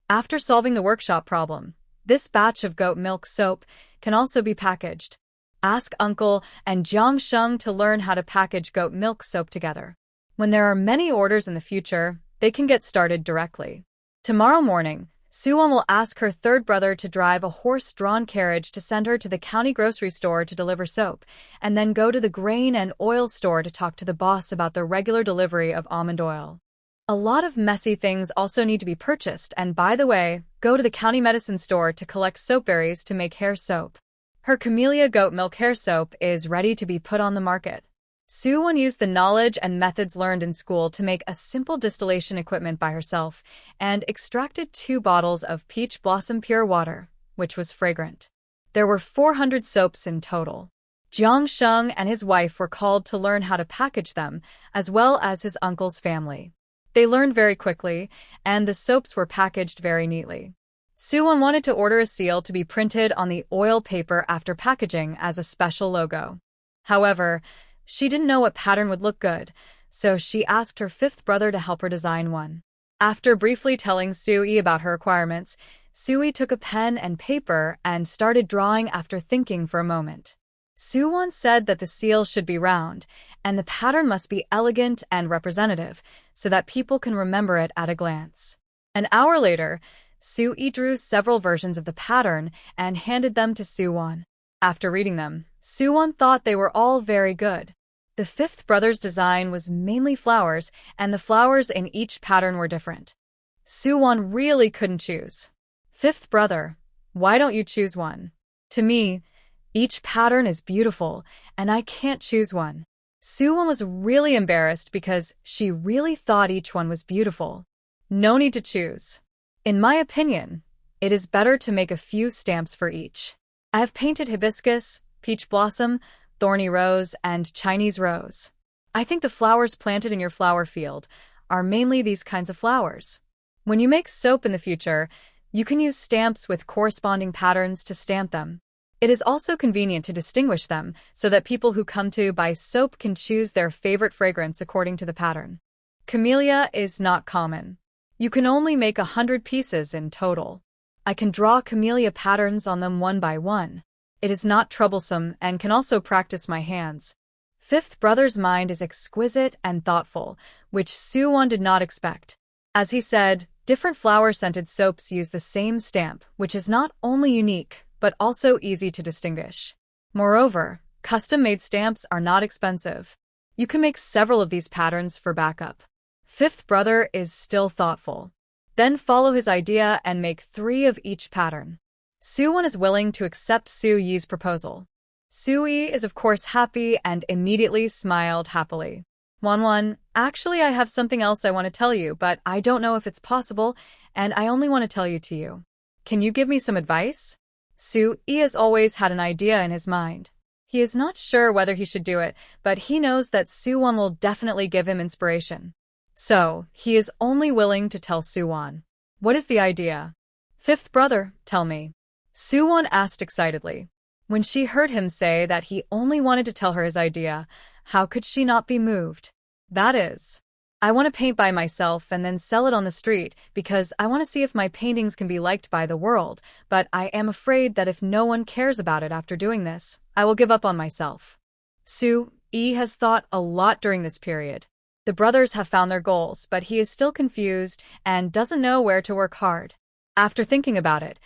After solving the workshop problem, this batch of goat milk soap can also be packaged. Ask Uncle and Jiang Sheng to learn how to package goat milk soap together. When there are many orders in the future, they can get started directly. Tomorrow morning, Su Wan will ask her third brother to drive a horse-drawn carriage to send her to the county grocery store to deliver soap, and then go to the grain and oil store to talk to the boss about the regular delivery of almond oil. A lot of messy things also need to be purchased, and by the way, go to the county medicine store to collect soap berries to make hair soap. Her Camellia goat milk hair soap is ready to be put on the market. Su Wan used the knowledge and methods learned in school to make a simple distillation equipment by herself and extracted 2 bottles of peach blossom pure water, which was fragrant. There were 400 soaps in total. Jiang Sheng and his wife were called to learn how to package them, as well as his uncle's family. They learned very quickly, and the soaps were packaged very neatly. Su Wan wanted to order a seal to be printed on the oil paper after packaging as a special logo. However, she didn't know what pattern would look good, so she asked her 5th brother to help her design one. After briefly telling Su Yi about her requirements, Su Yi took a pen and paper and started drawing after thinking for a moment. Su Wan said that the seal should be round, and the pattern must be elegant and representative, so that people can remember it at a glance. An hour later, Su Yi drew several versions of the pattern and handed them to Su Wan. After reading them, Su Wan thought they were all very good. The 5th brother's design was mainly flowers, and the flowers in each pattern were different. Su Wan really couldn't choose. 5th brother, why don't you choose one? To me, each pattern is beautiful, and I can't choose one. Su Wan was really embarrassed because she really thought each one was beautiful. No need to choose. In my opinion, it is better to make a few stamps for each. I have painted hibiscus, peach blossom, thorny rose, and Chinese rose. I think the flowers planted in your flower field are mainly these kinds of flowers. When you make soap in the future, you can use stamps with corresponding patterns to stamp them. It is also convenient to distinguish them so that people who come to buy soap can choose their favorite fragrance according to the pattern. Camellia is not common. You can only make 100 pieces in total. I can draw camellia patterns on them one by one. It is not troublesome and can also practice my hands. 5th brother's mind is exquisite and thoughtful, which Su Wan did not expect. As he said, different flower-scented soaps use the same stamp, which is not only unique, but also easy to distinguish. Moreover, custom-made stamps are not expensive. You can make several of these patterns for backup. 5th brother is still thoughtful. Then follow his idea and make 3 of each pattern. Su Wan is willing to accept Su Yi's proposal. Su Yi is of course happy and immediately smiled happily. Wan, actually I have something else I want to tell you, but I don't know if it's possible, and I only want to tell you to you. Can you give me some advice? Su Yi has always had an idea in his mind. He is not sure whether he should do it, but he knows that Su Wan will definitely give him inspiration. So, he is only willing to tell Su Wan. What is the idea? 5th brother, tell me. Su Wan asked excitedly. When she heard him say that he only wanted to tell her his idea, how could she not be moved? That is, I want to paint by myself and then sell it on the street because I want to see if my paintings can be liked by the world, but I am afraid that if no one cares about it after doing this, I will give up on myself. Su Yi has thought a lot during this period. The brothers have found their goals, but he is still confused and doesn't know where to work hard. After thinking about it,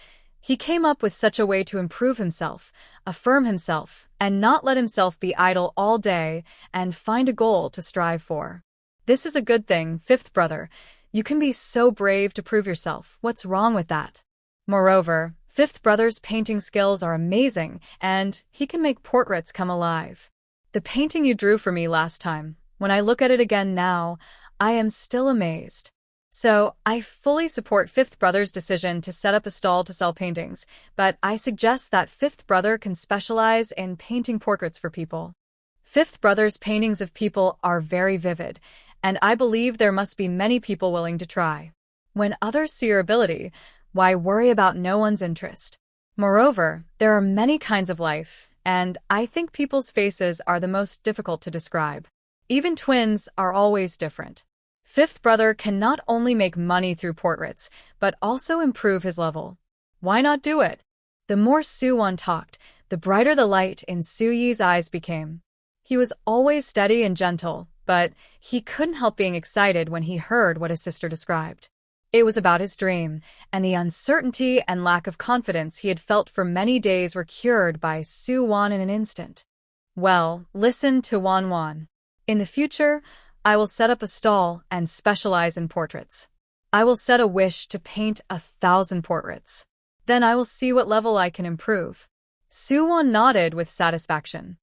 He came up with such a way to improve himself, affirm himself, and not let himself be idle all day and find a goal to strive for. This is a good thing, fifth brother. You can be so brave to prove yourself. What's wrong with that? Moreover, fifth brother's painting skills are amazing, and he can make portraits come alive. The painting you drew for me last time, when I look at it again now, I am still amazed. So, I fully support fifth brother's decision to set up a stall to sell paintings, but I suggest that fifth brother can specialize in painting portraits for people. Fifth brother's paintings of people are very vivid, and I believe there must be many people willing to try. When others see your ability, why worry about no one's interest? Moreover, there are many kinds of life, and I think people's faces are the most difficult to describe. Even twins are always different. Fifth brother can not only make money through portraits, but also improve his level. Why not do it? The more Su Wan talked, the brighter the light in Su Yi's eyes became. He was always steady and gentle, but he couldn't help being excited when he heard what his sister described. It was about his dream, and the uncertainty and lack of confidence he had felt for many days were cured by Su Wan in an instant. Well, listen to Wan. In the future, I will set up a stall and specialize in portraits. I will set a wish to paint 1,000 portraits. Then I will see what level I can improve. Su Wan nodded with satisfaction.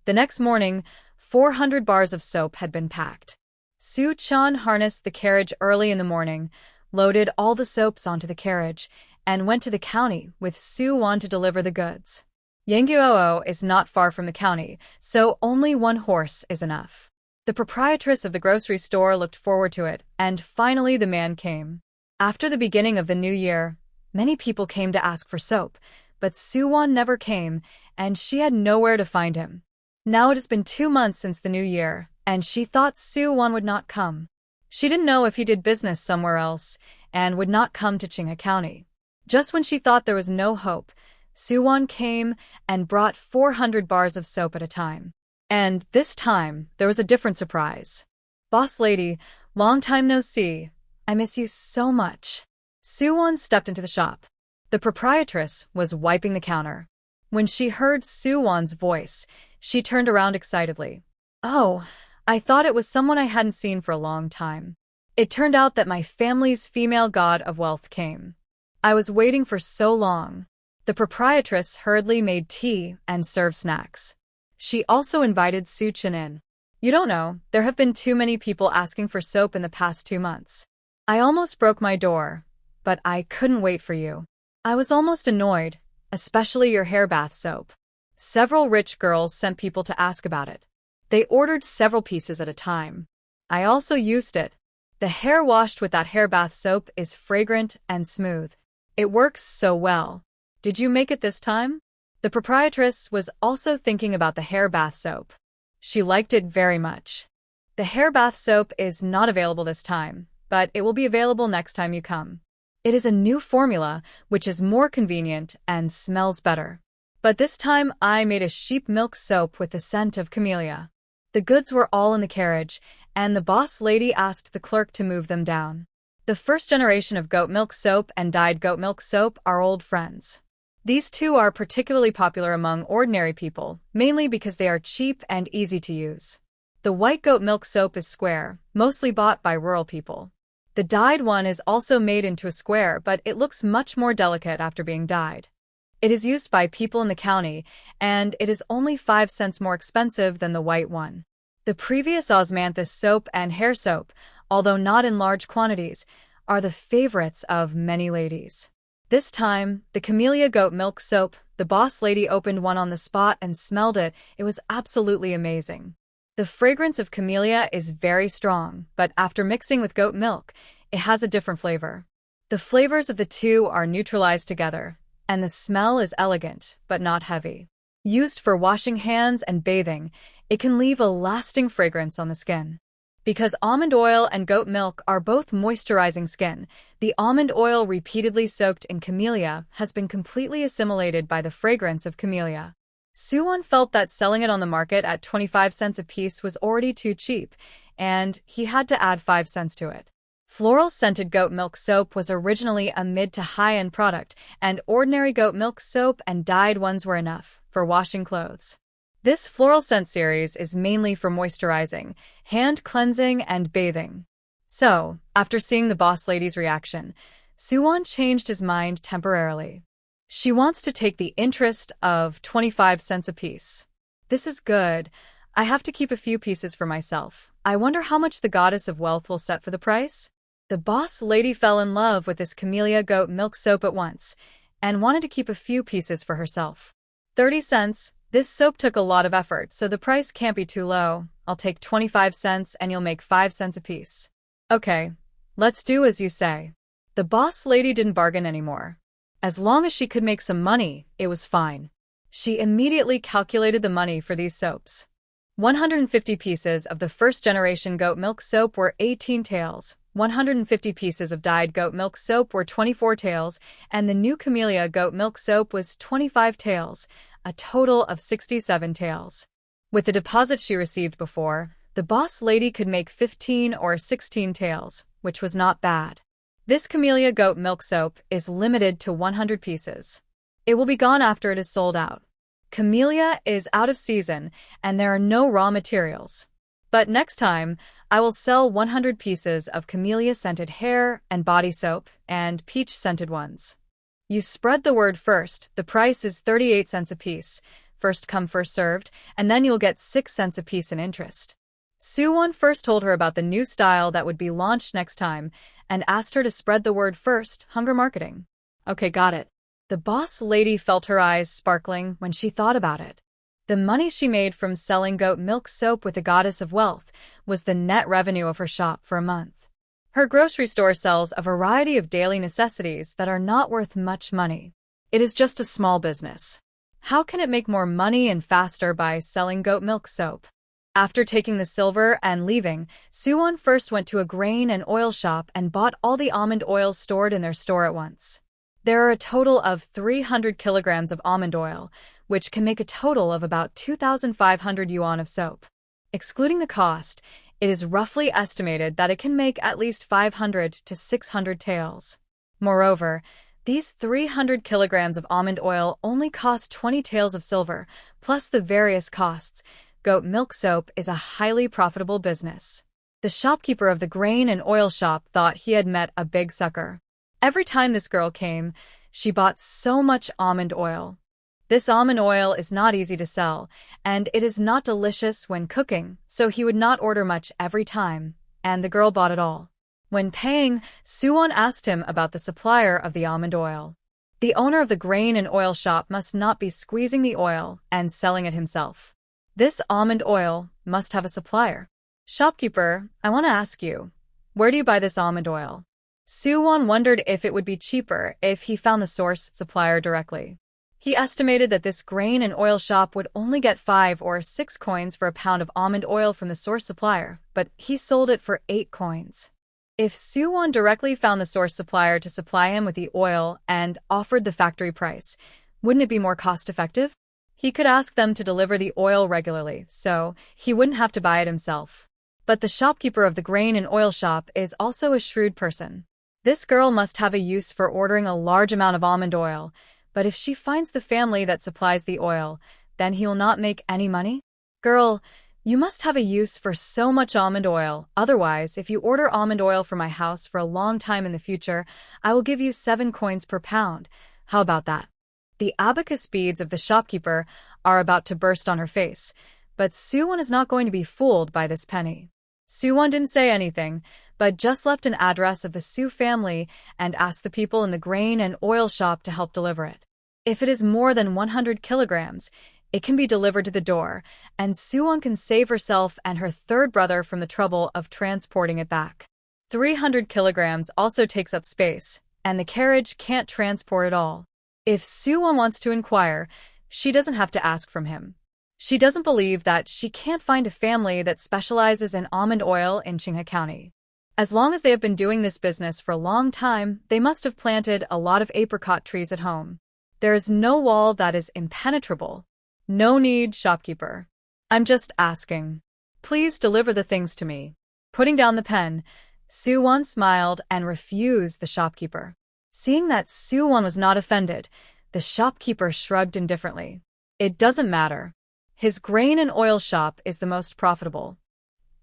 The next morning, 400 bars of soap had been packed. Su Chan harnessed the carriage early in the morning, loaded all the soaps onto the carriage, and went to the county with Su Wan to deliver the goods. Jiang Yu is not far from the county, so only one horse is enough. The proprietress of the grocery store looked forward to it, and finally the man came. After the beginning of the new year, many people came to ask for soap, but Su Wan never came, and she had nowhere to find him. Now it has been 2 months since the new year, and she thought Su Wan would not come. She didn't know if he did business somewhere else, and would not come to Qinghe County. Just when she thought there was no hope, Su Wan came and brought 400 bars of soap at a time. And this time, there was a different surprise. Boss lady, long time no see. I miss you so much. Su Wan stepped into the shop. The proprietress was wiping the counter. When she heard Su Wan's voice, she turned around excitedly. Oh, I thought it was someone I hadn't seen for a long time. It turned out that my family's female god of wealth came. I was waiting for so long. The proprietress hurriedly made tea and served snacks. She also invited Su Chen in. You don't know, there have been too many people asking for soap in the past 2 months. I almost broke my door, but I couldn't wait for you. I was almost annoyed, especially your hair bath soap. Several rich girls sent people to ask about it. They ordered several pieces at a time. I also used it. The hair washed with that hair bath soap is fragrant and smooth. It works so well. Did you make it this time? The proprietress was also thinking about the hair bath soap. She liked it very much. The hair bath soap is not available this time, but it will be available next time you come. It is a new formula, which is more convenient and smells better. But this time I made a sheep milk soap with the scent of camellia. The goods were all in the carriage, and the boss lady asked the clerk to move them down. The first generation of goat milk soap and dyed goat milk soap are old friends. These two are particularly popular among ordinary people, mainly because they are cheap and easy to use. The white goat milk soap is square, mostly bought by rural people. The dyed one is also made into a square, but it looks much more delicate after being dyed. It is used by people in the county, and it is only 5 cents more expensive than the white one. The previous osmanthus soap and hair soap, although not in large quantities, are the favorites of many ladies. This time, the camellia goat milk soap, the boss lady opened one on the spot and smelled it. It was absolutely amazing. The fragrance of camellia is very strong, but after mixing with goat milk, it has a different flavor. The flavors of the two are neutralized together, and the smell is elegant, but not heavy. Used for washing hands and bathing, it can leave a lasting fragrance on the skin. Because almond oil and goat milk are both moisturizing skin, the almond oil repeatedly soaked in camellia has been completely assimilated by the fragrance of camellia. Su Wan felt that selling it on the market at 25 cents a piece was already too cheap, and he had to add 5 cents to it. Floral-scented goat milk soap was originally a mid to high-end product, and ordinary goat milk soap and dyed ones were enough for washing clothes. This floral scent series is mainly for moisturizing, hand cleansing, and bathing. So, after seeing the boss lady's reaction, Su Wan changed his mind temporarily. She wants to take the interest of 25 cents apiece. This is good. I have to keep a few pieces for myself. I wonder how much the goddess of wealth will set for the price? The boss lady fell in love with this camellia goat milk soap at once, and wanted to keep a few pieces for herself. 30 cents. This soap took a lot of effort, so the price can't be too low. I'll take 25 cents and you'll make 5 cents apiece. Okay, let's do as you say. The boss lady didn't bargain anymore. As long as she could make some money, it was fine. She immediately calculated the money for these soaps. 150 pieces of the first-generation goat milk soap were 18 taels, 150 pieces of dyed goat milk soap were 24 taels, and the new camellia goat milk soap was 25 taels, a total of 67 taels. With the deposit she received before, the boss lady could make 15 or 16 taels, which was not bad. This camellia goat milk soap is limited to 100 pieces. It will be gone after it is sold out. Camellia is out of season, and there are no raw materials. But next time, I will sell 100 pieces of camellia-scented hair and body soap, and peach-scented ones. You spread the word first. The price is 38 cents apiece, first come first served, and then you'll get 6 cents apiece in interest. Su Wan first told her about the new style that would be launched next time, and asked her to spread the word first, hunger marketing. Okay, got it. The boss lady felt her eyes sparkling when she thought about it. The money she made from selling goat milk soap with the goddess of wealth was the net revenue of her shop for a month. Her grocery store sells a variety of daily necessities that are not worth much money. It is just a small business. How can it make more money and faster by selling goat milk soap? After taking the silver and leaving, Su Wan first went to a grain and oil shop and bought all the almond oils stored in their store at once. There are a total of 300 kilograms of almond oil, which can make a total of about 2,500 yuan of soap. Excluding the cost, it is roughly estimated that it can make at least 500 to 600 taels. Moreover, these 300 kilograms of almond oil only cost 20 taels of silver, plus the various costs. Goat milk soap is a highly profitable business. The shopkeeper of the grain and oil shop thought he had met a big sucker. Every time this girl came, she bought so much almond oil. This almond oil is not easy to sell, and it is not delicious when cooking, so he would not order much every time, and the girl bought it all. When paying, Su Wan asked him about the supplier of the almond oil. The owner of the grain and oil shop must not be squeezing the oil and selling it himself. This almond oil must have a supplier. Shopkeeper, I want to ask you, where do you buy this almond oil? Su Wan wondered if it would be cheaper if he found the source supplier directly. He estimated that this grain and oil shop would only get 5 or 6 coins for a pound of almond oil from the source supplier, but he sold it for 8 coins. If Su Wan directly found the source supplier to supply him with the oil and offered the factory price, wouldn't it be more cost-effective? He could ask them to deliver the oil regularly, so he wouldn't have to buy it himself. But the shopkeeper of the grain and oil shop is also a shrewd person. This girl must have a use for ordering a large amount of almond oil, but if she finds the family that supplies the oil, then he will not make any money? Girl, you must have a use for so much almond oil. Otherwise, if you order almond oil for my house for a long time in the future, I will give you 7 coins per pound. How about that? The abacus beads of the shopkeeper are about to burst on her face, but Su Wan is not going to be fooled by this penny. Su Wan didn't say anything, but just left an address of the Su family and asked the people in the grain and oil shop to help deliver it. If it is more than 100 kilograms, it can be delivered to the door, and Su Wan can save herself and her third brother from the trouble of transporting it back. 300 kilograms also takes up space, and the carriage can't transport it all. If Su Wan wants to inquire, she doesn't have to ask from him. She doesn't believe that she can't find a family that specializes in almond oil in Qinghe County. As long as they have been doing this business for a long time, they must have planted a lot of apricot trees at home. There is no wall that is impenetrable. No need, shopkeeper. I'm just asking. Please deliver the things to me. Putting down the pen, Su Wan smiled and refused the shopkeeper. Seeing that Su Wan was not offended, the shopkeeper shrugged indifferently. It doesn't matter. His grain and oil shop is the most profitable.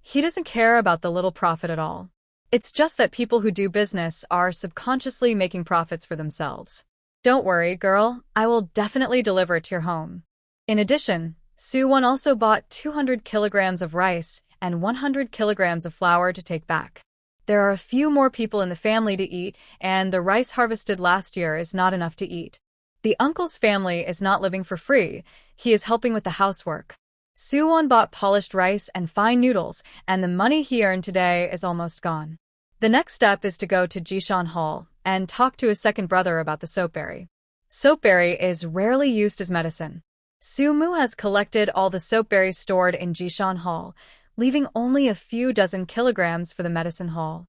He doesn't care about the little profit at all. It's just that people who do business are subconsciously making profits for themselves. Don't worry, girl, I will definitely deliver it to your home. In addition, Su Wan also bought 200 kilograms of rice and 100 kilograms of flour to take back. There are a few more people in the family to eat, and the rice harvested last year is not enough to eat. The uncle's family is not living for free. He is helping with the housework. Su Wan bought polished rice and fine noodles, and the money he earned today is almost gone. The next step is to go to Jishan Hall and talk to his second brother about the soapberry. Soapberry is rarely used as medicine. Su Mu has collected all the soapberries stored in Jishan Hall, leaving only a few dozen kilograms for the medicine hall.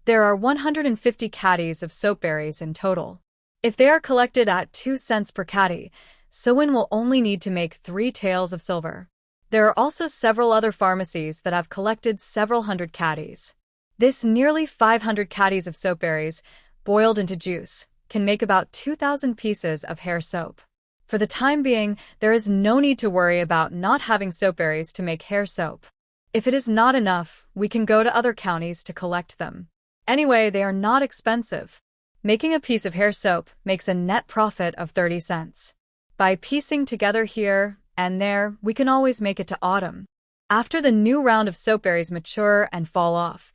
There are 150 caddies of soapberries in total. If they are collected at 2 cents per caddy, Su Wan will only need to make 3 taels of silver. There are also several other pharmacies that have collected several hundred caddies. This nearly 500 caddies of soapberries, boiled into juice, can make about 2,000 pieces of hair soap. For the time being, there is no need to worry about not having soapberries to make hair soap. If it is not enough, we can go to other counties to collect them. Anyway, they are not expensive. Making a piece of hair soap makes a net profit of 30 cents. By piecing together here and there, we can always make it to autumn. After the new round of soapberries mature and fall off,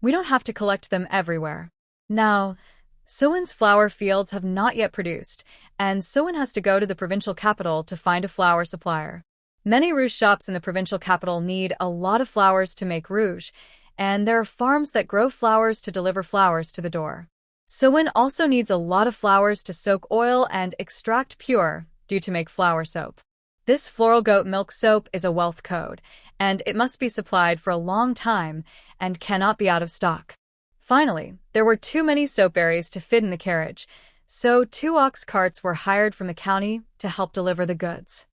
we don't have to collect them everywhere. Now, Su Wan's flower fields have not yet produced, and Su Wan has to go to the provincial capital to find a flower supplier. Many rouge shops in the provincial capital need a lot of flowers to make rouge, and there are farms that grow flowers to deliver flowers to the door. Su Wan also needs a lot of flowers to soak oil and extract pure due to make flower soap. This floral goat milk soap is a wealth code, and it must be supplied for a long time and cannot be out of stock. Finally, there were too many soapberries to fit in the carriage, so 2 ox carts were hired from the county to help deliver the goods.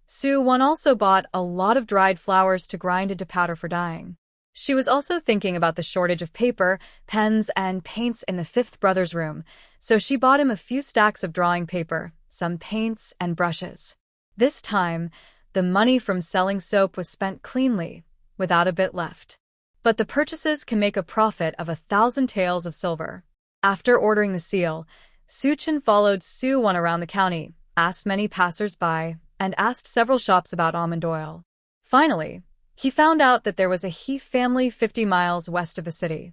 Su Wan also bought a lot of dried flowers to grind into powder for dyeing. She was also thinking about the shortage of paper, pens, and paints in the fifth brother's room, so she bought him a few stacks of drawing paper, some paints, and brushes. This time, the money from selling soap was spent cleanly, without a bit left. But the purchases can make a profit of 1,000 taels of silver. After ordering the seal, Su Chen followed Su Wan around the county, asked many passers-by, and asked several shops about almond oil. Finally, he found out that there was a He family 50 miles west of the city.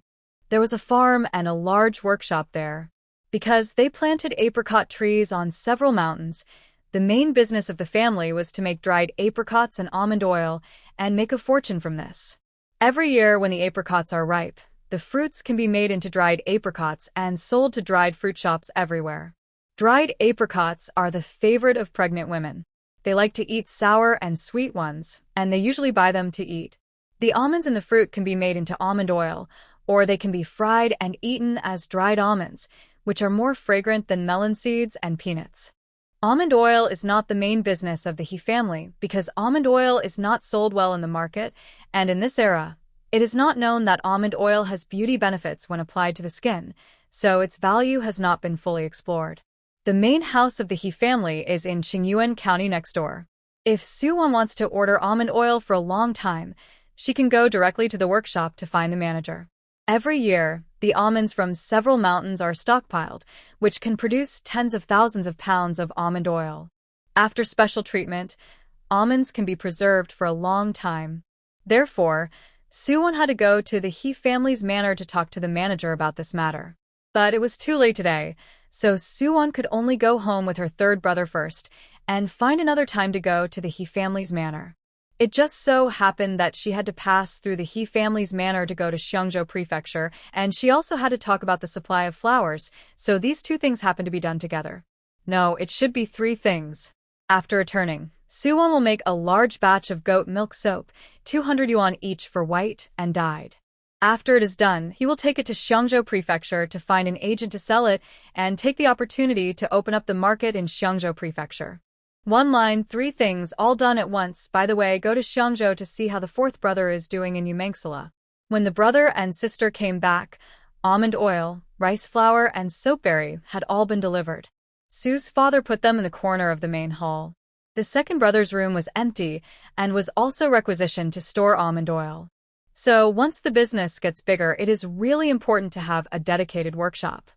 There was a farm and a large workshop there. Because they planted apricot trees on several mountains, the main business of the family was to make dried apricots and almond oil and make a fortune from this. Every year when the apricots are ripe, the fruits can be made into dried apricots and sold to dried fruit shops everywhere. Dried apricots are the favorite of pregnant women. They like to eat sour and sweet ones, and they usually buy them to eat. The almonds in the fruit can be made into almond oil, or they can be fried and eaten as dried almonds, which are more fragrant than melon seeds and peanuts. Almond oil is not the main business of the He family because almond oil is not sold well in the market, and in this era, it is not known that almond oil has beauty benefits when applied to the skin, so its value has not been fully explored. The main house of the He family is in Qingyuan County next door. If Su Wan wants to order almond oil for a long time, she can go directly to the workshop to find the manager. Every year, the almonds from several mountains are stockpiled, which can produce tens of thousands of pounds of almond oil. After special treatment, almonds can be preserved for a long time. Therefore, Su Wan had to go to the He family's manor to talk to the manager about this matter. But it was too late today, so Su Wan could only go home with her third brother first and find another time to go to the He family's manor. It just so happened that she had to pass through the He family's manor to go to Xiangzhou Prefecture, and she also had to talk about the supply of flowers, so these 2 things happened to be done together. No, it should be 3 things. After returning, Su Wan will make a large batch of goat milk soap, 200 yuan each for white and dyed. After it is done, he will take it to Xiangzhou Prefecture to find an agent to sell it and take the opportunity to open up the market in Xiangzhou Prefecture. 1 line, 3 things, all done at once. By the way, go to Xiangzhou to see how the fourth brother is doing in Yumengsala. When the brother and sister came back, almond oil, rice flour, and soapberry had all been delivered. Su's father put them in the corner of the main hall. The second brother's room was empty and was also requisitioned to store almond oil. So once the business gets bigger, it is really important to have a dedicated workshop.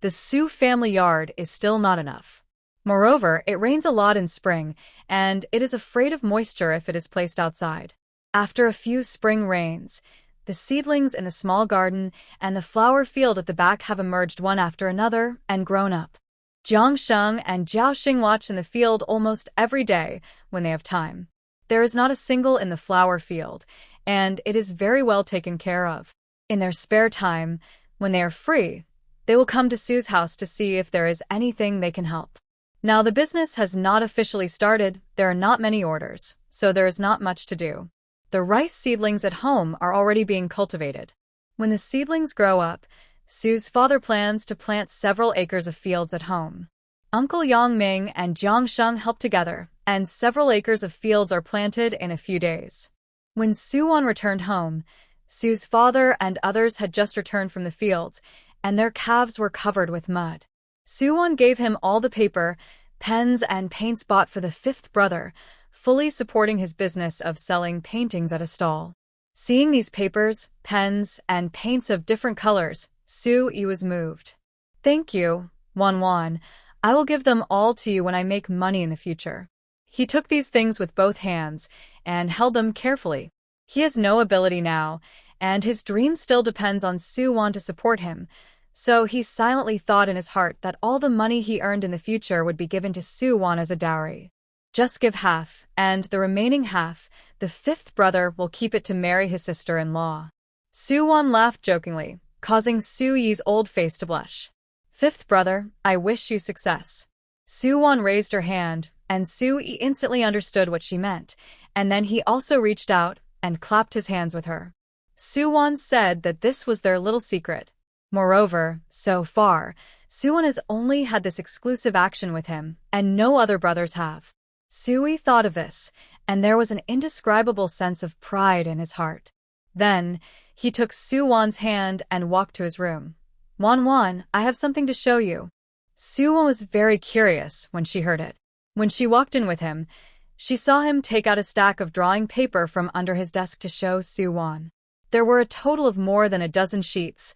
The Su family yard is still not enough. Moreover, it rains a lot in spring, and it is afraid of moisture if it is placed outside. After a few spring rains, the seedlings in the small garden and the flower field at the back have emerged one after another and grown up. Jiang Sheng and Jiao Xing watch in the field almost every day when they have time. There is not a single in the flower field, and it is very well taken care of. In their spare time, when they are free, they will come to Su's house to see if there is anything they can help. Now the business has not officially started, there are not many orders, so there is not much to do. The rice seedlings at home are already being cultivated. When the seedlings grow up, Su's father plans to plant several acres of fields at home. Uncle Yang Ming and Jiang Sheng help together, and several acres of fields are planted in a few days. When Su Wan returned home, Su's father and others had just returned from the fields, and their calves were covered with mud. Su Wan gave him all the paper, pens, and paints bought for the fifth brother, fully supporting his business of selling paintings at a stall. Seeing these papers, pens, and paints of different colors, Su Wan was moved. "Thank you, Wan. I will give them all to you when I make money in the future." He took these things with both hands and held them carefully. He has no ability now, and his dream still depends on Su Wan to support him, so he silently thought in his heart that all the money he earned in the future would be given to Su Wan as a dowry. Just give half, and the remaining half, the fifth brother will keep it to marry his sister-in-law. Su Wan laughed jokingly, causing Su Yi's old face to blush. "Fifth brother, I wish you success." Su Wan raised her hand, and Su Yi instantly understood what she meant, and then he also reached out and clapped his hands with her. Su Wan said that this was their little secret. Moreover, so far, Su Wan has only had this exclusive action with him, and no other brothers have. Su Yi thought of this, and there was an indescribable sense of pride in his heart. Then, he took Su Wan's hand and walked to his room. Wan, I have something to show you." Su Wan was very curious when she heard it. When she walked in with him, she saw him take out a stack of drawing paper from under his desk to show Su Wan. There were a total of more than a dozen sheets,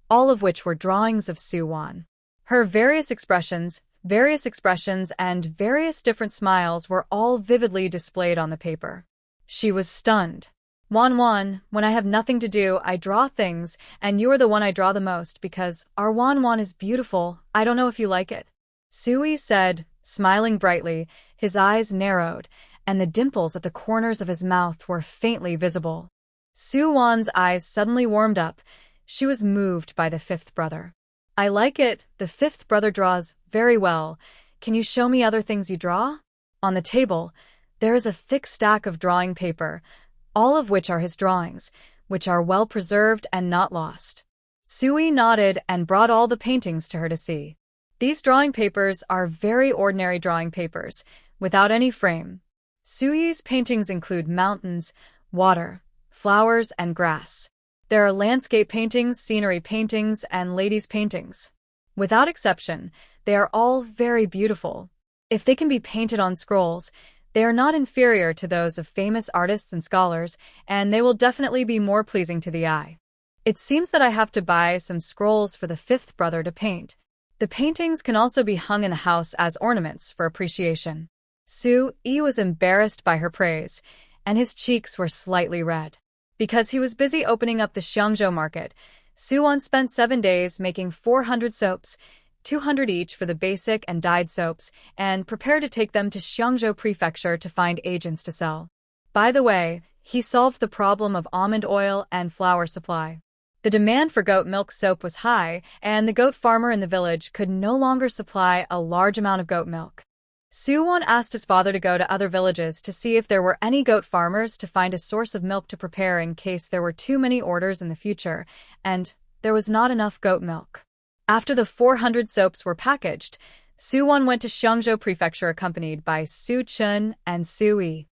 all of which were drawings of Su Wan. Her various expressions, and various different smiles were all vividly displayed on the paper. She was stunned. Wan, when I have nothing to do, I draw things, and you are the one I draw the most because our Wan is beautiful. I don't know if you like it." Su Yi said, smiling brightly, his eyes narrowed, and the dimples at the corners of his mouth were faintly visible. Su Wan's eyes suddenly warmed up. She was moved by the fifth brother. "I like it. The fifth brother draws very well. Can you show me other things you draw?" On the table, there is a thick stack of drawing paper, all of which are his drawings, which are well preserved and not lost. Su Yi nodded and brought all the paintings to her to see. These drawing papers are very ordinary drawing papers, without any frame. Su Yi's paintings include mountains, water, flowers, and grass. There are landscape paintings, scenery paintings, and ladies' paintings. Without exception, they are all very beautiful. If they can be painted on scrolls, they are not inferior to those of famous artists and scholars, and they will definitely be more pleasing to the eye. It seems that I have to buy some scrolls for the fifth brother to paint. The paintings can also be hung in the house as ornaments for appreciation. Su Yi was embarrassed by her praise, and his cheeks were slightly red. Because he was busy opening up the Xiangzhou market, Su Wan spent 7 days making 400 soaps, 200 each for the basic and dyed soaps, and prepared to take them to Xiangzhou Prefecture to find agents to sell. By the way, he solved the problem of almond oil and flour supply. The demand for goat milk soap was high, and the goat farmer in the village could no longer supply a large amount of goat milk. Su Wan asked his father to go to other villages to see if there were any goat farmers to find a source of milk to prepare in case there were too many orders in the future, and there was not enough goat milk. After the 400 soaps were packaged, Su Wan went to Xiangzhou Prefecture accompanied by Su Chun and Su Yi.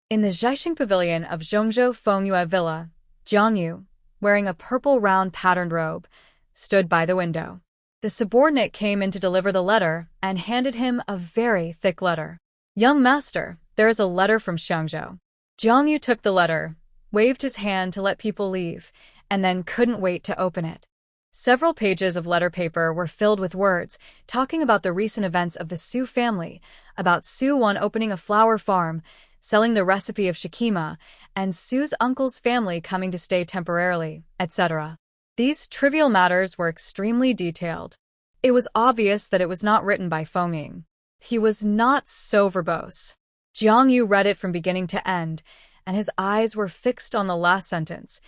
In the Zhaixing Pavilion of Zhongzhou Fengyue Villa, Jiang Yu, wearing a purple round patterned robe, stood by the window. The subordinate came in to deliver the letter and handed him a very thick letter. "Young master, there is a letter from Xiangzhou." Jiang Yu took the letter, waved his hand to let people leave, and then couldn't wait to open it. Several pages of letter paper were filled with words talking about the recent events of the Su family, about Su Wan opening a flower farm, selling the recipe of shikima, and Su's uncle's family coming to stay temporarily, etc. These trivial matters were extremely detailed. It was obvious that it was not written by Fengming. He was not so verbose. Jiang Yu read it from beginning to end, and his eyes were fixed on the last sentence.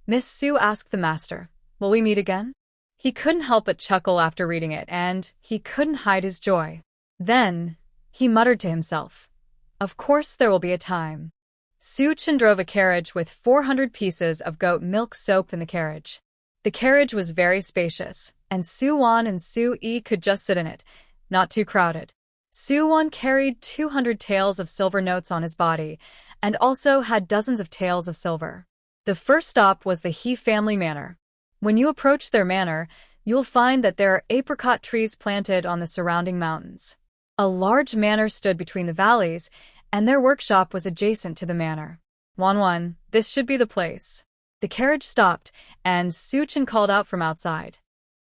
Miss Su asked the master, "Will we meet again?" He couldn't help but chuckle after reading it, and he couldn't hide his joy. Then, he muttered to himself, "Of course there will be a time." Su Chen drove a carriage with 400 pieces of goat milk soap in the carriage. The carriage was very spacious, and Su Wan and Su Yi could just sit in it, not too crowded. Su Wan carried 200 taels of silver notes on his body, and also had dozens of taels of silver. The first stop was the He family manor. When you approach their manor, you'll find that there are apricot trees planted on the surrounding mountains. A large manor stood between the valleys, and their workshop was adjacent to the manor. Wan, this should be the place." The carriage stopped, and Su Chen called out from outside.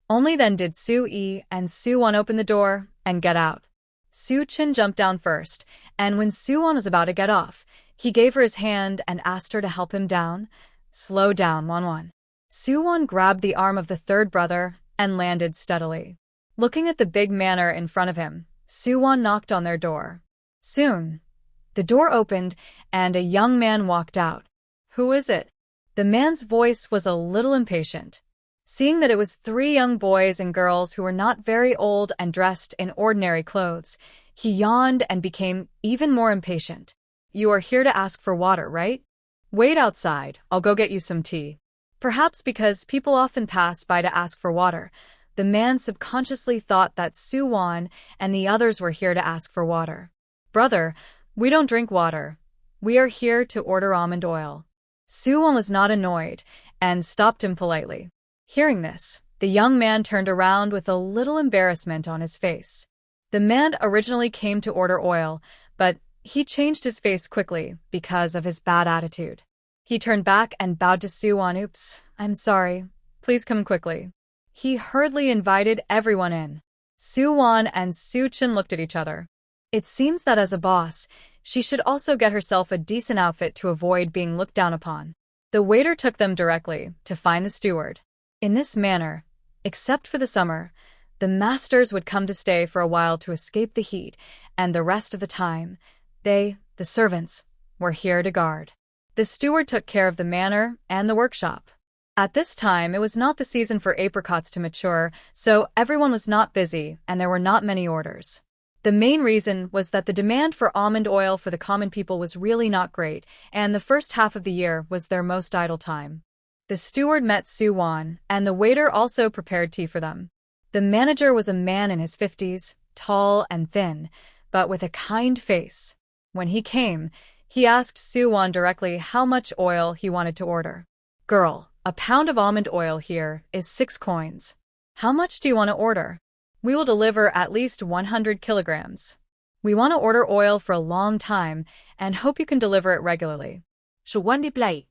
Only then did Su Yi and Su Wan open the door and get out. Su Chen jumped down first, and when Su Wan was about to get off, he gave her his hand and asked her to help him down. "Slow down, Wan." Su Wan grabbed the arm of the third brother and landed steadily. Looking at the big manor in front of him, Su Wan knocked on their door. Soon, the door opened and a young man walked out. "Who is it?" The man's voice was a little impatient. Seeing that it was 3 young boys and girls who were not very old and dressed in ordinary clothes, he yawned and became even more impatient. "You are here to ask for water, right? Wait outside, I'll go get you some tea." Perhaps because people often pass by to ask for water, the man subconsciously thought that Su Wan and the others were here to ask for water. "Brother, we don't drink water. We are here to order almond oil." Su Wan was not annoyed and stopped him politely. Hearing this, the young man turned around with a little embarrassment on his face. The man originally came to order oil, but he changed his face quickly because of his bad attitude. He turned back and bowed to Su Wan. "Oops, I'm sorry. Please come quickly." He hurriedly invited everyone in. Su Wan and Su Chen looked at each other. It seems that as a boss, she should also get herself a decent outfit to avoid being looked down upon. The waiter took them directly to find the steward. In this manner, except for the summer, the masters would come to stay for a while to escape the heat, and the rest of the time, they, the servants, were here to guard. The steward took care of the manor and the workshop. At this time, it was not the season for apricots to mature, so everyone was not busy and there were not many orders. The main reason was that the demand for almond oil for the common people was really not great, and the first half of the year was their most idle time. The steward met Su Wan, and the waiter also prepared tea for them. The manager was a man in his 50s, tall and thin, but with a kind face. When he came, he asked Su Wan directly how much oil he wanted to order. "Girl, a pound of almond oil here is 6 coins. How much do you want to order?" "We will deliver at least 100 kilograms. We want to order oil for a long time and hope you can deliver it regularly." Su Wan replied.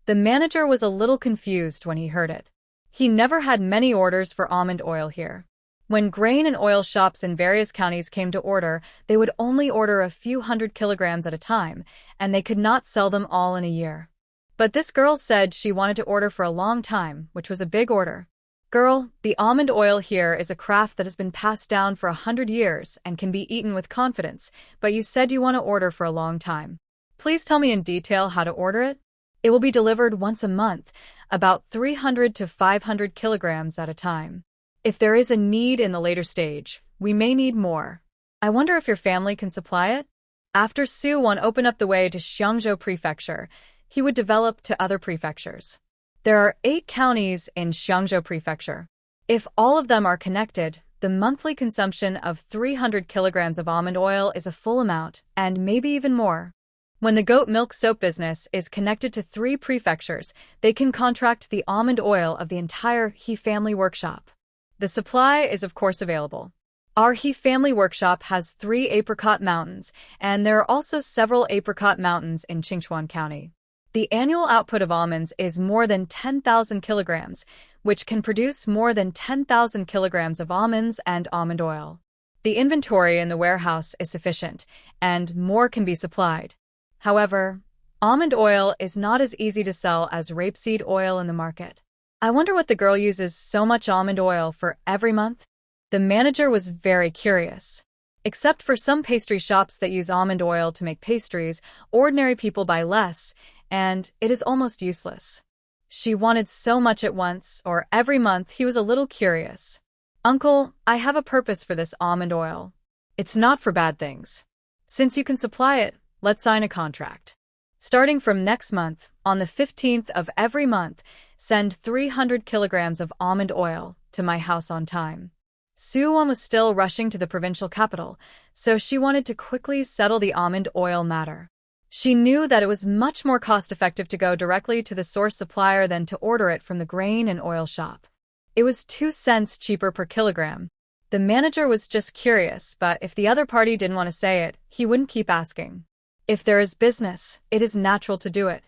The manager was a little confused when he heard it. He never had many orders for almond oil here. When grain and oil shops in various counties came to order, they would only order a few hundred kilograms at a time, and they could not sell them all in a year. But this girl said she wanted to order for a long time, which was a big order. "Girl, the almond oil here is a craft that has been passed down for 100 years and can be eaten with confidence, but you said you want to order for a long time. Please tell me in detail how to order it. It will be delivered once a month, about 300 to 500 kilograms at a time. If there is a need in the later stage, we may need more. I wonder if your family can supply it?" After Su Wan opened up the way to Xiangzhou Prefecture, he would develop to other prefectures. There are 8 counties in Xiangzhou Prefecture. If all of them are connected, the monthly consumption of 300 kilograms of almond oil is a full amount, and maybe even more. When the goat milk soap business is connected to 3 prefectures, they can contract the almond oil of the entire He family workshop. The supply is of course available. Our He family workshop has 3 apricot mountains, and there are also several apricot mountains in Qingchuan County. The annual output of almonds is more than 10,000 kilograms, which can produce more than 10,000 kilograms of almonds and almond oil. The inventory in the warehouse is sufficient, and more can be supplied. However, almond oil is not as easy to sell as rapeseed oil in the market. I wonder what the girl uses so much almond oil for every month? The manager was very curious. Except for some pastry shops that use almond oil to make pastries, ordinary people buy less, and it is almost useless. She wanted so much at once, or every month. He was a little curious. Uncle, I have a purpose for this almond oil. It's not for bad things. Since you can supply it, let's sign a contract. Starting from next month, on the 15th of every month, send 300 kilograms of almond oil to my house on time. Su Wan was still rushing to the provincial capital, so she wanted to quickly settle the almond oil matter. She knew that it was much more cost-effective to go directly to the source supplier than to order it from the grain and oil shop. It was 2 cents cheaper per kilogram. The manager was just curious, but if the other party didn't want to say it, he wouldn't keep asking. If there is business, it is natural to do it.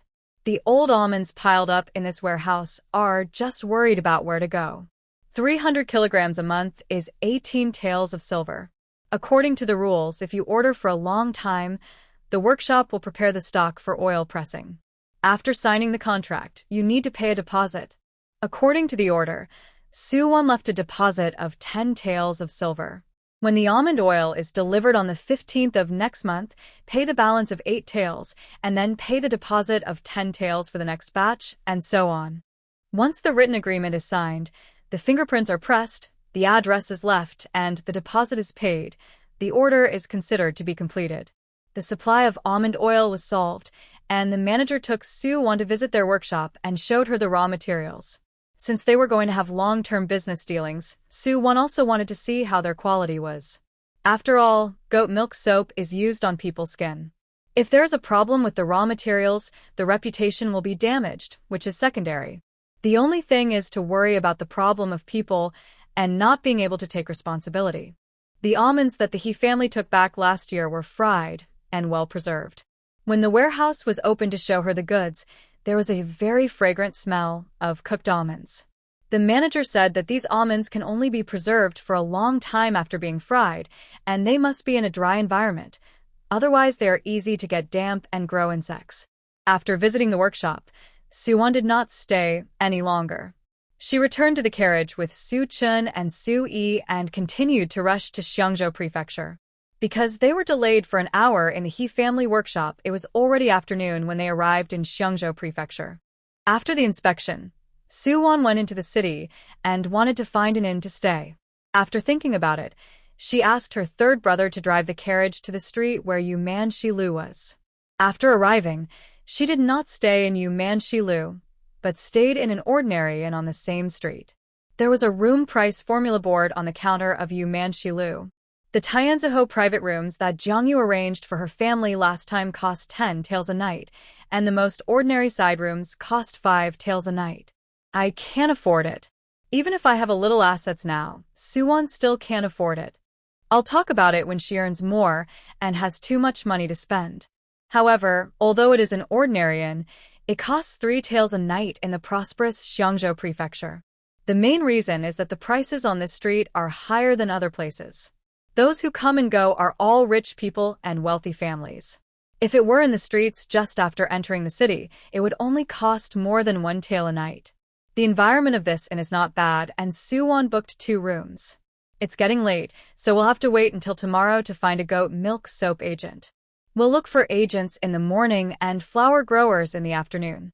The old almonds piled up in this warehouse are just worried about where to go. 300 kilograms a month is 18 taels of silver. According to the rules, if you order for a long time, the workshop will prepare the stock for oil pressing. After signing the contract, you need to pay a deposit. According to the order, Su Wan left a deposit of 10 taels of silver. When the almond oil is delivered on the 15th of next month, pay the balance of 8 taels, and then pay the deposit of 10 taels for the next batch, and so on. Once the written agreement is signed, the fingerprints are pressed, the address is left, and the deposit is paid, the order is considered to be completed. The supply of almond oil was solved, and the manager took Su Wan to visit their workshop and showed her the raw materials. Since they were going to have long-term business dealings, Su Wan also wanted to see how their quality was. After all, goat milk soap is used on people's skin. If there is a problem with the raw materials, the reputation will be damaged, which is secondary. The only thing is to worry about the problem of people and not being able to take responsibility. The almonds that the He family took back last year were fried and well preserved. When the warehouse was opened to show her the goods, there was a very fragrant smell of cooked almonds. The manager said that these almonds can only be preserved for a long time after being fried, and they must be in a dry environment. Otherwise, they are easy to get damp and grow insects. After visiting the workshop, Su Wan did not stay any longer. She returned to the carriage with Su Chun and Su Yi and continued to rush to Xiangzhou Prefecture. Because they were delayed for an hour in the He family workshop, it was already afternoon when they arrived in Xiangzhou Prefecture. After the inspection, Su Wan went into the city and wanted to find an inn to stay. After thinking about it, she asked her third brother to drive the carriage to the street where Yu Manxilu was. After arriving, she did not stay in Yu Manxilu, but stayed in an ordinary inn on the same street. There was a room price formula board on the counter of Yu Manxilu. The Tianziho private rooms that Jiang Yu arranged for her family last time cost 10 taels a night, and the most ordinary side rooms cost 5 taels a night. I can't afford it. Even if I have a little assets now, Su Wan still can't afford it. I'll talk about it when she earns more and has too much money to spend. However, although it is an ordinary inn, it costs 3 taels a night in the prosperous Xiangzhou Prefecture. The main reason is that the prices on this street are higher than other places. Those who come and go are all rich people and wealthy families. If it were in the streets just after entering the city, it would only cost more than 1 tael a night. The environment of this inn is not bad, and Su Wan booked 2 rooms. It's getting late, so we'll have to wait until tomorrow to find a goat milk soap agent. We'll look for agents in the morning and flower growers in the afternoon.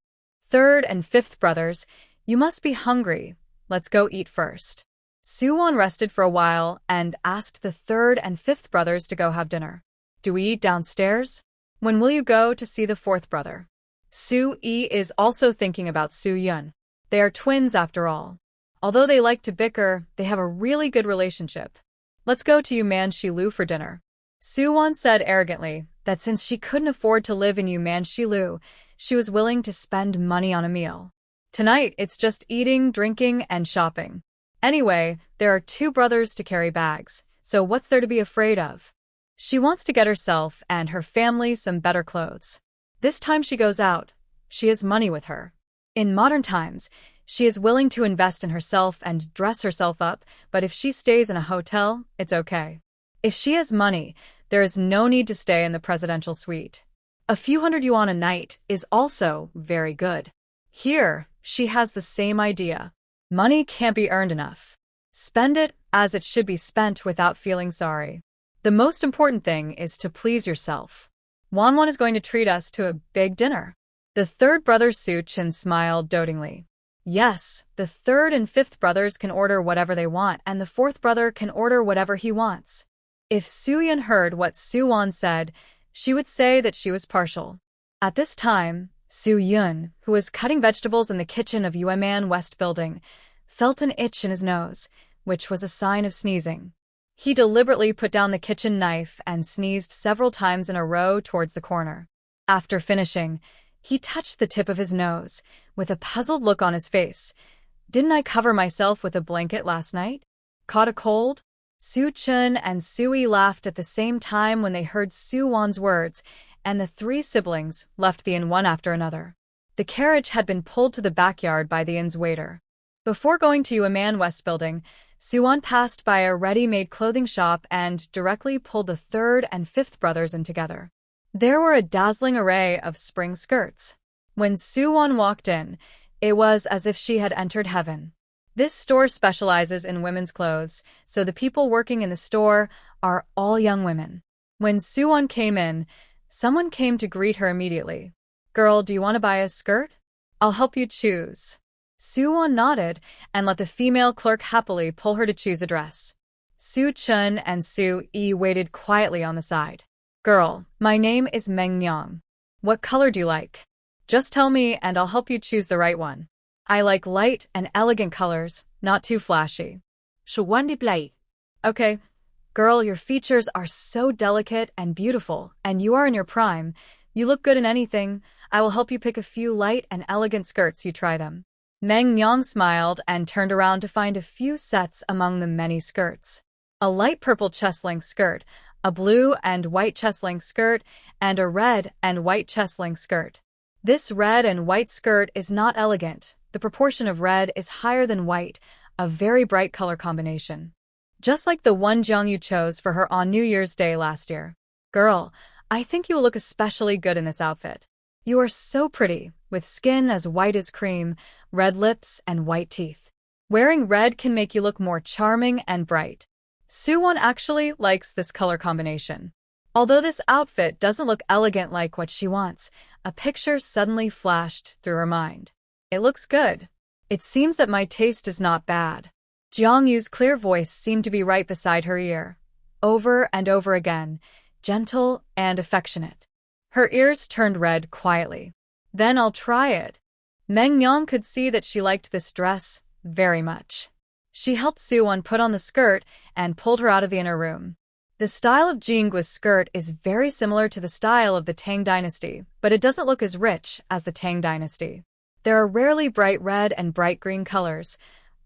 Third and fifth brothers, you must be hungry. Let's go eat first. Su Wan rested for a while and asked the third and fifth brothers to go have dinner. Do we eat downstairs? When will you go to see the fourth brother? Su Yi is also thinking about Su Yun. They are twins after all. Although they like to bicker, they have a really good relationship. Let's go to Yu Manxilu for dinner. Su Wan said arrogantly, that since she couldn't afford to live in Yumanshi-lu, she was willing to spend money on a meal. Tonight, it's just eating, drinking, and shopping. Anyway, there are 2 brothers to carry bags, so what's there to be afraid of? She wants to get herself and her family some better clothes. This time she goes out, she has money with her. In modern times, she is willing to invest in herself and dress herself up, but if she stays in a hotel, it's okay. If she has money, there is no need to stay in the presidential suite. A few hundred yuan a night is also very good. Here, she has the same idea. Money can't be earned enough. Spend it as it should be spent without feeling sorry. The most important thing is to please yourself. Wanwan is going to treat us to a big dinner. The 3rd brother Su Chen smiled dotingly. Yes, the 3rd and 5th brothers can order whatever they want, and the 4th brother can order whatever he wants. If Su Yan heard what Su Wan said, she would say that she was partial. At this time, Su Yun, who was cutting vegetables in the kitchen of Yueman West Building, felt an itch in his nose, which was a sign of sneezing. He deliberately put down the kitchen knife and sneezed several times in a row towards the corner. After finishing, he touched the tip of his nose, with a puzzled look on his face. Didn't I cover myself with a blanket last night? Caught a cold? Su Chun and Sui laughed at the same time when they heard Su Wan's words, and the 3 siblings left the inn one after another. The carriage had been pulled to the backyard by the inn's waiter. Before going to Yueman West Building, Su Wan passed by a ready-made clothing shop and directly pulled the 3rd and 5th brothers in together. There were a dazzling array of spring skirts. When Su Wan walked in, it was as if she had entered heaven. This store specializes in women's clothes, so the people working in the store are all young women. When Su Wan came in, someone came to greet her immediately. Girl, do you want to buy a skirt? I'll help you choose. Su Wan nodded and let the female clerk happily pull her to choose a dress. Su Chun and Su Yi waited quietly on the side. Girl, my name is Meng Nyang. What color do you like? Just tell me and I'll help you choose the right one. I like light and elegant colors, not too flashy. Su Wan replied. Okay. Girl, your features are so delicate and beautiful, and you are in your prime. You look good in anything. I will help you pick a few light and elegant skirts. You try them. Meng Nyang smiled and turned around to find a few sets among the many skirts. A light purple chest-length skirt, a blue and white chest-length skirt, and a red and white chest-length skirt. This red and white skirt is not elegant. The proportion of red is higher than white, a very bright color combination. Just like the one Jiang Yu chose for her on New Year's Day last year. Girl, I think you will look especially good in this outfit. You are so pretty, with skin as white as cream, red lips, and white teeth. Wearing red can make you look more charming and bright. Su Wan actually likes this color combination. Although this outfit doesn't look elegant like what she wants, a picture suddenly flashed through her mind. It looks good. It seems that my taste is not bad. Jiang Yu's clear voice seemed to be right beside her ear. Over and over again, gentle and affectionate. Her ears turned red quietly. Then I'll try it. Meng Nyang could see that she liked this dress very much. She helped Su Wan put on the skirt and pulled her out of the inner room. The style of Jinggu's skirt is very similar to the style of the Tang Dynasty, but it doesn't look as rich as the Tang Dynasty. There are rarely bright red and bright green colors,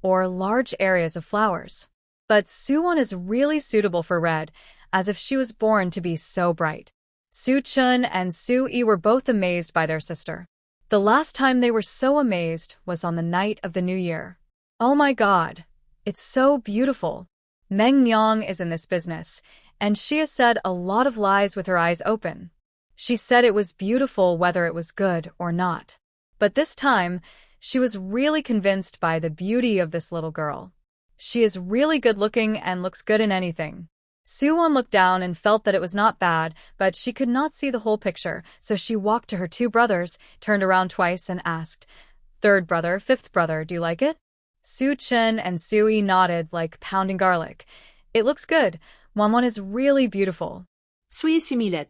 or large areas of flowers. But Su Wan is really suitable for red, as if she was born to be so bright. Su Chun and Su Yi were both amazed by their sister. The last time they were so amazed was on the night of the New Year. Oh my God, it's so beautiful. Meng Nyang is in this business, and she has said a lot of lies with her eyes open. She said it was beautiful whether it was good or not. But this time, she was really convinced by the beauty of this little girl. She is really good-looking and looks good in anything. Su Wan looked down and felt that it was not bad, but she could not see the whole picture, so she walked to her 2 brothers, turned around twice and asked, "Third brother, 5th brother, do you like it?" Su Chen and Su Yi nodded like pounding garlic. It looks good. Wanwan is really beautiful. Su Yi similed.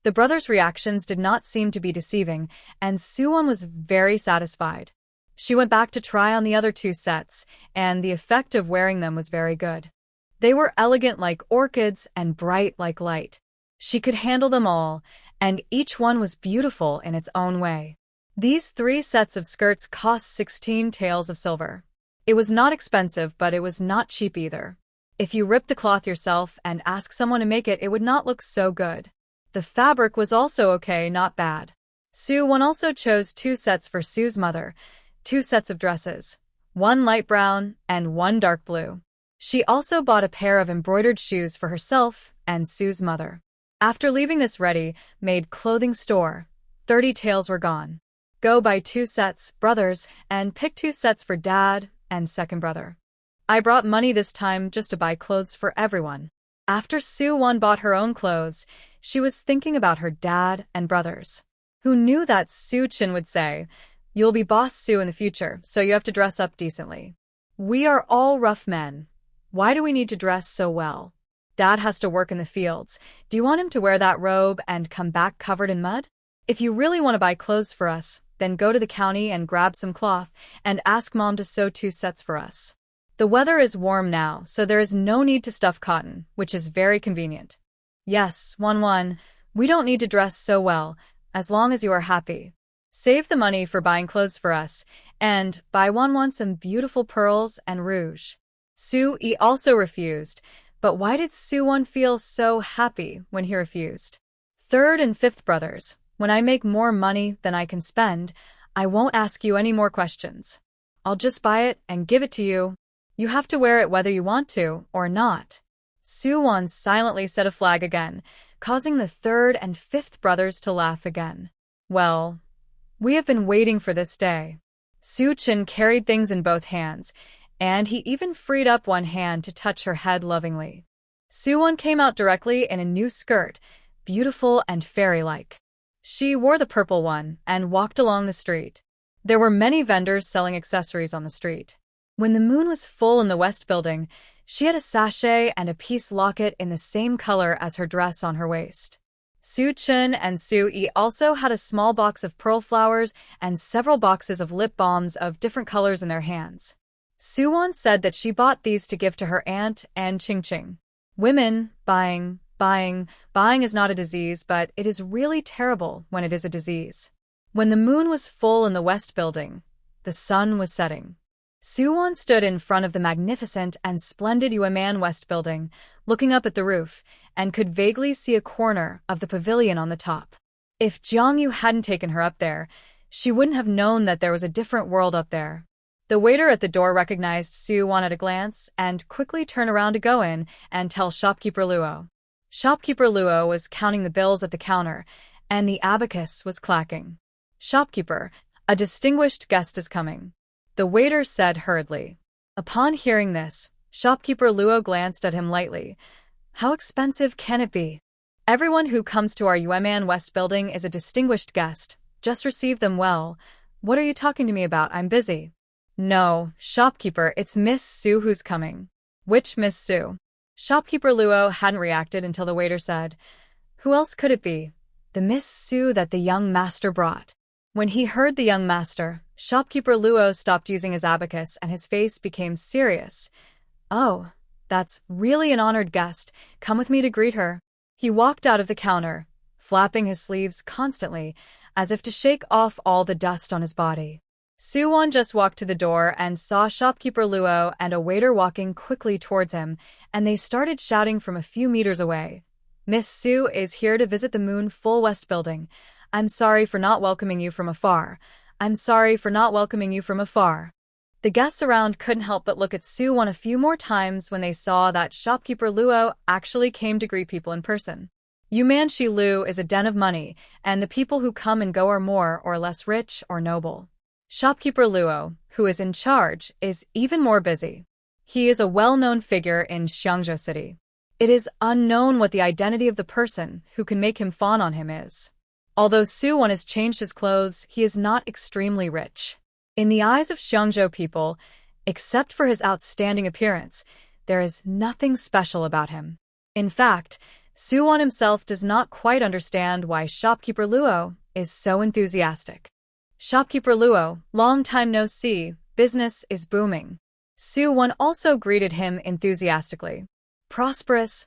The brothers' reactions did not seem to be deceiving, and Su Wan was very satisfied. She went back to try on the other 2 sets, and the effect of wearing them was very good. They were elegant like orchids and bright like light. She could handle them all, and each one was beautiful in its own way. These 3 sets of skirts cost 16 taels of silver. It was not expensive, but it was not cheap either. If you ripped the cloth yourself and asked someone to make it, it would not look so good. The fabric was also okay, not bad. Su Wan also chose 2 sets for Su's mother, 2 sets of dresses, 1 light brown and 1 dark blue. She also bought a pair of embroidered shoes for herself and Su's mother. After leaving this ready-made clothing store, 30 taels were gone. Go buy 2 sets, brothers, and pick 2 sets for dad and second brother. I brought money this time just to buy clothes for everyone. After Su Wan bought her own clothes, she was thinking about her dad and brothers. Who knew that Su Chin would say, "You'll be boss Su in the future, so you have to dress up decently. We are all rough men. Why do we need to dress so well? Dad has to work in the fields. Do you want him to wear that robe and come back covered in mud? If you really want to buy clothes for us, then go to the county and grab some cloth and ask Mom to sew 2 sets for us. The weather is warm now, so there is no need to stuff cotton, which is very convenient. Yes, Wan, we don't need to dress so well, as long as you are happy. Save the money for buying clothes for us, and buy Wan some beautiful pearls and rouge." Su Yi also refused, but why did Su Wan feel so happy when he refused? "Third and fifth brothers, when I make more money than I can spend, I won't ask you any more questions. I'll just buy it and give it to you. You have to wear it whether you want to or not." Su Wan silently set a flag again, causing the third and fifth brothers to laugh again. "Well, we have been waiting for this day." Su Chin carried things in both hands, and he even freed up one hand to touch her head lovingly. Su Wan came out directly in a new skirt, beautiful and fairy-like. She wore the purple one and walked along the street. There were many vendors selling accessories on the street. When the moon was full in the west building, she had a sachet and a peace locket in the same color as her dress on her waist. Su Chin and Su Yi also had a small box of pearl flowers and several boxes of lip balms of different colors in their hands. Su Wan said that she bought these to give to her aunt and Ching. Women, buying is not a disease, but it is really terrible when it is a disease. When the moon was full in the west building, the sun was setting. Su Wan stood in front of the magnificent and splendid Yueman West building, looking up at the roof, and could vaguely see a corner of the pavilion on the top. If Jiang Yu hadn't taken her up there, she wouldn't have known that there was a different world up there. The waiter at the door recognized Su Wan at a glance and quickly turned around to go in and tell shopkeeper Luo. Shopkeeper Luo was counting the bills at the counter, and the abacus was clacking. "Shopkeeper, a distinguished guest is coming," the waiter said hurriedly. Upon hearing this, shopkeeper Luo glanced at him lightly. "How expensive can it be? Everyone who comes to our Yueman West building is a distinguished guest. Just receive them well. What are you talking to me about? I'm busy." "No, shopkeeper, it's Miss Su who's coming." "Which Miss Su?" Shopkeeper Luo hadn't reacted until the waiter said, "Who else could it be? The Miss Su that the young master brought." When he heard the young master, shopkeeper Luo stopped using his abacus and his face became serious. "Oh, that's really an honored guest. Come with me to greet her." He walked out of the counter, flapping his sleeves constantly, as if to shake off all the dust on his body. Su Wan just walked to the door and saw shopkeeper Luo and a waiter walking quickly towards him, and they started shouting from a few meters away. "Miss Su is here to visit the Moon Full West building. I'm sorry for not welcoming you from afar. I'm sorry for not welcoming you from afar." The guests around couldn't help but look at Su Wan a few more times when they saw that shopkeeper Luo actually came to greet people in person. Yumanshi Lu is a den of money, and the people who come and go are more or less rich or noble. Shopkeeper Luo, who is in charge, is even more busy. He is a well-known figure in Xiangzhou City. It is unknown what the identity of the person who can make him fawn on him is. Although Su Wan has changed his clothes, he is not extremely rich. In the eyes of Xiangzhou people, except for his outstanding appearance, there is nothing special about him. In fact, Su Wan himself does not quite understand why shopkeeper Luo is so enthusiastic. "Shopkeeper Luo, long time no see, business is booming." Su Wan also greeted him enthusiastically. Prosperous,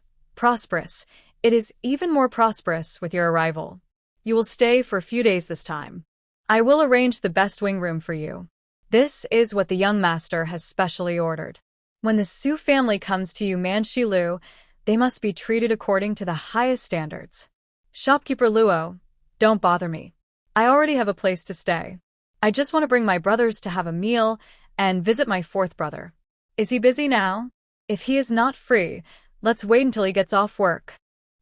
It is even more prosperous with your arrival. You will stay for a few days this time. I will arrange the best wing room for you. This is what the young master has specially ordered. When the Su family comes to Manhwa, they must be treated according to the highest standards. Shopkeeper Luo, don't bother me. I already have a place to stay. I just want to bring my brothers to have a meal and visit my fourth brother. Is he busy now? If he is not free, let's wait until he gets off work.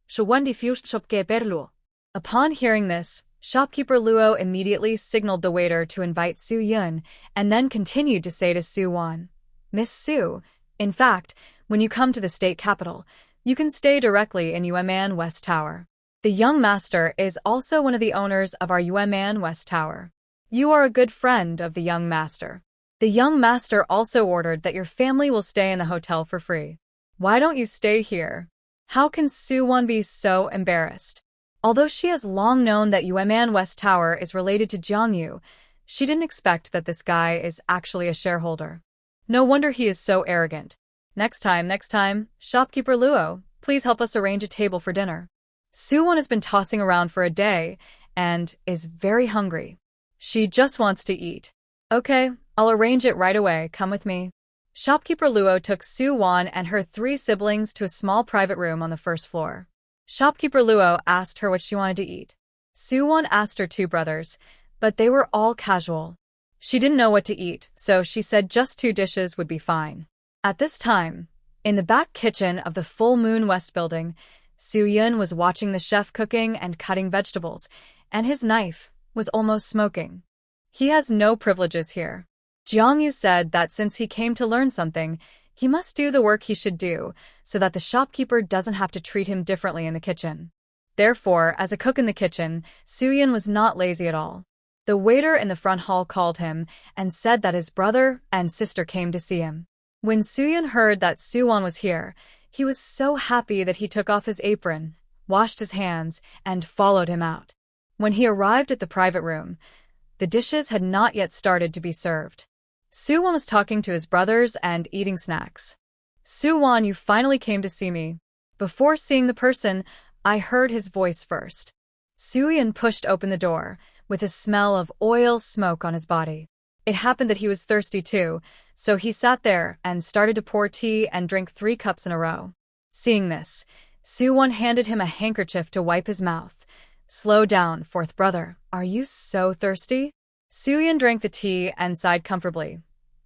Su Wan refused shopkeeper. Upon hearing this, Shopkeeper Luo immediately signaled the waiter to invite Su Yun and then continued to say to Su Wan, Miss Su, in fact, when you come to the state capital, you can stay directly in Yueman West Tower. The young master is also one of the owners of our Yueman West Tower. You are a good friend of the young master. The young master also ordered that your family will stay in the hotel for free. Why don't you stay here? How can Su Wan be so embarrassed? Although she has long known that Yueman West Tower is related to Jiang Yu, she didn't expect that this guy is actually a shareholder. No wonder he is so arrogant. Next time, Shopkeeper Luo, please help us arrange a table for dinner. Su Wan has been tossing around for a day and is very hungry. She just wants to eat. Okay, I'll arrange it right away. Come with me. Shopkeeper Luo took Su Wan and her 3 siblings to a small private room on the first floor. Shopkeeper Luo asked her what she wanted to eat. Su Wan asked her 2 brothers, but they were all casual. She didn't know what to eat, so she said just 2 dishes would be fine. At this time, in the back kitchen of the Full Moon West building, Su Yun was watching the chef cooking and cutting vegetables, and his knife was almost smoking. He has no privileges here. Jiang Yu said that since he came to learn something, he must do the work he should do, so that the shopkeeper doesn't have to treat him differently in the kitchen. Therefore, as a cook in the kitchen, Su Yun was not lazy at all. The waiter in the front hall called him and said that his brother and sister came to see him. When Su Yun heard that Su Wan was here, he was so happy that he took off his apron, washed his hands, and followed him out. When he arrived at the private room, the dishes had not yet started to be served. Su Wan was talking to his brothers and eating snacks. Su Wan, you finally came to see me. Before seeing the person, I heard his voice first. Su Yun pushed open the door, with a smell of oil smoke on his body. It happened that he was thirsty too, so he sat there and started to pour tea and drink 3 cups in a row. Seeing this, Su Wan handed him a handkerchief to wipe his mouth. Slow down, 4th brother. Are you so thirsty? Su Yun drank the tea and sighed comfortably.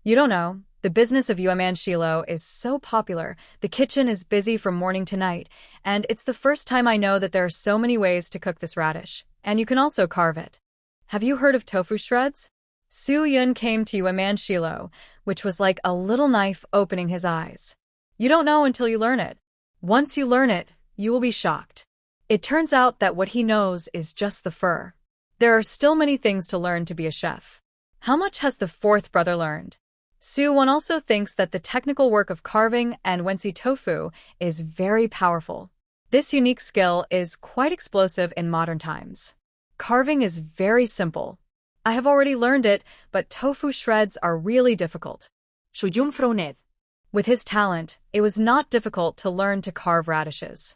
You don't know, the business of Manhwa is so popular, the kitchen is busy from morning to night, and it's the first time I know that there are so many ways to cook this radish, and you can also carve it. Have you heard of tofu shreds? Su Yun came to Manhwa, which was like a little knife opening his eyes. You don't know until you learn it. Once you learn it, you will be shocked. It turns out that what he knows is just the fur. There are still many things to learn to be a chef. How much has the 4th brother learned? Su Wan also thinks that the technical work of carving and wensi tofu is very powerful. This unique skill is quite explosive in modern times. Carving is very simple. I have already learned it, but tofu shreds are really difficult. Su Yun frowned. With his talent, it was not difficult to learn to carve radishes.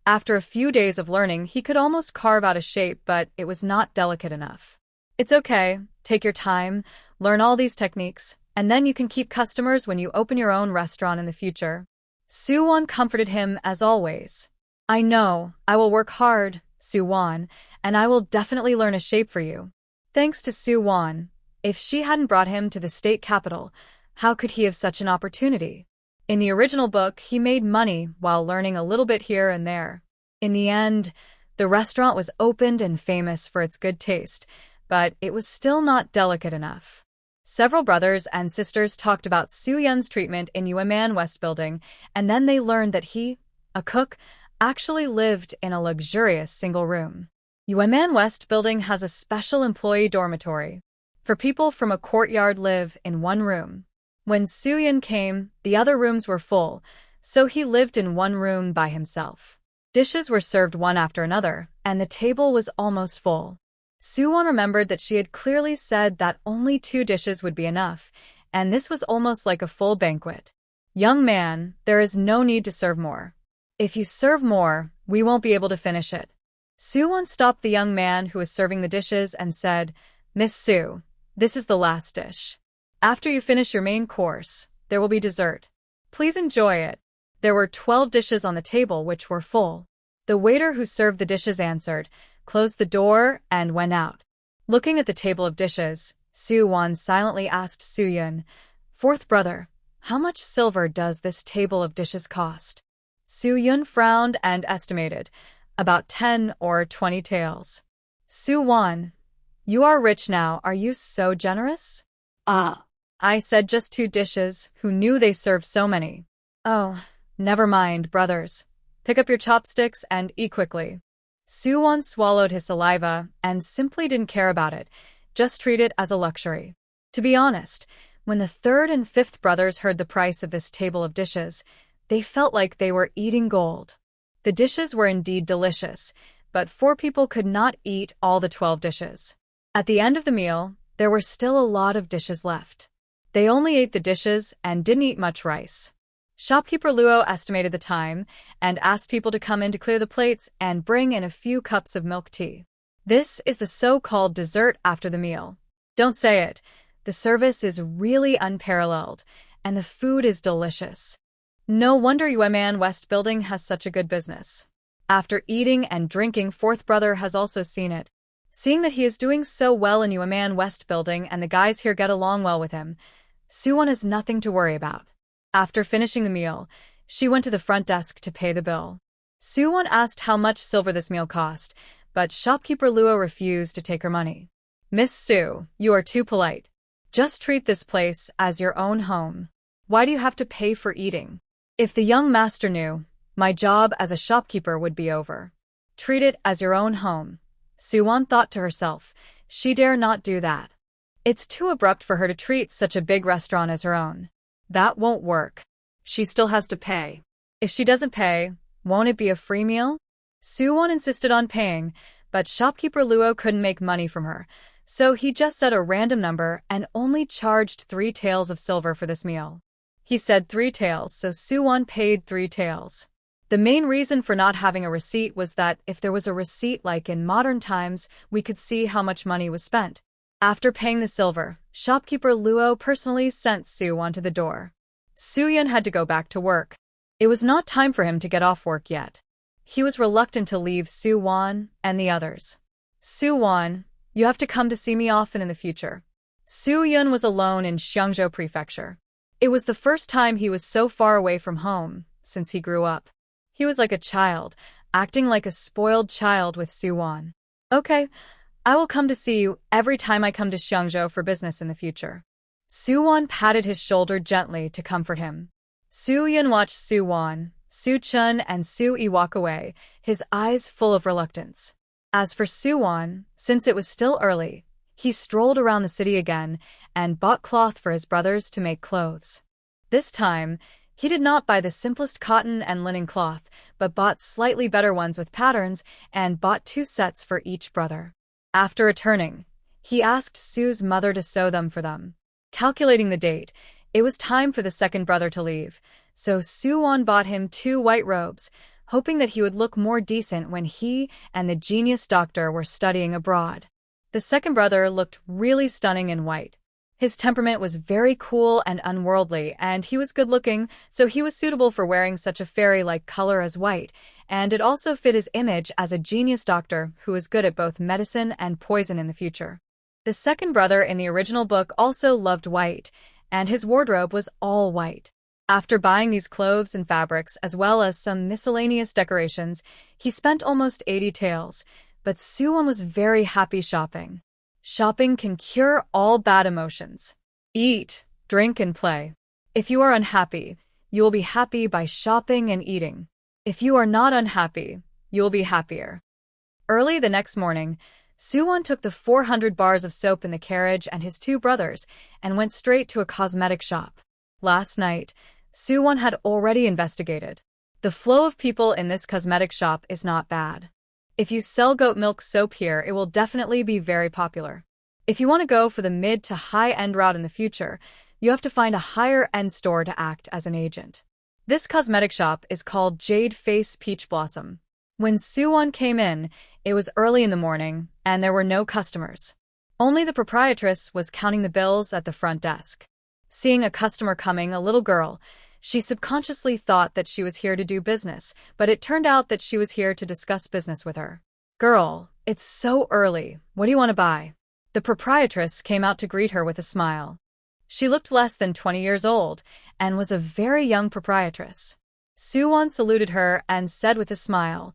After a few days of learning, he could almost carve out a shape, but it was not delicate enough. It's okay, take your time, learn all these techniques, and then you can keep customers when you open your own restaurant in the future. Su Wan comforted him as always. I know, I will work hard, Su Wan, and I will definitely learn a shape for you. Thanks to Su Wan, if she hadn't brought him to the state capital, how could he have such an opportunity? In the original book, he made money while learning a little bit here and there. In the end, the restaurant was opened and famous for its good taste, but it was still not delicate enough. Several brothers and sisters talked about Su Yun's treatment in Yueman West building, and then they learned that he, a cook, actually lived in a luxurious single room. Yueman West building has a special employee dormitory. For people from a courtyard live in one room. When Su Yun came, the other rooms were full, so he lived in one room by himself. Dishes were served one after another, and the table was almost full. Su Wan remembered that she had clearly said that only 2 dishes would be enough, and this was almost like a full banquet. Young man, there is no need to serve more. If you serve more, we won't be able to finish it. Su Wan stopped the young man who was serving the dishes and said, Miss Su, this is the last dish. After you finish your main course, there will be dessert. Please enjoy it. There were 12 dishes on the table which were full. The waiter who served the dishes answered, closed the door, and went out. Looking at the table of dishes, Su Wan silently asked Su Yun, "Fourth brother, how much silver does this table of dishes cost?" Su Yun frowned and estimated, about 10 or 20 taels. Su Wan, you are rich now, are you so generous? I said just 2 dishes, who knew they served so many? Oh, never mind, brothers. Pick up your chopsticks and eat quickly. Su Wan swallowed his saliva and simply didn't care about it, just treat it as a luxury. To be honest, when the 3rd and 5th brothers heard the price of this table of dishes, they felt like they were eating gold. The dishes were indeed delicious, but 4 people could not eat all the 12 dishes. At the end of the meal, there were still a lot of dishes left. They only ate the dishes and didn't eat much rice. Shopkeeper Luo estimated the time and asked people to come in to clear the plates and bring in a few cups of milk tea. This is the so-called dessert after the meal. Don't say it. The service is really unparalleled, and the food is delicious. No wonder Yueman West Building has such a good business. After eating and drinking, 4th brother has also seen it. Seeing that he is doing so well in Yueman West Building and the guys here get along well with him, Su Wan has nothing to worry about. After finishing the meal, she went to the front desk to pay the bill. Su Wan asked how much silver this meal cost, but shopkeeper Luo refused to take her money. Miss Su, you are too polite. Just treat this place as your own home. Why do you have to pay for eating? If the young master knew, my job as a shopkeeper would be over. Treat it as your own home. Su Wan thought to herself, she dare not do that. It's too abrupt for her to treat such a big restaurant as her own. That won't work. She still has to pay. If she doesn't pay, won't it be a free meal? Su Wan insisted on paying, but shopkeeper Luo couldn't make money from her, so he just said a random number and only charged 3 taels of silver for this meal. He said 3 taels, so Su Wan paid 3 taels. The main reason for not having a receipt was that if there was a receipt like in modern times, we could see how much money was spent. After paying the silver, shopkeeper Luo personally sent Su Wan to the door. Su Yun had to go back to work. It was not time for him to get off work yet. He was reluctant to leave Su Wan and the others. Su Wan, you have to come to see me often in the future. Su Yun was alone in Xiangzhou Prefecture. It was the first time he was so far away from home since he grew up. He was like a child, acting like a spoiled child with Su Wan. Okay, I will come to see you every time I come to Xiangzhou for business in the future. Su Wan patted his shoulder gently to comfort him. Su Yun watched Su Wan, Su Chun, and Su Yi walk away, his eyes full of reluctance. As for Su Wan, since it was still early, he strolled around the city again and bought cloth for his brothers to make clothes. This time, he did not buy the simplest cotton and linen cloth, but bought slightly better ones with patterns and bought 2 sets for each brother. After returning, he asked Su's mother to sew them for them. Calculating the date, it was time for the 2nd brother to leave, so Su Wan bought him 2 white robes, hoping that he would look more decent when he and the genius doctor were studying abroad. The 2nd brother looked really stunning in white. His temperament was very cool and unworldly, and he was good-looking, so he was suitable for wearing such a fairy-like color as white, and it also fit his image as a genius doctor who was good at both medicine and poison in the future. The 2nd brother in the original book also loved white, and his wardrobe was all white. After buying these clothes and fabrics as well as some miscellaneous decorations, he spent almost 80 taels, but Su Wan was very happy shopping. Shopping can cure all bad emotions. Eat, drink, and play. If you are unhappy, you will be happy by shopping and eating. If you are not unhappy, you will be happier. Early the next morning, Su Wan took the 400 bars of soap in the carriage and his 2 brothers and went straight to a cosmetic shop. Last night, Su Wan had already investigated. The flow of people in this cosmetic shop is not bad. If you sell goat milk soap here, it will definitely be very popular. If you want to go for the mid to high-end route in the future, you have to find a higher-end store to act as an agent. This cosmetic shop is called Jade Face Peach Blossom. When Su Wan came in, it was early in the morning, and there were no customers. Only the proprietress was counting the bills at the front desk. Seeing a customer coming, a little girl, she subconsciously thought that she was here to do business, but it turned out that she was here to discuss business with her. "Girl, it's so early. What do you want to buy?" The proprietress came out to greet her with a smile. She looked less than 20 years old and was a very young proprietress. Su Wan saluted her and said with a smile,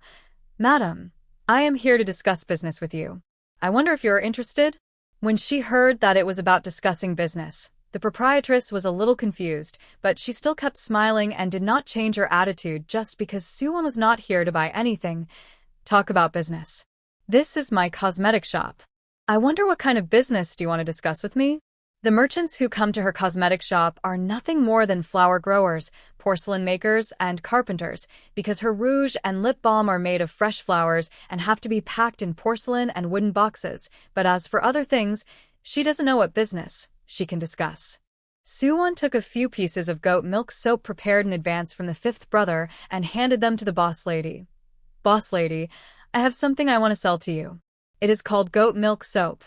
"Madam, I am here to discuss business with you. I wonder if you're interested?" When she heard that it was about discussing business, the proprietress was a little confused, but she still kept smiling and did not change her attitude just because Su Wan was not here to buy anything. "Talk about business. This is my cosmetic shop. I wonder what kind of business do you want to discuss with me?" The merchants who come to her cosmetic shop are nothing more than flower growers, porcelain makers, and carpenters, because her rouge and lip balm are made of fresh flowers and have to be packed in porcelain and wooden boxes. But as for other things, she doesn't know what business she can discuss. Su Wan took a few pieces of goat milk soap prepared in advance from the fifth brother and handed them to the boss lady. "Boss lady, I have something I want to sell to you. It is called goat milk soap.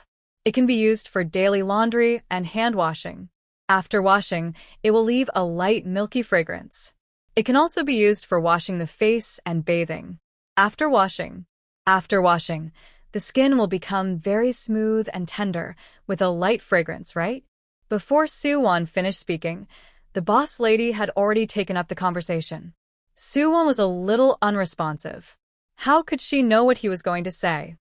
It can be used for daily laundry and hand washing. After washing, it will leave a light milky fragrance. It can also be used for washing the face and bathing. After washing, the skin will become very smooth and tender with a light fragrance, right?" Before Su Wan finished speaking, the boss lady had already taken up the conversation. Su Wan was a little unresponsive. How could she know what he was going to say?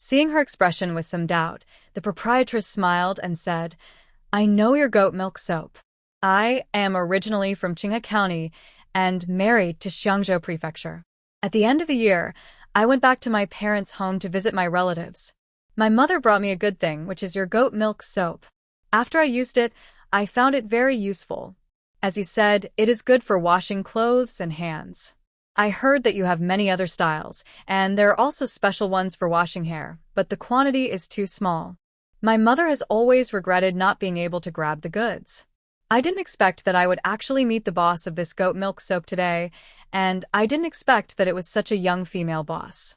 Seeing her expression with some doubt, the proprietress smiled and said, "I know your goat milk soap. I am originally from Qinghe County and married to Xiangzhou Prefecture. At the end of the year, I went back to my parents' home to visit my relatives. My mother brought me a good thing, which is your goat milk soap. After I used it, I found it very useful. As you said, it is good for washing clothes and hands. I heard that you have many other styles, and there are also special ones for washing hair, but the quantity is too small. My mother has always regretted not being able to grab the goods. I didn't expect that I would actually meet the boss of this goat milk soap today, and I didn't expect that it was such a young female boss."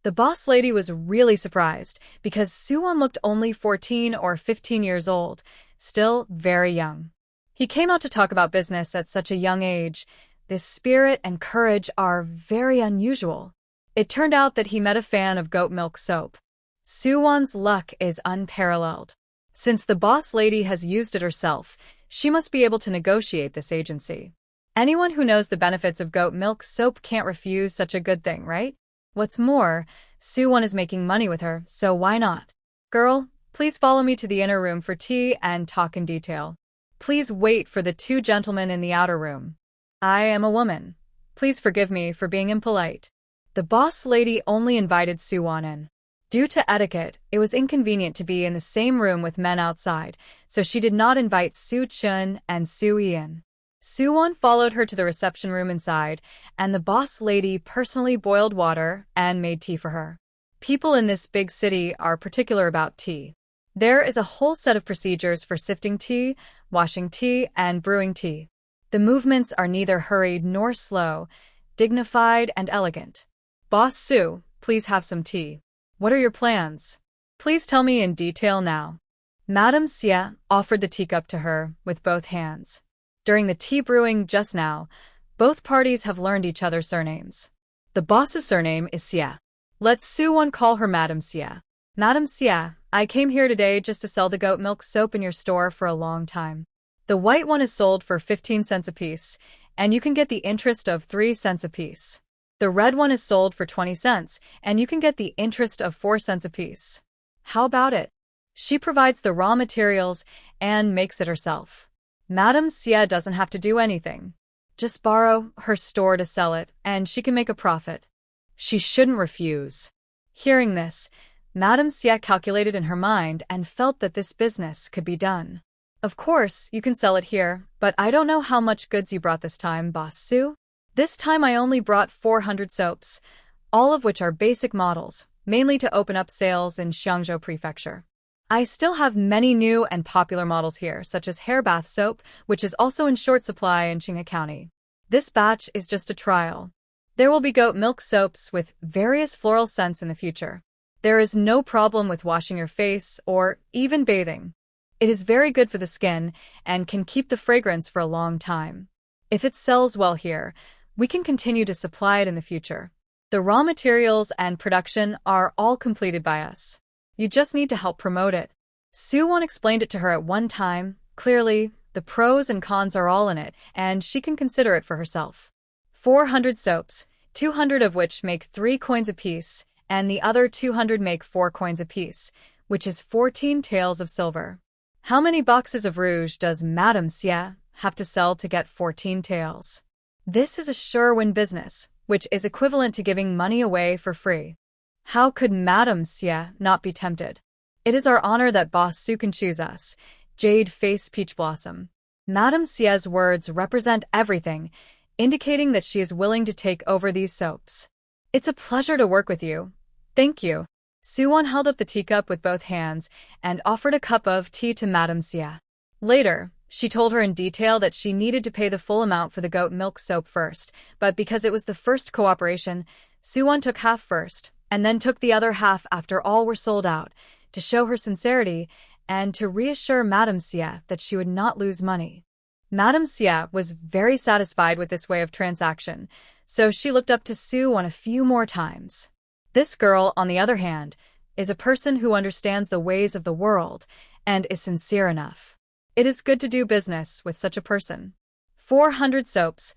The boss lady was really surprised because Su Wan looked only 14 or 15 years old, still very young. He came out to talk about business at such a young age. This spirit and courage are very unusual. It turned out that he met a fan of goat milk soap. Su Wan's luck is unparalleled. Since the boss lady has used it herself, she must be able to negotiate this agency. Anyone who knows the benefits of goat milk soap can't refuse such a good thing, right? What's more, Su Wan is making money with her, so why not? "Girl, please follow me to the inner room for tea and talk in detail. Please wait for the two gentlemen in the outer room. I am a woman. Please forgive me for being impolite." The boss lady only invited Su Wan in. Due to etiquette, it was inconvenient to be in the same room with men outside, so she did not invite Su Chun and Su Ian. Su Wan followed her to the reception room inside, and the boss lady personally boiled water and made tea for her. People in this big city are particular about tea. There is a whole set of procedures for sifting tea, washing tea, and brewing tea. The movements are neither hurried nor slow, dignified and elegant. "Boss Su, please have some tea. What are your plans? Please tell me in detail now." Madame Xie offered the teacup to her with both hands. During the tea brewing just now, both parties have learned each other's surnames. The boss's surname is Xie. Let Su Wan call her Madame Xie. "Madame Xie, I came here today just to sell the goat milk soap in your store for a long time. The white one is sold for 15 cents apiece, and you can get the interest of 3 cents apiece. The red one is sold for 20 cents, and you can get the interest of 4 cents apiece. How about it?" She provides the raw materials and makes it herself. Madame Xie doesn't have to do anything. Just borrow her store to sell it, and she can make a profit. She shouldn't refuse. Hearing this, Madame Xie calculated in her mind and felt that this business could be done. "Of course, you can sell it here, but I don't know how much goods you brought this time, Boss Su. This time I only brought 400 soaps, all of which are basic models, mainly to open up sales in Xiangzhou Prefecture. I still have many new and popular models here, such as hair bath soap, which is also in short supply in Qinghe County. This batch is just a trial. There will be goat milk soaps with various floral scents in the future. There is no problem with washing your face or even bathing. It is very good for the skin and can keep the fragrance for a long time. If it sells well here, we can continue to supply it in the future. The raw materials and production are all completed by us. You just need to help promote it. Su Wan explained it to her at one time. Clearly, the pros and cons are all in it, and she can consider it for herself. 400 soaps, 200 of which make 3 coins apiece, and the other 200 make 4 coins apiece, which is 14 taels of silver. How many boxes of rouge does Madame Xie have to sell to get 14 taels? This is a sure-win business, which is equivalent to giving money away for free. How could Madame Xie not be tempted? It is our honor that Boss Su can choose us. Jade Face Peach Blossom. Madame Xie's words represent everything, indicating that she is willing to take over these soaps. It's a pleasure to work with you. Thank you. Su Wan held up the teacup with both hands and offered a cup of tea to Madame Xie. Later, she told her in detail that she needed to pay the full amount for the goat milk soap first, but because it was the first cooperation, Su Wan took half first, and then took the other half after all were sold out, to show her sincerity and to reassure Madame Xie that she would not lose money. Madame Xie was very satisfied with this way of transaction, so she looked up to Su Wan a few more times. This girl, on the other hand, is a person who understands the ways of the world and is sincere enough. It is good to do business with such a person. 400 soaps,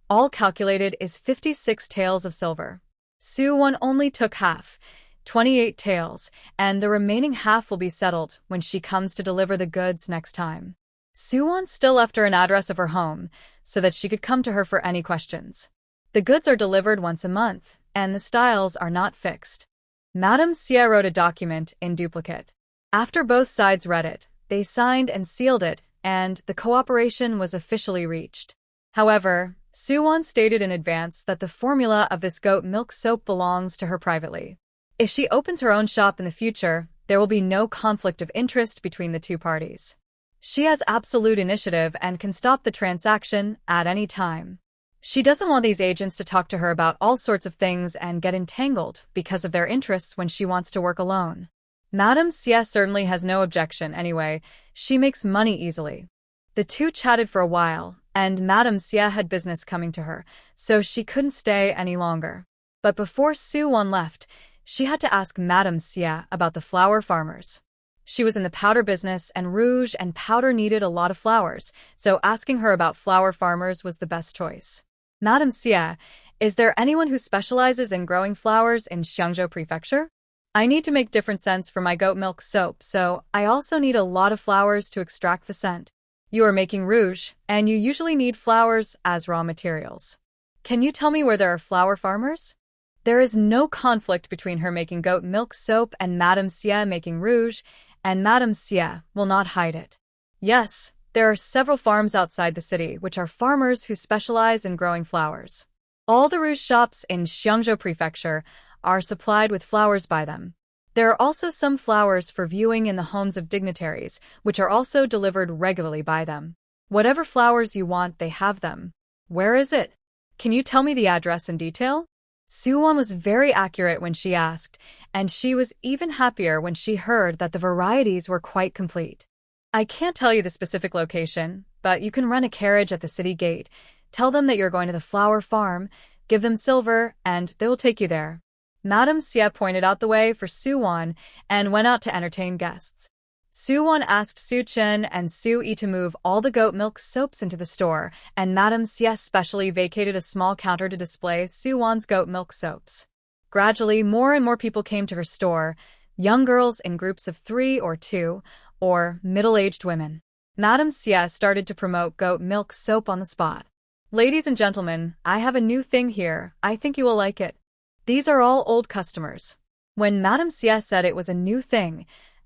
all calculated, is 56 taels of silver. Su Wan only took half, 28 taels, and the remaining half will be settled when she comes to deliver the goods next time. Su Wan still left her an address of her home so that she could come to her for any questions. The goods are delivered once a month, and the styles are not fixed. Madame Xie wrote a document in duplicate. After both sides read it, they signed and sealed it, and the cooperation was officially reached. However, Su Wan stated in advance that the formula of this goat milk soap belongs to her privately. If she opens her own shop in the future, there will be no conflict of interest between the two parties. She has absolute initiative and can stop the transaction at any time. She doesn't want these agents to talk to her about all sorts of things and get entangled because of their interests when she wants to work alone. Madame Xie certainly has no objection anyway. She makes money easily. The two chatted for a while, and Madame Xie had business coming to her, so she couldn't stay any longer. But before Su Wan left, she had to ask Madame Xie about the flower farmers. She was in the powder business, and rouge and powder needed a lot of flowers, so asking her about flower farmers was the best choice. Madame Xie, is there anyone who specializes in growing flowers in Xiangzhou Prefecture? I need to make different scents for my goat milk soap, so I also need a lot of flowers to extract the scent. You are making rouge, and you usually need flowers as raw materials. Can you tell me where there are flower farmers? There is no conflict between her making goat milk soap and Madame Xie making rouge, and Madame Xie will not hide it. Yes, there are several farms outside the city which are farmers who specialize in growing flowers. All the rouge shops in Xiangzhou Prefecture are supplied with flowers by them. There are also some flowers for viewing in the homes of dignitaries, which are also delivered regularly by them. Whatever flowers you want, they have them. Where is it? Can you tell me the address in detail? Su Wan was very accurate when she asked, and she was even happier when she heard that the varieties were quite complete. I can't tell you the specific location, but you can rent a carriage at the city gate, tell them that you're going to the flower farm, give them silver, and they will take you there. Madame Xie pointed out the way for Su Wan and went out to entertain guests. Su Wan asked Su Chen and Su Yi to move all the goat milk soaps into the store, and Madame Xie specially vacated a small counter to display Su Wan's goat milk soaps. Gradually, more and more people came to her store, young girls in groups of 3 or 2, or middle-aged women. Madame Xie started to promote goat milk soap on the spot. Ladies and gentlemen, I have a new thing here. I think you will like it. These are all old customers. When Madame Xie said it was a new thing,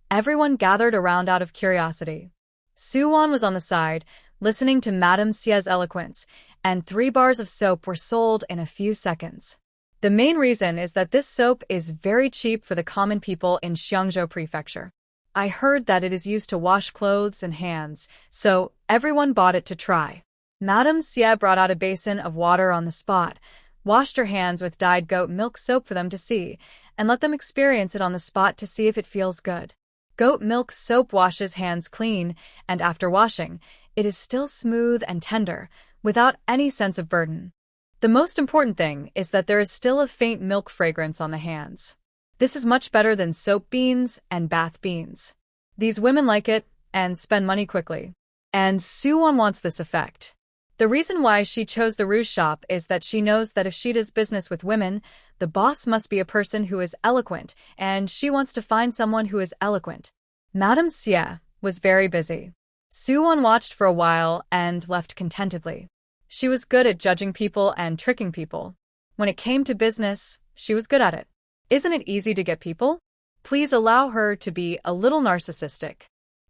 everyone gathered around out of curiosity. Su Wan was on the side, listening to Madame Xie's eloquence, and 3 bars of soap were sold in a few seconds. The main reason is that this soap is very cheap for the common people in Xiangzhou Prefecture. I heard that it is used to wash clothes and hands, so everyone bought it to try. Madame Xie brought out a basin of water on the spot, washed her hands with dyed goat milk soap for them to see, and let them experience it on the spot to see if it feels good. Goat milk soap washes hands clean, and after washing, it is still smooth and tender, without any sense of burden. The most important thing is that there is still a faint milk fragrance on the hands. This is much better than soap beans and bath beans. These women like it and spend money quickly. And Su Wan wants this effect. The reason why she chose the rouge shop is that she knows that if she does business with women, the boss must be a person who is eloquent, and she wants to find someone who is eloquent. Madame Xie was very busy. Su Wan watched for a while and left contentedly. She was good at judging people and tricking people. When it came to business, she was good at it. Isn't it easy to get people? Please allow her to be a little narcissistic.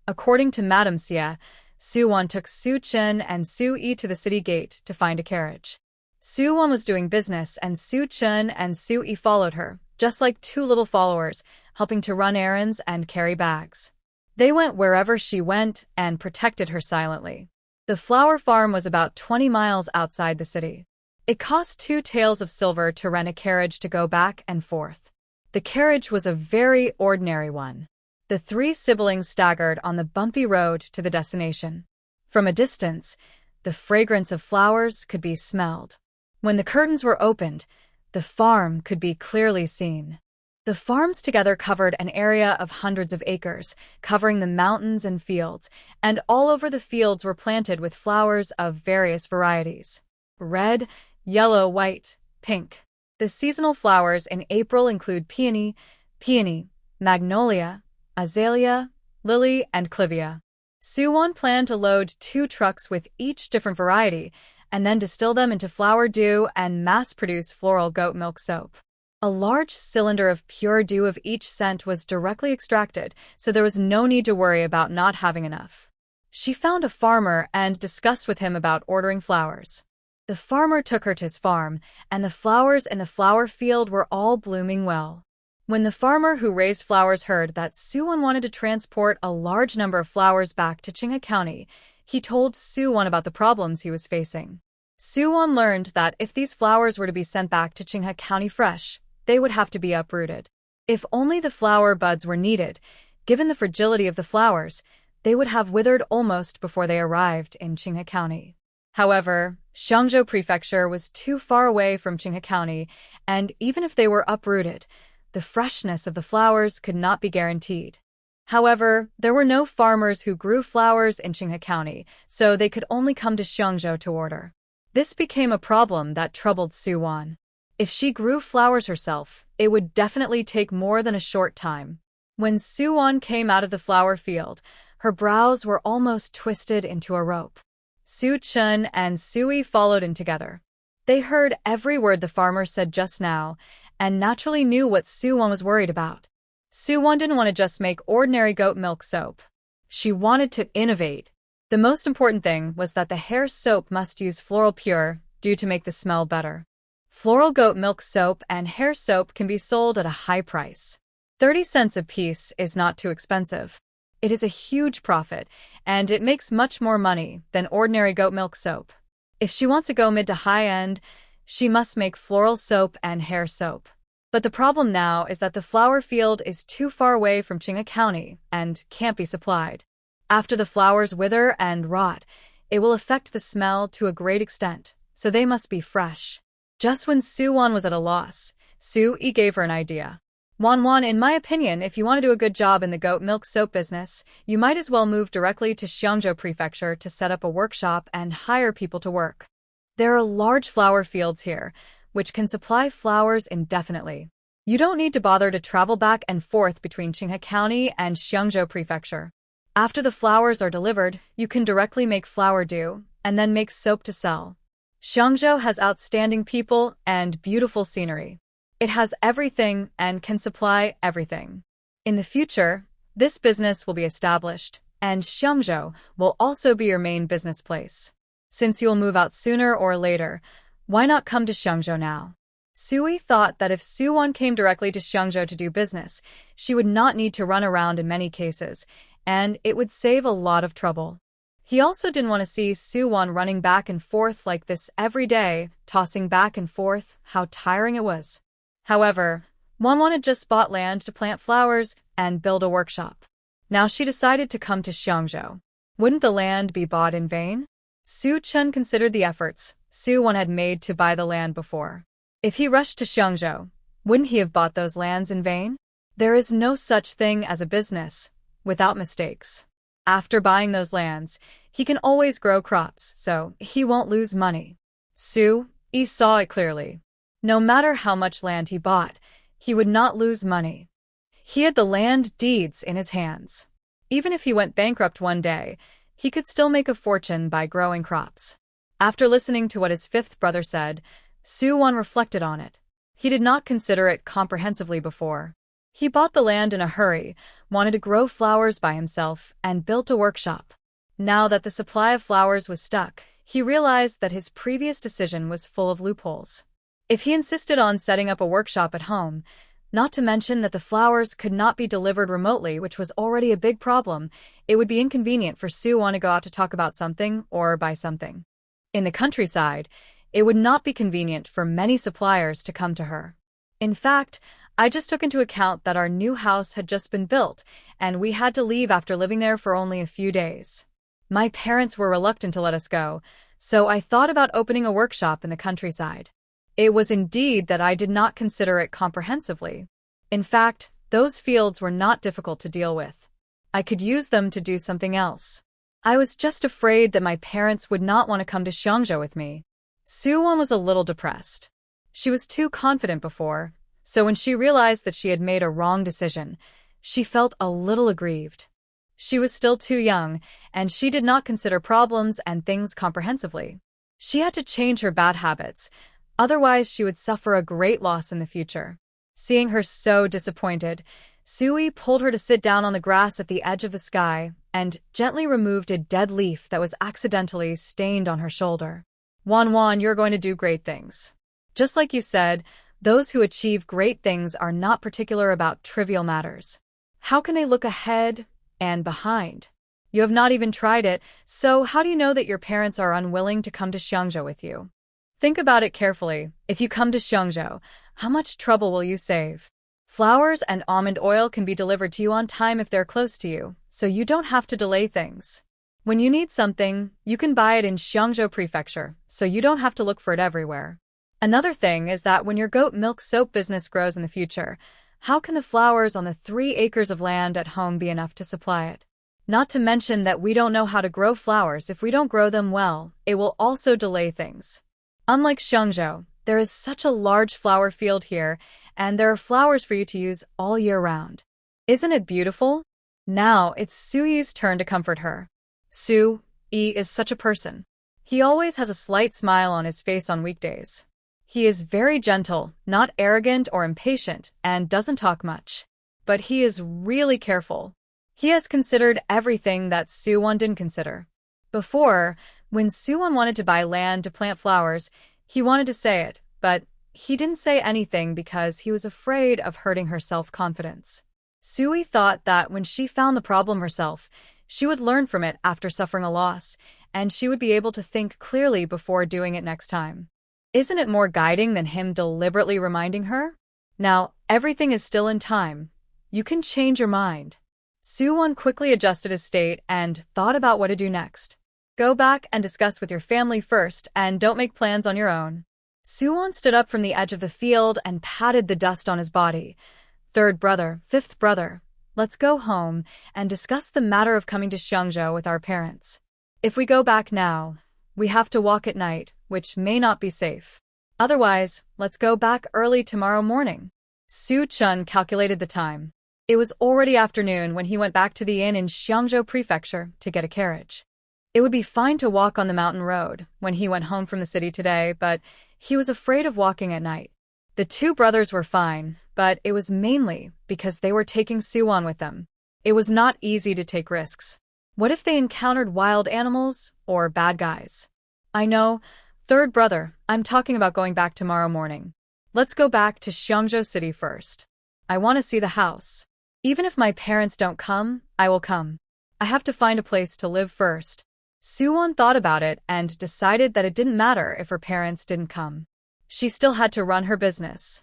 According to Madame Xie, Su Wan took Su Chen and Su Yi to the city gate to find a carriage. Su Wan was doing business and Su Chen and Su Yi followed her, just like two little followers, helping to run errands and carry bags. They went wherever she went and protected her silently. The flower farm was about 20 miles outside the city. It cost 2 taels of silver to rent a carriage to go back and forth. The carriage was a very ordinary one. The 3 siblings staggered on the bumpy road to the destination. From a distance, the fragrance of flowers could be smelled. When the curtains were opened, the farm could be clearly seen. The farms together covered an area of hundreds of acres, covering the mountains and fields, and all over the fields were planted with flowers of various varieties. Red, yellow, white, pink. The seasonal flowers in April include peony, magnolia, azalea, lily, and clivia. Su Wan planned to load 2 trucks with each different variety, and then distill them into flower dew and mass-produce floral goat milk soap. A large cylinder of pure dew of each scent was directly extracted, so there was no need to worry about not having enough. She found a farmer and discussed with him about ordering flowers. The farmer took her to his farm, and the flowers in the flower field were all blooming well. When the farmer who raised flowers heard that Su Wan wanted to transport a large number of flowers back to Qinghe County, he told Su Wan about the problems he was facing. Su Wan learned that if these flowers were to be sent back to Qinghe County fresh, they would have to be uprooted. If only the flower buds were needed, given the fragility of the flowers, they would have withered almost before they arrived in Qinghe County. However, Xiangzhou Prefecture was too far away from Qinghe County, and even if they were uprooted, the freshness of the flowers could not be guaranteed. However, there were no farmers who grew flowers in Qinghe County, so they could only come to Xiangzhou to order. This became a problem that troubled Su Wan. If she grew flowers herself, it would definitely take more than a short time. When Su Wan came out of the flower field, her brows were almost twisted into a rope. Su Chen and Su Yi followed in together. They heard every word the farmer said just now, and naturally knew what Su Wan was worried about. Su Wan didn't want to just make ordinary goat milk soap. She wanted to innovate. The most important thing was that the hair soap must use floral pure dew to make the smell better. Floral goat milk soap and hair soap can be sold at a high price. 30 cents a piece is not too expensive. It is a huge profit, and it makes much more money than ordinary goat milk soap. If she wants to go mid to high end, she must make floral soap and hair soap. But the problem now is that the flower field is too far away from Qinghe County and can't be supplied. After the flowers wither and rot, it will affect the smell to a great extent, so they must be fresh. Just when Su Wan was at a loss, Su Yi gave her an idea. Wan, in my opinion, if you want to do a good job in the goat milk soap business, you might as well move directly to Xiangzhou Prefecture to set up a workshop and hire people to work. There are large flower fields here, which can supply flowers indefinitely. You don't need to bother to travel back and forth between Qinghe County and Xiangzhou Prefecture. After the flowers are delivered, you can directly make flower dew, and then make soap to sell. Xiangzhou has outstanding people and beautiful scenery. It has everything and can supply everything. In the future, this business will be established, and Xiangzhou will also be your main business place. Since you'll move out sooner or later, why not come to Xiangzhou now? Su Yi thought that if Su Wan came directly to Xiangzhou to do business, she would not need to run around in many cases, and it would save a lot of trouble. He also didn't want to see Su Wan running back and forth like this every day, tossing back and forth, how tiring it was. However, Wang had just bought land to plant flowers and build a workshop. Now she decided to come to Xiangzhou. Wouldn't the land be bought in vain? Su Chun considered the efforts Su Wan had made to buy the land before. If he rushed to Xiangzhou, wouldn't he have bought those lands in vain? There is no such thing as a business without mistakes. After buying those lands, he can always grow crops, so he won't lose money. Su Yi saw it clearly. No matter how much land he bought, he would not lose money. He had the land deeds in his hands. Even if he went bankrupt one day, he could still make a fortune by growing crops. After listening to what his fifth brother said, Su Wan reflected on it. He did not consider it comprehensively before. He bought the land in a hurry, wanted to grow flowers by himself, and built a workshop. Now that the supply of flowers was stuck, he realized that his previous decision was full of loopholes. If he insisted on setting up a workshop at home, not to mention that the flowers could not be delivered remotely, which was already a big problem, it would be inconvenient for Su Wan to go out to talk about something or buy something. In the countryside, it would not be convenient for many suppliers to come to her. In fact, I just took into account that our new house had just been built, and we had to leave after living there for only a few days. My parents were reluctant to let us go, so I thought about opening a workshop in the countryside. It was indeed that I did not consider it comprehensively. In fact, those fields were not difficult to deal with. I could use them to do something else. I was just afraid that my parents would not want to come to Xiangzhou with me. Su Wan was a little depressed. She was too confident before, so when she realized that she had made a wrong decision, she felt a little aggrieved. She was still too young, and she did not consider problems and things comprehensively. She had to change her bad habits, otherwise she would suffer a great loss in the future. Seeing her so disappointed, Sui pulled her to sit down on the grass at the edge of the sky and gently removed a dead leaf that was accidentally stained on her shoulder. Wan, you're going to do great things. Just like you said, those who achieve great things are not particular about trivial matters. How can they look ahead and behind? You have not even tried it, so how do you know that your parents are unwilling to come to Xiangzhou with you? Think about it carefully. If you come to Xiangzhou, how much trouble will you save? Flowers and almond oil can be delivered to you on time if they're close to you, so you don't have to delay things. When you need something, you can buy it in Xiangzhou Prefecture, so you don't have to look for it everywhere. Another thing is that when your goat milk soap business grows in the future, how can the flowers on the 3 acres of land at home be enough to supply it? Not to mention that we don't know how to grow flowers. If we don't grow them well, it will also delay things. Unlike Xiangzhou, there is such a large flower field here, and there are flowers for you to use all year round. Isn't it beautiful? Now it's Suyi's turn to comfort her. Su Yi is such a person. He always has a slight smile on his face on weekdays. He is very gentle, not arrogant or impatient, and doesn't talk much. But he is really careful. He has considered everything that Su Wan didn't consider. Before, when Su Wan wanted to buy land to plant flowers, he wanted to say it, but he didn't say anything because he was afraid of hurting her self-confidence. Sui thought that when she found the problem herself, she would learn from it after suffering a loss, and she would be able to think clearly before doing it next time. Isn't it more guiding than him deliberately reminding her? Now, everything is still in time. You can change your mind. Su Wan quickly adjusted his state and thought about what to do next. Go back and discuss with your family first, and don't make plans on your own. Su Wan stood up from the edge of the field and patted the dust on his body. Third brother, fifth brother, let's go home and discuss the matter of coming to Xiangzhou with our parents. If we go back now, we have to walk at night, which may not be safe. Otherwise, let's go back early tomorrow morning. Su Chun calculated the time. It was already afternoon when he went back to the inn in Xiangzhou Prefecture to get a carriage. It would be fine to walk on the mountain road when he went home from the city today, but he was afraid of walking at night. The two brothers were fine, but it was mainly because they were taking Su Wan with them. It was not easy to take risks. What if they encountered wild animals or bad guys? I know, third brother, I'm talking about going back tomorrow morning. Let's go back to Xiangzhou City first. I want to see the house. Even if my parents don't come, I will come. I have to find a place to live first. Su Wan thought about it and decided that it didn't matter if her parents didn't come. She still had to run her business.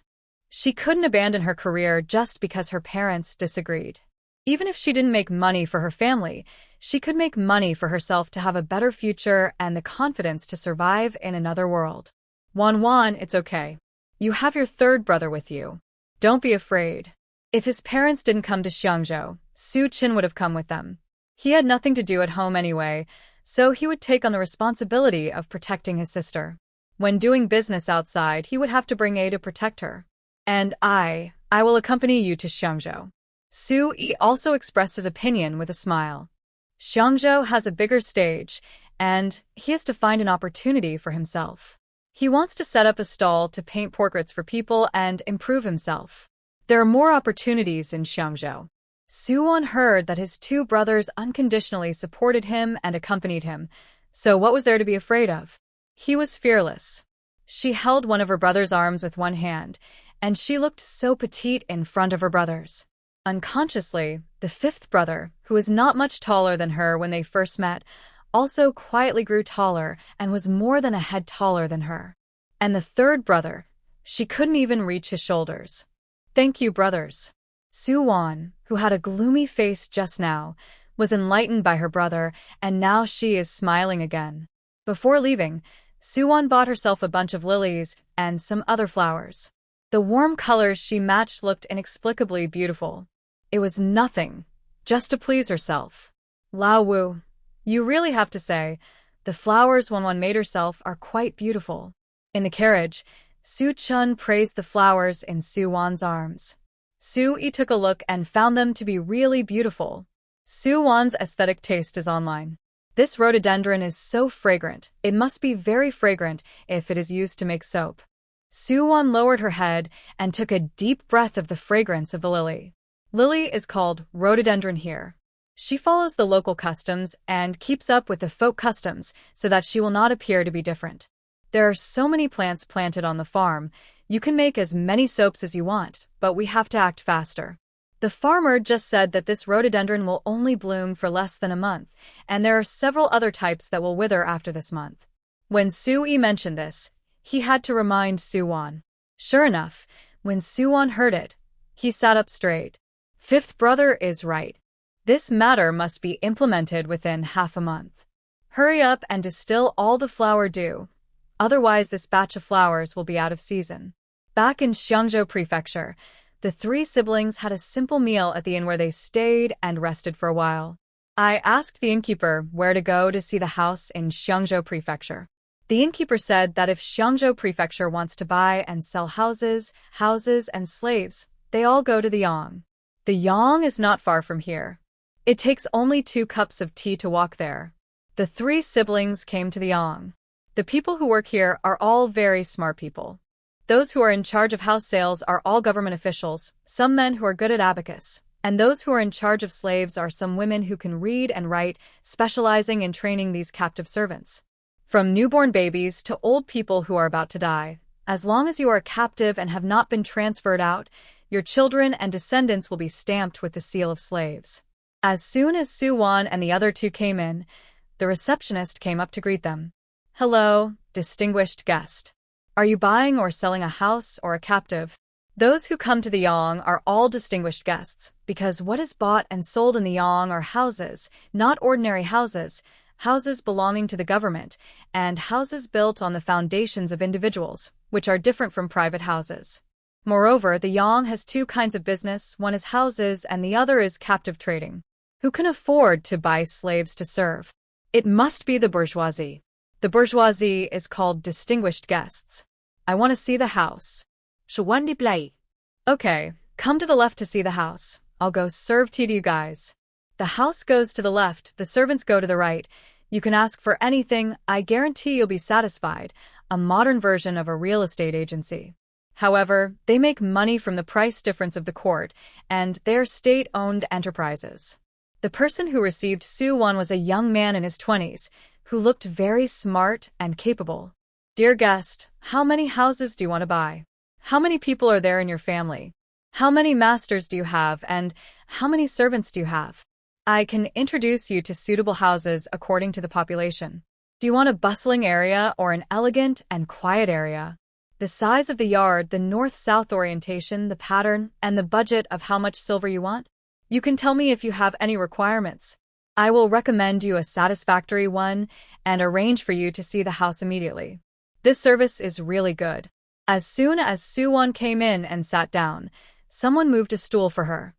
She couldn't abandon her career just because her parents disagreed. Even if she didn't make money for her family, she could make money for herself to have a better future and the confidence to survive in another world. Wan, it's okay. You have your third brother with you. Don't be afraid. If his parents didn't come to Xiangzhou, Su Qin would have come with them. He had nothing to do at home anyway, so he would take on the responsibility of protecting his sister. When doing business outside, he would have to bring aid to protect her. And I will accompany you to Xiangzhou. Su Yi also expressed his opinion with a smile. Xiangzhou has a bigger stage, and he has to find an opportunity for himself. He wants to set up a stall to paint portraits for people and improve himself. There are more opportunities in Xiangzhou. Su Wan heard that his two brothers unconditionally supported him and accompanied him, so what was there to be afraid of? He was fearless. She held one of her brother's arms with one hand, and she looked so petite in front of her brothers. Unconsciously, the fifth brother, who was not much taller than her when they first met, also quietly grew taller and was more than a head taller than her. And the third brother, she couldn't even reach his shoulders. Thank you, brothers. Su Wan, who had a gloomy face just now, was enlightened by her brother, and now she is smiling again. Before leaving, Su Wan bought herself a bunch of lilies and some other flowers. The warm colors she matched looked inexplicably beautiful. It was nothing, just to please herself. Lao Wu, you really have to say, the flowers Wan made herself are quite beautiful. In the carriage, Su Chun praised the flowers in Su Wan's arms. Su Yi took a look and found them to be really beautiful. Su Wan's aesthetic taste is online. This rhododendron is so fragrant, it must be very fragrant if it is used to make soap. Su Wan lowered her head and took a deep breath of the fragrance of the lily. Lily is called rhododendron here. She follows the local customs and keeps up with the folk customs so that she will not appear to be different. There are so many plants planted on the farm, you can make as many soaps as you want, but we have to act faster. The farmer just said that this rhododendron will only bloom for less than a month, and there are several other types that will wither after this month. When Su Yi mentioned this, he had to remind Su Wan. Sure enough, when Su Wan heard it, he sat up straight. Fifth brother is right. This matter must be implemented within half a month. Hurry up and distill all the flower dew. Otherwise this batch of flowers will be out of season. Back in Xiangzhou Prefecture, the three siblings had a simple meal at the inn where they stayed and rested for a while. I asked the innkeeper where to go to see the house in Xiangzhou Prefecture. The innkeeper said that if Xiangzhou Prefecture wants to buy and sell houses and slaves, they all go to the Yang. The Yang is not far from here. It takes only 2 cups of tea to walk there. The 3 siblings came to the Yang. The people who work here are all very smart people. Those who are in charge of house sales are all government officials, some men who are good at abacus, and those who are in charge of slaves are some women who can read and write, specializing in training these captive servants. From newborn babies to old people who are about to die, as long as you are captive and have not been transferred out, your children and descendants will be stamped with the seal of slaves. As soon as Su Wan and the other 2 came in, the receptionist came up to greet them. Hello, distinguished guest. Are you buying or selling a house or a captive? Those who come to the Yang are all distinguished guests, because what is bought and sold in the Yang are houses, not ordinary houses, houses belonging to the government, and houses built on the foundations of individuals, which are different from private houses. Moreover, the Yang has 2 kinds of business, one is houses and the other is captive trading. Who can afford to buy slaves to serve? It must be the bourgeoisie. The bourgeoisie is called distinguished guests. I want to see the house. Su Wan replied. Okay, come to the left to see the house. I'll go serve tea to you guys. The house goes to the left, the servants go to the right. You can ask for anything, I guarantee you'll be satisfied. A modern version of a real estate agency. However, they make money from the price difference of the court, and they are state-owned enterprises. The person who received Su Wan was a young man in his 20s, who looked very smart and capable. Dear guest, how many houses do you want to buy? How many people are there in your family? How many masters do you have, and how many servants do you have? I can introduce you to suitable houses according to the population. Do you want a bustling area or an elegant and quiet area? The size of the yard, the north-south orientation, the pattern, and the budget of how much silver you want? You can tell me if you have any requirements. I will recommend you a satisfactory one and arrange for you to see the house immediately. This service is really good. As soon as Su Wan came in and sat down, someone moved a stool for her.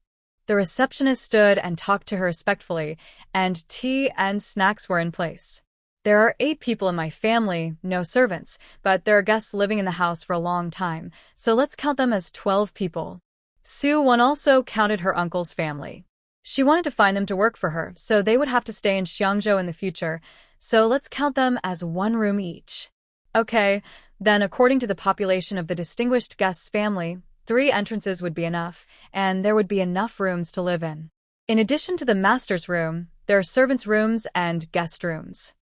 The receptionist stood and talked to her respectfully, and tea and snacks were in place. There are 8 people in my family, no servants, but there are guests living in the house for a long time, so let's count them as 12 people. Su Wan also counted her uncle's family. She wanted to find them to work for her, so they would have to stay in Xiangzhou in the future, so let's count them as 1 room each. Okay, then according to the population of the distinguished guest's family, 3 entrances would be enough, and there would be enough rooms to live in. In addition to the master's room, there are servants' rooms and guest rooms.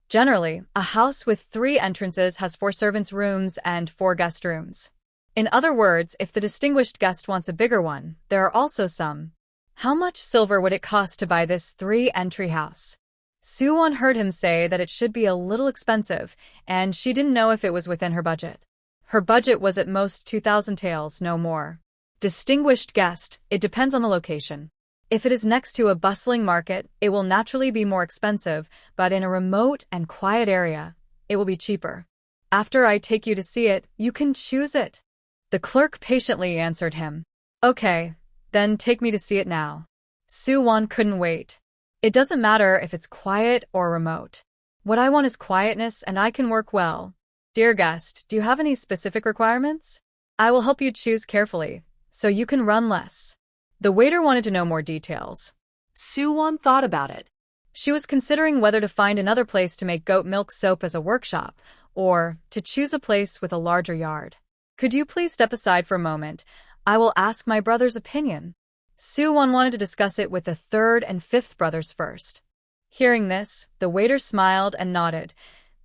Generally, a house with 3 entrances has 4 servants' rooms and 4 guest rooms. In other words, if the distinguished guest wants a bigger one, there are also some. How much silver would it cost to buy this 3-entry house? Su Wan heard him say that it should be a little expensive, and she didn't know if it was within her budget. Her budget was at most 2,000 taels, no more. Distinguished guest, it depends on the location. If it is next to a bustling market, it will naturally be more expensive, but in a remote and quiet area, it will be cheaper. After I take you to see it, you can choose it. The clerk patiently answered him. Okay, then take me to see it now. Su Wan couldn't wait. It doesn't matter if it's quiet or remote. What I want is quietness, and I can work well. Dear guest, do you have any specific requirements? I will help you choose carefully, so you can run less. The waiter wanted to know more details. Su Wan thought about it. She was considering whether to find another place to make goat milk soap as a workshop, or to choose a place with a larger yard. Could you please step aside for a moment? I will ask my brother's opinion. Su Wan wanted to discuss it with the 3rd and 5th brothers first. Hearing this, the waiter smiled and nodded.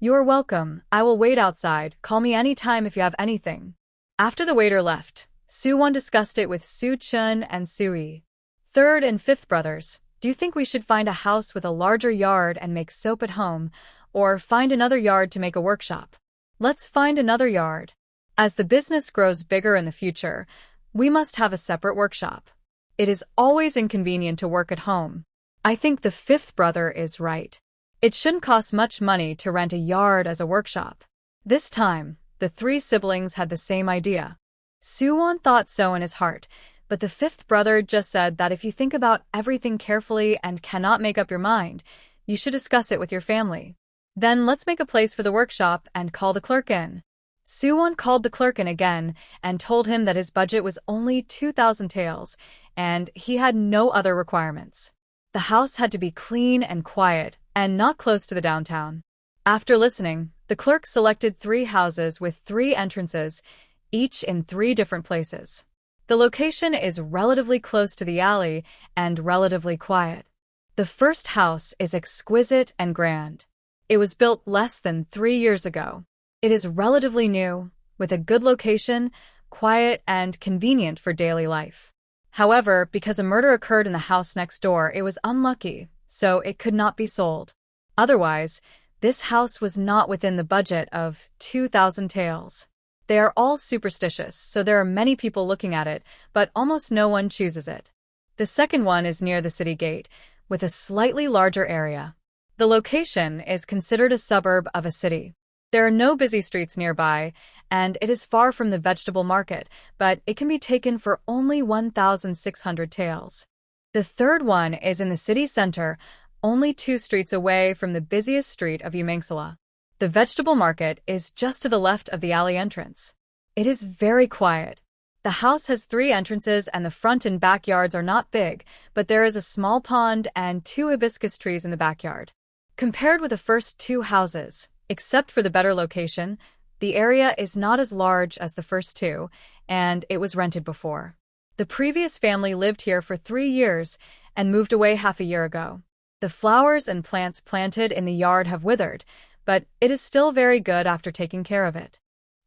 You are welcome. I will wait outside. Call me any time if you have anything. After the waiter left, Su Wan discussed it with Su Chun and Su Yi. 3rd and 5th brothers, do you think we should find a house with a larger yard and make soap at home, or find another yard to make a workshop? Let's find another yard. As the business grows bigger in the future, we must have a separate workshop. It is always inconvenient to work at home. I think the 5th brother is right. It shouldn't cost much money to rent a yard as a workshop. This time, the 3 siblings had the same idea. Su Wan thought so in his heart, but the 5th brother just said that if you think about everything carefully and cannot make up your mind, you should discuss it with your family. Then let's make a place for the workshop and call the clerk in. Su Wan called the clerk in again and told him that his budget was only 2,000 taels, and he had no other requirements. The house had to be clean and quiet, and not close to the downtown. After listening, the clerk selected 3 houses with 3 entrances, each in 3 different places. The location is relatively close to the alley and relatively quiet. The first house is exquisite and grand. It was built less than 3 years ago. It is relatively new, with a good location, quiet, and convenient for daily life. However, because a murder occurred in the house next door, it was unlucky, so it could not be sold. Otherwise, this house was not within the budget of 2,000 taels. They are all superstitious, so there are many people looking at it, but almost no one chooses it. The second one is near the city gate, with a slightly larger area. The location is considered a suburb of a city. There are no busy streets nearby, and it is far from the vegetable market, but it can be taken for only 1,600 taels. The third one is in the city center, only 2 streets away from the busiest street of Yumengsala. The vegetable market is just to the left of the alley entrance. It is very quiet. The house has 3 entrances and the front and backyards are not big, but there is a small pond and 2 hibiscus trees in the backyard. Compared with the first 2 houses, except for the better location, the area is not as large as the first 2, and it was rented before. The previous family lived here for 3 years and moved away half a year ago. The flowers and plants planted in the yard have withered, but it is still very good after taking care of it.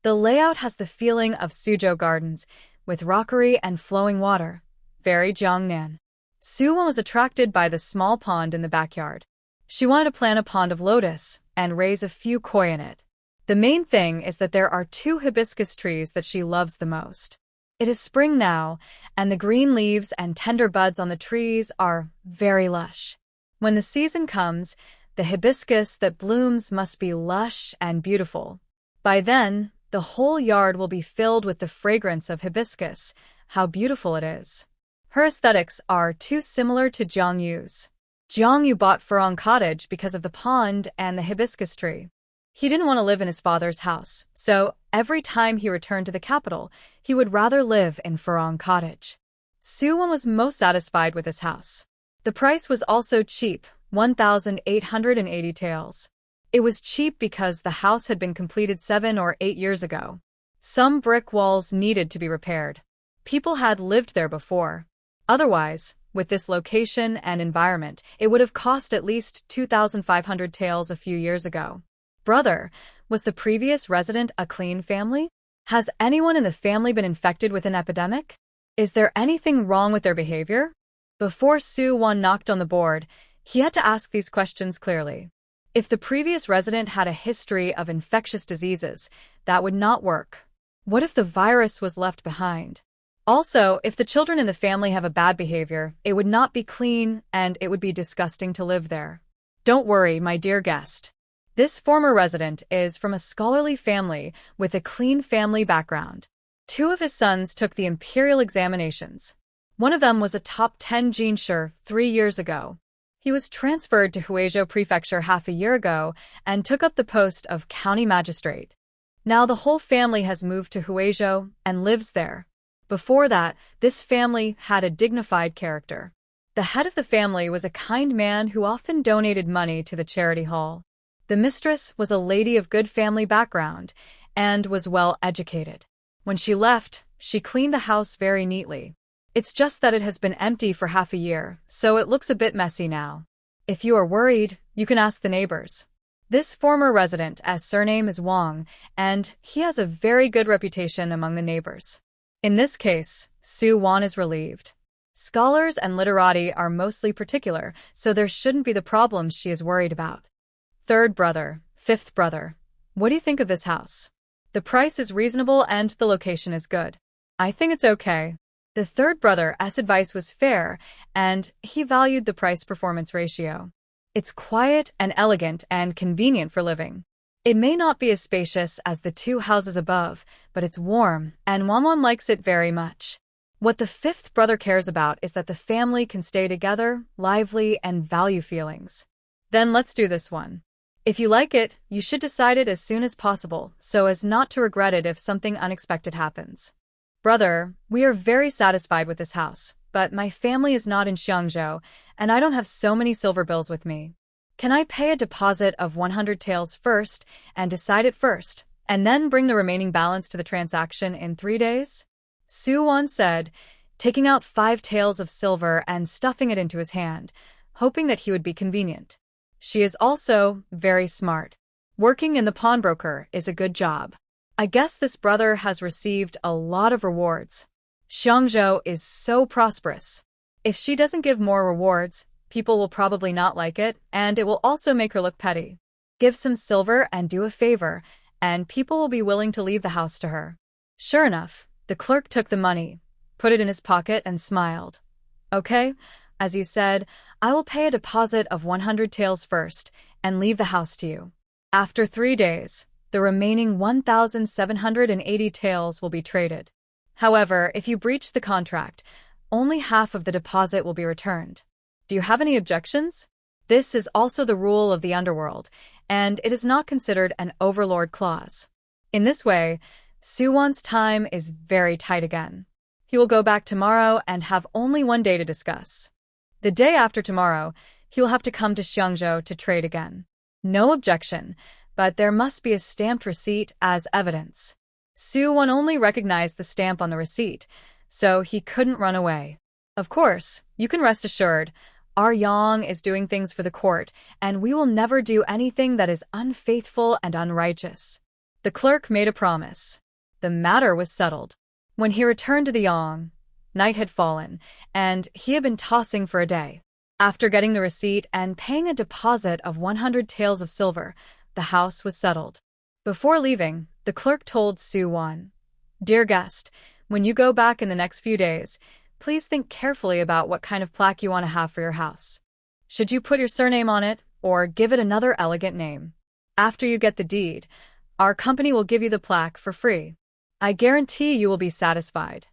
The layout has the feeling of Suzhou Gardens, with rockery and flowing water. Very Jiangnan. Su Wan was attracted by the small pond in the backyard. She wanted to plant a pond of lotus and raise a few koi in it. The main thing is that there are 2 hibiscus trees that she loves the most. It is spring now, and the green leaves and tender buds on the trees are very lush. When the season comes, the hibiscus that blooms must be lush and beautiful. By then, the whole yard will be filled with the fragrance of hibiscus. How beautiful it is. Her aesthetics are too similar to Jiang Yu's. Jiang Yu bought Furong Cottage because of the pond and the hibiscus tree. He didn't want to live in his father's house, so every time he returned to the capital, he would rather live in Furong Cottage. Su Wan was most satisfied with his house. The price was also cheap, 1,880 taels. It was cheap because the house had been completed 7 or 8 years ago. Some brick walls needed to be repaired. People had lived there before. Otherwise, with this location and environment, it would have cost at least 2,500 taels a few years ago. Brother, was the previous resident a clean family? Has anyone in the family been infected with an epidemic? Is there anything wrong with their behavior? Before Su Wan knocked on the board, he had to ask these questions clearly. If the previous resident had a history of infectious diseases, that would not work. What if the virus was left behind? Also, if the children in the family have a bad behavior, it would not be clean and it would be disgusting to live there. Don't worry, my dear guest. This former resident is from a scholarly family with a clean family background. 2 of his sons took the imperial examinations. One of them was a top 10 jinshi 3 years ago. He was transferred to Huizhou Prefecture half a year ago and took up the post of county magistrate. Now the whole family has moved to Huizhou and lives there. Before that, this family had a dignified character. The head of the family was a kind man who often donated money to the charity hall. The mistress was a lady of good family background and was well educated. When she left, she cleaned the house very neatly. It's just that it has been empty for half a year, so it looks a bit messy now. If you are worried, you can ask the neighbors. This former resident's surname is Wang, and he has a very good reputation among the neighbors. In this case, Su Wan is relieved. Scholars and literati are mostly particular, so there shouldn't be the problems she is worried about. 3rd brother, 5th brother. What do you think of this house? The price is reasonable and the location is good. I think it's okay. The 3rd brother's advice was fair, and he valued the price-performance ratio. It's quiet and elegant and convenient for living. It may not be as spacious as the 2 houses above, but it's warm, and Wan likes it very much. What the 5th brother cares about is that the family can stay together, lively, and value feelings. Then let's do this one. If you like it, you should decide it as soon as possible, so as not to regret it if something unexpected happens. Brother, we are very satisfied with this house, but my family is not in Xiangzhou, and I don't have so many silver bills with me. Can I pay a deposit of 100 taels first and decide it first, and then bring the remaining balance to the transaction in 3 days? Su Wan said, taking out 5 taels of silver and stuffing it into his hand, hoping that he would be convenient. She is also very smart. Working in the pawnbroker is a good job. I guess this brother has received a lot of rewards. Xiangzhou is so prosperous. If she doesn't give more rewards, people will probably not like it, and it will also make her look petty. Give some silver and do a favor, and people will be willing to leave the house to her. Sure enough, the clerk took the money, put it in his pocket, and smiled. Okay, as you said, I will pay a deposit of 100 taels first and leave the house to you. After 3 days, the remaining 1,780 taels will be traded. However, if you breach the contract, only half of the deposit will be returned. Do you have any objections? This is also the rule of the underworld, and it is not considered an overlord clause. In this way, Su Wan's time is very tight again. He will go back tomorrow and have only 1 day to discuss. The day after tomorrow, he will have to come to Xiangzhou to trade again. No objection, but there must be a stamped receipt as evidence. Su Wan only recognized the stamp on the receipt, so he couldn't run away. Of course, you can rest assured, our Yang is doing things for the court, and we will never do anything that is unfaithful and unrighteous. The clerk made a promise. The matter was settled. When he returned to the Yang, Night had fallen, and he had been tossing for a day. After getting the receipt and paying a deposit of 100 taels of silver, the house was settled. Before leaving, the clerk told Su Wan, "Dear guest, when you go back in the next few days, please think carefully about what kind of plaque you want to have for your house. Should you put your surname on it, or give it another elegant name? After you get the deed, our company will give you the plaque for free. I guarantee you will be satisfied."